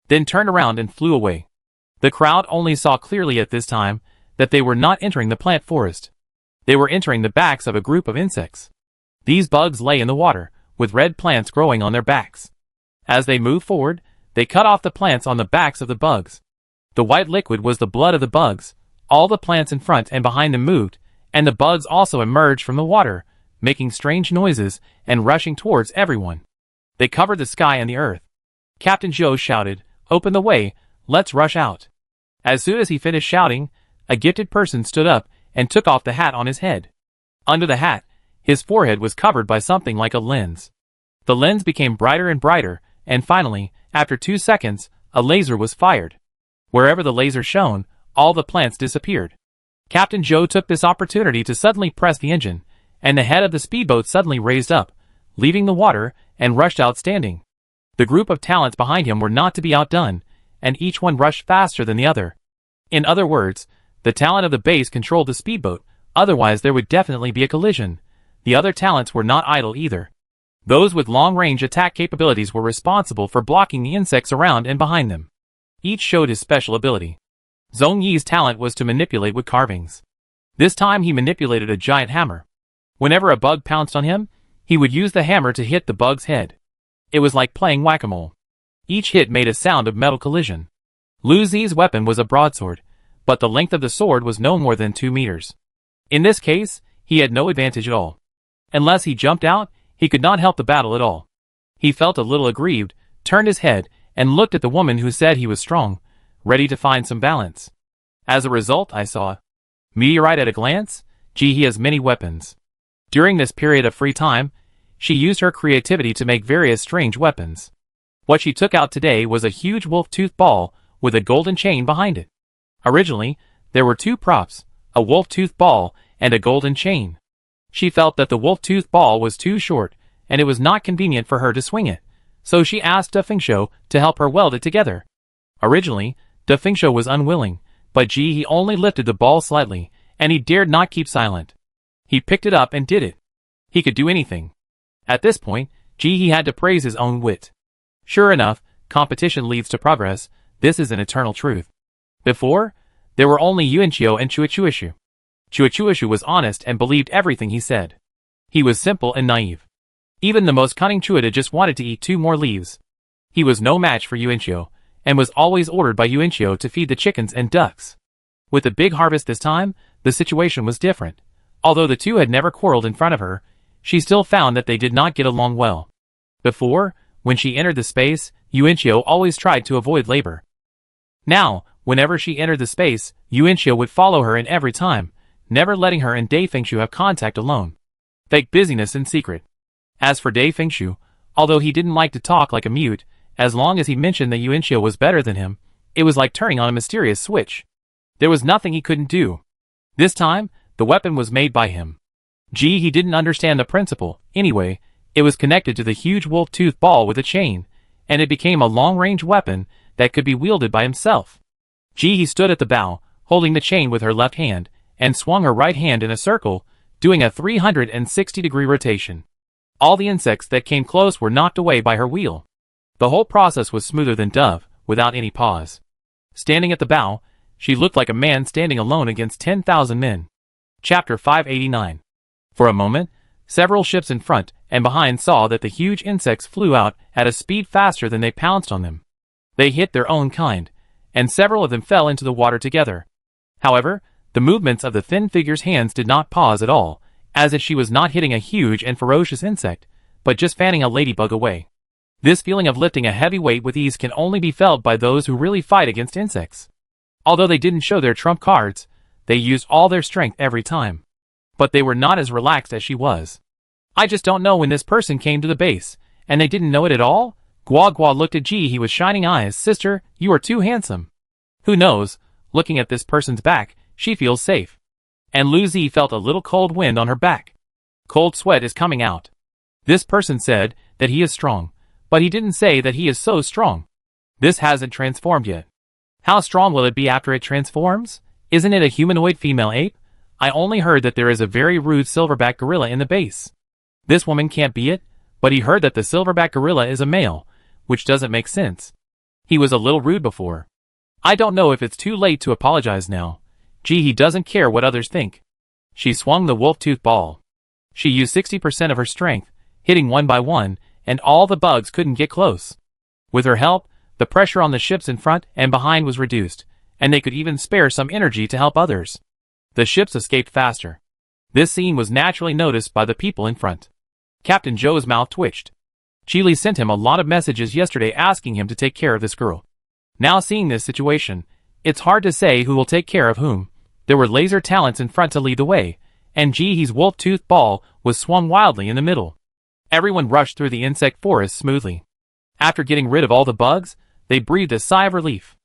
[SPEAKER 1] Then turned around and flew away. The crowd only saw clearly at this time that they were not entering the plant forest. They were entering the backs of a group of insects. These bugs lay in the water, with red plants growing on their backs. As they moved forward, they cut off the plants on the backs of the bugs. The white liquid was the blood of the bugs. All the plants in front and behind them moved, and the bugs also emerged from the water, making strange noises and rushing towards everyone. They covered the sky and the earth. Captain Joe shouted, "Open the way, let's rush out." As soon as he finished shouting, a gifted person stood up and took off the hat on his head. Under the hat, his forehead was covered by something like a lens. The lens became brighter and brighter, and finally, after 2 seconds, a laser was fired. Wherever the laser shone, all the plants disappeared. Captain Joe took this opportunity to suddenly press the engine, and the head of the speedboat suddenly raised up, leaving the water, and rushed out standing. The group of talents behind him were not to be outdone, and each one rushed faster than the other. In other words, the talent of the base controlled the speedboat, otherwise there would definitely be a collision. The other talents were not idle either. Those with long-range attack capabilities were responsible for blocking the insects around and behind them. Each showed his special ability. Zhong Yi's talent was to manipulate wood carvings. This time he manipulated a giant hammer. Whenever a bug pounced on him, he would use the hammer to hit the bug's head. It was like playing whack-a-mole. Each hit made a sound of metal collision. Lu Zi's weapon was a broadsword, but the length of the sword was no more than 2 meters. In this case, he had no advantage at all. Unless he jumped out, he could not help the battle at all. He felt a little aggrieved, turned his head, and looked at the woman who said he was strong, ready to find some balance. As a result, I saw. Meteorite at a glance? Gee, he has many weapons. During this period of free time, she used her creativity to make various strange weapons. What she took out today was a huge wolf-tooth ball with a golden chain behind it. Originally, there were 2 props, a wolf-tooth ball and a golden chain. She felt that the wolf-tooth ball was too short, and it was not convenient for her to swing it, so she asked Da Fengshu to help her weld it together. Originally, Da Fengshu was unwilling, but he only lifted the ball slightly, and he dared not keep silent. He picked it up and did it. He could do anything. At this point, he had to praise his own wit. Sure enough, competition leads to progress. This is an eternal truth. Before, there were only Yuanqiu and Chuichuishu. Chuichuishu was honest and believed everything he said. He was simple and naive. Even the most cunning Chuida just wanted to eat 2 more leaves. He was no match for Yuanqiu, and was always ordered by Yuanqiu to feed the chickens and ducks. With the big harvest this time, the situation was different. Although the two had never quarreled in front of her, she still found that they did not get along well. Before, when she entered the space, Yuanqiu always tried to avoid labor. Now, whenever she entered the space, Yuanqiu would follow her in every time, never letting her and Da Fengshu have contact alone. Fake busyness in secret. As for Da Fengshu, although he didn't like to talk like a mute, as long as he mentioned that Yuanqiu was better than him, it was like turning on a mysterious switch. There was nothing he couldn't do. This time, the weapon was made by him. He didn't understand the principle. Anyway, it was connected to the huge wolf-tooth ball with a chain, and it became a long-range weapon that could be wielded by himself. He stood at the bow, holding the chain with her left hand, and swung her right hand in a circle, doing a 360-degree rotation. All the insects that came close were knocked away by her wheel. The whole process was smoother than dove, without any pause. Standing at the bow, she looked like a man standing alone against 10,000 men. Chapter 589. For a moment, several ships in front and behind saw that the huge insects flew out at a speed faster than they pounced on them. They hit their own kind, and several of them fell into the water together. However, the movements of the thin figure's hands did not pause at all, as if she was not hitting a huge and ferocious insect, but just fanning a ladybug away. This feeling of lifting a heavy weight with ease can only be felt by those who really fight against insects. Although they didn't show their trump cards, they used all their strength every time. But they were not as relaxed as she was. I just don't know when this person came to the base, and they didn't know it at all? Gua Gua looked at Ji with shining eyes. Sister, you are too handsome. Who knows, looking at this person's back, she feels safe. And Lu Zi felt a little cold wind on her back. Cold sweat is coming out. This person said that he is strong, but he didn't say that he is so strong. This hasn't transformed yet. How strong will it be after it transforms? Isn't it a humanoid female ape? I only heard that there is a very rude silverback gorilla in the base. This woman can't be it, but he heard that the silverback gorilla is a male, which doesn't make sense. He was a little rude before. I don't know if it's too late to apologize now. Gee, he doesn't care what others think. She swung the wolf-tooth ball. She used 60% of her strength, hitting one by one, and all the bugs couldn't get close. With her help, the pressure on the ships in front and behind was reduced, and they could even spare some energy to help others. The ships escaped faster. This scene was naturally noticed by the people in front. Captain Zhou's mouth twitched. Qili sent him a lot of messages yesterday asking him to take care of this girl. Now seeing this situation, it's hard to say who will take care of whom. There were laser talents in front to lead the way, and Jihe's wolf-tooth ball was swung wildly in the middle. Everyone rushed through the insect forest smoothly. After getting rid of all the bugs, they breathed a sigh of relief.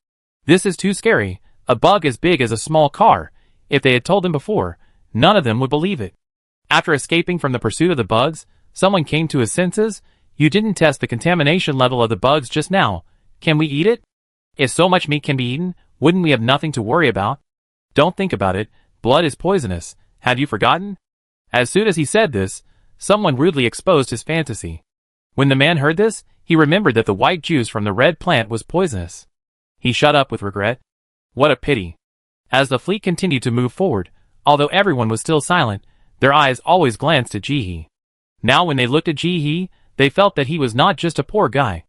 [SPEAKER 1] This is too scary. A bug as big as a small car. If they had told them before, none of them would believe it. After escaping from the pursuit of the bugs, someone came to his senses. You didn't test the contamination level of the bugs just now. Can we eat it? If so much meat can be eaten, wouldn't we have nothing to worry about? Don't think about it. Blood is poisonous. Had you forgotten? As soon as he said this, someone rudely exposed his fantasy. When the man heard this, he remembered that the white juice from the red plant was poisonous. He shut up with regret. What a pity. As the fleet continued to move forward, although everyone was still silent, their eyes always glanced at Jihe. Now when they looked at Jihe, they felt that he was not just a poor guy,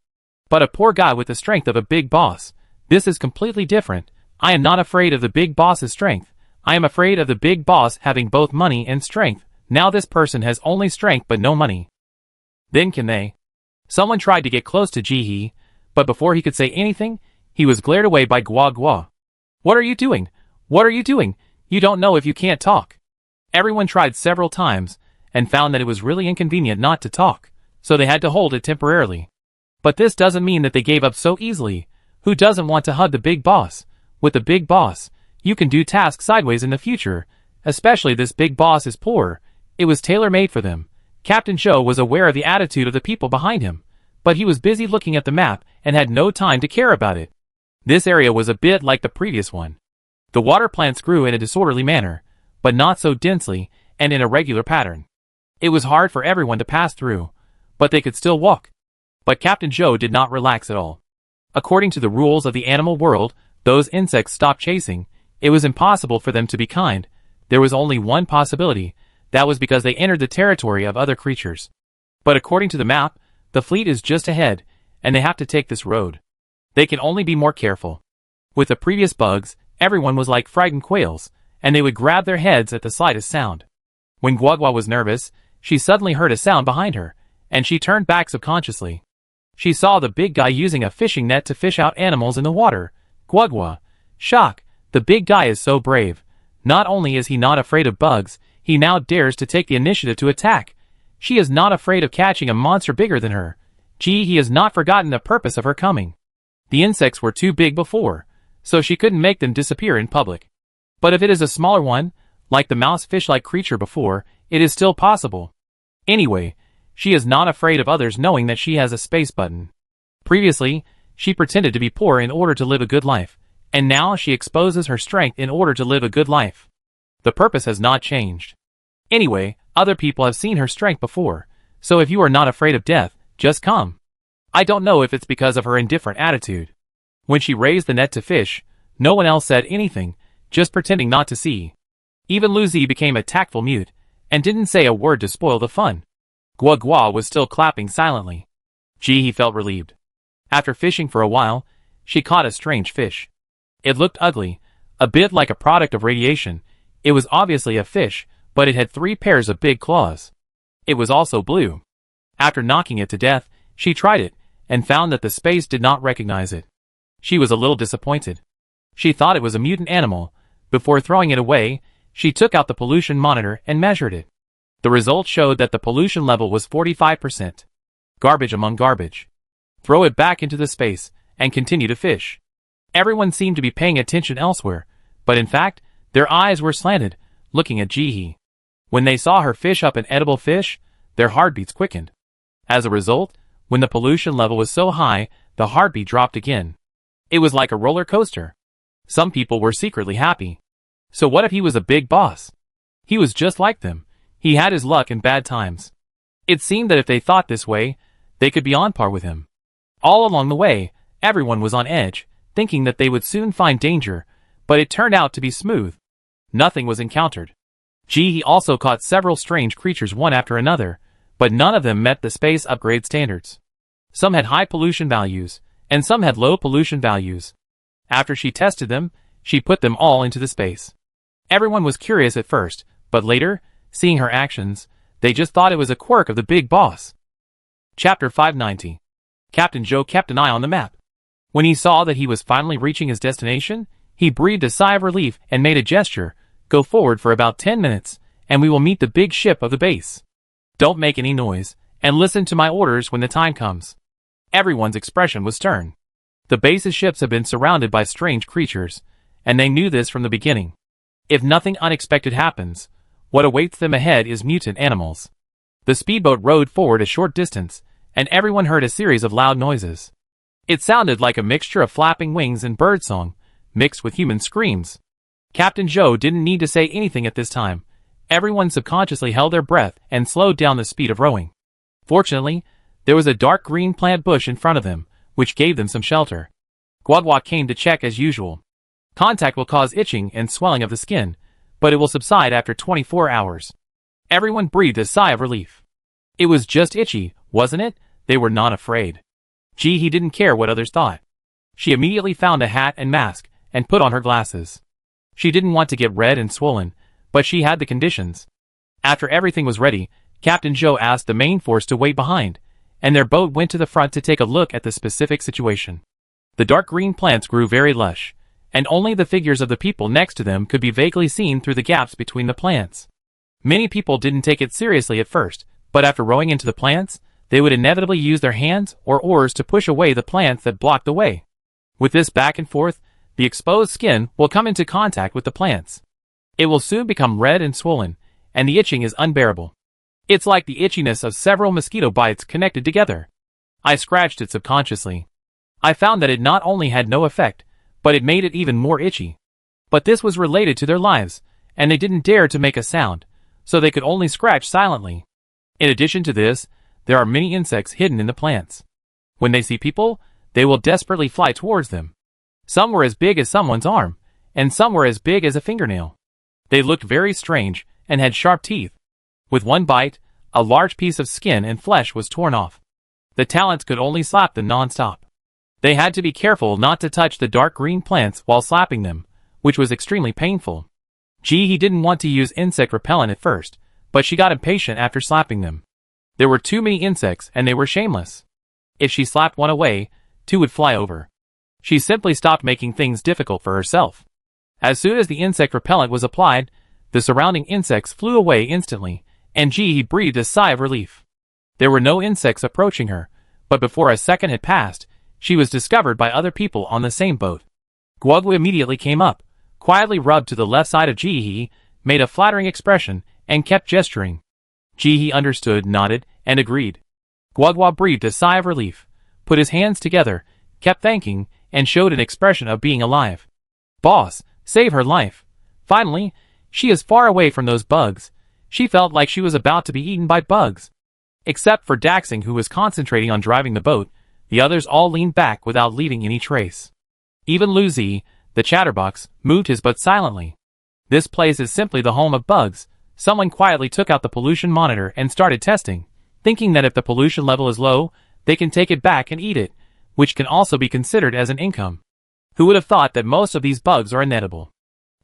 [SPEAKER 1] but a poor guy with the strength of a big boss. This is completely different. I am not afraid of the big boss's strength. I am afraid of the big boss having both money and strength. Now this person has only strength but no money. Then can they? Someone tried to get close to Jihe, but before he could say anything, he was glared away by Gua Gua. What are you doing? What are you doing? You don't know if you can't talk. Everyone tried several times, and found that it was really inconvenient not to talk, so they had to hold it temporarily. But this doesn't mean that they gave up so easily. Who doesn't want to hug the big boss? With the big boss, you can do tasks sideways in the future, especially this big boss is poor. It was tailor-made for them. Captain Zhou was aware of the attitude of the people behind him, but he was busy looking at the map and had no time to care about it. This area was a bit like the previous one. The water plants grew in a disorderly manner, but not so densely and in a regular pattern. It was hard for everyone to pass through, but they could still walk. But Captain Zhou did not relax at all. According to the rules of the animal world, those insects stopped chasing. It was impossible for them to be kind. There was only one possibility. That was because they entered the territory of other creatures. But according to the map, the fleet is just ahead, and they have to take this road. They can only be more careful. With the previous bugs, everyone was like frightened quails, and they would grab their heads at the slightest sound. When Guagua was nervous, she suddenly heard a sound behind her, and she turned back subconsciously. She saw the big guy using a fishing net to fish out animals in the water. Guagua. Shock. The big guy is so brave. Not only is he not afraid of bugs, he now dares to take the initiative to attack. She is not afraid of catching a monster bigger than her. Gee, he has not forgotten the purpose of her coming. The insects were too big before, so she couldn't make them disappear in public. But if it is a smaller one, like the mouse-fish-like creature before, it is still possible. Anyway, she is not afraid of others knowing that she has a space button. Previously, she pretended to be poor in order to live a good life, and now she exposes her strength in order to live a good life. The purpose has not changed. Anyway, other people have seen her strength before, so if you are not afraid of death, just come. I don't know if it's because of her indifferent attitude. When she raised the net to fish, no one else said anything, just pretending not to see. Even Luzi became a tactful mute, and didn't say a word to spoil the fun. Gua Gua was still clapping silently. He felt relieved. After fishing for a while, she caught a strange fish. It looked ugly, a bit like a product of radiation. It was obviously a fish, but it had 3 pairs of big claws. It was also blue. After knocking it to death, she tried it, and found that the space did not recognize it. She was a little disappointed. She thought it was a mutant animal. Before throwing it away, she took out the pollution monitor and measured it. The result showed that the pollution level was 45%. Garbage among garbage. Throw it back into the space, and continue to fish. Everyone seemed to be paying attention elsewhere, but in fact, their eyes were slanted, looking at Jihi. When they saw her fish up an edible fish, their heartbeats quickened. As a result, when the pollution level was so high, the heartbeat dropped again. It was like a roller coaster. Some people were secretly happy. So what if he was a big boss? He was just like them. He had his luck in bad times. It seemed that if they thought this way, they could be on par with him. All along the way, everyone was on edge, thinking that they would soon find danger, but it turned out to be smooth. Nothing was encountered. Jihi also caught several strange creatures one after another, but none of them met the space upgrade standards. Some had high pollution values, and some had low pollution values. After she tested them, she put them all into the space. Everyone was curious at first, but later, seeing her actions, they just thought it was a quirk of the big boss. Chapter 590. Captain Joe kept an eye on the map. When he saw that he was finally reaching his destination, he breathed a sigh of relief and made a gesture. Go forward for about 10 minutes, and we will meet the big ship of the base. Don't make any noise, and listen to my orders when the time comes. Everyone's expression was stern. The base's ships have been surrounded by strange creatures, and they knew this from the beginning. If nothing unexpected happens, what awaits them ahead is mutant animals. The speedboat rowed forward a short distance, and everyone heard a series of loud noises. It sounded like a mixture of flapping wings and birdsong, mixed with human screams. Captain Joe didn't need to say anything at this time. Everyone subconsciously held their breath and slowed down the speed of rowing. Fortunately, there was a dark green plant bush in front of them, which gave them some shelter. Gua Gua came to check as usual. Contact will cause itching and swelling of the skin, but it will subside after 24 hours. Everyone breathed a sigh of relief. It was just itchy, wasn't it? They were not afraid. He didn't care what others thought. She immediately found a hat and mask, and put on her glasses. She didn't want to get red and swollen, but she had the conditions. After everything was ready, Captain Joe asked the main force to wait behind, and their boat went to the front to take a look at the specific situation. The dark green plants grew very lush, and only the figures of the people next to them could be vaguely seen through the gaps between the plants. Many people didn't take it seriously at first, but after rowing into the plants, they would inevitably use their hands or oars to push away the plants that blocked the way. With this back and forth, the exposed skin will come into contact with the plants. It will soon become red and swollen, and the itching is unbearable. It's like the itchiness of several mosquito bites connected together. I scratched it subconsciously. I found that it not only had no effect, but it made it even more itchy. But this was related to their lives, and they didn't dare to make a sound, so they could only scratch silently. In addition to this, there are many insects hidden in the plants. When they see people, they will desperately fly towards them. Some were as big as someone's arm, and some were as big as a fingernail. They looked very strange, and had sharp teeth. With one bite, a large piece of skin and flesh was torn off. The talents could only slap them non-stop. They had to be careful not to touch the dark green plants while slapping them, which was extremely painful. He didn't want to use insect repellent at first, but she got impatient after slapping them. There were too many insects and they were shameless. If she slapped one away, 2 would fly over. She simply stopped making things difficult for herself. As soon as the insect repellent was applied, the surrounding insects flew away instantly, and Jihi breathed a sigh of relief. There were no insects approaching her, but before a second had passed, she was discovered by other people on the same boat. Gua Gua immediately came up, quietly rubbed to the left side of Jihi, made a flattering expression, and kept gesturing. Jihi understood, nodded, and agreed. Gua Gua breathed a sigh of relief, put his hands together, kept thanking, and showed an expression of being alive. Boss, save her life. Finally, she is far away from those bugs. she felt like she was about to be eaten by bugs. Except for Daxing, who was concentrating on driving the boat, the others all leaned back without leaving any trace. Even Lucy, the chatterbox, moved his butt silently. This place is simply the home of bugs. Someone quietly took out the pollution monitor and started testing, thinking that if the pollution level is low, they can take it back and eat it, which can also be considered as an income. Who would have thought that most of these bugs are inedible?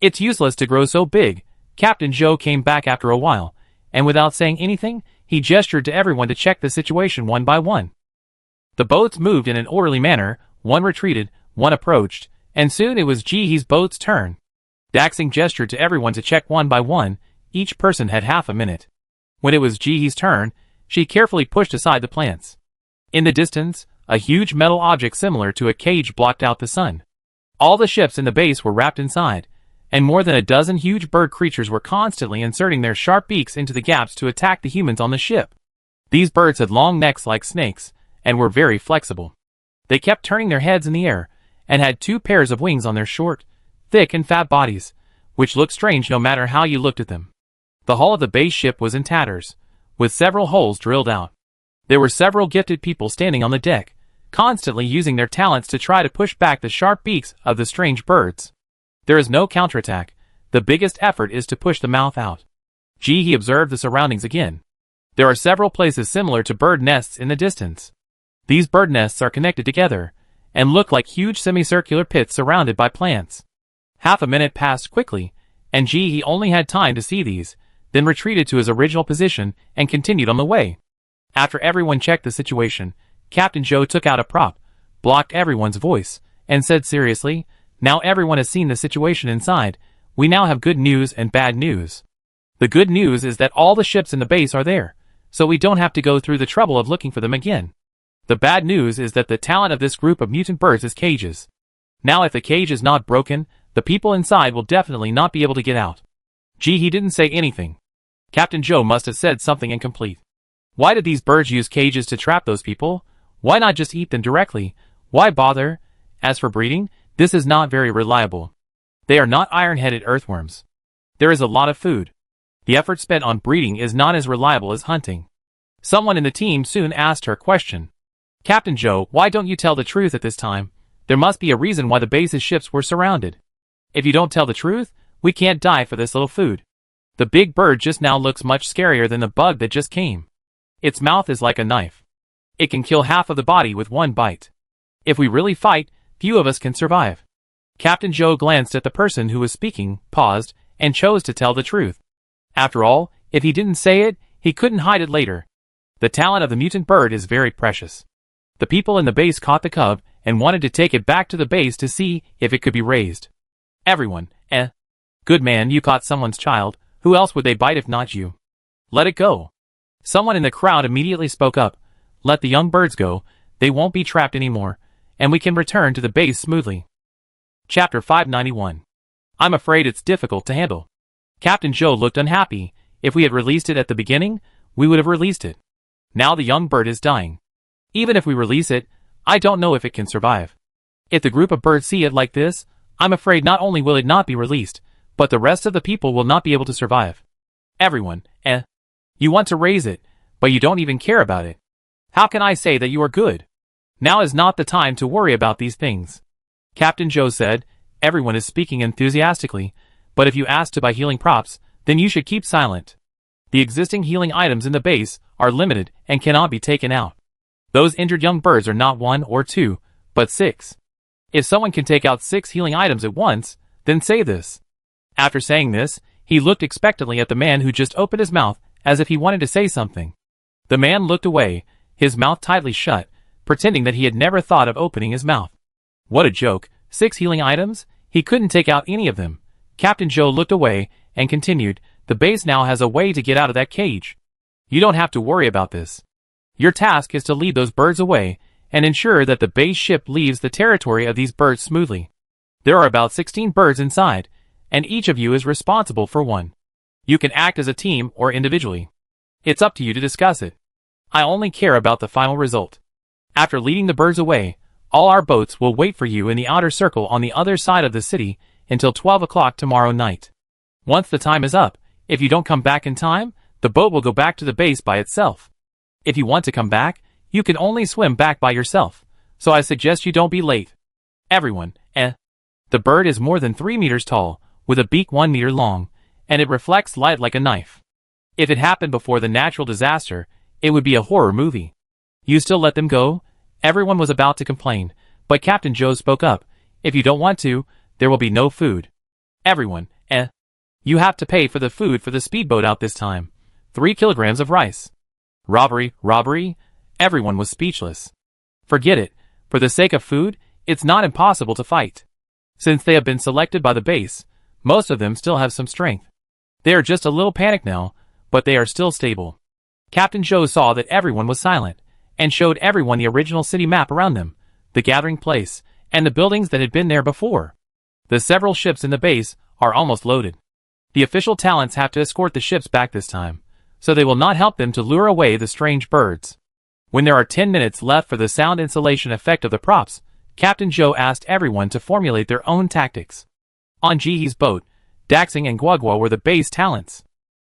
[SPEAKER 1] It's useless to grow so big. Captain Joe came back after a while, and without saying anything, he gestured to everyone to check the situation one by one. The boats moved in an orderly manner, one retreated, one approached, and soon it was Jihee's boat's turn. Daxing gestured to everyone to check one by one. Each person had half a minute. When it was Jihee's turn, she carefully pushed aside the plants. In the distance, a huge metal object similar to a cage blocked out the sun. All the ships in the base were wrapped inside, and more than a dozen huge bird creatures were constantly inserting their sharp beaks into the gaps to attack the humans on the ship. These birds had long necks like snakes, and were very flexible. They kept turning their heads in the air, and had 2 pairs of wings on their short, thick and fat bodies, which looked strange no matter how you looked at them. The hull of the base ship was in tatters, with several holes drilled out. There were several gifted people standing on the deck, constantly using their talents to try to push back the sharp beaks of the strange birds. There is no counterattack. The biggest effort is to push the mouth out. He observed the surroundings again. There are several places similar to bird nests in the distance. These bird nests are connected together, and look like huge semicircular pits surrounded by plants. Half a minute passed quickly, and he only had time to see these, then retreated to his original position and continued on the way. After everyone checked the situation, Captain Joe took out a prop, blocked everyone's voice, and said seriously, "Now everyone has seen the situation inside. We now have good news and bad news. The good news is that all the ships in the base are there, so we don't have to go through the trouble of looking for them again. The bad news is that the talent of this group of mutant birds is cages. Now if the cage is not broken, the people inside will definitely not be able to get out." He didn't say anything. Captain Joe must have said something incomplete. Why did these birds use cages to trap those people? Why not just eat them directly? Why bother? As for breeding, this is not very reliable. They are not iron-headed earthworms. There is a lot of food. The effort spent on breeding is not as reliable as hunting. Someone in the team soon asked her question. "Captain Joe, why don't you tell the truth at this time? There must be a reason why the base's ships were surrounded. If you don't tell the truth, we can't die for this little food. The big bird just now looks much scarier than the bug that just came. Its mouth is like a knife. It can kill half of the body with one bite. If we really fight, few of us can survive." Captain Joe glanced at the person who was speaking, paused, and chose to tell the truth. After all, if he didn't say it, he couldn't hide it later. The talent of the mutant bird is very precious. The people in the base caught the cub and wanted to take it back to the base to see if it could be raised. Everyone, good man, you caught someone's child. Who else would they bite if not you? Let it go. Someone in the crowd immediately spoke up. Let the young birds go. They won't be trapped anymore, and we can return to the base smoothly. Chapter 591. I'm afraid it's difficult to handle. Captain Joe looked unhappy. If we had released it at the beginning, we would have released it. Now the young bird is dying. Even if we release it, I don't know if it can survive. If the group of birds see it like this, I'm afraid not only will it not be released, but the rest of the people will not be able to survive. Everyone, you want to raise it, but you don't even care about it. How can I say that you are good? Now is not the time to worry about these things. Captain Joe said, everyone is speaking enthusiastically, but if you ask to buy healing props, then you should keep silent. The existing healing items in the base are limited and cannot be taken out. Those injured young birds are not 1 or 2, but 6. If someone can take out 6 healing items at once, then say this. After saying this, he looked expectantly at the man who just opened his mouth as if he wanted to say something. The man looked away, his mouth tightly shut, pretending that he had never thought of opening his mouth. What a joke, 6 healing items? He couldn't take out any of them. Captain Joe looked away and continued, the base now has a way to get out of that cage. You don't have to worry about this. Your task is to lead those birds away and ensure that the base ship leaves the territory of these birds smoothly. There are about 16 birds inside, and each of you is responsible for one. You can act as a team or individually. It's up to you to discuss it. I only care about the final result. After leading the birds away, all our boats will wait for you in the outer circle on the other side of the city until 12 o'clock tomorrow night. Once the time is up, If you don't come back in time, the boat will go back to the base by itself. If you want to come back, you can only swim back by yourself, so I suggest you don't be late. Everyone, The bird is more than 3 meters tall, with a beak 1 meter long, and it reflects light like a knife. If it happened before the natural disaster, it would be a horror movie. You still let them go? Everyone was about to complain, but Captain Joe spoke up. If you don't want to, there will be no food. Everyone, You have to pay for the food for the speedboat out this time. 3 kilograms of rice. Robbery, robbery? Everyone was speechless. Forget it. For the sake of food, it's not impossible to fight. Since they have been selected by the base, most of them still have some strength. They are just a little panicked now, but they are still stable. Captain Joe saw that everyone was silent, and showed everyone the original city map around them, the gathering place, and the buildings that had been there before. The several ships in the base are almost loaded. The official talents have to escort the ships back this time, so they will not help them to lure away the strange birds. When there are 10 minutes left for the sound insulation effect of the props, Captain Joe asked everyone to formulate their own tactics. On Jihee's boat, Daxing and Guagua were the base talents.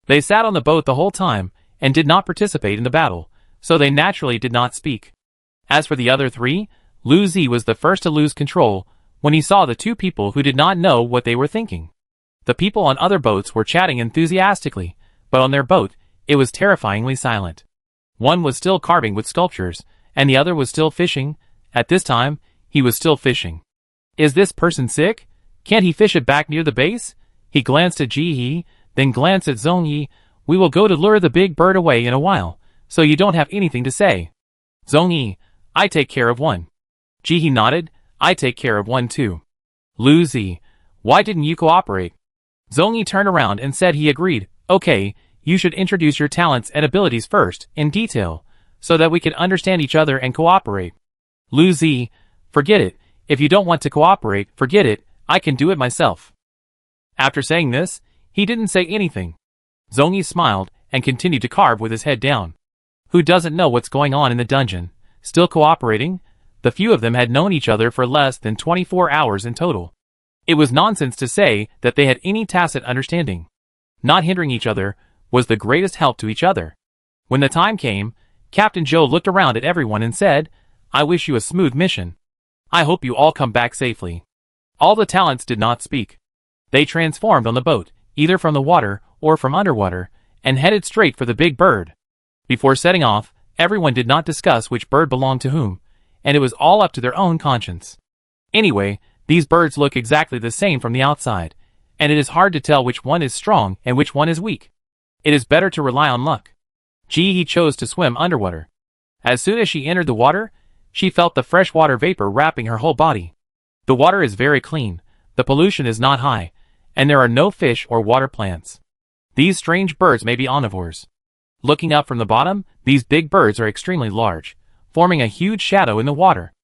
[SPEAKER 1] They sat on the boat the whole time, and did not participate in the battle, so they naturally did not speak. As for the other 3, Lu Zi was the first to lose control, when he saw the 2 people who did not know what they were thinking. The people on other boats were chatting enthusiastically, but on their boat, it was terrifyingly silent. One was still carving with sculptures, and the other was still fishing. At this time, he was still fishing. Is this person sick? Can't he fish it back near the base? He glanced at Jihee, then glanced at Zhongyi. We will go to lure the big bird away in a while, so you don't have anything to say. Zhongyi, I take care of one. Jihee nodded. I take care of one too. Lu Zi, why didn't you cooperate? Zhongyi turned around and said he agreed. Okay, you should introduce your talents and abilities first, in detail, so that we can understand each other and cooperate. Lu Zi, forget it. If you don't want to cooperate, forget it. I can do it myself. After saying this, he didn't say anything. Zhongyi smiled and continued to carve with his head down. Who doesn't know what's going on in the dungeon? Still cooperating? The few of them had known each other for less than 24 hours in total. It was nonsense to say that they had any tacit understanding. Not hindering each other was the greatest help to each other. When the time came, Captain Joe looked around at everyone and said, I wish you a smooth mission. I hope you all come back safely. All the talents did not speak. They transformed on the boat, either from the water or from underwater, and headed straight for the big bird. Before setting off, everyone did not discuss which bird belonged to whom, and it was all up to their own conscience. Anyway, these birds look exactly the same from the outside, and it is hard to tell which one is strong and which one is weak. It is better to rely on luck. Jihee chose to swim underwater. As soon as she entered the water, she felt the fresh water vapor wrapping her whole body. The water is very clean, the pollution is not high, and there are no fish or water plants. These strange birds may be omnivores. Looking up from the bottom, these big birds are extremely large, forming a huge shadow in the water.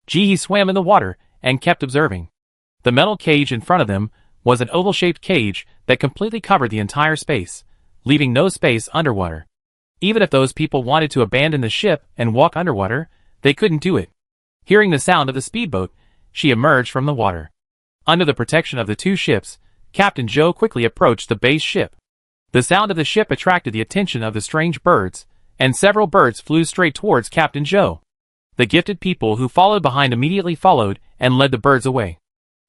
[SPEAKER 1] Jihee swam in the water and kept observing. The metal cage in front of them was an oval-shaped cage that completely covered the entire space, leaving no space underwater. Even if those people wanted to abandon the ship and walk underwater, they couldn't do it. Hearing the sound of the speedboat, she emerged from the water. Under the protection of the 2 ships, Captain Joe quickly approached the base ship. The sound of the ship attracted the attention of the strange birds, and several birds flew straight towards Captain Joe. The gifted people who followed behind immediately followed and led the birds away.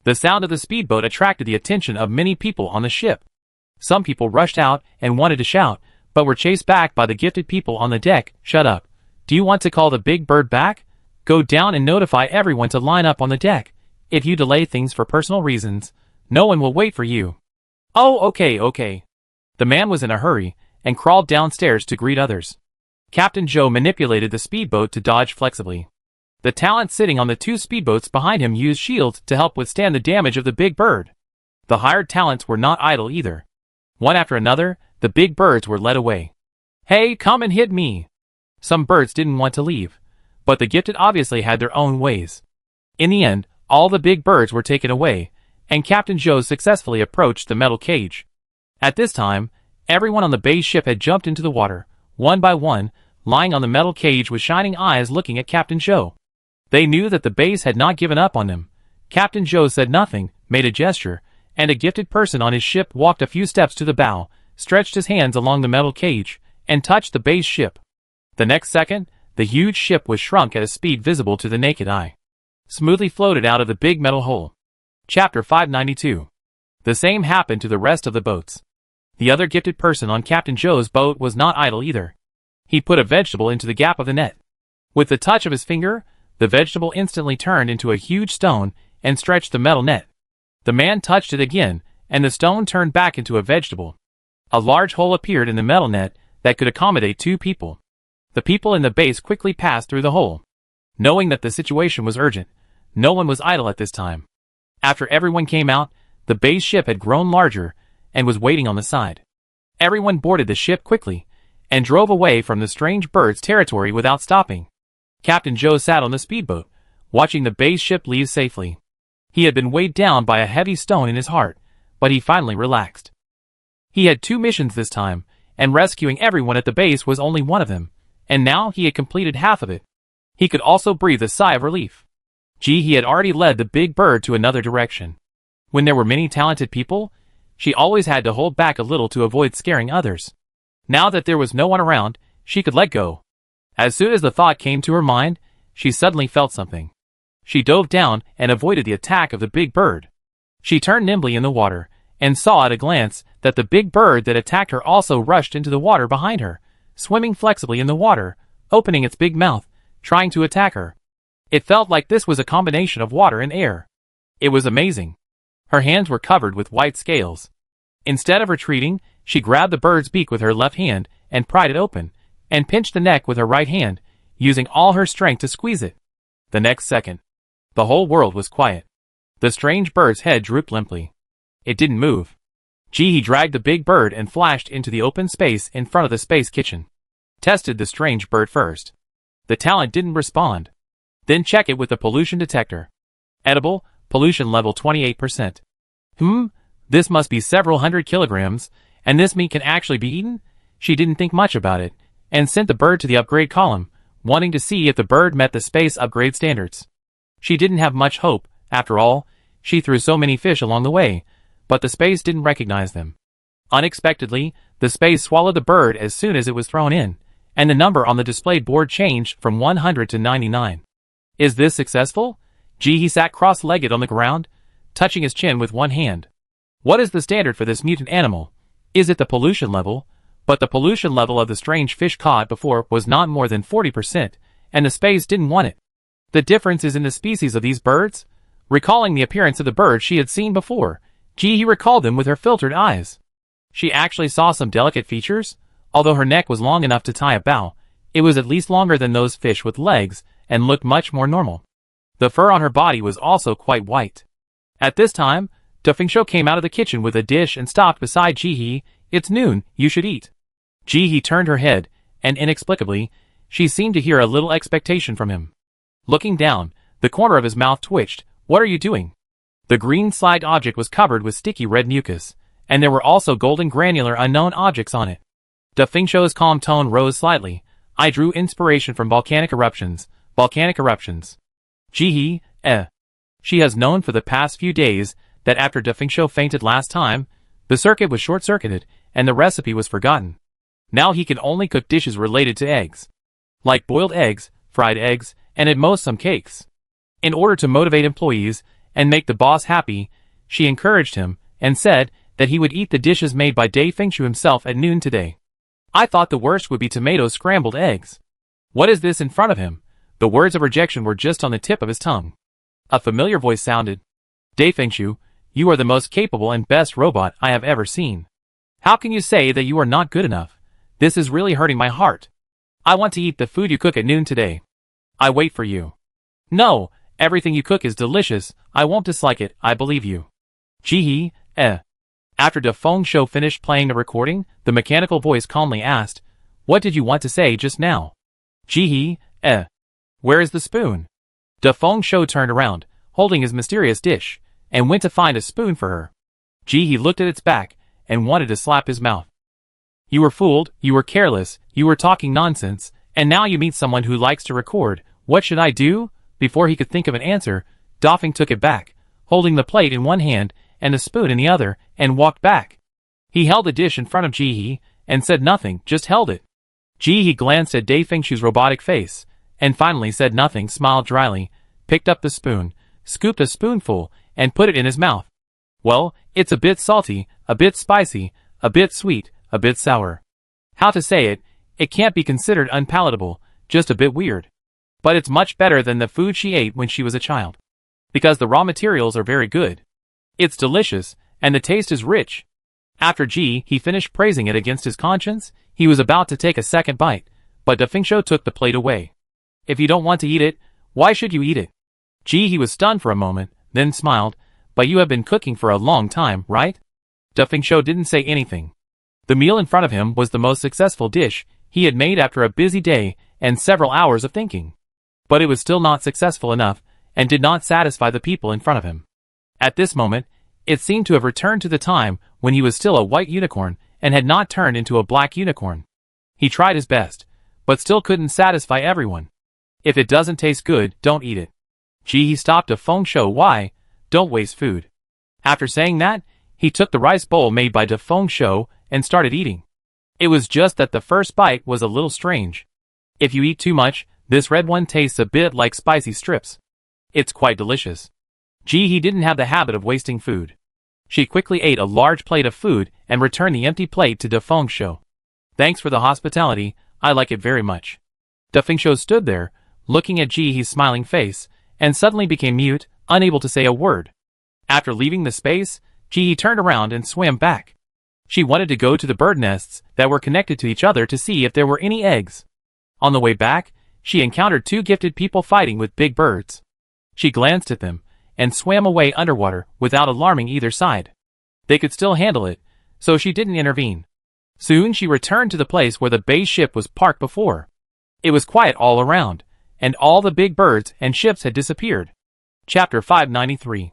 [SPEAKER 1] The sound of the speedboat attracted the attention of many people on the ship. Some people rushed out and wanted to shout, but were chased back by the gifted people on the deck. Shut up. Do you want to call the big bird back? Go down and notify everyone to line up on the deck. If you delay things for personal reasons, no one will wait for you. Oh, okay. The man was in a hurry and crawled downstairs to greet others. Captain Joe manipulated the speedboat to dodge flexibly. The talent sitting on the 2 speedboats behind him used shields to help withstand the damage of the big bird. The hired talents were not idle either. One after another, the big birds were led away. Hey, come and hit me! Some birds didn't want to leave, but the gifted obviously had their own ways. In the end, all the big birds were taken away, and Captain Joe successfully approached the metal cage. At this time, everyone on the base ship had jumped into the water, one by one, lying on the metal cage with shining eyes looking at Captain Joe. They knew that the base had not given up on them. Captain Joe said nothing, made a gesture, and a gifted person on his ship walked a few steps to the bow, stretched his hands along the metal cage, and touched the base ship. The next second, the huge ship was shrunk at a speed visible to the naked eye. Smoothly floated out of the big metal hole. Chapter 592. The same happened to the rest of the boats. The other gifted person on Captain Joe's boat was not idle either. He put a vegetable into the gap of the net. With the touch of his finger, the vegetable instantly turned into a huge stone and stretched the metal net. The man touched it again, and the stone turned back into a vegetable. A large hole appeared in the metal net that could accommodate 2 people. The people in the base quickly passed through the hole. Knowing that the situation was urgent, no one was idle at this time. After everyone came out, the base ship had grown larger and was waiting on the side. Everyone boarded the ship quickly and drove away from the strange bird's territory without stopping. Captain Joe sat on the speedboat, watching the base ship leave safely. He had been weighed down by a heavy stone in his heart, but he finally relaxed. He had 2 missions this time, and rescuing everyone at the base was only one of them, and now he had completed half of it. He could also breathe a sigh of relief. He had already led the big bird to another direction. When there were many talented people, she always had to hold back a little to avoid scaring others. Now that there was no one around, she could let go. As soon as the thought came to her mind, she suddenly felt something. She dove down and avoided the attack of the big bird. She turned nimbly in the water, and saw at a glance that the big bird that attacked her also rushed into the water behind her, swimming flexibly in the water, opening its big mouth, trying to attack her. It felt like this was a combination of water and air. It was amazing. Her hands were covered with white scales. Instead of retreating, she grabbed the bird's beak with her left hand and pried it open, and pinched the neck with her right hand, using all her strength to squeeze it. The next second, the whole world was quiet. The strange bird's head drooped limply. It didn't move. He dragged the big bird and flashed into the open space in front of the space kitchen. Tested the strange bird first. The talent didn't respond. Then check it with the pollution detector. Edible, pollution level 28%. This must be several hundred kilograms, and this meat can actually be eaten? She didn't think much about it, and sent the bird to the upgrade column, wanting to see if the bird met the space upgrade standards. She didn't have much hope, after all, she threw so many fish along the way, but the space didn't recognize them. Unexpectedly, the space swallowed the bird as soon as it was thrown in, and the number on the displayed board changed from 100 to 99. Is this successful? He sat cross-legged on the ground, touching his chin with one hand. What is the standard for this mutant animal? Is it the pollution level? But the pollution level of the strange fish caught before was not more than 40%, and the space didn't want it. The difference is in the species of these birds? Recalling the appearance of the bird she had seen before, he recalled them with her filtered eyes. She actually saw some delicate features. Although her neck was long enough to tie a bow, it was at least longer than those fish with legs, and looked much more normal. The fur on her body was also quite white. At this time, Doomsday came out of the kitchen with a dish and stopped beside Jihe. It's noon, you should eat. Jihe turned her head, and inexplicably, she seemed to hear a little expectation from him. Looking down, the corner of his mouth twitched. What are you doing? The green slide object was covered with sticky red mucus, and there were also golden granular unknown objects on it. Doomsday's calm tone rose slightly. I drew inspiration from volcanic eruptions. Volcanic eruptions. Jihe, She has known for the past few days that after Doomsday fainted last time, the circuit was short-circuited, and the recipe was forgotten. Now he can only cook dishes related to eggs. Like boiled eggs, fried eggs, and at most some cakes. In order to motivate employees and make the boss happy, she encouraged him and said that he would eat the dishes made by Doomsday himself at noon today. I thought the worst would be tomato scrambled eggs. What is this in front of him? The words of rejection were just on the tip of his tongue. A familiar voice sounded. Doomsday, you are the most capable and best robot I have ever seen. How can you say that you are not good enough? This is really hurting my heart. I want to eat the food you cook at noon today. I wait for you. No, everything you cook is delicious. I won't dislike it, I believe you. Jihe, After Doomsday finished playing the recording, the mechanical voice calmly asked, What did you want to say just now? Jihe, Where is the spoon? Doomsday turned around, holding his mysterious dish, and went to find a spoon for her. Jihe looked at its back, and wanted to slap his mouth. You were fooled, you were careless, you were talking nonsense, and now you meet someone who likes to record. What should I do? Before he could think of an answer, Doomsday took it back, holding the plate in one hand and the spoon in the other, and walked back. He held the dish in front of Ji-hee, and said nothing, just held it. Ji-hee glanced at Dai Fengshu's robotic face, and finally said nothing, smiled dryly, picked up the spoon, scooped a spoonful, and put it in his mouth. Well, it's a bit salty, a bit spicy, a bit sweet, a bit sour. How to say it, it can't be considered unpalatable, just a bit weird. But it's much better than the food she ate when she was a child. Because the raw materials are very good. It's delicious, and the taste is rich. After Ji-hee finished praising it against his conscience, he was about to take a second bite, but Dai Fengshu took the plate away. If you don't want to eat it, why should you eat it? Ji-hee was stunned for a moment, then smiled, but you have been cooking for a long time, right? Dai Fengshu didn't say anything. The meal in front of him was the most successful dish he had made after a busy day and several hours of thinking. But it was still not successful enough, and did not satisfy the people in front of him. At this moment, it seemed to have returned to the time when he was still a white unicorn and had not turned into a black unicorn. He tried his best, but still couldn't satisfy everyone. If it doesn't taste good, don't eat it. Ji-hee stopped Dai Fengshu. Why? Don't waste food. After saying that, he took the rice bowl made by Dai Fengshu and started eating. It was just that the first bite was a little strange. If you eat too much, this red one tastes a bit like spicy strips. It's quite delicious. Ji-hee didn't have the habit of wasting food. She quickly ate a large plate of food and returned the empty plate to Dai Fengshu. Thanks for the hospitality, I like it very much. Dai Fengshu stood there, looking at Ji-hee's smiling face, and suddenly became mute, unable to say a word. After leaving the space, Ji-hee turned around and swam back. She wanted to go to the bird nests that were connected to each other to see if there were any eggs. On the way back, she encountered two gifted people fighting with big birds. She glanced at them, and swam away underwater without alarming either side. They could still handle it, so she didn't intervene. Soon she returned to the place where the base ship was parked before. It was quiet all around, and all the big birds and ships had disappeared. Chapter 593.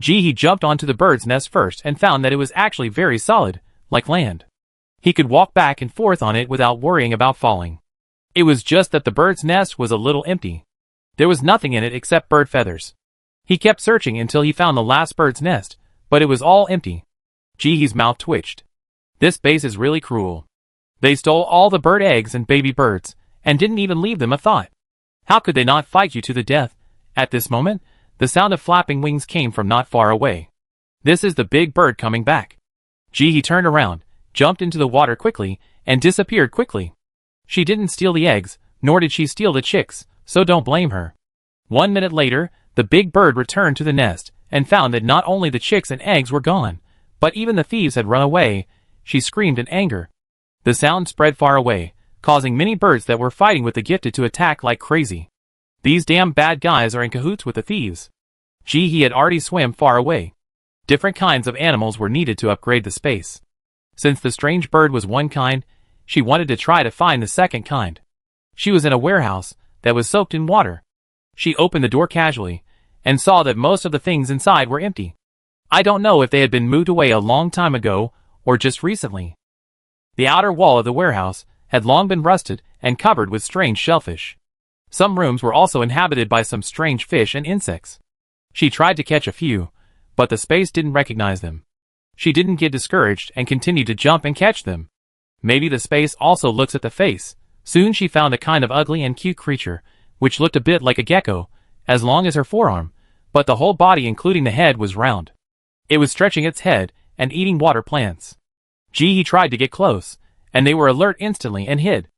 [SPEAKER 1] Ji-hee jumped onto the bird's nest first and found that it was actually very solid, like land. He could walk back and forth on it without worrying about falling. It was just that the bird's nest was a little empty. There was nothing in it except bird feathers. He kept searching until he found the last bird's nest, but it was all empty. Ji-hee's mouth twitched. This base is really cruel. They stole all the bird eggs and baby birds, and didn't even leave them a thought. How could they not fight you to the death? At this moment, the sound of flapping wings came from not far away. This is the big bird coming back. Ji-hee turned around, jumped into the water quickly, and disappeared quickly. She didn't steal the eggs, nor did she steal the chicks, so don't blame her. 1 minute later, the big bird returned to the nest, and found that not only the chicks and eggs were gone, but even the thieves had run away. She screamed in anger. The sound spread far away, causing many birds that were fighting with the gifted to attack like crazy. These damn bad guys are in cahoots with the thieves. Ji-hee had already swam far away. Different kinds of animals were needed to upgrade the space. Since the strange bird was one kind, she wanted to try to find the second kind. She was in a warehouse that was soaked in water. She opened the door casually, and saw that most of the things inside were empty. I don't know if they had been moved away a long time ago, or just recently. The outer wall of the warehouse had long been rusted and covered with strange shellfish. Some rooms were also inhabited by some strange fish and insects. She tried to catch a few, but the space didn't recognize them. She didn't get discouraged and continued to jump and catch them. Maybe the space also looks at the face. Soon she found a kind of ugly and cute creature, which looked a bit like a gecko, as long as her forearm, but the whole body including the head was round. It was stretching its head and eating water plants. Ji-hee tried to get close, and they were alert instantly and hid.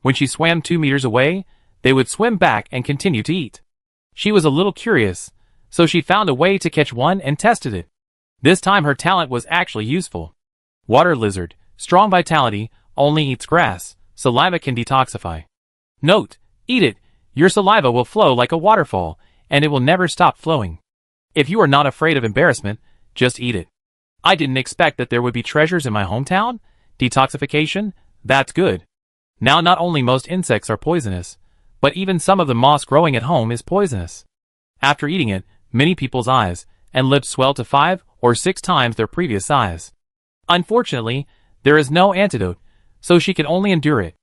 [SPEAKER 1] When she swam 2 meters away, they would swim back and continue to eat. She was a little curious, so she found a way to catch one and tested it. This time her talent was actually useful. Water lizard, strong vitality, only eats grass, saliva can detoxify. Note, eat it, your saliva will flow like a waterfall, and it will never stop flowing. If you are not afraid of embarrassment, just eat it. I didn't expect that there would be treasures in my hometown. Detoxification? That's good. Now not only most insects are poisonous, but even some of the moss growing at home is poisonous. After eating it, many people's eyes and lips swell to 5 or 6 times their previous size. Unfortunately, there is no antidote, so she can only endure it.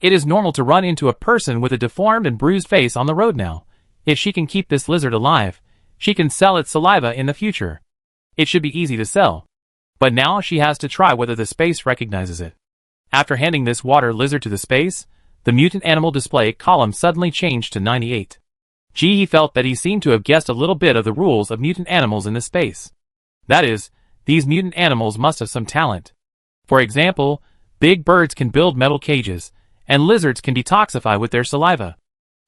[SPEAKER 1] It is normal to run into a person with a deformed and bruised face on the road now. If she can keep this lizard alive, she can sell its saliva in the future. It should be easy to sell. But now she has to try whether the space recognizes it. After handing this water lizard to the space, the mutant animal display column suddenly changed to 98. He felt that he seemed to have guessed a little bit of the rules of mutant animals in this space. That is, these mutant animals must have some talent. For example, big birds can build metal cages, and lizards can detoxify with their saliva.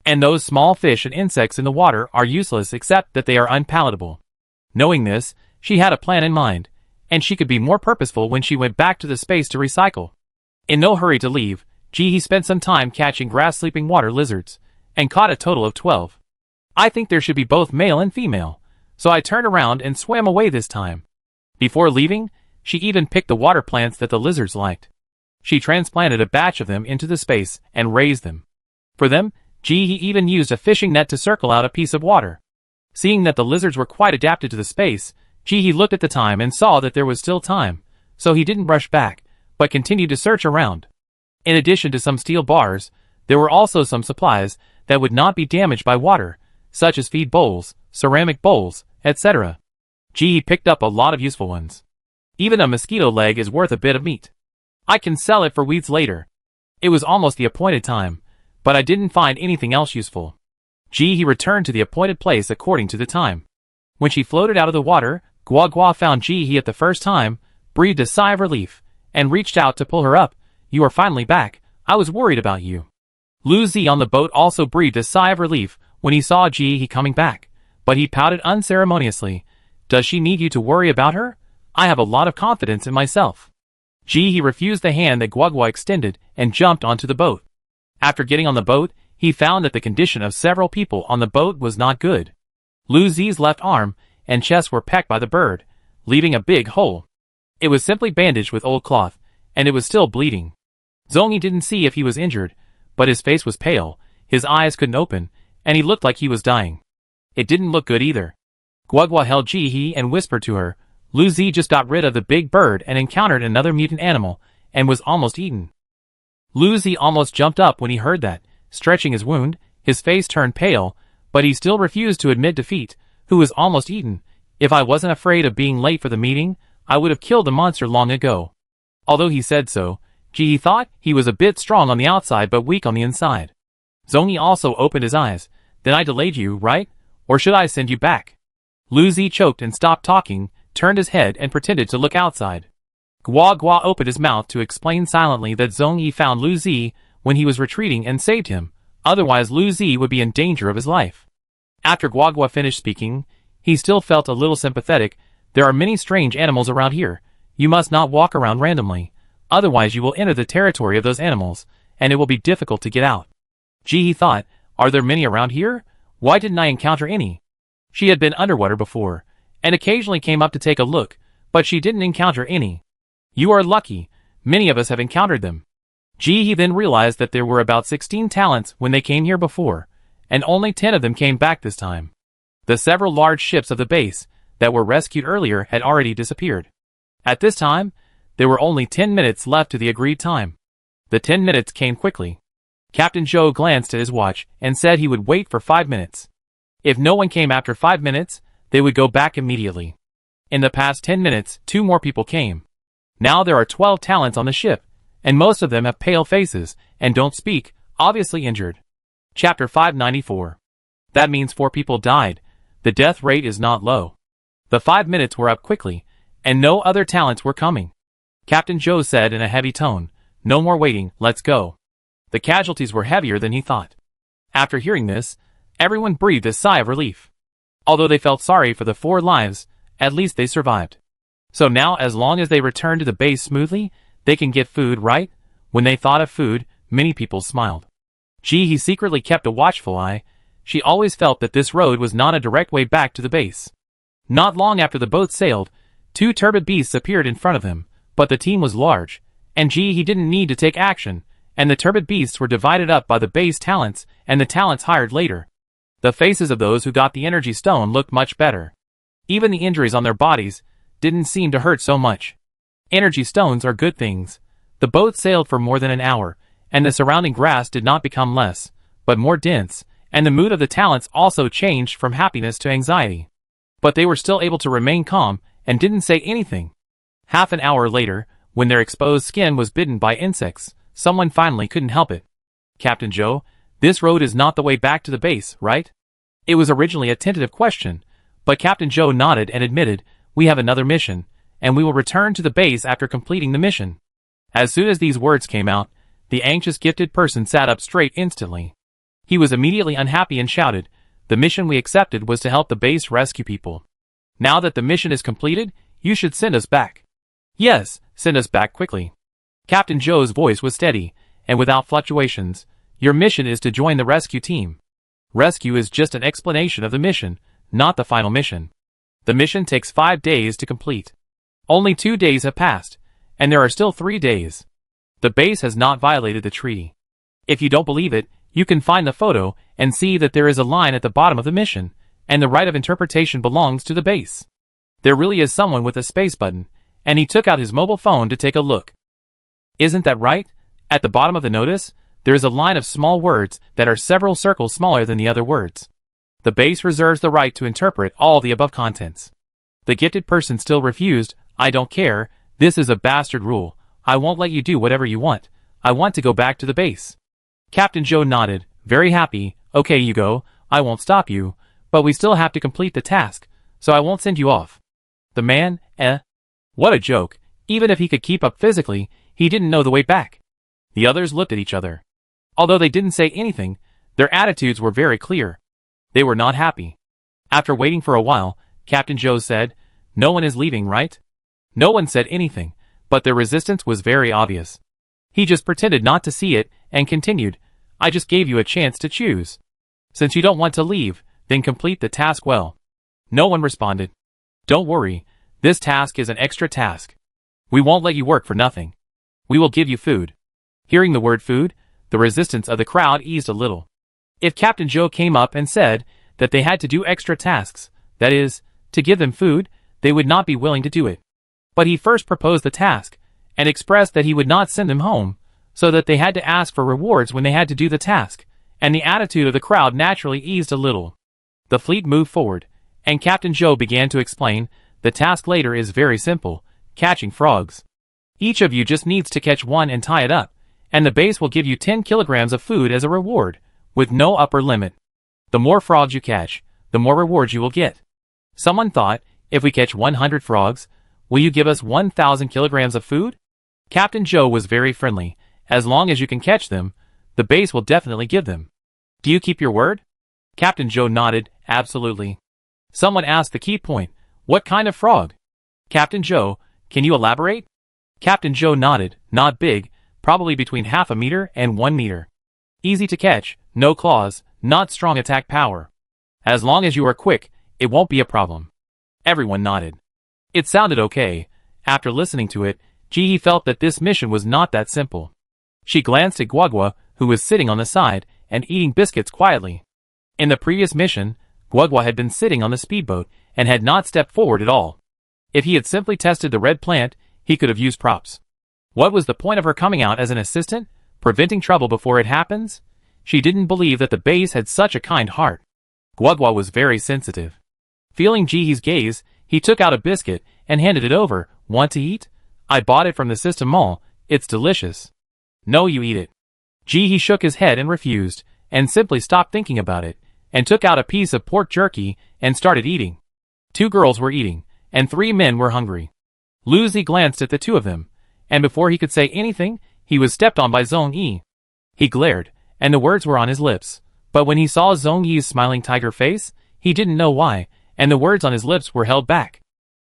[SPEAKER 1] And those small fish and insects in the water are useless except that they are unpalatable. Knowing this, she had a plan in mind, and she could be more purposeful when she went back to the space to recycle. In no hurry to leave, he spent some time catching grass-sleeping water lizards, and caught a total of 12. I think there should be both male and female, so I turned around and swam away this time. Before leaving, she even picked the water plants that the lizards liked. She transplanted a batch of them into the space and raised them. For them, he even used a fishing net to circle out a piece of water. Seeing that the lizards were quite adapted to the space, he looked at the time and saw that there was still time, so he didn't rush back, but continued to search around. In addition to some steel bars, there were also some supplies that would not be damaged by water, such as feed bowls, ceramic bowls, etc. He picked up a lot of useful ones. Even a mosquito leg is worth a bit of meat. I can sell it for weeds later. It was almost the appointed time, but I didn't find anything else useful. He returned to the appointed place according to the time. When she floated out of the water, Guagua found he at the first time, breathed a sigh of relief, and reached out to pull her up. You are finally back. I was worried about you. Lu Zi on the boat also breathed a sigh of relief when he saw he coming back, but he pouted unceremoniously. Does she need you to worry about her? I have a lot of confidence in myself. He refused the hand that Guagua extended and jumped onto the boat. After getting on the boat, he found that the condition of several people on the boat was not good. Lu Zi's left arm and chest were pecked by the bird, leaving a big hole. It was simply bandaged with old cloth, and it was still bleeding. Zhongyi didn't see if he was injured, but his face was pale, his eyes couldn't open, and he looked like he was dying. It didn't look good either. Guagua held and whispered to her. Lu Zi just got rid of the big bird and encountered another mutant animal, and was almost eaten. Lu Zi almost jumped up when he heard that. Stretching his wound, his face turned pale, but he still refused to admit defeat. Who was almost eaten? If I wasn't afraid of being late for the meeting, I would have killed the monster long ago. Although he said so, he thought he was a bit strong on the outside but weak on the inside. Zhongyi also opened his eyes. Then I delayed you, right? Or should I send you back? Lu Zi choked and stopped talking, turned his head and pretended to look outside. Guagua opened his mouth to explain silently that Zhongyi found Lu Zi when he was retreating and saved him, otherwise Lu Zi would be in danger of his life. After Guagua finished speaking, he still felt a little sympathetic. There are many strange animals around here. You must not walk around randomly, otherwise you will enter the territory of those animals, and it will be difficult to get out. He thought, are there many around here? Why didn't I encounter any? She had been underwater before, and occasionally came up to take a look, but she didn't encounter any. You are lucky, many of us have encountered them. He then realized that there were about 16 talents when they came here before, and only 10 of them came back this time. The several large ships of the base that were rescued earlier had already disappeared. At this time, there were only 10 minutes left to the agreed time. The 10 minutes came quickly. Captain Zhou glanced at his watch and said he would wait for 5 minutes. If no one came after 5 minutes, they would go back immediately. In the past 10 minutes, 2 more people came. Now there are 12 talents on the ship, and most of them have pale faces and don't speak, obviously injured. Chapter 594. That means 4 people died. The death rate is not low. The 5 minutes were up quickly, and no other talents were coming. Captain Zhou said in a heavy tone, no more waiting, let's go. The casualties were heavier than he thought. After hearing this, everyone breathed a sigh of relief. Although they felt sorry for the 4 lives, at least they survived. So now as long as they return to the base smoothly, they can get food, right? When they thought of food, many people smiled. He secretly kept a watchful eye. She always felt that this road was not a direct way back to the base. Not long after the boat sailed, 2 turbid beasts appeared in front of him, but the team was large, and he didn't need to take action, and the turbid beasts were divided up by the base talents and the talents hired later. The faces of those who got the energy stone looked much better. Even the injuries on their bodies didn't seem to hurt so much. Energy stones are good things. The boat sailed for more than an hour, and the surrounding grass did not become less, but more dense, and the mood of the talents also changed from happiness to anxiety. But they were still able to remain calm, and didn't say anything. Half an hour later, when their exposed skin was bitten by insects, someone finally couldn't help it. Captain Joe, this road is not the way back to the base, right? It was originally a tentative question, but Captain Joe nodded and admitted, we have another mission, and we will return to the base after completing the mission. As soon as these words came out, the anxious gifted person sat up straight instantly. He was immediately unhappy and shouted, the mission we accepted was to help the base rescue people. Now that the mission is completed, you should send us back. Yes, send us back quickly. Captain Joe's voice was steady, and without fluctuations. Your mission is to join the rescue team. Rescue is just an explanation of the mission, not the final mission. The mission takes 5 days to complete. Only 2 days have passed, and there are still 3 days. The base has not violated the treaty. If you don't believe it, you can find the photo and see that there is a line at the bottom of the mission, and the right of interpretation belongs to the base. There really is someone with a space button, and he took out his mobile phone to take a look. Isn't that right? At the bottom of the notice, there is a line of small words that are several circles smaller than the other words. The base reserves the right to interpret all the above contents. The gifted person still refused, I don't care, this is a bastard rule, I won't let you do whatever you want, I want to go back to the base. Captain Joe nodded, very happy, okay you go, I won't stop you, but we still have to complete the task, so I won't send you off. The man, What a joke, even if he could keep up physically, he didn't know the way back. The others looked at each other. Although they didn't say anything, their attitudes were very clear. They were not happy. After waiting for a while, Captain Joe said, no one is leaving, right? No one said anything, but their resistance was very obvious. He just pretended not to see it, and continued, I just gave you a chance to choose. Since you don't want to leave, then complete the task well. No one responded. Don't worry, this task is an extra task. We won't let you work for nothing. We will give you food. Hearing the word food, the resistance of the crowd eased a little. If Captain Joe came up and said that they had to do extra tasks, that is, to give them food, they would not be willing to do it. But he first proposed the task, and expressed that he would not send them home, so that they had to ask for rewards when they had to do the task, and the attitude of the crowd naturally eased a little. The fleet moved forward, and Captain Joe began to explain, the task later is very simple, catching frogs. Each of you just needs to catch one and tie it up, and the base will give you 10 kilograms of food as a reward, with no upper limit. The more frogs you catch, the more rewards you will get. Someone thought, if we catch 100 frogs, will you give us 1,000 kilograms of food? Captain Joe was very friendly. As long as you can catch them, the base will definitely give them. Do you keep your word? Captain Joe nodded, absolutely. Someone asked the key point, what kind of frog? Captain Joe, can you elaborate? Captain Joe nodded, not big, probably between half a meter and 1 meter. Easy to catch, no claws, not strong attack power. As long as you are quick, it won't be a problem. Everyone nodded. It sounded okay. After listening to it, Jihi felt that this mission was not that simple. She glanced at Guagua, who was sitting on the side and eating biscuits quietly. In the previous mission, Guagua had been sitting on the speedboat and had not stepped forward at all. If he had simply tested the red plant, he could have used props. What was the point of her coming out as an assistant, preventing trouble before it happens? She didn't believe that the base had such a kind heart. Guagua was very sensitive. Feeling Jihi's gaze, he took out a biscuit and handed it over. Want to eat? I bought it from the system mall, it's delicious. No, you eat it. Jihi shook his head and refused, and simply stopped thinking about it, and took out a piece of pork jerky and started eating. 2 girls were eating, and 3 men were hungry. Luzi glanced at the 2 of them, and before he could say anything, he was stepped on by Zhong Yi. He glared, and the words were on his lips, but when he saw Zhong Yi's smiling tiger face, he didn't know why, and the words on his lips were held back.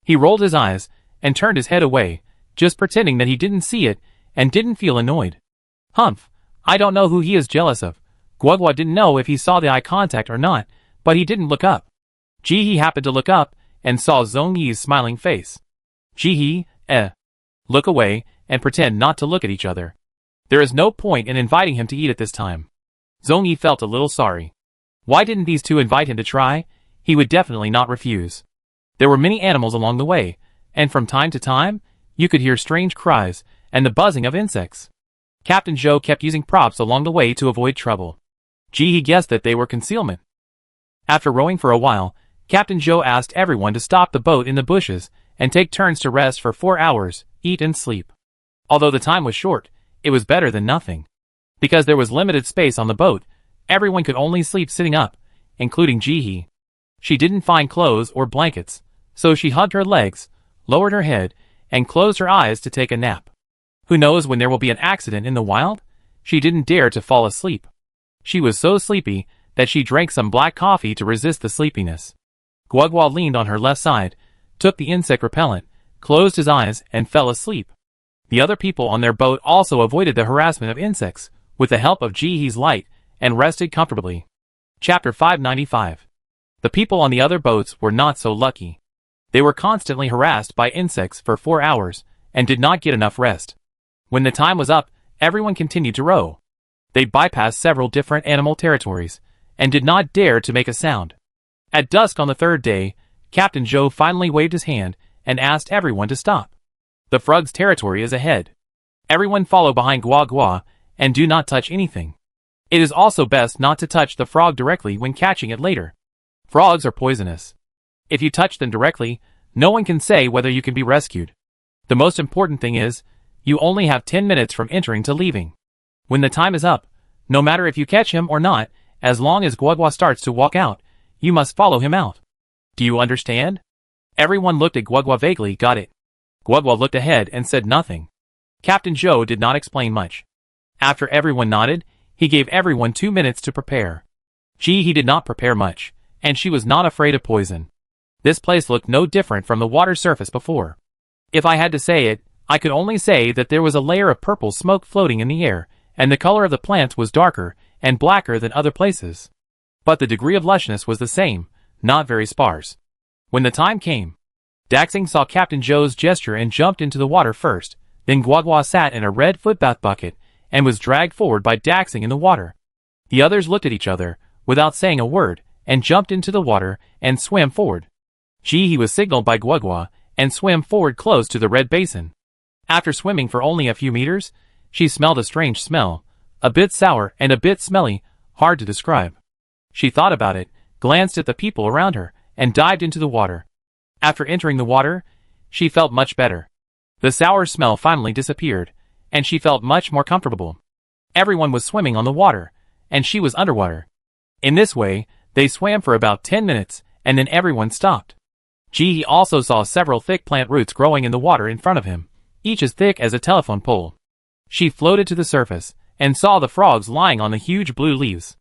[SPEAKER 1] He rolled his eyes, and turned his head away, just pretending that he didn't see it, and didn't feel annoyed. Humph, I don't know who he is jealous of. Guagua didn't know if he saw the eye contact or not, but he didn't look up. Jihi happened to look up, and saw Zhong Yi's smiling face. Jihi, look away, and pretend not to look at each other. There is no point in inviting him to eat at this time. Zhong Yi felt a little sorry. Why didn't these 2 invite him to try? He would definitely not refuse. There were many animals along the way, and from time to time, you could hear strange cries, and the buzzing of insects. Captain Joe kept using props along the way to avoid trouble. Jihi guessed that they were concealment. After rowing for a while, Captain Joe asked everyone to stop the boat in the bushes, and take turns to rest for 4 hours, eat and sleep. Although the time was short, it was better than nothing. Because there was limited space on the boat, everyone could only sleep sitting up, including Ji-hee. She didn't find clothes or blankets, so she hugged her legs, lowered her head, and closed her eyes to take a nap. Who knows when there will be an accident in the wild? She didn't dare to fall asleep. She was so sleepy that she drank some black coffee to resist the sleepiness. Guagua leaned on her left side, took the insect repellent, closed his eyes, and fell asleep. The other people on their boat also avoided the harassment of insects, with the help of Ji-hee's light, and rested comfortably. Chapter 595. The people on the other boats were not so lucky. They were constantly harassed by insects for 4 hours, and did not get enough rest. When the time was up, everyone continued to row. They bypassed several different animal territories, and did not dare to make a sound. At dusk on the third day, Captain Joe finally waved his hand, and asked everyone to stop. The frog's territory is ahead. Everyone follow behind Guagua, and do not touch anything. It is also best not to touch the frog directly when catching it later. Frogs are poisonous. If you touch them directly, no one can say whether you can be rescued. The most important thing is, you only have 10 minutes from entering to leaving. When the time is up, no matter if you catch him or not, as long as Guagua starts to walk out, you must follow him out. Do you understand? Everyone looked at Guagua vaguely. Got it. Guagua looked ahead and said nothing. Captain Joe did not explain much. After everyone nodded, he gave everyone 2 minutes to prepare. Ji-hee did not prepare much, and she was not afraid of poison. This place looked no different from the water surface before. If I had to say it, I could only say that there was a layer of purple smoke floating in the air, and the color of the plants was darker and blacker than other places. But the degree of lushness was the same, not very sparse. When the time came, Daxing saw Captain Joe's gesture and jumped into the water first. Then Guagua sat in a red footbath bucket and was dragged forward by Daxing in the water. The others looked at each other, without saying a word, and jumped into the water and swam forward. Ji-hee was signaled by Guagua and swam forward close to the red basin. After swimming for only a few meters, she smelled a strange smell, a bit sour and a bit smelly, hard to describe. She thought about it, glanced at the people around her, and dived into the water. After entering the water, she felt much better. The sour smell finally disappeared, and she felt much more comfortable. Everyone was swimming on the water, and she was underwater. In this way, they swam for about 10 minutes, and then everyone stopped. Ji-hee also saw several thick plant roots growing in the water in front of him, each as thick as a telephone pole. She floated to the surface, and saw the frogs lying on the huge blue leaves.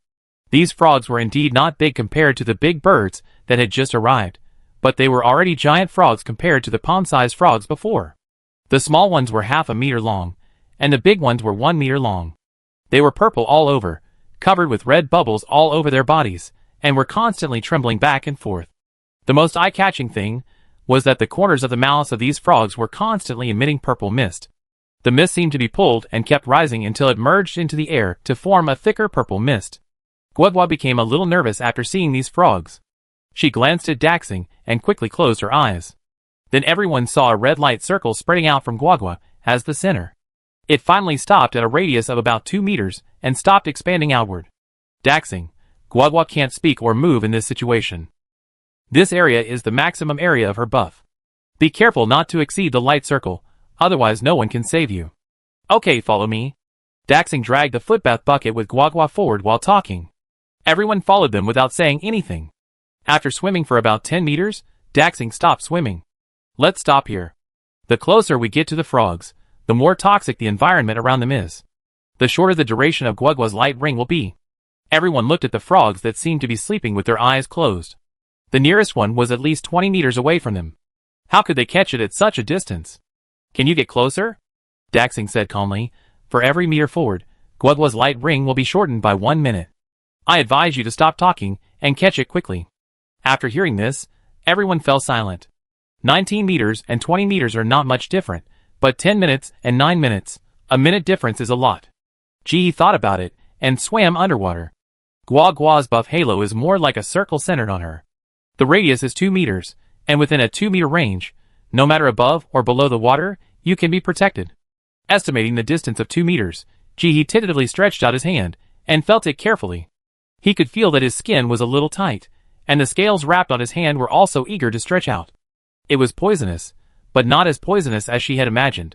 [SPEAKER 1] These frogs were indeed not big compared to the big birds that had just arrived, but they were already giant frogs compared to the pond-sized frogs before. The small ones were half a meter long, and the big ones were 1 meter long. They were purple all over, covered with red bubbles all over their bodies, and were constantly trembling back and forth. The most eye-catching thing was that the corners of the mouths of these frogs were constantly emitting purple mist. The mist seemed to be pulled and kept rising until it merged into the air to form a thicker purple mist. Guagua became a little nervous after seeing these frogs. She glanced at Daxing and quickly closed her eyes. Then everyone saw a red light circle spreading out from Guagua as the center. It finally stopped at a radius of about 2 meters and stopped expanding outward. Daxing, Guagua can't speak or move in this situation. This area is the maximum area of her buff. Be careful not to exceed the light circle, otherwise no one can save you. Okay, follow me. Daxing dragged the footbath bucket with Guagua forward while talking. Everyone followed them without saying anything. After swimming for about 10 meters, Daxing stopped swimming. Let's stop here. The closer we get to the frogs, the more toxic the environment around them is. The shorter the duration of Guagua's light ring will be. Everyone looked at the frogs that seemed to be sleeping with their eyes closed. The nearest one was at least 20 meters away from them. How could they catch it at such a distance? Can you get closer? Daxing said calmly. For every meter forward, Guagua's light ring will be shortened by 1 minute. I advise you to stop talking and catch it quickly. After hearing this, everyone fell silent. 19 meters and 20 meters are not much different, but 10 minutes and 9 minutes, a minute difference is a lot. Ji-hee thought about it and swam underwater. Guagua's buff halo is more like a circle centered on her. The radius is 2 meters, and within a 2-meter range, no matter above or below the water, you can be protected. Estimating the distance of 2 meters, Ji-hee tentatively stretched out his hand and felt it carefully. He could feel that his skin was a little tight, and the scales wrapped on his hand were also eager to stretch out. It was poisonous, but not as poisonous as she had imagined.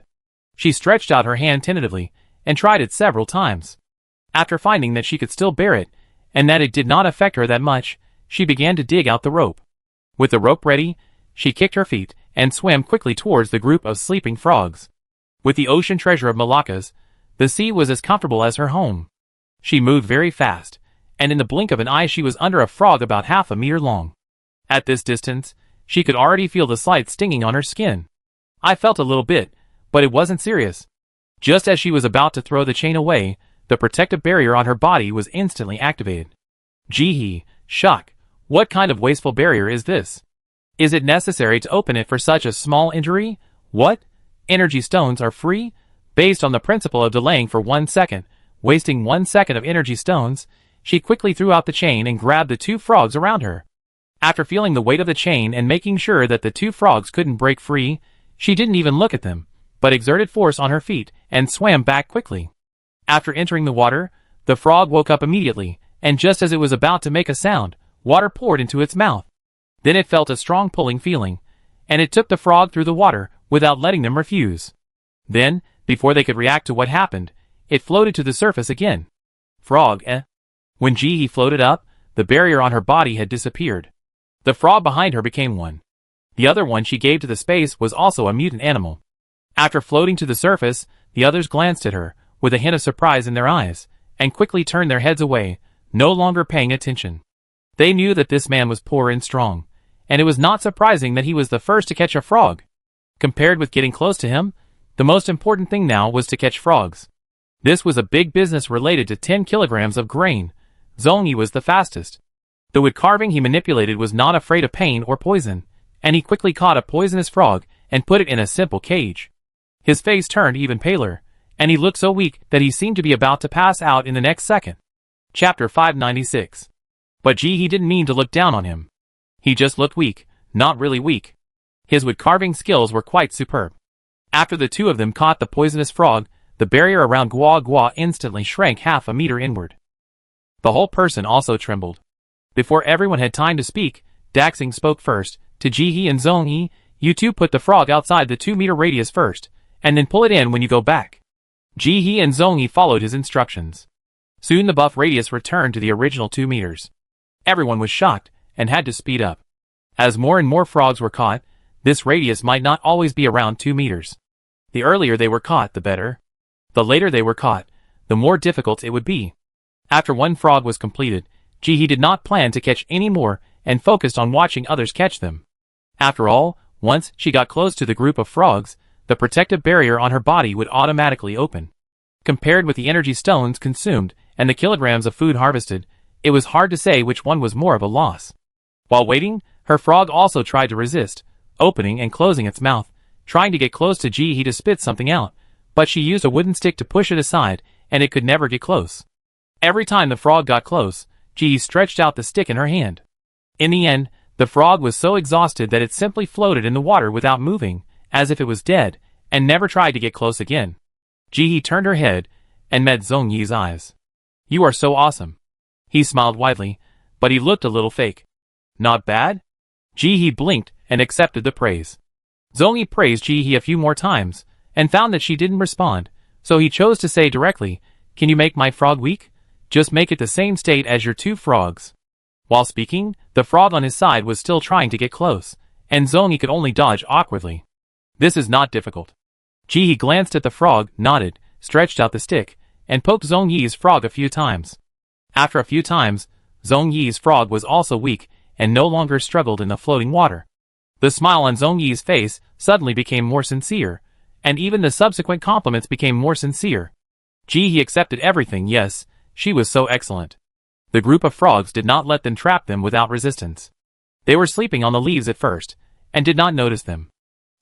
[SPEAKER 1] She stretched out her hand tentatively, and tried it several times. After finding that she could still bear it, and that it did not affect her that much, she began to dig out the rope. With the rope ready, she kicked her feet, and swam quickly towards the group of sleeping frogs. With the ocean treasure of Malaccas, the sea was as comfortable as her home. She moved very fast, and in the blink of an eye she was under a frog about half a meter long. At this distance, she could already feel the slight stinging on her skin. I felt a little bit, but it wasn't serious. Just as she was about to throw the chain away, the protective barrier on her body was instantly activated. Gee, shock, what kind of wasteful barrier is this? Is it necessary to open it for such a small injury? What? Energy stones are free? Based on the principle of delaying for 1 second, wasting 1 second of energy stones, she quickly threw out the chain and grabbed the 2 frogs around her. After feeling the weight of the chain and making sure that the 2 frogs couldn't break free, she didn't even look at them, but exerted force on her feet and swam back quickly. After entering the water, the frog woke up immediately, and just as it was about to make a sound, water poured into its mouth. Then it felt a strong pulling feeling, and it took the frog through the water without letting them refuse. Then, before they could react to what happened, it floated to the surface again. Frog, eh? When Gee floated up, the barrier on her body had disappeared. The frog behind her became one. The other one she gave to the space was also a mutant animal. After floating to the surface, the others glanced at her, with a hint of surprise in their eyes, and quickly turned their heads away, no longer paying attention. They knew that this man was poor and strong, and it was not surprising that he was the first to catch a frog. Compared with getting close to him, the most important thing now was to catch frogs. This was a big business related to 10 kilograms of grain. Zhongyi was the fastest. The wood carving he manipulated was not afraid of pain or poison, and he quickly caught a poisonous frog and put it in a simple cage. His face turned even paler, and he looked so weak that he seemed to be about to pass out in the next second. Chapter 596. But Gee didn't mean to look down on him. He just looked weak, not really weak. His wood carving skills were quite superb. After the 2 of them caught the poisonous frog, the barrier around Gua Gua instantly shrank half a meter inward. The whole person also trembled. Before everyone had time to speak, Daxing spoke first. To Gee and Zhongyi, you 2 put the frog outside the 2-meter radius first, and then pull it in when you go back. Gee and Zhongyi followed his instructions. Soon the buff radius returned to the original 2 meters. Everyone was shocked, and had to speed up. As more and more frogs were caught, this radius might not always be around 2 meters. The earlier they were caught, the better. The later they were caught, the more difficult it would be. After 1 frog was completed, Gee did not plan to catch any more, and focused on watching others catch them. After all, once she got close to the group of frogs, the protective barrier on her body would automatically open. Compared with the energy stones consumed and the kilograms of food harvested, it was hard to say which one was more of a loss. While waiting, her frog also tried to resist, opening and closing its mouth, trying to get close to Gee to spit something out, but she used a wooden stick to push it aside, and it could never get close. Every time the frog got close, Gee stretched out the stick in her hand. In the end, the frog was so exhausted that it simply floated in the water without moving, as if it was dead, and never tried to get close again. Gee turned her head, and met Zhongyi's eyes. You are so awesome. He smiled widely, but he looked a little fake. Not bad? Gee blinked, and accepted the praise. Zhongyi praised Gee a few more times, and found that she didn't respond, so he chose to say directly, can you make my frog weak? Just make it the same state as your 2 frogs. While speaking, the frog on his side was still trying to get close, and Zhongyi could only dodge awkwardly. This is not difficult. Gee glanced at the frog, nodded, stretched out the stick, and poked Zhongyi's frog a few times. After a few times, Zhongyi's frog was also weak, and no longer struggled in the floating water. The smile on Zhongyi's face suddenly became more sincere, and even the subsequent compliments became more sincere. Gee accepted everything. Yes, she was so excellent. The group of frogs did not let them trap them without resistance. They were sleeping on the leaves at first, and did not notice them.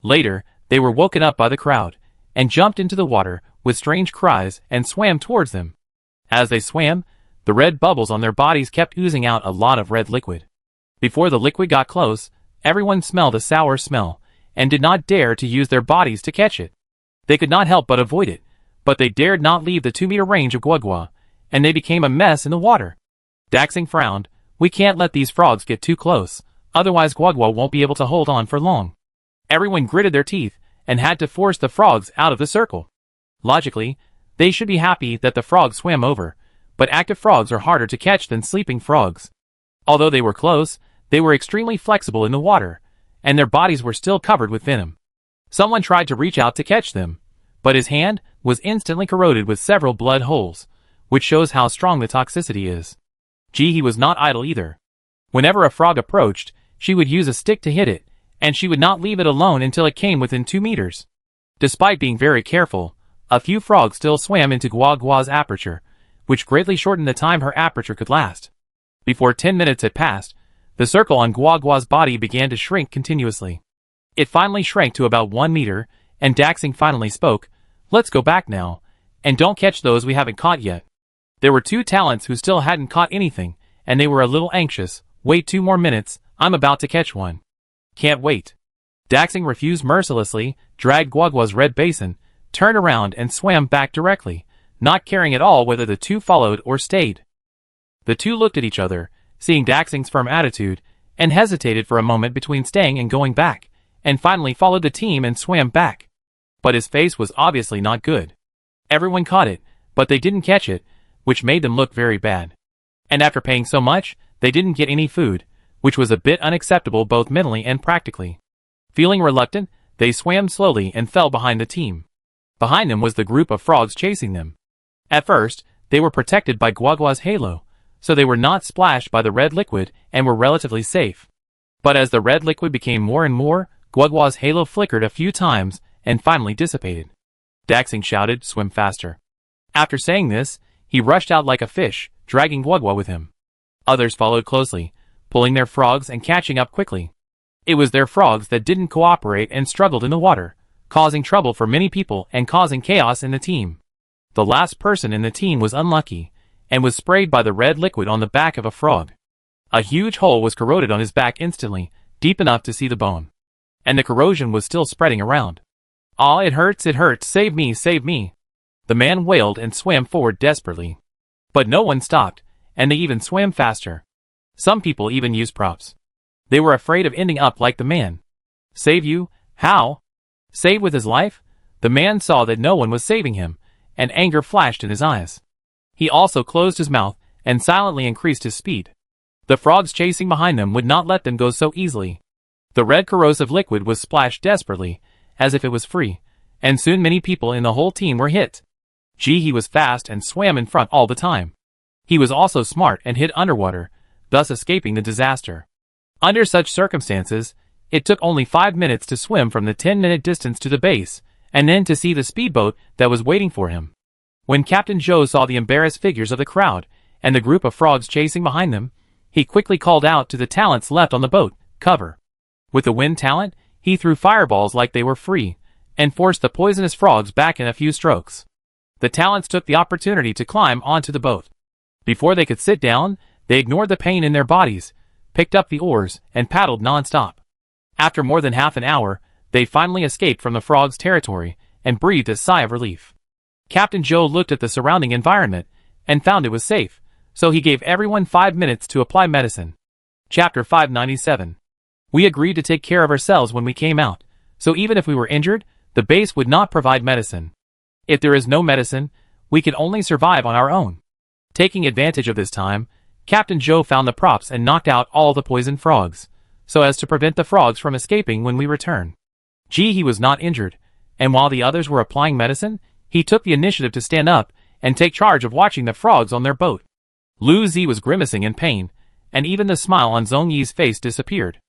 [SPEAKER 1] Later, they were woken up by the crowd, and jumped into the water with strange cries and swam towards them. As they swam, the red bubbles on their bodies kept oozing out a lot of red liquid. Before the liquid got close, everyone smelled a sour smell, and did not dare to use their bodies to catch it. They could not help but avoid it, but they dared not leave the 2-meter range of Guagua, and they became a mess in the water. Daxing frowned. We can't let these frogs get too close, otherwise Guagua won't be able to hold on for long. Everyone gritted their teeth and had to force the frogs out of the circle. Logically, they should be happy that the frogs swam over, but active frogs are harder to catch than sleeping frogs. Although they were close, they were extremely flexible in the water, and their bodies were still covered with venom. Someone tried to reach out to catch them, but his hand was instantly corroded with several blood holes, which shows how strong the toxicity is. He was not idle either. Whenever a frog approached, she would use a stick to hit it, and she would not leave it alone until it came within 2 meters. Despite being very careful, a few frogs still swam into Guagua's aperture, which greatly shortened the time her aperture could last. Before 10 minutes had passed, the circle on Guagua's body began to shrink continuously. It finally shrank to about 1 meter, and Daxing finally spoke, "Let's go back now, and don't catch those we haven't caught yet." There were 2 talents who still hadn't caught anything, and they were a little anxious. "Wait 2 more minutes, I'm about to catch one." "Can't wait." Daxing refused mercilessly, dragged Guagua's red basin, turned around and swam back directly, not caring at all whether the 2 followed or stayed. The 2 looked at each other, seeing Daxing's firm attitude, and hesitated for a moment between staying and going back, and finally followed the team and swam back. But his face was obviously not good. Everyone caught it, but they didn't catch it, which made them look very bad. And after paying so much, they didn't get any food, which was a bit unacceptable both mentally and practically. Feeling reluctant, they swam slowly and fell behind the team. Behind them was the group of frogs chasing them. At first, they were protected by Guagua's halo, so they were not splashed by the red liquid and were relatively safe. But as the red liquid became more and more, Guagua's halo flickered a few times and finally dissipated. Daxing shouted, "Swim faster." After saying this, he rushed out like a fish, dragging Guagua with him. Others followed closely, pulling their frogs and catching up quickly. It was their frogs that didn't cooperate and struggled in the water, causing trouble for many people and causing chaos in the team. The last person in the team was unlucky, and was sprayed by the red liquid on the back of a frog. A huge hole was corroded on his back instantly, deep enough to see the bone. And the corrosion was still spreading around. "Ah, it hurts, save me, save me." The man wailed and swam forward desperately. But no one stopped, and they even swam faster. Some people even used props. They were afraid of ending up like the man. "Save you? How? Save with his life?" The man saw that no one was saving him, and anger flashed in his eyes. He also closed his mouth and silently increased his speed. The frogs chasing behind them would not let them go so easily. The red corrosive liquid was splashed desperately, as if it was free, and soon many people in the whole team were hit. He was fast and swam in front all the time. He was also smart and hid underwater, thus escaping the disaster. Under such circumstances, it took only 5 minutes to swim from the 10-minute distance to the base, and then to see the speedboat that was waiting for him. When Captain Joe saw the embarrassed figures of the crowd, and the group of frogs chasing behind them, he quickly called out to the talents left on the boat, "Cover." With the wind talent, he threw fireballs like they were free, and forced the poisonous frogs back in a few strokes. The talents took the opportunity to climb onto the boat. Before they could sit down, they ignored the pain in their bodies, picked up the oars, and paddled non-stop. After more than half an hour, they finally escaped from the frogs' territory, and breathed a sigh of relief. Captain Joe looked at the surrounding environment, and found it was safe, so he gave everyone 5 minutes to apply medicine. Chapter 597. We agreed to take care of ourselves when we came out, so even if we were injured, the base would not provide medicine. If there is no medicine, we can only survive on our own. Taking advantage of this time, Captain Joe found the props and knocked out all the poisoned frogs, so as to prevent the frogs from escaping when we return. He was not injured, and while the others were applying medicine, he took the initiative to stand up and take charge of watching the frogs on their boat. Lu Zi was grimacing in pain, and even the smile on Zhong Yi's face disappeared.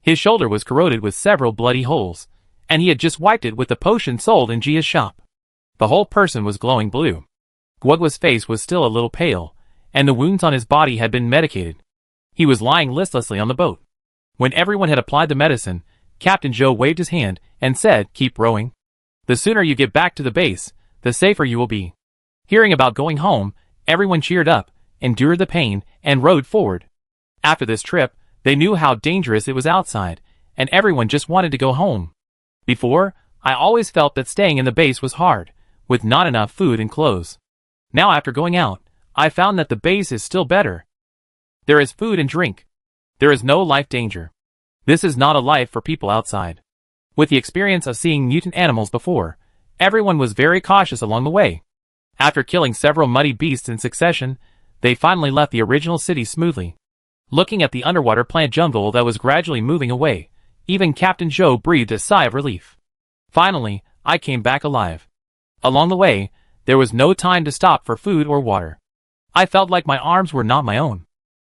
[SPEAKER 1] His shoulder was corroded with several bloody holes, and he had just wiped it with the potion sold in Jia's shop. The whole person was glowing blue. Guagua's face was still a little pale, and the wounds on his body had been medicated. He was lying listlessly on the boat. When everyone had applied the medicine, Captain Joe waved his hand and said, "Keep rowing. The sooner you get back to the base, the safer you will be." Hearing about going home, everyone cheered up, endured the pain, and rowed forward. After this trip, they knew how dangerous it was outside, and everyone just wanted to go home. Before, I always felt that staying in the base was hard, with not enough food and clothes. Now after going out, I found that the base is still better. There is food and drink. There is no life danger. This is not a life for people outside. With the experience of seeing mutant animals before, everyone was very cautious along the way. After killing several muddy beasts in succession, they finally left the original city smoothly. Looking at the underwater plant jungle that was gradually moving away, even Captain Joe breathed a sigh of relief. Finally, I came back alive. Along the way, there was no time to stop for food or water. I felt like my arms were not my own.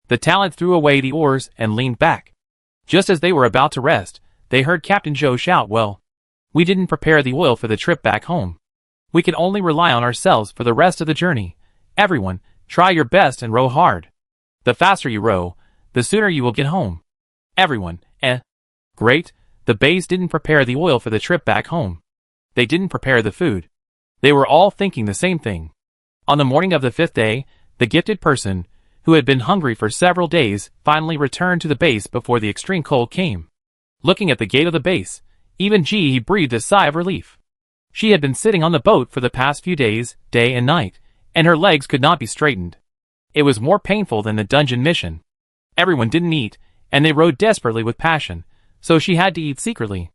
[SPEAKER 1] The talent threw away the oars and leaned back. Just as they were about to rest, they heard Captain Joe shout, "Well, we didn't prepare the oil for the trip back home. We can only rely on ourselves for the rest of the journey. Everyone, try your best and row hard. The faster you row, the sooner you will get home." Everyone, Great, the base didn't prepare the oil for the trip back home. They didn't prepare the food. They were all thinking the same thing. On the morning of the 5th day, the gifted person, who had been hungry for several days, finally returned to the base before the extreme cold came. Looking at the gate of the base, even he breathed a sigh of relief. She had been sitting on the boat for the past few days, day and night, and her legs could not be straightened. It was more painful than the dungeon mission. Everyone didn't eat, and they rowed desperately with passion, so she had to eat secretly.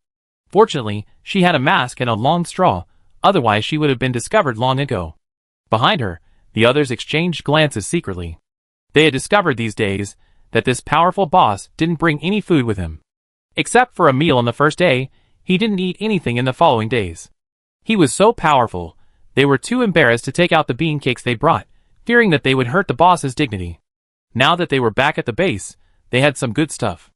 [SPEAKER 1] Fortunately, she had a mask and a long straw, otherwise she would have been discovered long ago. Behind her, the others exchanged glances secretly. They had discovered these days that this powerful boss didn't bring any food with him. Except for a meal on the first day, he didn't eat anything in the following days. He was so powerful, they were too embarrassed to take out the bean cakes they brought, fearing that they would hurt the boss's dignity. Now that they were back at the base, they had some good stuff.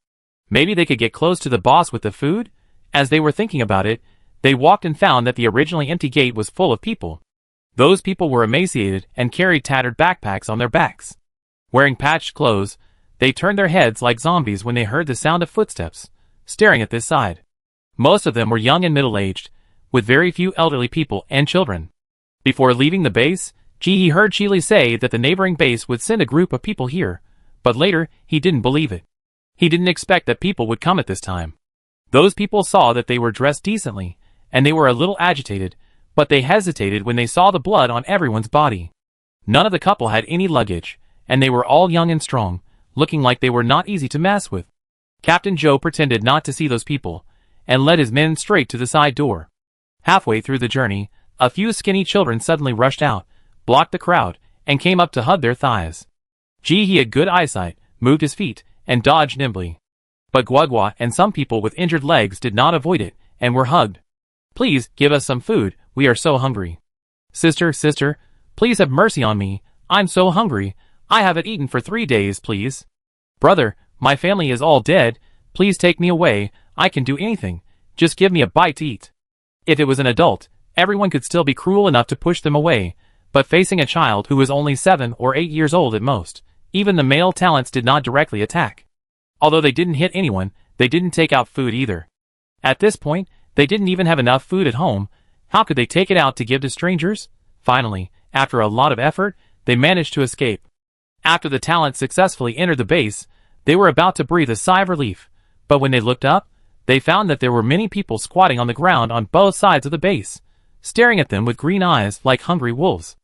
[SPEAKER 1] Maybe they could get close to the boss with the food? As they were thinking about it, they walked and found that the originally empty gate was full of people. Those people were emaciated and carried tattered backpacks on their backs. Wearing patched clothes, they turned their heads like zombies when they heard the sound of footsteps, staring at this side. Most of them were young and middle-aged, with very few elderly people and children. Before leaving the base, he heard Chile say that the neighboring base would send a group of people here, but later, he didn't believe it. He didn't expect that people would come at this time. Those people saw that they were dressed decently, and they were a little agitated, but they hesitated when they saw the blood on everyone's body. None of the couple had any luggage, and they were all young and strong, looking like they were not easy to mess with. Captain Joe pretended not to see those people, and led his men straight to the side door. Halfway through the journey, a few skinny children suddenly rushed out, blocked the crowd, and came up to hug their thighs. He had good eyesight, moved his feet, and dodged nimbly. But Guagua and some people with injured legs did not avoid it, and were hugged. "Please, give us some food, we are so hungry." Sister, please have mercy on me, I'm so hungry, I haven't eaten for 3 days, please." "Brother, my family is all dead, please take me away, I can do anything, just give me a bite to eat." If it was an adult, everyone could still be cruel enough to push them away, but facing a child who was only 7 or 8 years old at most, even the male talents did not directly attack. Although they didn't hit anyone, they didn't take out food either. At this point, they didn't even have enough food at home. How could they take it out to give to strangers? Finally, after a lot of effort, they managed to escape. After the talents successfully entered the base, they were about to breathe a sigh of relief, but when they looked up, they found that there were many people squatting on the ground on both sides of the base, staring at them with green eyes like hungry wolves.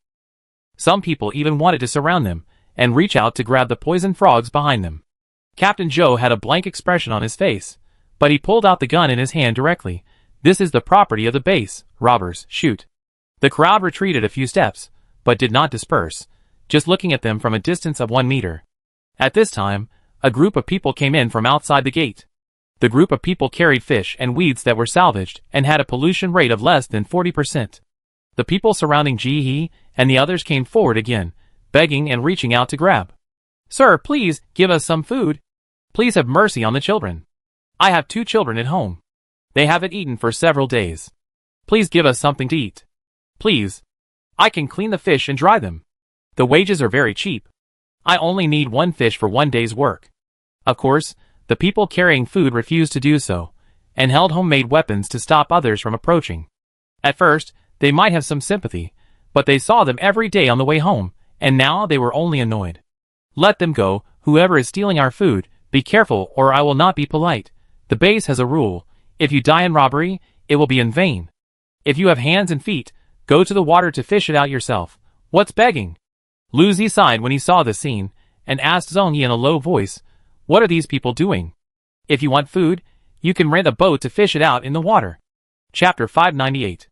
[SPEAKER 1] Some people even wanted to surround them, and reach out to grab the poison frogs behind them. Captain Joe had a blank expression on his face, but he pulled out the gun in his hand directly. "This is the property of the base, robbers, shoot." The crowd retreated a few steps, but did not disperse, just looking at them from a distance of 1 meter. At this time, a group of people came in from outside the gate. The group of people carried fish and weeds that were salvaged and had a pollution rate of less than 40%. The people surrounding He and the others came forward again, begging and reaching out to grab. "Sir, please, give us some food. Please have mercy on the children. I have 2 children at home. They haven't eaten for several days. Please give us something to eat. Please. I can clean the fish and dry them. The wages are very cheap. I only need 1 fish for 1 day's work." Of course, the people carrying food refused to do so, and held homemade weapons to stop others from approaching. At first, they might have some sympathy, but they saw them every day on the way home, and now they were only annoyed. "Let them go, whoever is stealing our food, be careful or I will not be polite. The base has a rule, if you die in robbery, it will be in vain. If you have hands and feet, go to the water to fish it out yourself. What's begging?" Luzi sighed when he saw the scene, and asked Zongi in a low voice, "What are these people doing? If you want food, you can rent a boat to fish it out in the water. Chapter 598.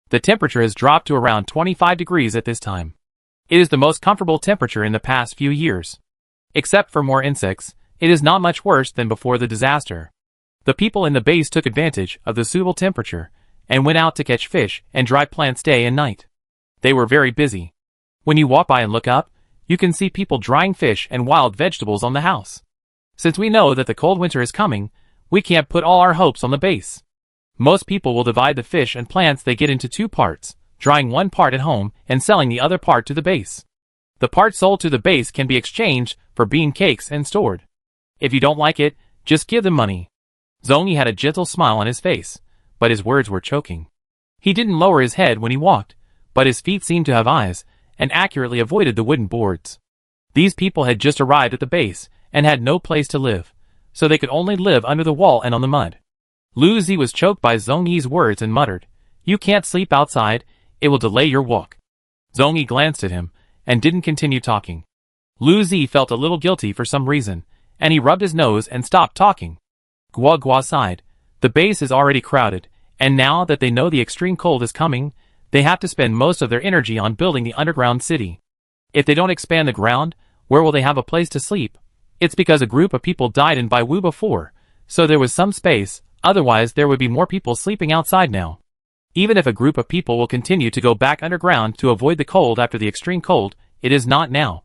[SPEAKER 1] The temperature has dropped to around 25 degrees at this time. It is the most comfortable temperature in the past few years. Except for more insects, it is not much worse than before the disaster. The people in the base took advantage of the suitable temperature and went out to catch fish and dry plants day and night. They were very busy. When you walk by and look up, you can see people drying fish and wild vegetables on the house. Since we know that the cold winter is coming, we can't put all our hopes on the base. Most people will divide the fish and plants they get into two parts, drying one part at home and selling the other part to the base. The part sold to the base can be exchanged for bean cakes and stored. If you don't like it, just give them money. Zongi had a gentle smile on his face, but his words were choking. He didn't lower his head when he walked, but his feet seemed to have eyes, and accurately avoided the wooden boards. These people had just arrived at the base, and had no place to live, so they could only live under the wall and on the mud. Lu Zi was choked by Zongi's words and muttered, "You can't sleep outside, it will delay your walk." Zongi glanced at him, and didn't continue talking. Lu Zi felt a little guilty for some reason, and he rubbed his nose and stopped talking. Gua Gua sighed. The base is already crowded, and now that they know the extreme cold is coming, they have to spend most of their energy on building the underground city. If they don't expand the ground, where will they have a place to sleep? It's because a group of people died in Baiwu before, so there was some space, otherwise there would be more people sleeping outside now. Even if a group of people will continue to go back underground to avoid the cold after the extreme cold, it is not now.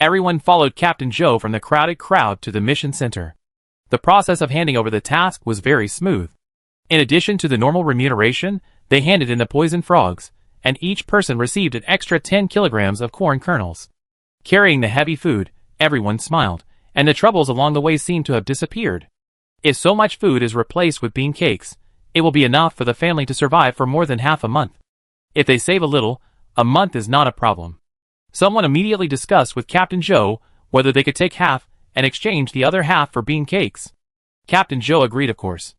[SPEAKER 1] Everyone followed Captain Zhou from the crowded crowd to the mission center. The process of handing over the task was very smooth. In addition to the normal remuneration, they handed in the poison frogs, and each person received an extra 10 kilograms of corn kernels. Carrying the heavy food, everyone smiled, and the troubles along the way seemed to have disappeared. If so much food is replaced with bean cakes, it will be enough for the family to survive for more than half a month. If they save a little, a month is not a problem. Someone immediately discussed with Captain Zhou whether they could take half and exchange the other half for bean cakes. Captain Zhou agreed, of course.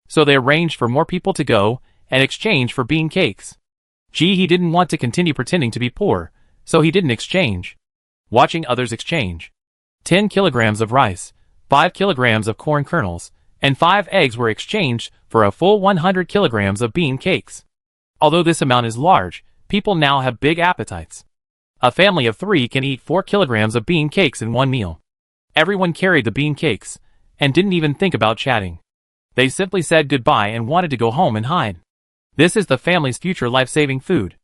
[SPEAKER 1] So they arranged for more people to go and exchange for bean cakes. He didn't want to continue pretending to be poor, so he didn't exchange. Watching others exchange. 10 kilograms of rice, 5 kilograms of corn kernels, and 5 eggs were exchanged for a full 100 kilograms of bean cakes. Although this amount is large, people now have big appetites. A family of 3 can eat 4 kilograms of bean cakes in one meal. Everyone carried the bean cakes, and didn't even think about chatting. They simply said goodbye and wanted to go home and hide. This is the family's future life-saving food.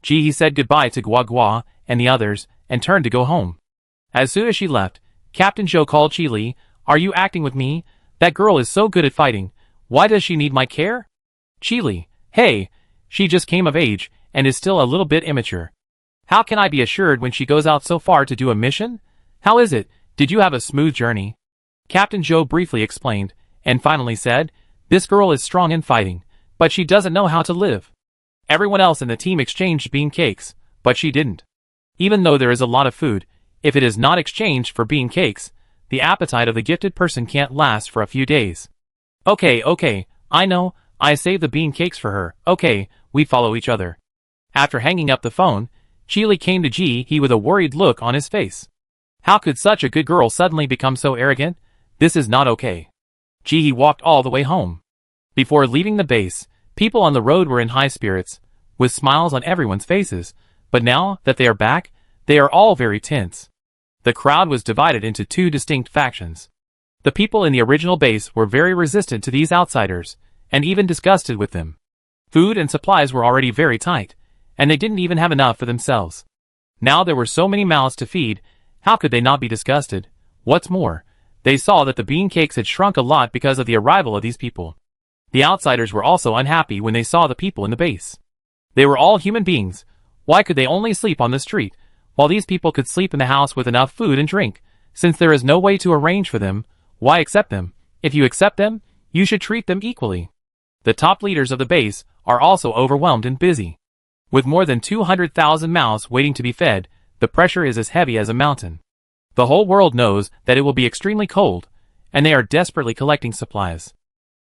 [SPEAKER 1] He said goodbye to Gua Gua and the others, and turned to go home. As soon as she left, Captain Zhou called Qi Li. "Are you acting with me? That girl is so good at fighting. Why does she need my care?" Qi Li: "Hey, she just came of age, and is still a little bit immature. How can I be assured when she goes out so far to do a mission? How is it? Did you have a smooth journey?" Captain Zhou briefly explained, and finally said, "This girl is strong in fighting, but she doesn't know how to live." Everyone else in the team exchanged bean cakes, but she didn't. Even though there is a lot of food, if it is not exchanged for bean cakes, the appetite of the gifted person can't last for a few days. Okay, I know, I saved the bean cakes for her. Okay, we follow each other." After hanging up the phone, Qi Li came to He with a worried look on his face. How could such a good girl suddenly become so arrogant? This is not okay. He walked all the way home. Before leaving the base, people on the road were in high spirits, with smiles on everyone's faces, but now that they are back, they are all very tense. The crowd was divided into 2 distinct factions. The people in the original base were very resistant to these outsiders, and even disgusted with them. Food and supplies were already very tight, and they didn't even have enough for themselves. Now there were so many mouths to feed, how could they not be disgusted? What's more, they saw that the bean cakes had shrunk a lot because of the arrival of these people. The outsiders were also unhappy when they saw the people in the base. They were all human beings. Why could they only sleep on the street, while these people could sleep in the house with enough food and drink? Since there is no way to arrange for them, why accept them? If you accept them, you should treat them equally. The top leaders of the base are also overwhelmed and busy. With more than 200,000 mouths waiting to be fed, the pressure is as heavy as a mountain. The whole world knows that it will be extremely cold, and they are desperately collecting supplies.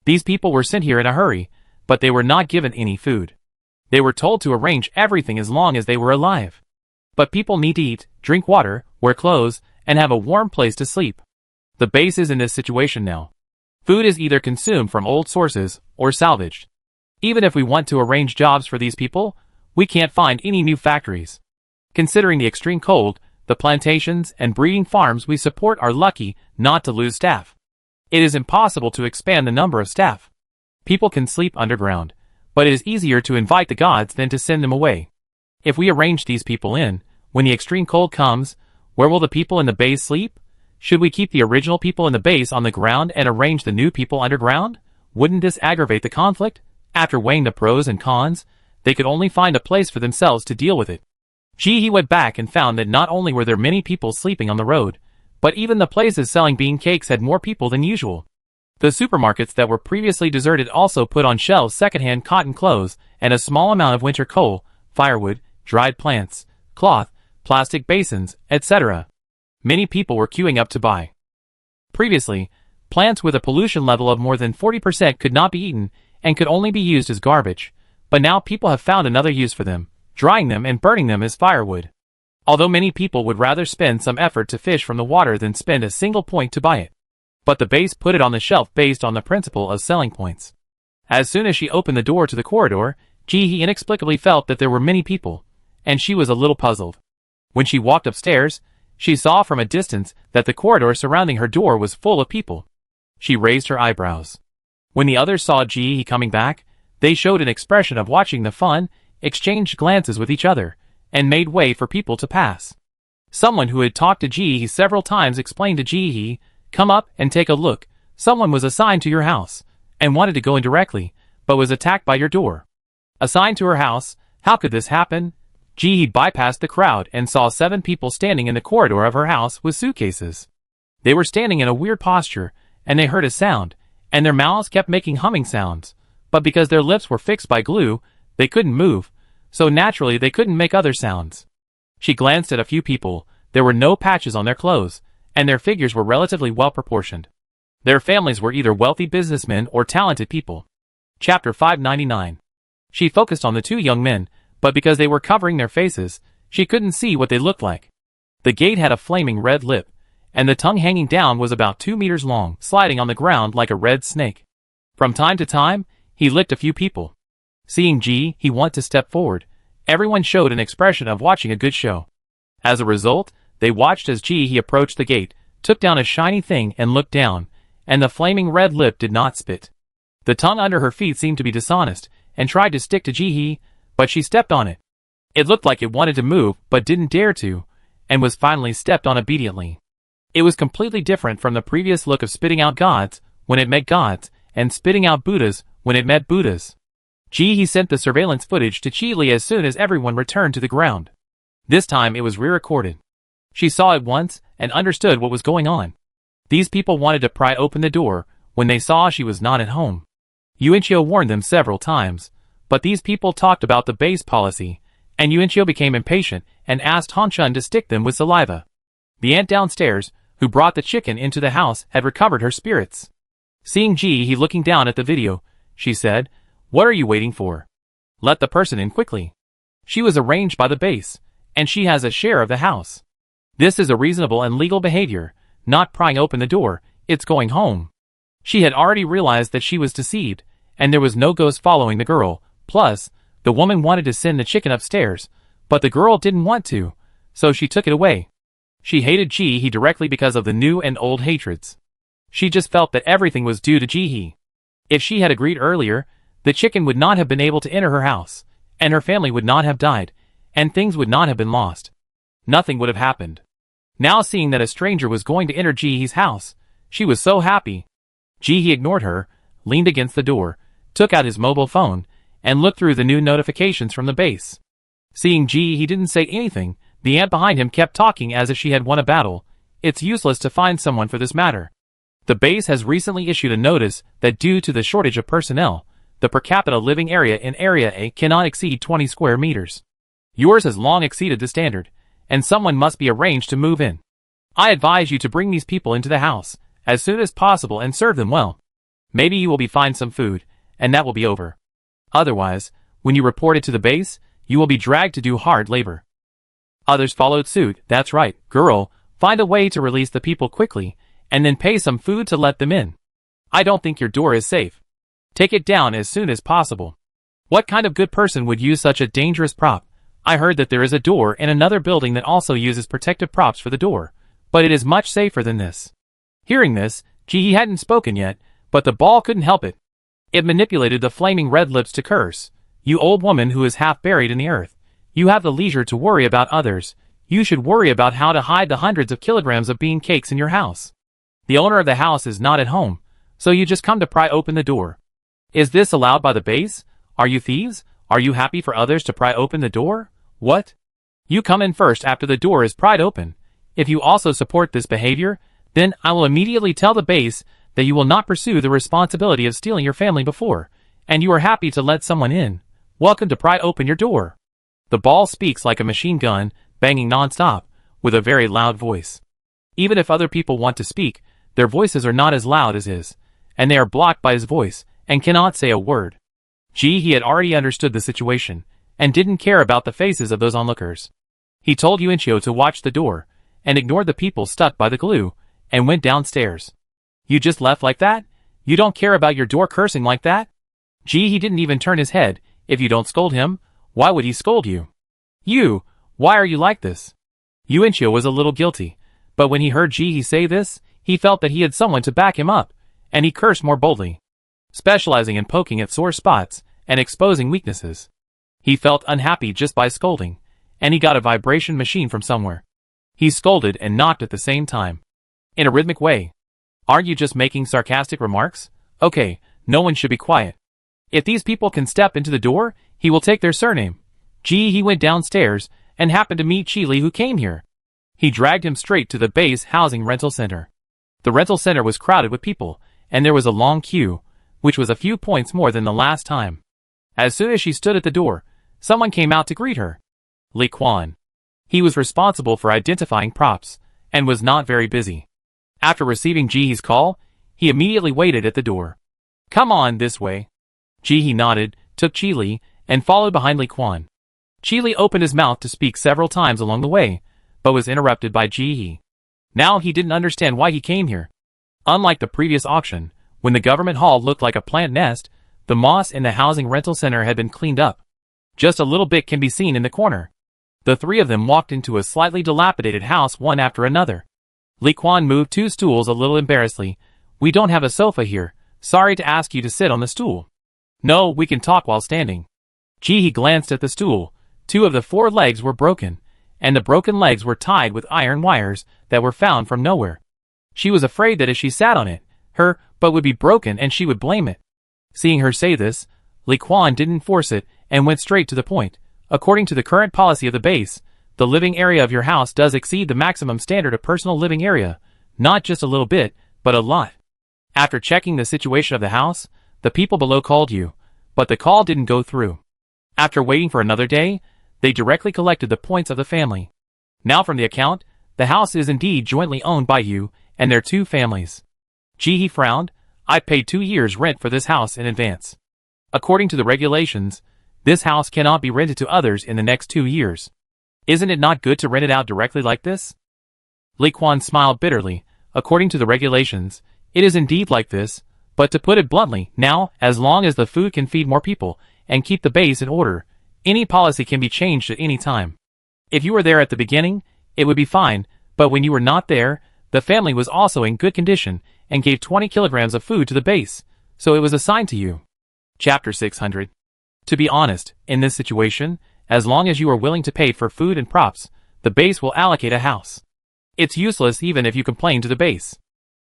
[SPEAKER 1] These people were sent here in a hurry, but they were not given any food. They were told to arrange everything as long as they were alive. But people need to eat, drink water, wear clothes, and have a warm place to sleep. The base is in this situation now. Food is either consumed from old sources or salvaged. Even if we want to arrange jobs for these people, we can't find any new factories. Considering the extreme cold, the plantations and breeding farms we support are lucky not to lose staff. It is impossible to expand the number of staff. People can sleep underground, but it is easier to invite the gods than to send them away. If we arrange these people in, when the extreme cold comes, where will the people in the base sleep? Should we keep the original people in the base on the ground and arrange the new people underground? Wouldn't this aggravate the conflict? After weighing the pros and cons, they could only find a place for themselves to deal with it. He went back and found that not only were there many people sleeping on the road, but even the places selling bean cakes had more people than usual. The supermarkets that were previously deserted also put on shelves secondhand cotton clothes and a small amount of winter coal, firewood, dried plants, cloth, plastic basins, etc. Many people were queuing up to buy. Previously, plants with a pollution level of more than 40% could not be eaten and could only be used as garbage, but now people have found another use for them, drying them and burning them as firewood. Although many people would rather spend some effort to fish from the water than spend a single point to buy it. But the base put it on the shelf based on the principle of selling points. As soon as she opened the door to the corridor, Ji inexplicably felt that there were many people, and she was a little puzzled. When she walked upstairs, she saw from a distance that the corridor surrounding her door was full of people. She raised her eyebrows. When the others saw Ji coming back, they showed an expression of watching the fun, exchanged glances with each other, and made way for people to pass. Someone who had talked to Ji several times explained to Ji, "Come up and take a look. Someone was assigned to your house, and wanted to go in directly, but was attacked by your door." Assigned to her house? How could this happen? Ji bypassed the crowd and saw 7 people standing in the corridor of her house with suitcases. They were standing in a weird posture, and they heard a sound, and their mouths kept making humming sounds, but because their lips were fixed by glue, they couldn't move, so naturally they couldn't make other sounds. She glanced at a few people. There were no patches on their clothes, and their figures were relatively well proportioned. Their families were either wealthy businessmen or talented people. Chapter 599. She focused on the 2 young men, but because they were covering their faces, she couldn't see what they looked like. The gate had a flaming red lip, and the tongue hanging down was about 2 meters long, sliding on the ground like a red snake. From time to time, he licked a few people. Seeing Ji, he wanted to step forward. Everyone showed an expression of watching a good show. As a result, they watched as Ji approached the gate, took down a shiny thing and looked down, and the flaming red lip did not spit. The tongue under her feet seemed to be dishonest, and tried to stick to Ji, but she stepped on it. It looked like it wanted to move, but didn't dare to, and was finally stepped on obediently. It was completely different from the previous look of spitting out gods, when it met gods, and spitting out Buddhas, when it met Buddhas. Ji sent the surveillance footage to Chi as soon as everyone returned to the ground. This time it was re-recorded. She saw it once, and understood what was going on. These people wanted to pry open the door, when they saw she was not at home. Yuanchio warned them several times, but these people talked about the base policy, and Yuanchio became impatient and asked Hongchun to stick them with saliva. The aunt downstairs, who brought the chicken into the house, had recovered her spirits. Seeing Ji looking down at the video, she said, "What are you waiting for? Let the person in quickly. She was arranged by the base, and she has a share of the house. This is a reasonable and legal behavior, not prying open the door, it's going home." She had already realized that she was deceived, and there was no ghost following the girl. Plus, the woman wanted to send the chicken upstairs, but the girl didn't want to, so she took it away. She hated Ji directly because of the new and old hatreds. She just felt that everything was due to Ji. If she had agreed earlier, the chicken would not have been able to enter her house, and her family would not have died, and things would not have been lost. Nothing would have happened. Now seeing that a stranger was going to enter Ji's house, she was so happy. Ji ignored her, leaned against the door, took out his mobile phone, and looked through the new notifications from the base. Seeing Ji didn't say anything, the aunt behind him kept talking as if she had won a battle. It's useless to find someone for this matter. The base has recently issued a notice that due to the shortage of personnel, the per capita living area in Area A cannot exceed 20 square meters. Yours has long exceeded the standard, and someone must be arranged to move in. I advise you to bring these people into the house as soon as possible and serve them well. Maybe you will be fined some food, and that will be over. Otherwise, when you report it to the base, you will be dragged to do hard labor. Others followed suit. That's right, girl, find a way to release the people quickly, and then pay some food to let them in. I don't think your door is safe. Take it down as soon as possible. What kind of good person would use such a dangerous prop? I heard that there is a door in another building that also uses protective props for the door, but it is much safer than this. Hearing this, Ji hadn't spoken yet, but the ball couldn't help it. It manipulated the flaming red lips to curse. You old woman who is half buried in the earth. You have the leisure to worry about others. You should worry about how to hide the hundreds of kilograms of bean cakes in your house. The owner of the house is not at home, so you just come to pry open the door. Is this allowed by the base? Are you thieves? Are you happy for others to pry open the door? What? You come in first after the door is pried open. If you also support this behavior, then I will immediately tell the base that you will not pursue the responsibility of stealing your family before, and you are happy to let someone in. Welcome to pry open your door. The ball speaks like a machine gun, banging non-stop, with a very loud voice. Even if other people want to speak, their voices are not as loud as his, and they are blocked by his voice, and cannot say a word. He had already understood the situation, and didn't care about the faces of those onlookers. He told Yuanchio to watch the door, and ignored the people stuck by the glue, and went downstairs. You just left like that? You don't care about your door cursing like that? He didn't even turn his head. If you don't scold him, why would he scold you? Why are you like this? Yuanchio was a little guilty, but when he heard Ji say this, he felt that he had someone to back him up, and he cursed more boldly, specializing in poking at sore spots and exposing weaknesses. He felt unhappy just by scolding, and he got a vibration machine from somewhere. He scolded and knocked at the same time, in a rhythmic way. Aren't you just making sarcastic remarks? Okay, no one should be quiet. If these people can step into the door, he will take their surname. He went downstairs and happened to meet Chili, who came here. He dragged him straight to the base housing rental center. The rental center was crowded with people, and there was a long queue, which was a few points more than the last time. As soon as she stood at the door, someone came out to greet her. Li Quan. He was responsible for identifying props, and was not very busy. After receiving Ji's call, he immediately waited at the door. Come on this way. Ji nodded, took Chili, and followed behind Li Quan. Chili opened his mouth to speak several times along the way, but was interrupted by Ji. Now he didn't understand why he came here. Unlike the previous auction, when the government hall looked like a plant nest, the moss in the housing rental center had been cleaned up. Just a little bit can be seen in the corner. The three of them walked into a slightly dilapidated house one after another. Li Quan moved two stools a little embarrassedly. We don't have a sofa here. Sorry to ask you to sit on the stool. No, we can talk while standing. Ji glanced at the stool. Two of the four legs were broken, and the broken legs were tied with iron wires that were found from nowhere. She was afraid that if she sat on it, her butt would be broken and she would blame it. Seeing her say this, Li Quan didn't force it and went straight to the point. According to the current policy of the base, the living area of your house does exceed the maximum standard of personal living area, not just a little bit, but a lot. After checking the situation of the house, the people below called you, but the call didn't go through. After waiting for another day, they directly collected the points of the family. Now from the account, the house is indeed jointly owned by you and their two families. Ji frowned. I paid 2 years rent for this house in advance. According to the regulations, this house cannot be rented to others in the next 2 years. Isn't it not good to rent it out directly like this? Li Quan smiled bitterly. According to the regulations, it is indeed like this, but to put it bluntly, now, as long as the food can feed more people and keep the base in order, any policy can be changed at any time. If you were there at the beginning, it would be fine, but when you were not there, the family was also in good condition and gave 20 kilograms of food to the base, so it was assigned to you. Chapter 600. To be honest, in this situation, as long as you are willing to pay for food and props, the base will allocate a house. It's useless even if you complain to the base.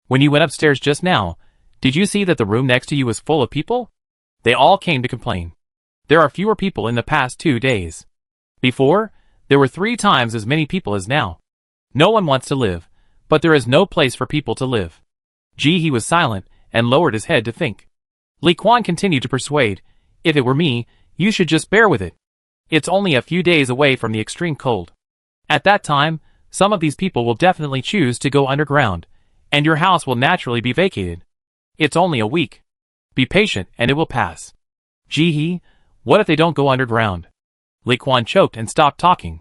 [SPEAKER 1] When you went upstairs just now, did you see that the room next to you was full of people? They all came to complain. There are fewer people in the past 2 days. Before, there were 3 times as many people as now. No one wants to live, but there is no place for people to live. Ji was silent and lowered his head to think. Li Quan continued to persuade, if it were me, you should just bear with it. It's only a few days away from the extreme cold. At that time, some of these people will definitely choose to go underground, and your house will naturally be vacated. It's only a week. Be patient and it will pass. Ji, what if they don't go underground? Li Quan choked and stopped talking.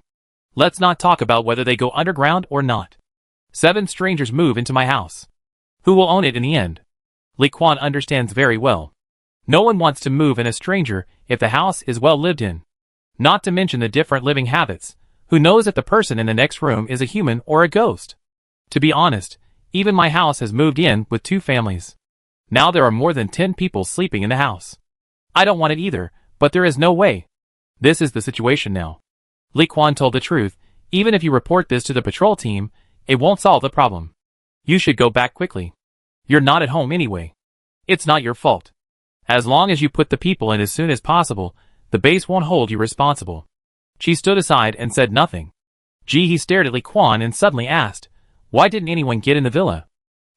[SPEAKER 1] Let's not talk about whether they go underground or not. 7 strangers move into my house. Who will own it in the end? Li Quan understands very well. No one wants to move in a stranger if the house is well lived in. Not to mention the different living habits. Who knows if the person in the next room is a human or a ghost? To be honest, even my house has moved in with 2 families. Now there are more than 10 people sleeping in the house. I don't want it either, but there is no way. This is the situation now. Li Quan told the truth. Even if you report this to the patrol team, it won't solve the problem. You should go back quickly. You're not at home anyway. It's not your fault. As long as you put the people in as soon as possible, the base won't hold you responsible. She stood aside and said nothing. He stared at Li Quan and suddenly asked, why didn't anyone get in the villa?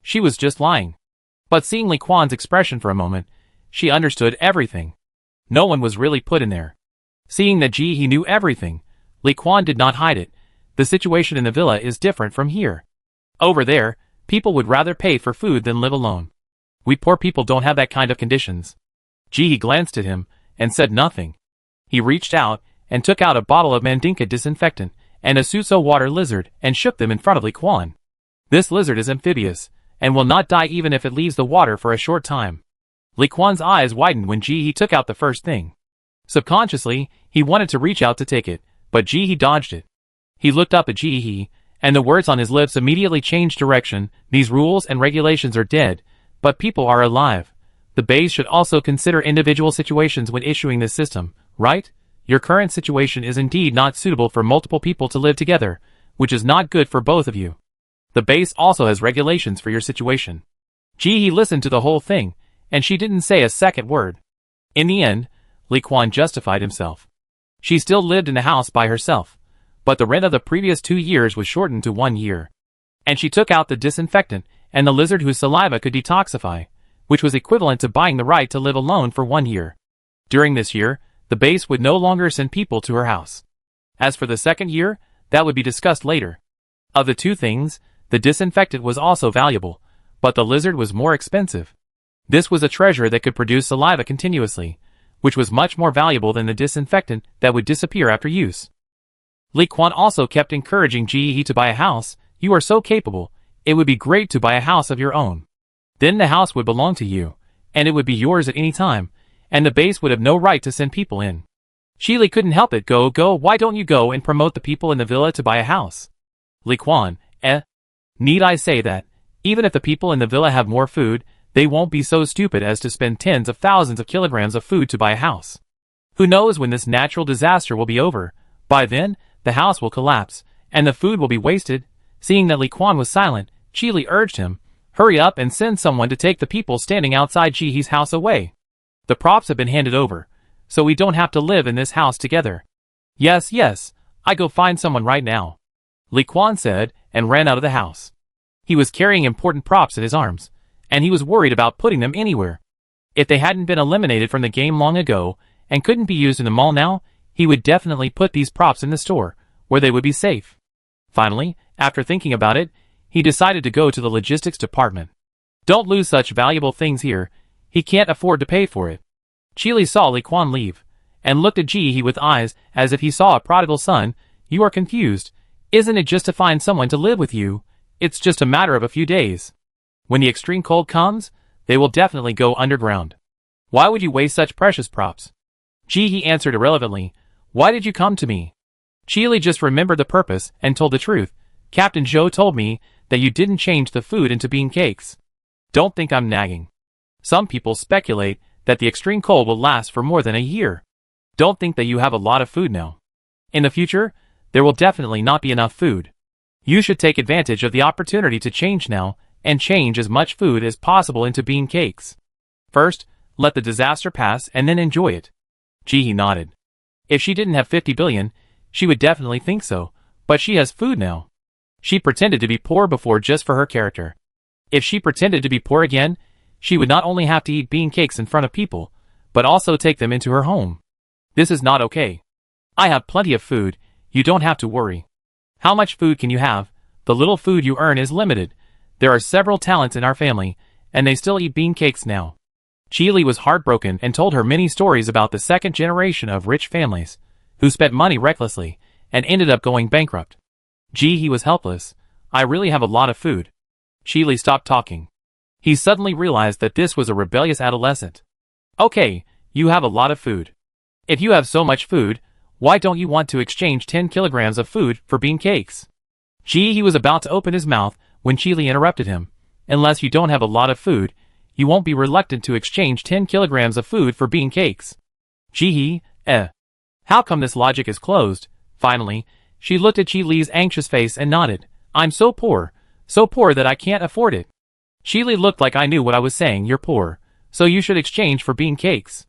[SPEAKER 1] She was just lying. But seeing Li Quan's expression for a moment, she understood everything. No one was really put in there. Seeing that he knew everything, Li Quan did not hide it. The situation in the villa is different from here. Over there, people would rather pay for food than live alone. We poor people don't have that kind of conditions. He glanced at him and said nothing. He reached out and took out a bottle of Mandinka disinfectant and a Suso water lizard and shook them in front of Li Quan. This lizard is amphibious and will not die even if it leaves the water for a short time. Li Quan's eyes widened when he took out the first thing. Subconsciously, he wanted to reach out to take it, but he dodged it. He looked up at and the words on his lips immediately changed direction. These rules and regulations are dead, but people are alive. The base should also consider individual situations when issuing this system, right? Your current situation is indeed not suitable for multiple people to live together, which is not good for both of you. The base also has regulations for your situation. He listened to the whole thing, and she didn't say a second word. In the end, Li Quan justified himself. She still lived in the house by herself, but the rent of the previous 2 years was shortened to 1 year. And she took out the disinfectant and the lizard whose saliva could detoxify, which was equivalent to buying the right to live alone for 1 year. During this year, the base would no longer send people to her house. As for the second year, that would be discussed later. Of the 2 things, the disinfectant was also valuable, but the lizard was more expensive. This was a treasure that could produce saliva continuously, which was much more valuable than the disinfectant that would disappear after use. Li Quan also kept encouraging to buy a house. You are so capable, it would be great to buy a house of your own. Then the house would belong to you, and it would be yours at any time, and the base would have no right to send people in. Li couldn't help it. Go, why don't you go and promote the people in the villa to buy a house? Li Quan, need I say that, even if the people in the villa have more food, they won't be so stupid as to spend tens of thousands of kilograms of food to buy a house. Who knows when this natural disaster will be over? By then, the house will collapse, and the food will be wasted. Seeing that Li Quan was silent, Li urged him, hurry up and send someone to take the people standing outside Jihe's house away. The props have been handed over, so we don't have to live in this house together. Yes, I go find someone right now, Li Quan said, and ran out of the house. He was carrying important props in his arms, and he was worried about putting them anywhere. If they hadn't been eliminated from the game long ago, and couldn't be used in the mall now, he would definitely put these props in the store, where they would be safe. Finally, after thinking about it, he decided to go to the logistics department. Don't lose such valuable things here, he can't afford to pay for it. Li saw Li Quan leave, and looked at Jihe with eyes as if he saw a prodigal son. You are confused. Isn't it just to find someone to live with you? It's just a matter of a few days. When the extreme cold comes, they will definitely go underground. Why would you waste such precious props? Jihe answered irrelevantly. Why did you come to me? Li just remembered the purpose and told the truth. Captain Zhou told me that you didn't change the food into bean cakes. Don't think I'm nagging. Some people speculate that the extreme cold will last for more than a year. Don't think that you have a lot of food now. In the future, there will definitely not be enough food. You should take advantage of the opportunity to change now, and change as much food as possible into bean cakes. First, let the disaster pass and then enjoy it. Jihe nodded. If she didn't have 50 billion, she would definitely think so, but she has food now. She pretended to be poor before just for her character. If she pretended to be poor again, she would not only have to eat bean cakes in front of people, but also take them into her home. This is not okay. I have plenty of food, you don't have to worry. How much food can you have? The little food you earn is limited. There are several talents in our family, and they still eat bean cakes now. Li was heartbroken and told her many stories about the second generation of rich families, who spent money recklessly, and ended up going bankrupt. Jihe was helpless. I really have a lot of food. Li stopped talking. He suddenly realized that this was a rebellious adolescent. Okay, you have a lot of food. If you have so much food, why don't you want to exchange 10 kilograms of food for bean cakes? Gee, he was about to open his mouth when Chili interrupted him. Unless you don't have a lot of food, you won't be reluctant to exchange 10 kilograms of food for bean cakes. Gee, how come this logic is closed? Finally, she looked at Chili's anxious face and nodded. I'm so poor that I can't afford it. Chili looked like I knew what I was saying. You're poor, so you should exchange for bean cakes.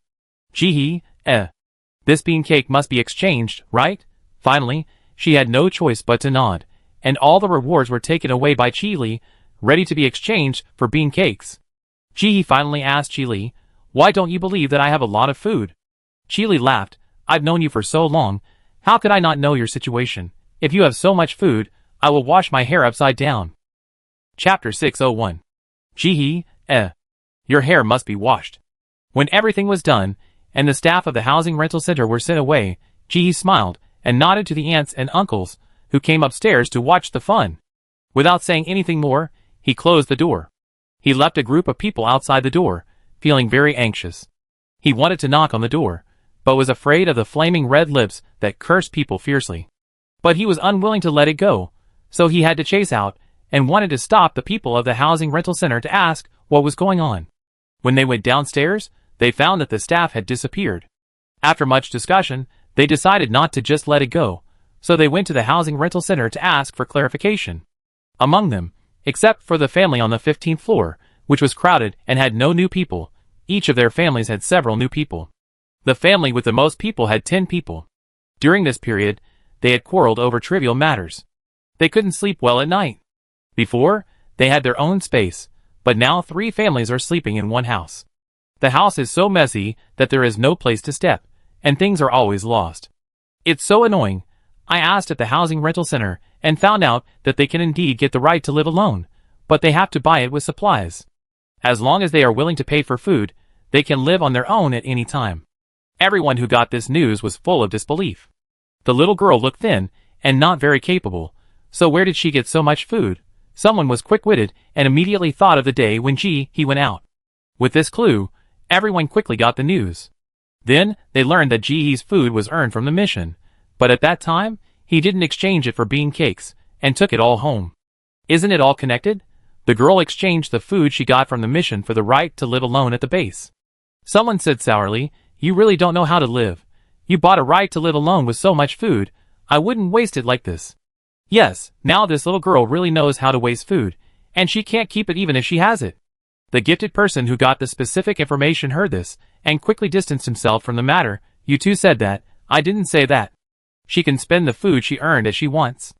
[SPEAKER 1] Gee, this bean cake must be exchanged, right? Finally, she had no choice but to nod, and all the rewards were taken away by Chili, ready to be exchanged for bean cakes. He finally asked Chili, why don't you believe that I have a lot of food? Chili laughed. I've known you for so long. How could I not know your situation? If you have so much food, I will wash my hair upside down. Chapter 601. Gee, your hair must be washed. When everything was done, and the staff of the housing rental center were sent away, Gee smiled and nodded to the aunts and uncles, who came upstairs to watch the fun. Without saying anything more, he closed the door. He left a group of people outside the door, feeling very anxious. He wanted to knock on the door, but was afraid of the flaming red lips that cursed people fiercely. But he was unwilling to let it go, so he had to chase out, and wanted to stop the people of the housing rental center to ask what was going on. When they went downstairs, they found that the staff had disappeared. After much discussion, they decided not to just let it go, so they went to the housing rental center to ask for clarification. Among them, except for the family on the 15th floor, which was crowded and had no new people, each of their families had several new people. The family with the most people had 10 people. During this period, they had quarreled over trivial matters. They couldn't sleep well at night. Before, they had their own space, but now 3 families are sleeping in one house. The house is so messy that there is no place to step, and things are always lost. It's so annoying. I asked at the housing rental center and found out that they can indeed get the right to live alone, but they have to buy it with supplies. As long as they are willing to pay for food, they can live on their own at any time. Everyone who got this news was full of disbelief. The little girl looked thin and not very capable, so where did she get so much food? Someone was quick-witted and immediately thought of the day when he went out. With this clue, everyone quickly got the news. Then, they learned that Jihee's food was earned from the mission, but at that time, he didn't exchange it for bean cakes, and took it all home. Isn't it all connected? The girl exchanged the food she got from the mission for the right to live alone at the base. Someone said sourly, you really don't know how to live. You bought a right to live alone with so much food. I wouldn't waste it like this. Yes, now this little girl really knows how to waste food, and she can't keep it even if she has it. The gifted person who got the specific information heard this, and quickly distanced himself from the matter. You two said that. I didn't say that. She can spend the food she earned as she wants.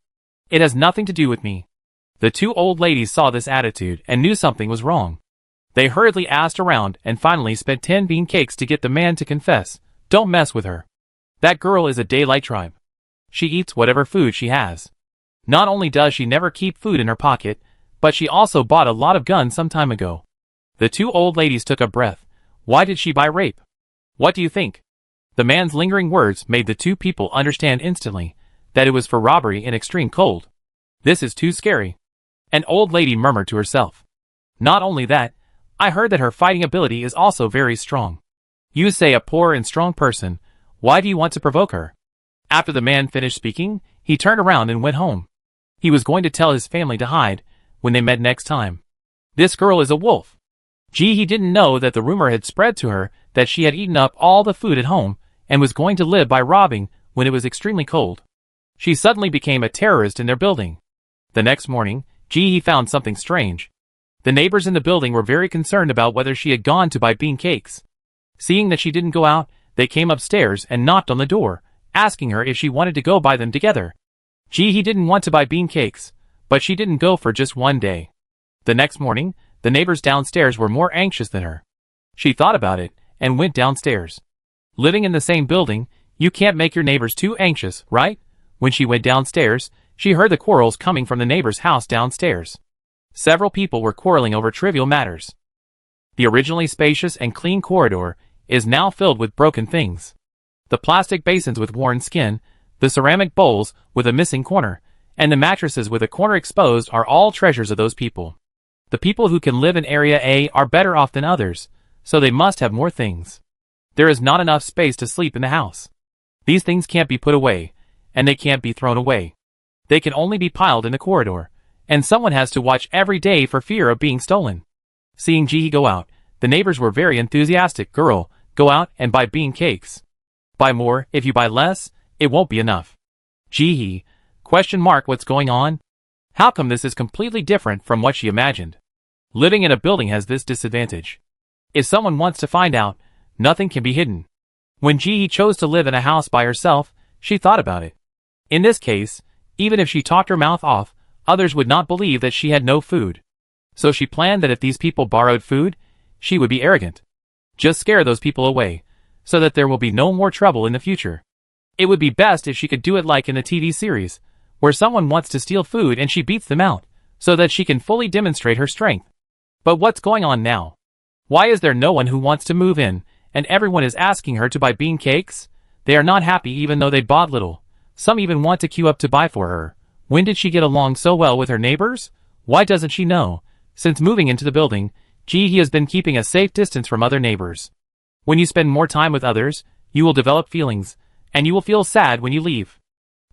[SPEAKER 1] It has nothing to do with me. The 2 old ladies saw this attitude and knew something was wrong. They hurriedly asked around and finally spent 10 bean cakes to get the man to confess. Don't mess with her. That girl is a daylight tribe. She eats whatever food she has. Not only does she never keep food in her pocket, but she also bought a lot of guns some time ago. The 2 old ladies took a breath. Why did she buy rape? What do you think? The man's lingering words made the 2 people understand instantly that it was for robbery in extreme cold. This is too scary. An old lady murmured to herself. Not only that, I heard that her fighting ability is also very strong. You say a poor and strong person. Why do you want to provoke her? After the man finished speaking, he turned around and went home. He was going to tell his family to hide when they met next time. This girl is a wolf. He didn't know that the rumor had spread to her that she had eaten up all the food at home and was going to live by robbing when it was extremely cold. She suddenly became a terrorist in their building. The next morning, he found something strange. The neighbors in the building were very concerned about whether she had gone to buy bean cakes. Seeing that she didn't go out, they came upstairs and knocked on the door, asking her if she wanted to go buy them together. He didn't want to buy bean cakes, but she didn't go for just one day. The next morning, the neighbors downstairs were more anxious than her. She thought about it and went downstairs. Living in the same building, you can't make your neighbors too anxious, right? When she went downstairs, she heard the quarrels coming from the neighbor's house downstairs. Several people were quarreling over trivial matters. The originally spacious and clean corridor is now filled with broken things. The plastic basins with worn skin, the ceramic bowls with a missing corner, and the mattresses with a corner exposed are all treasures of those people. The people who can live in Area A are better off than others, so they must have more things. There is not enough space to sleep in the house. These things can't be put away, and they can't be thrown away. They can only be piled in the corridor, and someone has to watch every day for fear of being stolen. Seeing Ji-hee go out, the neighbors were very enthusiastic. Girl, go out and buy bean cakes. Buy more. If you buy less, it won't be enough. Ji-hee, ? What's going on? How come this is completely different from what she imagined? Living in a building has this disadvantage. If someone wants to find out, nothing can be hidden. When Ji-hee chose to live in a house by herself, she thought about it. In this case, even if she talked her mouth off, others would not believe that she had no food. So she planned that if these people borrowed food, she would be arrogant. Just scare those people away, so that there will be no more trouble in the future. It would be best if she could do it like in the TV series, where someone wants to steal food and she beats them out, so that she can fully demonstrate her strength. But what's going on now? Why is there no one who wants to move in, and everyone is asking her to buy bean cakes? They are not happy even though they bought little. Some even want to queue up to buy for her. When did she get along so well with her neighbors? Why doesn't she know? Since moving into the building, Ji-hee has been keeping a safe distance from other neighbors. When you spend more time with others, you will develop feelings, and you will feel sad when you leave.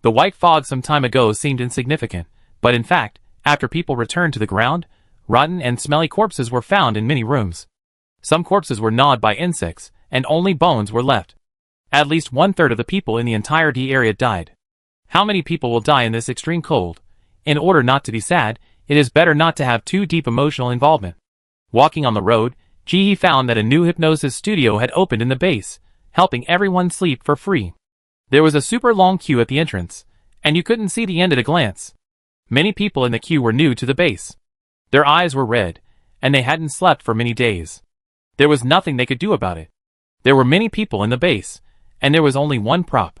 [SPEAKER 1] The white fog some time ago seemed insignificant, but in fact, after people returned to the ground, rotten and smelly corpses were found in many rooms. Some corpses were gnawed by insects, and only bones were left. At least 1/3 of the people in the entire D area died. How many people will die in this extreme cold? In order not to be sad, it is better not to have too deep emotional involvement. Walking on the road, Ji-hee found that a new hypnosis studio had opened in the base, helping everyone sleep for free. There was a super long queue at the entrance, and you couldn't see the end at a glance. Many people in the queue were new to the base. Their eyes were red, and they hadn't slept for many days. There was nothing they could do about it. There were many people in the base, and there was only one prop.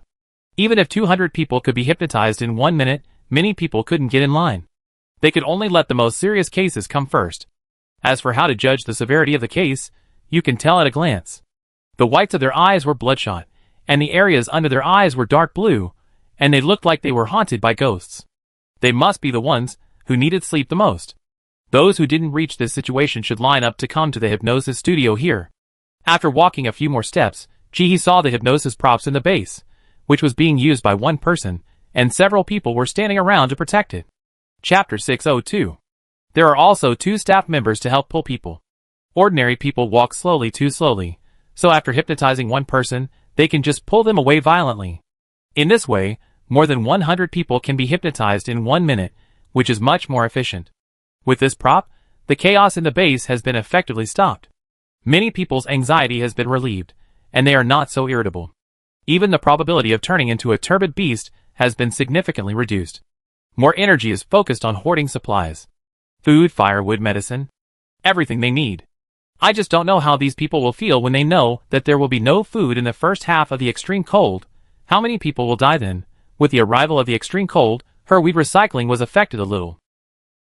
[SPEAKER 1] Even if 200 people could be hypnotized in 1 minute, many people couldn't get in line. They could only let the most serious cases come first. As for how to judge the severity of the case, you can tell at a glance. The whites of their eyes were bloodshot, and the areas under their eyes were dark blue, and they looked like they were haunted by ghosts. They must be the ones who needed sleep the most. Those who didn't reach this situation should line up to come to the hypnosis studio here. After walking a few more steps, Ji-hee saw the hypnosis props in the base, which was being used by one person, and several people were standing around to protect it. Chapter 602. There are also 2 staff members to help pull people. Ordinary people walk slowly too slowly, so after hypnotizing one person, they can just pull them away violently. In this way, more than 100 people can be hypnotized in 1 minute, which is much more efficient. With this prop, the chaos in the base has been effectively stopped. Many people's anxiety has been relieved, and they are not so irritable. Even the probability of turning into a turbid beast has been significantly reduced. More energy is focused on hoarding supplies. Food, firewood, medicine. Everything they need. I just don't know how these people will feel when they know that there will be no food in the first half of the extreme cold. How many people will die then? With the arrival of the extreme cold, her weed recycling was affected a little.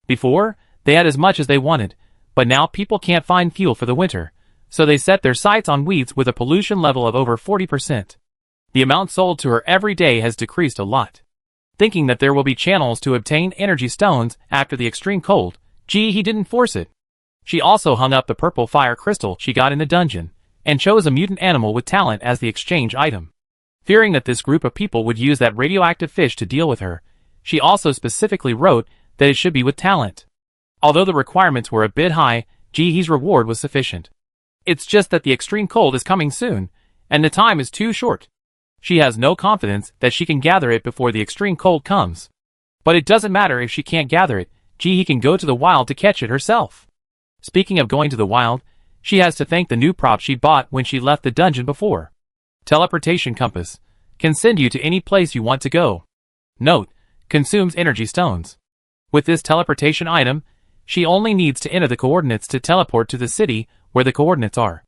[SPEAKER 1] Before, they had as much as they wanted, but now people can't find fuel for the winter, so they set their sights on weeds with a pollution level of over 40%. The amount sold to her every day has decreased a lot. Thinking that there will be channels to obtain energy stones after the extreme cold, Ji-hee didn't force it. She also hung up the purple fire crystal she got in the dungeon, and chose a mutant animal with talent as the exchange item. Fearing that this group of people would use that radioactive fish to deal with her, she also specifically wrote that it should be with talent. Although the requirements were a bit high, Ji-hee's reward was sufficient. It's just that the extreme cold is coming soon, and the time is too short. She has no confidence that she can gather it before the extreme cold comes. But it doesn't matter if she can't gather it, Ji-hee can go to the wild to catch it herself. Speaking of going to the wild, she has to thank the new prop she bought when she left the dungeon before. Teleportation compass. Can send you to any place you want to go. Note, consumes energy stones. With this teleportation item, she only needs to enter the coordinates to teleport to the city where the coordinates are.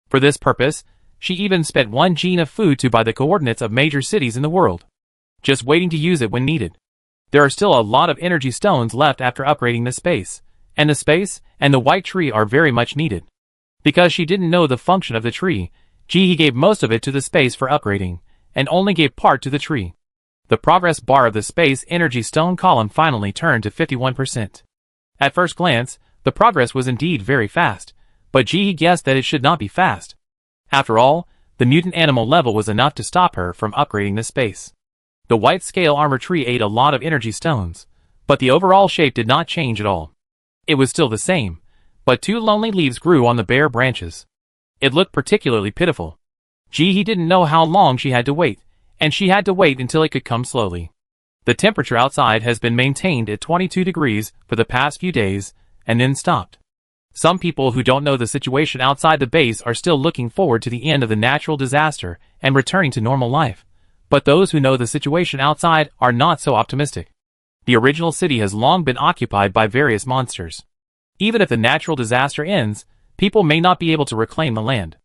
[SPEAKER 1] For this purpose, she even spent 1 gene of food to buy the coordinates of major cities in the world. Just waiting to use it when needed. There are still a lot of energy stones left after upgrading the space, and the space and the white tree are very much needed. Because she didn't know the function of the tree, Ji-hee gave most of it to the space for upgrading, and only gave part to the tree. The progress bar of the space energy stone column finally turned to 51%. At first glance, The progress was indeed very fast, but Ji guessed that it should not be fast. After all, the mutant animal level was enough to stop her from upgrading this space. The white scale armor tree ate a lot of energy stones, but the overall shape did not change at all. It was still the same, but 2 lonely leaves grew on the bare branches. It looked particularly pitiful. Ji didn't know how long she had to wait, and she had to wait until it could come slowly. The temperature outside has been maintained at 22 degrees for the past few days, and then stopped. Some people who don't know the situation outside the base are still looking forward to the end of the natural disaster and returning to normal life, but those who know the situation outside are not so optimistic. The original city has long been occupied by various monsters. Even if the natural disaster ends, people may not be able to reclaim the land.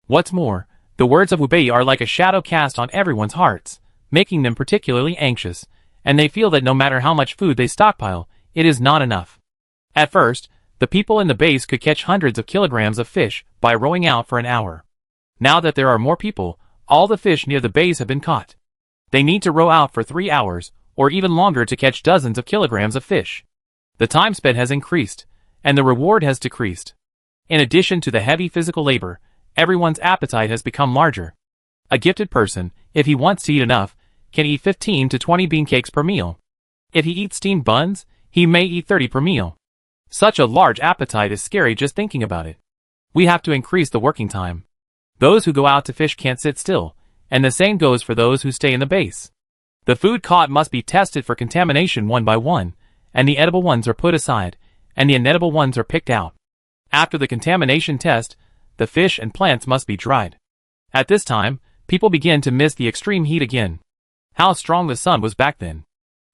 [SPEAKER 1] What's more, the words of Wu Bei are like a shadow cast on everyone's hearts, making them particularly anxious, and they feel that no matter how much food they stockpile, it is not enough. At first, the people in the base could catch hundreds of kilograms of fish by rowing out for an hour. Now that there are more people, all the fish near the base have been caught. They need to row out for 3 hours, or even longer to catch dozens of kilograms of fish. The time spent has increased, and the reward has decreased. In addition to the heavy physical labor, everyone's appetite has become larger. A gifted person, if he wants to eat enough, can eat 15 to 20 bean cakes per meal. If he eats steamed buns, he may eat 30 per meal. Such a large appetite is scary just thinking about it. We have to increase the working time. Those who go out to fish can't sit still, and the same goes for those who stay in the base. The food caught must be tested for contamination one by one, and the edible ones are put aside, and the inedible ones are picked out. After the contamination test, the fish and plants must be dried. At this time, people begin to miss the extreme heat again. How strong the sun was back then.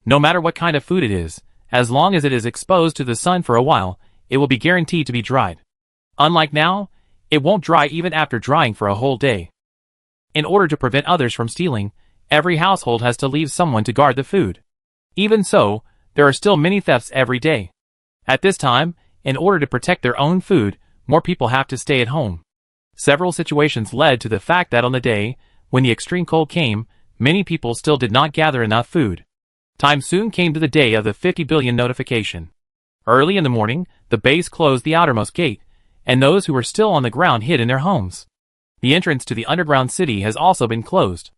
[SPEAKER 1] No matter what kind of food it is, as long as it is exposed to the sun for a while, it will be guaranteed to be dried. Unlike now, it won't dry even after drying for a whole day. In order to prevent others from stealing, every household has to leave someone to guard the food. Even so, there are still many thefts every day. At this time, in order to protect their own food, more people have to stay at home. Several situations led to the fact that on the day, when the extreme cold came, many people still did not gather enough food. Time soon came to the day of the 50 billion notification. Early in the morning, the base closed the outermost gate, and those who were still on the ground hid in their homes. The entrance to the underground city has also been closed.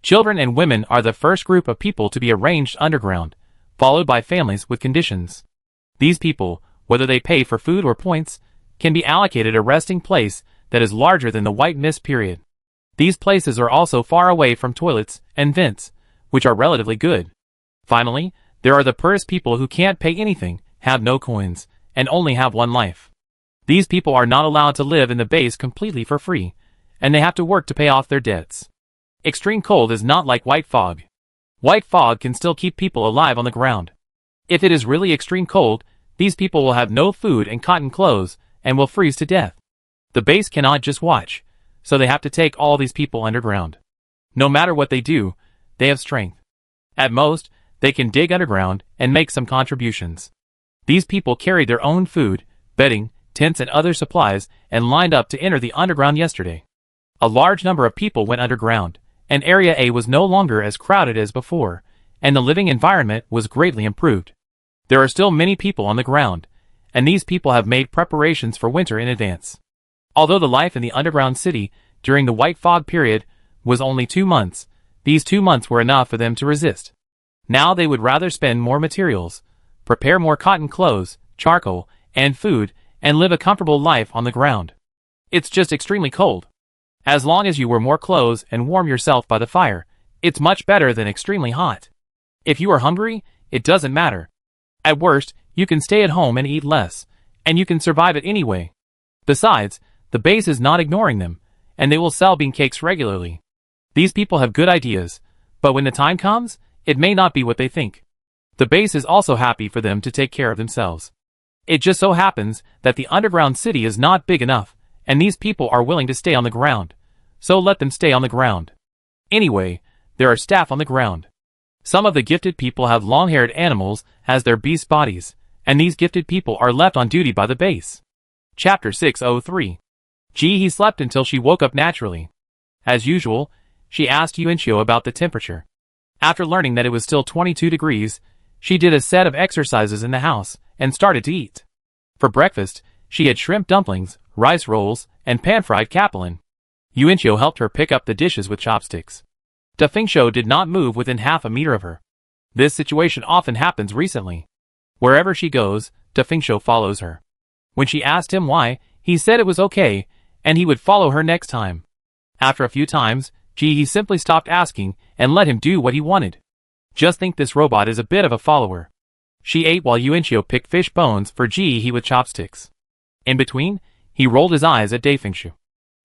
[SPEAKER 1] Children and women are the first group of people to be arranged underground, followed by families with conditions. These people, whether they pay for food or points, can be allocated a resting place that is larger than the white mist period. These places are also far away from toilets and vents, which are relatively good. Finally, there are the poorest people who can't pay anything, have no coins, and only have one life. These people are not allowed to live in the base completely for free, and they have to work to pay off their debts. Extreme cold is not like white fog. White fog can still keep people alive on the ground. If it is really extreme cold, these people will have no food and cotton clothes, and will freeze to death. The base cannot just watch, so they have to take all these people underground. No matter what they do, they have strength. At most, they can dig underground and make some contributions. These people carried their own food, bedding, tents and other supplies, and lined up to enter the underground yesterday. A large number of people went underground, and Area A was no longer as crowded as before, and the living environment was greatly improved. There are still many people on the ground, and these people have made preparations for winter in advance. Although the life in the underground city during the white fog period was only 2 months, these 2 months were enough for them to resist. Now they would rather spend more materials, prepare more cotton clothes, charcoal, and food, and live a comfortable life on the ground. It's just extremely cold. As long as you wear more clothes and warm yourself by the fire, it's much better than extremely hot. If you are hungry, it doesn't matter. At worst, you can stay at home and eat less, and you can survive it anyway. Besides, the base is not ignoring them, and they will sell bean cakes regularly. These people have good ideas, but when the time comes, it may not be what they think. The base is also happy for them to take care of themselves. It just so happens that the underground city is not big enough, and these people are willing to stay on the ground, so let them stay on the ground. Anyway, there are staff on the ground. Some of the gifted people have long-haired animals as their beast bodies, and these gifted people are left on duty by the base. Chapter 603. Ji slept until she woke up naturally. As usual, she asked Yuanqiu about the temperature. After learning that it was still 22 degrees, she did a set of exercises in the house and started to eat. For breakfast, she had shrimp dumplings, rice rolls, and pan-fried capelin. Yuanqiu helped her pick up the dishes with chopsticks. Dafingqiu did not move within half a meter of her. This situation often happens recently. Wherever she goes, Dafingqiu follows her. When she asked him why, he said it was okay, and he would follow her next time. After a few times, he simply stopped asking and let him do what he wanted. Just think this robot is a bit of a follower. She ate while Yuanqiu picked fish bones for he with chopsticks. In between, he rolled his eyes at Dafingqiu.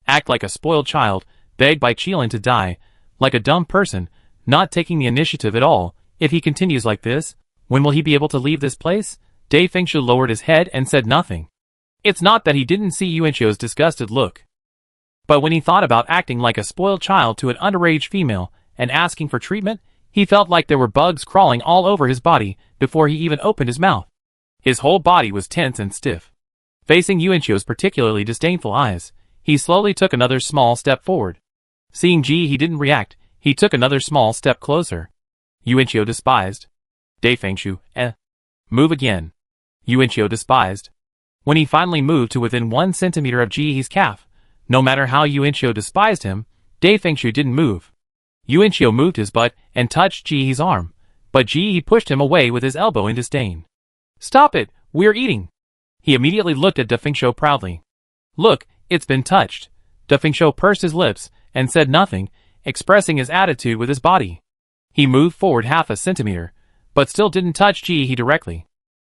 [SPEAKER 1] Act like a spoiled child, begged by Qilin to die, like a dumb person, not taking the initiative at all. If he continues like this, when will he be able to leave this place? Dafingqiu lowered his head and said nothing. It's not that he didn't see Yuanqiu's disgusted look. But when he thought about acting like a spoiled child to an underage female and asking for treatment, he felt like there were bugs crawling all over his body before he even opened his mouth. His whole body was tense and stiff. Facing Yuanqiu's particularly disdainful eyes, he slowly took another small step forward. Seeing he didn't react, he took another small step closer. Yuanqiu despised. Dafingqiu, move again. Yuanqiu despised. When he finally moved to within 1 centimeter of Ji's calf, no matter how Yuanqiu despised him, Dafingqiu didn't move. Yuanqiu moved his butt and touched Ji's arm, but he pushed him away with his elbow in disdain. Stop it, we're eating. He immediately looked at Dafingqiu proudly. Look, it's been touched. Dafingqiu pursed his lips and said nothing, expressing his attitude with his body. He moved forward half a centimeter, but still didn't touch he directly.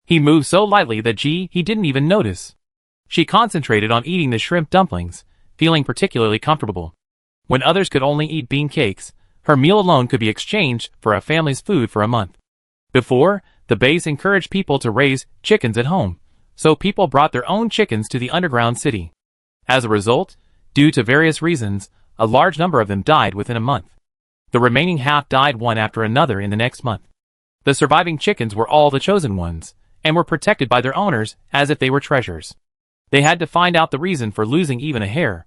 [SPEAKER 1] He moved so lightly that he didn't even notice. She concentrated on eating the shrimp dumplings, feeling particularly comfortable. When others could only eat bean cakes, her meal alone could be exchanged for a family's food for a month. Before, the base encouraged people to raise chickens at home, so people brought their own chickens to the underground city. As a result, due to various reasons, a large number of them died within a month. The remaining half died one after another in the next month. The surviving chickens were all the chosen ones, and were protected by their owners as if they were treasures. They had to find out the reason for losing even a hair.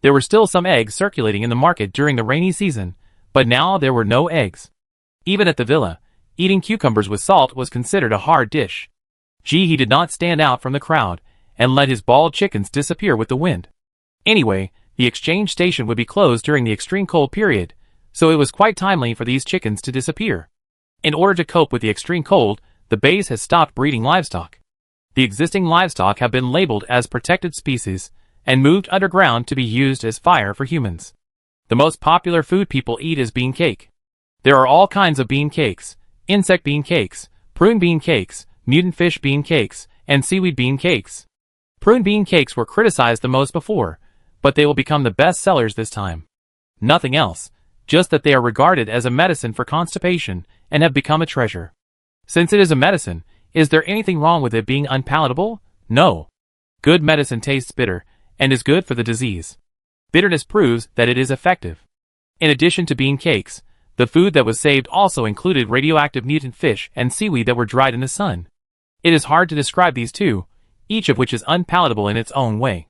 [SPEAKER 1] There were still some eggs circulating in the market during the rainy season, but now there were no eggs. Even at the villa, eating cucumbers with salt was considered a hard dish. He did not stand out from the crowd, and let his bald chickens disappear with the wind. Anyway, the exchange station would be closed during the extreme cold period, so it was quite timely for these chickens to disappear. In order to cope with the extreme cold, the base has stopped breeding livestock. The existing livestock have been labeled as protected species and moved underground to be used as fire for humans. The most popular food people eat is bean cake. There are all kinds of bean cakes: insect bean cakes, prune bean cakes, mutant fish bean cakes, and seaweed bean cakes. Prune bean cakes were criticized the most before, but they will become the best sellers this time. Nothing else, just that they are regarded as a medicine for constipation and have become a treasure. Since it is a medicine, is there anything wrong with it being unpalatable? No. Good medicine tastes bitter, and is good for the disease. Bitterness proves that it is effective. In addition to bean cakes, the food that was saved also included radioactive mutant fish and seaweed that were dried in the sun. It is hard to describe these two, each of which is unpalatable in its own way.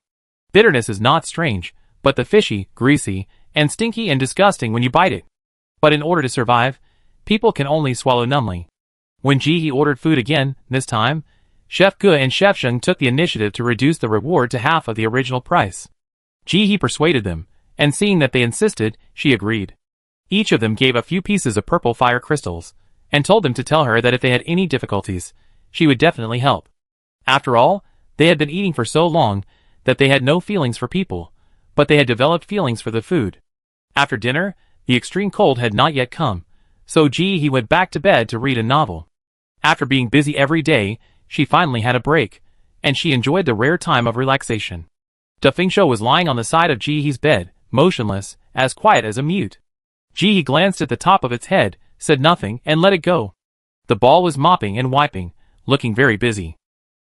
[SPEAKER 1] Bitterness is not strange, but the fishy, greasy, and stinky and disgusting when you bite it. But in order to survive, people can only swallow numbly. When he ordered food again, this time, Chef Ge and Chef Sheng took the initiative to reduce the reward to half of the original price. He persuaded them, and seeing that they insisted, she agreed. Each of them gave a few pieces of purple fire crystals, and told them to tell her that if they had any difficulties, she would definitely help. After all, they had been eating for so long that they had no feelings for people, but they had developed feelings for the food. After dinner, the extreme cold had not yet come, so he went back to bed to read a novel. After being busy every day, she finally had a break, and she enjoyed the rare time of relaxation. Dafingqiu was lying on the side of Ji's bed, motionless, as quiet as a mute. Ji glanced at the top of its head, said nothing, and let it go. The ball was mopping and wiping, looking very busy.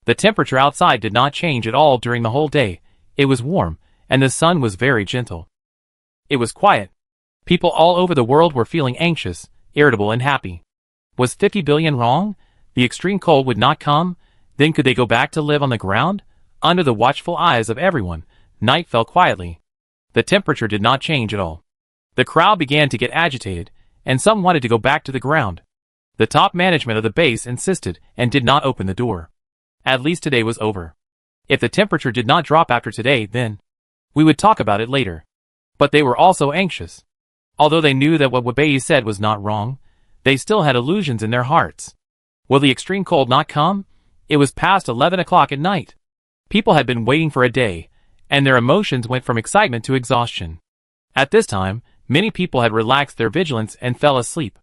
[SPEAKER 1] The temperature outside did not change at all during the whole day. It was warm, and the sun was very gentle. It was quiet. People all over the world were feeling anxious, irritable, and happy. Was 50 billion wrong? The extreme cold would not come? Then could they go back to live on the ground? Under the watchful eyes of everyone, night fell quietly. The temperature did not change at all. The crowd began to get agitated, and some wanted to go back to the ground. The top management of the base insisted and did not open the door. At least today was over. If the temperature did not drop after today, then we would talk about it later. But they were also anxious. Although they knew that what Wabei said was not wrong, they still had illusions in their hearts. Will the extreme cold not come? It was past 11 o'clock at night. People had been waiting for a day, and their emotions went from excitement to exhaustion. At this time, many people had relaxed their vigilance and fell asleep.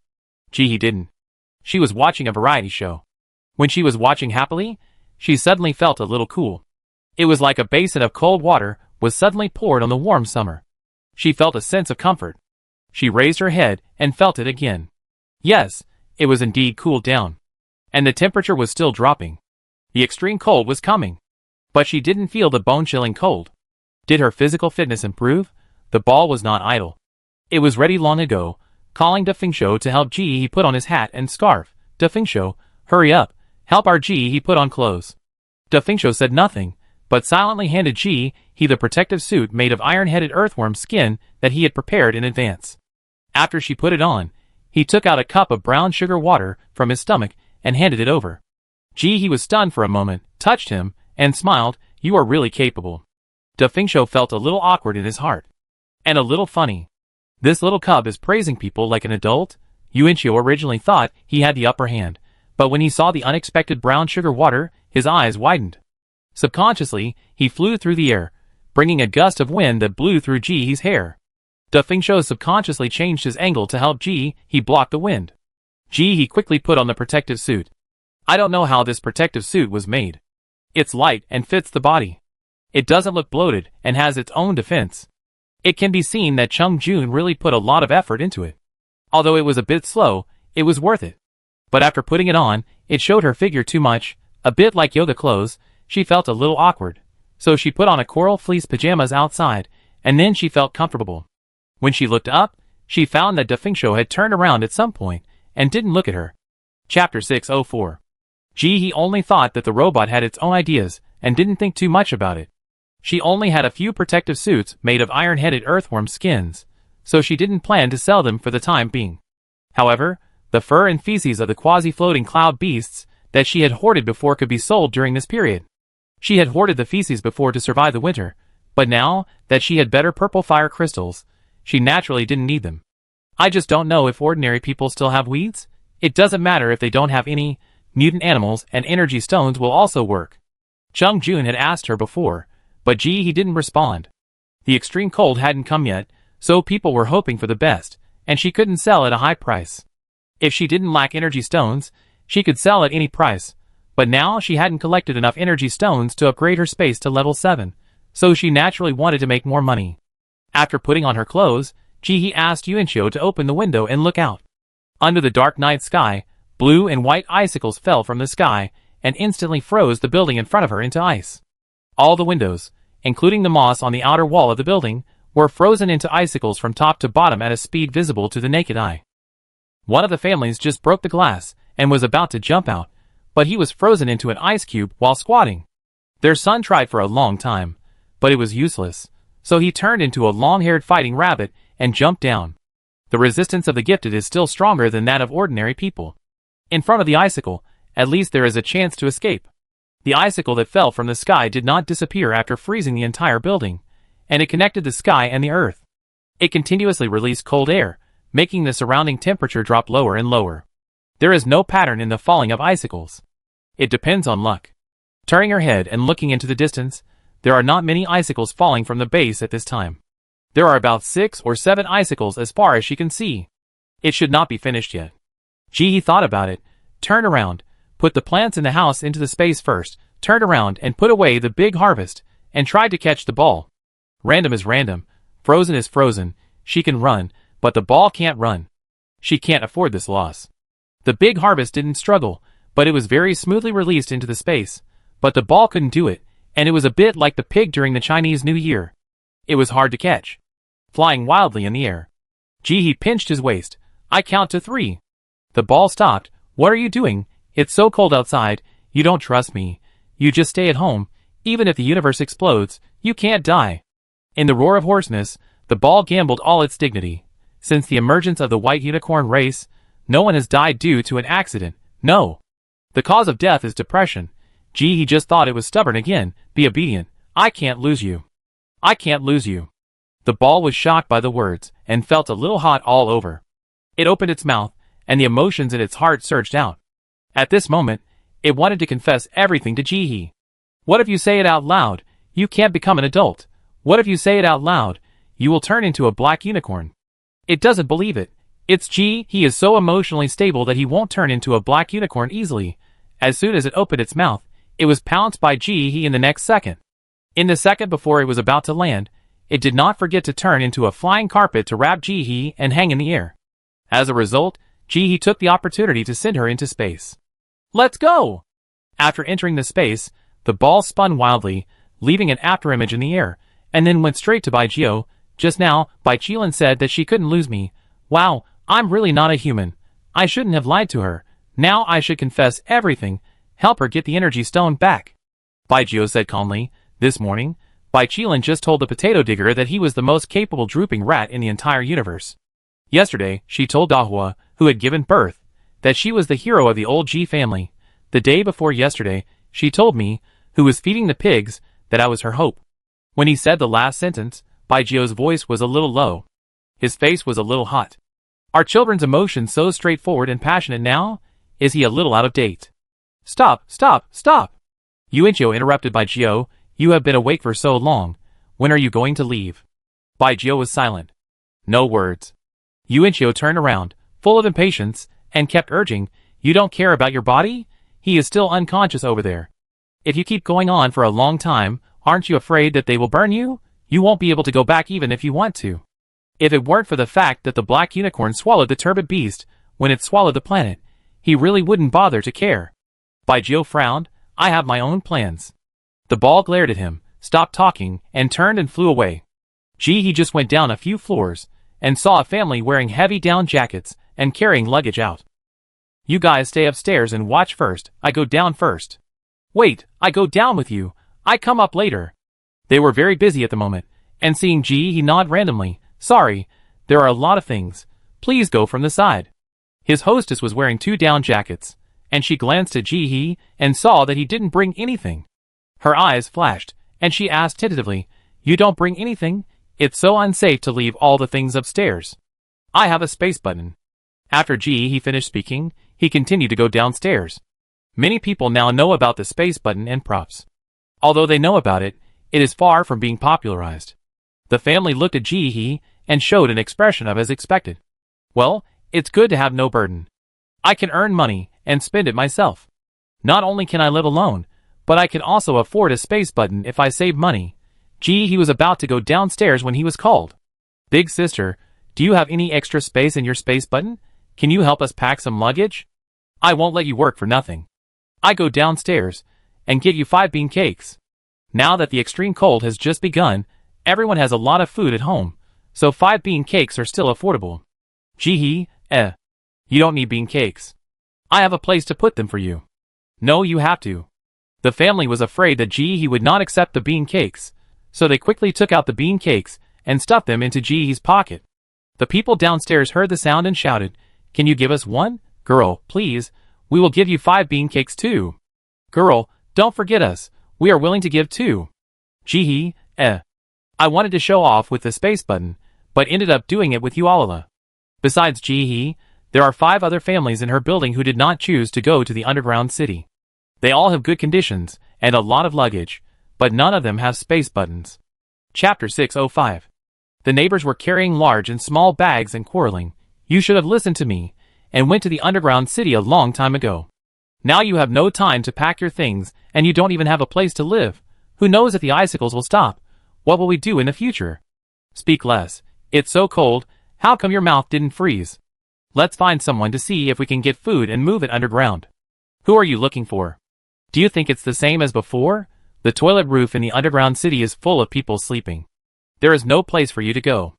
[SPEAKER 1] Jihi didn't. She was watching a variety show. When she was watching happily, she suddenly felt a little cool. It was like a basin of cold water was suddenly poured on the warm summer. She felt a sense of comfort. She raised her head and felt it again. Yes, it was indeed cooled down. And the temperature was still dropping. The extreme cold was coming. But she didn't feel the bone-chilling cold. Did her physical fitness improve? The ball was not idle. It was ready long ago, calling Da Fengshou to help Ji put on his hat and scarf. Da Fengshou, hurry up, help our Ji put on clothes. Da Fengshou said nothing, but silently handed Ji the protective suit made of iron-headed earthworm skin that he had prepared in advance. After she put it on, he took out a cup of brown sugar water from his stomach and handed it over. Ji was stunned for a moment, touched him, and smiled. You are really capable. Da Fengshou felt a little awkward in his heart. And a little funny. This little cub is praising people like an adult? Yuanqiu originally thought he had the upper hand, but when he saw the unexpected brown sugar water, his eyes widened. Subconsciously, he flew through the air, bringing a gust of wind that blew through Ji's hair. Da Fengshou subconsciously changed his angle to help Ji block the wind. Ji quickly put on the protective suit. I don't know how this protective suit was made. It's light and fits the body. It doesn't look bloated and has its own defense. It can be seen that Chung Jun really put a lot of effort into it. Although it was a bit slow, it was worth it. But after putting it on, it showed her figure too much, a bit like yoga clothes. She felt a little awkward. So she put on a coral fleece pajamas outside, and then she felt comfortable. When she looked up, she found that Da Fengshou had turned around at some point and didn't look at her. Chapter 604. Ji only thought that the robot had its own ideas and didn't think too much about it. She only had a few protective suits made of iron-headed earthworm skins, so she didn't plan to sell them for the time being. However, the fur and feces of the quasi-floating cloud beasts that she had hoarded before could be sold during this period. She had hoarded the feces before to survive the winter, but now that she had better purple fire crystals, she naturally didn't need them. I just don't know if ordinary people still have weeds. It doesn't matter if they don't have any. Mutant animals and energy stones will also work. Chung Jun had asked her before, but Ji didn't respond. The extreme cold hadn't come yet, so people were hoping for the best, and she couldn't sell at a high price. If she didn't lack energy stones, she could sell at any price, but now she hadn't collected enough energy stones to upgrade her space to level 7, so she naturally wanted to make more money. After putting on her clothes, Ji asked Yuanqiu to open the window and look out. Under the dark night sky, blue and white icicles fell from the sky and instantly froze the building in front of her into ice. All the windows, including the moss on the outer wall of the building, were frozen into icicles from top to bottom at a speed visible to the naked eye. One of the families just broke the glass and was about to jump out, but he was frozen into an ice cube while squatting. Their son tried for a long time, but it was useless, so he turned into a long-haired fighting rabbit and jumped down. The resistance of the gifted is still stronger than that of ordinary people. In front of the icicle, at least there is a chance to escape. The icicle that fell from the sky did not disappear after freezing the entire building, and it connected the sky and the earth. It continuously released cold air, making the surrounding temperature drop lower and lower. There is no pattern in the falling of icicles. It depends on luck. Turning her head and looking into the distance, there are not many icicles falling from the base at this time. There are about 6 or 7 icicles as far as she can see. It should not be finished yet. Ji thought about it, turned around, put the plants in the house into the space first, turned around and put away the big harvest, and tried to catch the ball. Random is random, frozen is frozen, she can run, but the ball can't run. She can't afford this loss. The big harvest didn't struggle, but it was very smoothly released into the space, but the ball couldn't do it, and it was a bit like the pig during the Chinese New Year. It was hard to catch. Flying wildly in the air. Ji pinched his waist. I count to 3. The ball stopped. What are you doing? It's so cold outside. You don't trust me. You just stay at home. Even if the universe explodes, you can't die. In the roar of hoarseness, the ball gambled all its dignity. Since the emergence of the white unicorn race, no one has died due to an accident. No. The cause of death is depression. Gee, he just thought it was stubborn again. Be obedient. I can't lose you. I can't lose you. The ball was shocked by the words, and felt a little hot all over. It opened its mouth, and the emotions in its heart surged out. At this moment, it wanted to confess everything to Ji-hee. What if you say it out loud? You can't become an adult. What if you say it out loud? You will turn into a black unicorn. It doesn't believe it. It's Ji. He is so emotionally stable that he won't turn into a black unicorn easily. As soon as it opened its mouth, it was pounced by Ji-hee in the next second. In the second before it was about to land, it did not forget to turn into a flying carpet to wrap Ji-hee and hang in the air. As a result, Ji-hee took the opportunity to send her into space. Let's go! After entering the space, the ball spun wildly, leaving an afterimage in the air, and then went straight to Bai Jio. Just now, Bai Qilin said that she couldn't lose me. Wow, I'm really not a human. I shouldn't have lied to her. Now I should confess everything. Help her get the energy stone back. Bai Jio said calmly. This morning, Bai Qilin just told the potato digger that he was the most capable drooping rat in the entire universe. Yesterday, she told Dahua, who had given birth, that she was the hero of the old Ji family. The day before yesterday, she told me, who was feeding the pigs, that I was her hope. When he said the last sentence, Bai Jio's voice was a little low. His face was a little hot. Are children's emotions so straightforward and passionate now? Is he a little out of date? Stop, stop, stop! Yuanqiu interrupted Bai Jio. You have been awake for so long. When are you going to leave? Bai Jio was silent. No words. Yuanqiu turned around, full of impatience, and kept urging, you don't care about your body? He is still unconscious over there. If you keep going on for a long time, aren't you afraid that they will burn you? You won't be able to go back even if you want to. If it weren't for the fact that the black unicorn swallowed the turbid beast when it swallowed the planet, he really wouldn't bother to care. Bai Jio frowned. I have my own plans. The ball glared at him, stopped talking, and turned and flew away. Ji-hee just went down a few floors, and saw a family wearing heavy down jackets and carrying luggage out. You guys stay upstairs and watch first. I go down first. Wait, I go down with you. I come up later. They were very busy at the moment, and seeing Ji-hee nod randomly. Sorry, there are a lot of things. Please go from the side. His hostess was wearing 2 down jackets, and she glanced at Ji-hee and saw that he didn't bring anything. Her eyes flashed, and she asked tentatively, You don't bring anything? It's so unsafe to leave all the things upstairs. I have a space button. After Ji-hee finished speaking, he continued to go downstairs. Many people now know about the space button and props. Although they know about it, it is far from being popularized. The family looked at Ji-hee and showed an expression of as expected. Well, it's good to have no burden. I can earn money and spend it myself. Not only can I live alone, but I can also afford a space button if I save money. Ji-hee was about to go downstairs when he was called. Big sister, do you have any extra space in your space button? Can you help us pack some luggage? I won't let you work for nothing. I go downstairs and get you 5 bean cakes. Now that the extreme cold has just begun, everyone has a lot of food at home, so 5 bean cakes are still affordable. Ji-hee, you don't need bean cakes. I have a place to put them for you. No, you have to. The family was afraid that Ji-hee would not accept the bean cakes, so they quickly took out the bean cakes and stuffed them into Ji-hee's pocket. The people downstairs heard the sound and shouted, Can you give us 1? Girl, please, we will give you 5 bean cakes too. Girl, don't forget us, we are willing to give 2. Ji-hee, I wanted to show off with the space button, but ended up doing it with Ualala. Besides Ji-hee, there are 5 other families in her building who did not choose to go to the underground city. They all have good conditions and a lot of luggage, but none of them have space buttons. Chapter 605. The neighbors were carrying large and small bags and quarreling. You should have listened to me, and went to the underground city a long time ago. Now you have no time to pack your things, and you don't even have a place to live. Who knows if the icicles will stop? What will we do in the future? Speak less. It's so cold, how come your mouth didn't freeze? Let's find someone to see if we can get food and move it underground. Who are you looking for? Do you think it's the same as before? The toilet roof in the underground city is full of people sleeping. There is no place for you to go.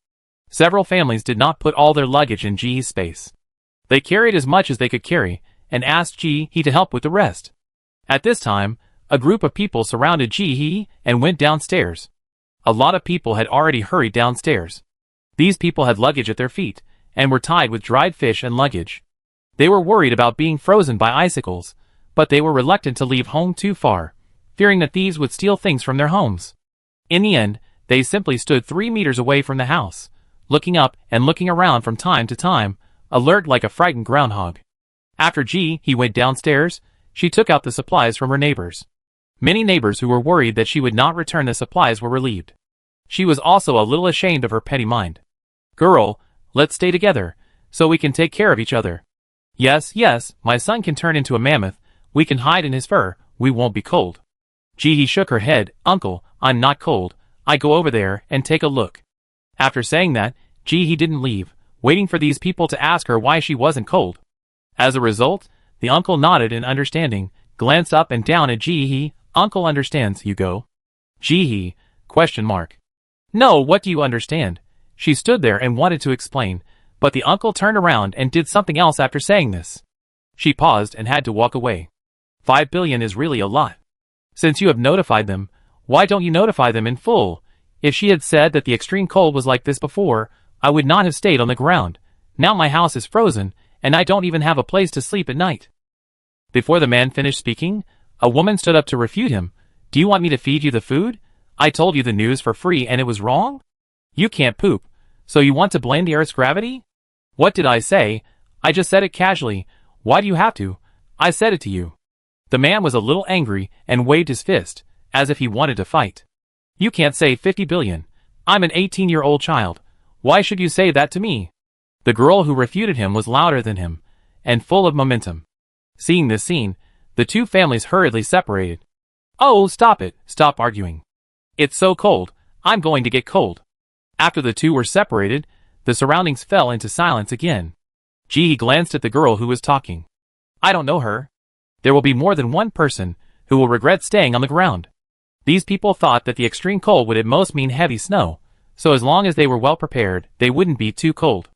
[SPEAKER 1] Several families did not put all their luggage in Ji-hee's space. They carried as much as they could carry, and asked Ji-hee to help with the rest. At this time, a group of people surrounded Ji-hee and went downstairs. A lot of people had already hurried downstairs. These people had luggage at their feet, and were tied with dried fish and luggage. They were worried about being frozen by icicles, but they were reluctant to leave home too far, fearing that thieves would steal things from their homes. In the end, they simply stood 3 meters away from the house, looking up and looking around from time to time, alert like a frightened groundhog. After he went downstairs, she took out the supplies from her neighbors. Many neighbors who were worried that she would not return the supplies were relieved. She was also a little ashamed of her petty mind. "Girl, let's stay together, so we can take care of each other. Yes, yes, my son can turn into a mammoth, we can hide in his fur, we won't be cold." He shook her head. "Uncle, I'm not cold, I go over there and take a look." After saying that, he didn't leave, waiting for these people to ask her why she wasn't cold. As a result, the uncle nodded in understanding, glanced up and down at "Uncle understands, you go." Question mark. "No, what do you understand?" She stood there and wanted to explain, but the uncle turned around and did something else after saying this. She paused and had to walk away. 5 billion is really a lot. Since you have notified them, why don't you notify them in full? If she had said that the extreme cold was like this before, I would not have stayed on the ground. Now my house is frozen, and I don't even have a place to sleep at night. Before the man finished speaking, a woman stood up to refute him. "Do you want me to feed you the food? I told you the news for free and it was wrong? You can't poop, so you want to blame the Earth's gravity? What did I say? I just said it casually. Why do you have to? I said it to you." The man was a little angry and waved his fist, as if he wanted to fight. "You can't say 50 billion. I'm an 18-year-old child. Why should you say that to me?" The girl who refuted him was louder than him, and full of momentum. Seeing this scene, the two families hurriedly separated. "Oh, stop it, stop arguing. It's so cold, I'm going to get cold." After the two were separated, the surroundings fell into silence again. He glanced at the girl who was talking. "I don't know her. There will be more than one person who will regret staying on the ground." These people thought that the extreme cold would at most mean heavy snow, so as long as they were well prepared, they wouldn't be too cold.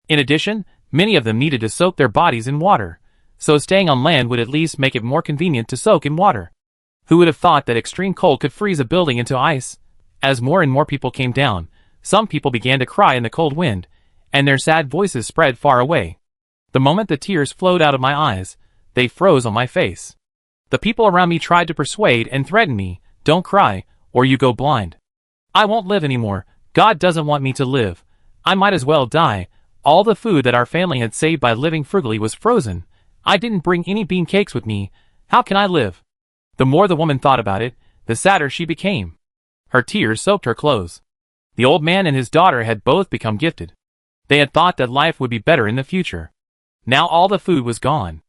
[SPEAKER 1] In addition, many of them needed to soak their bodies in water, so staying on land would at least make it more convenient to soak in water. Who would have thought that extreme cold could freeze a building into ice? As more and more people came down, some people began to cry in the cold wind, and their sad voices spread far away. The moment the tears flowed out of my eyes, they froze on my face. The people around me tried to persuade and threaten me, "Don't cry, or you go blind. I won't live anymore. God doesn't want me to live. I might as well die. All the food that our family had saved by living frugally was frozen. I didn't bring any bean cakes with me. How can I live?" The more the woman thought about it, the sadder she became. Her tears soaked her clothes. The old man and his daughter had both become gifted. They had thought that life would be better in the future. Now all the food was gone.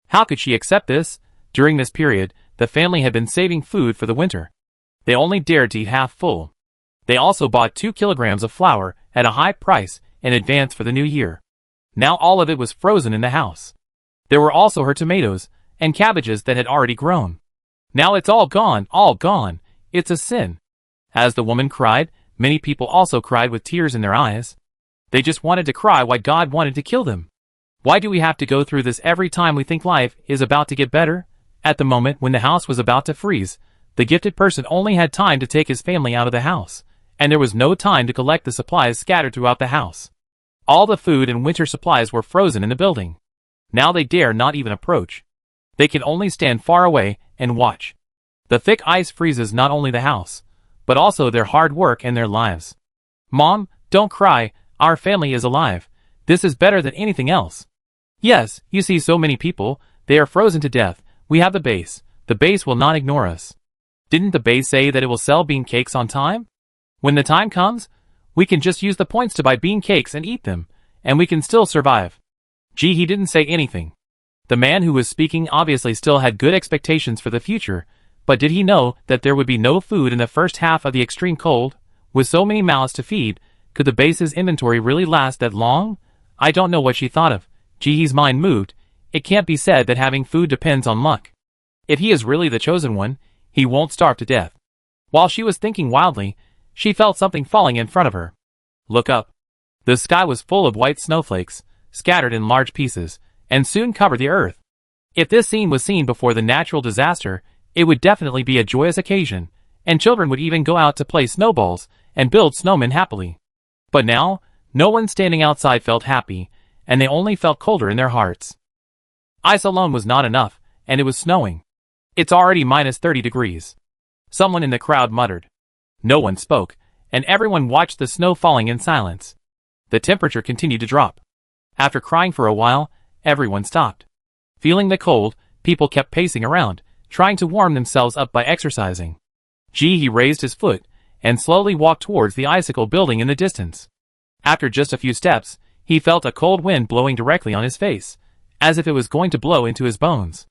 [SPEAKER 1] How could she accept this? During this period, the family had been saving food for the winter. They only dared to eat half full. They also bought 2 kilograms of flour at a high price in advance for the new year. Now all of it was frozen in the house. There were also her tomatoes and cabbages that had already grown. Now it's all gone, all gone. It's a sin. As the woman cried, many people also cried with tears in their eyes. They just wanted to cry why God wanted to kill them. Why do we have to go through this every time we think life is about to get better? At the moment when the house was about to freeze, the gifted person only had time to take his family out of the house, and there was no time to collect the supplies scattered throughout the house. All the food and winter supplies were frozen in the building. Now they dare not even approach. They can only stand far away and watch. The thick ice freezes not only the house, but also their hard work and their lives. "Mom, don't cry, our family is alive. This is better than anything else." "Yes, you see so many people, they are frozen to death. We have the base. The base will not ignore us. Didn't the base say that it will sell bean cakes on time? When the time comes, we can just use the points to buy bean cakes and eat them, and we can still survive." He didn't say anything. The man who was speaking obviously still had good expectations for the future, but did he know that there would be no food in the first half of the extreme cold? With so many mouths to feed, could the base's inventory really last that long? I don't know what she thought of. Jihee's mind moved. It can't be said that having food depends on luck. If he is really the chosen one, he won't starve to death. While she was thinking wildly, she felt something falling in front of her. Look up. The sky was full of white snowflakes, scattered in large pieces, and soon covered the earth. If this scene was seen before the natural disaster, it would definitely be a joyous occasion, and children would even go out to play snowballs and build snowmen happily. But now, no one standing outside felt happy, and they only felt colder in their hearts. Ice alone was not enough, and it was snowing. It's already minus 30 degrees. Someone in the crowd muttered. No one spoke, and everyone watched the snow falling in silence. The temperature continued to drop. After crying for a while, everyone stopped. Feeling the cold, people kept pacing around, trying to warm themselves up by exercising. He raised his foot, and slowly walked towards the icicle building in the distance. After just a few steps, he felt a cold wind blowing directly on his face, as if it was going to blow into his bones.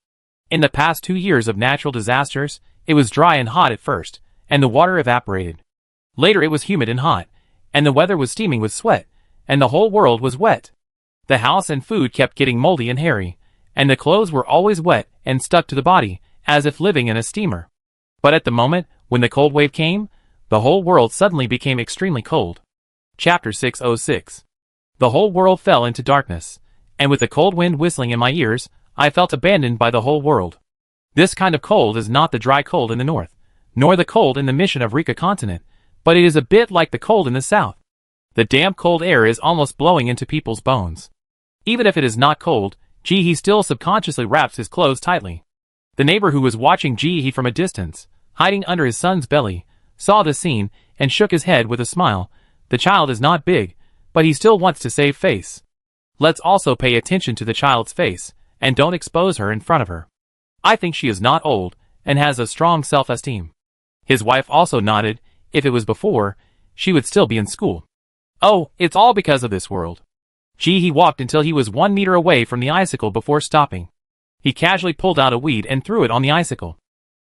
[SPEAKER 1] In the past 2 years of natural disasters, it was dry and hot at first, and the water evaporated. Later it was humid and hot, and the weather was steaming with sweat, and the whole world was wet. The house and food kept getting moldy and hairy, and the clothes were always wet and stuck to the body, as if living in a steamer. But at the moment, when the cold wave came, the whole world suddenly became extremely cold. Chapter 606. The whole world fell into darkness, and with the cold wind whistling in my ears, I felt abandoned by the whole world. This kind of cold is not the dry cold in the north, nor the cold in the Mission of Rika continent, but it is a bit like the cold in the south. The damp cold air is almost blowing into people's bones. Even if it is not cold, he still subconsciously wraps his clothes tightly. The neighbor who was watching he from a distance, hiding under his son's belly, saw the scene and shook his head with a smile. The child is not big, but he still wants to save face. Let's also pay attention to the child's face, and don't expose her in front of her. I think she is not old, and has a strong self-esteem. His wife also nodded. If it was before, she would still be in school. Oh, it's all because of this world. He walked until he was 1 meter away from the icicle before stopping. He casually pulled out a weed and threw it on the icicle.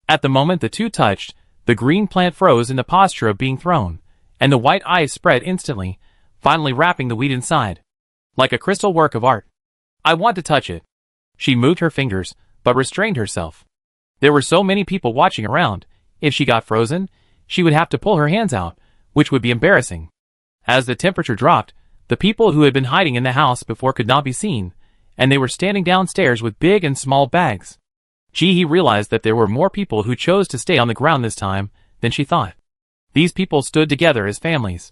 [SPEAKER 1] At the moment the two touched, the green plant froze in the posture of being thrown, and the white ice spread instantly, finally wrapping the weed inside. Like a crystal work of art. I want to touch it. She moved her fingers, but restrained herself. There were so many people watching around. If she got frozen, she would have to pull her hands out, which would be embarrassing. As the temperature dropped, the people who had been hiding in the house before could not be seen, and they were standing downstairs with big and small bags. He realized that there were more people who chose to stay on the ground this time than she thought. These people stood together as families.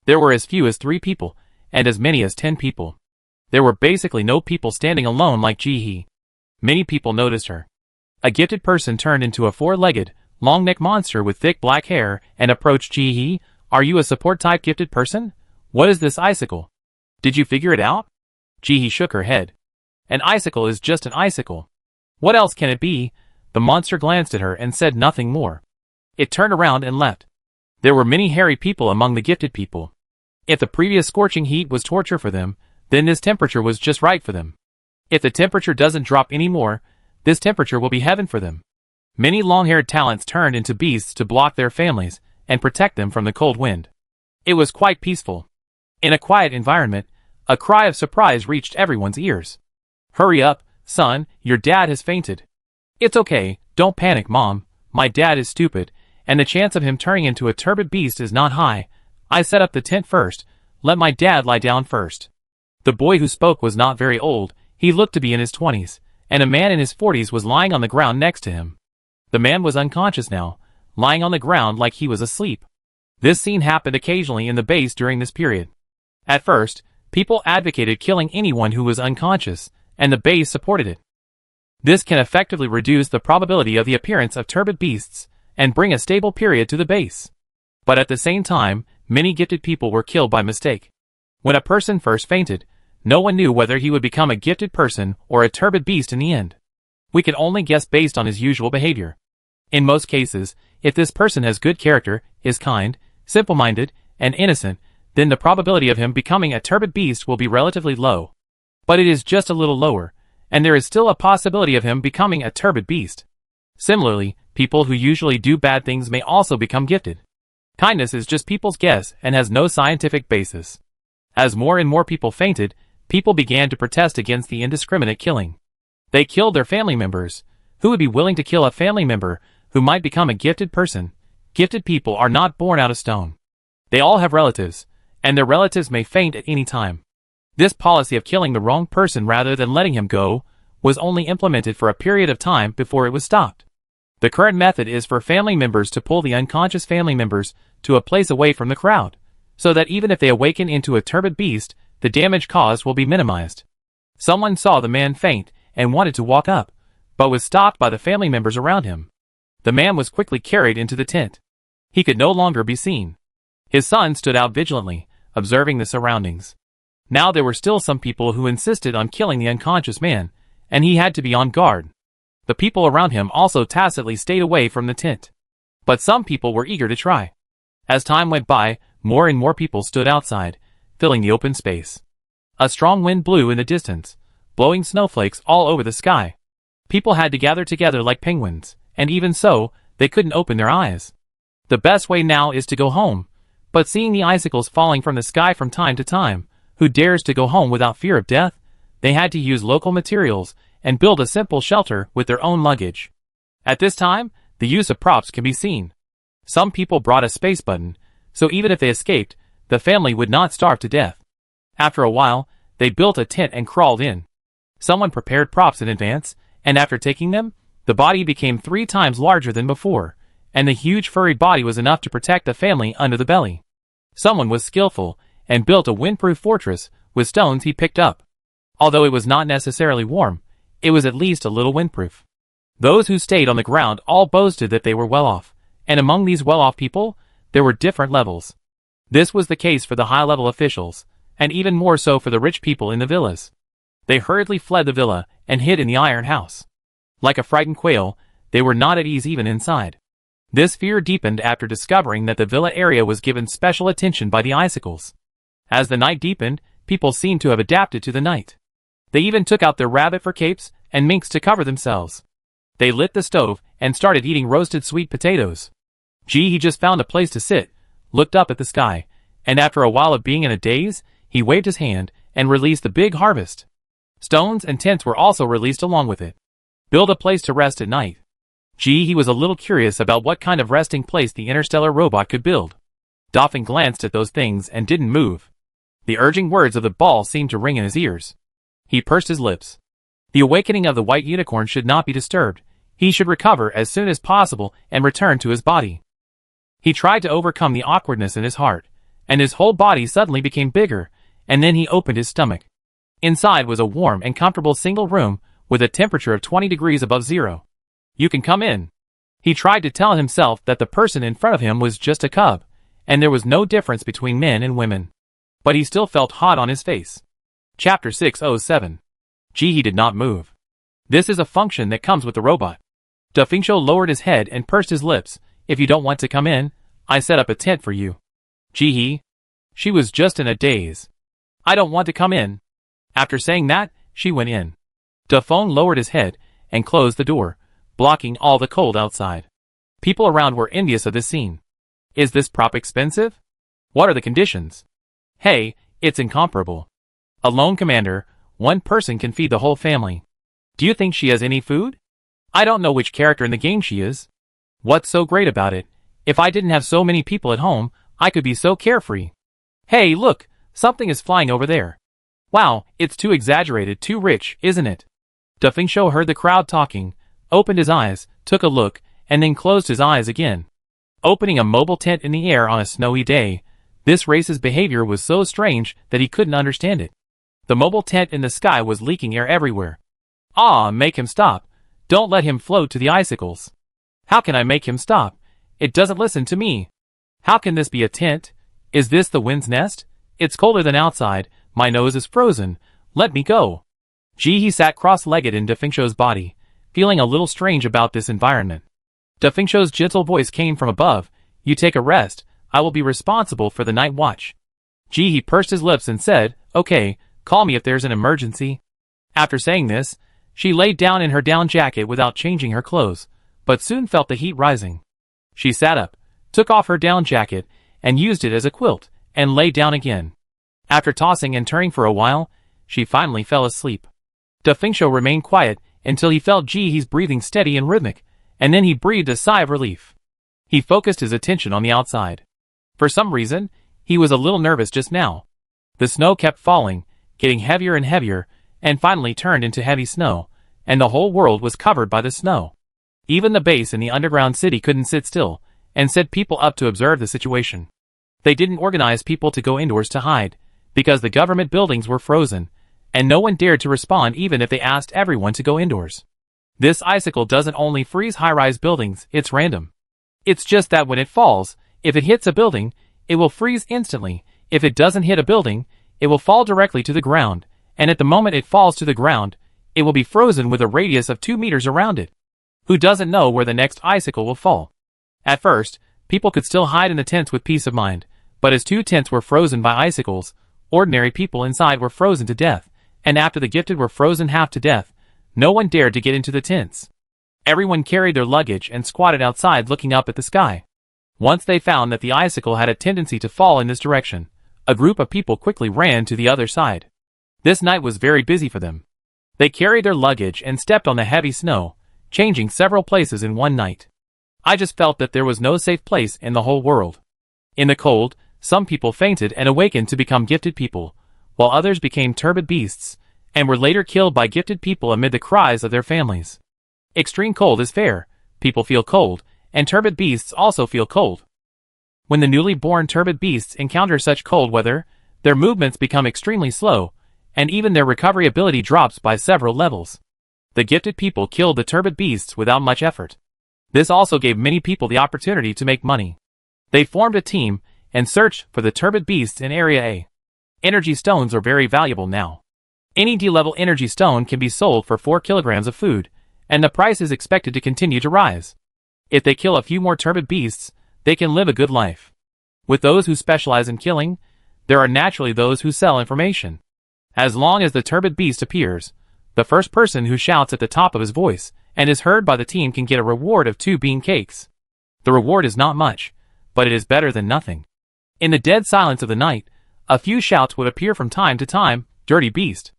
[SPEAKER 1] There were as few as 3 people, and as many as 10 people. There were basically no people standing alone like Ji-hee. Many people noticed her. A gifted person turned into a 4-legged, long-necked monster with thick black hair and approached Ji-hee. Are you a support-type gifted person? What is this icicle? Did you figure it out? Ji-hee shook her head. An icicle is just an icicle. What else can it be? The monster glanced at her and said nothing more. It turned around and left. There were many hairy people among the gifted people. If the previous scorching heat was torture for them, then this temperature was just right for them. If the temperature doesn't drop anymore, this temperature will be heaven for them. Many long-haired talents turned into beasts to block their families and protect them from the cold wind. It was quite peaceful. In a quiet environment, a cry of surprise reached everyone's ears. Hurry up, son, your dad has fainted. It's okay, don't panic, Mom. My dad is stupid, and the chance of him turning into a turbid beast is not high. I set up the tent first. Let my dad lie down first. The boy who spoke was not very old. He looked to be in his 20s, and a man in his 40s was lying on the ground next to him. The man was unconscious now, lying on the ground like he was asleep. This scene happened occasionally in the base during this period. At first, people advocated killing anyone who was unconscious, and the base supported it. This can effectively reduce the probability of the appearance of turbid beasts, and bring a stable period to the base. But at the same time, many gifted people were killed by mistake. When a person first fainted, no one knew whether he would become a gifted person or a turbid beast in the end. We can only guess based on his usual behavior. In most cases, if this person has good character, is kind, simple-minded, and innocent, then the probability of him becoming a turbid beast will be relatively low. But it is just a little lower, and there is still a possibility of him becoming a turbid beast. Similarly, people who usually do bad things may also become gifted. Kindness is just people's guess and has no scientific basis. As more and more people fainted, people began to protest against the indiscriminate killing. They killed their family members. Who would be willing to kill a family member who might become a gifted person? Gifted people are not born out of stone. They all have relatives, and their relatives may faint at any time. This policy of killing the wrong person rather than letting him go was only implemented for a period of time before it was stopped. The current method is for family members to pull the unconscious family members to a place away from the crowd, so that even if they awaken into a turbid beast, the damage caused will be minimized. Someone saw the man faint and wanted to walk up, but was stopped by the family members around him. The man was quickly carried into the tent. He could no longer be seen. His son stood out vigilantly, observing the surroundings. Now there were still some people who insisted on killing the unconscious man, and he had to be on guard. The people around him also tacitly stayed away from the tent. But some people were eager to try. As time went by, more and more people stood outside, filling the open space. A strong wind blew in the distance, blowing snowflakes all over the sky. People had to gather together like penguins, and even so, they couldn't open their eyes. The best way now is to go home, but seeing the icicles falling from the sky from time to time, who dares to go home without fear of death? They had to use local materials and build a simple shelter with their own luggage. At this time, the use of props can be seen. Some people brought a space button, so even if they escaped, the family would not starve to death. After a while, they built a tent and crawled in. Someone prepared props in advance, and after taking them, the body became 3 times larger than before, and the huge furry body was enough to protect the family under the belly. Someone was skillful, and built a windproof fortress with stones he picked up. Although it was not necessarily warm, it was at least a little windproof. Those who stayed on the ground all boasted that they were well off, and among these well-off people, there were different levels. This was the case for the high-level officials, and even more so for the rich people in the villas. They hurriedly fled the villa and hid in the iron house. Like a frightened quail, they were not at ease even inside. This fear deepened after discovering that the villa area was given special attention by the icicles. As the night deepened, people seemed to have adapted to the night. They even took out their rabbit fur capes and minks to cover themselves. They lit the stove and started eating roasted sweet potatoes. He just found a place to sit, looked up at the sky, and after a while of being in a daze, he waved his hand and released the big harvest. Stones and tents were also released along with it. Build a place to rest at night. He was a little curious about what kind of resting place the interstellar robot could build. Dolphin glanced at those things and didn't move. The urging words of the ball seemed to ring in his ears. He pursed his lips. The awakening of the white unicorn should not be disturbed. He should recover as soon as possible and return to his body. He tried to overcome the awkwardness in his heart, and his whole body suddenly became bigger, and then he opened his stomach. Inside was a warm and comfortable single room with a temperature of 20 degrees above zero. You can come in. He tried to tell himself that the person in front of him was just a cub, and there was no difference between men and women. But he still felt hot on his face. Chapter 607. He did not move. This is a function that comes with the robot. Doomsday lowered his head and pursed his lips. If you don't want to come in, I set up a tent for you. She was just in a daze. I don't want to come in. After saying that, she went in. Doomsday lowered his head and closed the door, blocking all the cold outside. People around were envious of this scene. Is this prop expensive? What are the conditions? Hey, it's incomparable. A lone commander, one person can feed the whole family. Do you think she has any food? I don't know which character in the game she is. What's so great about it? If I didn't have so many people at home, I could be so carefree. Hey, look, something is flying over there. Wow, it's too exaggerated, too rich, isn't it? Doomsday heard the crowd talking, opened his eyes, took a look, and then closed his eyes again. Opening a mobile tent in the air on a snowy day, this race's behavior was so strange that he couldn't understand it. The mobile tent in the sky was leaking air everywhere. Make him stop. Don't let him float to the icicles. How can I make him stop? It doesn't listen to me. How can this be a tent? Is this the wind's nest? It's colder than outside. My nose is frozen. Let me go. He sat cross-legged in Doomsday's body, feeling a little strange about this environment. Doomsday's gentle voice came from above. You take a rest. I will be responsible for the night watch. He pursed his lips and said, Okay, call me if there's an emergency. After saying this, she laid down in her down jacket without changing her clothes, but soon felt the heat rising. She sat up, took off her down jacket, and used it as a quilt, and lay down again. After tossing and turning for a while, she finally fell asleep. Doomsday remained quiet until he felt Jihee's breathing steady and rhythmic, and then he breathed a sigh of relief. He focused his attention on the outside. For some reason, he was a little nervous just now. The snow kept falling, getting heavier and heavier, and finally turned into heavy snow, and the whole world was covered by the snow. Even the base in the underground city couldn't sit still, and set people up to observe the situation. They didn't organize people to go indoors to hide, because the government buildings were frozen, and no one dared to respond even if they asked everyone to go indoors. This icicle doesn't only freeze high-rise buildings, it's random. It's just that when it falls, if it hits a building, it will freeze instantly. If it doesn't hit a building, it will fall directly to the ground, and at the moment it falls to the ground, it will be frozen with a radius of 2 meters around it. Who doesn't know where the next icicle will fall? At first, people could still hide in the tents with peace of mind, but as 2 tents were frozen by icicles, ordinary people inside were frozen to death, and after the gifted were frozen half to death, no one dared to get into the tents. Everyone carried their luggage and squatted outside looking up at the sky. Once they found that the icicle had a tendency to fall in this direction, a group of people quickly ran to the other side. This night was very busy for them. They carried their luggage and stepped on the heavy snow, changing several places in one night. I just felt that there was no safe place in the whole world. In the cold, some people fainted and awakened to become gifted people, while others became turbid beasts, and were later killed by gifted people amid the cries of their families. Extreme cold is fair, people feel cold, and turbid beasts also feel cold. When the newly born turbid beasts encounter such cold weather, their movements become extremely slow, and even their recovery ability drops by several levels. The gifted people killed the turbid beasts without much effort. This also gave many people the opportunity to make money. They formed a team and searched for the turbid beasts in Area A. Energy stones are very valuable now. Any D-level energy stone can be sold for 4 kilograms of food, and the price is expected to continue to rise. If they kill a few more turbid beasts, they can live a good life. With those who specialize in killing, there are naturally those who sell information. As long as the turbid beast appears, the first person who shouts at the top of his voice and is heard by the team can get a reward of 2 bean cakes. The reward is not much, but it is better than nothing. In the dead silence of the night, a few shouts would appear from time to time, "Dirty beast."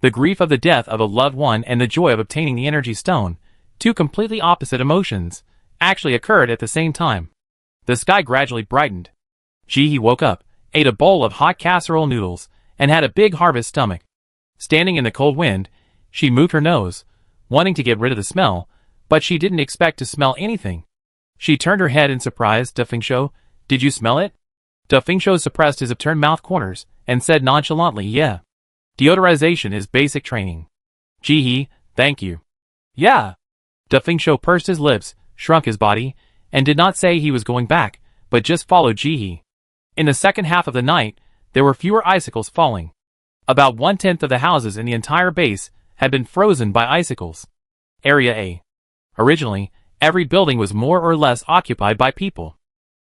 [SPEAKER 1] The grief of the death of a loved one and the joy of obtaining the energy stone, 2 completely opposite emotions, actually occurred at the same time. The sky gradually brightened. Jihi woke up, ate a bowl of hot casserole noodles, and had a big harvest stomach. Standing in the cold wind, she moved her nose, wanting to get rid of the smell, but she didn't expect to smell anything. She turned her head in surprise. "Da Fengshuo, did you smell it?" Da Fengshuo suppressed his upturned mouth corners and said nonchalantly, "Yeah. Deodorization is basic training." "Jihi, thank you." "Yeah." Da Fengshuo pursed his lips, shrunk his body, and did not say he was going back, but just followed Jihi. In the second half of the night, there were fewer icicles falling. About 1/10 of the houses in the entire base had been frozen by icicles. Area A. Originally, every building was more or less occupied by people.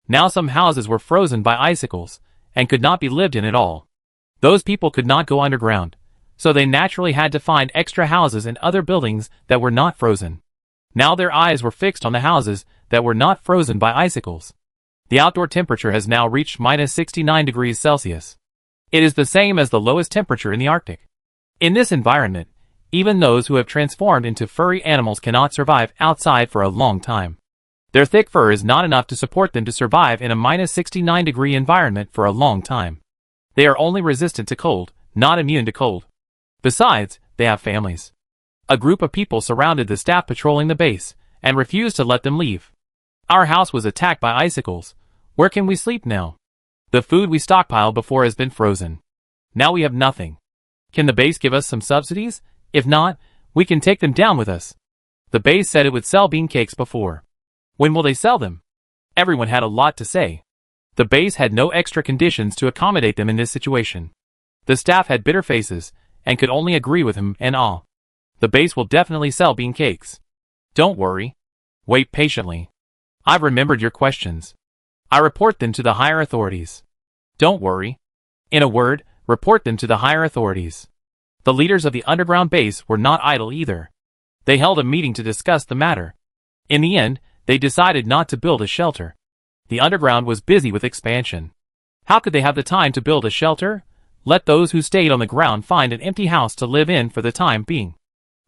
[SPEAKER 1] Now some houses were frozen by icicles, and could not be lived in at all. Those people could not go underground, so they naturally had to find extra houses in other buildings that were not frozen. Now their eyes were fixed on the houses that were not frozen by icicles. The outdoor temperature has now reached -69 degrees Celsius. It is the same as the lowest temperature in the Arctic. In this environment, even those who have transformed into furry animals cannot survive outside for a long time. Their thick fur is not enough to support them to survive in a -69 degree environment for a long time. They are only resistant to cold, not immune to cold. Besides, they have families. A group of people surrounded the staff patrolling the base, and refused to let them leave. "Our house was attacked by icicles. Where can we sleep now? The food we stockpiled before has been frozen. Now we have nothing. Can the base give us some subsidies? If not, we can take them down with us." The base said it would sell bean cakes before. When will they sell them? Everyone had a lot to say. The base had no extra conditions to accommodate them in this situation. The staff had bitter faces, and could only agree with him and all. "The base will definitely sell bean cakes. Don't worry. Wait patiently. I've remembered your questions. I report them to the higher authorities. Don't worry. In a word, report them to the higher authorities." The leaders of the underground base were not idle either. They held a meeting to discuss the matter. In the end, they decided not to build a shelter. The underground was busy with expansion. How could they have the time to build a shelter? Let those who stayed on the ground find an empty house to live in for the time being.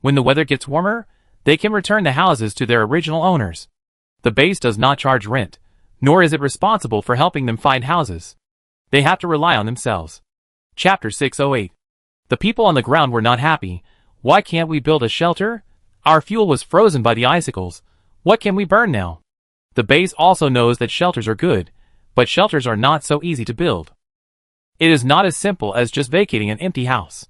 [SPEAKER 1] When the weather gets warmer, they can return the houses to their original owners. The base does not charge rent, nor is it responsible for helping them find houses. They have to rely on themselves. Chapter 608. The people on the ground were not happy. "Why can't we build a shelter? Our fuel was frozen by the icicles. What can we burn now?" The base also knows that shelters are good, but shelters are not so easy to build. It is not as simple as just vacating an empty house.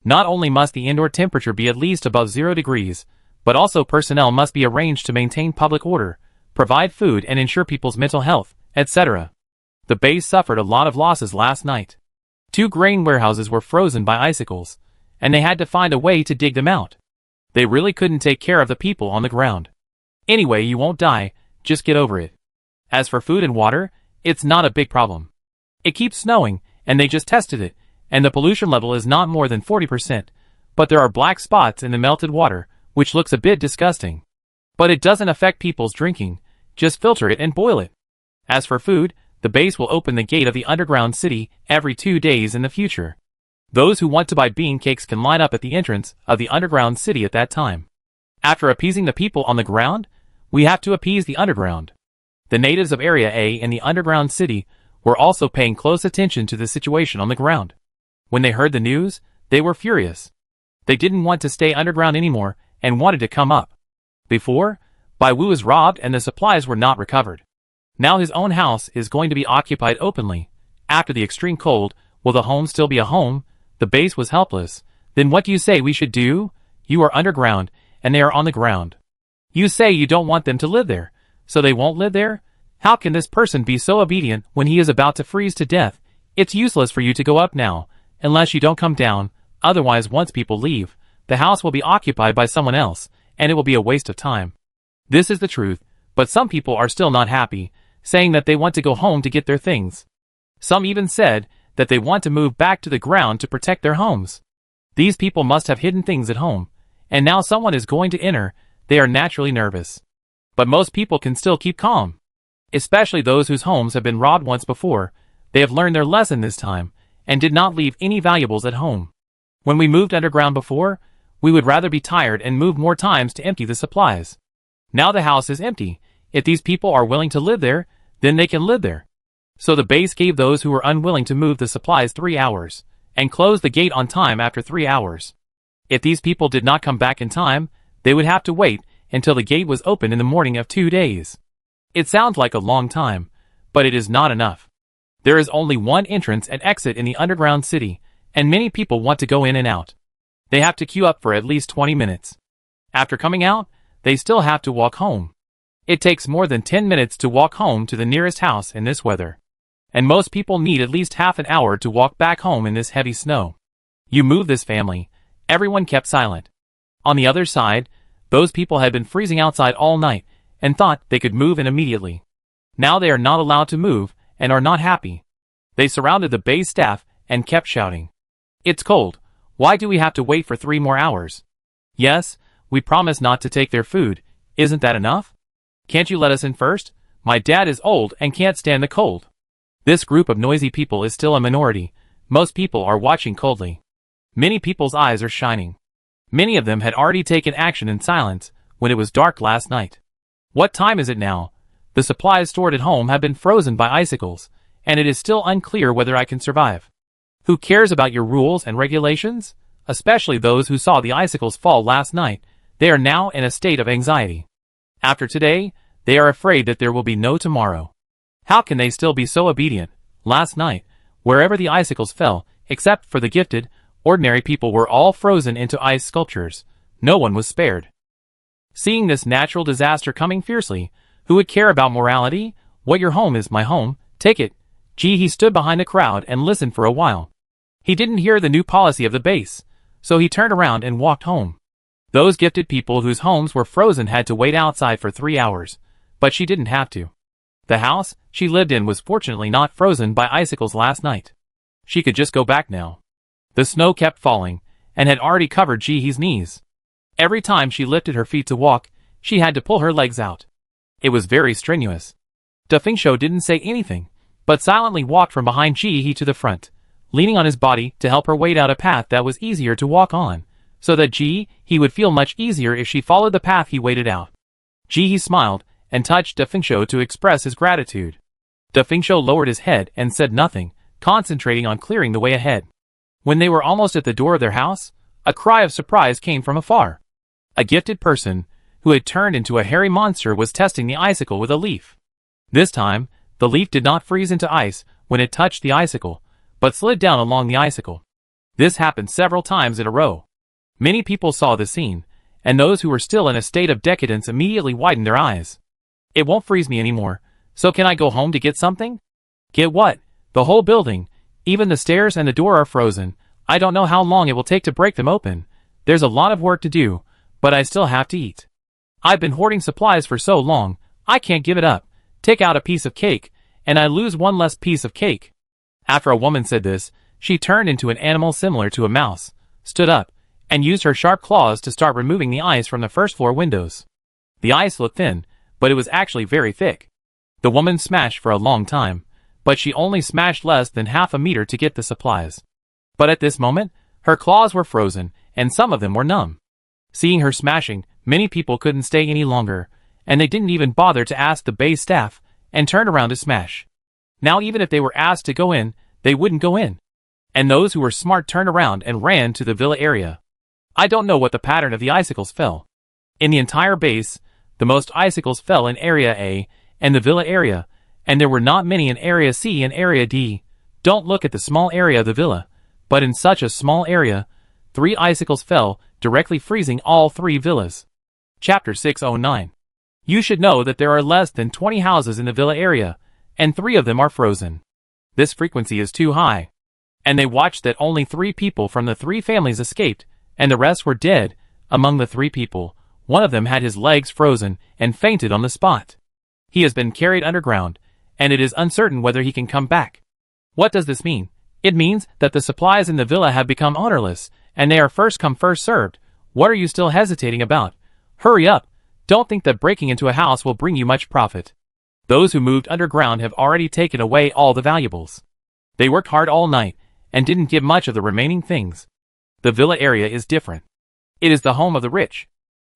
[SPEAKER 1] Not only must the indoor temperature be at least above 0 degrees, But also personnel must be arranged to maintain public order, provide food and ensure people's mental health, etc. The base suffered a lot of losses last night. 2 grain warehouses were frozen by icicles, and they had to find a way to dig them out. They really couldn't take care of the people on the ground. Anyway, you won't die, just get over it. As for food and water, it's not a big problem. It keeps snowing, and they just tested it, and the pollution level is not more than 40%, but there are black spots in the melted water, which looks a bit disgusting. But it doesn't affect people's drinking, just filter it and boil it. As for food, the base will open the gate of the underground city every 2 days in the future. Those who want to buy bean cakes can line up at the entrance of the underground city at that time. After appeasing the people on the ground, we have to appease the underground. The natives of Area A in the underground city were also paying close attention to the situation on the ground. When they heard the news, they were furious. They didn't want to stay underground anymore and wanted to come up. Before, Bai Wu was robbed and the supplies were not recovered. Now his own house is going to be occupied openly. After the extreme cold, will the home still be a home? The base was helpless. Then what do you say we should do? You are underground, and they are on the ground. You say you don't want them to live there, so they won't live there? How can this person be so obedient when he is about to freeze to death? It's useless for you to go up now, unless you don't come down, otherwise once people leave, the house will be occupied by someone else, and it will be a waste of time. This is the truth, but some people are still not happy, saying that they want to go home to get their things. Some even said that they want to move back to the ground to protect their homes. These people must have hidden things at home, and now someone is going to enter. They are naturally nervous. But most people can still keep calm. Especially those whose homes have been robbed once before. They have learned their lesson this time, and did not leave any valuables at home. When we moved underground before, we would rather be tired and move more times to empty the supplies. Now the house is empty. If these people are willing to live there, then they can live there. So the base gave those who were unwilling to move the supplies 3 hours, and closed the gate on time after 3 hours. If these people did not come back in time, they would have to wait until the gate was open in the morning of 2 days. It sounds like a long time, but it is not enough. There is only one entrance and exit in the underground city, and many people want to go in and out. They have to queue up for at least 20 minutes. After coming out, they still have to walk home. It takes more than 10 minutes to walk home to the nearest house in this weather. And most people need at least half an hour to walk back home in this heavy snow. You move this family. Everyone kept silent. On the other side, those people had been freezing outside all night and thought they could move in immediately. Now they are not allowed to move and are not happy. They surrounded the base staff and kept shouting. It's cold. Why do we have to wait for 3 more hours? Yes, we promised not to take their food. Isn't that enough? Can't you let us in first? My dad is old and can't stand the cold. This group of noisy people is still a minority. Most people are watching coldly. Many people's eyes are shining. Many of them had already taken action in silence when it was dark last night. What time is it now? The supplies stored at home have been frozen by icicles, and it is still unclear whether I can survive. Who cares about your rules and regulations? Especially those who saw the icicles fall last night. They are now in a state of anxiety. After today, they are afraid that there will be no tomorrow. How can they still be so obedient? Last night, wherever the icicles fell, except for the gifted, ordinary people were all frozen into ice sculptures. No one was spared. Seeing this natural disaster coming fiercely, who would care about morality? What your home is my home, take it. He stood behind the crowd and listened for a while. He didn't hear the new policy of the base, so he turned around and walked home. Those gifted people whose homes were frozen had to wait outside for 3 hours, but she didn't have to. The house she lived in was fortunately not frozen by icicles last night. She could just go back now. The snow kept falling, and had already covered Jihee's knees. Every time she lifted her feet to walk, she had to pull her legs out. It was very strenuous. Da Fengshu didn't say anything, but silently walked from behind Jihee to the front, leaning on his body to help her wade out a path that was easier to walk on, so that Jihee would feel much easier if she followed the path he waded out. Jihee smiled and touched Da Fengshu to express his gratitude. Da Fengshu lowered his head and said nothing, concentrating on clearing the way ahead. When they were almost at the door of their house, a cry of surprise came from afar. A gifted person, who had turned into a hairy monster, was testing the icicle with a leaf. This time, the leaf did not freeze into ice when it touched the icicle, but slid down along the icicle. This happened several times in a row. Many people saw the scene, and those who were still in a state of decadence immediately widened their eyes. It won't freeze me anymore, so can I go home to get something? Get what? The whole building, even the stairs and the door are frozen. I don't know how long it will take to break them open. There's a lot of work to do, but I still have to eat. I've been hoarding supplies for so long, I can't give it up. Take out a piece of cake, and I lose one less piece of cake. After a woman said this, she turned into an animal similar to a mouse, stood up, and used her sharp claws to start removing the ice from the first floor windows. The ice looked thin, but it was actually very thick. The woman smashed for a long time, but she only smashed less than half a meter to get the supplies. But at this moment, her claws were frozen, and some of them were numb. Seeing her smashing, many people couldn't stay any longer, and they didn't even bother to ask the base staff, and turned around to smash. Now even if they were asked to go in, they wouldn't go in. And those who were smart turned around and ran to the villa area. I don't know what the pattern of the icicles fell. In the entire base, the most icicles fell in Area A and the villa area, and there were not many in Area C and Area D. Don't look at the small area of the villa, but in such a small area, 3 icicles fell, directly freezing all 3 villas. Chapter 609. You should know that there are less than 20 houses in the villa area, and 3 of them are frozen. This frequency is too high. And they watched that only 3 people from the 3 families escaped, and the rest were dead. Among the 3 people, one of them had his legs frozen and fainted on the spot. He has been carried underground, and it is uncertain whether he can come back. What does this mean? It means that the supplies in the villa have become ownerless, and they are first come first served. What are you still hesitating about? Hurry up! Don't think that breaking into a house will bring you much profit. Those who moved underground have already taken away all the valuables. They worked hard all night, and didn't give much of the remaining things. The villa area is different. It is the home of the rich.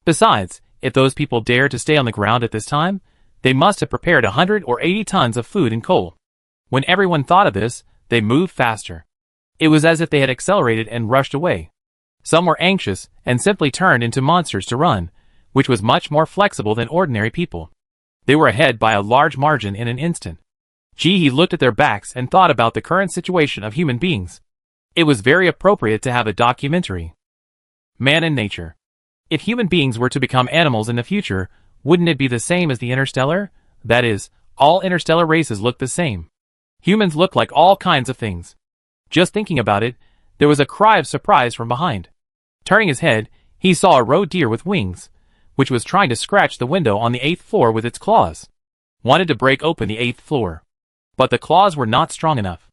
[SPEAKER 1] Besides, if those people dare to stay on the ground at this time, they must have prepared 100 or 80 tons of food and coal. When everyone thought of this, they moved faster. It was as if they had accelerated and rushed away. Some were anxious and simply turned into monsters to run, which was much more flexible than ordinary people. They were ahead by a large margin in an instant. He looked at their backs and thought about the current situation of human beings. It was very appropriate to have a documentary. Man and Nature. If human beings were to become animals in the future, wouldn't it be the same as the interstellar? That is, all interstellar races look the same. Humans look like all kinds of things. Just thinking about it, there was a cry of surprise from behind. Turning his head, he saw a roe deer with wings, which was trying to scratch the window on the 8th floor with its claws. Wanted to break open the 8th floor. But the claws were not strong enough.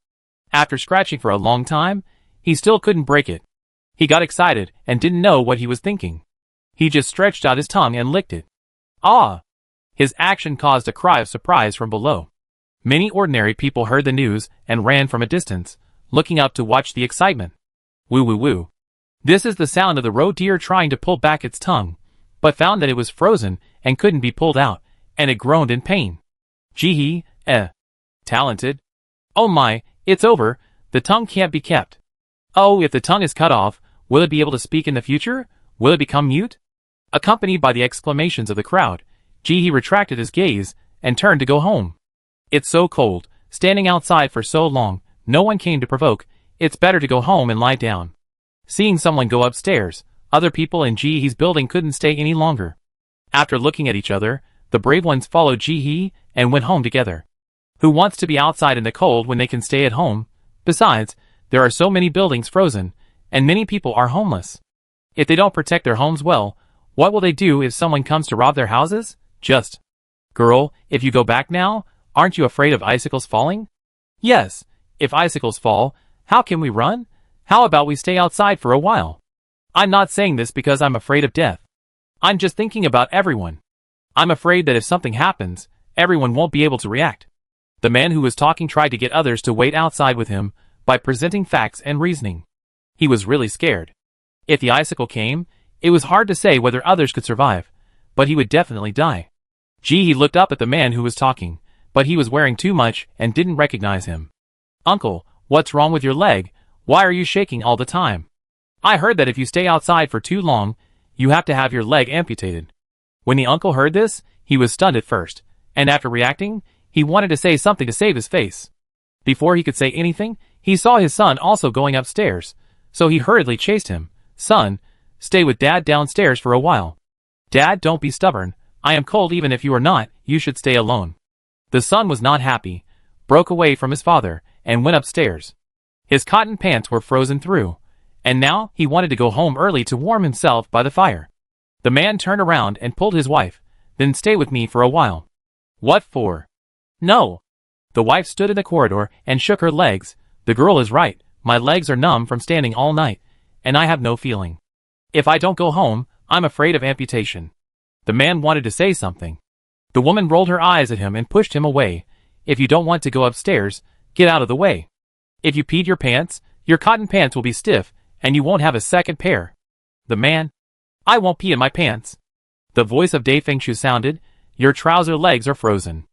[SPEAKER 1] After scratching for a long time, he still couldn't break it. He got excited and didn't know what he was thinking. He just stretched out his tongue and licked it. Ah! His action caused a cry of surprise from below. Many ordinary people heard the news and ran from a distance, looking up to watch the excitement. Woo woo woo. This is the sound of the roe deer trying to pull back its tongue, but found that it was frozen and couldn't be pulled out, and it groaned in pain. Gee, talented. Oh my, it's over, the tongue can't be kept. Oh, if the tongue is cut off, will it be able to speak in the future? Will it become mute? Accompanied by the exclamations of the crowd, he retracted his gaze and turned to go home. It's so cold, standing outside for so long, no one came to provoke, it's better to go home and lie down. Seeing someone go upstairs, other people in He's building couldn't stay any longer. After looking at each other, the brave ones followed He and went home together. Who wants to be outside in the cold when they can stay at home? Besides, there are so many buildings frozen, and many people are homeless. If they don't protect their homes well, what will they do if someone comes to rob their houses? Just. Girl, if you go back now, aren't you afraid of icicles falling? Yes, if icicles fall, how can we run? How about we stay outside for a while? I'm not saying this because I'm afraid of death. I'm just thinking about everyone. I'm afraid that if something happens, everyone won't be able to react. The man who was talking tried to get others to wait outside with him by presenting facts and reasoning. He was really scared. If the icicle came, it was hard to say whether others could survive, but he would definitely die. He looked up at the man who was talking, but he was wearing too much and didn't recognize him. Uncle, what's wrong with your leg? Why are you shaking all the time? I heard that if you stay outside for too long, you have to have your leg amputated. When the uncle heard this, he was stunned at first, and after reacting, he wanted to say something to save his face. Before he could say anything, he saw his son also going upstairs, so he hurriedly chased him. Son, Stay with Dad downstairs for a while. Dad, don't be stubborn. I am cold even if you are not, you should stay alone. The son was not happy, broke away from his father, and went upstairs. His cotton pants were frozen through, and now he wanted to go home early to warm himself by the fire. The man turned around and pulled his wife, then stay with me for a while. What for? No. The wife stood in the corridor and shook her legs. The girl is right, my legs are numb from standing all night, and I have no feeling. If I don't go home, I'm afraid of amputation. The man wanted to say something. The woman rolled her eyes at him and pushed him away. If you don't want to go upstairs, get out of the way. If you peed your pants, your cotton pants will be stiff, and you won't have a second pair. The man. I won't pee in my pants. The voice of Dai Fengshu sounded. Your trouser legs are frozen.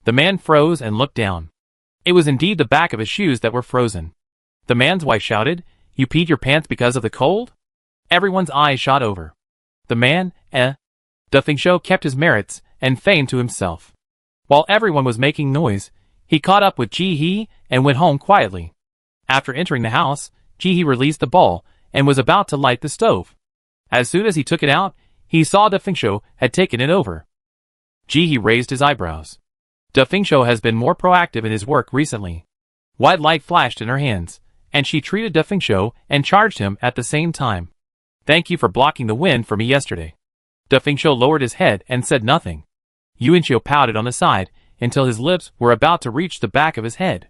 [SPEAKER 1] The man froze and looked down. It was indeed the back of his shoes that were frozen. The man's wife shouted, You peed your pants because of the cold? Everyone's eyes shot over. The man, Dai Fengshu kept his merits and feigned to himself. While everyone was making noise, he caught up with Ji-hee and went home quietly. After entering the house, Ji-hee released the ball and was about to light the stove. As soon as he took it out, he saw Dai Fengshu had taken it over. Ji-hee raised his eyebrows. Dai Fengshu has been more proactive in his work recently. White light flashed in her hands, and she treated Dai Fengshu and charged him at the same time. Thank you for blocking the wind for me yesterday. Dai Fengshu lowered his head and said nothing. Yuanqiu pouted on the side until his lips were about to reach the back of his head.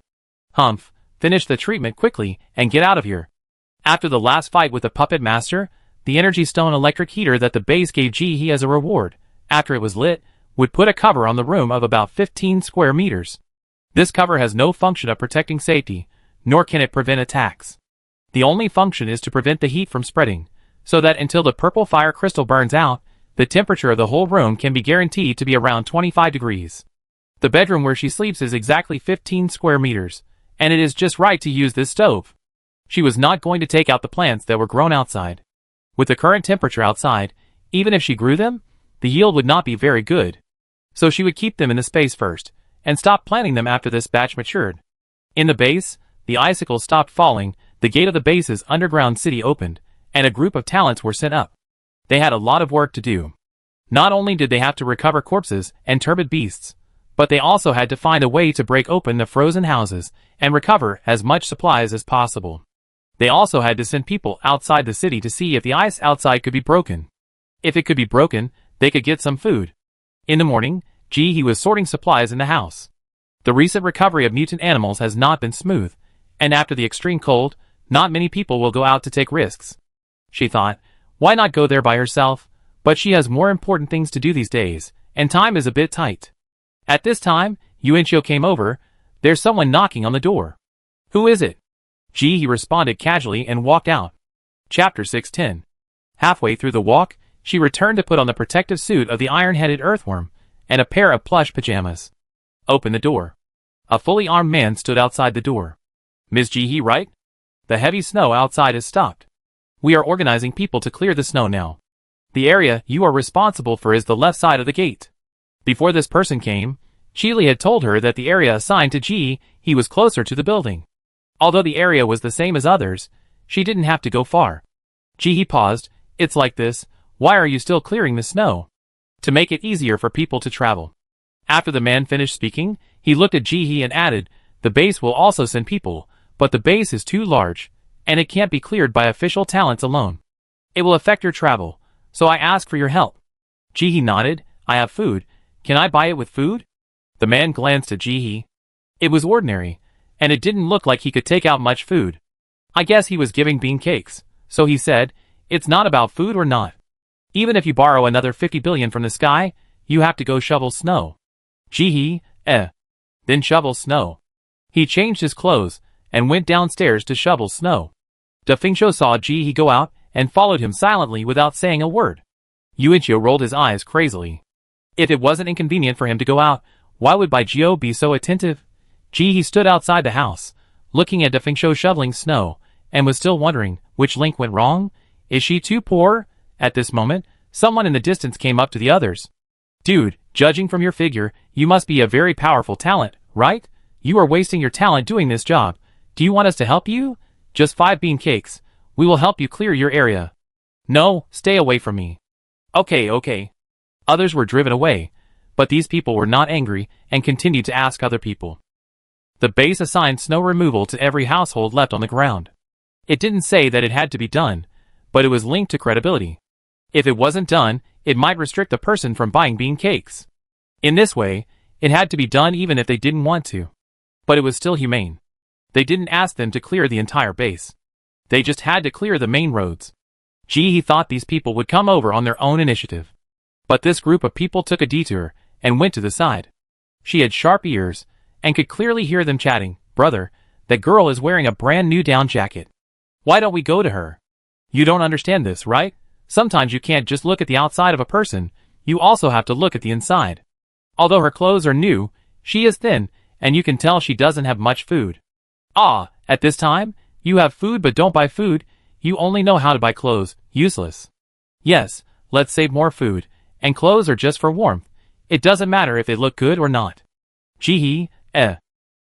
[SPEAKER 1] Humph, finish the treatment quickly and get out of here. After the last fight with the puppet master, the energy stone electric heater that the base gave Ji-hee as a reward, after it was lit, would put a cover on the room of about 15 square meters. This cover has no function of protecting safety, nor can it prevent attacks. The only function is to prevent the heat from spreading, so that until the purple fire crystal burns out, the temperature of the whole room can be guaranteed to be around 25 degrees. The bedroom where she sleeps is exactly 15 square meters, and it is just right to use this stove. She was not going to take out the plants that were grown outside. With the current temperature outside, even if she grew them, the yield would not be very good. So she would keep them in the space first, and stop planting them after this batch matured. In the base, the icicles stopped falling, the gate of the base's underground city opened, and a group of talents were sent up. They had a lot of work to do. Not only did they have to recover corpses and turbid beasts, but they also had to find a way to break open the frozen houses and recover as much supplies as possible. They also had to send people outside the city to see if the ice outside could be broken. If it could be broken, they could get some food. In the morning, Ji-hee was sorting supplies in the house. The recent recovery of mutant animals has not been smooth, and after the extreme cold, not many people will go out to take risks. She thought, why not go there by herself? But she has more important things to do these days, and time is a bit tight. At this time, Yuanqiu came over. There's someone knocking on the door. Who is it? Ji-hee responded casually and walked out. Chapter 610. Halfway through the walk, she returned to put on the protective suit of the iron-headed earthworm, and a pair of plush pajamas. Open the door. A fully armed man stood outside the door. Ms. Ji-hee, right? The heavy snow outside has stopped. We are organizing people to clear the snow now. The area you are responsible for is the left side of the gate. Before this person came, Chili had told her that the area assigned to Ji-hee was closer to the building. Although the area was the same as others, she didn't have to go far. Ji-hee paused. It's like this. Why are you still clearing the snow? To make it easier for people to travel. After the man finished speaking, he looked at Ji-hee and added, the base will also send people, but the base is too large, and it can't be cleared by official talents alone. It will affect your travel, so I ask for your help. Ji-hee nodded. I have food. Can I buy it with food? The man glanced at Ji-hee. It was ordinary, and it didn't look like he could take out much food. I guess he was giving bean cakes, so he said, it's not about food or not. Even if you borrow another 50 billion from the sky, you have to go shovel snow. Ji-hee, then shovel snow. He changed his clothes and went downstairs to shovel snow. Dai Fengshu saw Ji-hee go out and followed him silently without saying a word. Yuanqiu rolled his eyes crazily. If it wasn't inconvenient for him to go out, why would Bai Jiu be so attentive? Ji-hee stood outside the house, looking at Dai Fengshu shoveling snow, and was still wondering, which link went wrong? Is she too poor? At this moment, someone in the distance came up to the others. Dude, judging from your figure, you must be a very powerful talent, right? You are wasting your talent doing this job. Do you want us to help you? Just 5 bean cakes. We will help you clear your area. No, stay away from me. Okay, okay. Others were driven away, but these people were not angry and continued to ask other people. The base assigned snow removal to every household left on the ground. It didn't say that it had to be done, but it was linked to credibility. If it wasn't done, it might restrict the person from buying bean cakes. In this way, it had to be done even if they didn't want to. But it was still humane. They didn't ask them to clear the entire base. They just had to clear the main roads. He thought these people would come over on their own initiative. But this group of people took a detour and went to the side. She had sharp ears and could clearly hear them chatting. Brother, that girl is wearing a brand new down jacket. Why don't we go to her? You don't understand this, right? Sometimes you can't just look at the outside of a person, you also have to look at the inside. Although her clothes are new, she is thin, and you can tell she doesn't have much food. Ah, at this time, you have food but don't buy food, you only know how to buy clothes, useless. Yes, let's save more food, and clothes are just for warmth. It doesn't matter if they look good or not.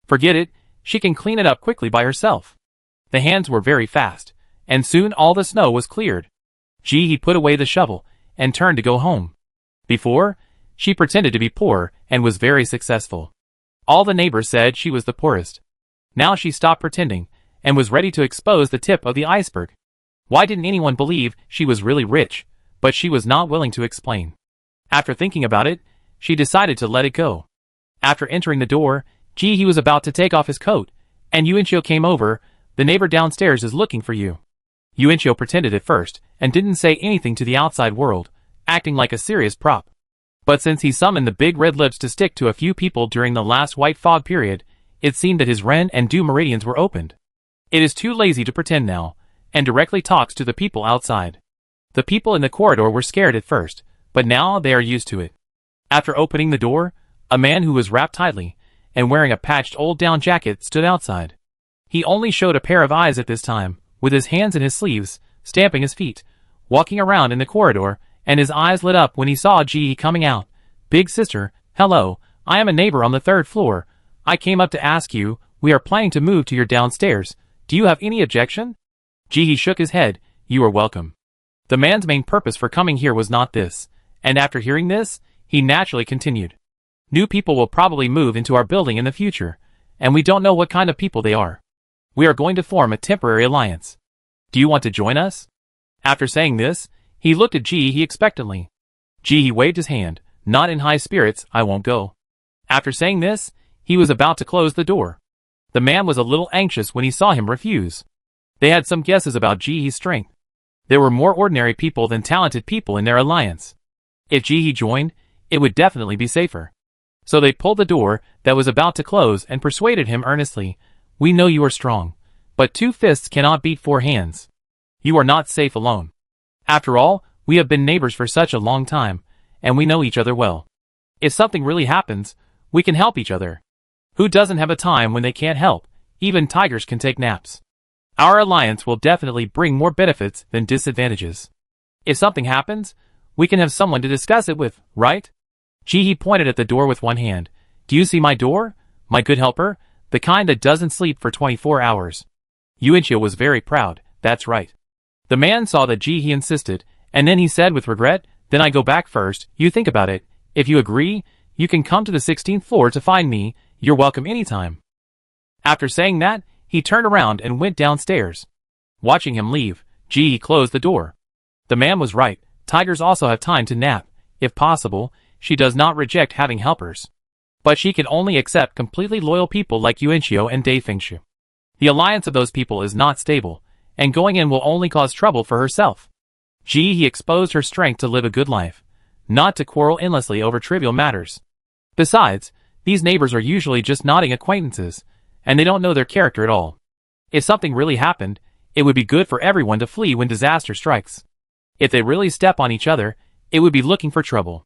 [SPEAKER 1] Forget it, she can clean it up quickly by herself. The hands were very fast, and soon all the snow was cleared. He put away the shovel, and turned to go home. Before, she pretended to be poor, and was very successful. All the neighbors said she was the poorest. Now she stopped pretending, and was ready to expose the tip of the iceberg. Why didn't anyone believe she was really rich? But she was not willing to explain. After thinking about it, she decided to let it go. After entering the door, he was about to take off his coat, and Yuanchio came over. The neighbor downstairs is looking for you. Yuanchio pretended at first, and didn't say anything to the outside world, acting like a serious prop. But since he summoned the big red lips to stick to a few people during the last white fog period, it seemed that his Ren and Du meridians were opened. It is too lazy to pretend now, and directly talks to the people outside. The people in the corridor were scared at first, but now they are used to it. After opening the door, a man who was wrapped tightly, and wearing a patched old down jacket stood outside. He only showed a pair of eyes at this time, with his hands in his sleeves, stamping his feet, walking around in the corridor, and his eyes lit up when he saw Ji coming out. Big sister, hello, I am a neighbor on the 3rd floor. I came up to ask you, we are planning to move to your downstairs. Do you have any objection? Ji shook his head. You are welcome. The man's main purpose for coming here was not this, and after hearing this, he naturally continued. New people will probably move into our building in the future, and we don't know what kind of people they are. We are going to form a temporary alliance. Do you want to join us? After saying this, he looked at Ji expectantly. Ji waved his hand, not in high spirits. I won't go. After saying this, he was about to close the door. The man was a little anxious when he saw him refuse. They had some guesses about Ji's strength. There were more ordinary people than talented people in their alliance. If Ji joined, it would definitely be safer. So they pulled the door that was about to close and persuaded him earnestly. We know you are strong, but 2 fists cannot beat 4 hands. You are not safe alone. After all, we have been neighbors for such a long time, and we know each other well. If something really happens, we can help each other. Who doesn't have a time when they can't help? Even tigers can take naps. Our alliance will definitely bring more benefits than disadvantages. If something happens, we can have someone to discuss it with, right? Ji pointed at the door with one hand. Do you see my door? My good helper? The kind that doesn't sleep for 24 hours. Yuanchio was very proud. That's right. The man saw that Ji insisted, and then he said with regret, then I go back first. You think about it. If you agree, you can come to the 16th floor to find me. You're welcome anytime. After saying that, he turned around and went downstairs. Watching him leave, Ji closed the door. The man was right. Tigers also have time to nap. If possible, she does not reject having helpers. But she can only accept completely loyal people like Yuanchio and Dai Fengshu. The alliance of those people is not stable, and going in will only cause trouble for herself. Ji exposed her strength to live a good life, not to quarrel endlessly over trivial matters. Besides, these neighbors are usually just nodding acquaintances, and they don't know their character at all. If something really happened, it would be good for everyone to flee when disaster strikes. If they really step on each other, it would be looking for trouble.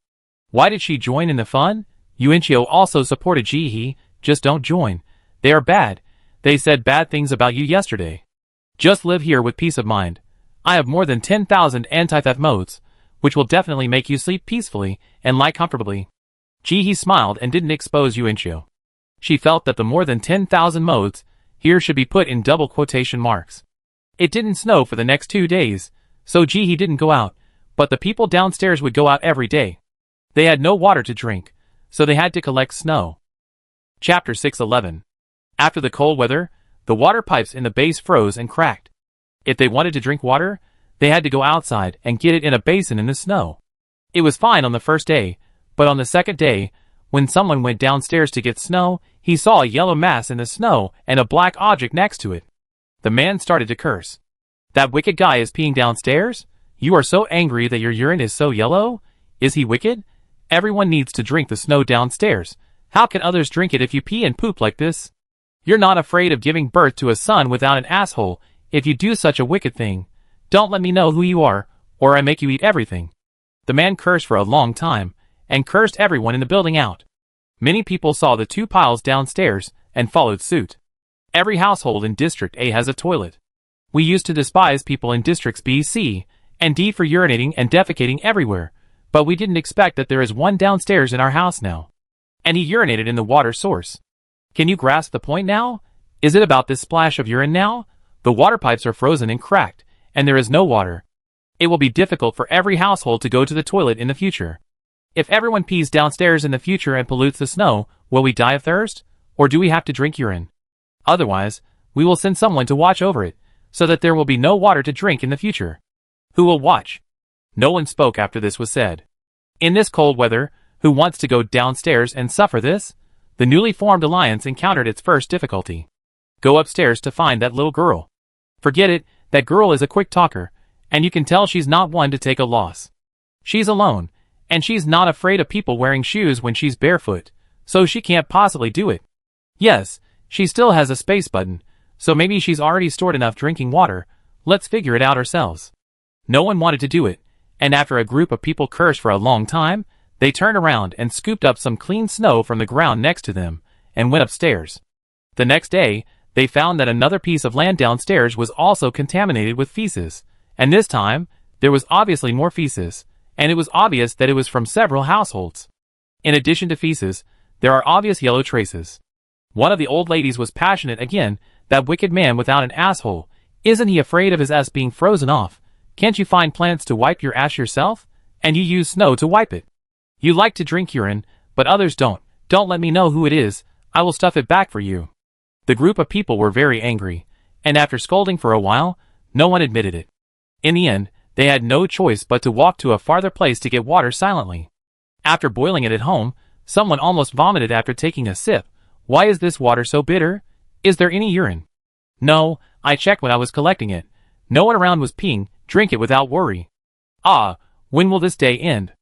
[SPEAKER 1] Why did she join in the fun? Yuanchio also supported Ji. Just don't join. They are bad. They said bad things about you yesterday. Just live here with peace of mind. I have more than 10,000 anti-theft modes, which will definitely make you sleep peacefully and lie comfortably. Ji smiled and didn't expose Yuanchio. She felt that the more than 10,000 modes here should be put in double quotation marks. It didn't snow for the next 2 days, so he didn't go out, but the people downstairs would go out every day. They had no water to drink, so they had to collect snow. Chapter 6:11. After the cold weather, the water pipes in the base froze and cracked. If they wanted to drink water, they had to go outside and get it in a basin in the snow. It was fine on the first day, but on the second day, when someone went downstairs to get snow, he saw a yellow mass in the snow and a black object next to it. The man started to curse. "That wicked guy is peeing downstairs? You are so angry that your urine is so yellow? Is he wicked? Everyone needs to drink the snow downstairs. How can others drink it if you pee and poop like this? You're not afraid of giving birth to a son without an asshole if you do such a wicked thing. Don't let me know who you are, or I make you eat everything." The man cursed for a long time, and cursed everyone in the building out. Many people saw the two piles downstairs, and followed suit. Every household in District A has a toilet. We used to despise people in Districts B, C, and D for urinating and defecating everywhere, but we didn't expect that there is one downstairs in our house now. And he urinated in the water source. Can you grasp the point now? Is it about this splash of urine now? The water pipes are frozen and cracked, and there is no water. It will be difficult for every household to go to the toilet in the future. If everyone pees downstairs in the future and pollutes the snow, will we die of thirst? Or do we have to drink urine? Otherwise, we will send someone to watch over it, so that there will be no water to drink in the future. Who will watch? No one spoke after this was said. In this cold weather, who wants to go downstairs and suffer this? The newly formed alliance encountered its first difficulty. Go upstairs to find that little girl. Forget it, that girl is a quick talker, and you can tell she's not one to take a loss. She's alone, and she's not afraid of people wearing shoes when she's barefoot, so she can't possibly do it. Yes, she still has a space button, so maybe she's already stored enough drinking water. Let's figure it out ourselves. No one wanted to do it, and after a group of people cursed for a long time, they turned around and scooped up some clean snow from the ground next to them, and went upstairs. The next day, they found that another piece of land downstairs was also contaminated with feces, and this time, there was obviously more feces, and it was obvious that it was from several households. In addition to feces, there are obvious yellow traces. One of the old ladies was passionate again. "That wicked man without an asshole, isn't he afraid of his ass being frozen off? Can't you find plants to wipe your ass yourself? And you use snow to wipe it. You like to drink urine, but others don't. Don't let me know who it is, I will stuff it back for you." The group of people were very angry, and after scolding for a while, no one admitted it. In the end, they had no choice but to walk to a farther place to get water silently. After boiling it at home, someone almost vomited after taking a sip. "Why is this water so bitter? Is there any urine?" "No, I checked when I was collecting it. No one around was peeing. Drink it without worry." "Ah, when will this day end?"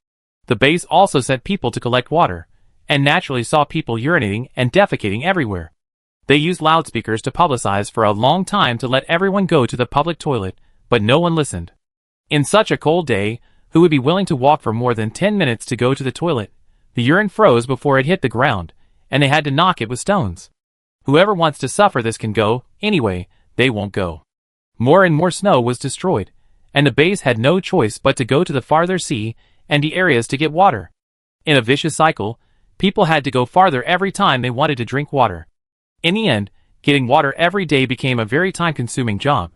[SPEAKER 1] The base also sent people to collect water, and naturally saw people urinating and defecating everywhere. They used loudspeakers to publicize for a long time to let everyone go to the public toilet, but no one listened. In such a cold day, who would be willing to walk for more than 10 minutes to go to the toilet? The urine froze before it hit the ground, and they had to knock it with stones. Whoever wants to suffer this can go, anyway, they won't go. More and more snow was destroyed, and the base had no choice but to go to the farther sea and the areas to get water. In a vicious cycle, people had to go farther every time they wanted to drink water. In the end, getting water every day became a very time-consuming job.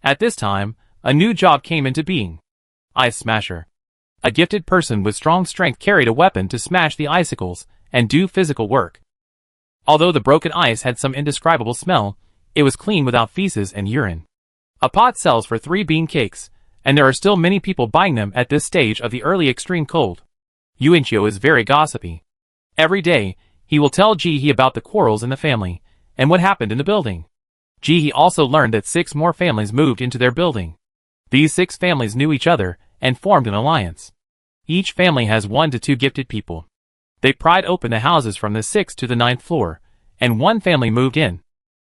[SPEAKER 1] At this time, a new job came into being. Ice Smasher. A gifted person with strong strength carried a weapon to smash the icicles and do physical work. Although the broken ice had some indescribable smell, it was clean without feces and urine. A pot sells for 3 bean cakes, and there are still many people buying them at this stage of the early extreme cold. Yuanchio is very gossipy. Every day, he will tell Ji about the quarrels in the family, and what happened in the building. Ji also learned that 6 more families moved into their building. These 6 families knew each other, and formed an alliance. Each family has 1 to 2 gifted people. They pried open the houses from the 6th to the 9th floor, and 1 family moved in.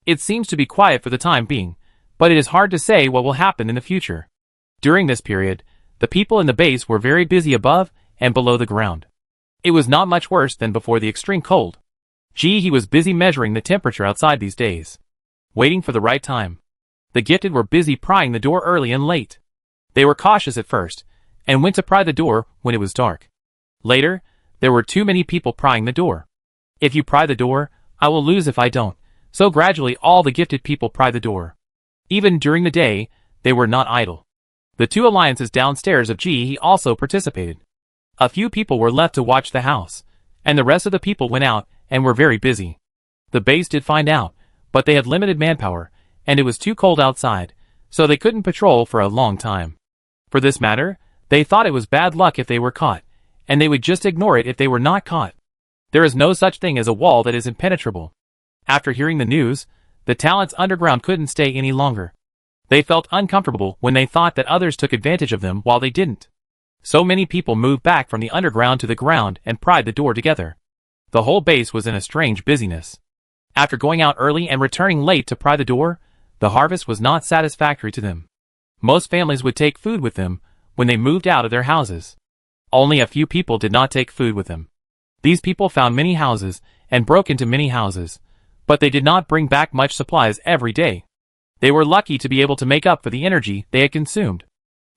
[SPEAKER 1] It seems to be quiet for the time being, but it is hard to say what will happen in the future. During this period, the people in the base were very busy above and below the ground. It was not much worse than before the extreme cold. He was busy measuring the temperature outside these days, waiting for the right time. The gifted were busy prying the door early and late. They were cautious at first, and went to pry the door when it was dark. Later, there were too many people prying the door. "If you pry the door, I will lose if I don't," so gradually all the gifted people pry the door. Even during the day, they were not idle. The two alliances downstairs of He also participated. A few people were left to watch the house, and the rest of the people went out and were very busy. The base did find out, but they had limited manpower, and it was too cold outside, so they couldn't patrol for a long time. For this matter, they thought it was bad luck if they were caught, and they would just ignore it if they were not caught. There is no such thing as a wall that is impenetrable. After hearing the news, the talents underground couldn't stay any longer. They felt uncomfortable when they thought that others took advantage of them while they didn't. So many people moved back from the underground to the ground and pried the door together. The whole base was in a strange busyness. After going out early and returning late to pry the door, the harvest was not satisfactory to them. Most families would take food with them when they moved out of their houses. Only a few people did not take food with them. These people found many houses and broke into many houses, but they did not bring back much supplies every day. They were lucky to be able to make up for the energy they had consumed.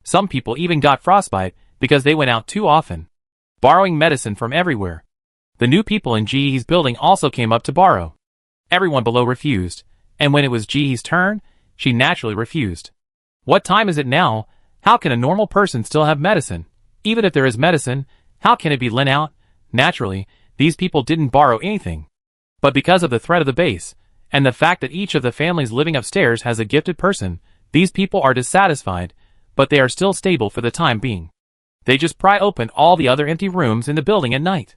[SPEAKER 1] Some people even got frostbite because they went out too often, borrowing medicine from everywhere. The new people in He's building also came up to borrow. Everyone below refused, and when it was He's turn, she naturally refused. What time is it now? How can a normal person still have medicine? Even if there is medicine, how can it be lent out? Naturally, these people didn't borrow anything. But because of the threat of the base, and the fact that each of the families living upstairs has a gifted person, these people are dissatisfied, but they are still stable for the time being. They just pry open all the other empty rooms in the building at night.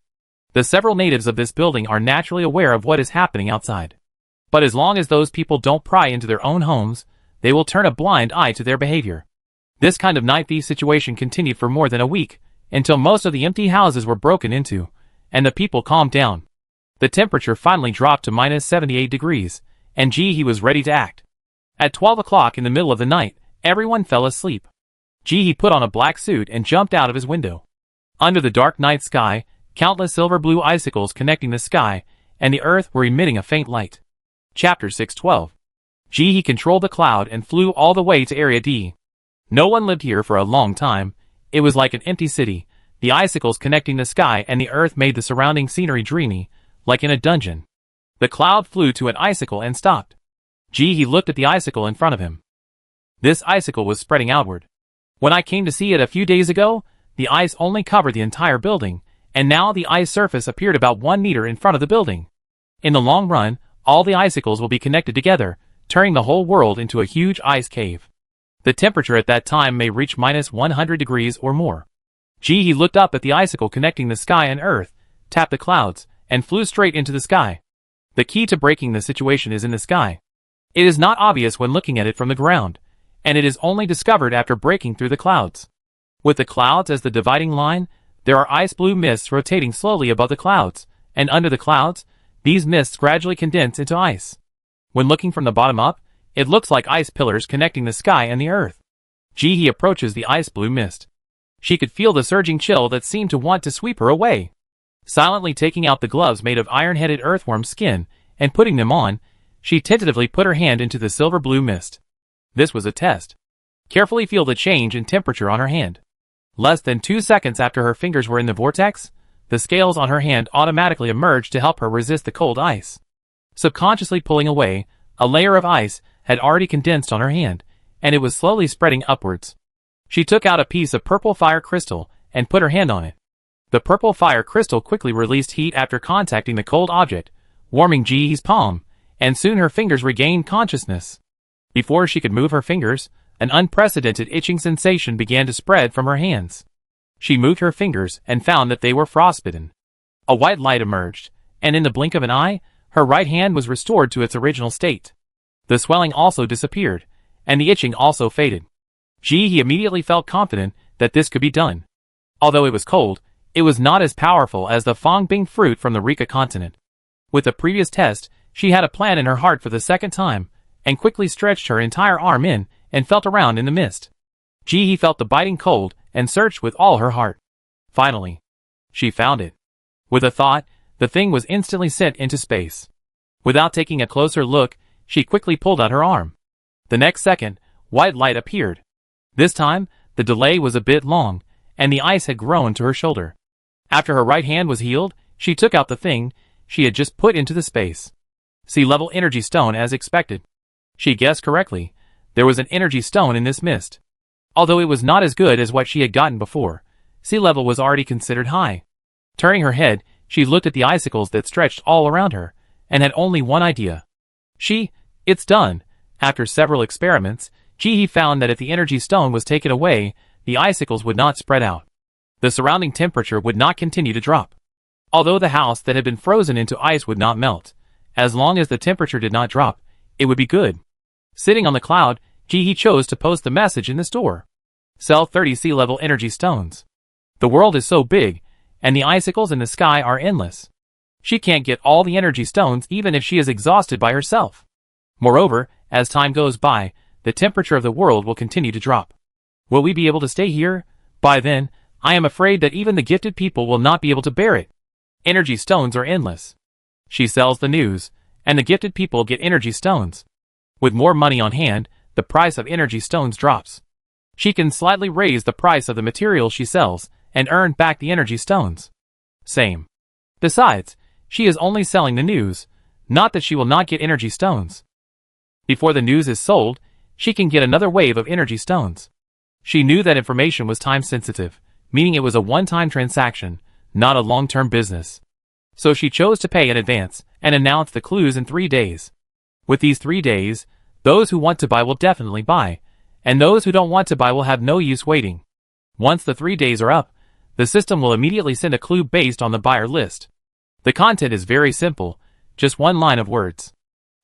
[SPEAKER 1] The several natives of this building are naturally aware of what is happening outside. But as long as those people don't pry into their own homes, they will turn a blind eye to their behavior. This kind of night thief situation continued for more than a week, until most of the empty houses were broken into, and the people calmed down. The temperature finally dropped to -78 degrees, and He was ready to act. At 12 o'clock in the middle of the night, everyone fell asleep. He put on a black suit and jumped out of his window. Under the dark night sky, countless silver blue icicles connecting the sky and the earth were emitting a faint light. Chapter 612. He controlled the cloud and flew all the way to Area D. No one lived here for a long time. It was like an empty city. The icicles connecting the sky and the earth made the surrounding scenery dreamy, like in a dungeon. The cloud flew to an icicle and stopped. He looked at the icicle in front of him. This icicle was spreading outward. When I came to see it a few days ago, the ice only covered the entire building, and now the ice surface appeared about 1 meter in front of the building. In the long run, all the icicles will be connected together, turning the whole world into a huge ice cave. The temperature at that time may reach -100 degrees or more. He looked up at the icicle connecting the sky and earth, tapped the clouds, and flew straight into the sky. The key to breaking the situation is in the sky. It is not obvious when looking at it from the ground, and it is only discovered after breaking through the clouds. With the clouds as the dividing line, there are ice blue mists rotating slowly above the clouds, and under the clouds, these mists gradually condense into ice. When looking from the bottom up, it looks like ice pillars connecting the sky and the earth. He approaches the ice blue mist. She could feel the surging chill that seemed to want to sweep her away. Silently taking out the gloves made of iron-headed earthworm skin and putting them on, she tentatively put her hand into the silver blue mist. This was a test. Carefully feel the change in temperature on her hand. Less than 2 seconds after her fingers were in the vortex, the scales on her hand automatically emerged to help her resist the cold ice. Subconsciously pulling away, a layer of ice had already condensed on her hand, and it was slowly spreading upwards. She took out a piece of purple fire crystal and put her hand on it. The purple fire crystal quickly released heat after contacting the cold object, warming He's palm, and soon her fingers regained consciousness. Before she could move her fingers, an unprecedented itching sensation began to spread from her hands. She moved her fingers and found that they were frostbitten. A white light emerged, and in the blink of an eye, her right hand was restored to its original state. The swelling also disappeared, and the itching also faded. He immediately felt confident that this could be done. Although it was cold, it was not as powerful as the Fong Bing fruit from the Rika continent. With the previous test, she had a plan in her heart for the second time, and quickly stretched her entire arm in and felt around in the mist. He felt the biting cold and searched with all her heart. Finally, she found it. With a thought, the thing was instantly sent into space. Without taking a closer look, she quickly pulled out her arm. The next second, white light appeared. This time, the delay was a bit long, and the ice had grown to her shoulder. After her right hand was healed, she took out the thing she had just put into the space. Sea-level energy stone as expected. She guessed correctly. There was an energy stone in this mist. Although it was not as good as what she had gotten before, sea level was already considered high. Turning her head, she looked at the icicles that stretched all around her, and had only one idea. It's done. After several experiments, Ji found that if the energy stone was taken away, the icicles would not spread out. The surrounding temperature would not continue to drop. Although the house that had been frozen into ice would not melt, as long as the temperature did not drop, it would be good. Sitting on the cloud, Ji chose to post the message in the store. Sell 30 sea level energy stones. The world is so big, and the icicles in the sky are endless. She can't get all the energy stones even if she is exhausted by herself. Moreover, as time goes by, the temperature of the world will continue to drop. Will we be able to stay here? By then, I am afraid that even the gifted people will not be able to bear it. Energy stones are endless. She sells the news, and the gifted people get energy stones. With more money on hand, the price of energy stones drops. She can slightly raise the price of the material she sells, and earn back the energy stones. Same. Besides, she is only selling the news, not that she will not get energy stones. Before the news is sold, she can get another wave of energy stones. She knew that information was time sensitive, meaning it was a one-time transaction, not a long-term business. So she chose to pay in advance, and announced the clues in 3 days. With these 3 days, those who want to buy will definitely buy, and those who don't want to buy will have no use waiting. Once the 3 days are up, the system will immediately send a clue based on the buyer list. The content is very simple, just one line of words.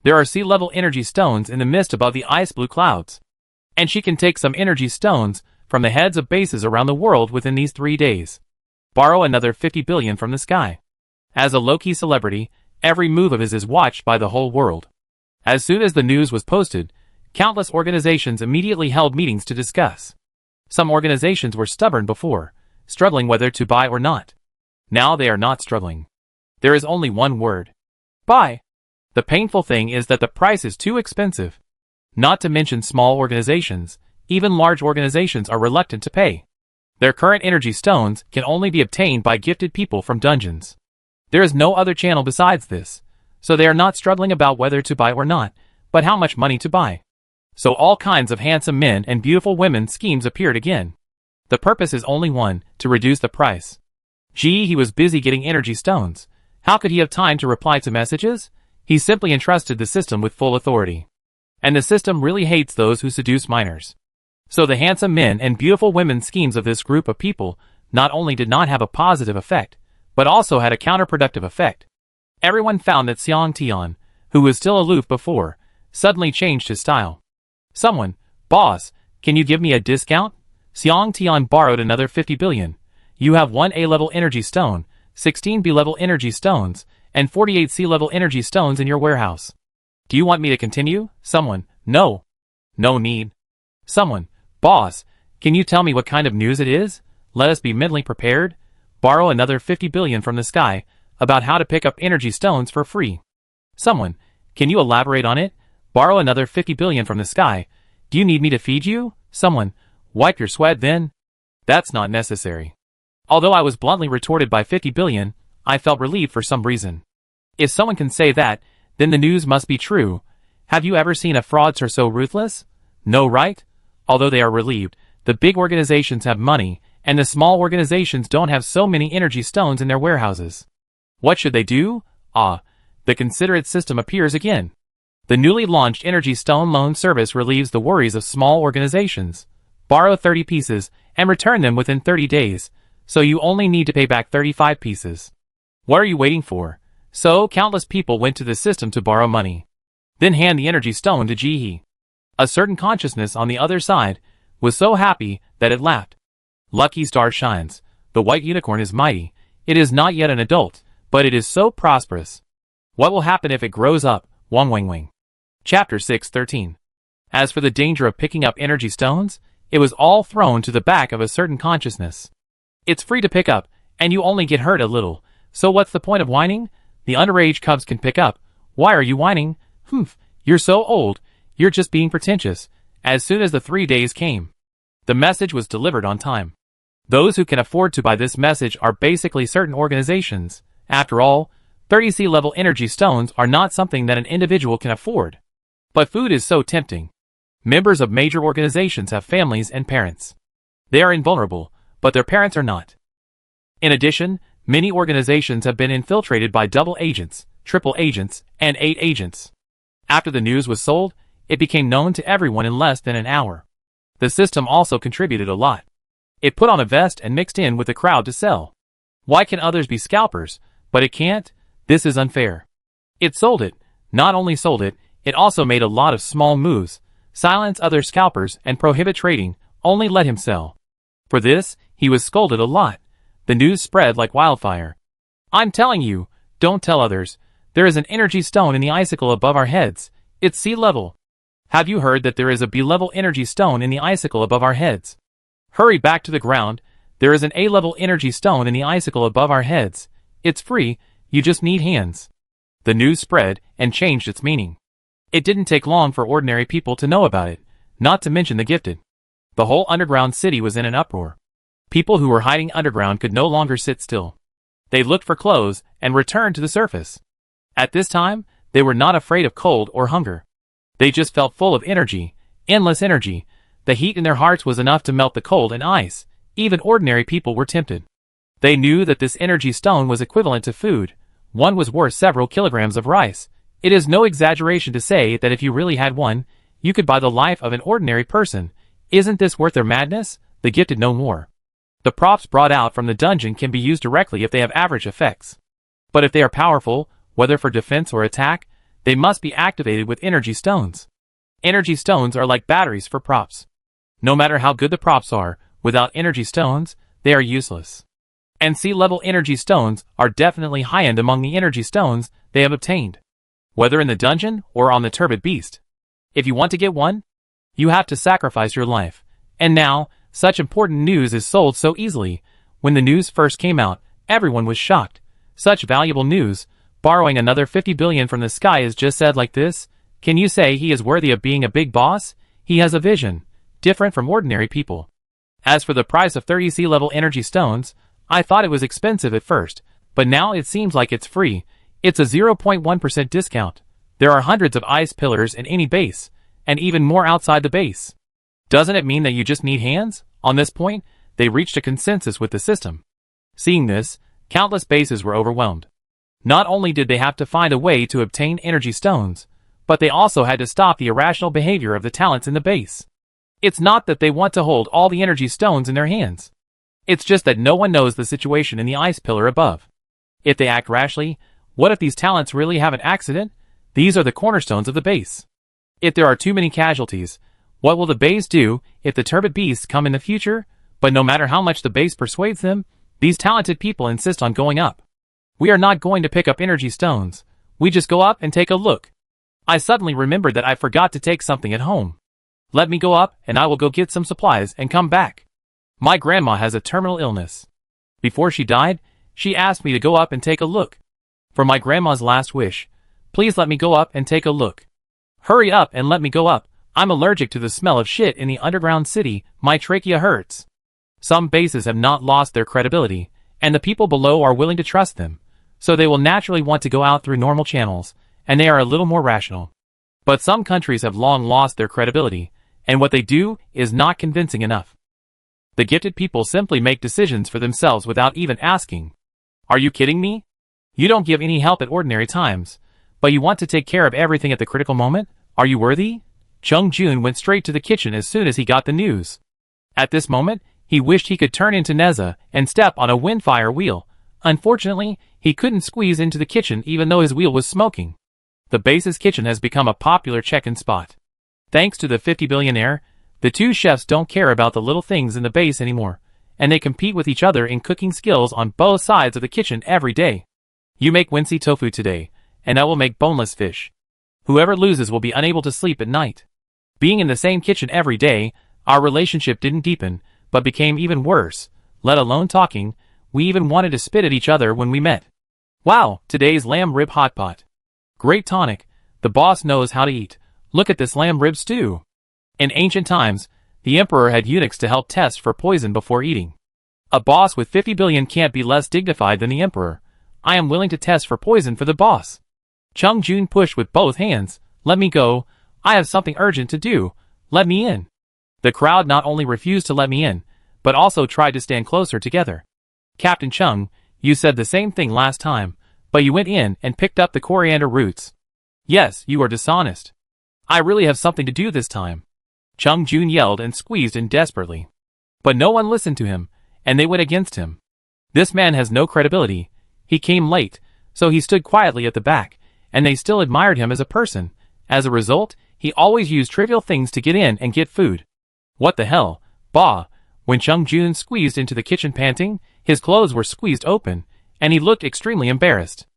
[SPEAKER 1] There are sea level energy stones in the mist above the ice blue clouds. And she can take some energy stones from the heads of bases around the world within these 3 days. Borrow another 50 billion from the sky. As a low-key celebrity, every move of his is watched by the whole world. As soon as the news was posted, countless organizations immediately held meetings to discuss. Some organizations were stubborn before, struggling whether to buy or not. Now they are not struggling. There is only one word. Buy. The painful thing is that the price is too expensive. Not to mention small organizations, even large organizations are reluctant to pay. Their current energy stones can only be obtained by gifted people from dungeons. There is no other channel besides this, so they are not struggling about whether to buy or not, but how much money to buy. So all kinds of handsome men and beautiful women schemes appeared again. The purpose is only one, to reduce the price. He was busy getting energy stones. How could he have time to reply to messages? He simply entrusted the system with full authority. And the system really hates those who seduce minors. So the handsome men and beautiful women schemes of this group of people not only did not have a positive effect, but also had a counterproductive effect. Everyone found that Xiang Tian, who was still aloof before, suddenly changed his style. Someone, boss, can you give me a discount? Xiang Tian borrowed another 50 billion. You have 1 A-level energy stone, 16 B-level energy stones, and 48 C-level energy stones in your warehouse. Do you want me to continue? Someone, no. No need. Someone, boss, can you tell me what kind of news it is? Let us be mentally prepared. Borrow another 50 billion from the sky, about how to pick up energy stones for free. Someone, can you elaborate on it? Borrow another 50 billion from the sky. Do you need me to feed you? Someone, wipe your sweat then. That's not necessary. Although I was bluntly retorted by 50 billion, I felt relieved for some reason. If someone can say that, then the news must be true. Have you ever seen a fraudster so ruthless? No, right? Although they are relieved, the big organizations have money, and the small organizations don't have so many energy stones in their warehouses. What should they do? The considerate system appears again. The newly launched Energy Stone Loan Service relieves the worries of small organizations. Borrow 30 pieces, and return them within 30 days, so you only need to pay back 35 pieces. What are you waiting for? So, countless people went to the system to borrow money. Then hand the energy stone to Jihe. A certain consciousness on the other side was so happy that it laughed. Lucky star shines. The white unicorn is mighty. It is not yet an adult, but it is so prosperous. What will happen if it grows up? Wang Wang Wing. Chapter 6:13. As for the danger of picking up energy stones, it was all thrown to the back of a certain consciousness. It's free to pick up, and you only get hurt a little, so what's the point of whining? The underage cubs can pick up. Why are you whining? Humph, you're so old, you're just being pretentious. As soon as the 3 days came, the message was delivered on time. Those who can afford to buy this message are basically certain organizations. After all, 30 C-level energy stones are not something that an individual can afford. But food is so tempting. Members of major organizations have families and parents. They are invulnerable, but their parents are not. In addition, many organizations have been infiltrated by double agents, triple agents, and 8 agents. After the news was sold, it became known to everyone in less than an hour. The system also contributed a lot. It put on a vest and mixed in with the crowd to sell. Why can others be scalpers, but it can't? This is unfair. It sold it. Not only sold it, it also made a lot of small moves, silence other scalpers and prohibit trading, only let him sell. For this, he was scolded a lot. The news spread like wildfire. I'm telling you, don't tell others. There is an energy stone in the icicle above our heads. It's sea level. Have you heard that there is a B-level energy stone in the icicle above our heads? Hurry back to the ground. There is an A-level energy stone in the icicle above our heads. It's free, you just need hands. The news spread and changed its meaning. It didn't take long for ordinary people to know about it, not to mention the gifted. The whole underground city was in an uproar. People who were hiding underground could no longer sit still. They looked for clothes and returned to the surface. At this time, they were not afraid of cold or hunger. They just felt full of energy, endless energy. The heat in their hearts was enough to melt the cold and ice. Even ordinary people were tempted. They knew that this energy stone was equivalent to food. One was worth several kilograms of rice. It is no exaggeration to say that if you really had one, you could buy the life of an ordinary person. Isn't this worth their madness? The gifted no more. The props brought out from the dungeon can be used directly if they have average effects. But if they are powerful, whether for defense or attack, they must be activated with energy stones. Energy stones are like batteries for props. No matter how good the props are, without energy stones, they are useless. And sea-level energy stones are definitely high-end among the energy stones they have obtained, whether in the dungeon or on the turbid beast. If you want to get one, you have to sacrifice your life. And now, such important news is sold so easily. When the news first came out, everyone was shocked. Such valuable news, borrowing another 50 billion from the sky is just said like this. Can you say he is worthy of being a big boss? He has a vision, different from ordinary people. As for the price of 30 sea-level energy stones, I thought it was expensive at first, but now it seems like it's free. It's a 0.1% discount. There are hundreds of ice pillars in any base, and even more outside the base. Doesn't it mean that you just need hands? On this point, they reached a consensus with the system. Seeing this, countless bases were overwhelmed. Not only did they have to find a way to obtain energy stones, but they also had to stop the irrational behavior of the talents in the base. It's not that they want to hold all the energy stones in their hands. It's just that no one knows the situation in the ice pillar above. If they act rashly, what if these talents really have an accident? These are the cornerstones of the base. If there are too many casualties, what will the base do if the turbid beasts come in the future? But no matter how much the base persuades them, these talented people insist on going up. We are not going to pick up energy stones. We just go up and take a look. I suddenly remembered that I forgot to take something at home. Let me go up and I will go get some supplies and come back. My grandma has a terminal illness. Before she died, she asked me to go up and take a look. For my grandma's last wish, please let me go up and take a look. Hurry up and let me go up. I'm allergic to the smell of shit in the underground city. My trachea hurts. Some bases have not lost their credibility, and the people below are willing to trust them. So they will naturally want to go out through normal channels, and they are a little more rational. But some countries have long lost their credibility, and what they do is not convincing enough. The gifted people simply make decisions for themselves without even asking. Are you kidding me? You don't give any help at ordinary times, but you want to take care of everything at the critical moment? Are you worthy? Chung Jun went straight to the kitchen as soon as he got the news. At this moment, he wished he could turn into Neza and step on a windfire wheel. Unfortunately, he couldn't squeeze into the kitchen even though his wheel was smoking. The base's kitchen has become a popular check-in spot. Thanks to the 50 billionaire, the two chefs don't care about the little things in the base anymore, and they compete with each other in cooking skills on both sides of the kitchen every day. You make Wincy tofu today, and I will make boneless fish. Whoever loses will be unable to sleep at night. Being in the same kitchen every day, our relationship didn't deepen, but became even worse, let alone talking. We even wanted to spit at each other when we met. Wow, today's lamb rib hot pot. Great tonic, the boss knows how to eat. Look at this lamb rib stew. In ancient times, the emperor had eunuchs to help test for poison before eating. A boss with 50 billion can't be less dignified than the emperor. I am willing to test for poison for the boss. Chung Jun pushed with both hands. Let me go. I have something urgent to do. Let me in. The crowd not only refused to let me in, but also tried to stand closer together. Captain Chung, you said the same thing last time, but you went in and picked up the coriander roots. Yes, you are dishonest. I really have something to do this time. Chung Jun yelled and squeezed in desperately. But no one listened to him, and they went against him. This man has no credibility. He came late, so he stood quietly at the back, and they still admired him as a person. As a result, he always used trivial things to get in and get food. What the hell? Bah! When Chung Jun squeezed into the kitchen panting, his clothes were squeezed open, and he looked extremely embarrassed.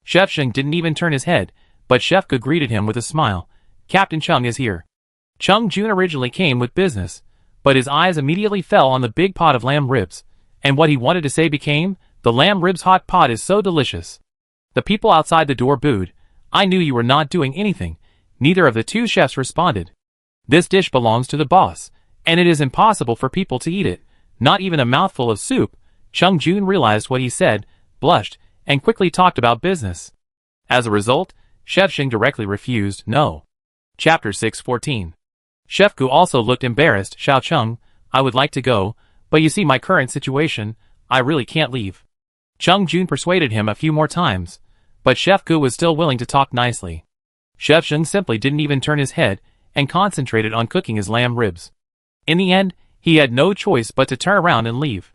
[SPEAKER 1] Chef Sheng didn't even turn his head, but Chef Ge greeted him with a smile. Captain Chung is here. Chung Jun originally came with business, but his eyes immediately fell on the big pot of lamb ribs, and what he wanted to say became, the lamb ribs hot pot is so delicious. The people outside the door booed. I knew you were not doing anything. Neither of the two chefs responded. This dish belongs to the boss, and it is impossible for people to eat it, not even a mouthful of soup. Chung Jun realized what he said, blushed, and quickly talked about business. As a result, Chef Sheng directly refused, no. Chapter 6:14. Chef Gu also looked embarrassed. Xiao Chung, I would like to go, but you see my current situation, I really can't leave. Chung Jun persuaded him a few more times, but Chef Gu was still willing to talk nicely. Chef Sheng simply didn't even turn his head and concentrated on cooking his lamb ribs. In the end, he had no choice but to turn around and leave.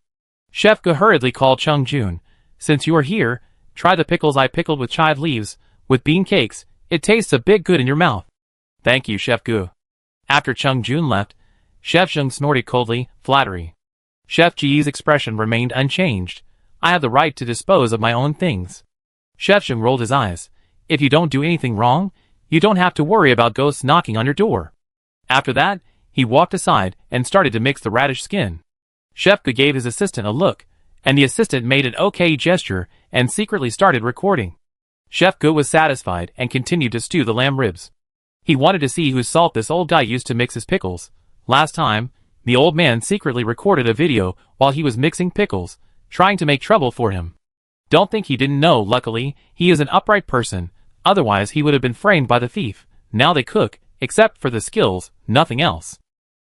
[SPEAKER 1] Chef Gu hurriedly called Chung Jun. Since you are here, try the pickles I pickled with chive leaves, with bean cakes. It tastes a bit good in your mouth. Thank you, Chef Gu. After Chung Jun left, Chef Sheng snorted coldly, flattery. Chef Ji's expression remained unchanged. I have the right to dispose of my own things. Chef Sheng rolled his eyes. If you don't do anything wrong, you don't have to worry about ghosts knocking on your door. After that, he walked aside and started to mix the radish skin. Chef Gu gave his assistant a look, and the assistant made an okay gesture and secretly started recording. Chef Gu was satisfied and continued to stew the lamb ribs. He wanted to see whose salt this old guy used to mix his pickles. Last time, the old man secretly recorded a video while he was mixing pickles, trying to make trouble for him. Don't think he didn't know. Luckily, he is an upright person, otherwise he would have been framed by the thief. Now they cook, except for the skills, nothing else.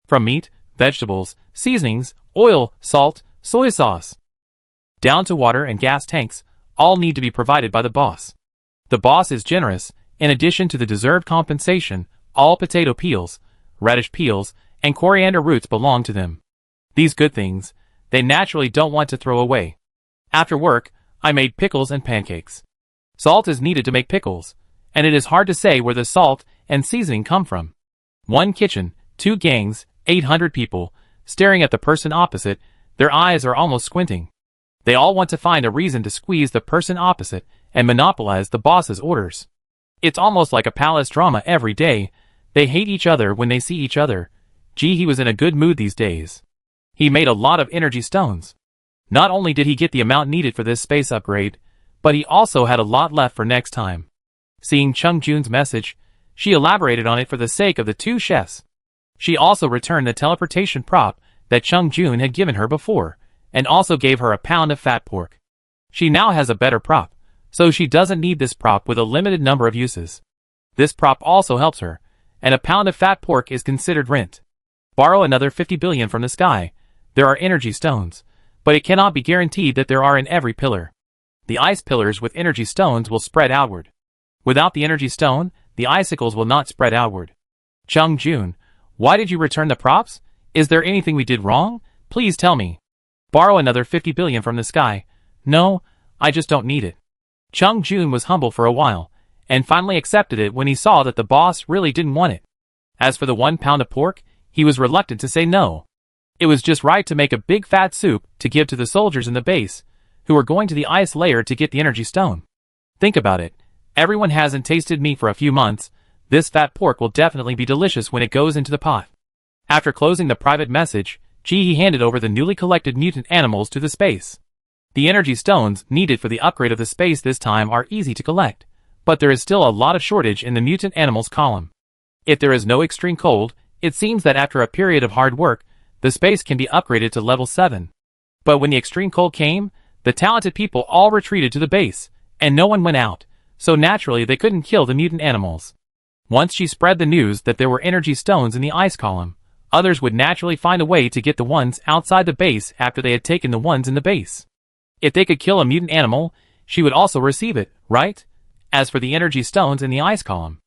[SPEAKER 1] From meat, vegetables, seasonings, oil, salt, soy sauce, down to water and gas tanks, all need to be provided by the boss. The boss is generous. In addition to the deserved compensation, all potato peels, radish peels, and coriander roots belong to them. These good things, they naturally don't want to throw away. After work, I made pickles and pancakes. Salt is needed to make pickles, and it is hard to say where the salt and seasoning come from. One kitchen, 2 gangs, 800 people, staring at the person opposite, their eyes are almost squinting. They all want to find a reason to squeeze the person opposite and monopolize the boss's orders. It's almost like a palace drama every day. They hate each other when they see each other. Gee, he was in a good mood these days. He made a lot of energy stones. Not only did he get the amount needed for this space upgrade, but he also had a lot left for next time. Seeing Chung Jun's message, she elaborated on it for the sake of the two chefs. She also returned the teleportation prop that Chung Jun had given her before, and also gave her a pound of fat pork. She now has a better prop, so she doesn't need this prop with a limited number of uses. This prop also helps her, and a pound of fat pork is considered rent. Borrow another 50 billion from the sky. There are energy stones, but it cannot be guaranteed that there are in every pillar. The ice pillars with energy stones will spread outward. Without the energy stone, the icicles will not spread outward. Chung Jun, why did you return the props? Is there anything we did wrong? Please tell me. Borrow another 50 billion from the sky. No, I just don't need it. Chung Jun was humble for a while, and finally accepted it when he saw that the boss really didn't want it. As for the 1 pound of pork, he was reluctant to say no. It was just right to make a big fat soup to give to the soldiers in the base, who were going to the ice layer to get the energy stone. Think about it. Everyone hasn't tasted meat for a few months. This fat pork will definitely be delicious when it goes into the pot. After closing the private message, he handed over the newly collected mutant animals to the space. The energy stones needed for the upgrade of the space this time are easy to collect, but there is still a lot of shortage in the mutant animals column. If there is no extreme cold, it seems that after a period of hard work, the space can be upgraded to level 7. But when the extreme cold came, the talented people all retreated to the base, and no one went out, so naturally they couldn't kill the mutant animals. Once she spread the news that there were energy stones in the ice column, others would naturally find a way to get the ones outside the base after they had taken the ones in the base. If they could kill a mutant animal, she would also receive it, right? As for the energy stones in the ice column,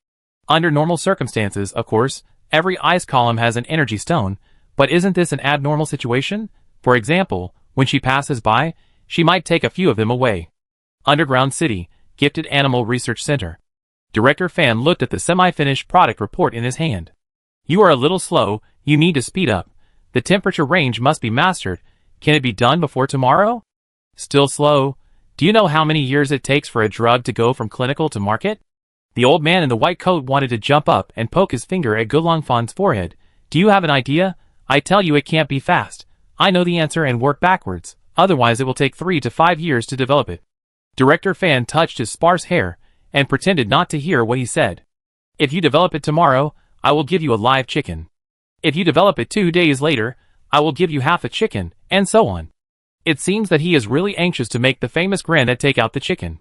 [SPEAKER 1] under normal circumstances, of course, every ice column has an energy stone, but isn't this an abnormal situation? For example, when she passes by, she might take a few of them away. Underground City, Gifted Animal Research Center. Director Fan looked at the semi-finished product report in his hand. You are a little slow, you need to speed up. The temperature range must be mastered. Can it be done before tomorrow? Still slow. Do you know how many years it takes for a drug to go from clinical to market? The old man in the white coat wanted to jump up and poke his finger at Gulongfan's forehead. Do you have an idea? I tell you it can't be fast. I know the answer and work backwards. Otherwise it will take 3 to 5 years to develop it. Director Fan touched his sparse hair and pretended not to hear what he said. If you develop it tomorrow, I will give you a live chicken. If you develop it 2 days later, I will give you half a chicken, and so on. It seems that he is really anxious to make the famous granddad take out the chicken.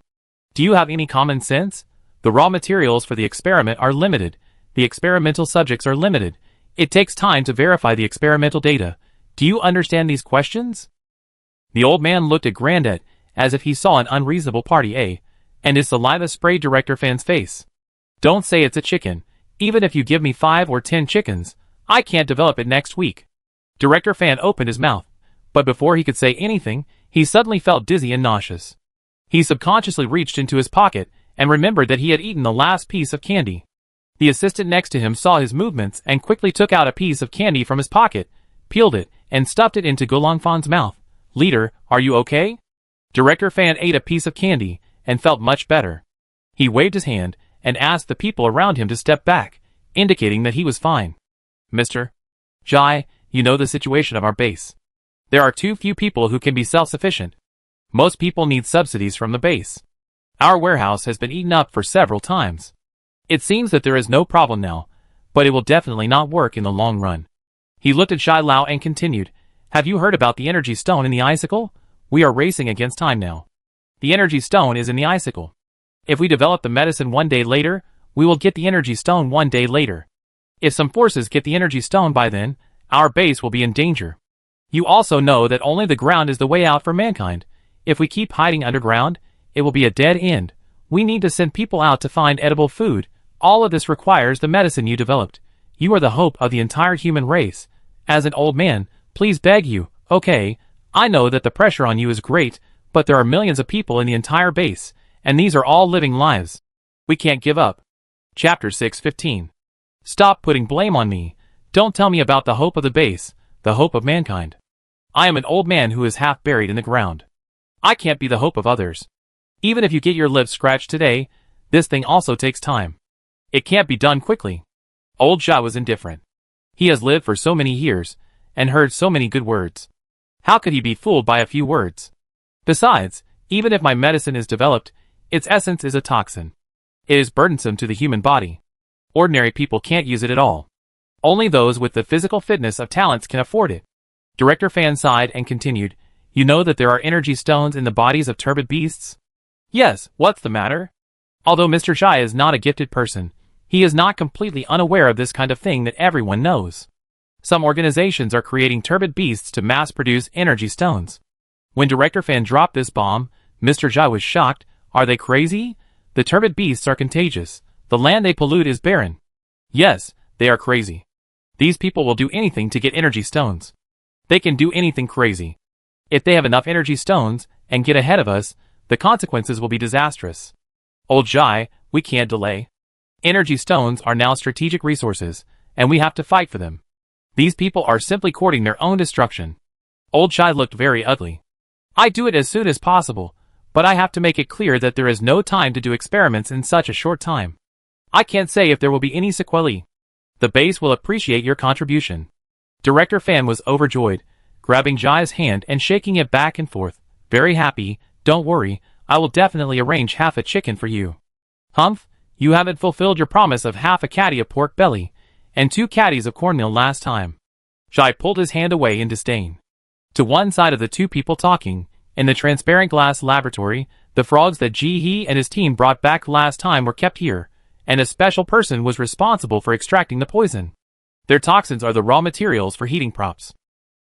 [SPEAKER 1] Do you have any common sense? The raw materials for the experiment are limited. The experimental subjects are limited. It takes time to verify the experimental data. Do you understand these questions? The old man looked at Granddad as if he saw an unreasonable party, and his saliva sprayed Director Fan's face. Don't say it's a chicken. Even if you give me 5 or 10 chickens, I can't develop it next week. Director Fan opened his mouth, but before he could say anything, he suddenly felt dizzy and nauseous. He subconsciously reached into his pocket and remembered that he had eaten the last piece of candy. The assistant next to him saw his movements and quickly took out a piece of candy from his pocket, peeled it, and stuffed it into Gulongfan's mouth. Leader, are you okay? Director Fan ate a piece of candy and felt much better. He waved his hand and asked the people around him to step back, indicating that he was fine. Mr. Jai, you know the situation of our base. There are too few people who can be self-sufficient. Most people need subsidies from the base. Our warehouse has been eaten up for several times. It seems that there is no problem now, but it will definitely not work in the long run. He looked at Shai Lao and continued, have you heard about the energy stone in the icicle? We are racing against time now. The energy stone is in the icicle. If we develop the medicine 1 day later, we will get the energy stone 1 day later. If some forces get the energy stone by then, our base will be in danger. You also know that only the ground is the way out for mankind. If we keep hiding underground, it will be a dead end. We need to send people out to find edible food. All of this requires the medicine you developed. You are the hope of the entire human race. As an old man, please beg you, okay, I know that the pressure on you is great, but there are millions of people in the entire base, and these are all living lives. We can't give up. Chapter 6:15. Stop putting blame on me. Don't tell me about the hope of the base, the hope of mankind. I am an old man who is half buried in the ground. I can't be the hope of others. Even if you get your lips scratched today, this thing also takes time. It can't be done quickly. Old Jai was indifferent. He has lived for so many years, and heard so many good words. How could he be fooled by a few words? Besides, even if my medicine is developed, its essence is a toxin. It is burdensome to the human body. Ordinary people can't use it at all. Only those with the physical fitness of talents can afford it. Director Fan sighed and continued, you know that there are energy stones in the bodies of turbid beasts? Yes, what's the matter? Although Mr. Jai is not a gifted person, he is not completely unaware of this kind of thing that everyone knows. Some organizations are creating turbid beasts to mass-produce energy stones. When Director Fan dropped this bomb, Mr. Jai was shocked. Are they crazy? The turbid beasts are contagious. The land they pollute is barren. Yes, they are crazy. These people will do anything to get energy stones. They can do anything crazy. If they have enough energy stones and get ahead of us, the consequences will be disastrous. Old Jai, we can't delay. Energy stones are now strategic resources, and we have to fight for them. These people are simply courting their own destruction. Old Jai looked very ugly. I do it as soon as possible, but I have to make it clear that there is no time to do experiments in such a short time. I can't say if there will be any sequelae. The base will appreciate your contribution. Director Fan was overjoyed, grabbing Jai's hand and shaking it back and forth. Very happy, don't worry, I will definitely arrange half a chicken for you. Humph, you haven't fulfilled your promise of half a caddy of pork belly, and 2 caddies of cornmeal last time. Jai pulled his hand away in disdain. To one side of the 2 people talking, in the transparent glass laboratory, the frogs that Ji He and his team brought back last time were kept here, and a special person was responsible for extracting the poison. Their toxins are the raw materials for heating props.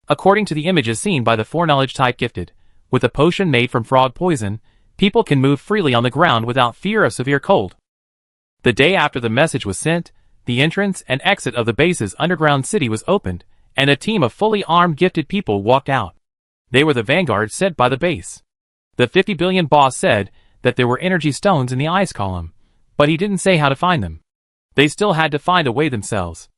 [SPEAKER 1] According to the images seen by the foreknowledge type gifted, with a potion made from frog poison, people can move freely on the ground without fear of severe cold. The day after the message was sent, the entrance and exit of the base's underground city was opened, and a team of fully armed gifted people walked out. They were the vanguard sent by the base. The 50 billion boss said that there were energy stones in the ice column, but he didn't say how to find them. They still had to find a way themselves.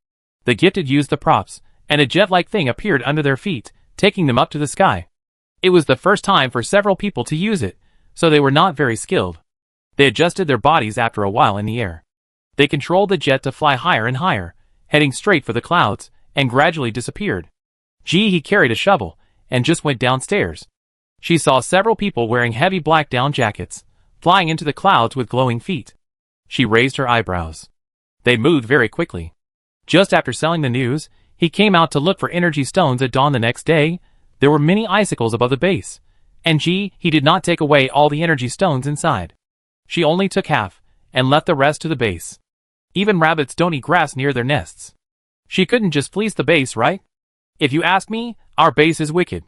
[SPEAKER 1] The gifted used the props, and a jet-like thing appeared under their feet, taking them up to the sky. It was the first time for several people to use it, so they were not very skilled. They adjusted their bodies after a while in the air. They controlled the jet to fly higher and higher, heading straight for the clouds, and gradually disappeared. He carried a shovel, and just went downstairs. She saw several people wearing heavy black down jackets, flying into the clouds with glowing feet. She raised her eyebrows. They moved very quickly. Just after selling the news, he came out to look for energy stones at dawn the next day. There were many icicles above the base, and he did not take away all the energy stones inside. She only took half, and left the rest to the base. Even rabbits don't eat grass near their nests. She couldn't just fleece the base, right? If you ask me, our base is wicked.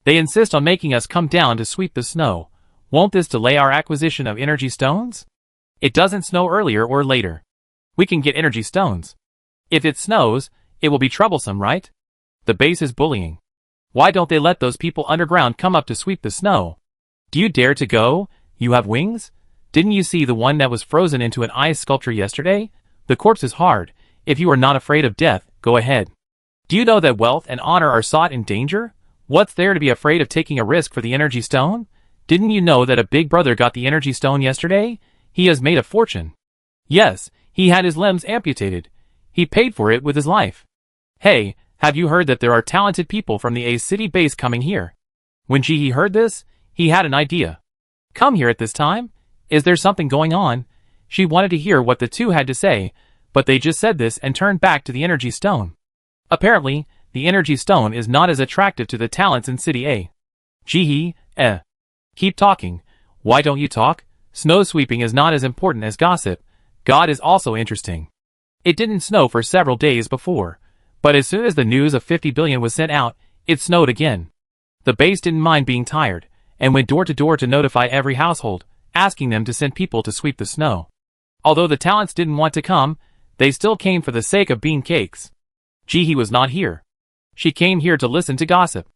[SPEAKER 1] They insist on making us come down to sweep the snow. Won't this delay our acquisition of energy stones? It doesn't snow earlier or later. We can get energy stones. If it snows, it will be troublesome, right? The base is bullying. Why don't they let those people underground come up to sweep the snow? Do you dare to go? You have wings? Didn't you see the one that was frozen into an ice sculpture yesterday? The corpse is hard. If you are not afraid of death, go ahead. Do you know that wealth and honor are sought in danger? What's there to be afraid of taking a risk for the energy stone? Didn't you know that a big brother got the energy stone yesterday? He has made a fortune. Yes, he had his limbs amputated. He paid for it with his life. Hey, have you heard that there are talented people from the A City base coming here? When Jihe heard this, he had an idea. Come here at this time? Is there something going on? She wanted to hear what the two had to say, but they just said this and turned back to the energy stone. Apparently, the energy stone is not as attractive to the talents in City A. Jihe, keep talking. Why don't you talk? Snow sweeping is not as important as gossip. God is also interesting. It didn't snow for several days before, but as soon as the news of 50 billion was sent out, it snowed again. The base didn't mind being tired, and went door to door to notify every household, asking them to send people to sweep the snow. Although the talents didn't want to come, they still came for the sake of bean cakes. Jihe was not here. She came here to listen to gossip.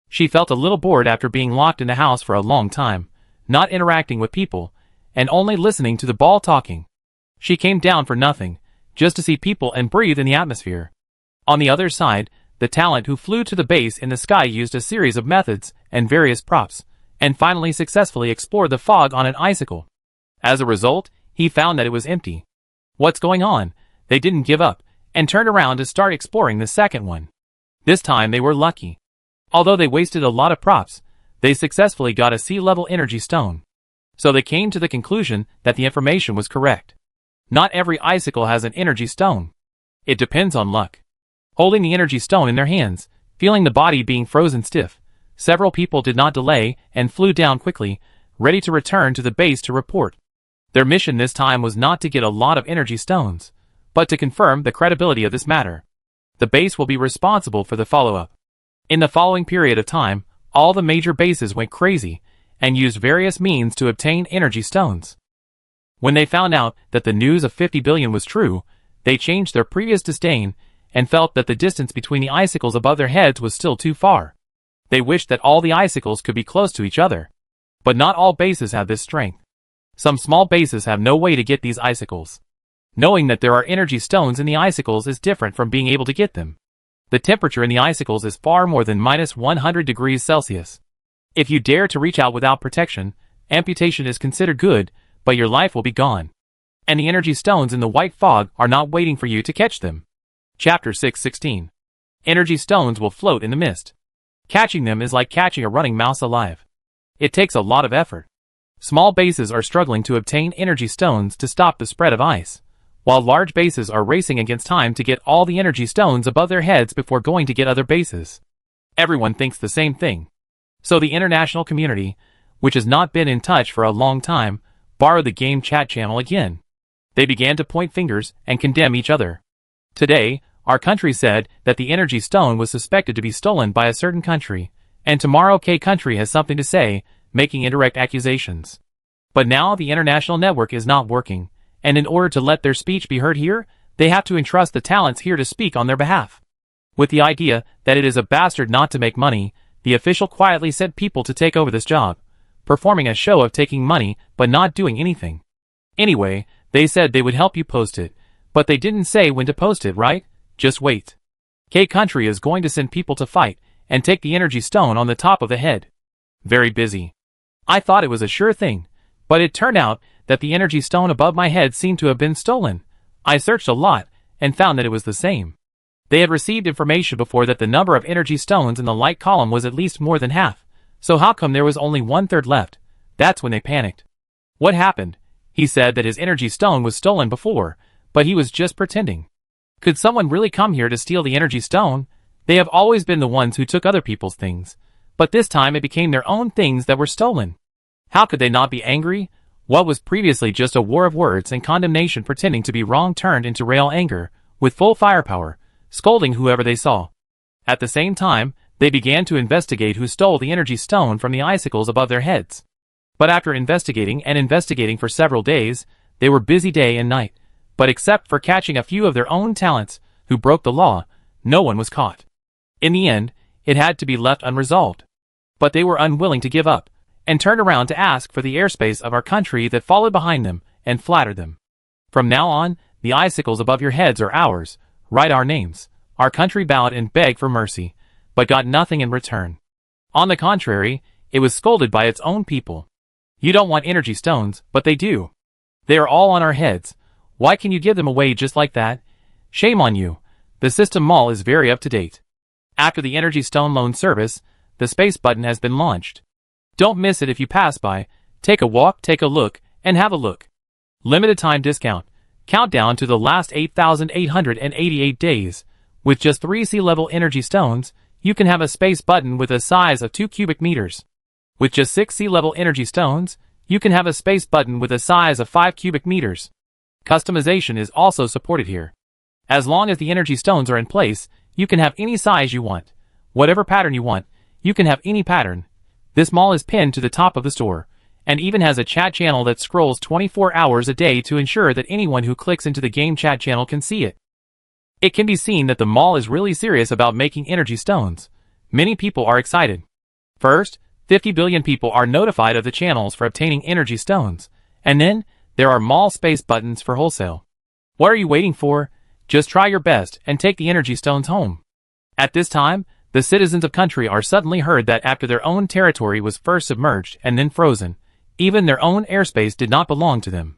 [SPEAKER 1] She felt a little bored after being locked in the house for a long time, not interacting with people, and only listening to the ball talking. She came down for nothing, just to see people and breathe in the atmosphere. On the other side, the talent who flew to the base in the sky used a series of methods and various props, and finally successfully explored the fog on an icicle. As a result, he found that it was empty. What's going on? They didn't give up, and turned around to start exploring the second one. This time they were lucky. Although they wasted a lot of props, they successfully got a sea-level energy stone. So they came to the conclusion that the information was correct. Not every icicle has an energy stone. It depends on luck. Holding the energy stone in their hands, feeling the body being frozen stiff, several people did not delay and flew down quickly, ready to return to the base to report. Their mission this time was not to get a lot of energy stones, but to confirm the credibility of this matter. The base will be responsible for the follow-up. In the following period of time, all the major bases went crazy and used various means to obtain energy stones. When they found out that the news of 50 billion was true, they changed their previous disdain and felt that the distance between the icicles above their heads was still too far. They wished that all the icicles could be close to each other. But not all bases have this strength. Some small bases have no way to get these icicles. Knowing that there are energy stones in the icicles is different from being able to get them. The temperature in the icicles is far more than -100 degrees Celsius. If you dare to reach out without protection, amputation is considered good, but your life will be gone. And the energy stones in the white fog are not waiting for you to catch them. Chapter 6:16. Energy stones will float in the mist. Catching them is like catching a running mouse alive. It takes a lot of effort. Small bases are struggling to obtain energy stones to stop the spread of ice, while large bases are racing against time to get all the energy stones above their heads before going to get other bases. Everyone thinks the same thing. So the international community, which has not been in touch for a long time, borrowed the game chat channel again. They began to point fingers and condemn each other. Today, our country said that the energy stone was suspected to be stolen by a certain country, and tomorrow K country has something to say, making indirect accusations. But now the international network is not working, and in order to let their speech be heard here, they have to entrust the talents here to speak on their behalf. With the idea that it is a bastard not to make money, the official quietly sent people to take over this job, performing a show of taking money but not doing anything. Anyway, they said they would help you post it, but they didn't say when to post it, right? Just wait. K country is going to send people to fight and take the energy stone on the top of the head. Very busy. I thought it was a sure thing, but it turned out that the energy stone above my head seemed to have been stolen. I searched a lot and found that it was the same. They had received information before that the number of energy stones in the light column was at least more than half, so how come there was only 1/3 left? That's when they panicked. What happened? He said that his energy stone was stolen before, but he was just pretending. Could someone really come here to steal the energy stone? They have always been the ones who took other people's things, but this time it became their own things that were stolen. How could they not be angry? What was previously just a war of words and condemnation pretending to be wrong turned into real anger, with full firepower, scolding whoever they saw. At the same time, they began to investigate who stole the energy stone from the icicles above their heads. But after investigating and investigating for several days, they were busy day and night, but except for catching a few of their own talents, who broke the law, no one was caught. In the end, it had to be left unresolved. But they were unwilling to give up, and turned around to ask for the airspace of our country that followed behind them, and flattered them. From now on, the icicles above your heads are ours, write our names. Our country bowed and begged for mercy, but got nothing in return. On the contrary, it was scolded by its own people. You don't want energy stones, but they do. They are all on our heads. Why can you give them away just like that? Shame on you. The system mall is very up to date. After the energy stone loan service, the space button has been launched. Don't miss it if you pass by. Take a walk, take a look, and have a look. Limited time discount. Countdown to the last 8,888 days. With just 3 sea-level energy stones, you can have a space button with a size of 2 cubic meters. With just 6 sea-level energy stones, you can have a space button with a size of 5 cubic meters. Customization is also supported here. As long as the energy stones are in place, you can have any size you want. Whatever pattern you want, you can have any pattern. This mall is pinned to the top of the store, and even has a chat channel that scrolls 24 hours a day to ensure that anyone who clicks into the game chat channel can see it. It can be seen that the mall is really serious about making energy stones. Many people are excited. First, 50 billion people are notified of the channels for obtaining energy stones, and then, there are mall space buttons for wholesale. What are you waiting for? Just try your best and take the energy stones home. At this time, the citizens of country are suddenly heard that after their own territory was first submerged and then frozen, even their own airspace did not belong to them.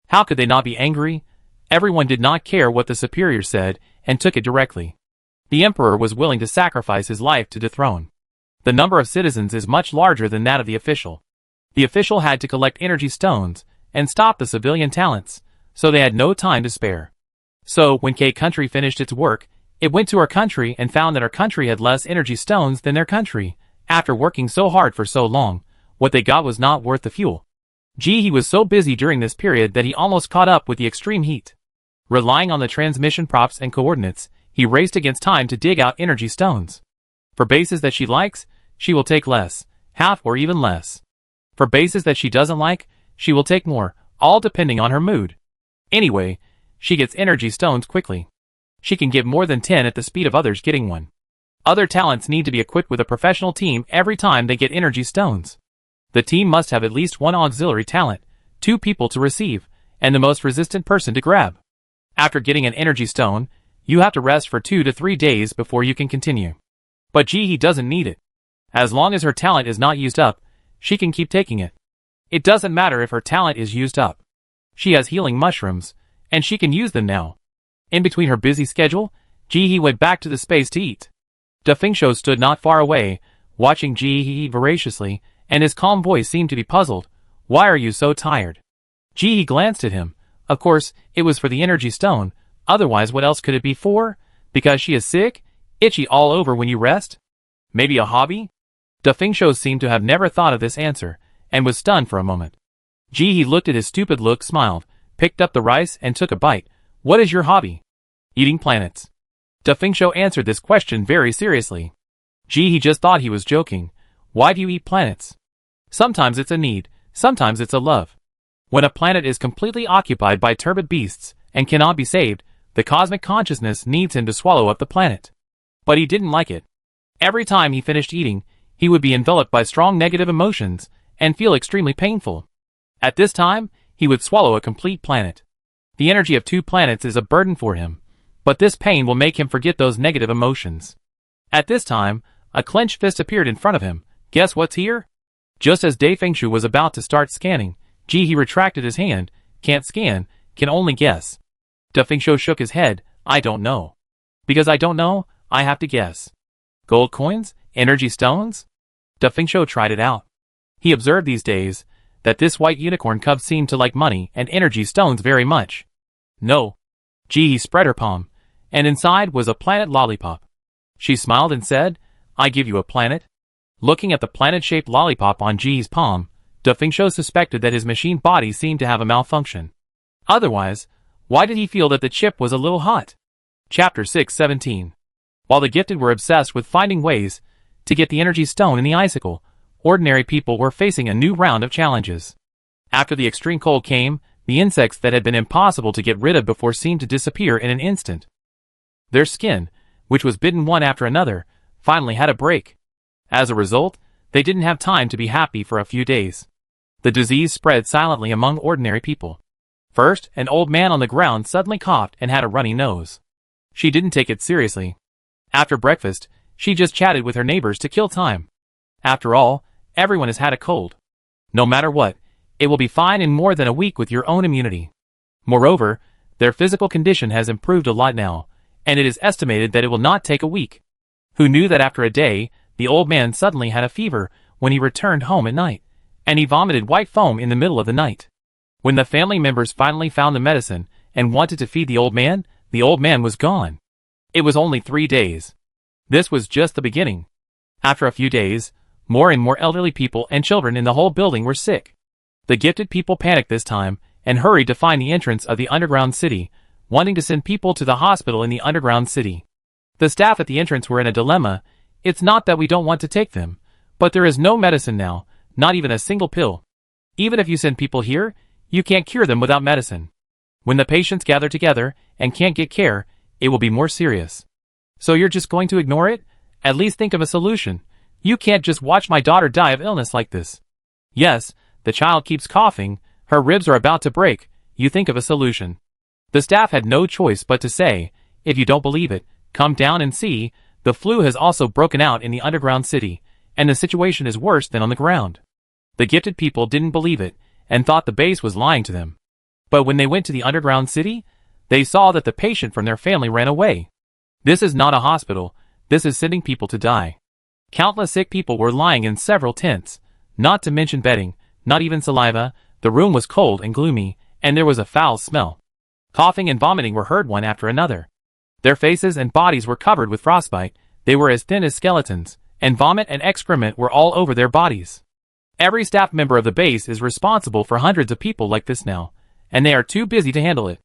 [SPEAKER 1] How could they not be angry? Everyone did not care what the superior said and took it directly. The emperor was willing to sacrifice his life to dethrone. The number of citizens is much larger than that of the official. The official had to collect energy stones and stop the civilian talents, so they had no time to spare. So, when K country finished its work, it went to our country and found that our country had less energy stones than their country. After working so hard for so long, what they got was not worth the fuel. He was so busy during this period that he almost caught up with the extreme heat. Relying on the transmission props and coordinates, he raced against time to dig out energy stones. For bases that she likes, she will take less, half or even less. For bases that she doesn't like, she will take more, all depending on her mood. Anyway, she gets energy stones quickly. She can get more than 10 at the speed of others getting one. Other talents need to be equipped with a professional team every time they get energy stones. The team must have at least 1 auxiliary talent, 2 people to receive, and the most resistant person to grab. After getting an energy stone, you have to rest for 2 to 3 days before you can continue. But he doesn't need it. As long as her talent is not used up, she can keep taking it. It doesn't matter if her talent is used up. She has healing mushrooms, and she can use them now. In between her busy schedule, he went back to the space to eat. Da Fengshou stood not far away, watching he eat voraciously, and his calm voice seemed to be puzzled. Why are you so tired? He glanced at him. Of course, it was for the energy stone, otherwise what else could it be for? Because she is sick? Itchy all over when you rest? Maybe a hobby? Da Fengshou seemed to have never thought of this answer, and was stunned for a moment. He looked at his stupid look, smiled, picked up the rice and took a bite. What is your hobby? Eating planets. Da Fengshu answered this question very seriously. Gee, he just thought he was joking. Why do you eat planets? Sometimes it's a need, sometimes it's a love. When a planet is completely occupied by turbid beasts and cannot be saved, the cosmic consciousness needs him to swallow up the planet. But he didn't like it. Every time he finished eating, he would be enveloped by strong negative emotions and feel extremely painful. At this time, he would swallow a complete planet. The energy of 2 planets is a burden for him, but this pain will make him forget those negative emotions. At this time, a clenched fist appeared in front of him. Guess what's here? Just as Da Fengshu was about to start scanning, he retracted his hand. Can't scan, can only guess. Da Fengshu shook his head. I don't know. Because I don't know, I have to guess. Gold coins? Energy stones? Da Fengshu tried it out. He observed these days that this white unicorn cub seemed to like money and energy stones very much. No. He spread her palm, and inside was a planet lollipop. She smiled and said, I give you a planet. Looking at the planet-shaped lollipop on Ji's palm, Da Fengshu suspected that his machine body seemed to have a malfunction. Otherwise, why did he feel that the chip was a little hot? Chapter 6:17. While the gifted were obsessed with finding ways to get the energy stone in the icicle, ordinary people were facing a new round of challenges. After the extreme cold came, the insects that had been impossible to get rid of before seemed to disappear in an instant. Their skin, which was bitten one after another, finally had a break. As a result, they didn't have time to be happy for a few days. The disease spread silently among ordinary people. First, an old man on the ground suddenly coughed and had a runny nose. She didn't take it seriously. After breakfast, she just chatted with her neighbors to kill time. After all, everyone has had a cold. No matter what, it will be fine in more than a week with your own immunity. Moreover, their physical condition has improved a lot now, and it is estimated that it will not take a week. Who knew that after a day, the old man suddenly had a fever when he returned home at night, and he vomited white foam in the middle of the night. When the family members finally found the medicine and wanted to feed the old man was gone. It was only 3 days. This was just the beginning. After a few days, more and more elderly people and children in the whole building were sick. The gifted people panicked this time and hurried to find the entrance of the underground city, wanting to send people to the hospital in the underground city. The staff at the entrance were in a dilemma. It's not that we don't want to take them, but there is no medicine now, not even a single pill. Even if you send people here, you can't cure them without medicine. When the patients gather together and can't get care, it will be more serious. So you're just going to ignore it? At least think of a solution. You can't just watch my daughter die of illness like this. Yes, the child keeps coughing, her ribs are about to break, you think of a solution. The staff had no choice but to say, if you don't believe it, come down and see, the flu has also broken out in the underground city, and the situation is worse than on the ground. The gifted people didn't believe it, and thought the base was lying to them. But when they went to the underground city, they saw that the patient from their family ran away. This is not a hospital, this is sending people to die. Countless sick people were lying in several tents, not to mention bedding, not even saliva, the room was cold and gloomy, and there was a foul smell. Coughing and vomiting were heard one after another. Their faces and bodies were covered with frostbite, they were as thin as skeletons, and vomit and excrement were all over their bodies. Every staff member of the base is responsible for hundreds of people like this now, and they are too busy to handle it.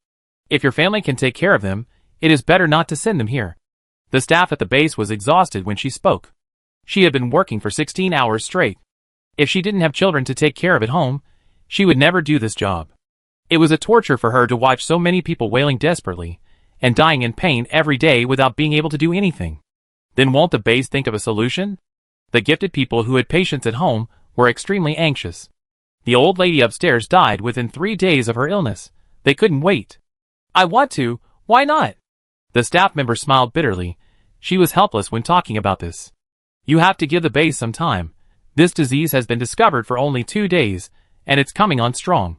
[SPEAKER 1] If your family can take care of them, it is better not to send them here. The staff at the base was exhausted when she spoke. She had been working for 16 hours straight. If she didn't have children to take care of at home, she would never do this job. It was a torture for her to watch so many people wailing desperately and dying in pain every day without being able to do anything. Then won't the base think of a solution? The gifted people who had patients at home were extremely anxious. The old lady upstairs died within 3 days of her illness. They couldn't wait. I want to, why not? The staff member smiled bitterly. She was helpless when talking about this. You have to give the base some time. This disease has been discovered for only 2 days, and it's coming on strong.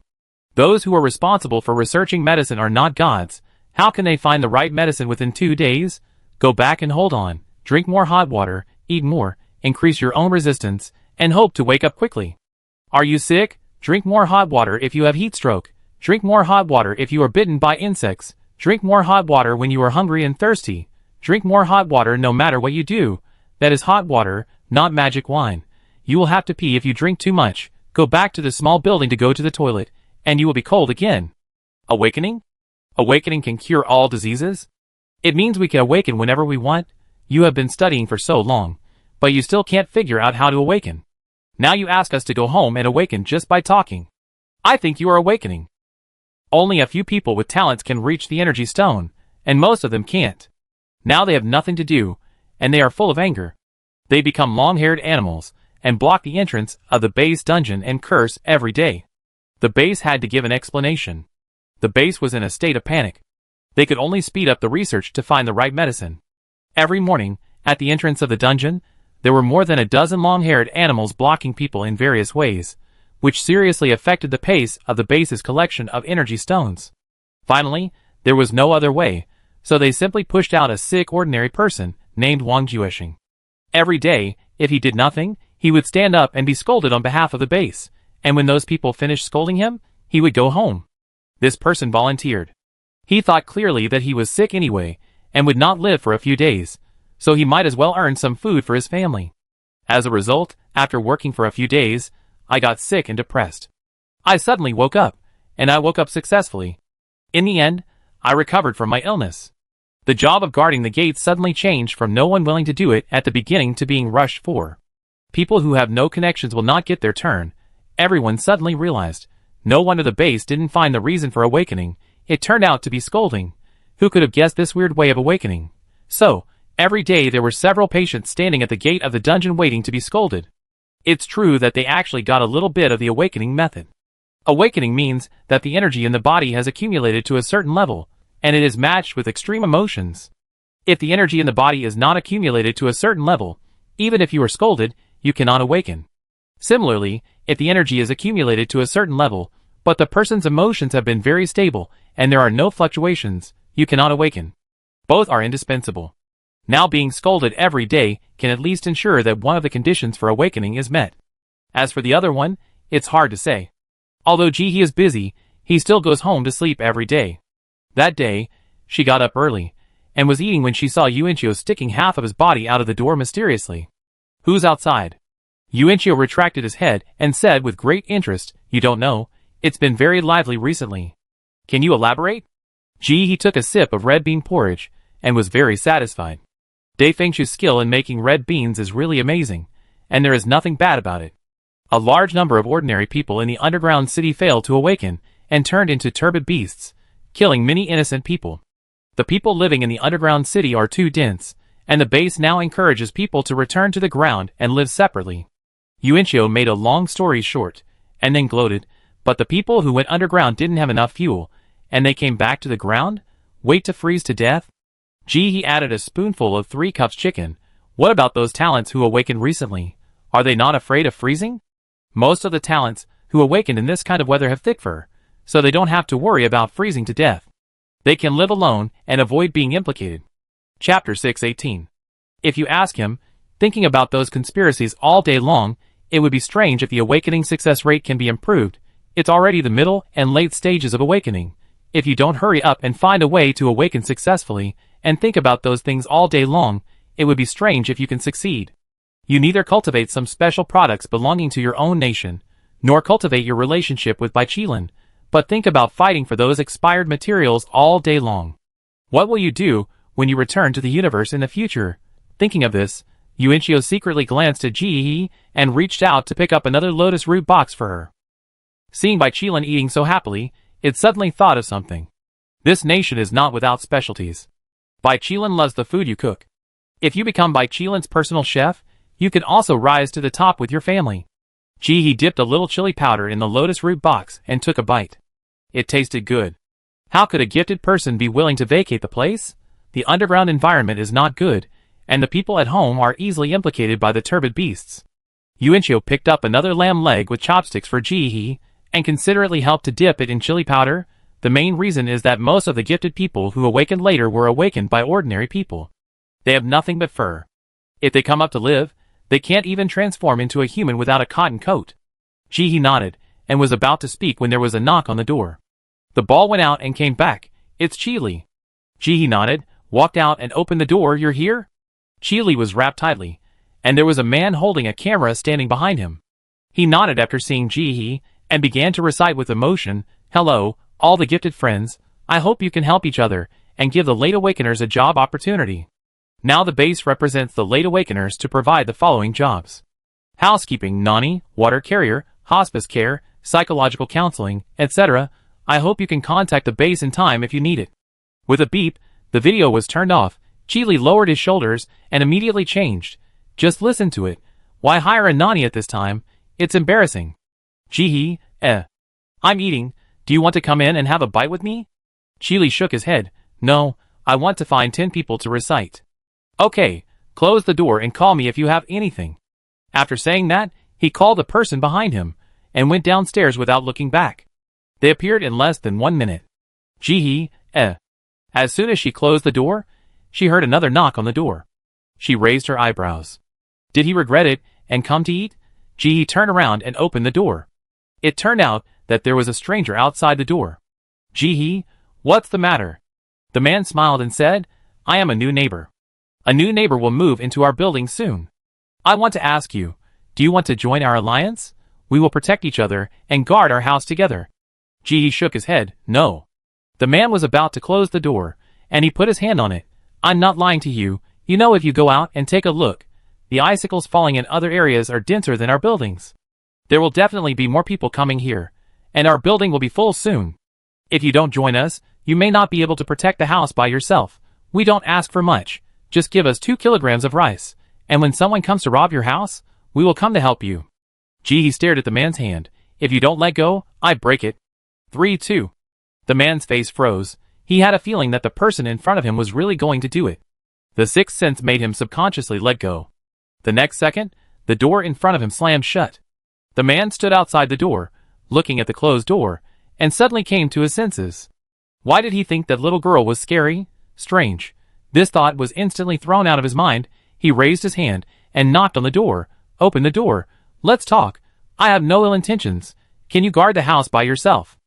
[SPEAKER 1] Those who are responsible for researching medicine are not gods. How can they find the right medicine within 2 days? Go back and hold on. Drink more hot water, eat more, increase your own resistance, and hope to wake up quickly. Are you sick? Drink more hot water if you have heat stroke. Drink more hot water if you are bitten by insects. Drink more hot water when you are hungry and thirsty. Drink more hot water no matter what you do. That is hot water, not magic wine. You will have to pee if you drink too much. Go back to the small building to go to the toilet, and you will be cold again. Awakening? Awakening can cure all diseases? It means we can awaken whenever we want. You have been studying for so long, but you still can't figure out how to awaken. Now you ask us to go home and awaken just by talking. I think you are awakening. Only a few people with talents can reach the energy stone, and most of them can't. Now they have nothing to do, and they are full of anger. They become long-haired animals, and block the entrance of the base dungeon and curse every day. The base had to give an explanation. The base was in a state of panic. They could only speed up the research to find the right medicine. Every morning, at the entrance of the dungeon, there were more than a dozen long-haired animals blocking people in various ways, which seriously affected the pace of the base's collection of energy stones. Finally, there was no other way, so they simply pushed out a sick ordinary person named Wang Jueshing. Every day, if he did nothing, he would stand up and be scolded on behalf of the base, and when those people finished scolding him, he would go home. This person volunteered. He thought clearly that he was sick anyway, and would not live for a few days, so he might as well earn some food for his family. As a result, after working for a few days, I got sick and depressed. I suddenly woke up, and I woke up successfully. In the end, I recovered from my illness. The job of guarding the gates suddenly changed from no one willing to do it at the beginning to being rushed for. People who have no connections will not get their turn. Everyone suddenly realized. No wonder the base didn't find the reason for awakening. It turned out to be scolding. Who could have guessed this weird way of awakening? So, every day there were several patients standing at the gate of the dungeon waiting to be scolded. It's true that they actually got a little bit of the awakening method. Awakening means that the energy in the body has accumulated to a certain level, and it is matched with extreme emotions. If the energy in the body is not accumulated to a certain level, even if you are scolded, you cannot awaken. Similarly, if the energy is accumulated to a certain level, but the person's emotions have been very stable and there are no fluctuations, you cannot awaken. Both are indispensable. Now being scolded every day can at least ensure that one of the conditions for awakening is met. As for the other one, it's hard to say. Although Jihe is busy, he still goes home to sleep every day. That day, she got up early, and was eating when she saw Yuanchio sticking half of his body out of the door mysteriously. Who's outside? Yuanchio retracted his head and said with great interest, "You don't know, it's been very lively recently." "Can you elaborate?" Jihe took a sip of red bean porridge, and was very satisfied. Dai Fengshu's skill in making red beans is really amazing, and there is nothing bad about it. A large number of ordinary people in the underground city failed to awaken, and turned into turbid beasts, killing many innocent people. The people living in the underground city are too dense, and the base now encourages people to return to the ground and live separately. Yuanchio made a long story short, and then gloated, but the people who went underground didn't have enough fuel, and they came back to the ground? Wait to freeze to death? He added a spoonful of 3 cups chicken. What about those talents who awakened recently? Are they not afraid of freezing? Most of the talents who awakened in this kind of weather have thick fur, so they don't have to worry about freezing to death. They can live alone and avoid being implicated. Chapter 6:18. If you ask him, thinking about those conspiracies all day long, it would be strange if the awakening success rate can be improved. It's already the middle and late stages of awakening. If you don't hurry up and find a way to awaken successfully, and think about those things all day long, it would be strange if you can succeed. You neither cultivate some special products belonging to your own nation, nor cultivate your relationship with Baiqilan, but think about fighting for those expired materials all day long. What will you do when you return to the universe in the future? Thinking of this, Yuanchio secretly glanced at Jihe and reached out to pick up another lotus root box for her. Seeing Baiqilan eating so happily, it suddenly thought of something. This nation is not without specialties. Baiqilan loves the food you cook. If you become Baiqilan's personal chef, you can also rise to the top with your family. Jihe dipped a little chili powder in the lotus root box and took a bite. It tasted good. How could a gifted person be willing to vacate the place? The underground environment is not good, and the people at home are easily implicated by the turbid beasts. Yuanchio picked up another lamb leg with chopsticks for Jihe, and considerately helped to dip it in chili powder. The main reason is that most of the gifted people who awakened later were awakened by ordinary people. They have nothing but fur. If they come up to live, they can't even transform into a human without a cotton coat. Jihe nodded, and was about to speak when there was a knock on the door. The ball went out and came back. "It's Chili." Jihe nodded, walked out and opened the door. "You're here?" Chili was wrapped tightly, and there was a man holding a camera standing behind him. He nodded after seeing Jihe, and began to recite with emotion, "Hello, All the gifted friends, I hope you can help each other and give the late awakeners a job opportunity. Now the base represents the late awakeners to provide the following jobs: housekeeping, nanny, water carrier, hospice care, psychological counseling, etc. I hope you can contact the base in time if you need it. With a beep, the video was turned off. Chili lowered his shoulders and immediately changed. Just listen to it. Why hire a nanny at this time? It's embarrassing. Gee, I'm eating. Do you want to come in and have a bite with me? Chili shook his head. No, I want to find 10 people to recite. Okay, close the door and call me if you have anything. After saying that, he called the person behind him and went downstairs without looking back. They appeared in less than 1 minute. Gee, As soon as she closed the door, she heard another knock on the door. She raised her eyebrows. Did he regret it and come to eat? Gee turned around and opened the door. It turned out that there was a stranger outside the door. Gee, what's the matter? The man smiled and said, I am a new neighbor. A new neighbor will move into our building soon. I want to ask you, do you want to join our alliance? We will protect each other and guard our house together. Gee shook his head, no. The man was about to close the door, and he put his hand on it. I'm not lying to you. You know, if you go out and take a look, the icicles falling in other areas are denser than our buildings. There will definitely be more people coming here, and our building will be full soon. If you don't join us, you may not be able to protect the house by yourself. We don't ask for much. Just give us 2 kilograms of rice, and when someone comes to rob your house, we will come to help you. Gee stared at the man's hand. If you don't let go, I break it. 3, 2. The man's face froze. He had a feeling that the person in front of him was really going to do it. The sixth sense made him subconsciously let go. The next second, the door in front of him slammed shut. The man stood outside the door, looking at the closed door, and suddenly came to his senses. Why did he think that little girl was scary? Strange. This thought was instantly thrown out of his mind. He raised his hand and knocked on the door. Open the door. Let's talk. I have no ill intentions. Can you guard the house by yourself?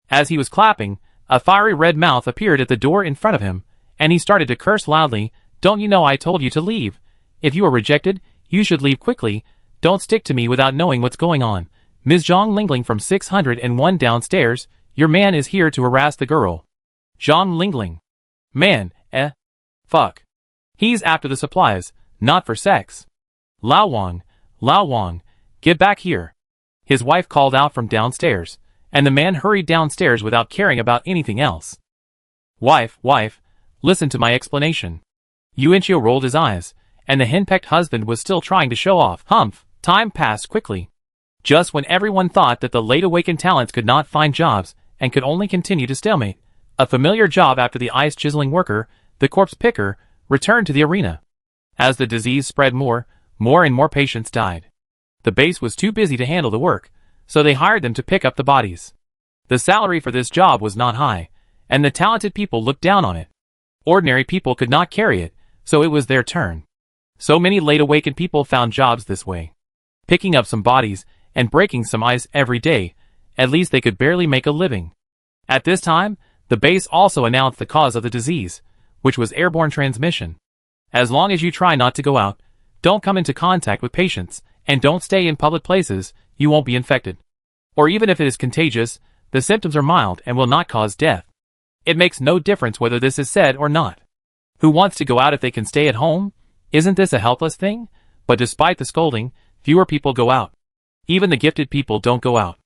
[SPEAKER 1] As he was clapping, a fiery red mouth appeared at the door in front of him, and he started to curse loudly. Don't you know I told you to leave? If you are rejected, you should leave quickly. Don't stick to me without knowing what's going on. Ms. Zhang Lingling from 601 downstairs, your man is here to harass the girl. Zhang Lingling. Man, fuck. He's after the supplies, not for sex. Lao Wang, get back here. His wife called out from downstairs, and the man hurried downstairs without caring about anything else. Wife, listen to my explanation. Yuanqiu rolled his eyes, and the henpecked husband was still trying to show off. Humph, time passed quickly. Just when everyone thought that the late awakened talents could not find jobs and could only continue to stalemate, a familiar job after the ice chiseling worker, the corpse picker, returned to the arena. As the disease spread more and more patients died. The base was too busy to handle the work, so they hired them to pick up the bodies. The salary for this job was not high, and the talented people looked down on it. Ordinary people could not carry it, so it was their turn. So many late awakened people found jobs this way. Picking up some bodies and breaking some ice every day, at least they could barely make a living. At this time, the base also announced the cause of the disease, which was airborne transmission. As long as you try not to go out, don't come into contact with patients, and don't stay in public places, you won't be infected. Or even if it is contagious, the symptoms are mild and will not cause death. It makes no difference whether this is said or not. Who wants to go out if they can stay at home? Isn't this a helpless thing? But despite the scolding, fewer people go out. Even the gifted people don't go out.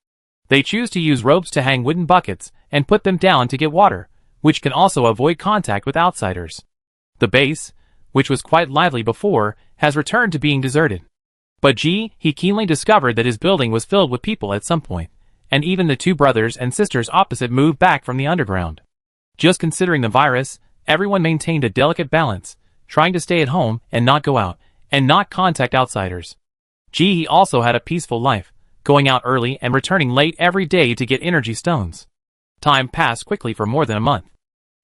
[SPEAKER 1] They choose to use ropes to hang wooden buckets and put them down to get water, which can also avoid contact with outsiders. The base, which was quite lively before, has returned to being deserted. But he keenly discovered that his building was filled with people at some point, and even the 2 brothers and sisters opposite moved back from the underground. Just considering the virus, everyone maintained a delicate balance, trying to stay at home and not go out, and not contact outsiders. He also had a peaceful life, going out early and returning late every day to get energy stones. Time passed quickly for more than a month.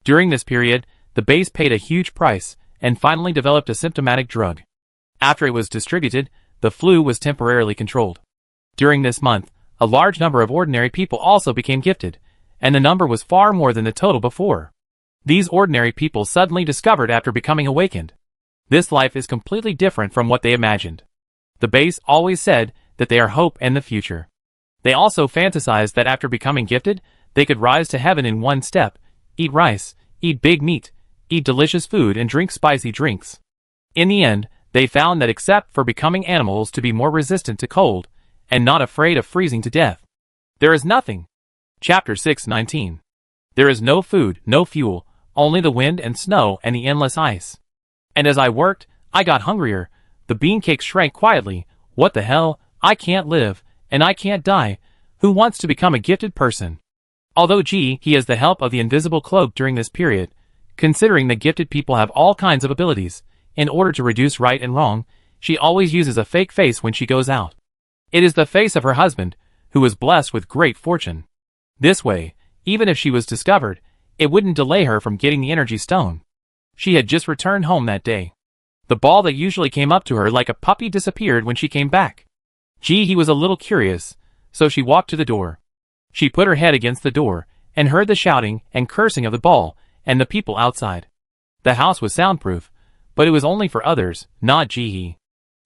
[SPEAKER 1] During this period, the base paid a huge price, and finally developed a symptomatic drug. After it was distributed, the flu was temporarily controlled. During this month, a large number of ordinary people also became gifted, and the number was far more than the total before. These ordinary people suddenly discovered after becoming awakened. This life is completely different from what they imagined. The base always said that they are hope and the future. They also fantasized that after becoming gifted, They could rise to heaven in one step, eat rice, eat big meat, eat delicious food and drink spicy drinks. In the end, they found that except for becoming animals to be more resistant to cold, and not afraid of freezing to death, there is nothing. Chapter 6:19. There is no food, no fuel, only the wind and snow and the endless ice. And as I worked, I got hungrier. The bean cakes shrank quietly. What the hell? I can't live, and I can't die. Who wants to become a gifted person? Although he has the help of the invisible cloak during this period, considering that gifted people have all kinds of abilities, in order to reduce right and wrong, she always uses a fake face when she goes out. It is the face of her husband, who was blessed with great fortune. This way, even if she was discovered, it wouldn't delay her from getting the energy stone. She had just returned home that day. The ball that usually came up to her like a puppy disappeared when she came back. He was a little curious, so she walked to the door. She put her head against the door, and heard the shouting and cursing of the ball, and the people outside. The house was soundproof, but it was only for others, not Jihi.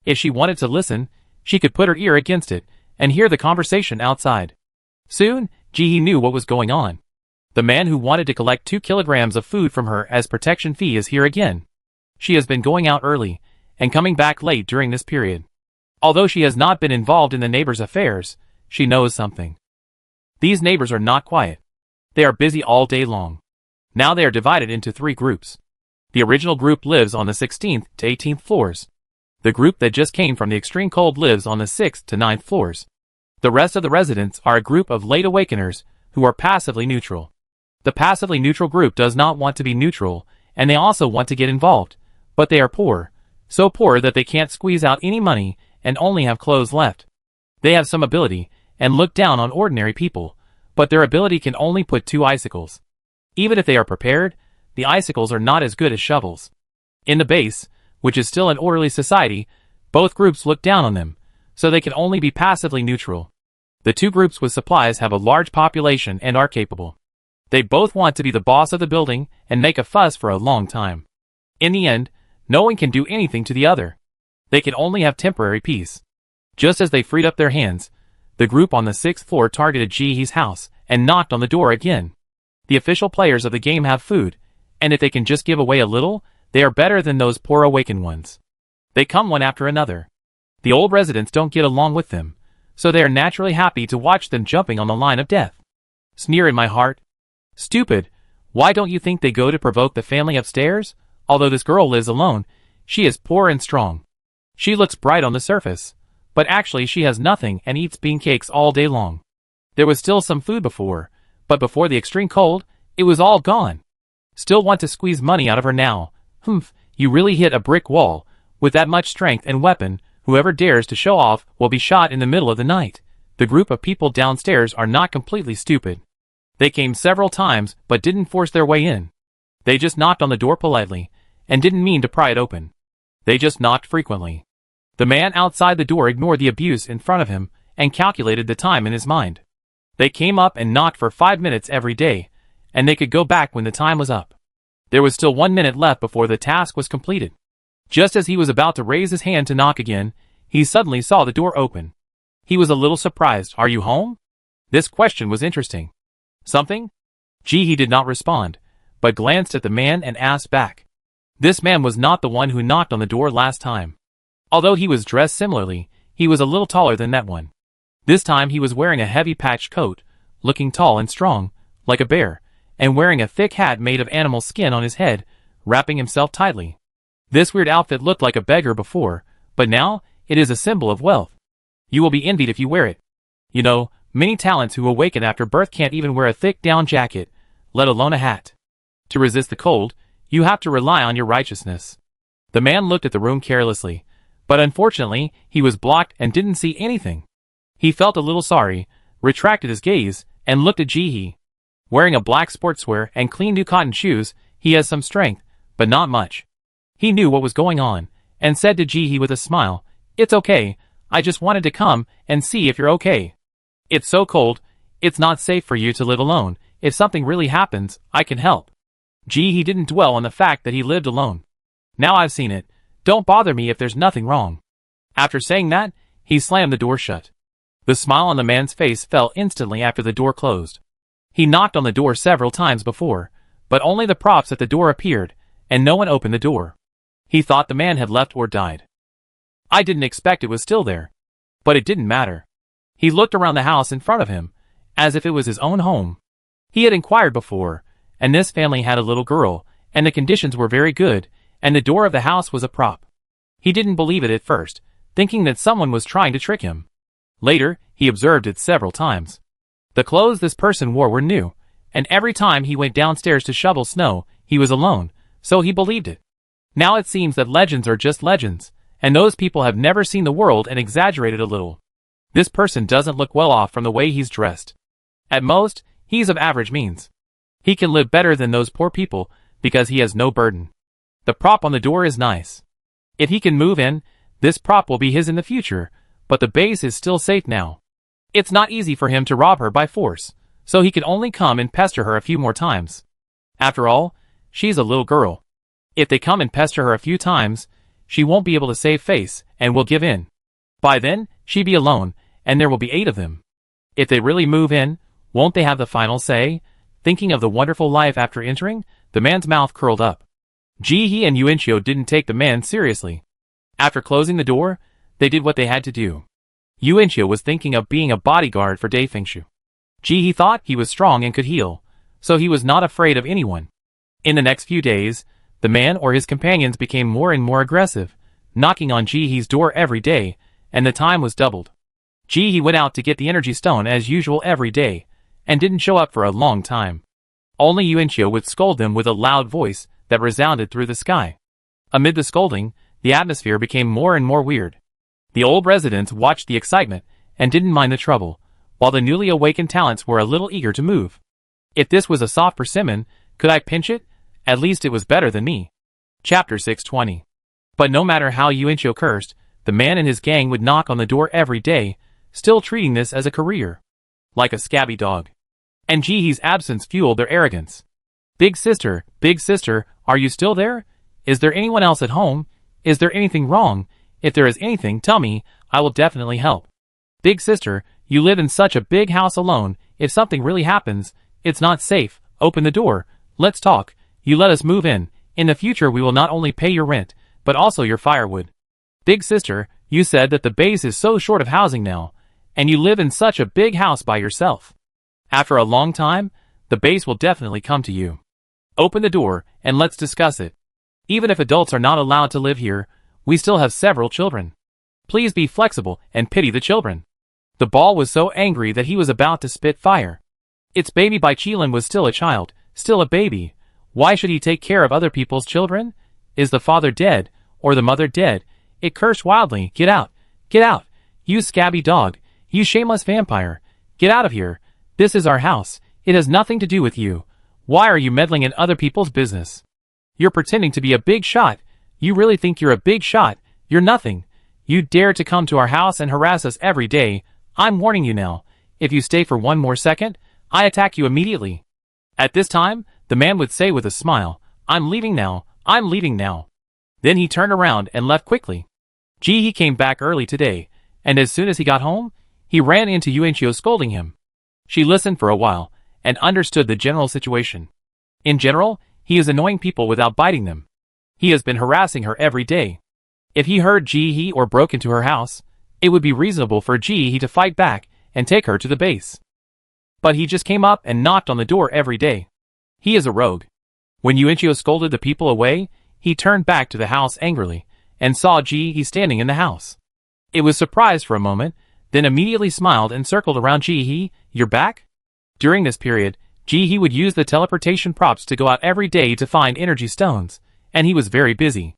[SPEAKER 1] If she wanted to listen, she could put her ear against it, and hear the conversation outside. Soon, Jihi knew what was going on. The man who wanted to collect 2 kilograms of food from her as protection fee is here again. She has been going out early, and coming back late during this period. Although she has not been involved in the neighbors' affairs, she knows something. These neighbors are not quiet. They are busy all day long. Now they are divided into 3 groups. The original group lives on the 16th to 18th floors. The group that just came from the extreme cold lives on the 6th to 9th floors. The rest of the residents are a group of late awakeners who are passively neutral. The passively neutral group does not want to be neutral, and they also want to get involved, but they are poor, so poor that they can't squeeze out any money and only have clothes left. They have some ability, and look down on ordinary people, but their ability can only put 2 icicles. Even if they are prepared, the icicles are not as good as shovels. In the base, which is still an orderly society, both groups look down on them, so they can only be passively neutral. The 2 groups with supplies have a large population and are capable. They both want to be the boss of the building and make a fuss for a long time. In the end, no one can do anything to the other. They can only have temporary peace. Just as they freed up their hands, the group on the 6th floor targeted Jihi's house and knocked on the door again. The official players of the game have food, and if they can just give away a little, they are better than those poor awakened ones. They come one after another. The old residents don't get along with them, so they are naturally happy to watch them jumping on the line of death. Sneer in my heart. Stupid, why don't you think they go to provoke the family upstairs? Although this girl lives alone, she is poor and strong. She looks bright on the surface, but actually she has nothing and eats bean cakes all day long. There was still some food before, but before the extreme cold, it was all gone. Still want to squeeze money out of her now. Humph, you really hit a brick wall. With that much strength and weapon, whoever dares to show off will be shot in the middle of the night. The group of people downstairs are not completely stupid. They came several times but didn't force their way in. They just knocked on the door politely, and didn't mean to pry it open. They just knocked frequently. The man outside the door ignored the abuse in front of him, and calculated the time in his mind. They came up and knocked for 5 minutes every day, and they could go back when the time was up. There was still 1 minute left before the task was completed. Just as he was about to raise his hand to knock again, he suddenly saw the door open. He was a little surprised. Are you home? This question was interesting. Something? He did not respond, but glanced at the man and asked back. This man was not the one who knocked on the door last time. Although he was dressed similarly, he was a little taller than that one. This time he was wearing a heavy patched coat, looking tall and strong, like a bear, and wearing a thick hat made of animal skin on his head, wrapping himself tightly. This weird outfit looked like a beggar before, but now, it is a symbol of wealth. You will be envied if you wear it. You know, many talents who awaken after birth can't even wear a thick down jacket, let alone a hat. To resist the cold, you have to rely on your righteousness. The man looked at the room carelessly, but unfortunately, he was blocked and didn't see anything. He felt a little sorry, retracted his gaze, and looked at Jihi. Wearing a black sportswear and clean new cotton shoes, he has some strength, but not much. He knew what was going on, and said to Jihi with a smile, "It's okay, I just wanted to come and see if you're okay. It's so cold, it's not safe for you to live alone. If something really happens, I can help." Jihi didn't dwell on the fact that he lived alone. "Now I've seen it, don't bother me if there's nothing wrong." After saying that, he slammed the door shut. The smile on the man's face fell instantly after the door closed. He knocked on the door several times before, but only the props at the door appeared, and no one opened the door. He thought the man had left or died. I didn't expect it was still there. But it didn't matter. He looked around the house in front of him, as if it was his own home. He had inquired before, and this family had a little girl, and the conditions were very good, and the door of the house was a prop. He didn't believe it at first, thinking that someone was trying to trick him. Later, he observed it several times. The clothes this person wore were new, and every time he went downstairs to shovel snow, he was alone, so he believed it. Now it seems that legends are just legends, and those people have never seen the world and exaggerated a little. This person doesn't look well off from the way he's dressed. At most, he's of average means. He can live better than those poor people because he has no burden. The prop on the door is nice. If he can move in, this prop will be his in the future, but the base is still safe now. It's not easy for him to rob her by force, so he can only come and pester her a few more times. After all, she's a little girl. If they come and pester her a few times, she won't be able to save face and will give in. By then, she'll be alone, and there will be 8 of them. If they really move in, won't they have the final say? Thinking of the wonderful life after entering, the man's mouth curled up. Ji-hee and Yuanqiu didn't take the man seriously. After closing the door, they did what they had to do. Yuanqiu was thinking of being a bodyguard for Dai Fengshu. Ji-hee thought he was strong and could heal, so he was not afraid of anyone. In the next few days, the man or his companions became more and more aggressive, knocking on Ji-hee's door every day, and the time was doubled. Ji-hee went out to get the energy stone as usual every day, and didn't show up for a long time. Only Yuanqiu would scold them with a loud voice that resounded through the sky. Amid the scolding, the atmosphere became more and more weird. The old residents watched the excitement and didn't mind the trouble, while the newly awakened talents were a little eager to move. If this was a soft persimmon, could I pinch it? At least it was better than me. Chapter 620. But no matter how Yuanqiu cursed, the man and his gang would knock on the door every day, still treating this as a career. Like a scabby dog. And Ji-hee's absence fueled their arrogance. Big sister, are you still there? Is there anyone else at home? Is there anything wrong? If there is anything, tell me, I will definitely help. Big sister, you live in such a big house alone, if something really happens, it's not safe, open the door, let's talk, you let us move in the future we will not only pay your rent, but also your firewood. Big sister, you said that the base is so short of housing now, and you live in such a big house by yourself. After a long time, the base will definitely come to you. Open the door, and let's discuss it. Even if adults are not allowed to live here, we still have several children. Please be flexible and pity the children. The ball was so angry that he was about to spit fire. Its baby by Qilin was still a child, still a baby. Why should he take care of other people's children? Is the father dead, or the mother dead? It cursed wildly. Get out! Get out! You scabby dog! You shameless vampire! Get out of here! This is our house. It has nothing to do with you. Why are you meddling in other people's business? You're pretending to be a big shot. You really think you're a big shot. You're nothing. You dare to come to our house and harass us every day. I'm warning you now. If you stay for one more second, I attack you immediately. At this time, the man would say with a smile, I'm leaving now. I'm leaving now. Then he turned around and left quickly. Ji-hee came back early today, and as soon as he got home, he ran into Yuanqiu scolding him. She listened for a while, and understood the general situation. In general, he is annoying people without biting them. He has been harassing her every day. If he heard Ji-hee or broke into her house, it would be reasonable for Ji-hee to fight back and take her to the base. But he just came up and knocked on the door every day. He is a rogue. When Yuanqiu scolded the people away, he turned back to the house angrily, and saw Ji-hee standing in the house. It was surprised for a moment, then immediately smiled and circled around Ji-hee. You're back? During this period, Ji-hee would use the teleportation props to go out every day to find energy stones, and he was very busy.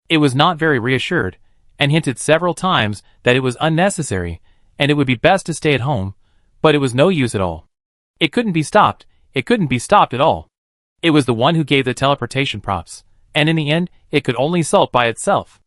[SPEAKER 1] It was not very reassured, and hinted several times that it was unnecessary, and it would be best to stay at home, but it was no use at all. It couldn't be stopped. It couldn't be stopped at all. It was the one who gave the teleportation props, and in the end, it could only sulk by itself.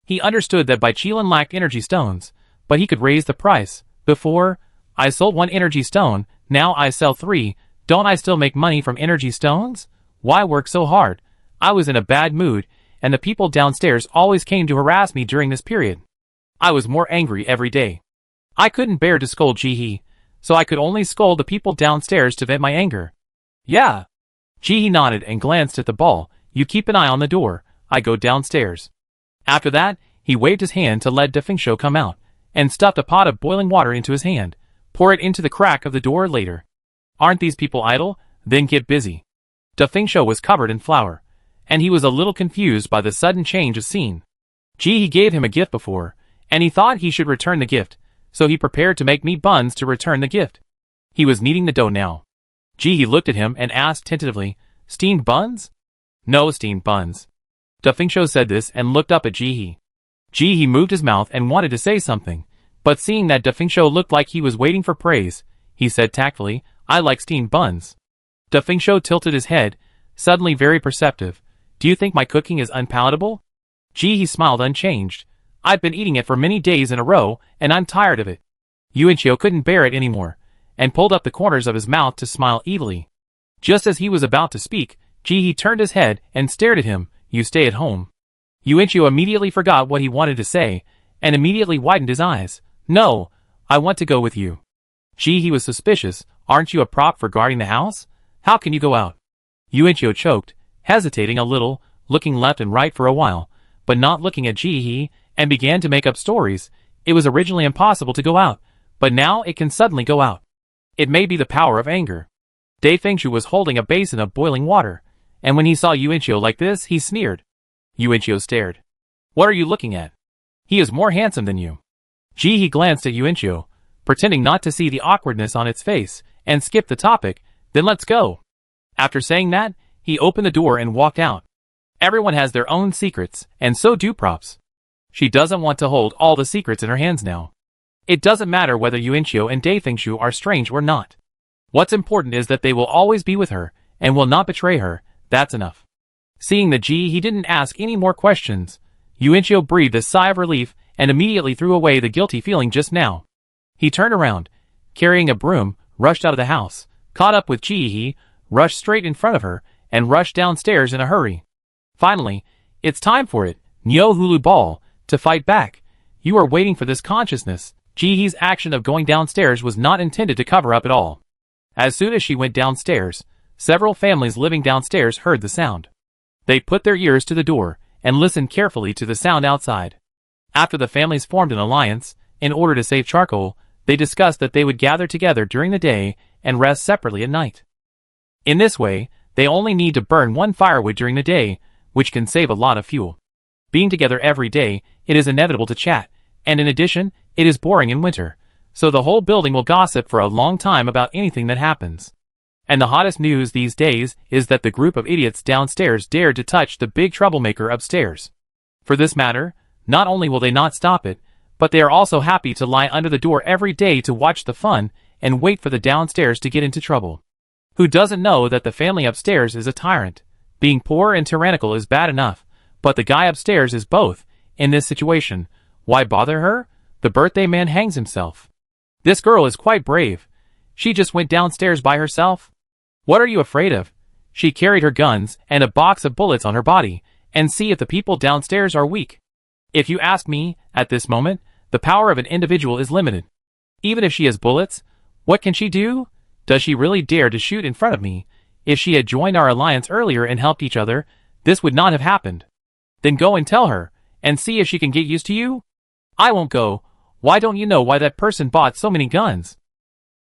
[SPEAKER 1] He understood that Bai Qilin lacked energy stones, but he could raise the price. Before, I sold 1 energy stone, now I sell 3. Don't I still make money from energy stones? Why work so hard? I was in a bad mood, and the people downstairs always came to harass me during this period. I was more angry every day. I couldn't bear to scold Ji-hee, so I could only scold the people downstairs to vent my anger. Yeah. Ji nodded and glanced at the ball. You keep an eye on the door. I go downstairs. After that, he waved his hand to let Defingsho come out, and stuffed a pot of boiling water into his hand. Pour it into the crack of the door later. Aren't these people idle? Then get busy. Defingsho was covered in flour, and he was a little confused by the sudden change of scene. Ji gave him a gift before, and he thought he should return the gift, so he prepared to make meat buns to return the gift. He was kneading the dough now. Ji looked at him and asked tentatively, Steamed buns? No steamed buns. Defingsho said this and looked up at Ji. Ji moved his mouth and wanted to say something, but seeing that Defingsho looked like he was waiting for praise, he said tactfully, I like steamed buns. Defingsho tilted his head, suddenly very perceptive. Do you think my cooking is unpalatable? Ji smiled unchanged. I've been eating it for many days in a row, and I'm tired of it. Yuanchio couldn't bear it anymore, and pulled up the corners of his mouth to smile evilly. Just as he was about to speak, Ji turned his head and stared at him. You stay at home. Yuanchio immediately forgot what he wanted to say, and immediately widened his eyes. No, I want to go with you. Ji was suspicious. Aren't you a prop for guarding the house? How can you go out? Yuanchio choked, hesitating a little, looking left and right for a while, but not looking at Ji, and began to make up stories. It was originally impossible to go out, but now it can suddenly go out. It may be the power of anger. Defingshu was holding a basin of boiling water, and when he saw Yuanchio like this, he sneered. Yuanchio stared. What are you looking at? He is more handsome than you. Ji glanced at Yuanchio, pretending not to see the awkwardness on its face, and skipped the topic. Then let's go. After saying that, he opened the door and walked out. Everyone has their own secrets, and so do props. She doesn't want to hold all the secrets in her hands now. It doesn't matter whether Yuanchio and Defingshu are strange or not. What's important is that they will always be with her, and will not betray her. That's enough. Seeing that he didn't ask any more questions, Yuanchio breathed a sigh of relief and immediately threw away the guilty feeling just now. He turned around, carrying a broom, rushed out of the house, caught up with Ji, rushed straight in front of her, and rushed downstairs in a hurry. Finally, it's time for it, Nyo Hulu Ball, to fight back. You are waiting for this consciousness. Ji's action of going downstairs was not intended to cover up at all. As soon as she went downstairs, several families living downstairs heard the sound. They put their ears to the door, and listened carefully to the sound outside. After the families formed an alliance, in order to save charcoal, they discussed that they would gather together during the day and rest separately at night. In this way, they only need to burn one firewood during the day, which can save a lot of fuel. Being together every day, it is inevitable to chat, and in addition, it is boring in winter, so the whole building will gossip for a long time about anything that happens. And the hottest news these days is that the group of idiots downstairs dared to touch the big troublemaker upstairs. For this matter, not only will they not stop it, but they are also happy to lie under the door every day to watch the fun and wait for the downstairs to get into trouble. Who doesn't know that the family upstairs is a tyrant? Being poor and tyrannical is bad enough, but the guy upstairs is both. In this situation, why bother her? The birthday man hangs himself. This girl is quite brave. She just went downstairs by herself. What are you afraid of? She carried her guns and a box of bullets on her body, and see if the people downstairs are weak. If you ask me, at this moment, the power of an individual is limited. Even if she has bullets, what can she do? Does she really dare to shoot in front of me? If she had joined our alliance earlier and helped each other, this would not have happened. Then go and tell her, and see if she can get used to you? I won't go. Why don't you know why that person bought so many guns?